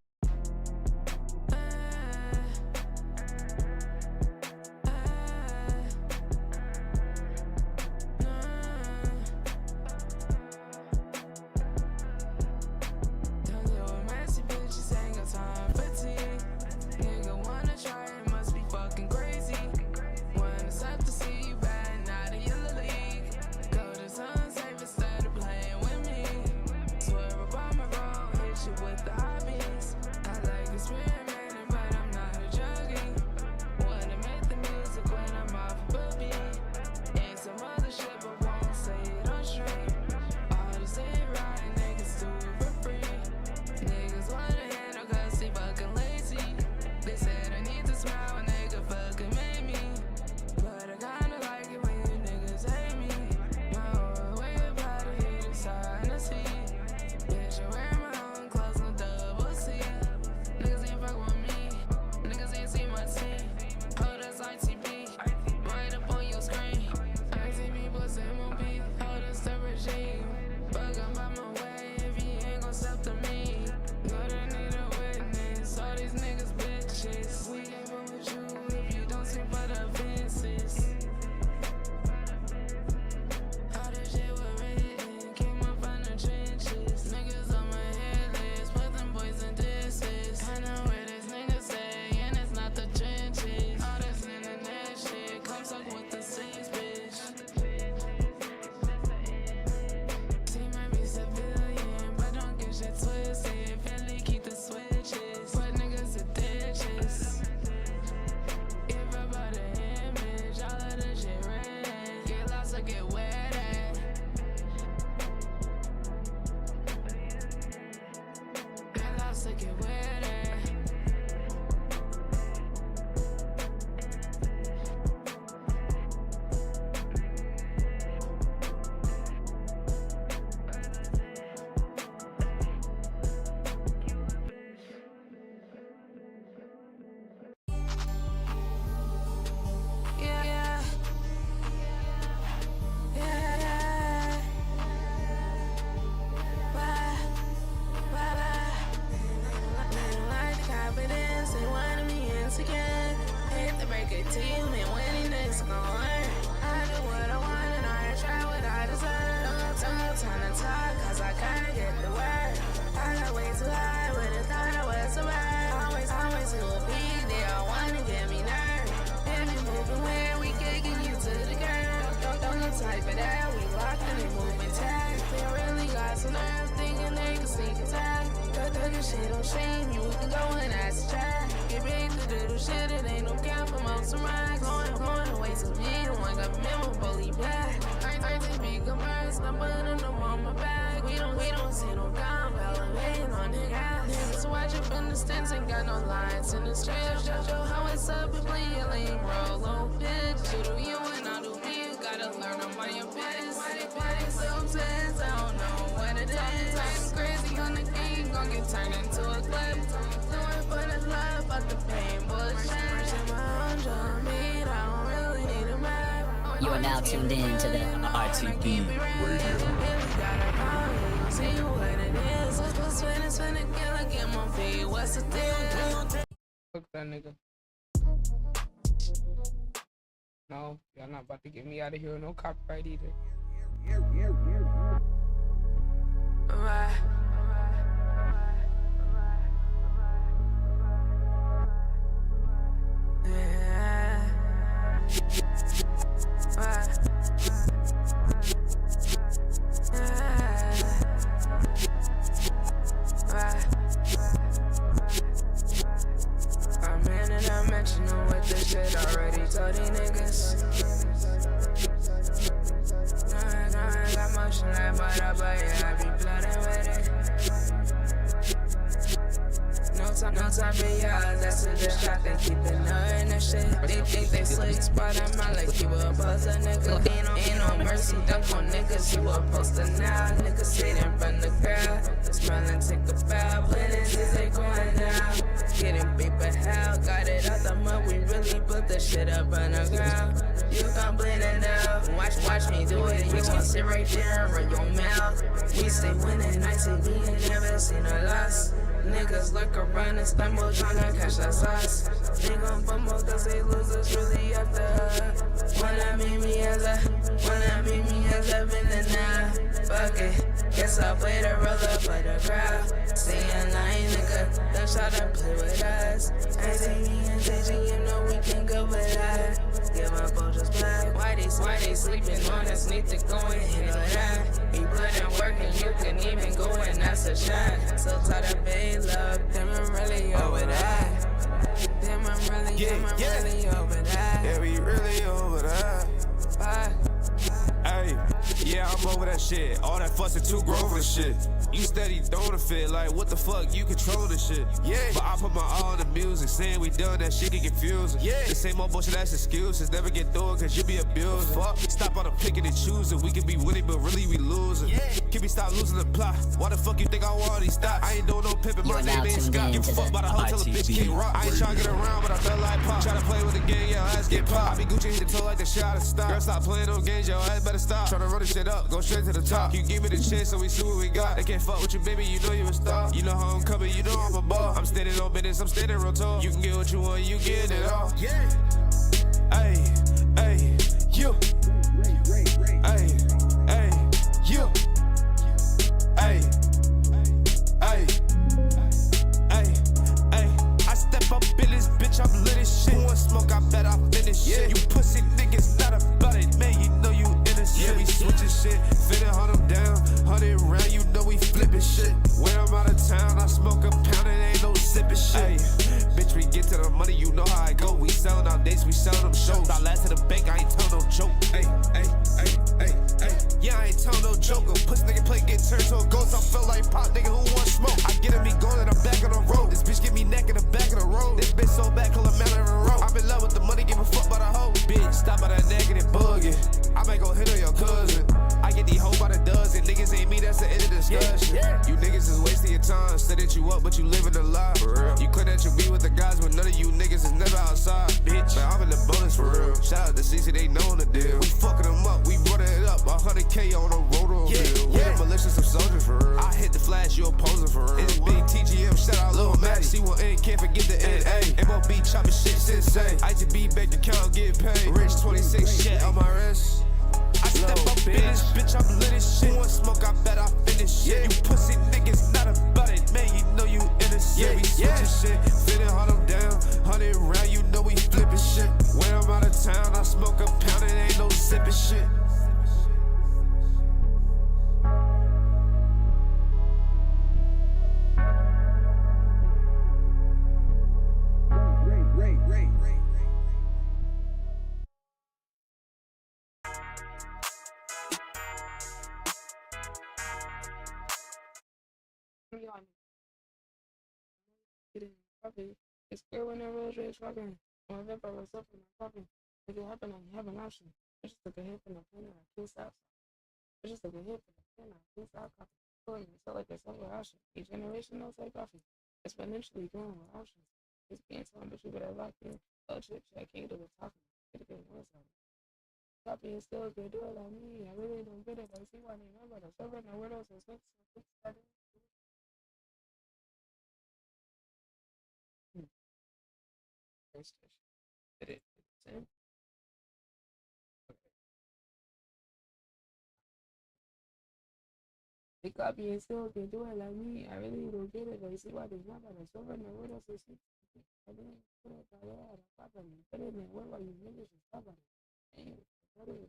this shit don't shame you. We can go and ask try. Get big to do the shit, it ain't no cap for most of mine. Going away to me, the one got memorably black. I just be commerce, I'm putting them on my back. We don't see no calm, elevating on the gas. Niggas watch up in the stands, ain't got no lines in the stretch. Show how it's up and play your lane, roll on pitch. You do you and I do me, gotta learn on my opinions. Body so tense, I don't know what it is. I'm crazy on the game, gon' get turned into a clip. Do it for the love, but the pain bullshit. You are now tuned in to the ITB Radio. Fuck that nigga. No, y'all not about to get me out of here with no copyright either. I'm in a dimensional with this shit already told these niggas. I got motion like butter, but yeah, I be flooding with it. No time for y'all, that's a distract. They keep the nut in the shit. They think they slick, spot them out like you a buzzer, nigga. Ain't no mercy, dunk on niggas, you a poster now. Niggas sit in front of the crowd, smiling, take a bow. When is they going down? Getting big but how? Got it out the mud, we really put the shit up on the ground. You gon' blend it out, watch me do it. You gon' sit right there and run your mouth. We stay winning, ITB ain't never seen a loss. Niggas lurk around and stumble tryna catch that sauce. They gon' fumble cause they losers really up to her. Wanna meet me as a villain now. Fuck it, guess I'll play the roller for the crowd. Stay in line, nigga, don't try to play with us. ITB and JG, you know we can go with that. Give my phone just black. Why they sleeping on us? Need to go and handle that. We put in work and you can even go and ask a shot. So tired of babe love, damn I'm really over that. Damn I'm really over that. Yeah, we really over that. Hey, yeah, I'm over that shit. All that fussing too grover shit. You steady throwing a fit, like what the fuck, you control this shit. Yeah, but I put my all in the music, saying we done that shit get confusing. Yeah, the same old bullshit, that's excuses. Never get through it cause you be abusing. Fuck, stop all the picking and choosing. We can be winning, but really we losing. Yeah, can we stop losing the plot? Why the fuck you think I want all these stops? I ain't doing no pimping, my name ain't Scott. Give a fuck by the hotel, a bitch can't rock. I ain't tryna get around, but I feel like pop. Try to play with the game, your ass get popped. I be Gucci hit the toe like the shot of stop. Girl, stop playing no games, your ass better stop. Tryna run this shit up, go straight to the top. You give me the chance, so we see what we got. They can't fuck with you, baby, you know you a star. You know how I'm coming, you know I'm a ball. I'm standing on business, I'm standing real tall. You can get what you want, you get it all. Yeah. Hey, hey, you. Hey, hey, you. Hey, hey, hey, hey. I step up in this bitch, I'm lit as shit. Who want smoke, I bet I finish shit. You pussy niggas not about it, man, you know you innocent. Yeah, we switching shit, finna hunt them down. 100 round, you know we flipping shit. When I'm out of town, I smoke a pound, it ain't no sipping shit. Ay, bitch, we get to the money, you know how I go. We sellin' our dates, we sellin' them shows. I last to the bank, I ain't tell no joke. Ay, ay, ay, ay, ay. Yeah, I ain't tell no joke. A pussy nigga play get turned to a ghost. I feel like pop nigga who want smoke. I get him, me going and I'm back on the road. This bitch get me neck in the back of the road. This bitch so bad, call a man in a row. I'm in love with the money, give a fuck by the hoe. Bitch, stop by that negative bugging. I might go hit on your cousin. I get these hoes by the dozen. Niggas ain't me, that's the end of the discussion. Yeah, yeah. You niggas is wasting your time. Set it you up, but you living a lie. For real. You couldn't you be with the guys, but none of you niggas is never outside. Bitch, man, I'm in the bonus for real. Shout out to CC, they knowin' the deal. We fucking them up, we running it up. 100K on the road on bill. We the malicious of soldiers for real. I hit the flash, you opposing for real. It's big TGM, shout out Lil Maddie. C1N, can't forget the NA. MOB chopping shit, sensei. ITB bank account, get paid. Rich 26 shit on my wrist. I step up in this bitch, I'm lit as shit. Want smoke, I bet I finish shit. You pussy niggas not about it, man, you know you innocent. Yeah, we switchin' shit, finna hunt them down. 100 round, you know we flippin' shit. When I'm out of town, I smoke a pound, it ain't no sippin' shit. Get in coffee. It's clear when the road is fucking. My vampire was suffering my coffee. If it happened, I have an option. I just took a hit from the pen and I can't stop. I just took a hit from the pen and I can't stop coffee. Pulling myself like a silver option. Each generation knows like coffee. Exponentially growing with options. It's being told, but you better lock in. Oh, chip, check, can't do the talking. Get a good one side. Copy and still good, do it like me. I really don't get it, but I see why they know about the server and the widows and six. Did it? Same. They copy and still can do it like me. I really don't get it, but you see why they know about the server and the widows and six. I didn't put it by that. I put it in where are you niggas and stuff like that. And what is it?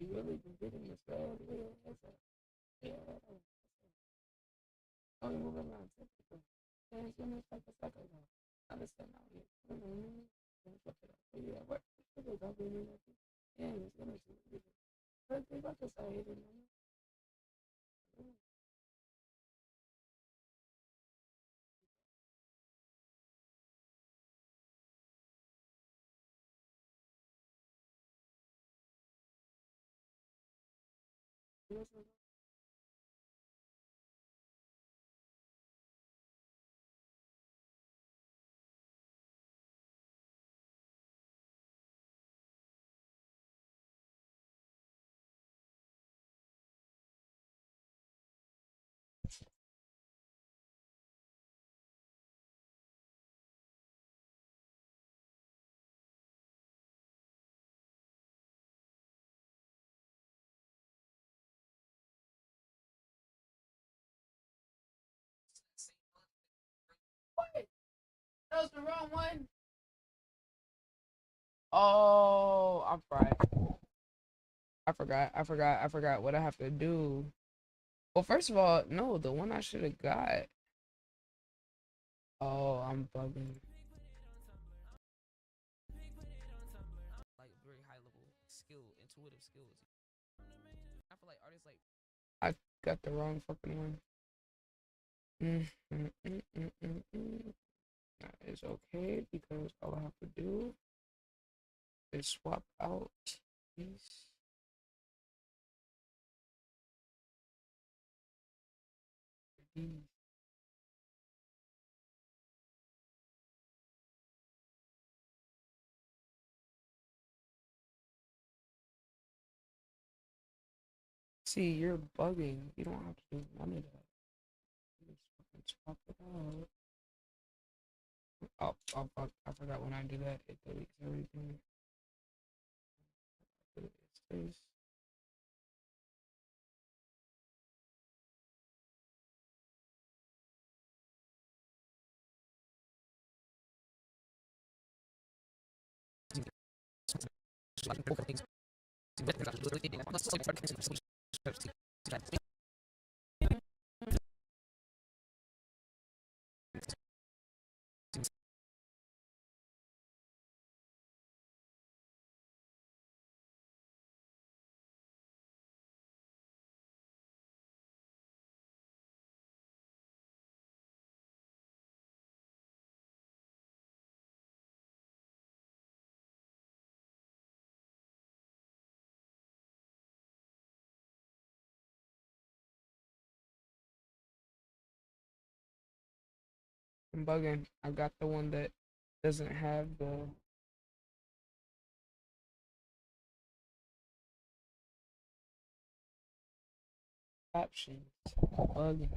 Really been getting this bad. Yeah, that's a, yeah. Only moving around typical. Yeah, it's gonna like a second now. Understand now, yeah. Yeah, what? Yeah, it's gonna be. But they got this out here, What? That was the wrong one. Oh, I'm fried. I forgot what I have to do. Well, first of all, no, the one I should have got. Oh, I'm bugging. Like very high level skill, intuitive skills. I feel like artists like I got the wrong fucking one. That is okay because all I have to do is swap out these. See, you're bugging. You don't have to do none of that. Just fucking swap it out. Oh, fuck. I forgot when I do that. It deletes everything. It's this. I'm bugging. I got the one that doesn't have the captions. Bugging.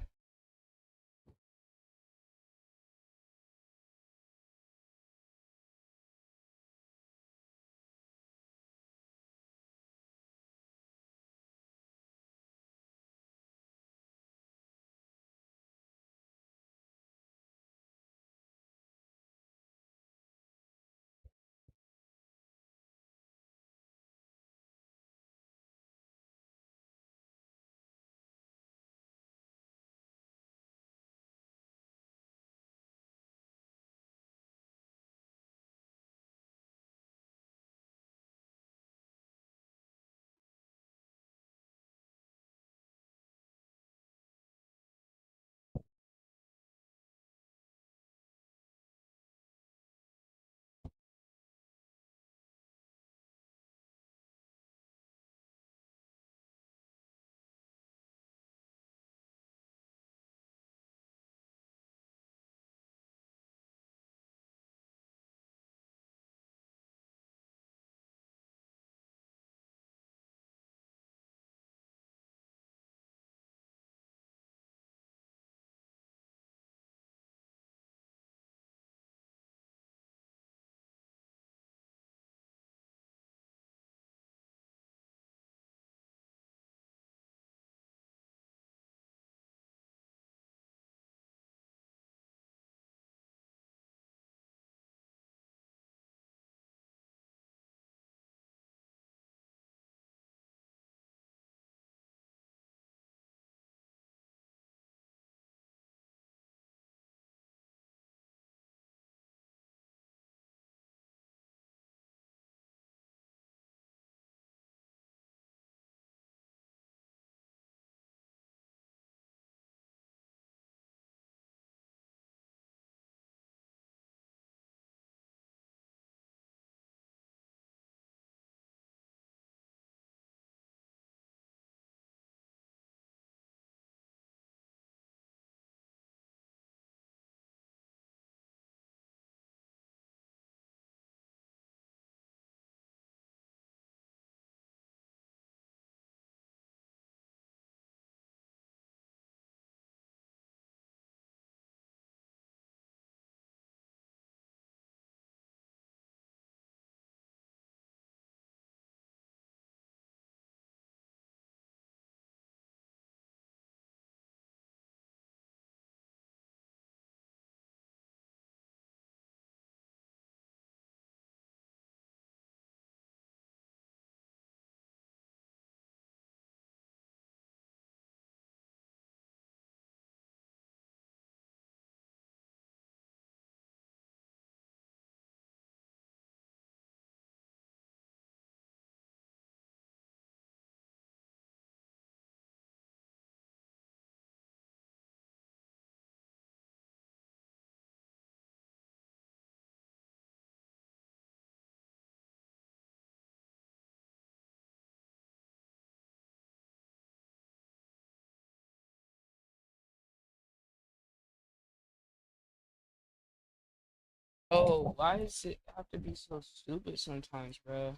Oh, why does it have to be so stupid sometimes, bro?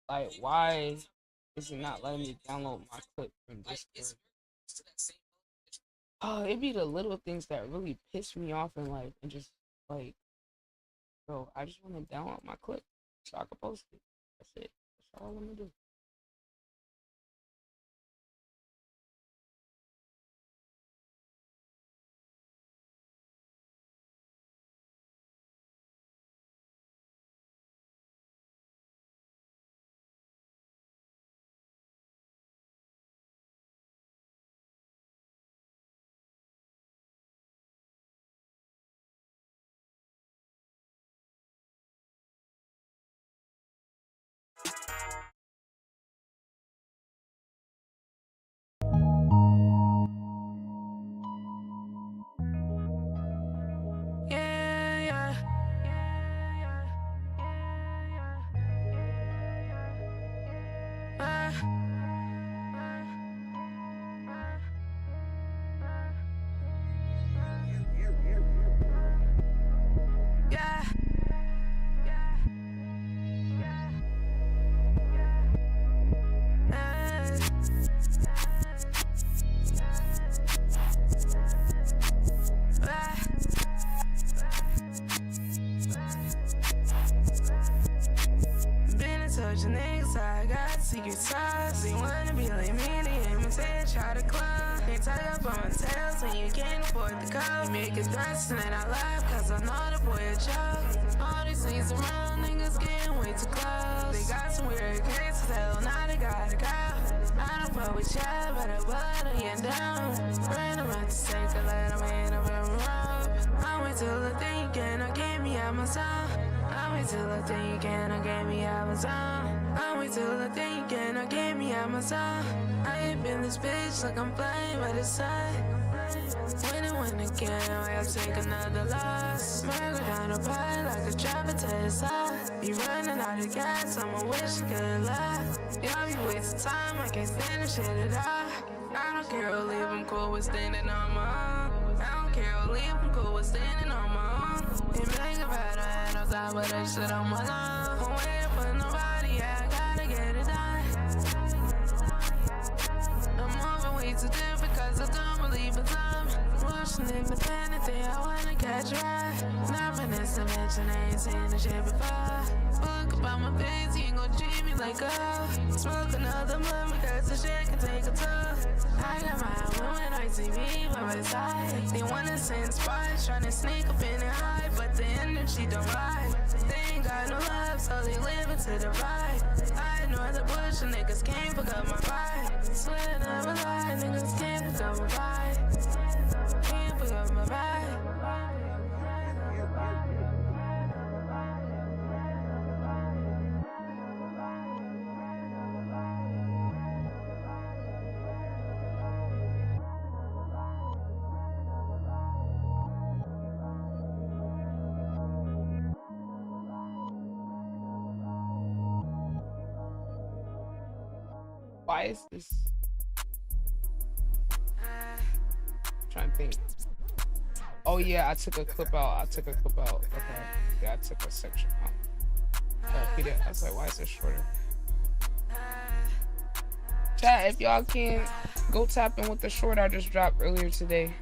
Like, why is it not letting me download my clip from Discord? Oh, it be the little things that really piss me off in life, and just like, bro, I just want to download my clip so I can post it. That's it. That's all I'm gonna do. Niggas, I got secret sauce. They wanna be like me, they imitate, try to climb. They tie up on my tails when you can't afford the cost. You make it threats and then I laugh, cause I know the boy a joke. All these things around, niggas getting way too close. They got some weird cases, hell, now they gotta go. I don't fuck with y'all, but I will to get down. Random at the sake, I let them in, I'm wrong. I wait till the thing you cannot get me out my zone. I wait till the thing you cannot get me out my zone. I wait till the thing you cannot get me out my zone. I ain't been this bitch like I'm flying by the sun. When again, I have to take another loss. Mergo down the pipe like a driver to the side. Be running out of gas, I'ma wish I could lie. Y'all be wasting time, I can't stand the shit at all. I don't care who leave, I'm cool with standing on my own. I don't care who leave, I'm cool with standing on my own. You make a better hand on top of that shit on my lawn. I'm waiting for nobody, yeah, I gotta get it done. I'm moving way too different because I don't believe in time. Rushing independently, I wanna catch a ride. Nothing is to mention, I ain't seen this shit before. Book about my face, you ain't gon' treat me like a. Smoke another month because the shit can take a toll. I got my woman, I see me by my side. They wanna send spies, tryna sneak up in and hide, but the energy don't lie. They ain't got no love, so they living to the vibe. I ignore the bush, and niggas can't pick up my vibe. Swear never lie, niggas can't pick up my vibe. Can't pick up my vibe. Why is this? Trying to think. Oh yeah, I took a clip out. Okay. Yeah, I took a section out. I was like, why is it shorter? Chat, if y'all can go tap in with the short I just dropped earlier today.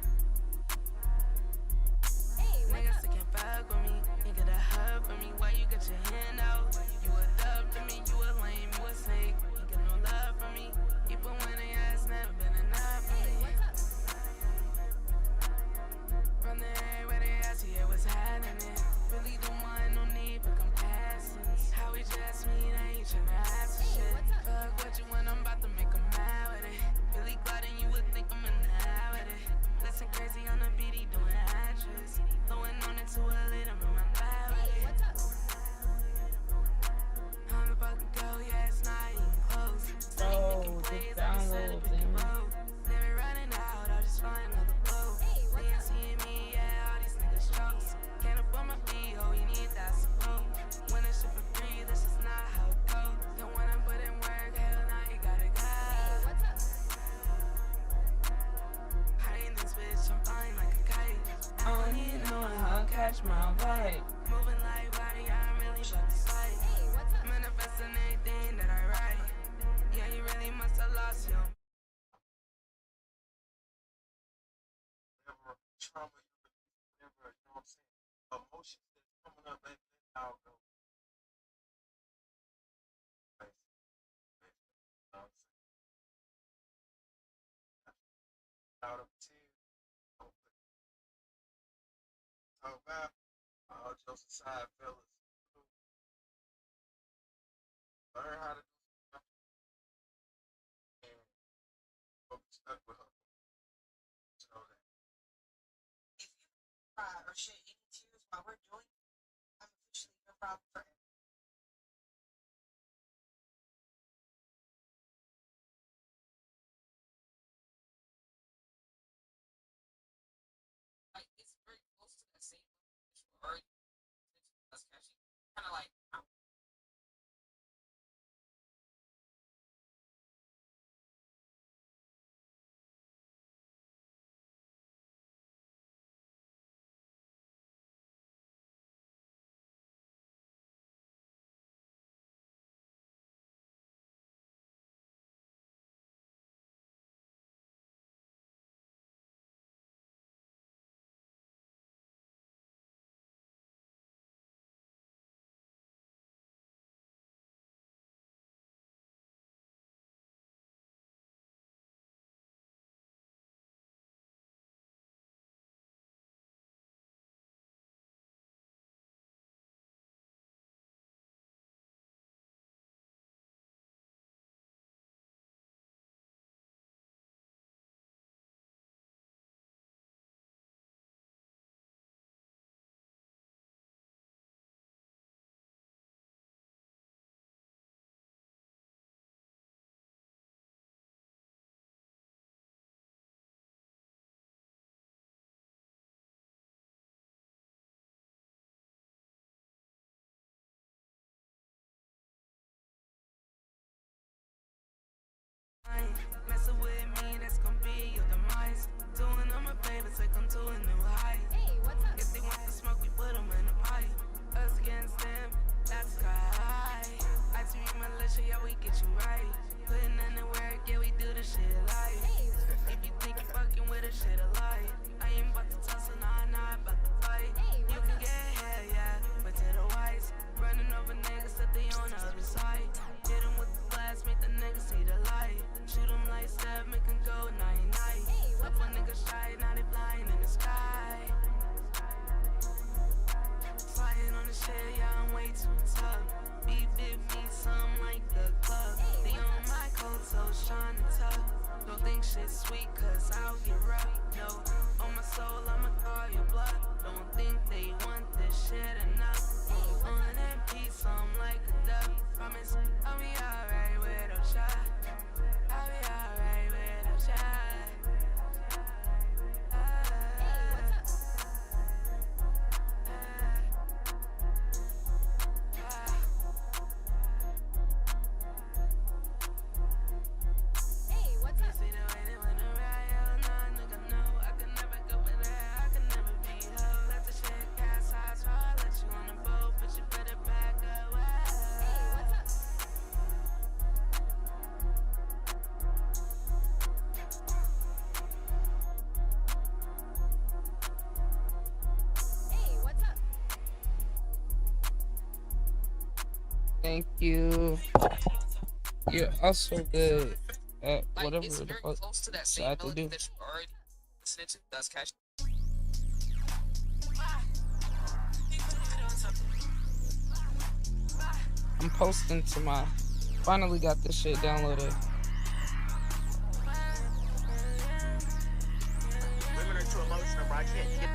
trauma, whatever, you know what I'm saying? Emotions that's coming up, let out go. Out of tears. Talk about all jokes aside, fellas. Learn how to do something and don't be stuck with her. You know that. If you cry or shed any tears while we're doing it, I'm officially your problem forever. Like it's very close to that same level that you already that's catchy. Kind of like Messing with me, that's gonna be your demise. Doing all my favors, take them to a new height. Hey, what's up? If they want to smoke, we put them in a pipe. Us against them, that's sky. ITV militia, yeah, we get you right. Putting in the work, yeah, we do the shit like. If you think you fucking with a shit alike, I ain't about to tussle, nah, not about to fight. You can get hell, yeah, potato whites. Running over niggas that they on the other side. Hit them with the glass, make the niggas see the light. Shoot them like Steph, make them go night-night. Up a nigga shy, now they flying in the sky. Sliding on the shit, yeah, I'm way too tough. Beef with me, something like the club. They on my coat, so shining tough. Don't think shit sweet, cause I'll get rough. No, on my soul, I'ma call your bluff. Don't think they want this shit enough. On that beat, something like a duck. Promise I'll be alright with a shot. I'll be alright with a shot. Hey, what's up? See the way they wanna ride, hell nah, nigga, no. I can never go with that, I can never be low. Let the shit capsize, so I'll let you on the boat, but you better back away. Hey, what's up? Hey, what's up? thank you. You're also good at whatever it's the very fuck close to that I same have to melody do. that you already listening to. That's catchy. I'm posting to my. Finally got this shit downloaded. Women are too emotional, bro. I can't get.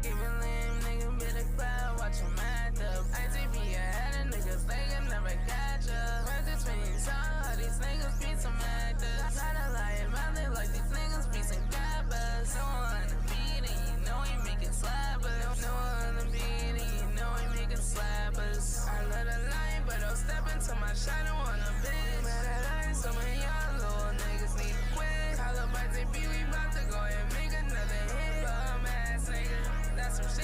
Give a limb, nigga, bit of cloud, watch him act up. ITV ahead of niggas, they can never catch up. Where's this being saw? These niggas be some actors. Gotta lie about it like these niggas be some gabbers. No one on the beat, and you know he making slappers. No one on the beat, and you know he making slappers. I love the line, but I'll step into my shot and wanna bitch. But I learned some of y'all little niggas need to quit. Call up ITV, we about to go and make another hit. Bum ass nigga, that's some shit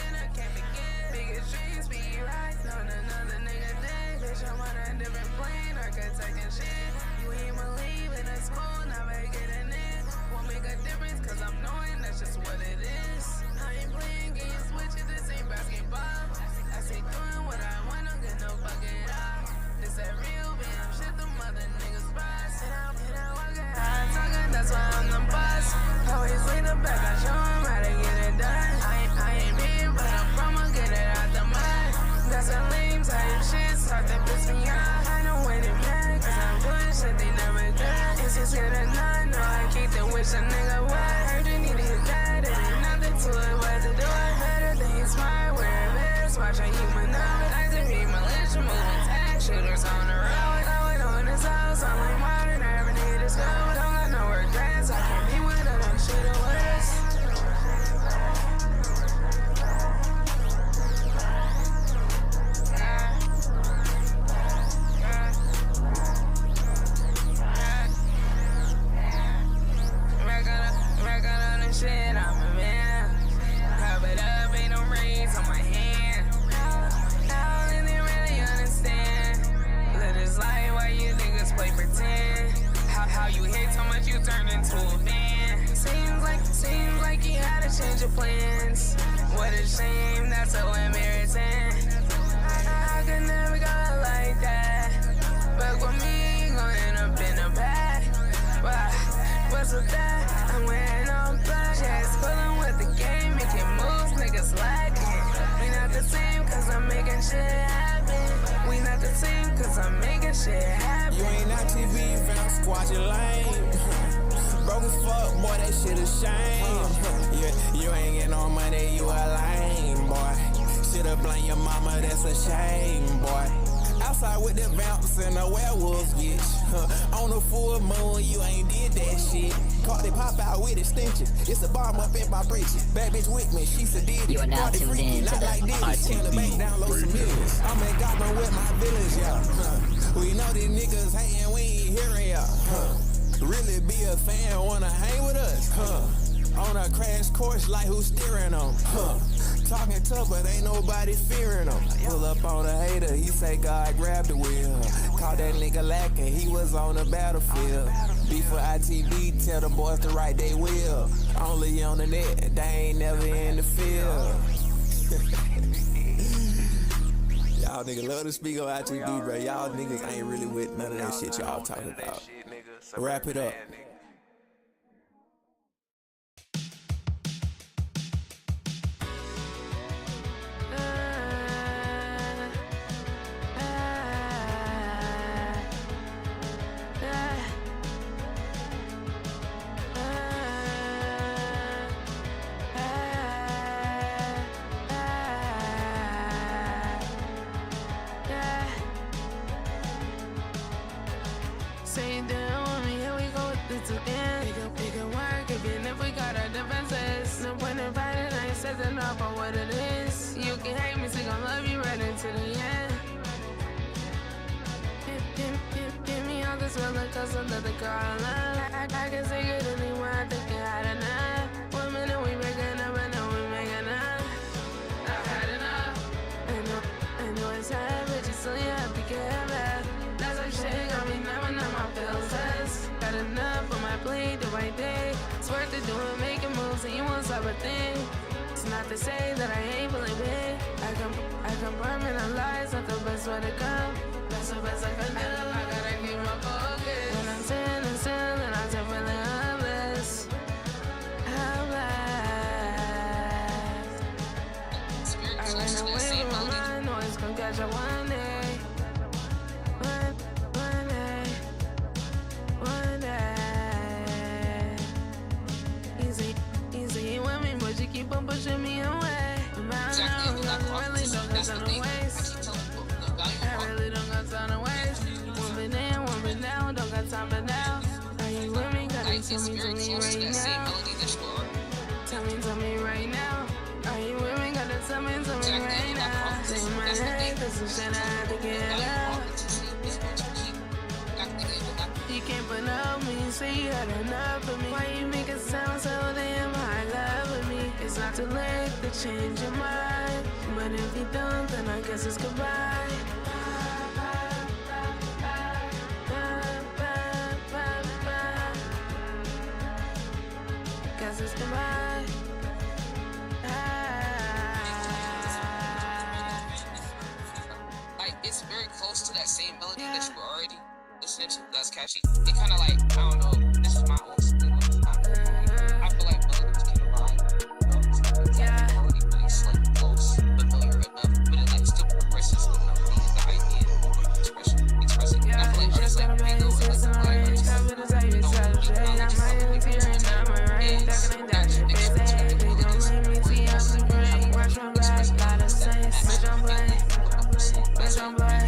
shooters on the road. I know in this house, I'm like modern, never need to go. Don't got no regrets, I can't be with her, don't shoot her with us. Shit, I'm a man. Covered up, ain't no rings on my hand. I don't even really understand. Live this life while you niggas play pretend. How you hate so much you turned into a man. Seems like you had to change your plans. What a shame, that's so embarrassing. I could never go like that. But with me, you gon' end up in a bag. What's with that? I'm wearing all black. Just fooling with the game, making moves, niggas lacking. We not the same, cause I'm making shit happen. We not the same, cause I'm making shit happen. You ain't on TV, fam, squad your lane. Broke as fuck, boy, that shit a shame. Yeah, you ain't getting no money, you a lame, boy. Shoulda blame your mama, that's a shame, boy. Outside with the vamps and the werewolves, bitch. On the full moon, you ain't did that shit. Caught they pop out with extension. It's a bomb up in my bridges. Bad bitch with me, she sedated. You are now tuned in to the ITB download some millions. I'm in Gotham with my village, y'all. We know these niggas hating, we ain't hearing y'all. Really be a fan, wanna hang with us, on a crash course like who's steering them, Talking tough, but ain't nobody fearing him. Pull up on a hater, he say God grabbed the wheel. Caught that nigga lacking, he was on the battlefield. Beef for ITB, tell the boys to write they will. Only on the net, they ain't never in the field. Y'all niggas love to speak on ITB, bro. Y'all niggas ain't really with none of that shit y'all talking about. Wrap it up. Say you down with me, here we go with this again. It can work even if we got our differences. No point in fighting, I ain't said enough for what it is. You can hate me, so gon' love you right into the end. Give me all this feeling cause another girl I love. I can say it anywhere, I think I had enough. 1 minute we making up, and then we making up. I've had enough. I know it's hard, but you still you have to get back. That's some shit got me numbing on my feels. Got enough on my plate the right day. It's worth it doing, making moves, and you won't stop a thing. It's not to say that I ain't believing. I can permanentalize, not the best way to come. That's the best I can do. I gotta keep my focus. When I'm standing still, and I'm feeling helpless. I ran away with my mind, know it's gonna catch up one day. One day. Easy with me, but you keep on pushing me away. I really don't got time to waste. I really don't got time to waste. One bit in, one bit down, don't got time for now. Are you with me? Gotta tell me right now. Tell me right now. Are you with me? Gotta tell me right now. Say my head, cause some shit I had to get out. You can't put up me, say you had enough of me. Why you make it sound so damn high love with me? It's not too late to change your mind. But if you don't, then I guess it's goodbye. Guess it's goodbye. Like, it's very close to that same melody that you were already listening to. That's catchy. It kind of like, I don't know, this is my own split on the top. I feel like melodies can align. Yeah. Melody, but it's like close, familiar enough, but it like still progresses enough. The idea of expressing. I feel like artists like Mango and like the players. Bitch, I'm black,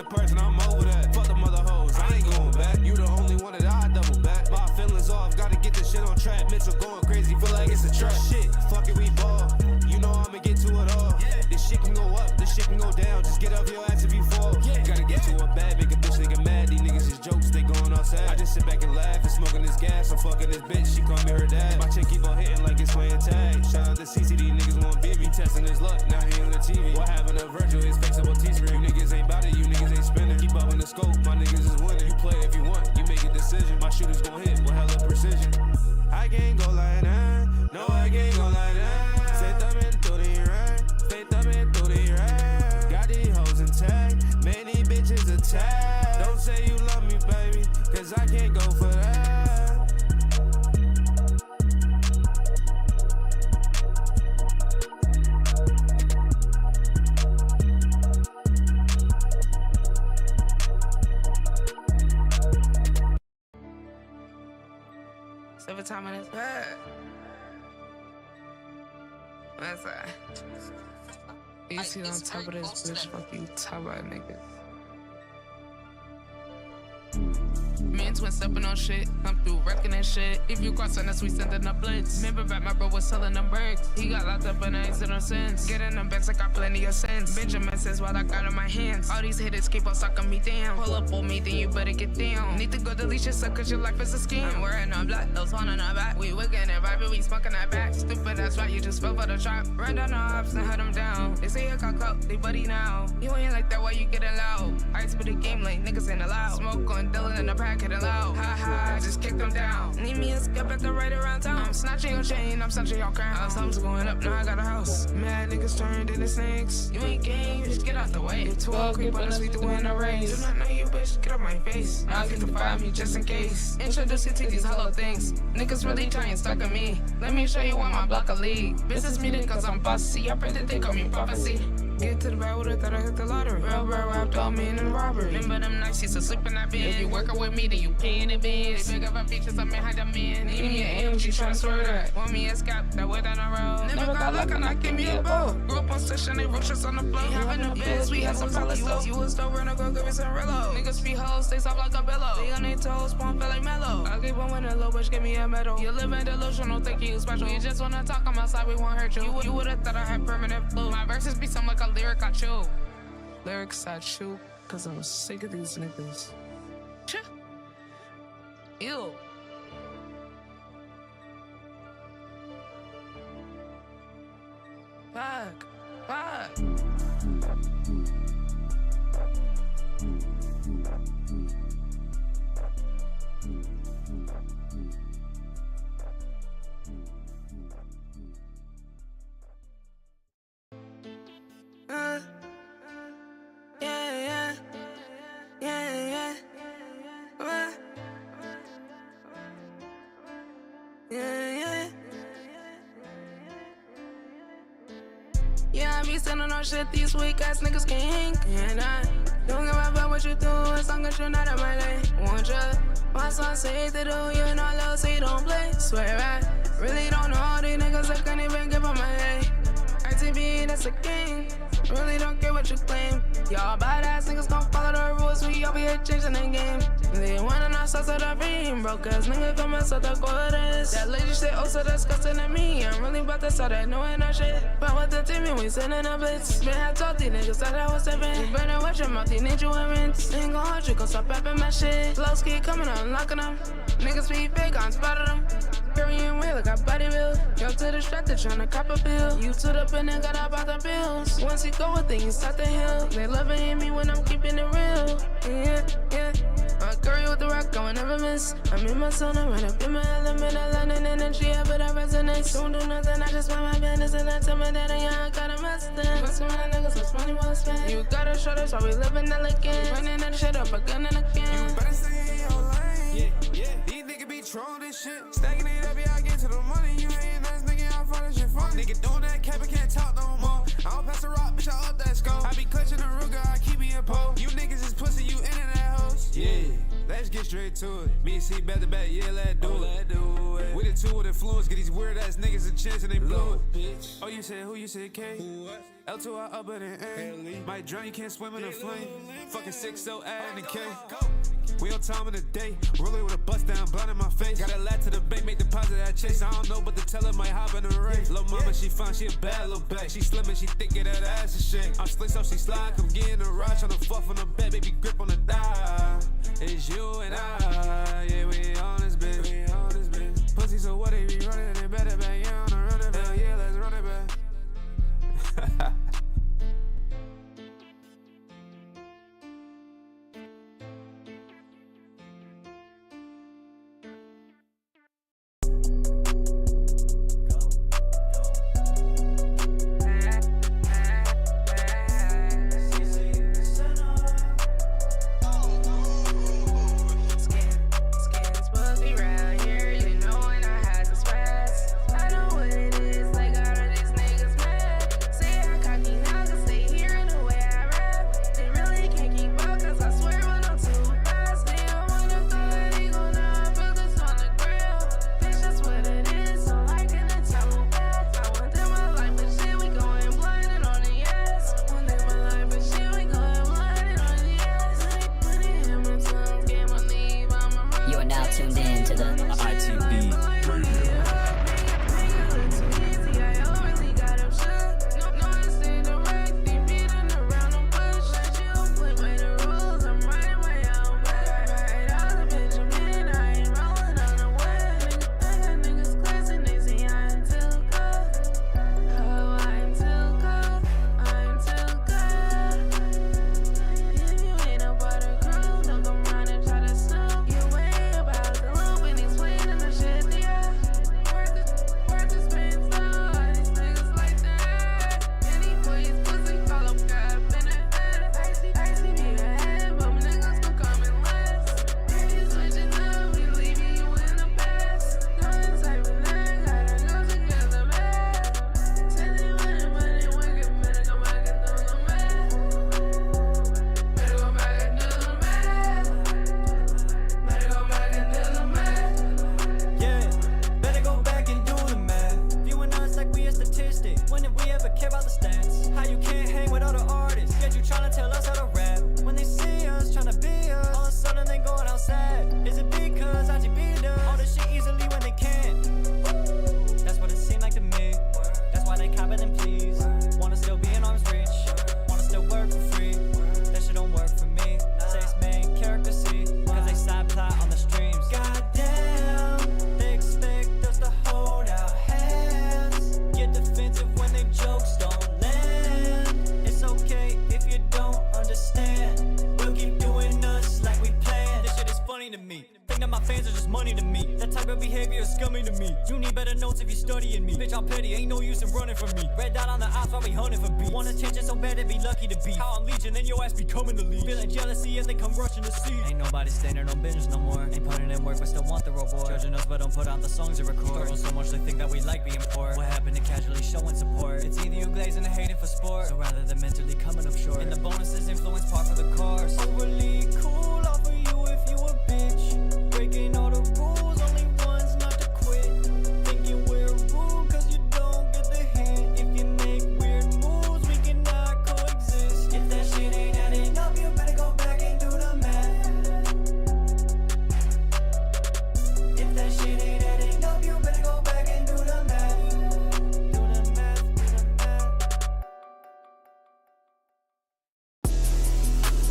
person, I'm over that. Fuck the mother hoes, I ain't going back. You the only one that I double back. My feelings off, gotta get this shit on track. Mitchell going crazy, feel like it's a trap. Shit, fuck it, we ball. You know I'ma get to it all. This shit can go up, this shit can go down. Just get up your ass if you fall. Gotta get to a bad, make a bitch nigga mad. These niggas is jokes, they going outside. I just sit back and laugh and smoking this gas. I'm fucking this bitch, she call me her dad. My chick keep on hitting like it's playing tag. Shout out to CCD, niggas won't beat me. Testing his luck, now he on the TV. What happened to Virgil is flexible teaspoon. You niggas ain't bout it, you niggas ain't spinning. Keep up in the scope, my niggas is winning. You play if you want, you make a decision. My shooters gon' hit with hella precision. I can't go like that, no I can't go like that. Stay thumbing through the rain, stay thumbing through the rain. Got these hoes intact, many bitches attacked. Don't say you love me, baby, cause I can't go for that. Every time in his bed. What's that? You see on top of this bitch, fuck you, top of that nigga. Me and Twin stepping on shit, come through wrecking and shit. If you crossing us, we sending a blitz. Remember back, my bro was selling them bricks. He got locked up in an accident since. Getting them bets, I got plenty of sense. Benjamin says what I got in my hands. All these hitters keep on sucking me down. Pull up on me, then you better get down. Need to go delete your suck, cause your life is a scam. I'm wearing on black, those one on our back. We wigging and vibing, we smoking that back. Stupid, that's right, you just fell for the trap. Run down the ops and hunt them down. They say I got caught, they buddy now. You ain't like that, why you getting loud? I spit the game like niggas ain't allowed. Smoke on Dylan in the pack, getting loud. Ha ha, just kick them down. Need me a skip at the right around town. I'm snatching your chain, I'm snatching your crown. Something's going up, now I got a house. Mad niggas turned into snakes. You ain't game, you just get out the way. If 12 creep on us, we do in the race. Do not know you, bitch, get up my face. Now get to find me just in case. Introduce you to these hollow things. Niggas really trying stuck on me. Let me show you why my block a league. Business meeting cause I'm bossy. I pray that they call me prophecy. Get to the bag with it, thought I hit the lottery. Real bro wrapped all me in the robbery. Remember them nights, used to sleep in that bed. If you working with me, then you paying the bills. They big up our features, I'm behind the man. Need me an AMG, tryna swear that. Want me a scalp, that way down the road. Never got luck, and I give me a bow. Grew up on station, they roaches on the floor. Ain't having no bills, we had some palace though. You was still running, go give me some Rillo. Niggas be hoes, stay soft like a billow. They on their toes, spawn feel like mellow. I keep on winning, little bitch, give me a medal. You live in delusional, think you special. You just wanna talk, I'm outside, we won't hurt you. You would've thought I had permanent flu. My verses be something like a lyric I chew. Lyrics I chew, cause I'm sick of these niggas. Ew. Fuck. Yeah, I be sending on shit, these weak ass niggas can't hang. And I don't give a fuck what you do as long as you're not in my lane. Want ya? My son say to do, you know, low, so you don't play. Swear I really don't know all these niggas that can't even give up my name. RTB, that's a game. Really don't care what you claim. Y'all badass niggas gon' follow the rules. We all be here changing the game. They wanna know sauce of the dream. Broke ass nigga come and sell the quarters. That lady shit oh so disgusting to me. I'm really about to start that knowing that shit. But with the team and we sending a blitz. Been had told these niggas that I was 7. You better watch your mouth, these need you in rinse. Ain't gon' hurt you, gon' stop rapping my shit. Flows keep coming, I'm locking them. Niggas be fake, I'm spotting them. Carrying weight like a body build. Yo to the strap, they tryna cop a pill. You to the pen and got up out the bills. Once you go with it, you start the hill. They loving me when I'm keeping it real. Yeah. I curry with the rock, I will never miss. I'm in my zone, I run up in my element. I learn an energy, but I resonate. Don't do nothing, I just mind my business. And I tell me that I got a master. Fuck some of my niggas, what's money well spent. You gotta show this, why we living elegant. Running that shit up, a gun and a can. You better stay in your lane. Yeah. These niggas be trolling this shit. Stacking it up, yeah, I get to the money. You ain't nice, nigga, I find this shit funny. Nigga doing that cap, I can't talk no more. I don't pass a rock, bitch, I up that scope. I be clutching the Ruger, I keep me in pole. You niggas is pussy, you in and that hoes. Yeah, Let's get straight to it. Me and C back to back, yeah, let's do it. We the two with influence, get these weird ass niggas a chance and they blow it. Bitch. Oh, you said who? You said K? L2 I up than A. Might drown, you can't swim in the flame. Fucking 6-0 add in the K. We on time of the day. Rolling with a bust down, blind in my face. Got a lad to the bank, make deposit at Chase. I don't know, but the teller might hop in the race. Lil' mama, she fine, she a bad little back. She slim and she thick, get that ass a shake. I'm slick, so she slide, come get in the ride. Tryna fuck on the bed, baby, grip on the die. It's you and I, yeah, we on this bitch. Pussy, so what they be running, they better back, yeah, on the run it back. Yeah, let's run it back.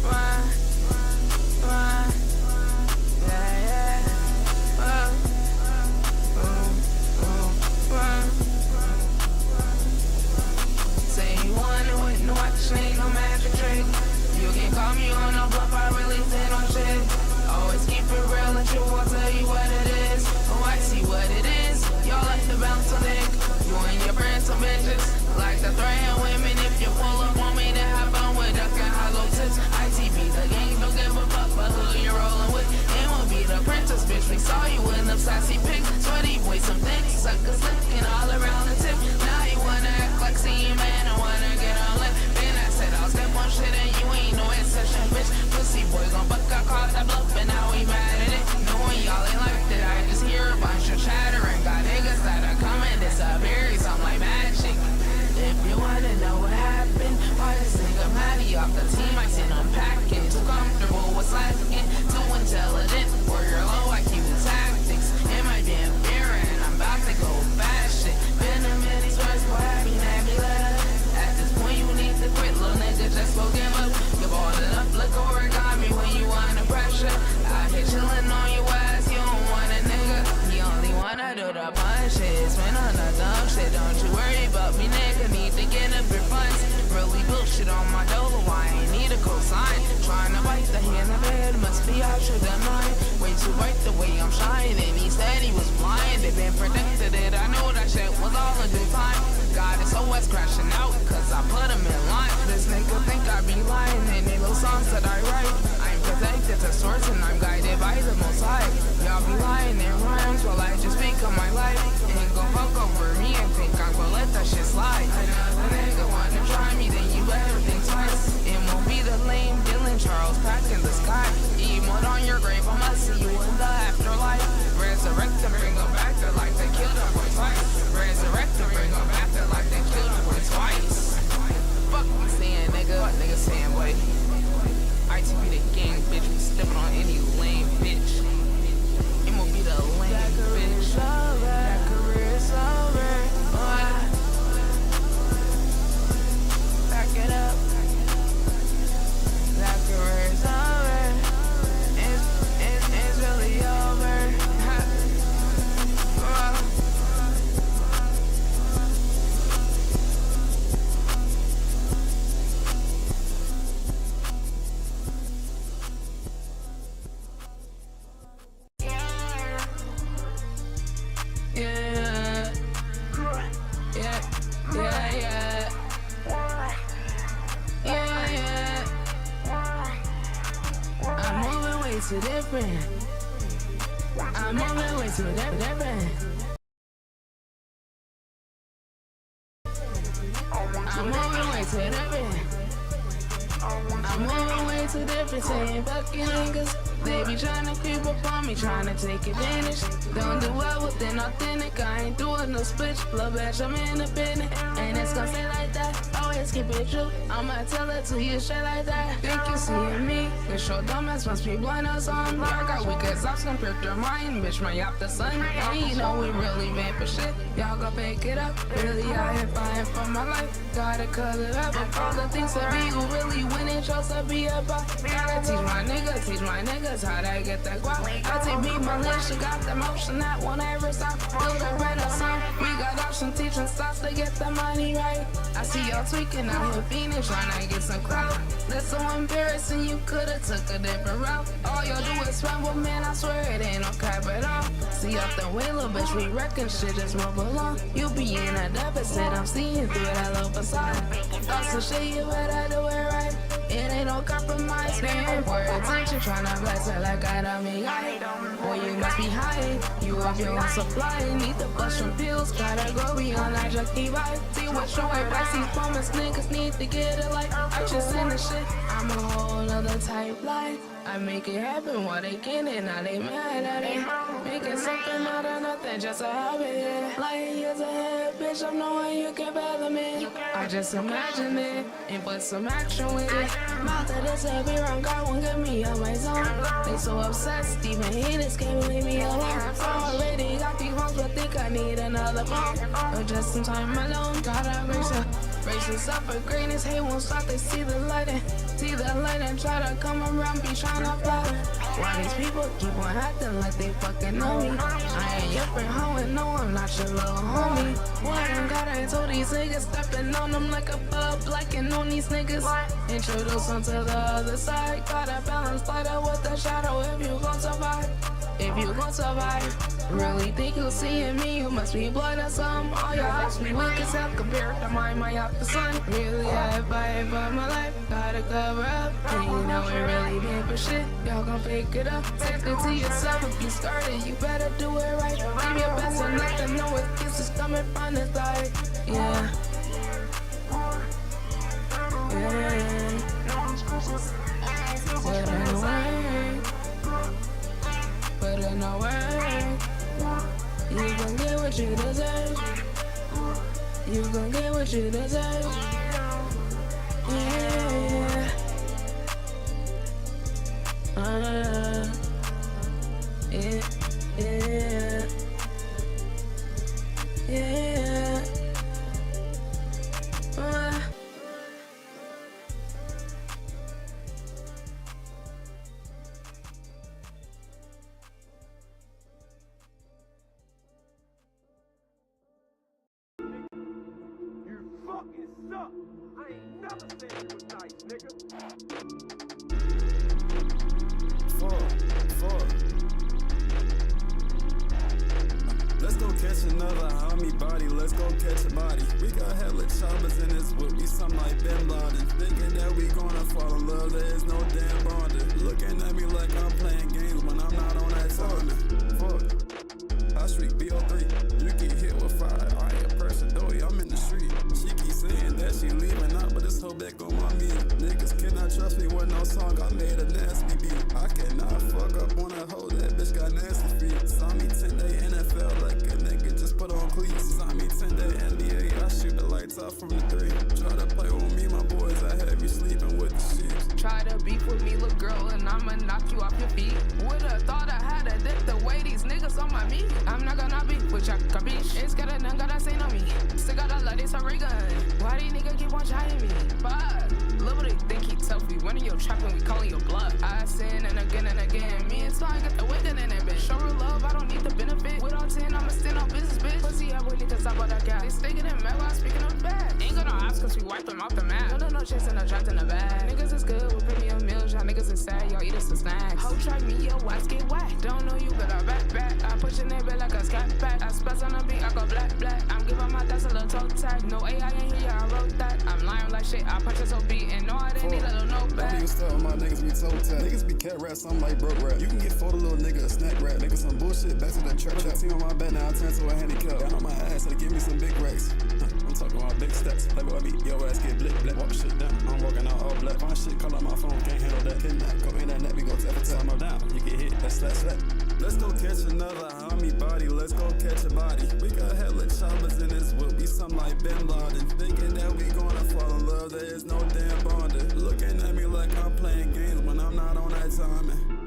Why? I should deny. Way too bright the way I'm shining. He said he was blind. They been predicted it. I knew that shit was all in due time. God is always crashing out, cause I put him in line. This nigga think I be lying, and they little songs that I write. I'm protected to source, and I'm guided by the most high. Y'all be lying in rhymes while I just speak of my life. Ain't gon' fuck over me and think I'm gon' let that shit slide. Another nigga wanna try me, then you better think twice. It won't be the lame Dylan Charles Pack in the sky. Emote on your grave, I must see you in the afterlife. Resurrect and bring them back to like they killed her boy twice. Resurrect and bring them back to like they killed her boy twice. Fuck you saying, nigga. What nigga saying, boy? ITB the gang, bitch. We stepping on any lame bitch. It won't be the lame bitch. That career's over. Back it up. That career's over. It's really over. Too different. I'm moving way too different. I'm moving way too different. I'm moving way too different. Saying fuck you niggas. They be tryna creep up on me, tryna take advantage. Don't do well within authentic. I ain't doing no switch. Blow bitch, I'm independent. And it's gon' stay like that. Always keep it true. I'ma tell it to you straight like that. Think you seeing me? It's your dumbass must be blind or something. I got weak as ops compared to mine. Bitch, my off the sun. And you know we really made for shit. Y'all gon' pick it up. Really out here fighting for my life. Gotta cut it up. All the things that be who really win it, chose to be about. Gotta teach my niggas how they get that guap. I take me militia, got the motion that won't ever stop. Build a renaissance. We got option teaching stops to get the money right. I see y'all tweaking out here Phoenix, trying to get some clout. That's so embarrassing, you could've took a different route. All y'all do is ramble, man, I swear it ain't no cap at all. See up the way, little bitch, we reckon shit just move along. You be in a deficit, I'm seeing through that little facade. Thoughts some shit, you better do it right. It ain't no compromise, paying for attention, tryna bless it like I don't mean I. Boy, you must be high, you have your own supply. Need to bust some pills, gotta go beyond that junkie vibe. See what's your advice, these moments, niggas need to get it like I just in the shit. I'm a whole nother type life. I make it happen while they can and now they mad at it. Making something out of nothing, just a habit, yeah. Like years ahead, bitch, I'm knowing you can fathom it. I just imagine it and put some action with it. Mouth of this heavy wrong, God won't get me on my zone. They so obsessed, even haters can't leave me alone. I already got these phones, but think I need another phone. Or just some time alone, gotta brace yourself for greatness. Hate won't stop, they see the light and try to come around, be trying to fly. Why these people keep on acting like they fucking know me? I ain't your friend, hoe, and no, I'm not your little homie. Why I gotta told these niggas stepping on them like a bub, liking on these niggas. Introduce them to the other side. Gotta balance lighter with the shadow if you gon' survive. If you gon' survive, really think you seeing me? You must be blood or something. All your hops be weak as hell compared to mine, my off the sun. Really, I fight for my life, gotta cover up. And you know it really been for shit. Y'all gon' pick it up. Take it to yourself if you started, you better do it right. Give your best and let them know if this is coming from the side. Yeah. Yeah. Put in the work. Put in the work. You gon' get what you deserve. You gon' get what you deserve. Yeah. Yeah. Yeah. Yeah. Suck. I ain't never said you was nice, nigga. another homie body, let's go catch a body. We got hella choppers in this whip, we something like Bin Laden. Thinking that we gonna fall in love, there is no damn bonding. Looking at me like I'm playing games when I'm not on that timing. Fuck, High Street BO3, you get hit with fire, I ain't a person, though, I'm in the street. She keep saying that she leaving out, but this whole back on my meat. Niggas cannot trust me with no song, I made a nasty beat. I cannot fuck up on a hoe, that bitch got nasty feet. Saw me 10-day NFL like a nigga just put on cleats. Saw me 10-day NBA, I shoot the lights off from the 3. Try to play with me, my boys, I have you sleeping with the sheets. Try to beef with me, little girl, and I'ma knock you off your feet. Would've thought I had a dick the way these niggas on my meat. I'm not gonna be with ya, capiche? It's gotta none gotta say no me. Still gotta let this a gun. Why these niggas keep on trying me? Fuck. Little they think he tough. We running your trap and we calling your bluff. I sin and again and again. Me and Sly got the wicked in that bitch. Show real love, I don't need the benefit. With all 10, I'ma stand on business, bitch. Pussy, I really cause I bought that guy. They sticking in mad while I'm speaking of bad. Ain't gonna ask cause we wipe them off the map. No chasing, no trapped in the bag. Niggas is good with premium meals. Y'all niggas is sad, y'all eat us some snacks. Ho, try me, yo, watch get whacked. Don't know you, but I back. I push in that bed like a scat pack. I spaz on the beat, I go black. I'm giving my thoughts a little toe tag. No AI ain't here, I wrote that. I'm lying like shit, I punch it so beat. And no, I didn't need a little no back. Don't even start with my niggas, we toe tag. Niggas be cat rap, something like broke rap. You can get for the little nigga a snack rap. Nigga some bullshit, back to the church. Put the team on my back, now I turn to a handicap. Down on my ass, they give me some big racks. I'm talking about big steps. Play with me, yo ass get blick. Walk shit down, I'm walking out all black. Find shit, call out my phone, can't handle that. Kidnap, go in that net, we go to every time I'm down. You get hit, that's that. Let's go catch another homie body, let's go catch a body. We got hella choppers in this whip, we something like Bin Laden. Thinking that we gonna fall in love, there is no damn bonding. Looking at me like I'm playing games when I'm not on that timing.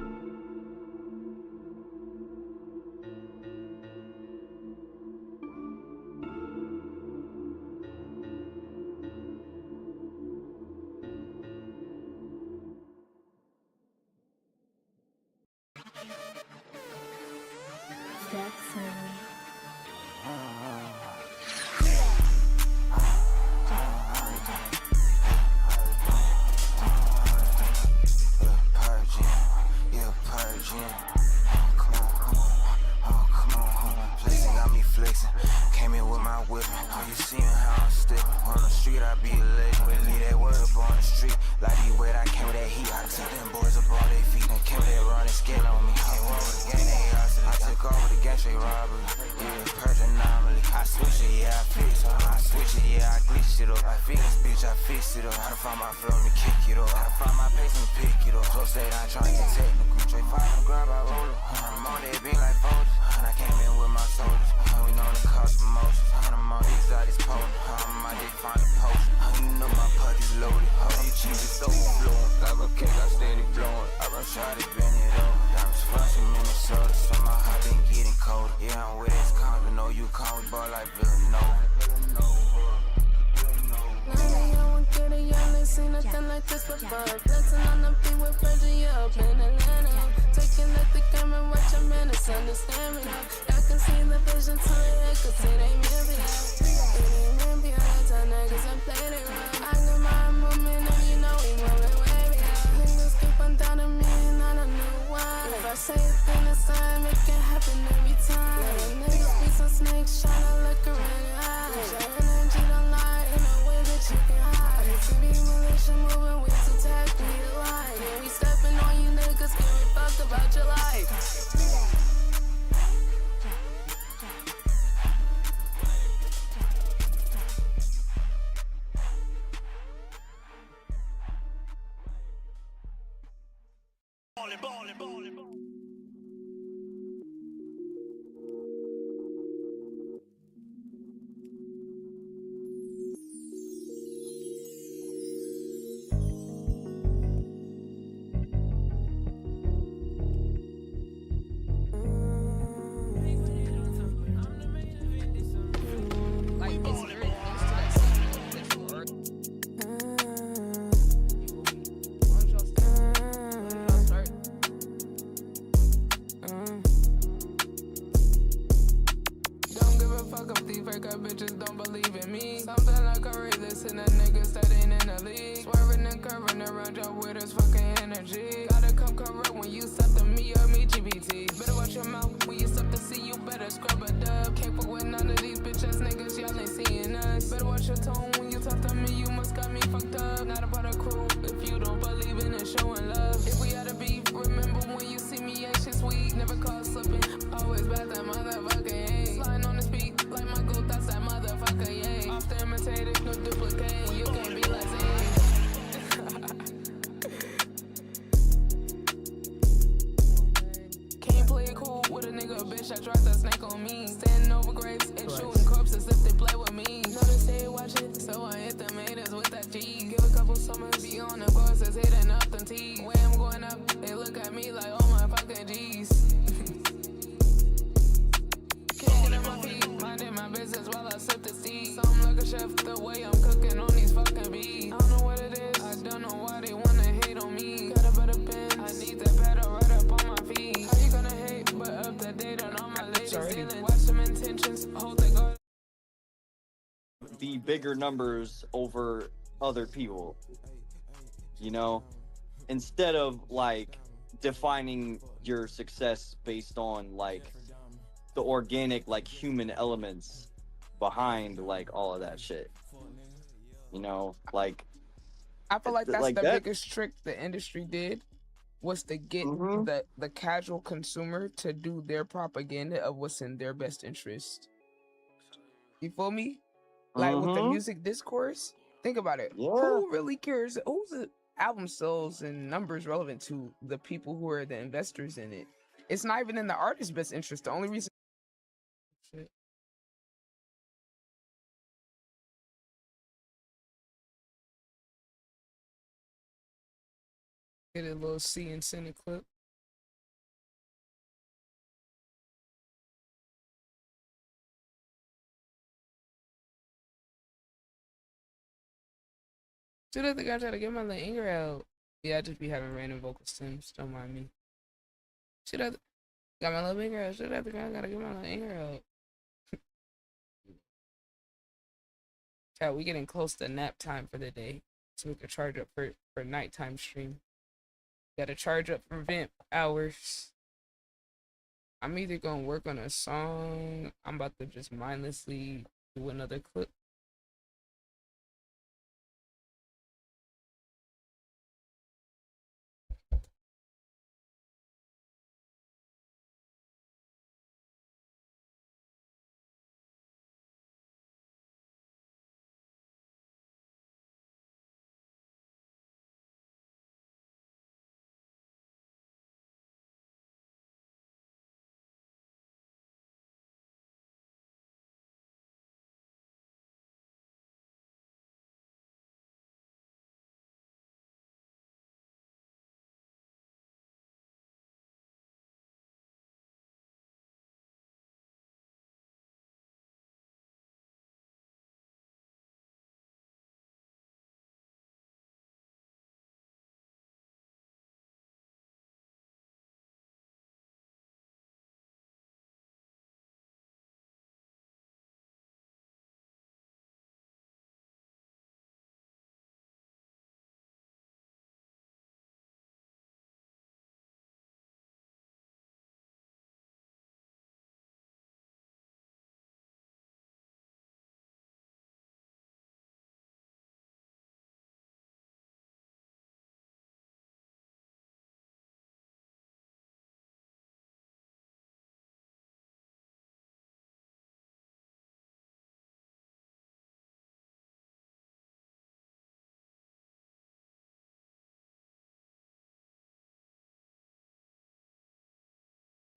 tone when you talk to me, you must got me fucked up. Not about a crew if you don't believe in it, showing love. If we had a beef, remember when you see me, ain't shit sweet. Never caught slipping, always bad that motherfucker, yeah. Sliding on this beat like my goat, that's that motherfucker, yeah. Off the imitated, no duplicate. You can't be like Zay. Can't play it cool with a nigga, bitch. I dropped that snake on me. Standing over graves and shooting corpses if they play with me. Know they say watch it, so I hit the haters with that G. Give a couple summers, be on the courses, hitting up them T. Way I'm going up, they look at me like, oh my fucking G's. Can't get on my feet, minding my business while I sip the seed. Something like a chef, the way I'm cooking on these fucking beats. I don't know what it is, I don't know why they wanna hate on me. Got a better pen, I need that pedal right up on my feet. How you gonna hate, but up to date on all my latest dealings. Watch some intentions, hold they go. The bigger numbers over other people, you know, instead of like defining your success based on like the organic, like human elements behind like all of that shit, you know, like I feel like that's like the that. biggest trick the industry did, was to get Mm-hmm. the casual consumer to do their propaganda of what's in their best interest. You feel me? Like with the Mhm. music discourse, think about it. Yeah. Who really cares? Who's the album sales and numbers relevant to the people who are the investors in it? It's not even in the artist's best interest. The only reason. Shit. Get a little C and send a clip. Dude, I think I try to get my little anger out. Yeah, I just be having random vocal stems. Don't mind me. Should I got my little anger out? Should I think I gotta get my little anger out? Chat, we getting close to nap time for the day, so we can charge up for nighttime stream. Gotta charge up for vamp hours. I'm either gonna work on a song. I'm about to just mindlessly do another clip.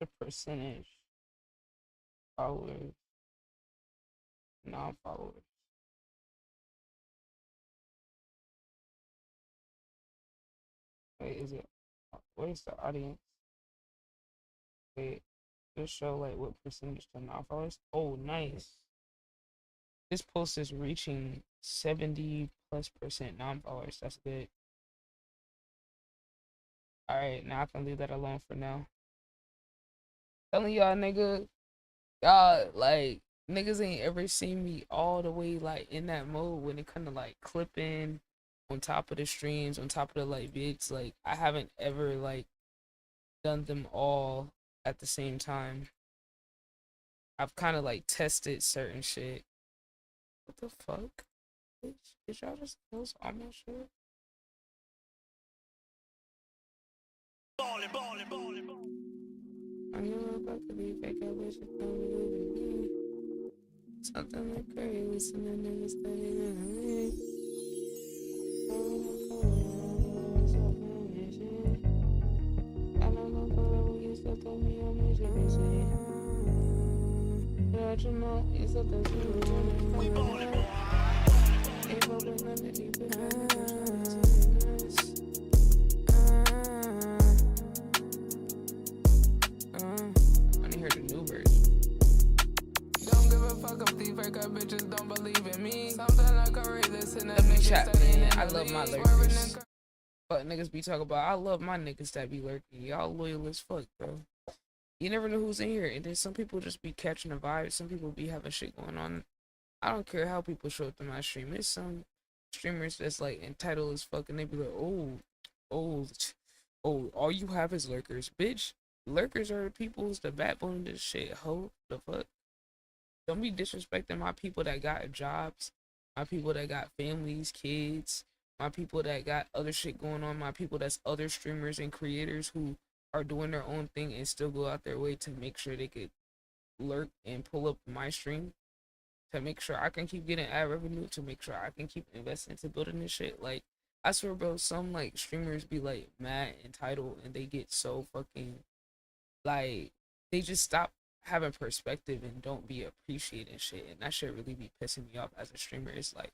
The percentage followers, non-followers. Wait, is it? Where's the audience? Wait, just show like what percentage to non-followers. Oh, nice. This post is reaching 70+% non-followers. That's good. All right, now I can leave that alone for now. Telling y'all, nigga, y'all like niggas ain't ever seen me all the way like in that mode when it kind of like clipping on top of the streams, on top of the like vids. Like I haven't ever like done them all at the same time. I've kind of like tested certain shit. What the fuck? bitch. Did y'all just close all my shit? I know about to be fake, I wish I could believe in me. Something like crazy, listening to niggas studying in me. I know my brother when you still told me I'm a busy. But you know, you still think you want me. We ballin', boy. Ain't rolling underneath the I wanna hear the new version. Don't give a fuck if these fake ass bitches don't believe in me. Something like a realist in Let me chat, man. I love my lurkers. But niggas be talking about, I love my niggas that be lurking. Y'all loyal as fuck, bro. You never know who's in here. And then some people just be catching the vibe. Some people be having shit going on. I don't care how people show up to my stream. There's some streamers that's like entitled as fuck, and they be like, oh, all you have is lurkers. Bitch, lurkers are the people's the backbone of this shit, ho. The fuck? Don't be disrespecting my people that got jobs, my people that got families, kids, my people that got other shit going on, my people that's other streamers and creators who are doing their own thing and still go out their way to make sure they could lurk and pull up my stream, to make sure I can keep getting ad revenue, to make sure I can keep investing into building this shit. Like, I swear, bro, some like streamers be like mad entitled and they get so fucking like, they just stop having perspective and don't be appreciating shit, and that shit really be pissing me off as a streamer. It's like,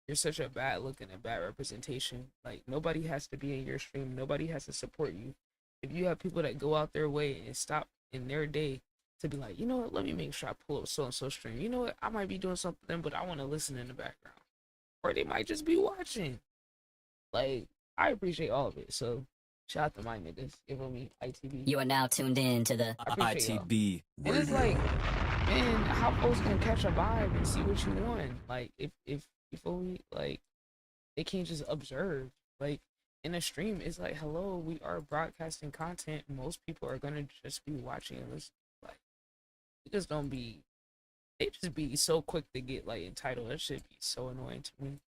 you're such a bad look and a bad representation. Like, nobody has to be in your stream, nobody has to support you. If you have people that go out their way and stop in their day to be like, you know what, let me make sure I pull up so and so stream, you know what, I might be doing something but I want to listen in the background, or they might just be watching. Like, I appreciate all of it. So shout out to my niggas, you feel me? ITB. You are now tuned in to the ITB. And it's like, man, how folks can catch a vibe and see what you want? Like, if you feel me, like, they can't just observe. Like, in a stream, it's like, hello, we are broadcasting content. Most people are gonna just be watching and listening. Like, they just don't be, they just be so quick to get like entitled. That shit be so annoying to me.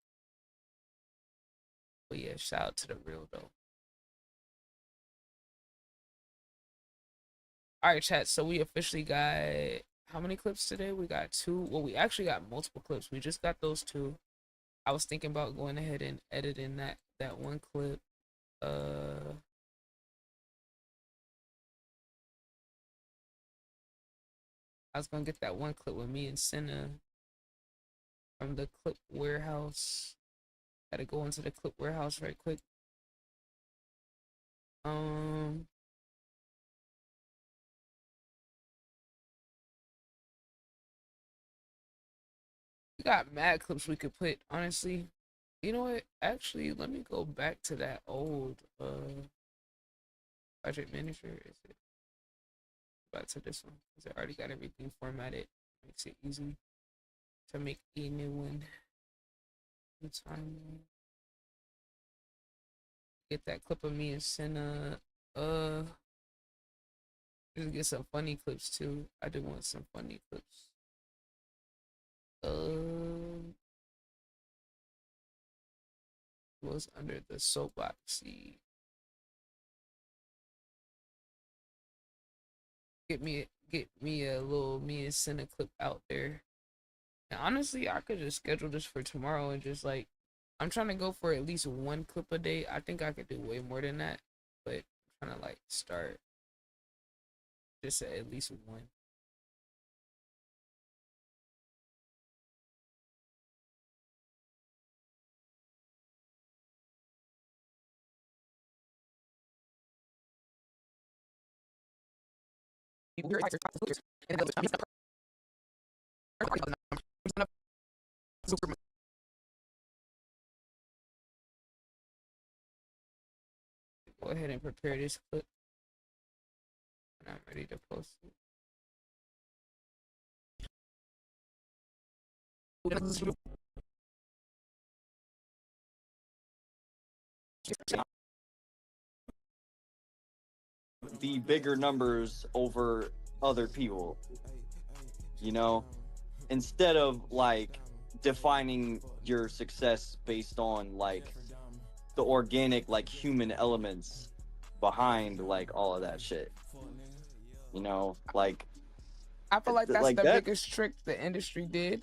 But yeah, shout out to the real though. Alright, chat, so we officially got how many clips today? We got 2. Well, we actually got multiple clips. We just got those 2. I was thinking about going ahead and editing that one clip. I was gonna get that one clip with me and Senna from the clip warehouse. Gotta go into the clip warehouse right quick. We got mad clips we could put, honestly. You know what? Actually, let me go back to that old project manager. Is it back to this one? Because I already got everything formatted. Makes it easy to make a new one. Get that clip of me and Senna. Just get some funny clips too. I do want some funny clips. Was under the soapboxy. Get me a little me and Senna clip out there. And honestly, I could just schedule this for tomorrow and just like, I'm trying to go for at least 1 clip a day. I think I could do way more than that, but I'm trying to like start just at least 1. Go ahead and prepare this clip, and I'm ready to post it. The bigger numbers over other people, you know, instead of like defining your success based on like the organic, like human elements behind like all of that shit. You know, like I feel like that's like the that. biggest trick the industry did,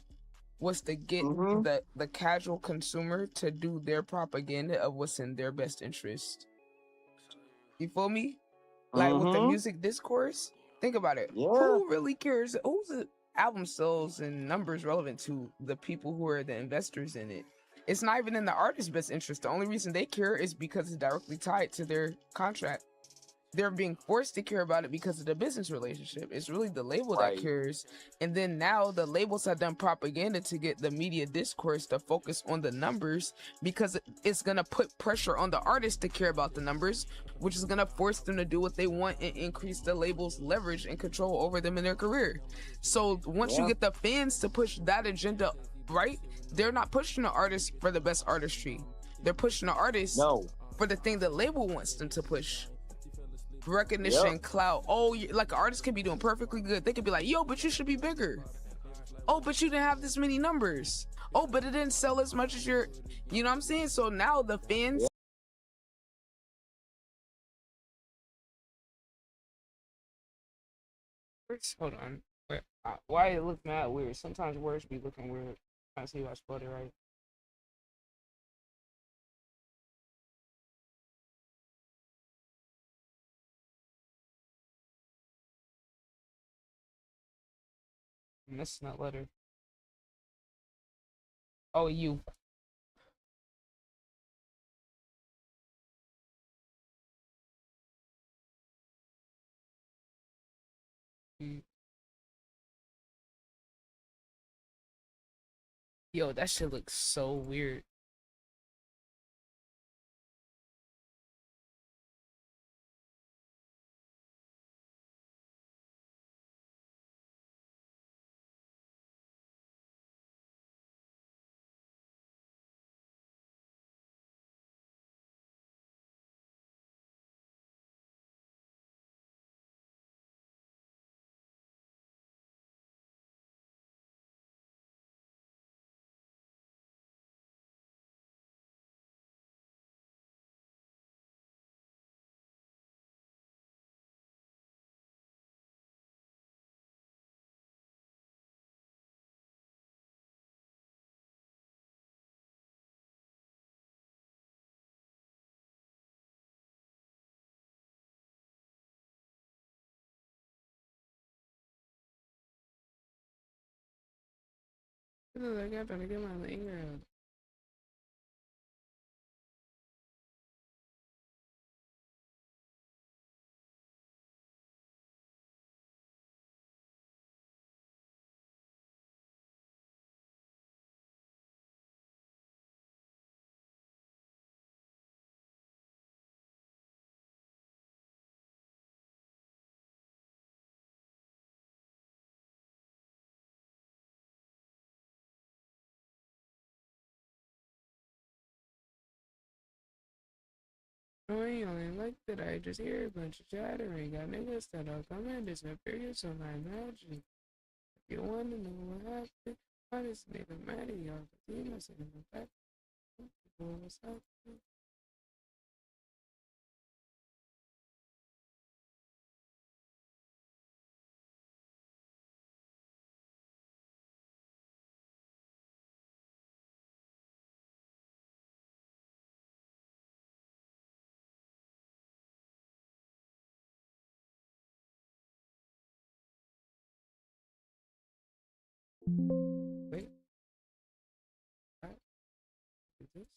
was to get Mhm. the casual consumer to do their propaganda of what's in their best interest. You feel me? Like with the Mhm. music discourse, think about it. Yeah. Who really cares? Who's the album sales and numbers relevant to the people who are the investors in it? It's not even in the artist's best interest. The only reason they care is because it's directly tied to their contract. They're being forced to care about it because of the business relationship. It's really the label that Right. cares. And then now the labels have done propaganda to get the media discourse to focus on the numbers, because it's going to put pressure on the artists to care about the numbers, which is going to force them to do what they want and increase the label's leverage and control over them in their career. So once you Yeah. get the fans to push that agenda, right, they're not pushing the artists for the best artistry. They're pushing the artists for the thing the label wants them to push. Recognition, Yep. clout. Oh, like an artist could be doing perfectly good. They could be like, yo, but you should be bigger. Oh, but you didn't have this many numbers. Oh, but it didn't sell as much as your, you know what I'm saying? So now the fans. Hold on. Why it look mad weird? Sometimes words be looking weird. I see if I spelled it right. I'm missing that letter. Oh, you. Yo, that shit looks so weird. I got to get my anger out. Oh, you only like that I just hear a bunch of chattering. Got niggas that are coming, this period, so I imagine. If you want to know what happened, why this nigga mad at y'all? Cause he must have been back. What's happening? Wait. What? Do this?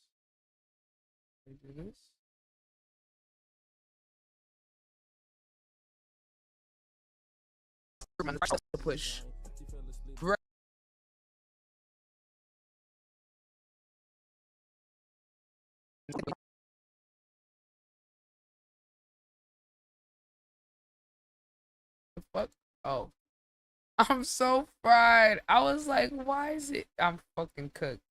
Do this? Push. The fuck? Oh. I'm so fried. I was like, why is it? I'm fucking cooked.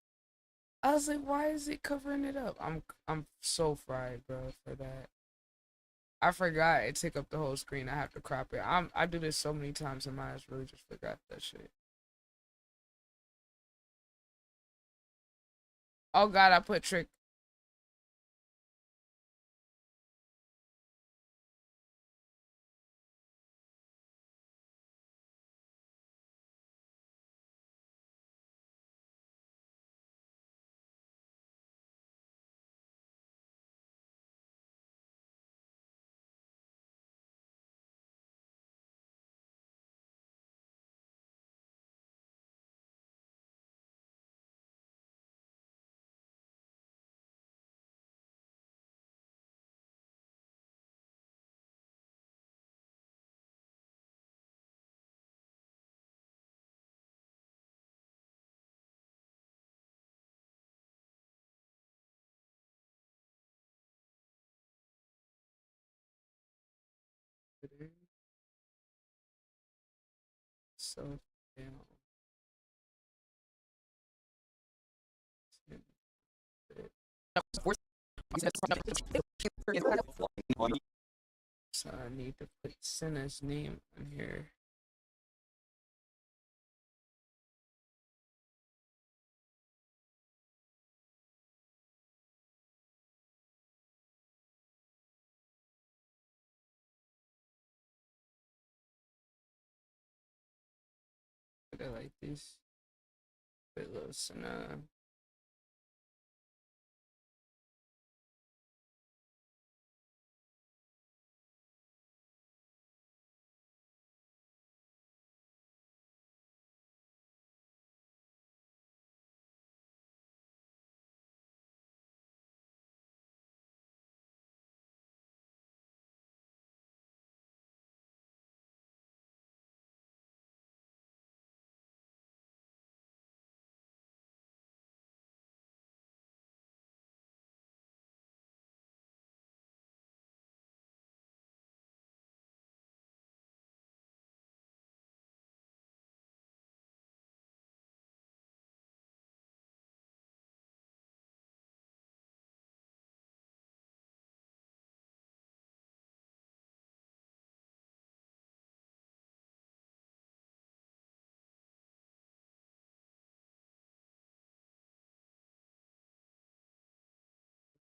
I was like, why is it covering it up? I'm so fried, bro, for that. I forgot it took up the whole screen. I have to crop it. I do this so many times and I just really just forgot that shit. Oh God, I put trick. So down. So I need to put Senna's name on here. Put it like this. Put a little Senna.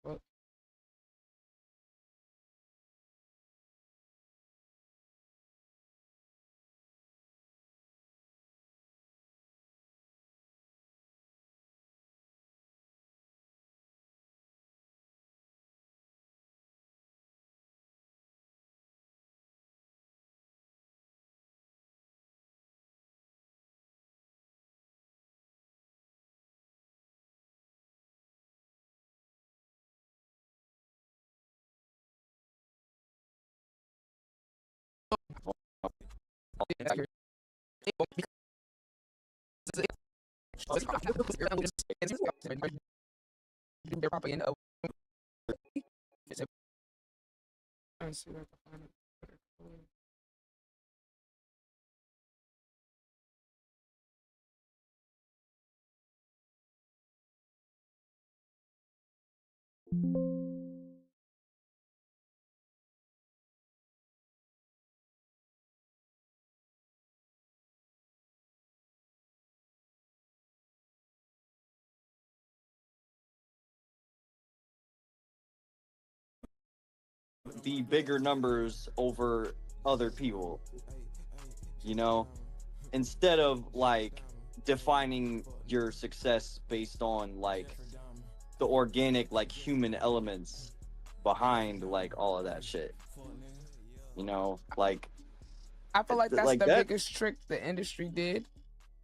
Well, let's see if I can find a better color. The bigger numbers over other people, you know, instead of like defining your success based on like the organic like human elements behind like all of that shit, you know, like I feel like that's like the that- biggest trick the industry did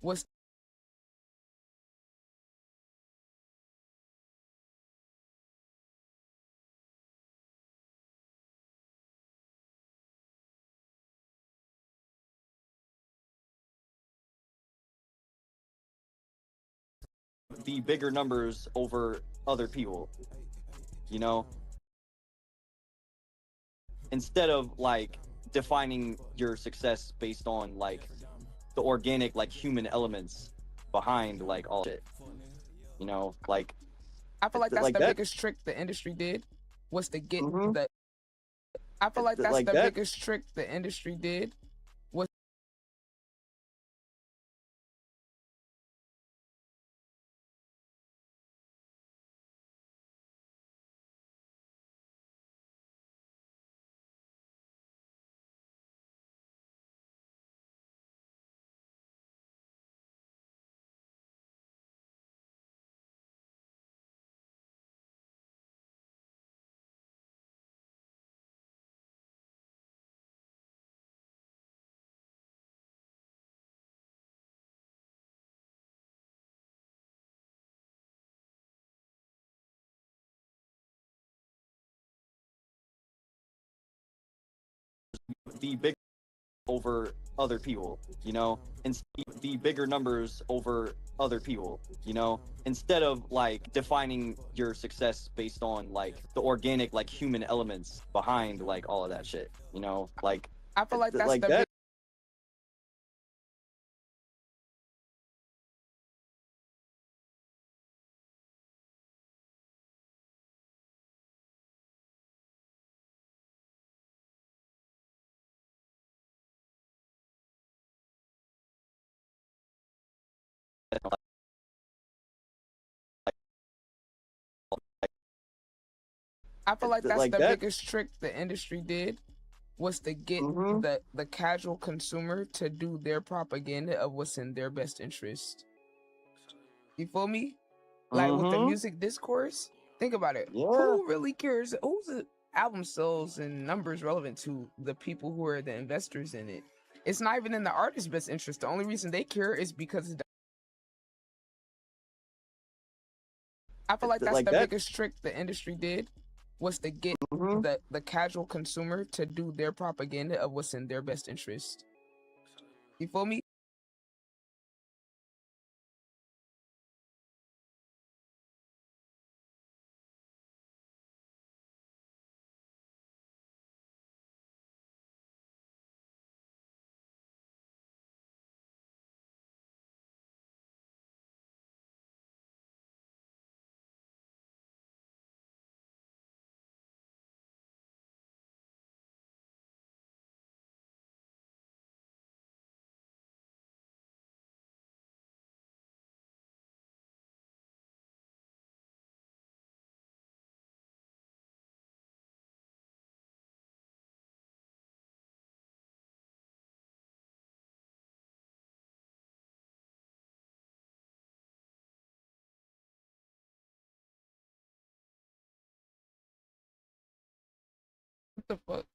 was the bigger numbers over other people, you know, instead of like defining your success based on like the organic like human elements behind like all shit, you know, like I feel like that's like the that- biggest trick the industry did was to get Mhm. the I feel like that's like the that- biggest trick the industry did was the big over other people, you know, and the bigger numbers over other people, you know, instead of like defining your success based on like the organic, like human elements behind like all of that shit, you know, like I feel like that's like the that. I feel like that's Like the that. biggest trick the industry did was to get Mhm. the casual consumer to do their propaganda of what's in their best interest. You feel me? Like with the Mhm. music discourse, think about it. Yeah. Who really cares? Who's the album sales and numbers relevant to the people who are the investors in it? It's not even in the artist's best interest. The only reason they care is because I feel like that's Like the that. biggest trick the industry did was to get Mhm. the casual consumer to do their propaganda of what's in their best interest. You feel me? What the fuck?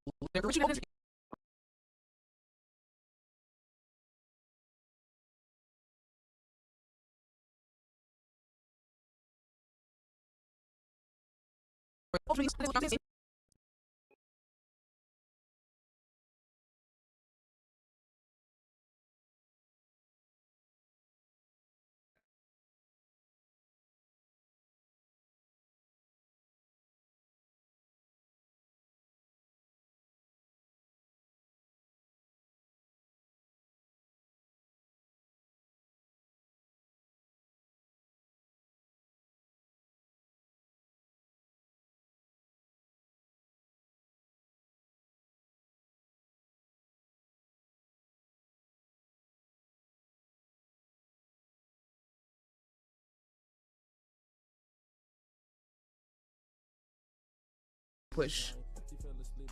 Push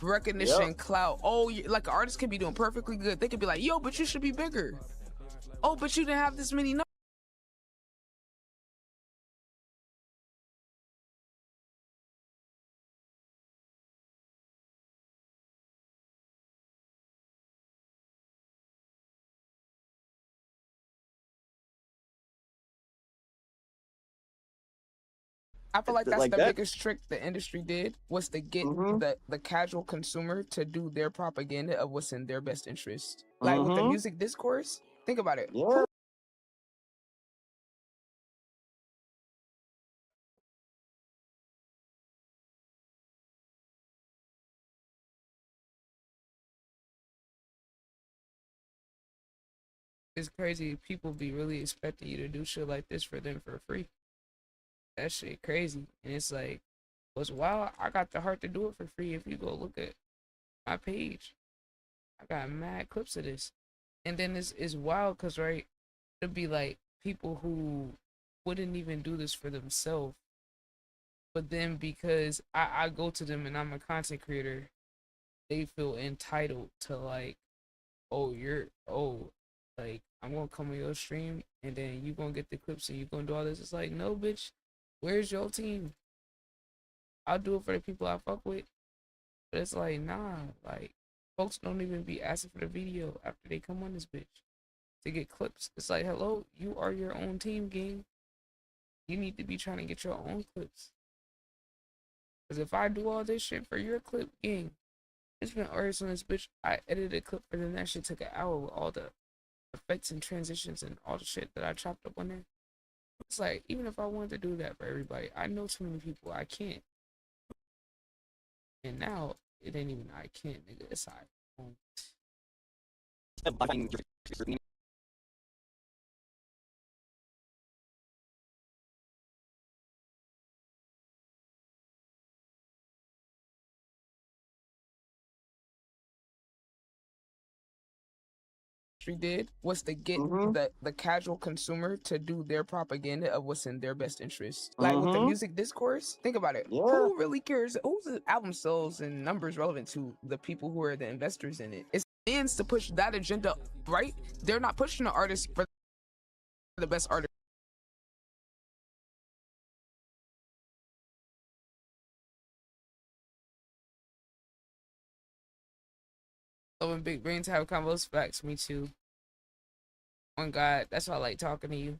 recognition, Yep. clout. Oh, like an artist could be doing perfectly good. They could be like, yo, but you should be bigger. Oh, but you didn't have this many numbers. I feel like that's Like the that. biggest trick the industry did was to get Mhm. the casual consumer to do their propaganda of what's in their best interest. Like with the Mhm. music discourse, think about it. Yeah. It's crazy. People be really expecting you to do shit like this for them for free. That shit crazy. And it's like, what's wild? I got the heart to do it for free. If you go look at my page, I got mad clips of this. And then it's wild because, right, it'll be like people who wouldn't even do this for themselves. But then because I go to them and I'm a content creator, they feel entitled to like, oh, like I'm gonna come on your stream and then you gonna get the clips and you gonna do all this. It's like, no, bitch, where's your team? I'll do it for the people I fuck with. But it's like, nah, like folks don't even be asking for the video after they come on this bitch to get clips. It's like, hello, you are your own team, gang. You need to be trying to get your own clips. Because if I do all this shit for your clip, gang, It's been artists on this bitch. I edited a clip and then that shit took an hour with all the effects and transitions and all the shit that I chopped up on there. It's like, even if I wanted to do that for everybody, I know too many people. I can't. And now it ain't even I can't, nigga. It's I won't. Did was to get the casual consumer to do their propaganda of what's in their best interest. Like with the music discourse, think about it. Who really cares? Who's the album sales and numbers relevant to the people who are the investors in it? It's fans to push that agenda, right? They're not pushing the artists for the best artist. So when big brains have combos, facts, me too. On God, that's why I like talking to you.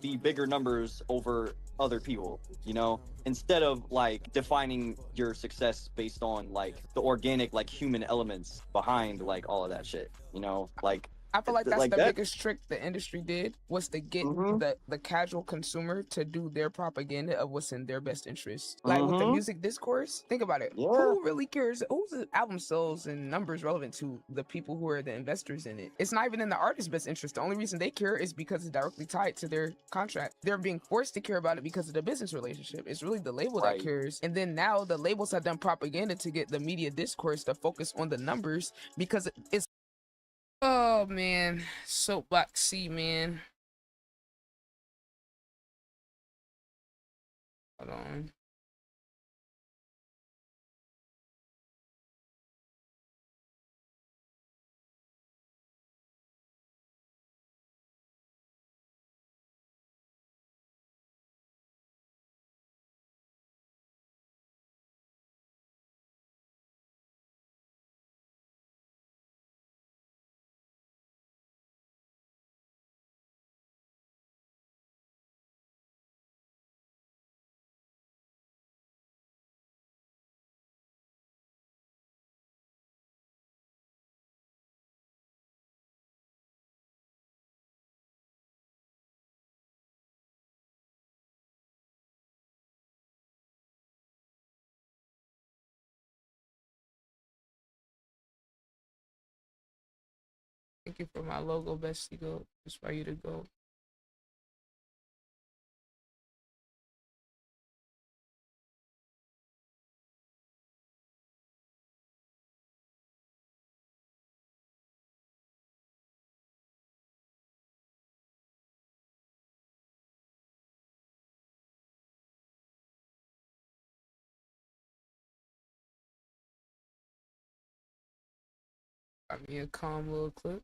The bigger numbers over other people, you know, instead of like defining your success based on like the organic, like human elements behind like all of that shit, you know, like I feel like that's like the that. biggest trick the industry did was to get the casual consumer to do their propaganda of what's in their best interest. Like with the music discourse, think about it. Who really cares? Who's the album sales and numbers relevant to the people who are the investors in it? It's not even in the artist's best interest. The only reason they care is because it's directly tied to their contract. They're being forced to care about it because of the business relationship. It's really the label that cares. And then now the labels have done propaganda to get the media discourse to focus on the numbers because it's oh man, soapbox C, man. Hold on. Thank you for my logo, Bestie Go. It's for you to go. Got me a calm little clip.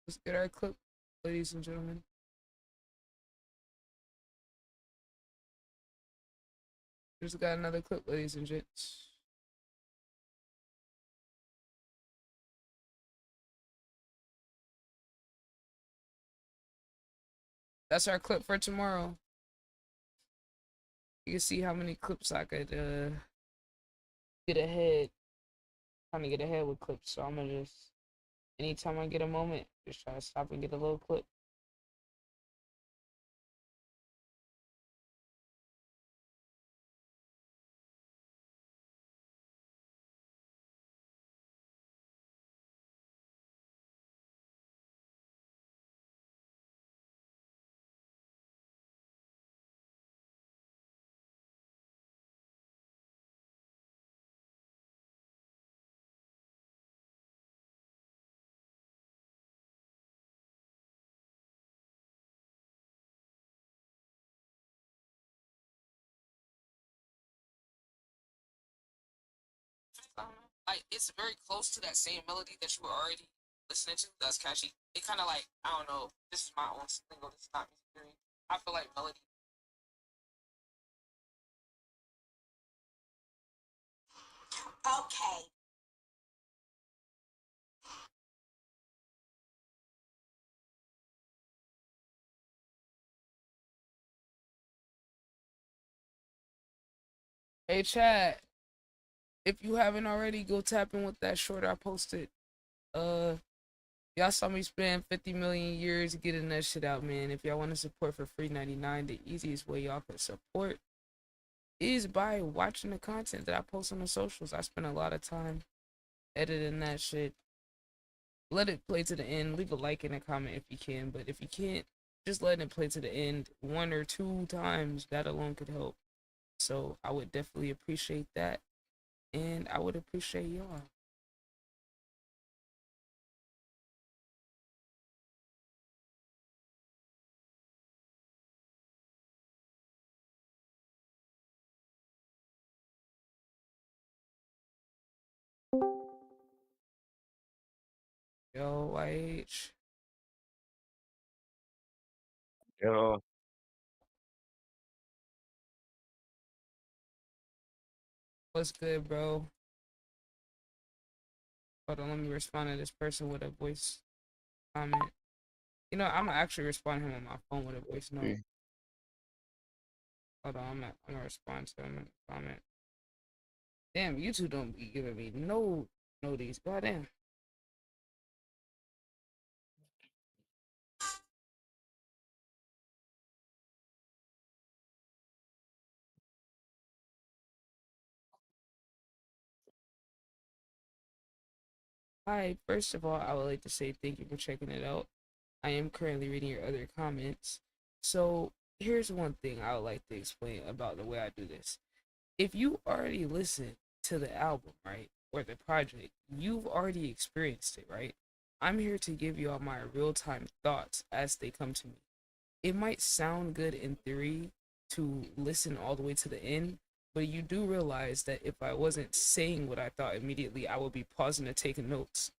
Let's get our clip, ladies and gentlemen. Just got another clip, ladies and gents. That's our clip for tomorrow. You can see how many clips I could get ahead. Trying to get ahead with clips, so I'm gonna just anytime I get a moment, just try to stop and get a little clip. Like it's very close to that same melody that you were already listening to. That's catchy. It kind of like I don't know. This is my own single. This is not music theory. I feel like melody. Okay. Hey chat, if you haven't already, go tap in with that short I posted. Y'all saw me spend 50 million years getting that shit out, man. If y'all want to support for free 99, the easiest way y'all can support is by watching the content that I post on the socials. I spend a lot of time editing that shit. Let it play to the end. Leave a like and a comment if you can, but if you can't, just let it play to the end 1 or 2 times. That alone could help. So I would definitely appreciate that, and I would appreciate y'all. Yo, YH. Yo, What's good, bro? Hold on, let me respond to this person with a voice comment. You know, I'm gonna actually respond to him on my phone with a voice note. okay. Hold on, I'm gonna respond to him in a comment. Damn, YouTube don't be giving me no these. Goddamn. Hi, first of all, I would like to say thank you for checking it out. I am currently reading your other comments. So here's one thing I would like to explain about the way I do this. If you already listened to the album, right, or the project, you've already experienced it, right? I'm here to give you all my real-time thoughts as they come to me. It might sound good in theory to listen all the way to the end, but you do realize that if I wasn't saying what I thought immediately, I would be pausing to take notes.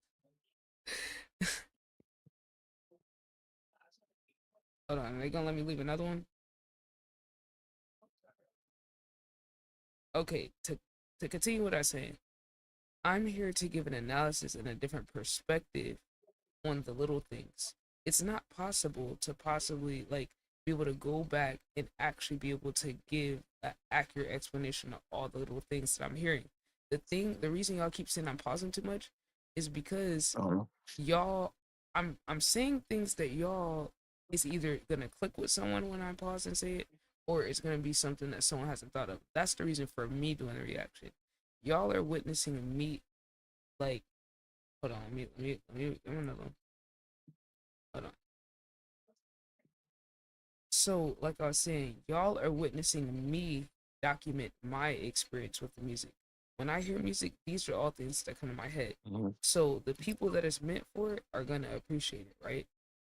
Hold on, are they gonna let me leave another one? Okay, to continue what I'm saying, I'm here to give an analysis and a different perspective on the little things. It's not possible to possibly, like, be able to go back and actually be able to give an accurate explanation of all the little things that I'm hearing. The reason y'all keep saying I'm pausing too much is because y'all, I'm saying things that y'all is either gonna click with someone when I pause and say it, or it's gonna be something that someone hasn't thought of. That's the reason for me doing the reaction. Y'all are witnessing me, like, hold on, let me another one. Hold on. So, like I was saying, y'all are witnessing me document my experience with the music. When I hear music, these are all things that come to my head. So the people that it's meant for are gonna appreciate it, right?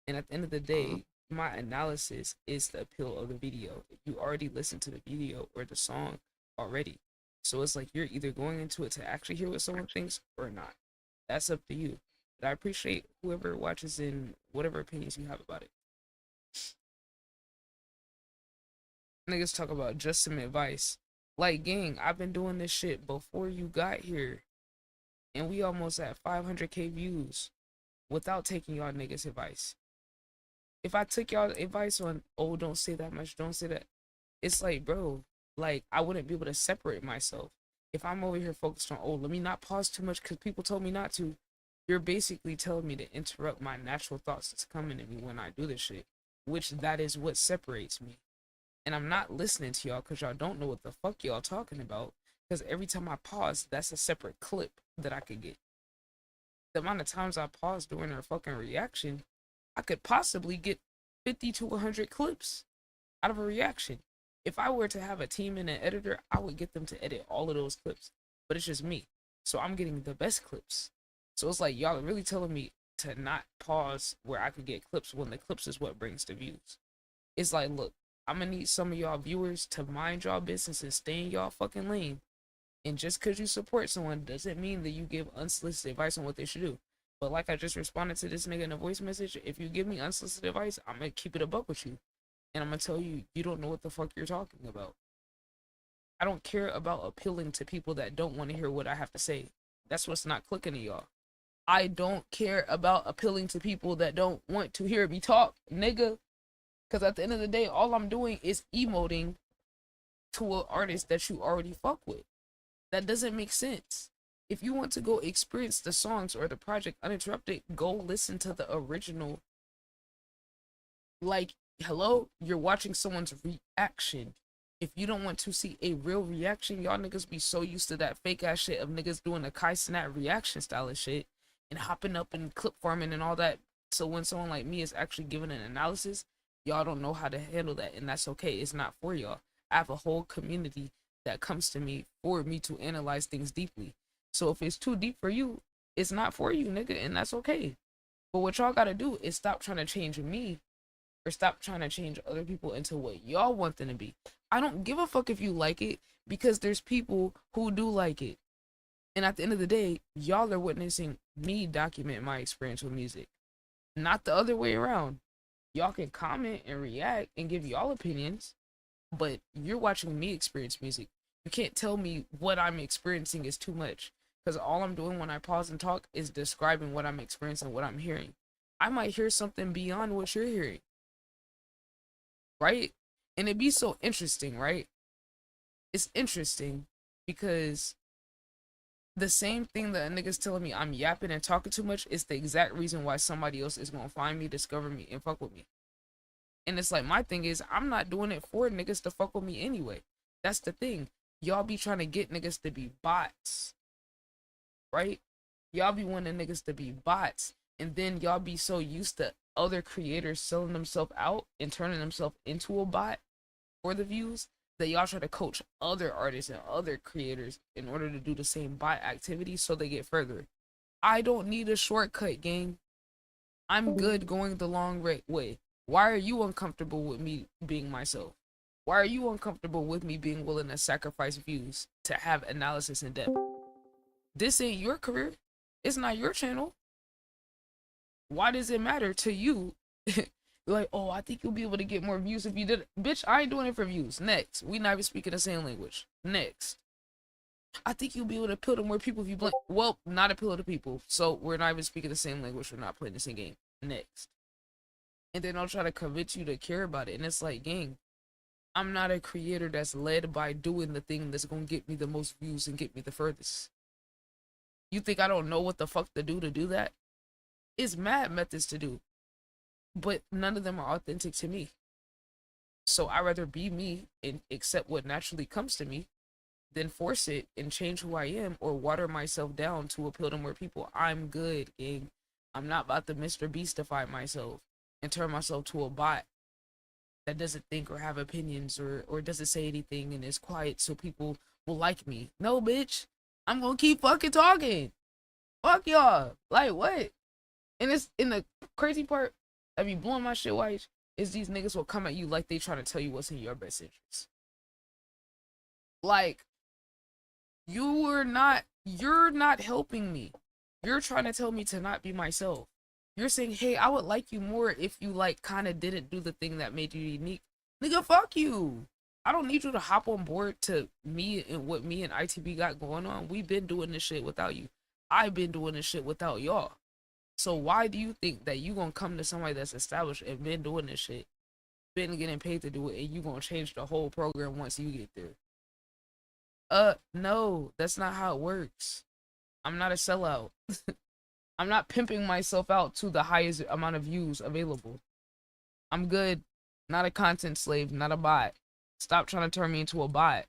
And at the end of the day, my analysis is the appeal of the video. You already listened to the video or the song already. So it's like you're either going into it to actually hear what someone thinks or not. That's up to you. But I appreciate whoever watches and whatever opinions you have about it. Niggas talk about just some advice. Like, gang, I've been doing this shit before you got here. And we almost at 500k views without taking y'all niggas advice. If I took y'all advice on, oh, don't say that much, don't say that. It's like, bro, like, I wouldn't be able to separate myself. If I'm over here focused on, oh, let me not pause too much because people told me not to. You're basically telling me to interrupt my natural thoughts that's coming to me when I do this shit. Which that is what separates me. And I'm not listening to y'all because y'all don't know what the fuck y'all talking about. Because every time I pause, that's a separate clip that I could get. The amount of times I pause during a fucking reaction, I could possibly get 50 to 100 clips out of a reaction. If I were to have a team and an editor, I would get them to edit all of those clips. But it's just me. So I'm getting the best clips. So it's like y'all are really telling me to not pause where I could get clips when the clips is what brings the views. It's like, look, I'm gonna need some of y'all viewers to mind y'all business and stay in y'all fucking lane. And just because you support someone doesn't mean that you give unsolicited advice on what they should do. But like I just responded to this nigga in a voice message, if you give me unsolicited advice, I'm gonna keep it a buck with you. And I'm gonna tell you, you don't know what the fuck you're talking about. I don't care about appealing to people that don't want to hear what I have to say. That's what's not clicking to y'all. I don't care about appealing to people that don't want to hear me talk, nigga. Because at the end of the day, all I'm doing is emoting to an artist that you already fuck with. That doesn't make sense. If you want to go experience the songs or the project uninterrupted, go listen to the original. Like, hello, you're watching someone's reaction. If you don't want to see a real reaction, y'all niggas be so used to that fake ass shit of niggas doing a Kai Cenat reaction style of shit and hopping up and clip farming and all that. So when someone like me is actually giving an analysis, y'all don't know how to handle that, and that's okay. It's not for y'all. I have a whole community that comes to me for me to analyze things deeply. So if it's too deep for you, it's not for you, nigga, and that's okay. But what y'all gotta do is stop trying to change me or stop trying to change other people into what y'all want them to be. I don't give a fuck if you like it because there's people who do like it. And at the end of the day, y'all are witnessing me document my experience with music, not the other way around. Y'all can comment and react and give y'all opinions, but you're watching me experience music. You can't tell me what I'm experiencing is too much, because all I'm doing when I pause and talk is describing what I'm experiencing, what I'm hearing. I might hear something beyond what you're hearing, right? And it'd be so interesting, right? It's interesting because the same thing that a nigga's telling me I'm yapping and talking too much is the exact reason why somebody else is gonna find me, discover me, and fuck with me. And it's like, my thing is, I'm not doing it for niggas to fuck with me anyway. That's the thing. Y'all be trying to get niggas to be bots, right? Y'all be wanting niggas to be bots, and then y'all be so used to other creators selling themselves out and turning themselves into a bot for the views that y'all try to coach other artists and other creators in order to do the same bot activity so they get further. I don't need a shortcut, gang. I'm good going the long way. Why are you uncomfortable with me being myself? Why are you uncomfortable with me being willing to sacrifice views to have analysis in depth? This ain't your career. It's not your channel. Why does it matter to you? Like, oh, I think you'll be able to get more views if you did it. Bitch, I ain't doing it for views. Next. We not even speaking the same language. Next. I think you'll be able to appeal to more people if you blink. Well, not appeal to people. So we're not even speaking the same language. We're not playing the same game. Next. and then they'll try to convince you to care about it. And it's like, gang, I'm not a creator that's led by doing the thing that's gonna get me the most views and get me the furthest. You think I don't know what the fuck to do that? It's mad methods to do, but none of them are authentic to me. So I'd rather be me and accept what naturally comes to me than force it and change who I am or water myself down to appeal to more people. I'm good, gang. I'm not about to Mr. Beastify myself and turn myself to a bot that doesn't think or have opinions or doesn't say anything and is quiet so people will like me. No, bitch. I'm gonna keep fucking talking. Fuck y'all. Like, what? And it's in the crazy part that be blowing my shit white is these niggas will come at you like they trying to tell you what's in your best interest. Like, you're not helping me. You're trying to tell me to not be myself. You're saying, hey, I would like you more if you like kind of didn't do the thing that made you unique. Nigga, fuck you. I don't need you to hop on board to me and what me and ITB got going on. We've been doing this shit without you. I've been doing this shit without y'all. So why do you think that you gonna come to somebody that's established and been doing this shit, been getting paid to do it, and you gonna change the whole program once you get there? No, that's not how it works. I'm not a sellout. I'm not pimping myself out to the highest amount of views available. I'm good. Not a content slave, not a bot. Stop trying to turn me into a bot.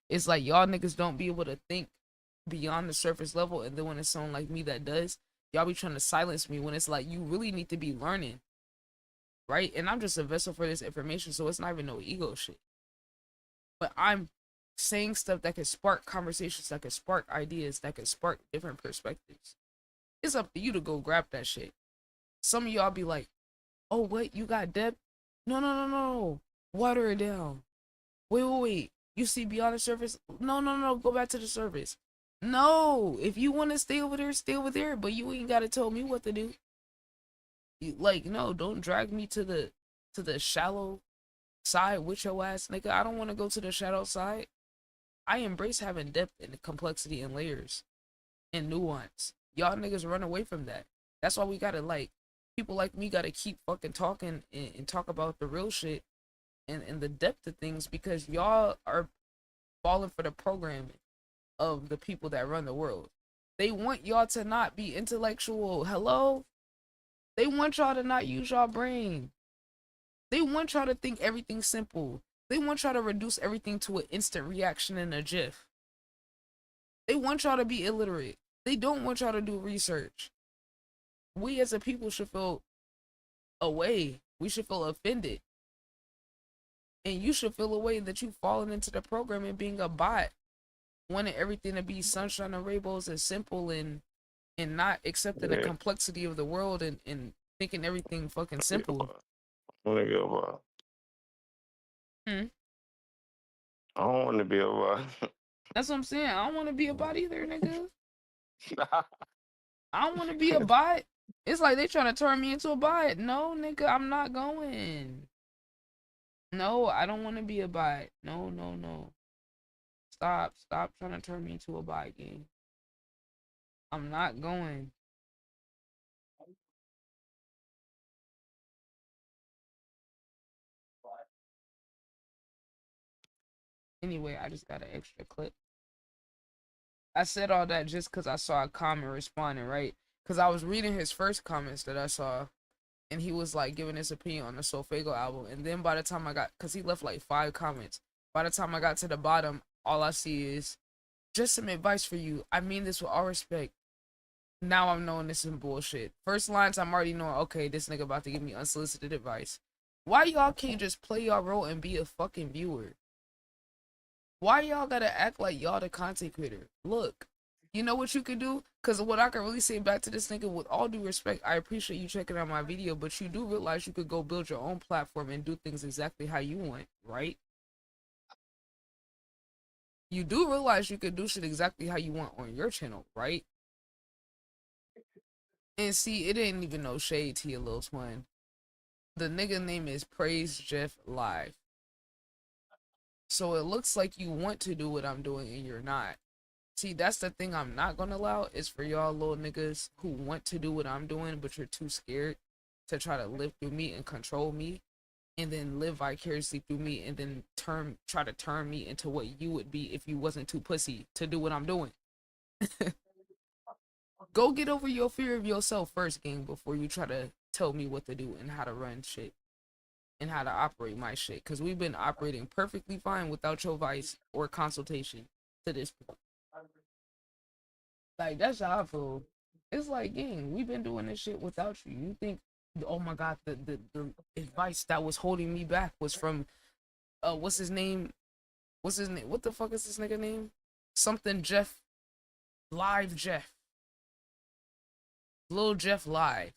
It's like y'all niggas don't be able to think beyond the surface level, and then when it's someone like me that does, y'all be trying to silence me when it's like you really need to be learning, right? And I'm just a vessel for this information, so it's not even no ego shit. But I'm saying stuff that could spark conversations, that could spark ideas, that could spark different perspectives. It's up to you to go grab that shit. Some of y'all be like, oh, what? You got depth? No. Water it down. Wait. You see beyond the surface? No. Go back to the surface. No. If you want to stay over there, stay over there. But you ain't got to tell me what to do. No, don't drag me to the shallow side with your ass, nigga. I don't want to go to the shallow side. I embrace having depth and complexity and layers and nuance. Y'all niggas run away from that. That's why we gotta, people like me gotta keep fucking talking and talk about the real shit and the depth of things, because y'all are falling for the programming of the people that run the world. They want y'all to not be intellectual. Hello? They want y'all to not use y'all brain. They want y'all to think everything's simple. They want y'all to reduce everything to an instant reaction in a GIF. They want y'all to be illiterate. They don't want y'all to do research. We as a people should feel away. We should feel offended. And you should feel away that you've fallen into the program and being a bot, wanting everything to be sunshine and rainbows and simple and not accepting the complexity of the world and thinking everything fucking simple. I want to be a bot. I don't want to be a bot. That's what I'm saying. I don't want to be a bot either, nigga. I don't want to be a bot. It's like they trying to turn me into a bot. No, nigga, I'm not going. No, I don't want to be a bot. No. Stop trying to turn me into a bot, gang. I'm not going. Anyway, I just got an extra clip. I said all that just because I saw a comment responding, right? Because I was reading his first comments that I saw, and he was like giving his opinion on the Solfego album. And then by the time I got, because he left like 5 comments, by the time I got to the bottom, all I see is, just some advice for you. I mean this with all respect. Now I'm knowing this is bullshit. First lines, I'm already knowing, okay, this nigga about to give me unsolicited advice. Why y'all can't just play y'all role and be a fucking viewer? Why y'all gotta act like y'all the content creator? Look, you know what you can do? Because what I can really say back to this nigga, with all due respect, I appreciate you checking out my video, but you do realize you could go build your own platform and do things exactly how you want, right? You do realize you could do shit exactly how you want on your channel, right? And see, it ain't even no shade to your little twin. The nigga name is Praise Jeff Live. So it looks like you want to do what I'm doing and you're not. See, that's the thing I'm not gonna allow, is for y'all little niggas who want to do what I'm doing but you're too scared to try to live through me and control me, and then live vicariously through me, and then try to turn me into what you would be if you wasn't too pussy to do what I'm doing. Go get over your fear of yourself first, gang, before you try to tell me what to do and how to run shit and how to operate my shit. Because we've been operating perfectly fine without your advice or consultation to this point. Like, that's how I feel. It's like, gang, we've been doing this shit without you. You think, oh my God, the advice that was holding me back was from, what's his name? What the fuck is this nigga name? Something Jeff. Live Jeff. Lil Jeff Live.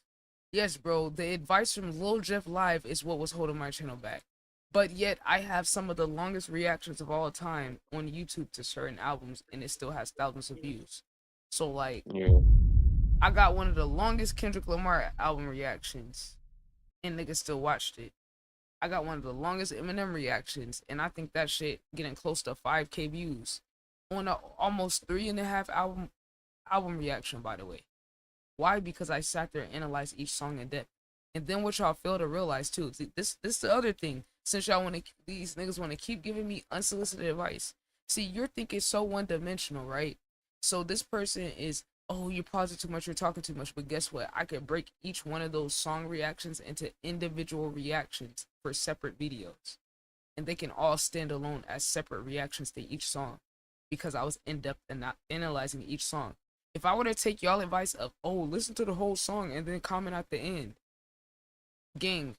Yes, bro, the advice from Lil Jeff Live is what was holding my channel back. But yet, I have some of the longest reactions of all time on YouTube to certain albums, and it still has thousands of views. So, like, I got one of the longest Kendrick Lamar album reactions, and niggas still watched it. I got one of the longest Eminem reactions, and I think that shit getting close to 5K views on a almost 3.5 album reaction, by the way. Why? Because I sat there and analyzed each song in depth. And then what y'all fail to realize too, this is the other thing. Since y'all these niggas want to keep giving me unsolicited advice. See, you're thinking so one-dimensional, right? So this person is, oh, you're pausing too much, you're talking too much. But guess what? I could break each one of those song reactions into individual reactions for separate videos. And they can all stand alone as separate reactions to each song. Because I was in-depth and not analyzing each song. If I were to take y'all advice of, oh, listen to the whole song and then comment at the end, gang,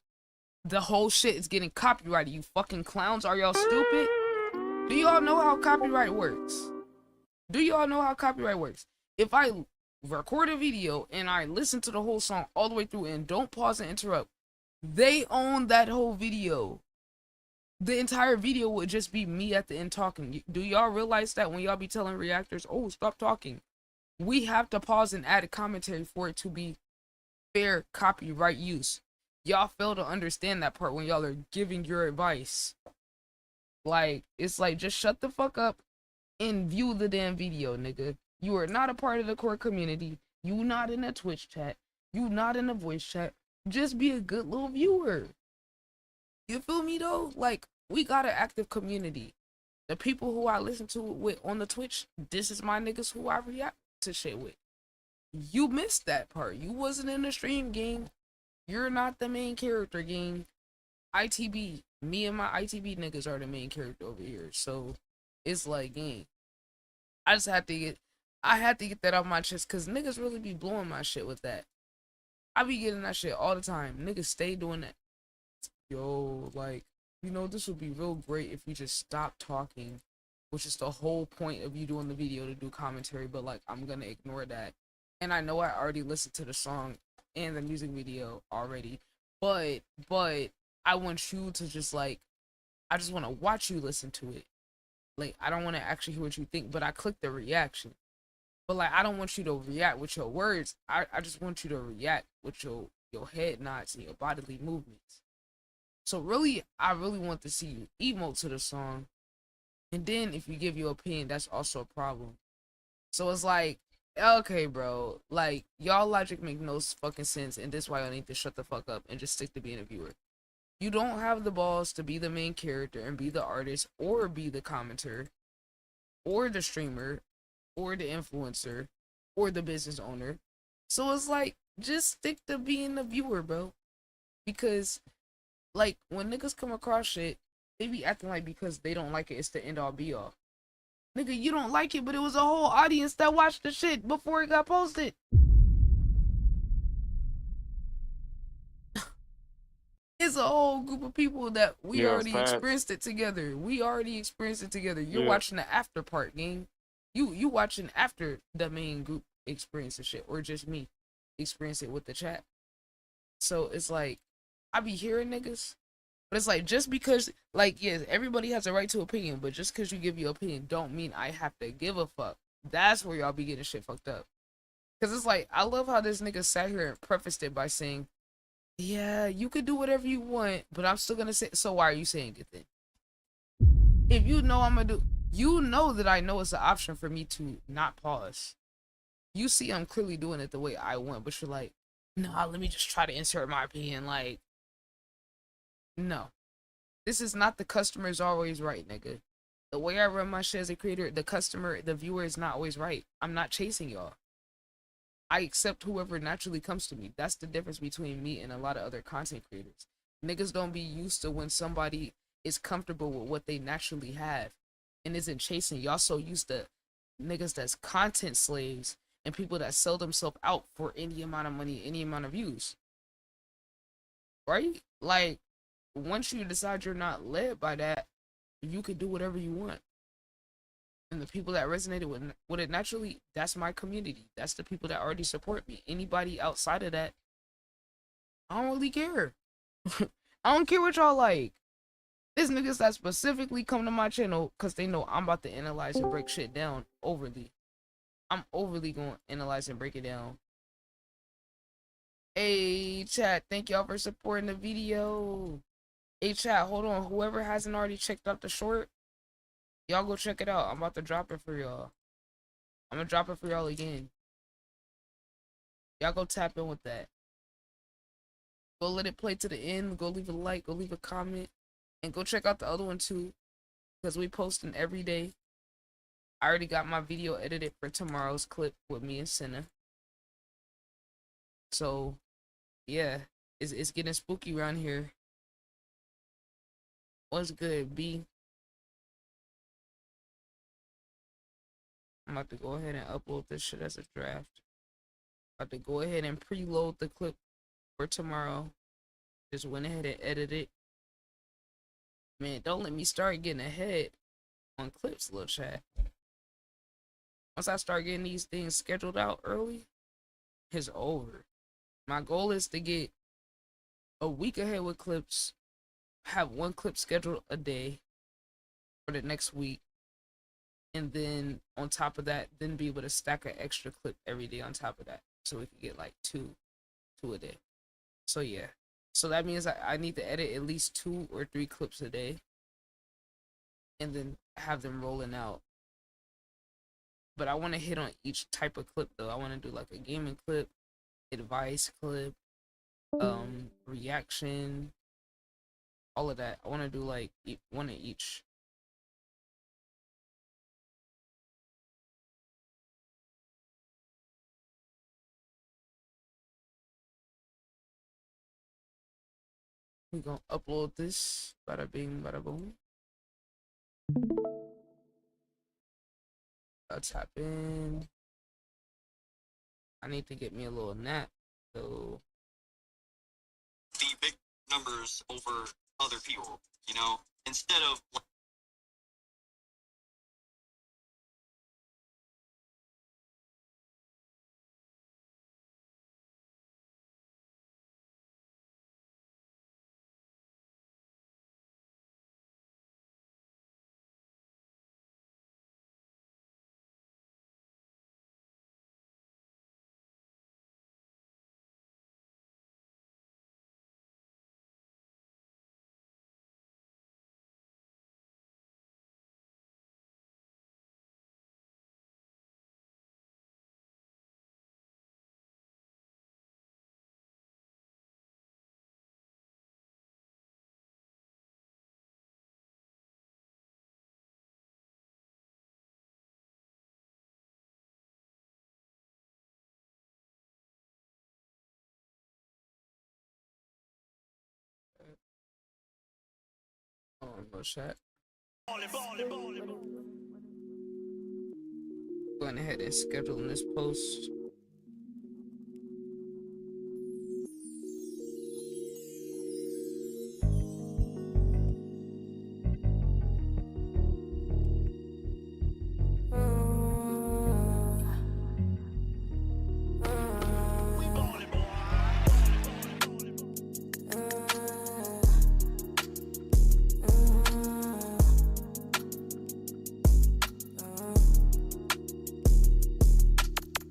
the whole shit is getting copyrighted. You fucking clowns, are y'all stupid? Do y'all know how copyright works? Do y'all know how copyright works? If I record a video and I listen to the whole song all the way through and don't pause and interrupt, they own that whole video. The entire video would just be me at the end talking. Do y'all realize that when y'all be telling reactors, oh, stop talking? We have to pause and add a commentary for it to be fair copyright use. Y'all fail to understand that part when y'all are giving your advice. Like, it's like, just shut the fuck up and view the damn video, nigga. You are not a part of the core community. You not in a Twitch chat. You not in a voice chat. Just be a good little viewer. You feel me though? Like, we got an active community. The people who I listen to with on the Twitch, this is my niggas who I react to shit with. You missed that part. You wasn't in the stream, gang. You're not the main character, gang. ITB, me and my ITB niggas are the main character over here. So it's like, gang, I had to get that off my chest, because niggas really be blowing my shit with that. I be getting that shit all the time. Niggas stay doing that. Yo, like, you know, this would be real great if we just stop talking, which is the whole point of you doing the video, to do commentary, but like, I'm gonna ignore that. And I know I already listened to the song and the music video already, but I want you to just, like, I just want to watch you listen to it. Like, I don't want to actually hear what you think, but I click the reaction. But like, I don't want you to react with your words. I just want you to react with your head nods and your bodily movements. So really, I really want to see you emote to the song. And then if you give your opinion, that's also a problem. So it's like, okay, bro, like, y'all logic make no fucking sense, and this is why I need to shut the fuck up and just stick to being a viewer. You don't have the balls to be the main character and be the artist, or be the commenter, or the streamer, or the influencer, or the business owner. So it's like, just stick to being the viewer, bro. Because, like, when niggas come across shit, they be acting like because they don't like it, it's the end all be all. Nigga, you don't like it, but it was a whole audience that watched the shit before it got posted. It's a whole group of people that we already experienced it together. We already experienced it together. You're watching the after part, gang. You watching after the main group experience the shit, or just me experience it with the chat. So it's like, I be hearing niggas, but it's like, just because, like, yes, everybody has a right to opinion, but just because you give your opinion don't mean I have to give a fuck. That's where y'all be getting shit fucked up. Because it's like, I love how this nigga sat here and prefaced it by saying, yeah, you could do whatever you want, but I'm still gonna say, so why are you saying it then? If you know I'm gonna do, you know that I know it's an option for me to not pause. You see I'm clearly doing it the way I want, but you're like, nah, let me just try to insert my opinion. Like, no. This is not the customer's always right, nigga. The way I run my shit as a creator, the viewer is not always right. I'm not chasing y'all. I accept whoever naturally comes to me. That's the difference between me and a lot of other content creators. Niggas don't be used to when somebody is comfortable with what they naturally have and isn't chasing. Y'all so used to niggas that's content slaves and people that sell themselves out for any amount of money, any amount of views. Right? Like, once you decide you're not led by that, you can do whatever you want. And the people that resonated with it naturally, that's my community. That's the people that already support me. Anybody outside of that, I don't really care. I don't care what y'all like. There's niggas that specifically come to my channel because they know I'm about to analyze and break shit down overly. I'm overly going to analyze and break it down. Hey, chat, thank y'all for supporting the video. Hey, chat, hold on. Whoever hasn't already checked out the short, y'all go check it out. I'm about to drop it for y'all. I'm gonna drop it for y'all again. Y'all go tap in with that. Go let it play to the end. Go leave a like. Go leave a comment. And go check out the other one too. Because we posting every day. I already got my video edited for tomorrow's clip with me and Senna. So, yeah. It's getting spooky around here. What's good, B? I'm about to go ahead and upload this shit as a draft. About to go ahead and preload the clip for tomorrow. Just went ahead and edited it. Man, don't let me start getting ahead on clips, little chat. Once I start getting these things scheduled out early, it's over. My goal is to get a week ahead with clips, have one clip scheduled a day for the next week, and then on top of that, then be able to stack an extra clip every day on top of that, so we can get like two a day. So yeah, so that means I need to edit at least 2 or 3 clips a day, and then have them rolling out. But I want to hit on each type of clip though. I want to do like a gaming clip, advice clip, reaction, all of that. I want to do like one of each. We're gonna upload this. Bada bing, bada boom. I'll tap in. I need to get me a little nap, so. The big numbers over other people, you know, instead of. Oh, no chat. Going ahead and scheduling this post.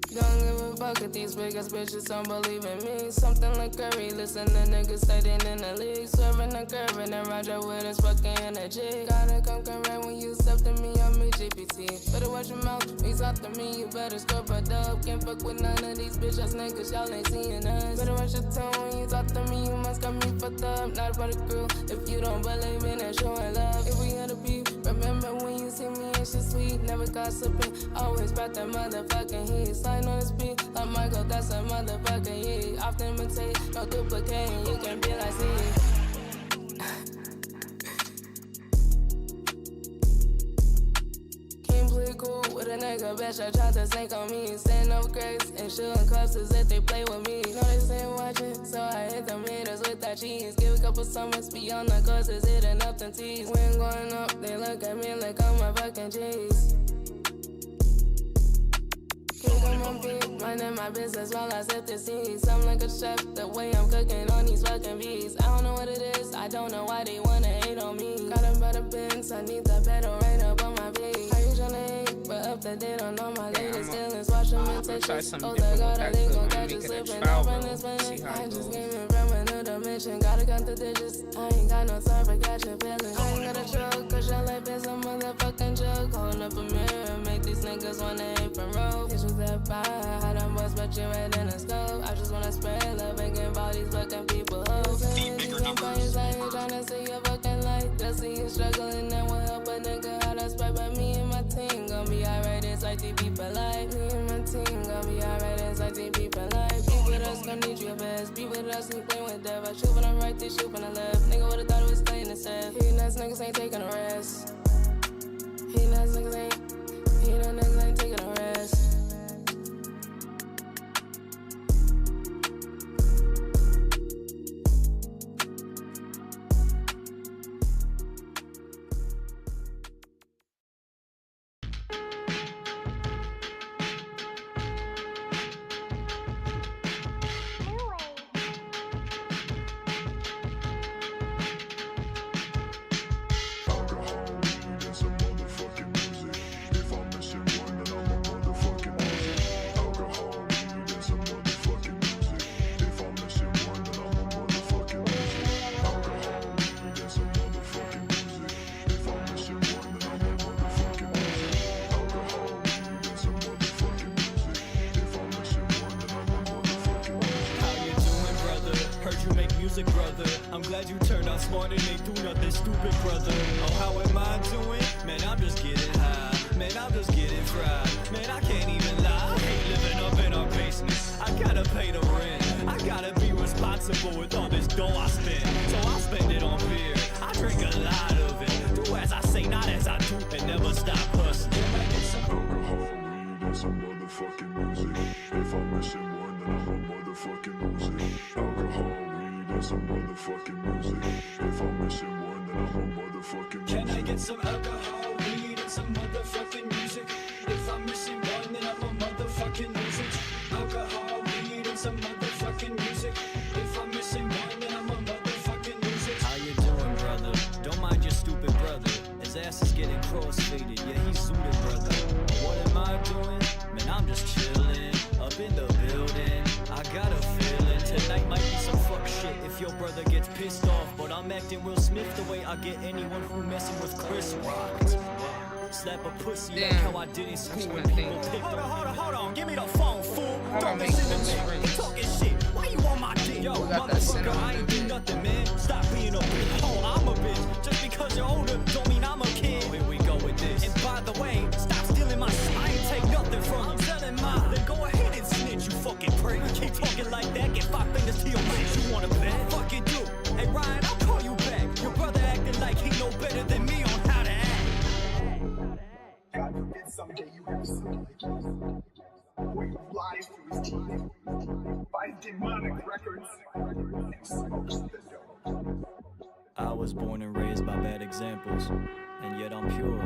Young these biggest bitches don't believe in me. Something like Curry, listen to niggas studying in the league. Swerving and curving and Roger with his fucking energy. Gotta come correct when you step to me, I'm me GPT. Better watch your mouth, when you talk to me, you better scrub a dub. Can't fuck with none of these bitch ass niggas, y'all ain't seeing us. Better watch your tone when you talk to me, you must got me fucked up. Not about the crew, if you don't believe in it, showing love. If we had a beef, remember when you see me and shit sweet. Never gossiping, always about that motherfucking heat. Sliding on the speed, like Michael, that's a motherfucking heat. Often imitate, no duplicating, you can be like C. Cool with a nigga, bitch, I try to sink on me. Stand up grace and shooting clusters if they play with me. Know they stay watching, so I hit them haters with that cheese. Give a couple summers beyond the courses, hitting up them tees. When going up, they look at me like I'm a fucking cheese. Can't come on beat, minding my business while I sip the seeds. I'm like a chef, the way I'm cooking on these fucking beats. I don't know what it is, I don't know why they wanna hate on me. Got them by the bins, I need that pedal right up on my feet. How you tryna hate, but up to date on all my latest dealings. Watch them and take shit, oh the god, I think gon' catch you slipping up from this planet. I just came in from a new dimension, gotta count the digits. I ain't got no time for catching feelings. I ain't got a truck, cause your life is a motherfucking joke. Hold up a mirror, make these niggas wanna hate from road. That fire, how them boys but you right in the stove. I just wanna spread love and give all these fucking people hope. The bigger numbers. I ain't tryna see your fucking light. They'll see you struggling, that will help a nigga how to spread. But me and my team gon' be alright, it's like the people like. Me and my team gon' be alright, it's like the people like. Be with us, gon' need your best. Be with us, you playing with death. I shoot when I'm right, they shoot when I left. Nigga would've thought it was staying the set. He nuts niggas ain't taking a rest. He nuts niggas ain't taking a rest. Brother, I'm glad you turned out smart and ain't do nothing stupid, brother. Oh, how am I doing? Man, I'm just getting high. Man, I'm just getting fried. Man, I can't even lie. I hate living up in our basement. I gotta pay the rent. I gotta be responsible with all this dough I spend. So I spend it on beer. I drink a lot of it. Do as I say, not as I do, and never stop hustling. Alcohol, weed, and some motherfucking music. If I'm missing one, then I'm a motherfucking music. Alcohol, weed, some motherfucking music. If I'm missing one, then I'm a motherfucking music. Can I get some alcohol, weed, and some motherfucking music? If I'm missing one, then I'm a motherfucking music. Alcohol, weed, and some motherfucking music. If I'm missing one, then I'm a motherfucking music. How you doing, brother? Don't mind your stupid brother. His ass is getting cross-faded, yeah, he's suited, brother. What am I doing? Man, I'm just chilling, up in the building. I got a feeling tonight might be some fuck shit if your brother gets pissed off. But I'm acting Will Smith the way I get anyone who messing with Chris Rock. Slap a pussy like how I did in school when people picked on me. Hold on, give me the phone, fool. Don't listen to me, talking shit. Why you on my dick? Yo, motherfucker, I ain't do nothing, man. Stop being a bitch. Oh, I'm a bitch. Just because you're older don't mean I'm a kid. Here we go with this. And by the way, stop stealing my shit. I ain't take nothing from you. I'm selling mine. Then go ahead and snitch, you fucking prick. Keep talking like that, get 5 fingers to your face. You wanna bet? Fucking do. Hey Ryan, I'll call you back. Your brother acting like he know better than me on how to act. God forbid someday you have something. Where he flies to his team, buys demonic records, and smokes the dope. I was born and raised by bad examples, and yet I'm pure.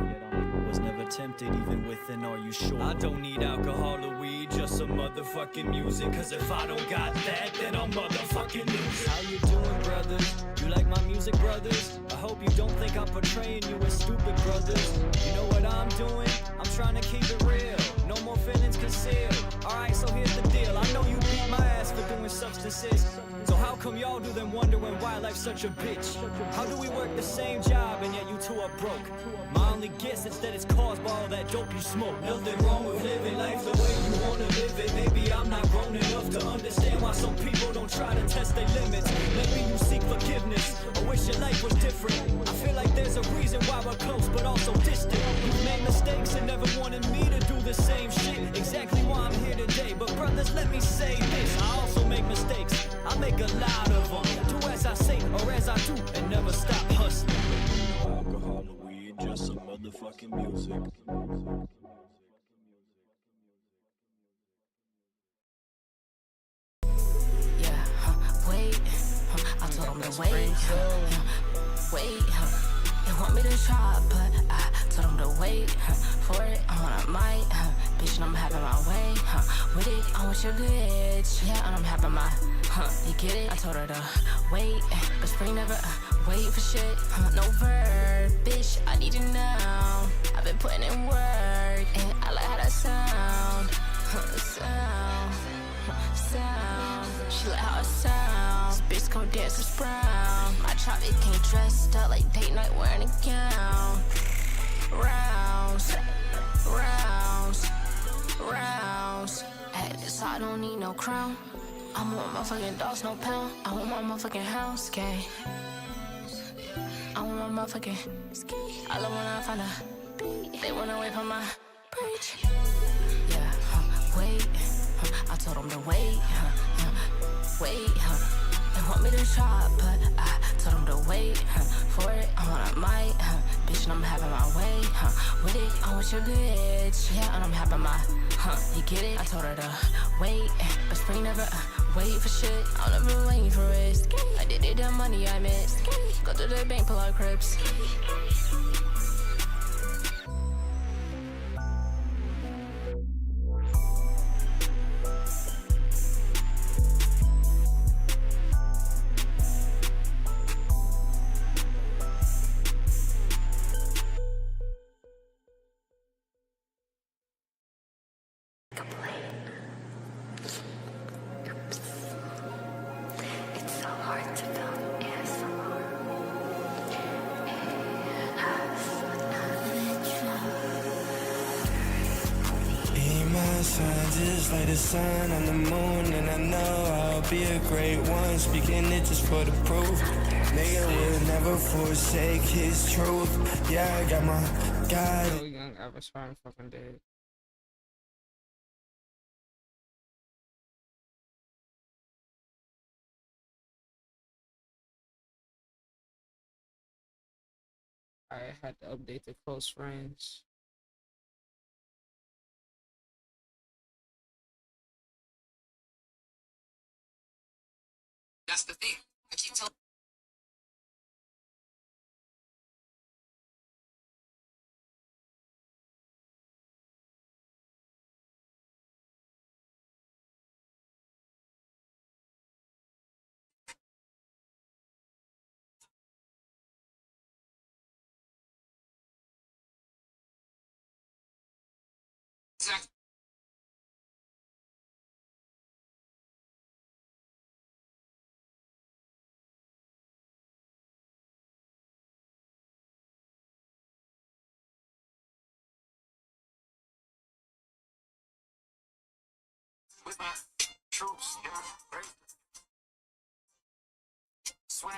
Was never tempted even within, are you sure? I don't need alcohol or weed, just some motherfucking music. Cause if I don't got that, then I'm motherfucking losing. How you doing, brothers? You like my music, brothers? I hope you don't think I'm portraying you as stupid, brothers. You know what I'm doing? I'm trying to keep it real. No more feelings concealed. Alright, so here's the deal. I know you beat my ass for doing substances. So how come y'all do them wondering why life's such a bitch? How do we work the same job and yet you two are broke? My only guess is that it's caused by all that dope you smoke. Nothing wrong with living life the way you wanna live it. Maybe I'm not grown enough to understand why some people don't try to test their limits. Maybe you seek forgiveness or wish your life was different. I feel like there's a reason why we're close but also distant. You've made mistakes and never wanted me to do the same shit. Exactly why I'm here today. But brothers, let me say this, I also make mistakes. I make a lot of them. Do as I say or as I do and never stop hustling. Alcohol or weed, just some motherfucking music. Wait, I told him to wait, wait, they want me to try, but I told him to wait for it, I might, bitch, and I'm having my way, with it, I want your bitch, yeah, and I'm having my, you get it, I told her to wait, but spring never, wait for shit, no verb, bitch, I need you now, I've been putting in work, and I like how that sound, sound, she like how it sounds. Bitch gon' dance with brown. My chop it came dressed up like date night wearing a gown. Rounds, rounds, rounds. At this I don't need no crown. I want my fucking dogs, no pound. I want my motherfucking house, gay. I want my motherfucking ski. I love when I find a beat. They wanna wait for my preach. Yeah, wait. I told them to wait, wait, they want me to try, but I told them to wait for it, I might, bitch, and I'm having my way, with it, I want your bitch, yeah, and I'm having my, you get it, I told her to wait, but spring never, wait for shit, I'm never waiting for it, I did it, the money I missed, go to the bank, pull out cribs. Just like the sun on the moon, and I know I'll be a great one. Speaking it just for the proof. Nigga will never forsake his truth. Yeah, I got my God. So young, I was fine fucking dead. I had to update the close friends. That's the thing. I keep telling. Exactly. With my troops, yeah, right. Swag.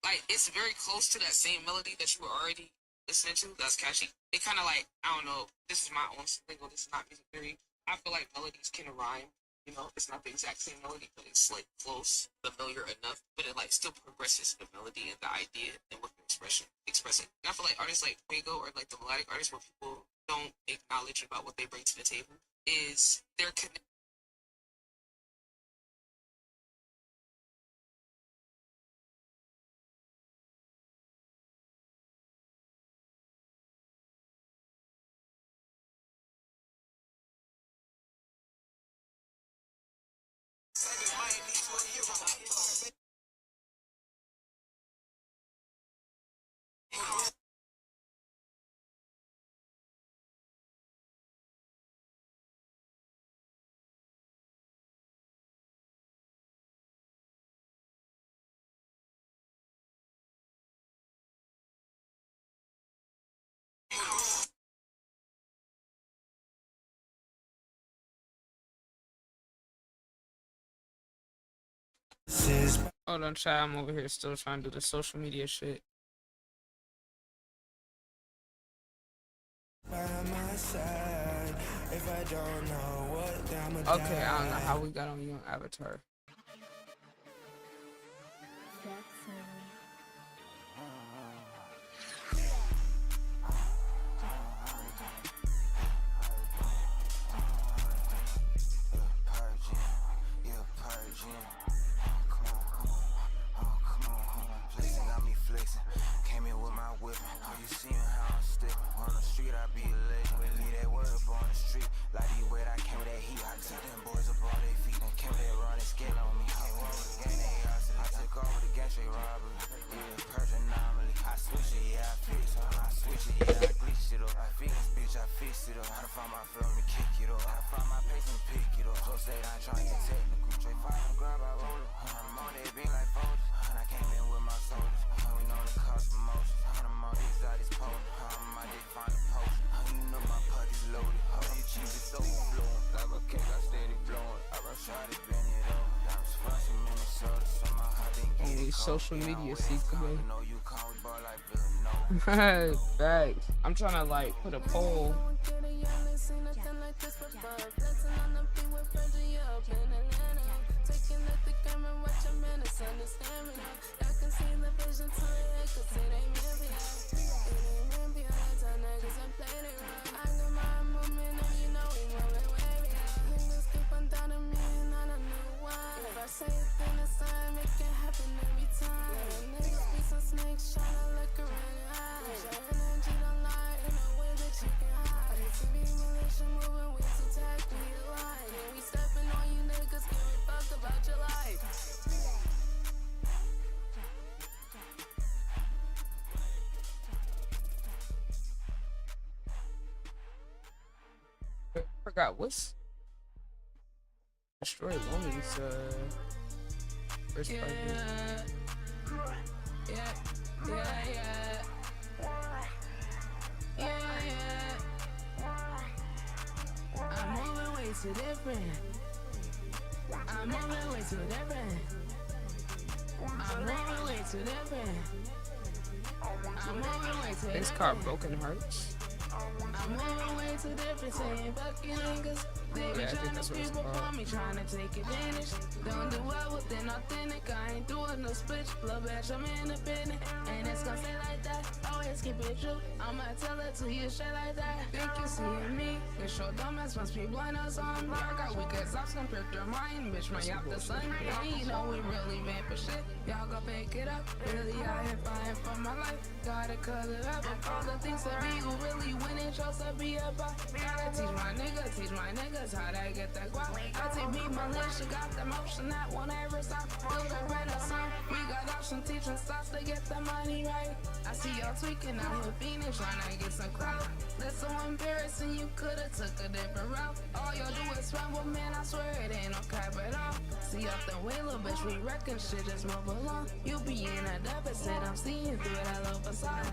Like, it's very close to that same melody that you were already listening to. That's catchy. It kind of like, I don't know, this is my own single, this is not music theory. I feel like melodies can rhyme, you know, it's not the exact same melody, but it's like close, familiar enough, but it like still progresses the melody and the idea and what you're expressing. And I feel like artists like Fuego or like the melodic artists where people don't acknowledge about what they bring to the table, is their commitment. Hold on, chat. I'm over here still trying to do the social media shit. By my side, if I don't know what I'ma Okay, I don't know how we got on you on Avatar. Social media secret. Thanks. I'm trying to like put a poll. Forgot what's Destroy Loneliness first part. I'm moving way too different. I'm moving way too different. I'm moving way too different. I'm moving way too different. It's called Broken Hearts. I'm moving way too different, saying fucking niggas. They be trying to people for me, trying to take advantage. Don't do well with it, authentic. I ain't doing no split. Love bitch, I'm independent. And it's gonna stay like that. Always keep it true. I'ma tell it to you, shit like that. Think you seeing me? It's your dumbass must be blind or something. I got weak as ops compared to mine. Bitch, my out the sun. And you know we really been for shit. Y'all go pick it up. Really out here fighting for my life. Gotta cut it up. All the things that be who really win it, chose to be about. Gotta teach my niggas how they get that guap. I take me militia, got the motion that won't ever stop. Build a renaissance. We got option teaching stops to get the money right. I see y'all tweaking out here fiending, trying to get some crowd. That's so embarrassing, you could've took a different route. All y'all do is run, well man, I swear it ain't no cap at all. See off the way, little bitch, we reckon shit just move along. You be in a deficit, I'm seeing through that little facade.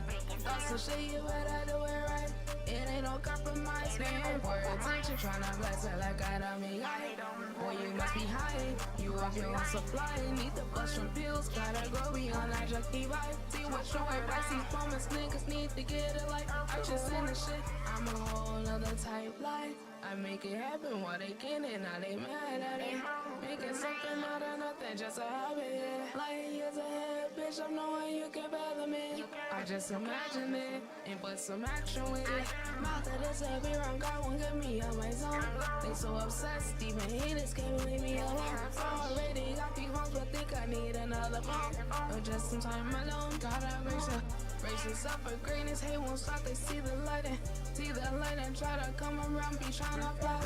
Also show you what I do it right. It ain't no compromise, stand for attention, tryna bless it like I don't mean I. Boy, you must be high, you have your own supply. Need to bust from pills, gotta go beyond that junkie vibe. See what your advice, these moments, niggas need to get it like I just in the shit, I'm a whole nother type life. I make it happen while they can and now they mad at it. Making something out of nothing, just a habit, yeah. Like years ahead, bitch, I'm knowing you can fathom it. I just imagine it and put some action with it. Mouth of this every wrong God won't get me on my zone. They so obsessed, even haters can't leave me alone. Already got these phones, but think I need another phone. Or just some time alone, gotta brace yourself for greatness. Hate won't stop, they see the light and try to come around, be trying to plot.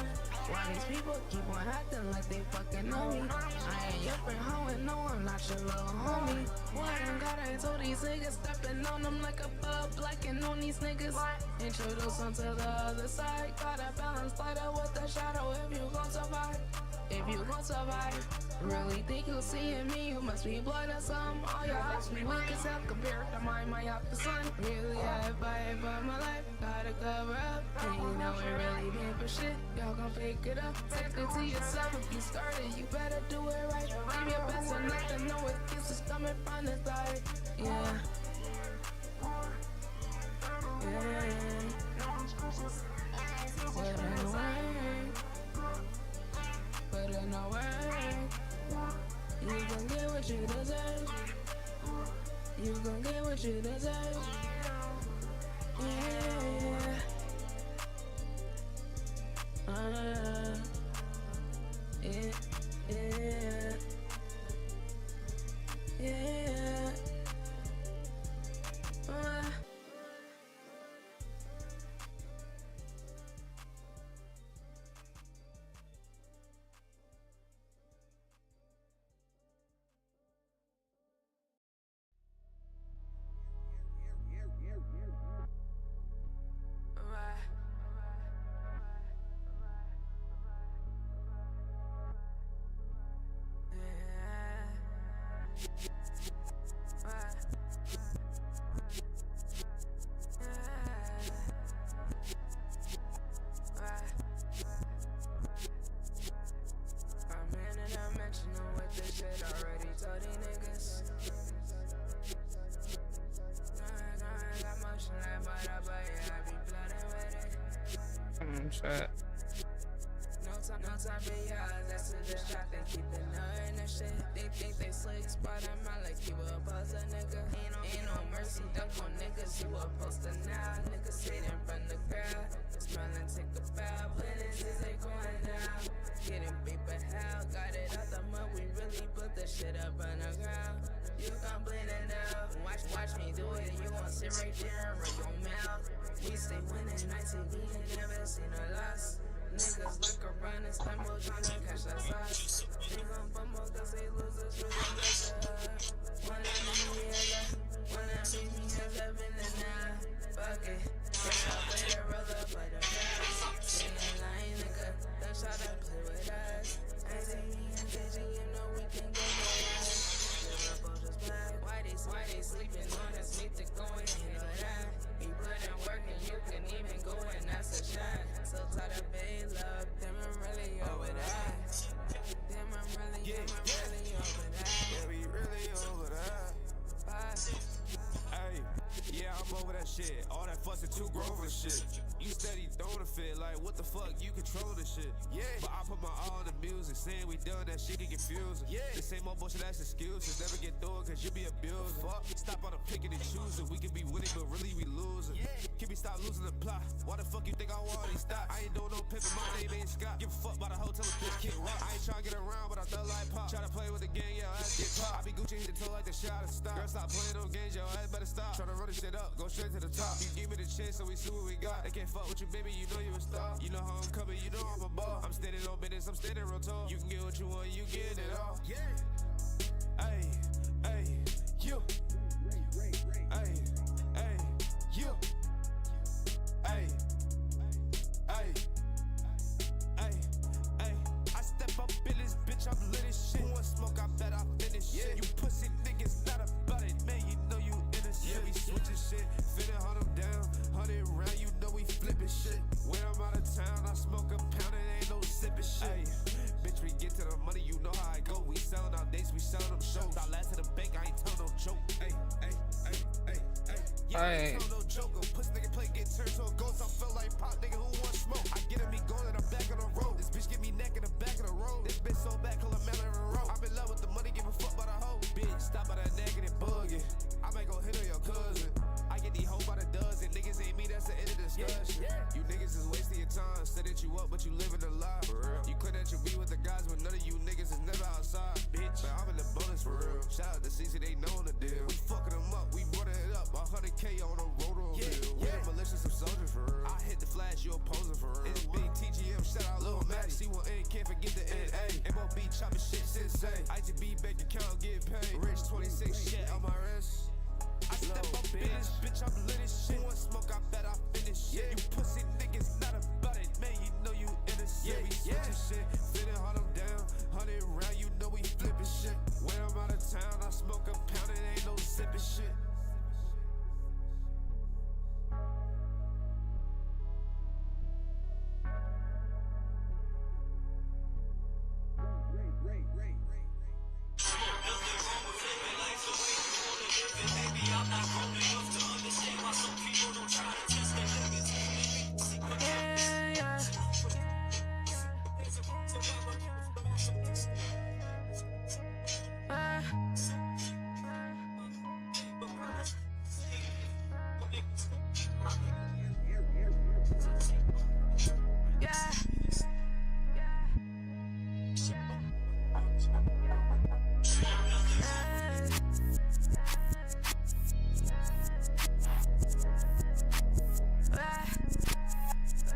Why these people keep on acting like they fucking know me? I ain't your friend, hoe, and no, I'm not your little homie. What I got, I told these niggas, stepping on them like a bug, blacking on these niggas. Introduce them to the other side. Gotta balance lighter with the shadow if you gon' survive. If you gon' survive. Really think you seeing me, you must be blind or something. All your eyes be weak as hell compared to mine, my up the sun. Really, I fight for my life, gotta cover up. And you know it really been for shit, y'all gon' pick it up. Take it to yourself, if you started, you better do it right. Give your best and nothing, no excuses coming from the side. Yeah. Put in the work. Put in the work. You gon' get what you deserve. You gon' get what you deserve. Yeah. Yeah. Yeah. Yeah. Shit. No time for y'all, that's a distract and keep it in the shit. They think they slick, spot them out like you a buzzer, nigga. Ain't no mercy, dunk on niggas, you a poster now. Niggas sit in front of the crowd, smiling, take a bow. Business is they going down. Getting paper how, got it out the mud, we really put the shit up on the ground. You gon' blend it out, watch me do it, you gon' sit right there and run your mouth. We stay winning, ITV ain't never seen a loss. Niggas look around and stumble tryna catch us sauce. They gon' fumble cause they losers really mess up. Wanna meet me as heaven and now. Fuck it, yeah, I play the roller, play the pass. Singing line, nigga, don't try to play with us. ITV and KG, you know we can go nowhere. Live up on this black. Why they sleeping on us? Need to go and handle that. We put in work and you can even go and that's a shot. So tired of babe love, damn I'm really over that. Damn I'm really over that. Yeah, we really over that. Hey, yeah, I'm over that shit. All that fuss and too grown for shit. You steady throwing a fit, like what the fuck, you control this shit. Yeah, but I put my all in the music, saying we done that shit get confusing. Yeah, the same old bullshit, that's excuses. Never get through it cause you be abusing. Fuck, stop all the picking and choosing. We can be winning, but really we losing. Yeah, can we stop losing the plot? Why the fuck you think I want these stocks? I ain't doing no pimping, my name ain't Scott. Give a fuck about a hotel and bitch kick rock. I ain't trying to get around, but I felt like pop. Try to play with the gang, yeah, ass get pop. I be Gucci hit the toe like the shot and stop. Girl, stop playing those games, yo, ass better stop. Tryna run this shit up, go straight to the top. You give me the chance, so we see what we got. They can't fuck with you, baby, you know you a star. You know how I'm coming, you know I'm a ball. I'm standing on business, I'm standing real tall. You can get what you want, you get it all. Yeah. Ay, ay, you. Ay, ay, you. Ay, ay, ay, ay. I step up in this bitch, I'm lit as shit. One smoke, I bet I finish. Yeah. You pussy niggas not about it, man. You know you innocent. Yeah, we switching shit, finna hunt them down, 100 round. You know we flipping shit. When I'm out of town, I smoke a pound. It ain't no sipping shit. Ay, bitch, we get to the money, you know how I go. We sellin' out dates, we sellin' them shows. I last to the bank, I ain't tell no joke. Ay, ay, ay, ay, ay. Yeah, I ain't tell no joke. A pussy nigga play get turned to a ghost. I feel like pop nigga who want smoke. I get him, he going in the back of the road. This bitch give me neck in the back of the road. This bitch so bad, call her Marilyn Monroe. I'm in love with the money, give a fuck about a hoe. Bitch, stop by that negative bugging. I might go hit on your cousin. I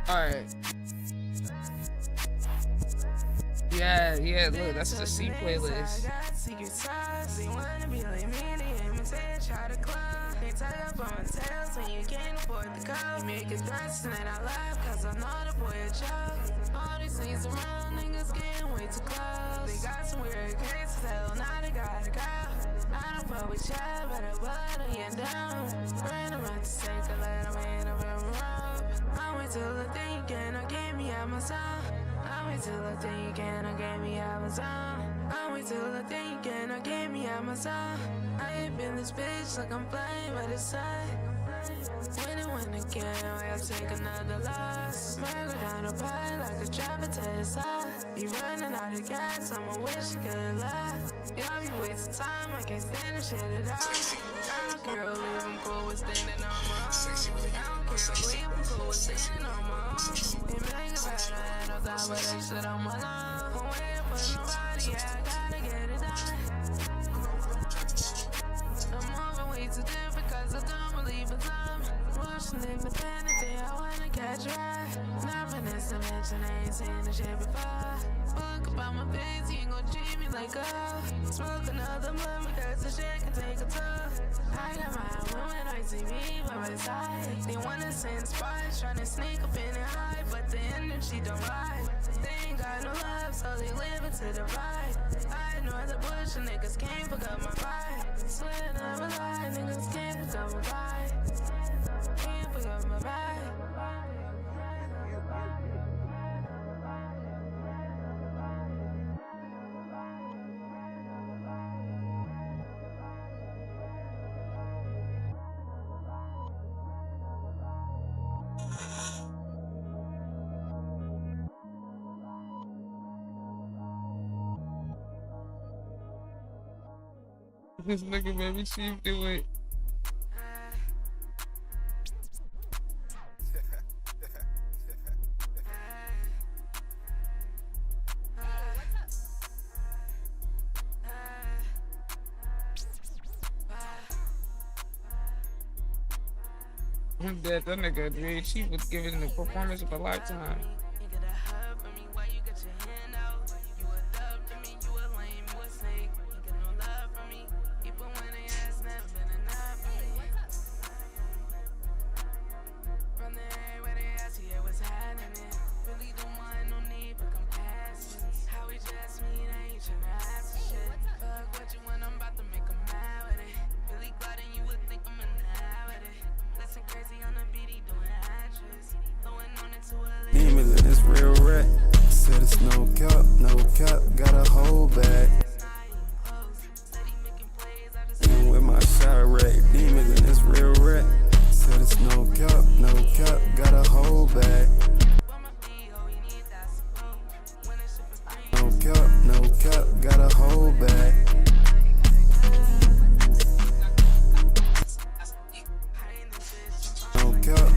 Alright. Yeah, look, that's the C playlist. They wanna be like me, they imitate, try to climb. They tie up on my tails when you can't afford the cup. You make it dance and I laugh, cause I know the boy a joke. All these things around, niggas getting way too close. They got some weird cases, hell, now they gotta go. I don't fuck with y'all, but I blood on you down. Ran around to take a let them in a real rope. I wait till the thing cannot get me out my zone. I wait till the thing cannot get me out my zone. I wait till the thing cannot get me out my zone. I ain't been this bitch like I'm playing by the side. Win again, I'll take another loss. Smirgle down the pipe like a driver to the side. Be running out of gas, I'ma wish I could lie. Y'all be wasting time, I can't stand the shit at all. I don't care who leave, I'm cool with standing on my own. I don't care who leave, I'm cool with standing on my own. They make a better hand on top of that shit on my lawn. I'm waiting for nobody, yeah, I gotta get it done. I'm moving way too different cause I don't believe in time. Rushing independently, I wanna catch a ride. Nothing is to mention, I ain't seen the shit before. Book about my face, you ain't gon' treat me like a smoke another month because the shit can take a toll. I got my woman on TV by my side. They wanna send spies, tryna sneak up in and hide, but the energy don't ride. They ain't got no love, so they live it to the right. I ignore the bush and niggas can't pick up my pride. Swear never lie, niggas can't pick up my pride. Can't pick up my pride. This nigga made me see him do it. I'm dead. That nigga, dude, she was giving the performance of a lifetime. Demons in this real rap. Said it's no cap, gotta hold back. And with my shot rate, demons in this real rap. Said it's no cap, gotta hold back. No cap, gotta hold back.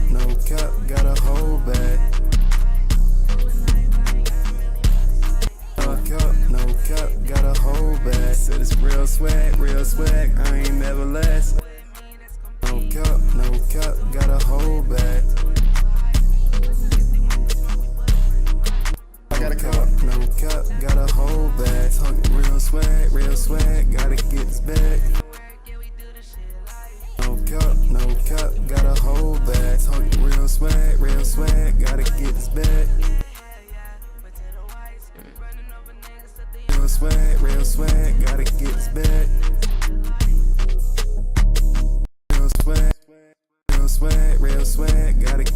No cap, gotta hold back. No cap, gotta hold back. Said it's real swag, I ain't never last. No cap, gotta hold back. No cap, gotta hold back. Talking real swag, gotta get this back. No cap, gotta hold back. Talking real swag, gotta get this back. Real swag, gotta get this back. Real swag, gotta get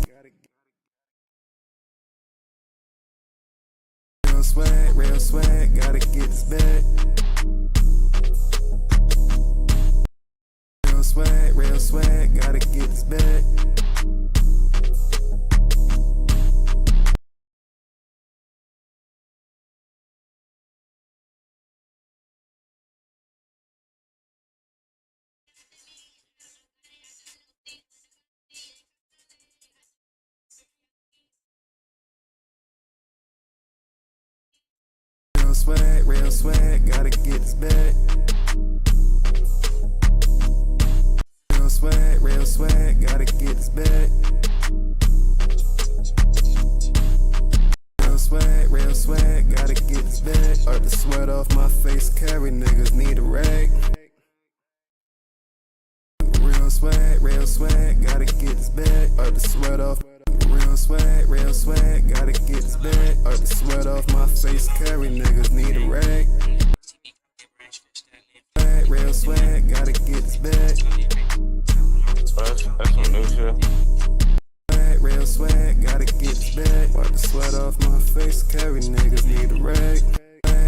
real swag, gotta get this back. Real swag, gotta get this back. Real swag, gotta get this back. Real swag, gotta get this back. swag, gotta get this bag. Wipe the sweat off my face, carry niggas need a rag. Real swag, gotta get this bag. Wipe the sweat off. Real swag, gotta get this bag. Wipe the sweat off my face, carry niggas need a rag. Real swag, gotta get this bag. That's some new shit. Real swag, gotta get this bag. Wipe the sweat off my face, carry niggas need a rag.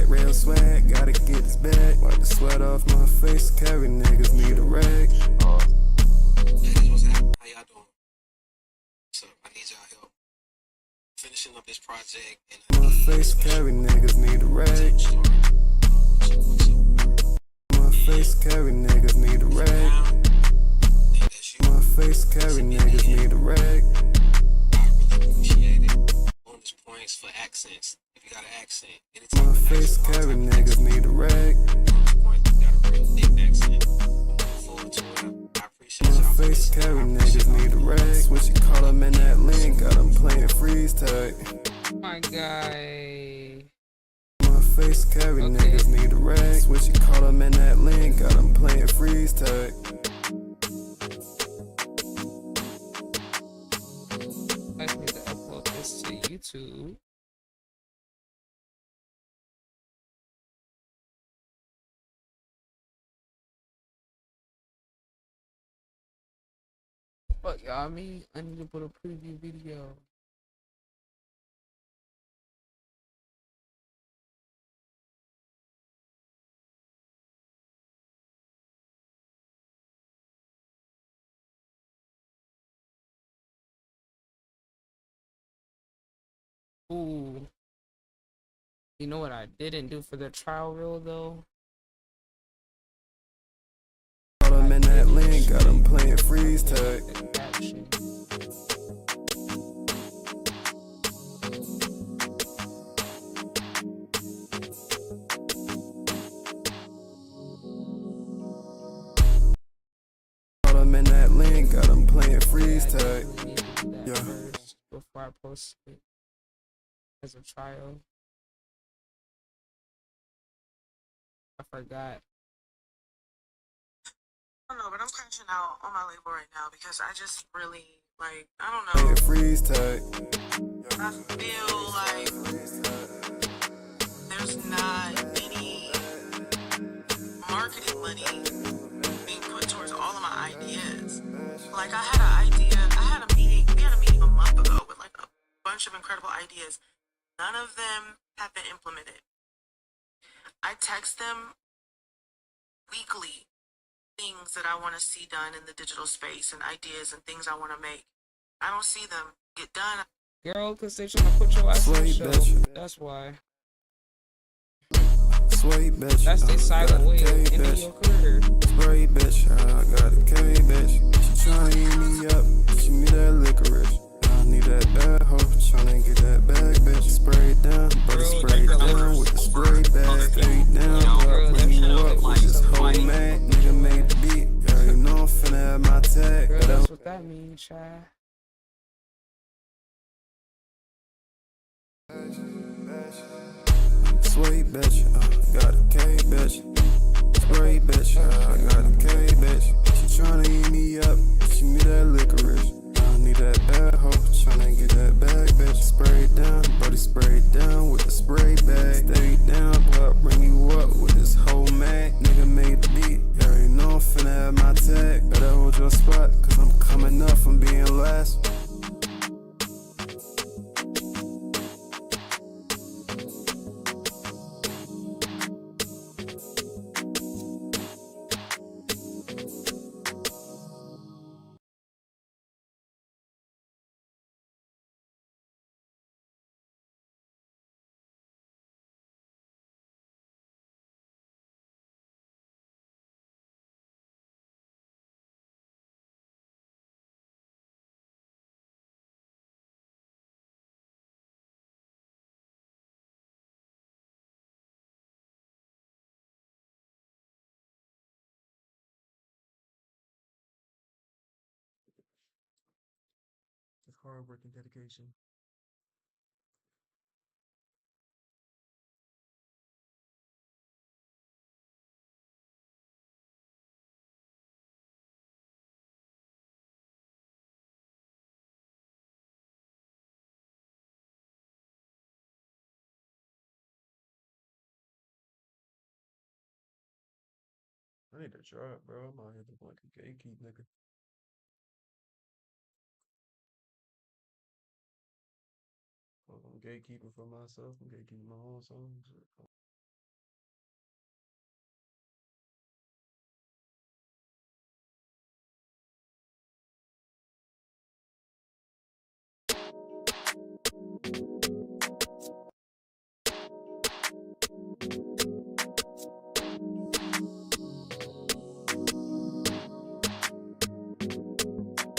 Real swag, gotta get this bag. Wipe the sweat off my face, carry niggas need a rag. Hey, what's happening? How y'all doing? So I need y'all help finishing up this project. And my face, carry niggas need a rag. My face, carry niggas need a rag. My face, carry niggas need a rag. I really appreciate it. Bonus points for accents. If you got an accent, anytime. My face, carry niggas need a rag. Bonus points if you got a real thick accent. I'm looking forward to it. I appreciate y'all. My face, carry niggas need a rag. Switch your call them in that lane, got them playing freeze tag. My guy. My face, carry niggas need a rag. Switch your call them in that lane, got them playing freeze tag. I just need to upload this to YouTube. Fuck y'all, I need to put a preview video. Ooh. You know what I didn't do for the trial reel though? Call them in that lane, got them playing freeze tag. Call them in that lane, got them playing freeze tag. Yeah. Before I post it as a trial. I forgot. I don't know, but I'm crashing out on my label right now because I just really, like, I don't know. Playing freeze tag. I feel like there's not any marketing money being put towards all of my ideas. Like, I had an idea, we had a meeting a month ago with like a bunch of incredible ideas. None of them have been implemented. I text them weekly things that I want to see done in the digital space and ideas and things I want to make. I don't see them get done. Girl, because they're trying to put your ass on the show. Bitch. That's why. Sway bitch. That's the silent way of ending your career. Spray bitch. I got a K bitch. She tryna eat me up. She need that licorice. I need that bad hoe. Tryna get that bag bitch. Spray it down. Brother spray it down with the spray bag. Spray it down. Bring you up with this whole man. Nigga made the beat. Yeah, you know I'm finna have my tag. Girl, that's what that means, child. Sway bitch, got a K bitch. Spray bitch, I got a K bitch. She tryna eat me up, she need that licorice. I need that bad hoe, tryna get that bag bitch. Spray it down, buddy spray it down with the spray bag. Stay down, but bring you up with this whole mag. Nigga made the beat, yeah, you know I'm finna have my tag. Better hold your spot, cause I'm coming up from being last. Hard work and dedication. I need to drop, bro. I'm out here looking like a gatekeep nigga. I'm gatekeeping for myself. I'm gatekeeping my own songs.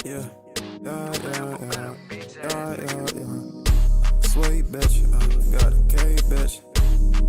Yeah. Sweet bitch, got a K bitch.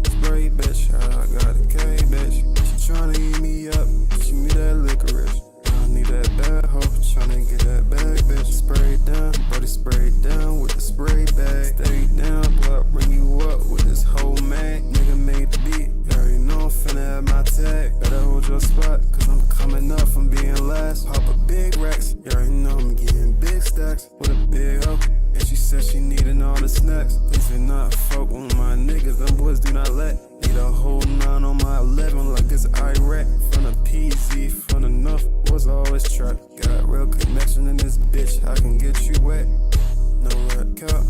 Spray bitch, I got a K bitch. She tryna eat me up, she me that licorice. I need that bad hoe, tryna get that bag, bitch. Spray down, body spray down with the spray bag. Stay down, but bring you up with this whole mag. Nigga made the beat, you already know I'm finna have my tag. Better hold your spot, cause I'm coming up from being last. Pop a big racks, you already know I'm getting big stacks with a big hoe. And she said she needin' all the snacks. Please do not fuck with my niggas, them boys do not let. Need a whole 9 on my 11 like it's Iraq. From the PZ, from the North, boys always trap. Got real connection in this bitch, I can get you wet. No red cup,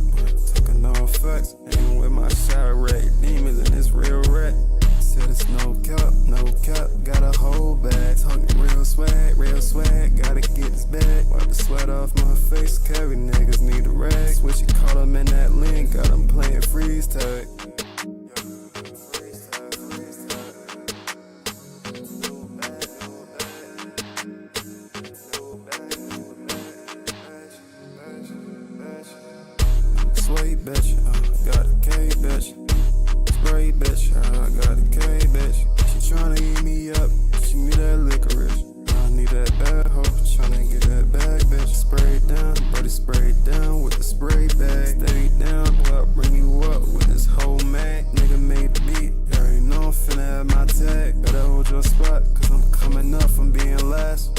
talking all facts. Ain't with my Chirac demons and it's real rat. Said it's no cap, got a whole bag. Talking real swag, gotta get this bag. Wipe the sweat off my face, carry niggas need a rag. Switch it, caught them in that lane, got them playing freeze tag. Sweet bitch, got a K bitch. Spray bitch, I got a K bitch. She tryna eat me up, she me that licorice. I need that bad hoe, tryna get that bag, bitch. Spray down, body spray down with the spray bag. Stay down, but bring you up with this whole mag. Nigga made the beat, you already know I'm finna have my tag. Better hold your spot, cause I'm coming up from being last.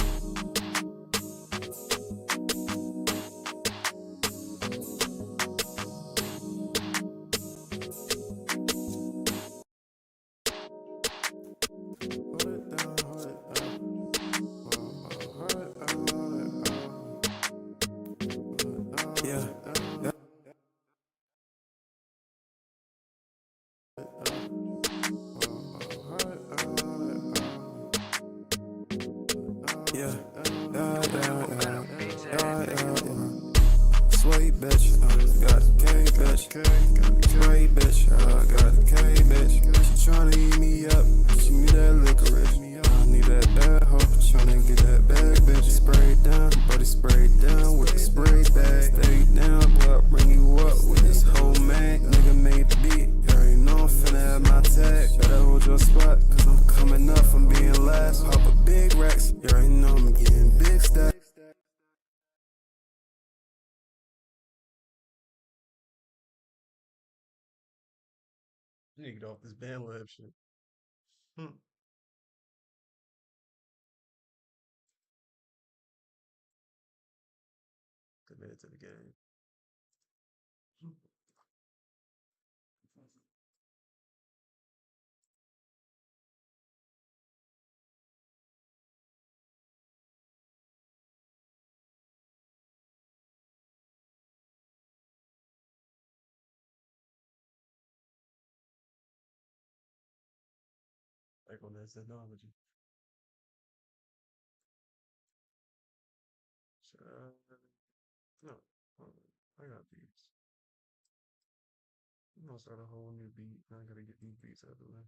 Sweet bitch, got a K bitch. Spray bitch, I got a K bitch. She tryna eat me up, she me that licorice. I need that bad hoe, tryna get that bag, bitch. Spray down, body spray down with the spray bag. Stay down, but bring you up with this whole mag. Nigga made the beat, you already know I'm finna have my tag. Better hold your spot, cause I'm coming up from being last. Pop a big racks, you already know I'm getting big stacks. You need to get off this BandLab shit. Committed to the game. Like on that technology. No, I got beats. I'm gonna start a whole new beat. I gotta get these beats out of the way.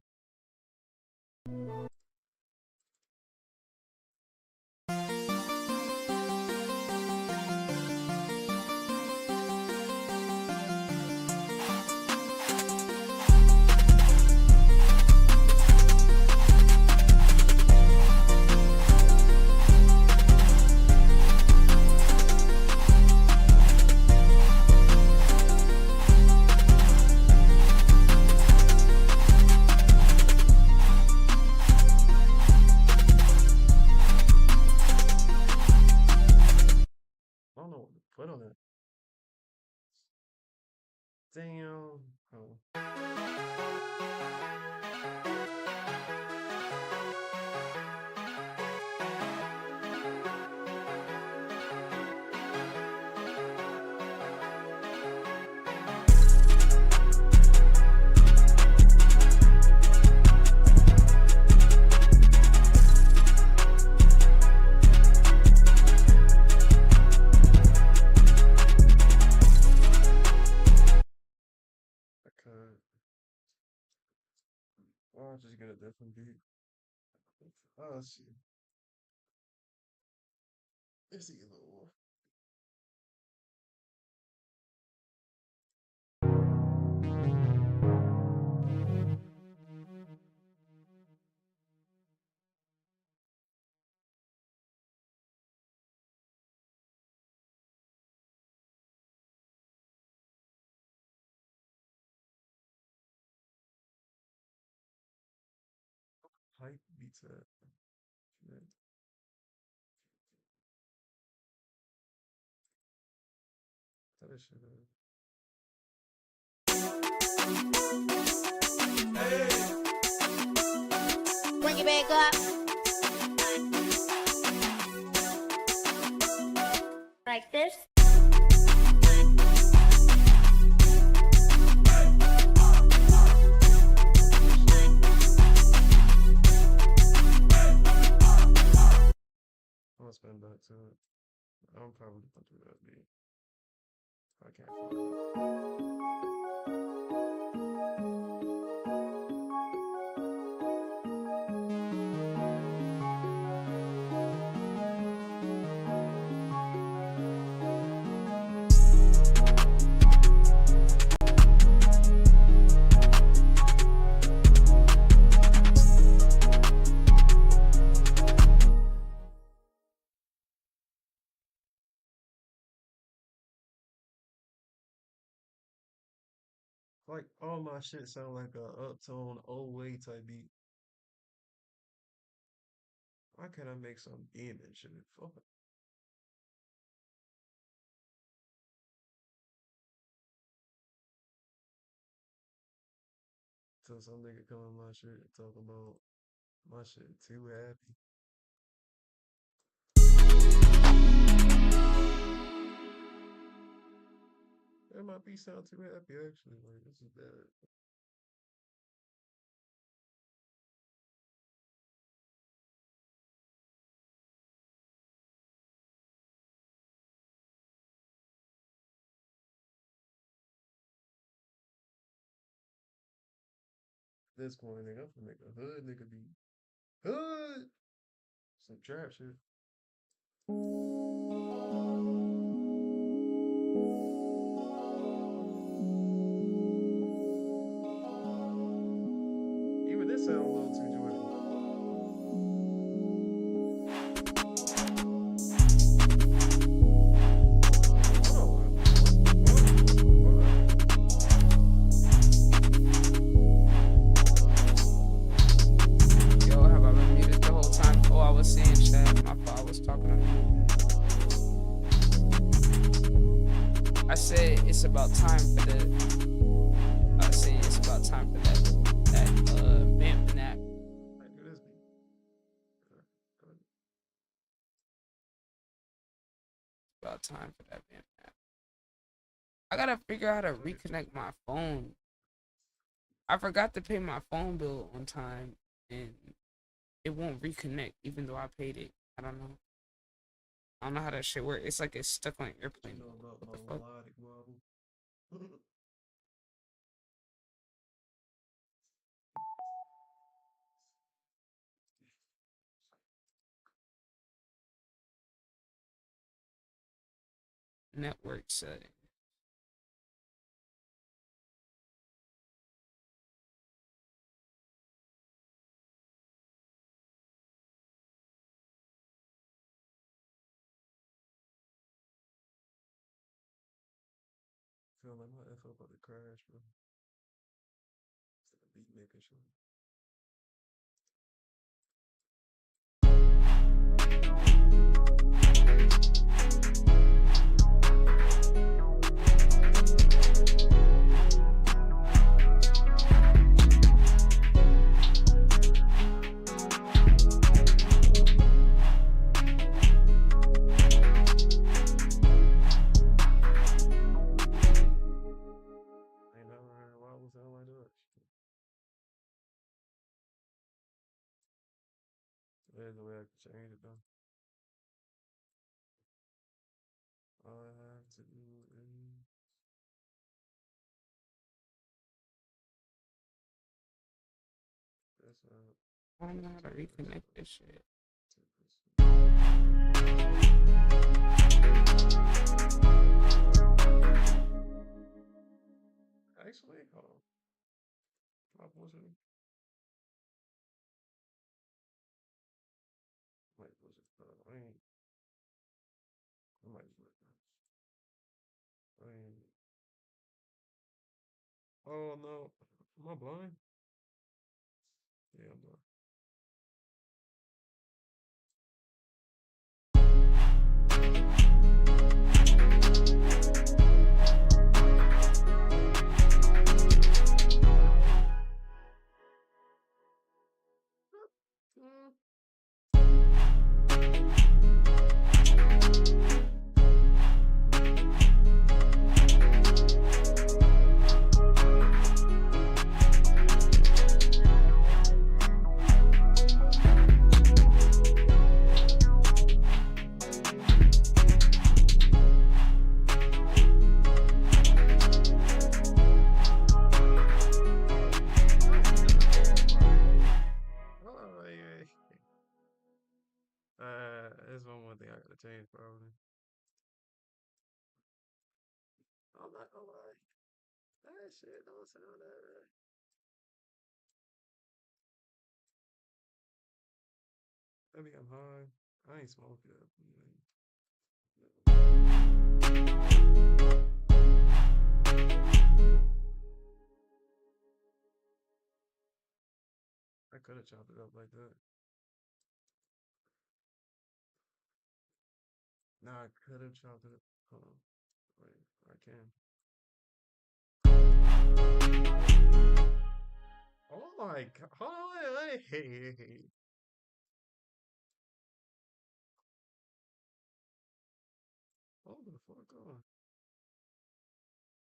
should get a different beat. Oh, let's see. It's either or. Hype beats that. Shit. That is shit. Bring it back up. Like this. I'm gonna spin back to it. I'm probably gonna do that beat. I can't find it. Like all my shit sound like a uptone old way type beat. Why can't I make some demon shit? Fuck. Till some nigga come on my shit and talk about my shit too happy. That might be sound too happy actually. Like this is bad. This point, nigga, I'm gonna make a hood nigga beat. Hood! Some trap shit. Even this sound a little too joyful. Yo, have I been muted the whole time? Oh, I was seeing chat. My fault. I was talking on mute. I said it's about time for the. I said it's about time for that vamp nap. Like, do this beat. Go ahead. About time for that vamp nap. I gotta figure out how to reconnect my phone. I forgot to pay my phone bill on time, and it won't reconnect even though I paid it. I don't know. I don't know how that shit works. It's like it's stuck on airplane You know mode. about What the my fuck? melodic wobble. Network setting. Feel like my F about to crash, bro. It's like a beat maker shit. Ain't never heard a wobble sound like that. There's a way I can change it though. All I have to do is press I don't know how to reconnect this shit. Actually, hold on. What was it? Wait, was it? I might look. Oh no, am I blind? Yeah, I'm blind. There's one more thing I gotta change, probably. I'm not gonna lie. That shit don't sound that right. I think I'm high. I ain't smoked yet. I could have chopped it up like that. No, I could have chopped it up. Hold on. Wait, I can. Oh my god. Hold on, hey. Hold the fuck on.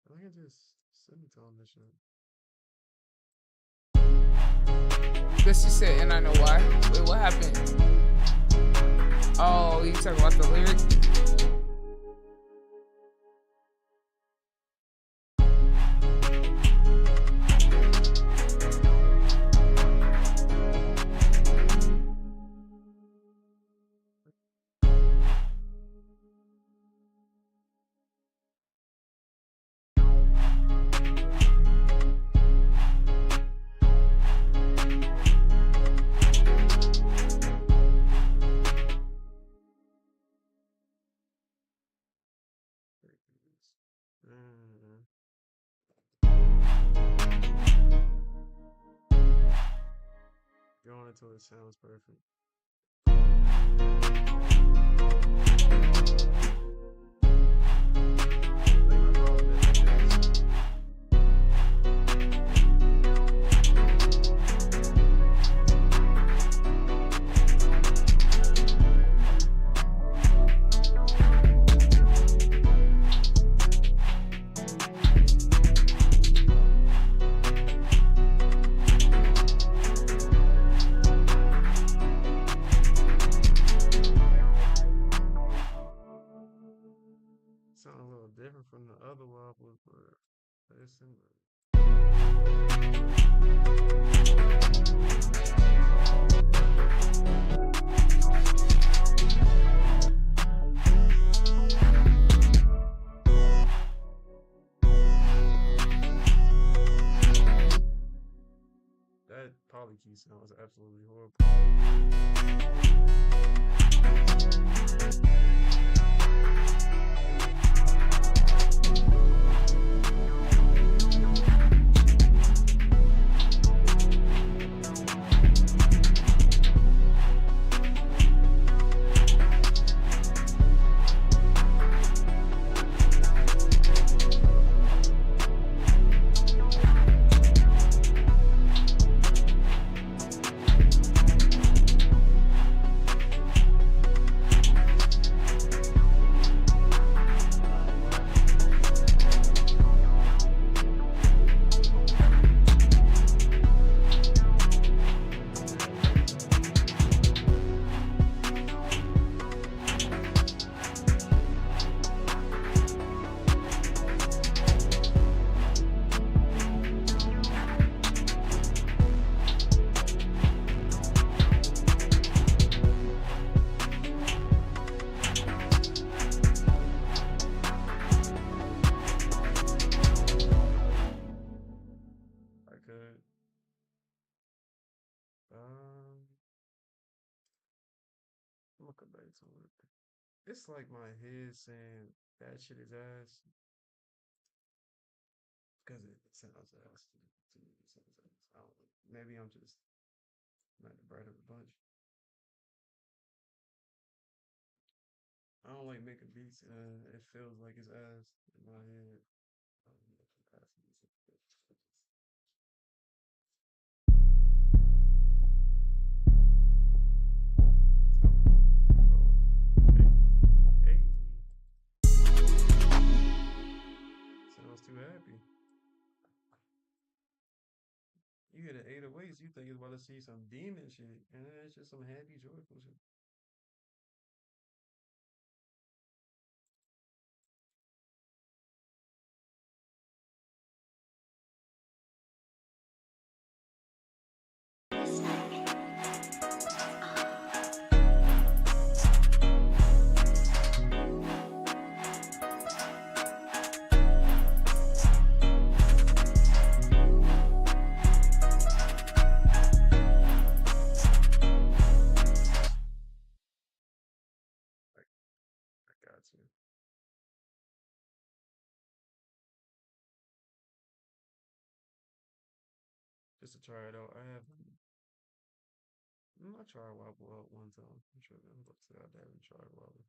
I can just semitone this shit. This is it, and I know why. Wait, what happened? Oh, you talking about the lyric? Going until it sounds perfect. Sound a little different from the other wobbles, but it's similar. That polykey sounds absolutely horrible. gonna come back to it. It's like my head saying that shit is ass because it sounds ass to me. It sounds ass. I don't know. Maybe I'm just not the bright of the bunch. I don't like making beats and it feels like it's ass in my head. I don't know if it's ass music, but hey. Sounds too happy. You hear the 808s, you think it's about to see some demon shit, and it's just some happy, joyful shit. Just to try it out. I tried Wobble out one time. I'm sure I'm about to say I haven't tried Wobble.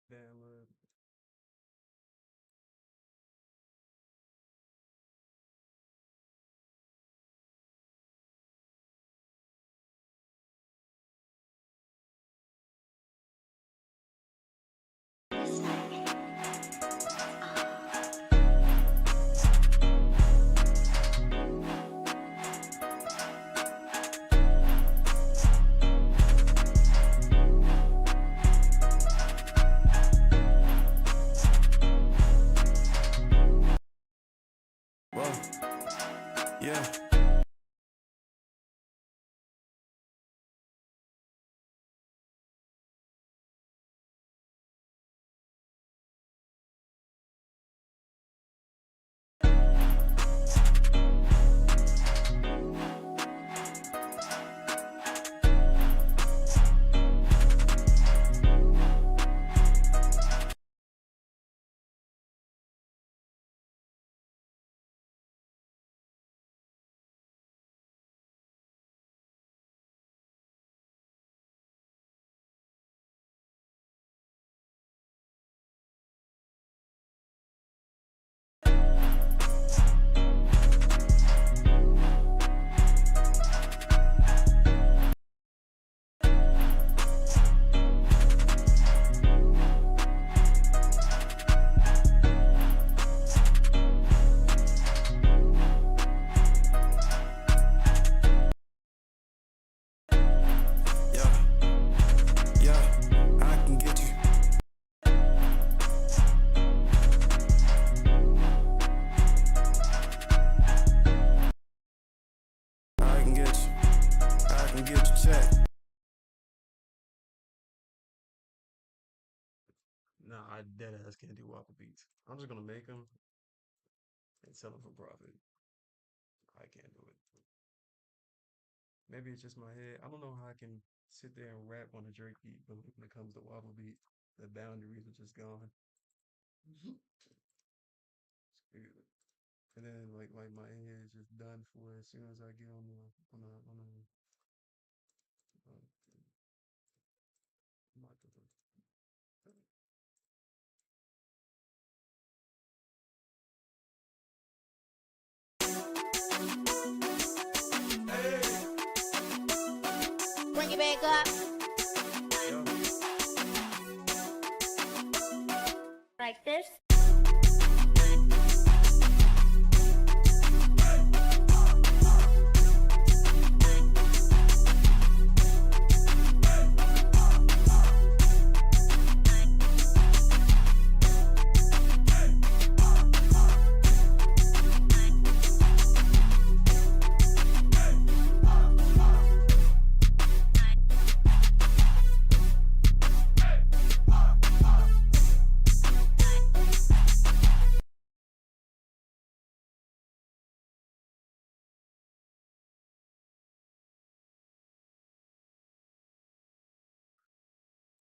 Damn, Yeah. Nah, I dead ass can't do Wobble beats. I'm just gonna make them and sell them for profit. I can't do it. Maybe it's just my head. I don't know how I can sit there and rap on a Drake beat, but when it comes to Wobble beat, the boundaries are just gone. And then like my head is just done for as soon as I get on the microphone. Bring it back up. Like this.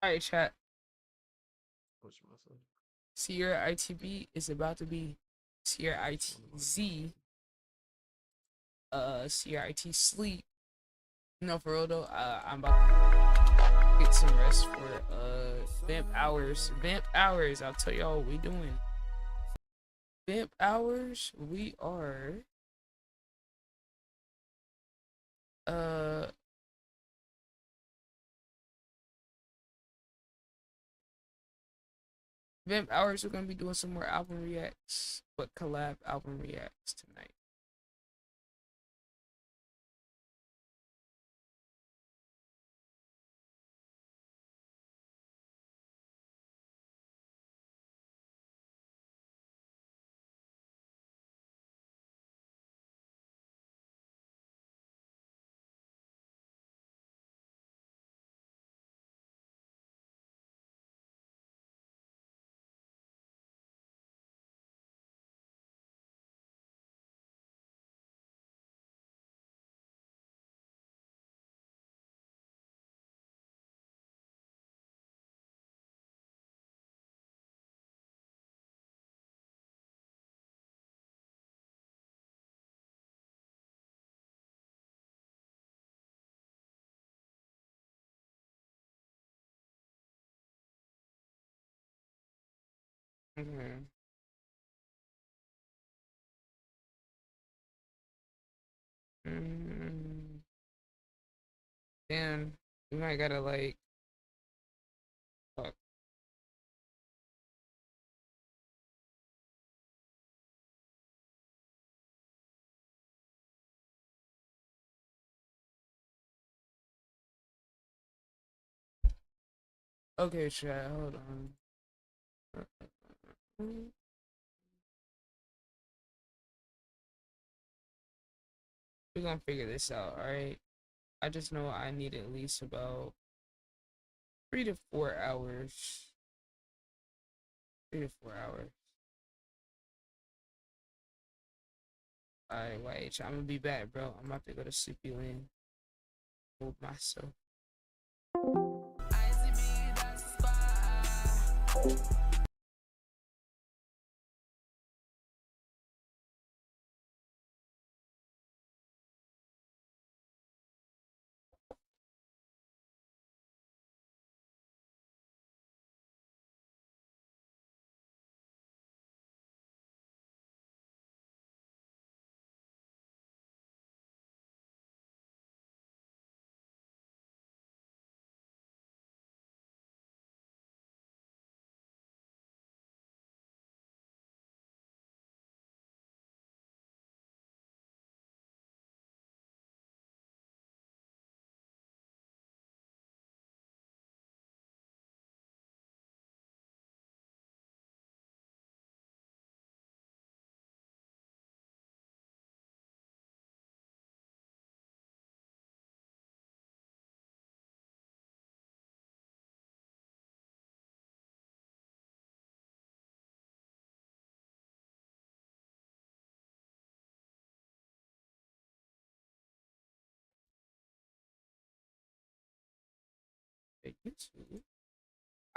Alright, chat. Push myself. Sierra ITB is about to be Sierra ITZ. Sierra IT sleep. No, for real though, I'm about to get some rest for vamp hours. Vamp hours, I'll tell y'all what we doing. Vamp hours, we are Vamp hours, we're gonna be doing some more album reacts, but collab album reacts tonight. Damn, we might gotta like fuck. Okay, chat, hold on. We're gonna figure this out, alright? I just know I need at least about 3 to 4 hours. 3 to 4 hours. Alright, wait, I'm gonna be back, bro. I'm about to go to Sleepy Land. Hold myself.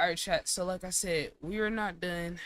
Alright, chat, so like I said, we are not done.